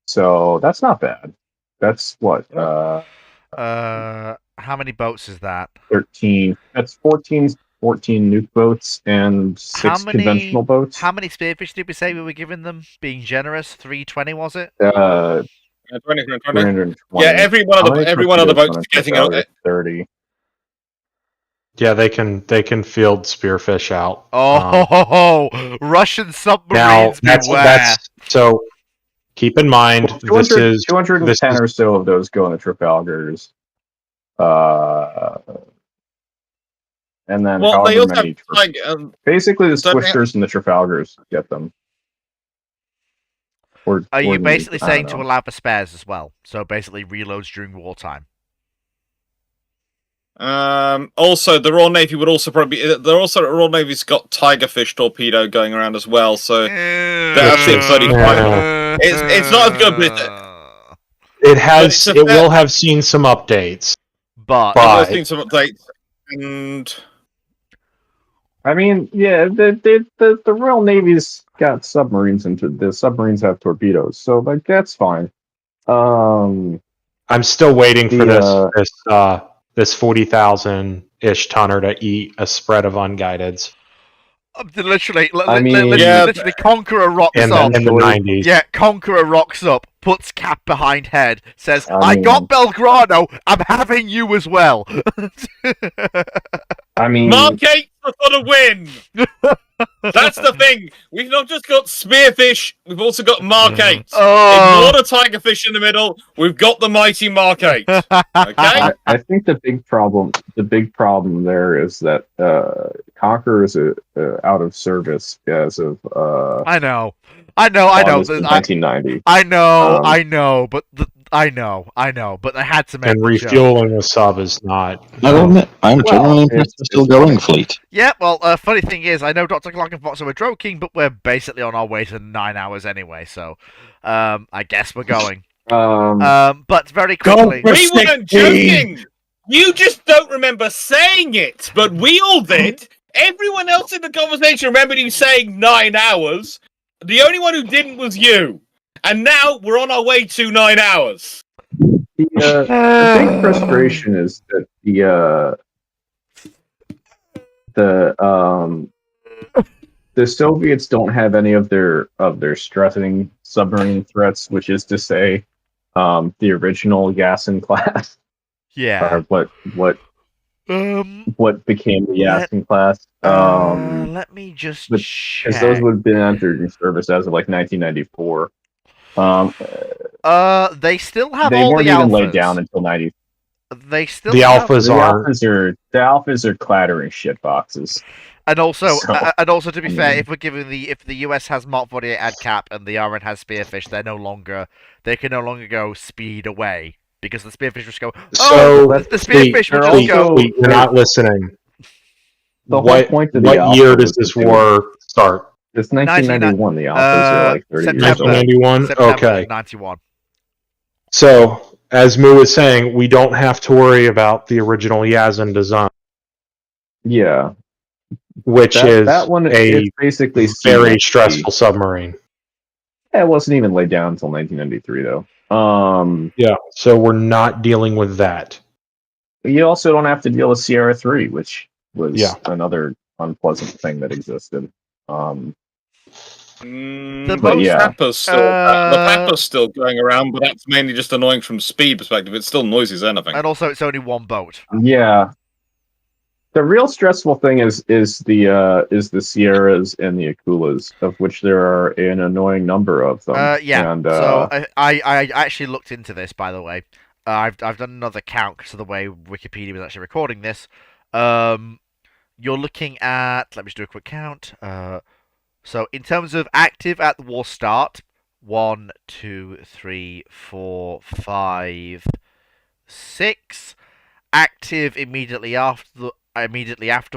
So that's not bad. That's what how many boats is that? 13. That's 14 nuke boats and 6 conventional boats. How many spearfish did we say we were giving them? Being generous, 320 was it? 320. 320. Yeah, every one of the boats is getting out 30. Yeah, they can field spearfish out. Russian submarines! Now beware. that's so. Keep in mind, this is 210 or so of those go in the Trafalgars. And then they also many have, basically the Swifters and the Trafalgars get them. Are you basically saying to allow for spares as well? So basically reloads during wartime. Also, the Royal Navy would also probably Royal Navy's got Tigerfish torpedo going around as well. So that's it. It's not as good, but it will have seen some updates, but it will have seen some updates, and I mean, yeah, the Royal Navy's got submarines, and the submarines have torpedoes, so like that's fine. I'm still waiting for this 40,000-ish tonner to eat a spread of unguideds. Literally, Conqueror rocks up. In the 90s. Yeah, Conqueror rocks up, puts cap behind head, says, I got Belgrano, I'm having you as well. I mean... Mark 8 for the win! That's the thing. We've not just got Spearfish, we've also got Mark 8. Ignore the Tigerfish in the middle, we've got the mighty Mark 8. Okay? I think the big problem there is that Conqueror is out of service as of I know. 1990. I know, but I had to make and refueling a sub is not. I'm generally impressed with still going fleet. Yeah, well, funny thing is, I know Dr. Clark and Fox are joking, but we're basically on our way to 9 hours anyway, so I guess we're going. But very quickly, we weren't joking. You just don't remember saying it, but we all did. Everyone else in the conversation remembered you saying 9 hours. The only one who didn't was you. And now we're on our way to 9 hours. The big frustration is that the Soviets don't have any of their stressing submarine threats, which is to say, the original Yasin class. Yeah. What became the Yasin class? Let me just check. Because those would have been entered in service as of like 1994. They still have they all weren't the even alphas. laid down until 90. They still the have... alphas are the alphas are clattering shit boxes. And also, So, to be fair, if we're giving if the US has Mark 48 ad cap and the RN has Spearfish, they can no longer go speed away because the Spearfish just go. So The Spearfish will just go. You're not listening. The whole point of the what alpha year does was this that they were- war start? It's 1991. The alphas are like 30 years old. 1991. Okay. 91. So, as Moo was saying, we don't have to worry about the original Yazan design. Yeah. Which is that one a basically very stressful submarine. Yeah, it wasn't even laid down until 1993, though. Yeah, so we're not dealing with that. You also don't have to deal with Sierra 3, which was Yeah. another unpleasant thing that existed. The but yeah. Papa's still the Papa's still going around, but that's mainly just annoying from speed perspective. It's still noisy as anything. And also, it's only one boat. Yeah. The real stressful thing is the Sierras and the Akulas, of which there are an annoying number of them. Yeah. And, so I actually looked into this, by the way. I've done another count because of the way Wikipedia was actually recording this. You're looking at. Let me just do a quick count. So in terms of active at the war start, 1, 2, 3, 4, 5, 6. Active immediately after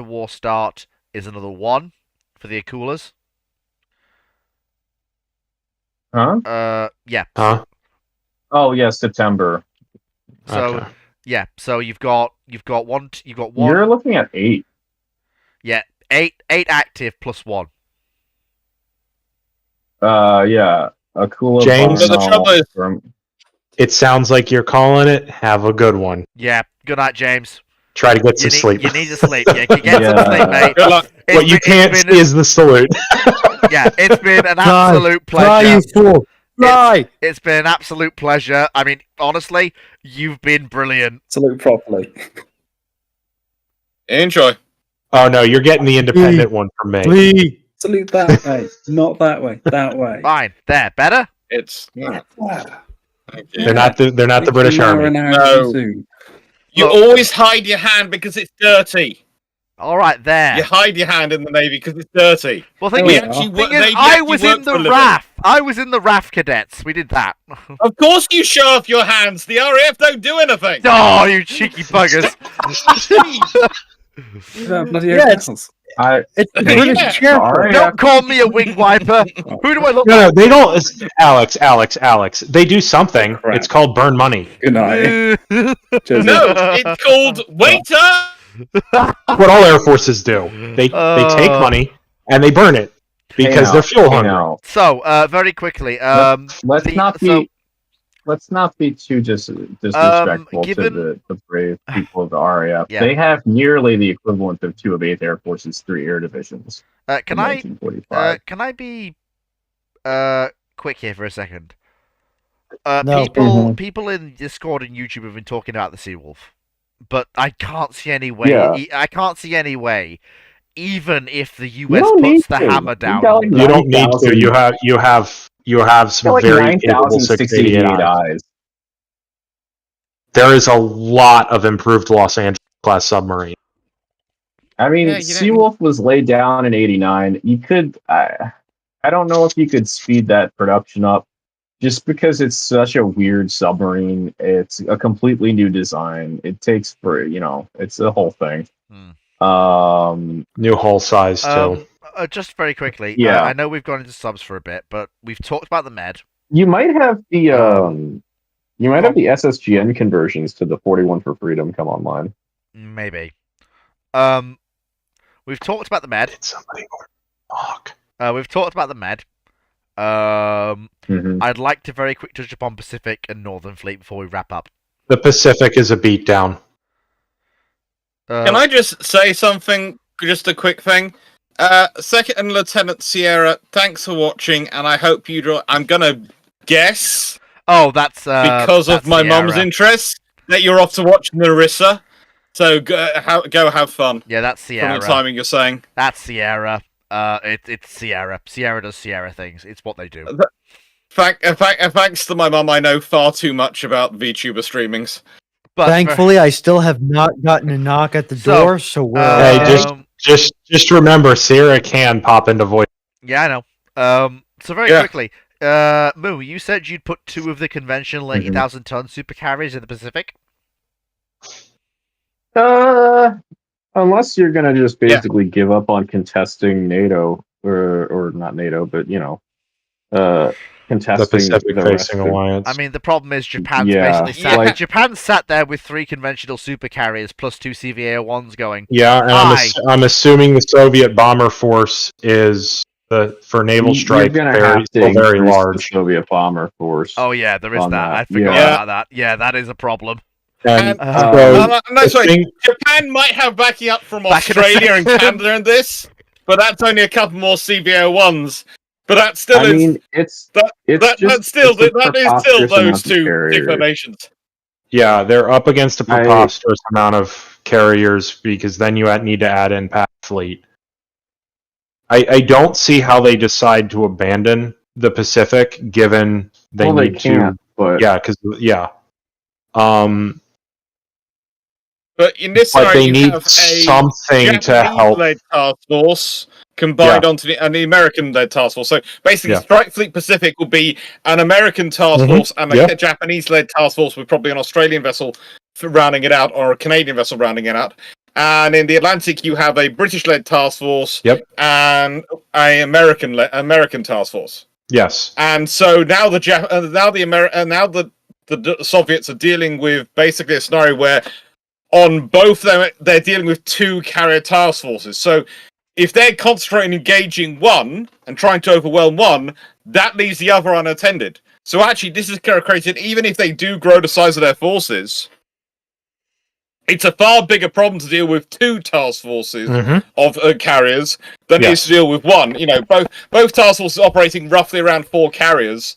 war start is another 1 for the Akulas. Huh? Yeah. Huh? Oh yeah, September. So Okay. yeah, so you've got one. You're looking at 8. Yeah, 8 active plus 1. Yeah, Akula. James? But the trouble is, It sounds like you're calling it. Have a good one. Yeah. Good night, James. Try to get some sleep. You need to sleep. Yeah, get some sleep, mate. Good luck. What you can't see is the salute. Yeah, it's been an absolute pleasure. Fly, you fool! Fly! It's been an absolute pleasure. I mean, honestly, you've been brilliant. Salute properly. enjoy. Oh no, you're getting the independent one from me. Flee! Salute that way, not that way. That way. Fine. There. Better? It's Wow. They're not the British Army. No. You always hide your hand because it's dirty. All right, there. You hide your hand in the Navy because it's dirty. Well, thing We is, actually thing wo- is, Navy I actually was work in for the a living. RAF. I was in the RAF cadets. We did that. Of course you show off your hands. The RAF don't do anything. Oh, you cheeky buggers. Bloody Yeah, it's the British Air Force. Don't call me a wing wiper. Who do I look No, like? they don't. Alex. They do something. Crap. It's called burn money. Good night. No, it's called waiter. What all air forces do. They take money and they burn it because they're fuel hungry. So, very quickly, let's not be too disrespectful to the brave people of the RAF. Yeah. They have nearly the equivalent of 2 of 8th Air Force's 3 air divisions. Can in I 1945. can I be quick here for a second? No. People in Discord and YouTube have been talking about the Seawolf, but I can't see any way. Yeah. I can't see any way. Even if the You US don't puts need the to. hammer You've down, got, like, You don't need to. 9,000 You have some like very capable 9,068 688 eyes. eyes. There is a lot of improved Los Angeles class submarine. I mean, Yeah, you Seawolf was laid down in '89. You could, I don't know if you could speed that production up, just because it's such a weird submarine. It's a completely new design. It takes it's a whole thing. New hull size too. just very quickly, Yeah. I know we've gone into subs for a bit, but we've talked about the Med. You might have the SSGN conversions to the 41 for Freedom come online. Maybe. We've talked about the Med. Somebody we've talked about the Med. I'd like to very quick touch upon Pacific and Northern Fleet before we wrap up. The Pacific is a beatdown. Can I just say something? Just a quick thing. Second and Lieutenant Sierra, thanks for watching, and I hope you draw. I'm gonna guess. Oh, that's because of my mum's Sierra. interest that you're off to watch Narissa. So go have fun. Yeah, that's Sierra. From the timing you're saying. That's Sierra. It's Sierra. Sierra does Sierra things. It's what they do. Thanks to my mum, I know far too much about VTuber streamings. Thankfully, I still have not gotten a knock at the door, so we're Hey, okay. Just remember, Sierra can pop into voice. Yeah, I know. So very quickly, Moo, you said you'd put 2 of the conventional 80,000-ton supercarriers in the Pacific? Unless you're gonna just basically give up on contesting NATO, or not NATO, but contesting Pacific the rest Facing of- Alliance. I mean, the problem is Japan's Yeah, basically sat. like- Japan sat there with 3 conventional supercarriers plus 2 CVA-01s going. Yeah, and I'm assuming the Soviet bomber force is for naval strike You're gonna very, have to still very increase large. the Soviet bomber force. Oh yeah, there is on that. I that. forgot Yeah. about that. Yeah, that is a problem. And No, sorry. Japan might have backing up from Australia and Canada in this, but that's only a couple more CVO-1s. But that still I is. mean, it's that is still those two declinations. Yeah, they're up against a preposterous amount of carriers because then you need to add in Pac Fleet. I don't see how they decide to abandon the Pacific, given they need can't, to. But But in this But scenario, they you need have a something to help. Japanese-led task force combined onto the American-led task force. So basically, Strike Fleet Pacific will be an American task force and a Japanese-led task force with probably an Australian vessel rounding it out or a Canadian vessel rounding it out. And in the Atlantic, you have a British-led task force and a American task force. Yes. And so now the Soviets are dealing with basically a scenario where on both them they're dealing with 2 carrier task forces. So if they're concentrating engaging one and trying to overwhelm one, that leaves the other unattended. So actually, this is created, even if they do grow the size of their forces, it's a far bigger problem to deal with 2 task forces of carriers than it is to deal with 1. You know, both task forces operating roughly around 4 carriers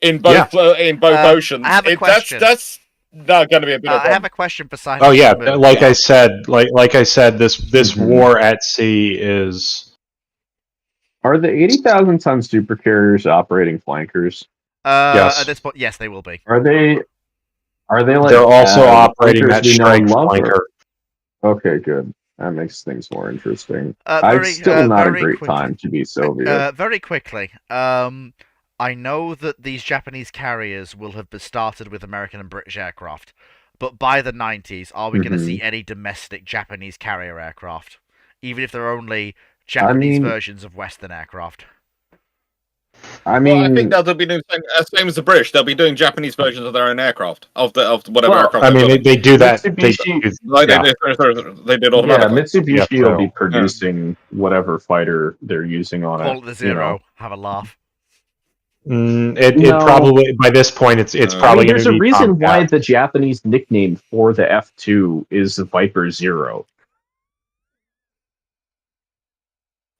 in both oceans. I have a question. That's not going to be a bit of a I problem. have a question for Simon. Oh yeah, like I said, this war at sea is. Are the 80,000-ton supercarriers operating flankers? Yes. At this point, yes, they will be. Are they like? They're also operating flankers that we know and strike love, flanker. Okay, good. That makes things more interesting. Very- It's still not a very great quickly. time to be Soviet. Very quickly, I know that these Japanese carriers will have been started with American and British aircraft, but by the 90s, are we going to see any domestic Japanese carrier aircraft, even if they're only Japanese versions of Western aircraft? I mean, I think they'll be doing the same as the British. They'll be doing Japanese versions of their own aircraft, of whatever aircraft. I mean, they do that. Mitsubishi, they did automatically. Mitsubishi will be producing whatever fighter they're using on Call it. it the Zero. Have a laugh. It probably by this point it's probably there's going to a be reason why Tomcat. the Japanese nickname for the F2 is the Viper Zero,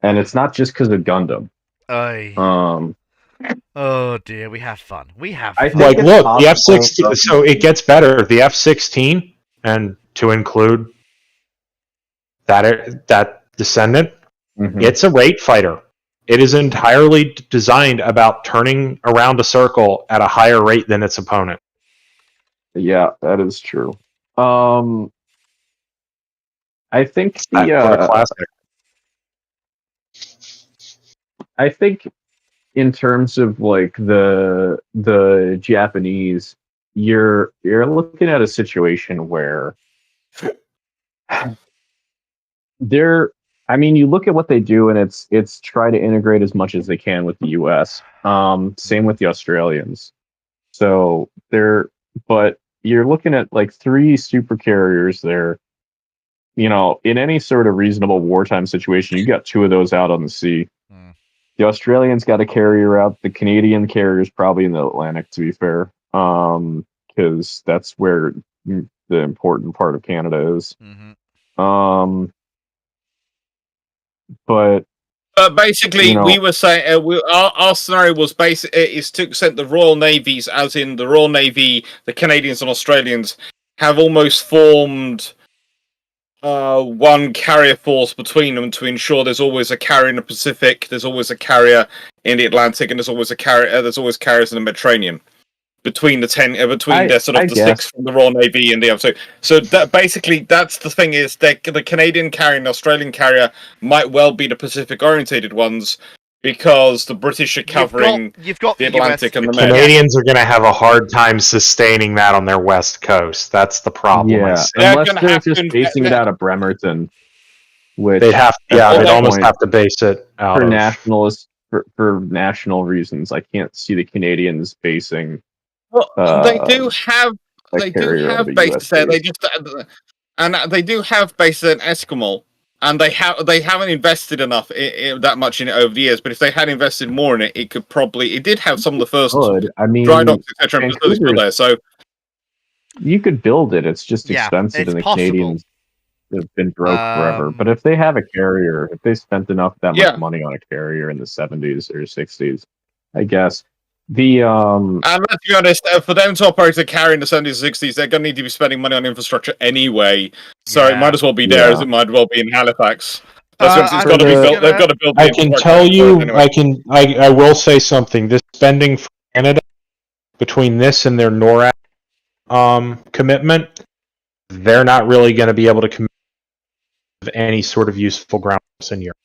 and it's not just because of Gundam. Oh dear, we have fun. We have I fun. think Like, look, the F-16. So it gets better. The F-16, and to include that descendant, it's a rate fighter. It is entirely designed about turning around a circle at a higher rate than its opponent. Yeah, that is true. I think What a classic. I think in terms of like the Japanese, you're looking at a situation where you look at what they do, and it's try to integrate as much as they can with the U.S. Same with the Australians. So but you're looking at like 3 super carriers there. You know, in any sort of reasonable wartime situation, you got 2 of those out on the sea. The Australians got a carrier out. The Canadian carrier is probably in the Atlantic, to be fair, because that's where the important part of Canada is. But basically, we were saying our scenario was is to send the Royal Navies, as in the Royal Navy, the Canadians and Australians have almost formed one carrier force between them to ensure there's always a carrier in the Pacific, there's always a carrier in the Atlantic, and there's always carriers in the Mediterranean. between the I the guess. 6 from the Royal Navy and the other 2. So that's the thing is that the Canadian carrier and the Australian carrier might well be the Pacific orientated ones because the British are covering you've got the Atlantic and the Med. Canadians are going to have a hard time sustaining that on their west coast. That's the problem. I Yeah, see. unless they're just basing it out of Bremerton, which They'd have, at yeah, this they'd almost point, have to base it out for of nationalist for national reasons. I can't see the Canadians basing. Well, they do have bases there. They just and they do have bases in Esquimalt, and they haven't invested enough that much in it over the years. But if they had invested more in it, it did have some of the first I mean, dry docks, etc. And facilities were there. So you could build it. It's just Yeah, expensive, it's and the possible. Canadians have been broke forever. But if they have a carrier, if they spent that much money on a carrier in the 70s or 60s, I guess and let's be honest, for them to operate a carrier in the 70s and 60s, they're going to need to be spending money on infrastructure anyway. So it might as well be there as it might well be in Halifax. It's got to be built. They've got to build. I can tell you, I will say something. This spending for Canada between this and their NORAD commitment, they're not really going to be able to commit any sort of useful ground in Europe.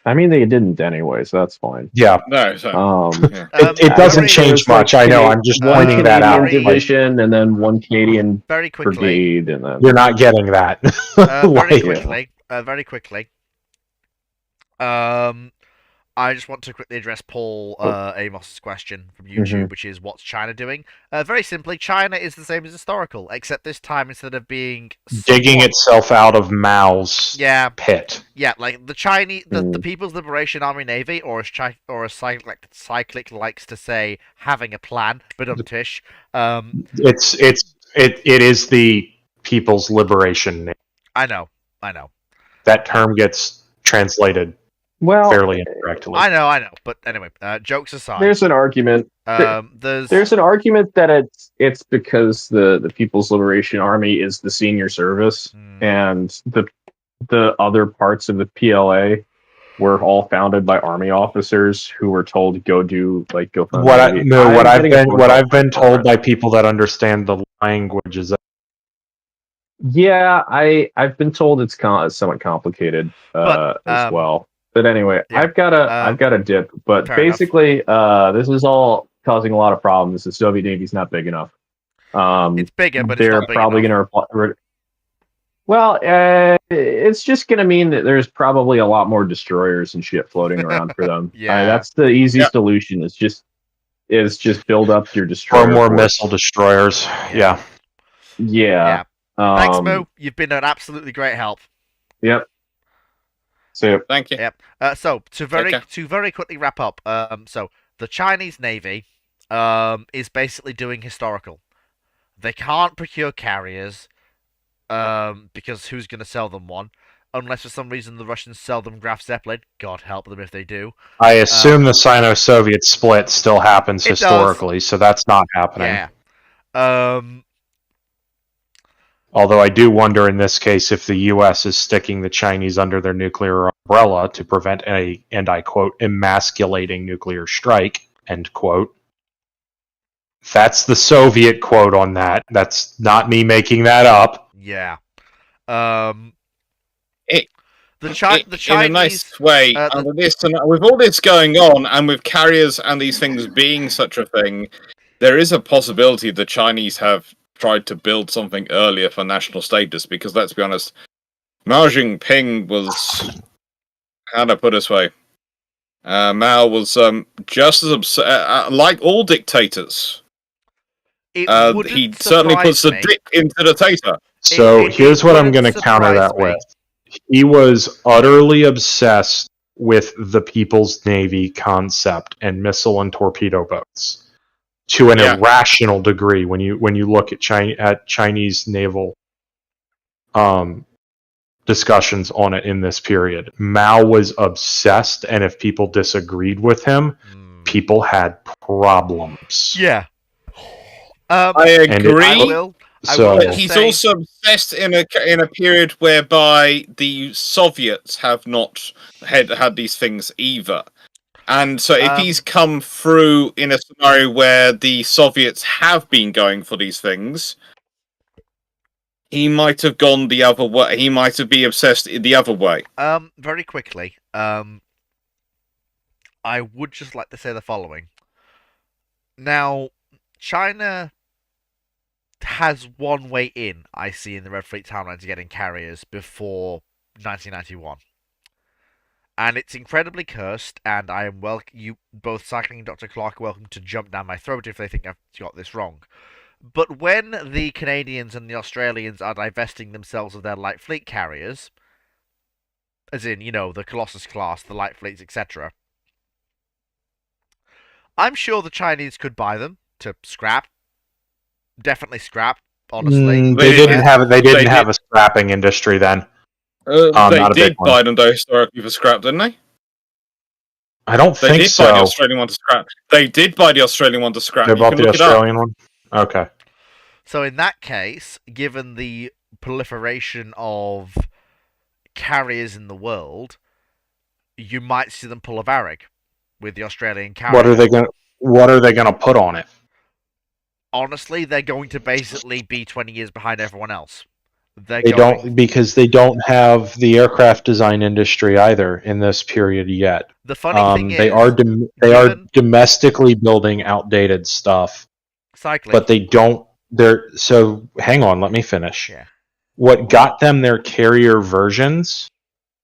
I mean, they didn't anyway, so that's fine. Yeah. No, so, it doesn't change much. I know. I'm just one pointing that out. Canadian division and then one Canadian very quickly. brigade, and then You're not getting that. Very quickly. I just want to quickly address Paul Amos's question from YouTube, which is what's China doing? Very simply, China is the same as historical, except this time instead of being digging itself out of Mao's pit. Yeah, like the Chinese, the People's Liberation Army Navy, or as Cyclic likes to say, having a plan, but umtish. It is the People's Liberation Navy. I know. That term gets translated fairly incorrectly. I know. But anyway, jokes aside, there's an argument. There's an argument that it's because the People's Liberation Army is the senior service, and the other parts of the PLA were all founded by army officers who were told to go fund what I've been told by people that understand the language is that. Yeah, I've been told it's somewhat complicated as well. But anyway, I've got a dip. But basically, this is all causing a lot of problems. The Soviet Navy's not big enough. It's bigger, but they're it's not big probably going to. Well, it's just going to mean that there's probably a lot more destroyers and shit floating around for them. That's the easiest solution. It's just build up your destroyer. Or more missile destroyers. Yeah. Thanks, Moo. You've been an absolutely great help. Yep. So thank you. Yep. So to very quickly wrap up. So the Chinese Navy is basically doing historical. They can't procure carriers because who's going to sell them one? Unless for some reason the Russians sell them Graf Zeppelin. God help them if they do. I assume the Sino-Soviet split still happens historically, so that's not happening. Yeah. Although I do wonder in this case if the U.S. is sticking the Chinese under their nuclear umbrella to prevent a, and I quote, emasculating nuclear strike, end quote. That's the Soviet quote on that. That's not me making that up. Yeah. In a nice way, with all this going on, and with carriers and these things being such a thing, there is a possibility the Chinese have tried to build something earlier for national status, because let's be honest, Mao Zedong was, how to put it this way, Mao was just as like all dictators. He certainly puts the dick into the tater. So here's what I'm going to counter that with. He was utterly obsessed with the People's Navy concept and missile and torpedo boats. To an irrational degree, when you look at Chinese naval discussions on it in this period, Mao was obsessed, and if people disagreed with him, people had problems. Yeah, I agree. But he's also obsessed in a period whereby the Soviets have not had these things either. And so if he's come through in a scenario where the Soviets have been going for these things, he might have gone the other way. He might have been obsessed the other way. Very quickly, I would just like to say the following. Now, China has one way in, I see, in the Red Fleet timeline to getting carriers before 1991. And it's incredibly cursed, and I am you both Cycling and Dr. Clark are welcome to jump down my throat if they think I've got this wrong. But when the Canadians and the Australians are divesting themselves of their light fleet carriers, as in, the Colossus class, the light fleets, etc., I'm sure the Chinese could buy them to scrap. Definitely scrap, honestly. They didn't have a scrapping industry then. They did buy them though historically for scrap, didn't they? I don't They think did so. buy the Australian one to scrap. They did buy the Australian one to scrap. They bought the Australian one? Okay. So in that case, given the proliferation of carriers in the world, you might see them pull a Varig with the Australian carrier. What are they gonna put on it? Honestly, they're going to basically be 20 years behind everyone else. Because they don't have the aircraft design industry either in this period yet. The funny thing they are domestically building outdated stuff. Cycling. But they don't. So hang on, let me finish. Yeah. What got them their carrier versions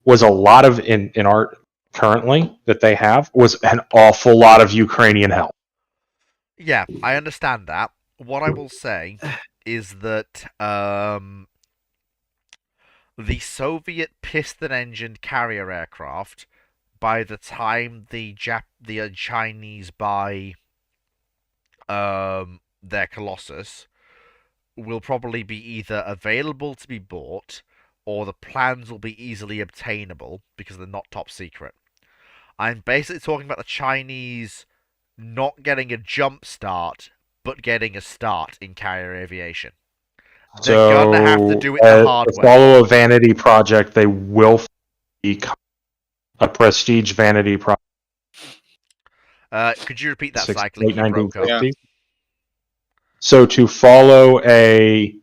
was a lot of in art currently that they have was an awful lot of Ukrainian help. Yeah, I understand that. What I will say is that the Soviet piston-engined carrier aircraft, by the time the Chinese buy their Colossus, will probably be either available to be bought, or the plans will be easily obtainable because they're not top secret. I'm basically talking about the Chinese not getting a jump start, but getting a start in carrier aviation. They're gonna have to do it the hard way. To follow a vanity project, they will become a prestige vanity project. Could you repeat that, Cycling? Yeah. So to follow a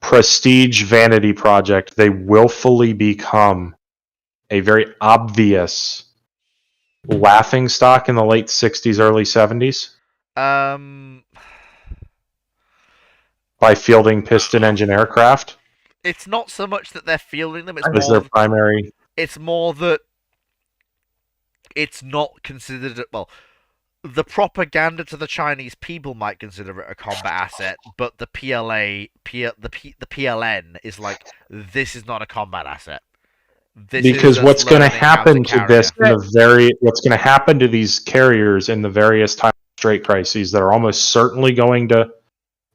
prestige vanity project, they willfully become a very obvious laughing stock in the late 60s, early 70s. By fielding piston engine aircraft. It's not so much that they're fielding them. It's their primary. It's more that it's not considered. Well, the propaganda to the Chinese people might consider it a combat asset, but the the PLN is like, this is not a combat asset. Because what's going to happen to this what's going to happen to these carriers in the various time Strait crises that are almost certainly going to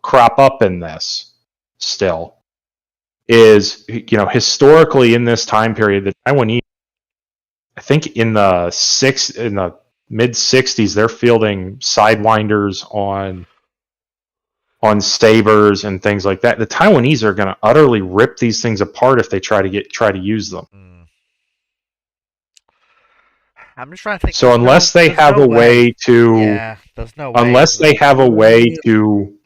crop up in this still is, historically in this time period, the Taiwanese, I think in the mid 60s, they're fielding sidewinders on sabers and things like that. The Taiwanese are going to utterly rip these things apart if they try to use them. I'm just trying to think. So unless they have a way to, unless they have a way to.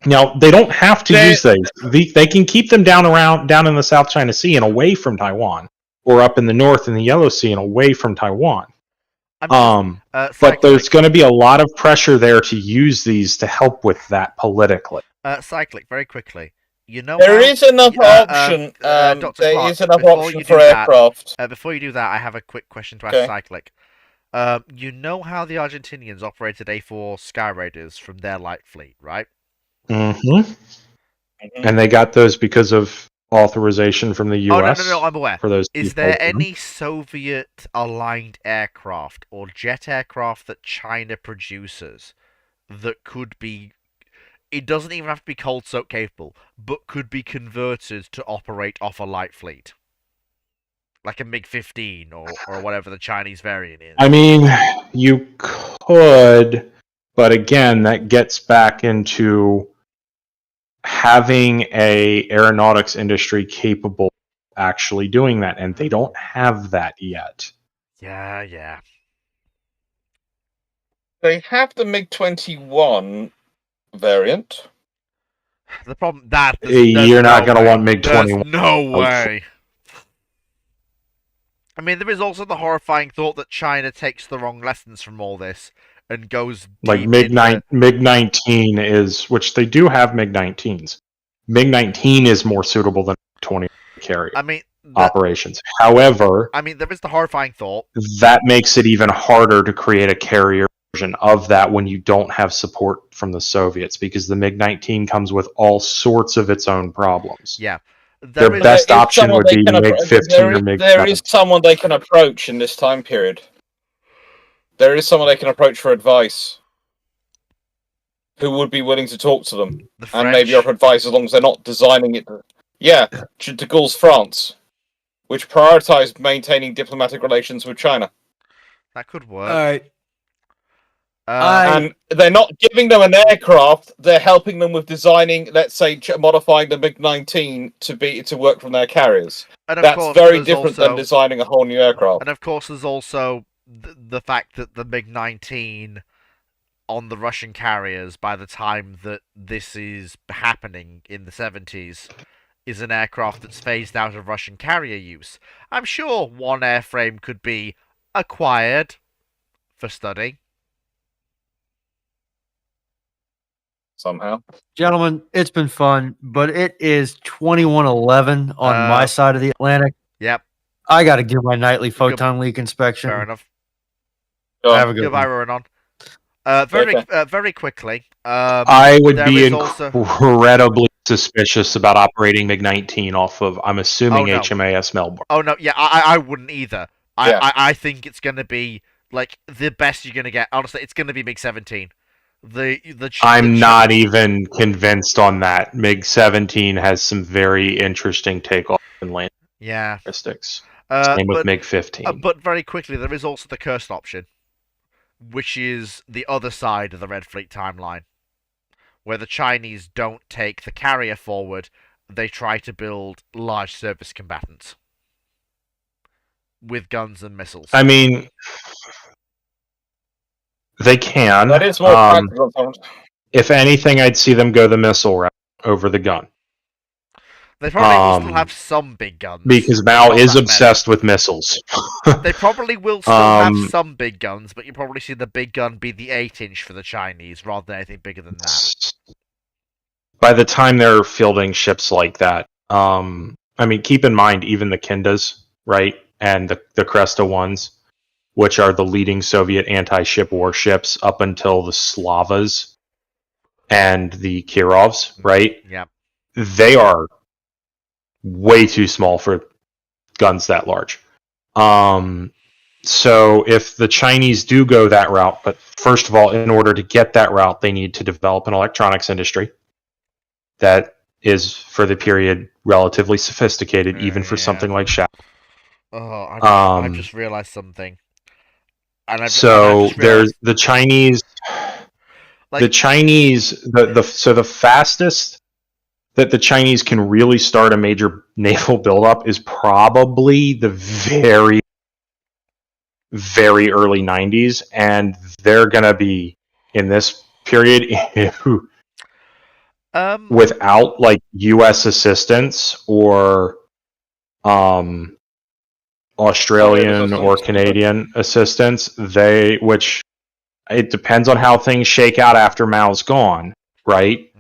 Now they don't have to use these. They can keep them down in the South China Sea and away from Taiwan, or up in the north in the Yellow Sea and away from Taiwan. But there's going to be a lot of pressure there to use these to help with that politically. Cyclic, very quickly. There is enough option. There is enough option for aircraft. Before you do that, I have a quick question to ask Cyclic. You know how the Argentinians operated A4 Sky Raiders from their light fleet, right? Mm-hmm. And they got those because of authorization from the U.S. No, I'm aware. For those is there any Soviet-aligned aircraft or jet aircraft that China produces that could be... It doesn't even have to be cold soak capable, but could be converted to operate off a light fleet? Like a MiG-15 or whatever the Chinese variant is. I mean, you could, but again, that gets back into having a aeronautics industry capable of actually doing that, and they don't have that yet. Yeah. They have the MiG-21 variant. The problem that You're not going to want There's MiG-21. no way. I mean, there is also the horrifying thought that China takes the wrong lessons from all this and goes Like deep into... MiG-19 is, which they do have MiG-19s. MiG-19 is more suitable than MiG-20 carrier operations. However, I mean, there is the horrifying thought. That makes it even harder to create a carrier version of that when you don't have support from the Soviets, because the MiG-19 comes with all sorts of its own problems. Yeah. Their best option would be MiG-15 or MiG-7. There is someone they can approach in this time period. There is someone they can approach for advice who would be willing to talk to them and maybe offer advice as long as they're not designing it. Yeah, de Gaulle's France, which prioritized maintaining diplomatic relations with China. That could work. All right. And they're not giving them an aircraft; they're helping them with designing, let's say, modifying the MiG-19 to work from their carriers. And of That's course, very there's different also- than designing a whole new aircraft. And of course, there's also the fact that the MiG-19 on the Russian carriers, by the time that this is happening in the 70s, is an aircraft that's phased out of Russian carrier use. I'm sure one airframe could be acquired for study. Somehow. Gentlemen, it's been fun, but it is 21:11 on my side of the Atlantic. Yep. I got to give my nightly photon leak inspection. Fair enough. Have a good Goodbye, one. Ronan. Very quickly. I would there be is also- incredibly suspicious about operating MiG-19 off of, I'm assuming, Oh, no. HMAS Melbourne. Oh no, yeah, I wouldn't either. Yeah. I think it's gonna be like the best you're gonna get. Honestly, it's gonna be MiG-17. I'm not even convinced on that. MiG-17 has some very interesting takeoff and landing characteristics. Same with MiG-15. But very quickly, there is also the cursed option, which is the other side of the Red Fleet timeline, where the Chinese don't take the carrier forward, they try to build large surface combatants with guns and missiles. I mean, they can. That is more practical. If anything, I'd see them go the missile route over the gun. They probably will still have some big guns. Because Mao is obsessed with missiles. They probably will still have some big guns, but you probably see the big gun be the 8-inch for the Chinese rather than anything bigger than that. By the time they're fielding ships like that, I mean, keep in mind, even the Kindas, right, and the Cresta ones, which are the leading Soviet anti-ship warships up until the Slavas and the Kirovs, right? Yeah. They are way too small for guns that large. So if the Chinese do go that route, but first of all, in order to get that route, they need to develop an electronics industry that is, for the period, relatively sophisticated, even for something like Shat. Oh, I've just realized something. So there's the Chinese. The Chinese, so the fastest that the Chinese can really start a major naval buildup is probably the very, very early 90s, and they're gonna be in this period without like U.S. assistance or Australian or Canadian assistance. Which it depends on how things shake out after Mao's gone, right?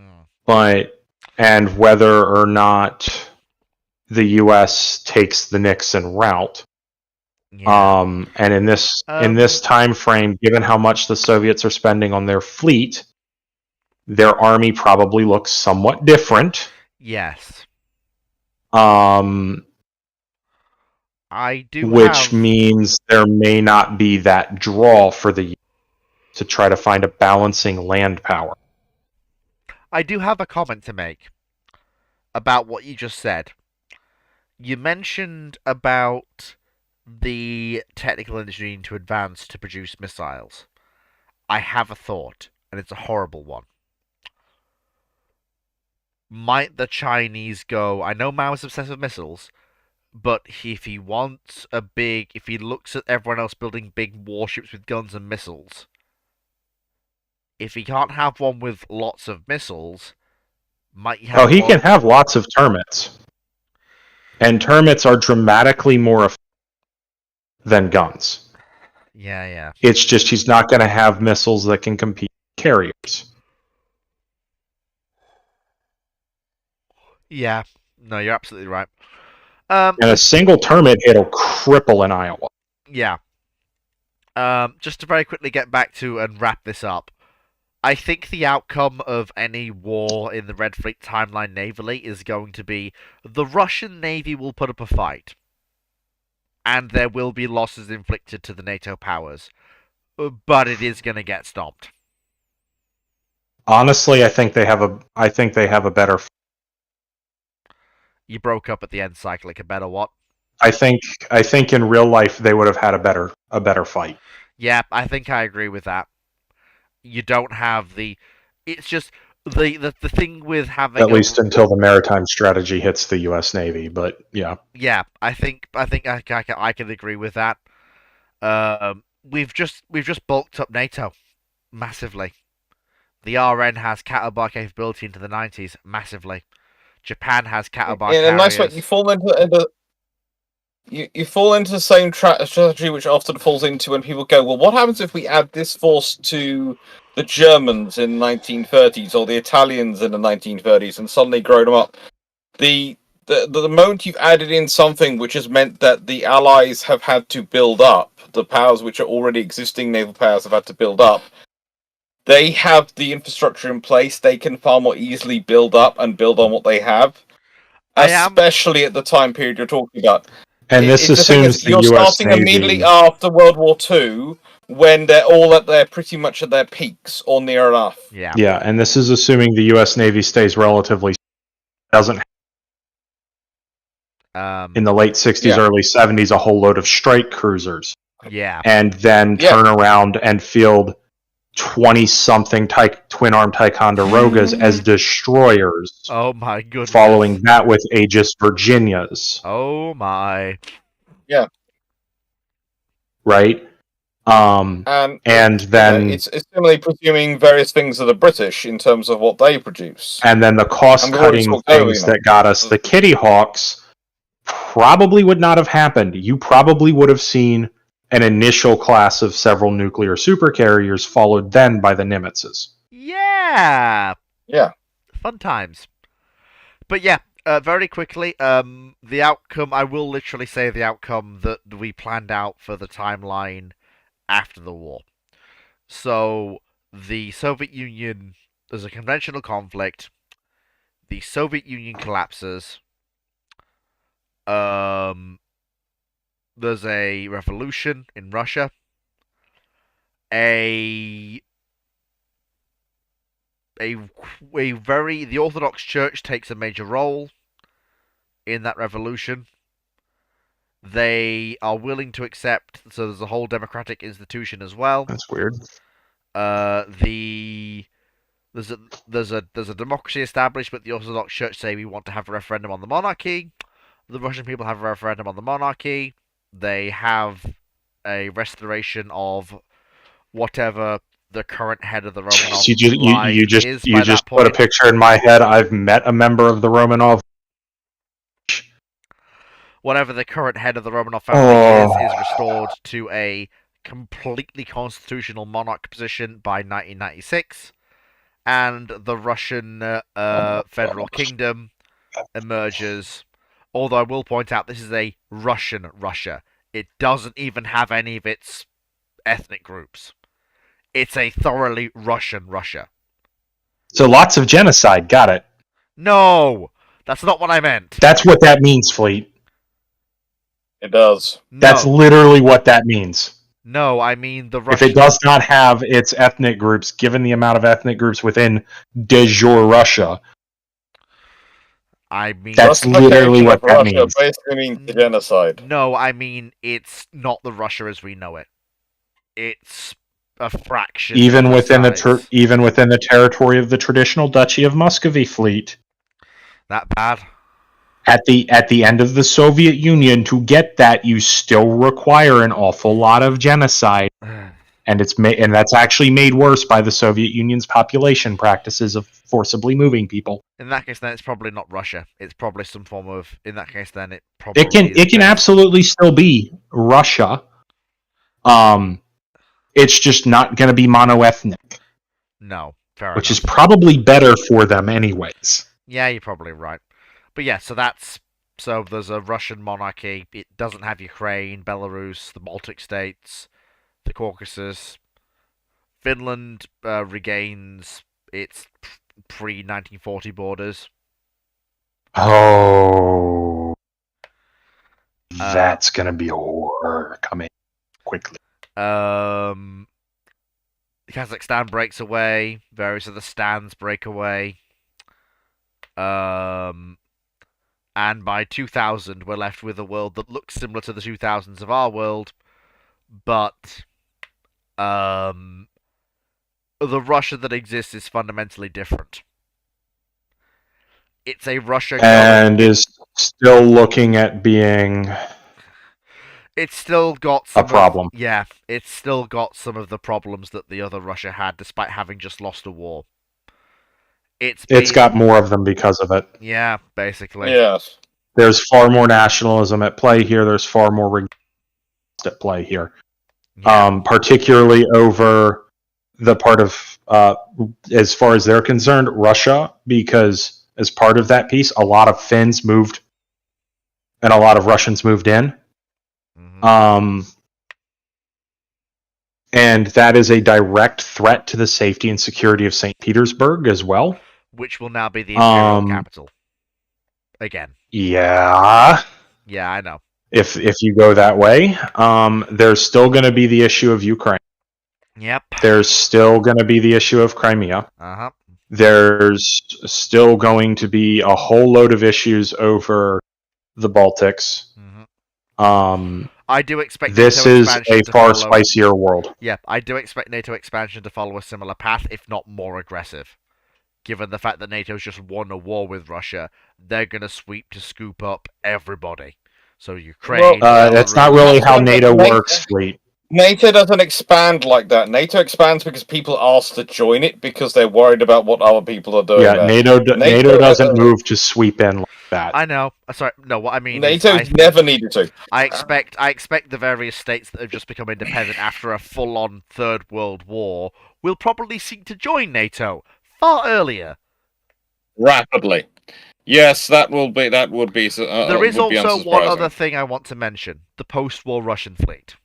And whether or not the U.S. takes the Nixon route. And in this time frame, given how much the Soviets are spending on their fleet, their army probably looks somewhat different. Yes. Which means there may not be that draw for the to try to find a balancing land power. I do have a comment to make about what you just said. You mentioned about the technical industry needing to advance to produce missiles. I have a thought, and it's a horrible one. Might the Chinese go, I know Mao is obsessed with missiles, But if he wants if he looks at everyone else building big warships with guns and missiles, if he can't have one with lots of missiles, might he have? Oh, he can have lots of termits, and termits are dramatically more effective than guns. Yeah. It's just he's not going to have missiles that can compete with carriers. Yeah. No, you're absolutely right. And a single termit it'll cripple in Iowa. Yeah. Just to very quickly get back to and wrap this up, I think the outcome of any war in the Red Fleet timeline navally is going to be the Russian Navy will put up a fight, and there will be losses inflicted to the NATO powers, but it is going to get stopped. Honestly, I think they have a better. You broke up at the end, Cyclic. A better what? I think in real life they would have had a better fight. Yeah, I think I agree with that. You don't have the. It's just the thing with having At least until the maritime strategy hits the U.S. Navy, but yeah. Yeah, I think I can agree with that. We've just bulked up NATO massively. The RN has cattle bar capability into the 90s massively. Japan has cattle bar In a nice way, carriers. you fall into the same strategy which often falls into when people go, well, what happens if we add this force to the Germans in the 1930s or the Italians in the 1930s and suddenly grow them up? The moment you've added in something which has meant that the Allies have had to build up, the powers which are already existing naval powers have had to build up, they have the infrastructure in place. They can far more easily build up and build on what they have, especially at the time period you're talking about. And this assumes the you're U.S. starting Navy immediately after World War II, when they're all at their pretty much at their peaks or near enough. Yeah, and this is assuming the U.S. Navy stays relatively doesn't. In the late 60s, early 70s, a whole load of strike cruisers. Yeah. And then turn around and field 20-something twin-arm Ticonderogas as destroyers. Oh my goodness. Following that with Aegis Virginias. Oh my. Yeah. Right? And then... it's similarly presuming various things of the British in terms of what they produce. And then the cost-cutting things that got us the Kitty Hawks probably would not have happened. You probably would have seen an initial class of several nuclear supercarriers, followed then by the Nimitzes. Yeah. Yeah. Fun times. But yeah, very quickly, the outcome, I will literally say the outcome that we planned out for the timeline after the war. So, the Soviet Union, there's a conventional conflict, the Soviet Union collapses, there's a revolution in Russia. The Orthodox Church takes a major role in that revolution. They are willing to accept, so there's a whole democratic institution as well. That's weird. There's a democracy established, but the Orthodox Church say we want to have a referendum on the monarchy. The Russian people have a referendum on the monarchy. They have a restoration of whatever the current head of the Romanov line you just is by that put a point. picture in my head. I've met a member of the Romanov. Whatever the current head of the Romanov family is restored to a completely constitutional monarch position by 1996, and the Russian federal kingdom emerges. Although I will point out this is a Russian Russia. It doesn't even have any of its ethnic groups. It's a thoroughly Russian Russia. So lots of genocide. Got it. No! That's not what I meant. That's what that means, Fleet. It does. That's literally what that means. No, I mean the Russian... If it does not have its ethnic groups, given the amount of ethnic groups within de jure Russia, I mean that's literally what that means. Basically means the genocide. No, I mean it's not the Russia as we know it. It's a fraction. Even within the territory of the traditional Duchy of Muscovy, Fleet. That bad? At the end of the Soviet Union, to get that, you still require an awful lot of genocide, and that's actually made worse by the Soviet Union's population practices of forcibly moving people. In that case, then it's probably not Russia. It's probably some form of. In that case, then it probably It can absolutely still be Russia. It's just not going to be monoethnic. No, fair which enough. is probably better for them, anyways. Yeah, you're probably right. But yeah, so there's a Russian monarchy. It doesn't have Ukraine, Belarus, the Baltic states, the Caucasus. Finland regains its pre-1940 borders. Oh, that's gonna be a war coming quickly. Kazakhstan breaks away. Various other stands break away. And by 2000, we're left with a world that looks similar to the 2000s of our world, but the Russia that exists is fundamentally different. It's a Russia and is still looking at being. It's still got some a problem. It's still got some of the problems that the other Russia had, despite having just lost a war. It's got more of them because of it. Yeah, basically. Yes. There's far more nationalism at play here. There's far more at play here. Yeah. Particularly over the part of, as far as they're concerned, Russia, because as part of that piece, a lot of Finns moved and a lot of Russians moved in. Mm-hmm. And that is a direct threat to the safety and security of St. Petersburg as well. Which will now be the imperial capital. Again. Yeah. Yeah, I know. If you go that way, there's still going to be the issue of Ukraine. Yep. There's still going to be the issue of Crimea. Uh-huh. There's still going to be a whole load of issues over the Baltics. Mm-hmm. I do expect this NATO is a far spicier world. Yeah, I do expect NATO expansion to follow a similar path, if not more aggressive. Given the fact that NATO's just won a war with Russia, they're going to scoop up everybody. So Ukraine. That's not really how NATO works, Fleet. NATO doesn't expand like that. NATO expands because people ask to join it because they're worried about what other people are doing. Yeah, NATO doesn't move to sweep in like that. I know. Sorry, no. What I mean, NATO's never needed to. I expect the various states that have just become independent after a full-on Third World War will probably seek to join NATO far earlier. Rapidly. Yes, that would be. There is also one other thing I want to mention: the post-war Russian fleet.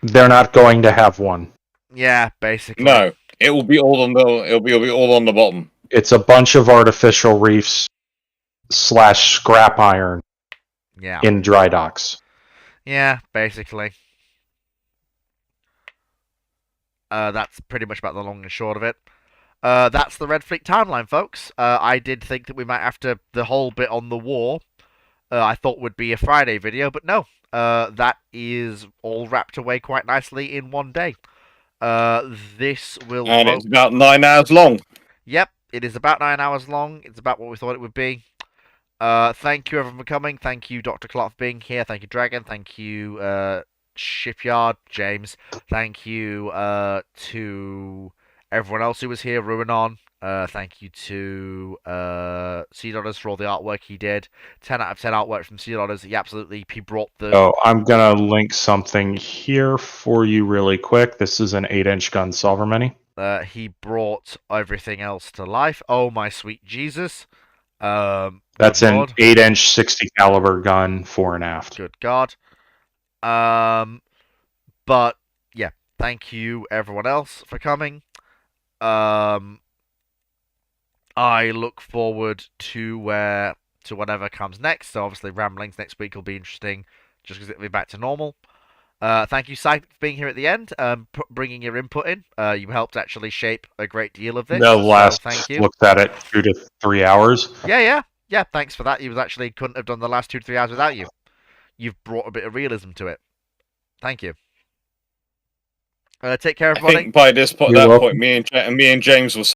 They're not going to have one. Yeah, basically. No, it will be all on the. It'll be all on the bottom. It's a bunch of artificial reefs / scrap iron. Yeah. In dry docks. Yeah, basically. That's pretty much about the long and short of it. That's the Red Fleet timeline, folks. I did think that we might have to the whole bit on the war. I thought would be a Friday video, but no. That is all wrapped away quite nicely in one day. This will... And it's about 9 hours long. Yep, it is about 9 hours long. It's about what we thought it would be. Thank you everyone for coming. Thank you, Dr. Clark, for being here. Thank you, Dragon. Thank you, Shipyard, James. Thank you to everyone else who was here, Ruinon. Thank you to Seed Otters for all the artwork he did. 10 out of 10 artwork from Seed Otters. He brought the... Oh, I'm going to link something here for you really quick. This is an 8-inch gun solver mini. He brought everything else to life. Oh, my sweet Jesus. That's an 8-inch 60 caliber gun, fore and aft. Good God. But, yeah, thank you everyone else for coming. I look forward to whatever comes next. So obviously Ramblings next week will be interesting, just because it'll be back to normal. Thank you, Sai, for being here at the end, bringing your input in. You helped actually shape a great deal of this. The last thank you. Looked at it 2 to 3 hours. Yeah. Thanks for that. You actually couldn't have done the last 2 to 3 hours without you. You've brought a bit of realism to it. Thank you. Take care, everybody. I think by this point, me and James was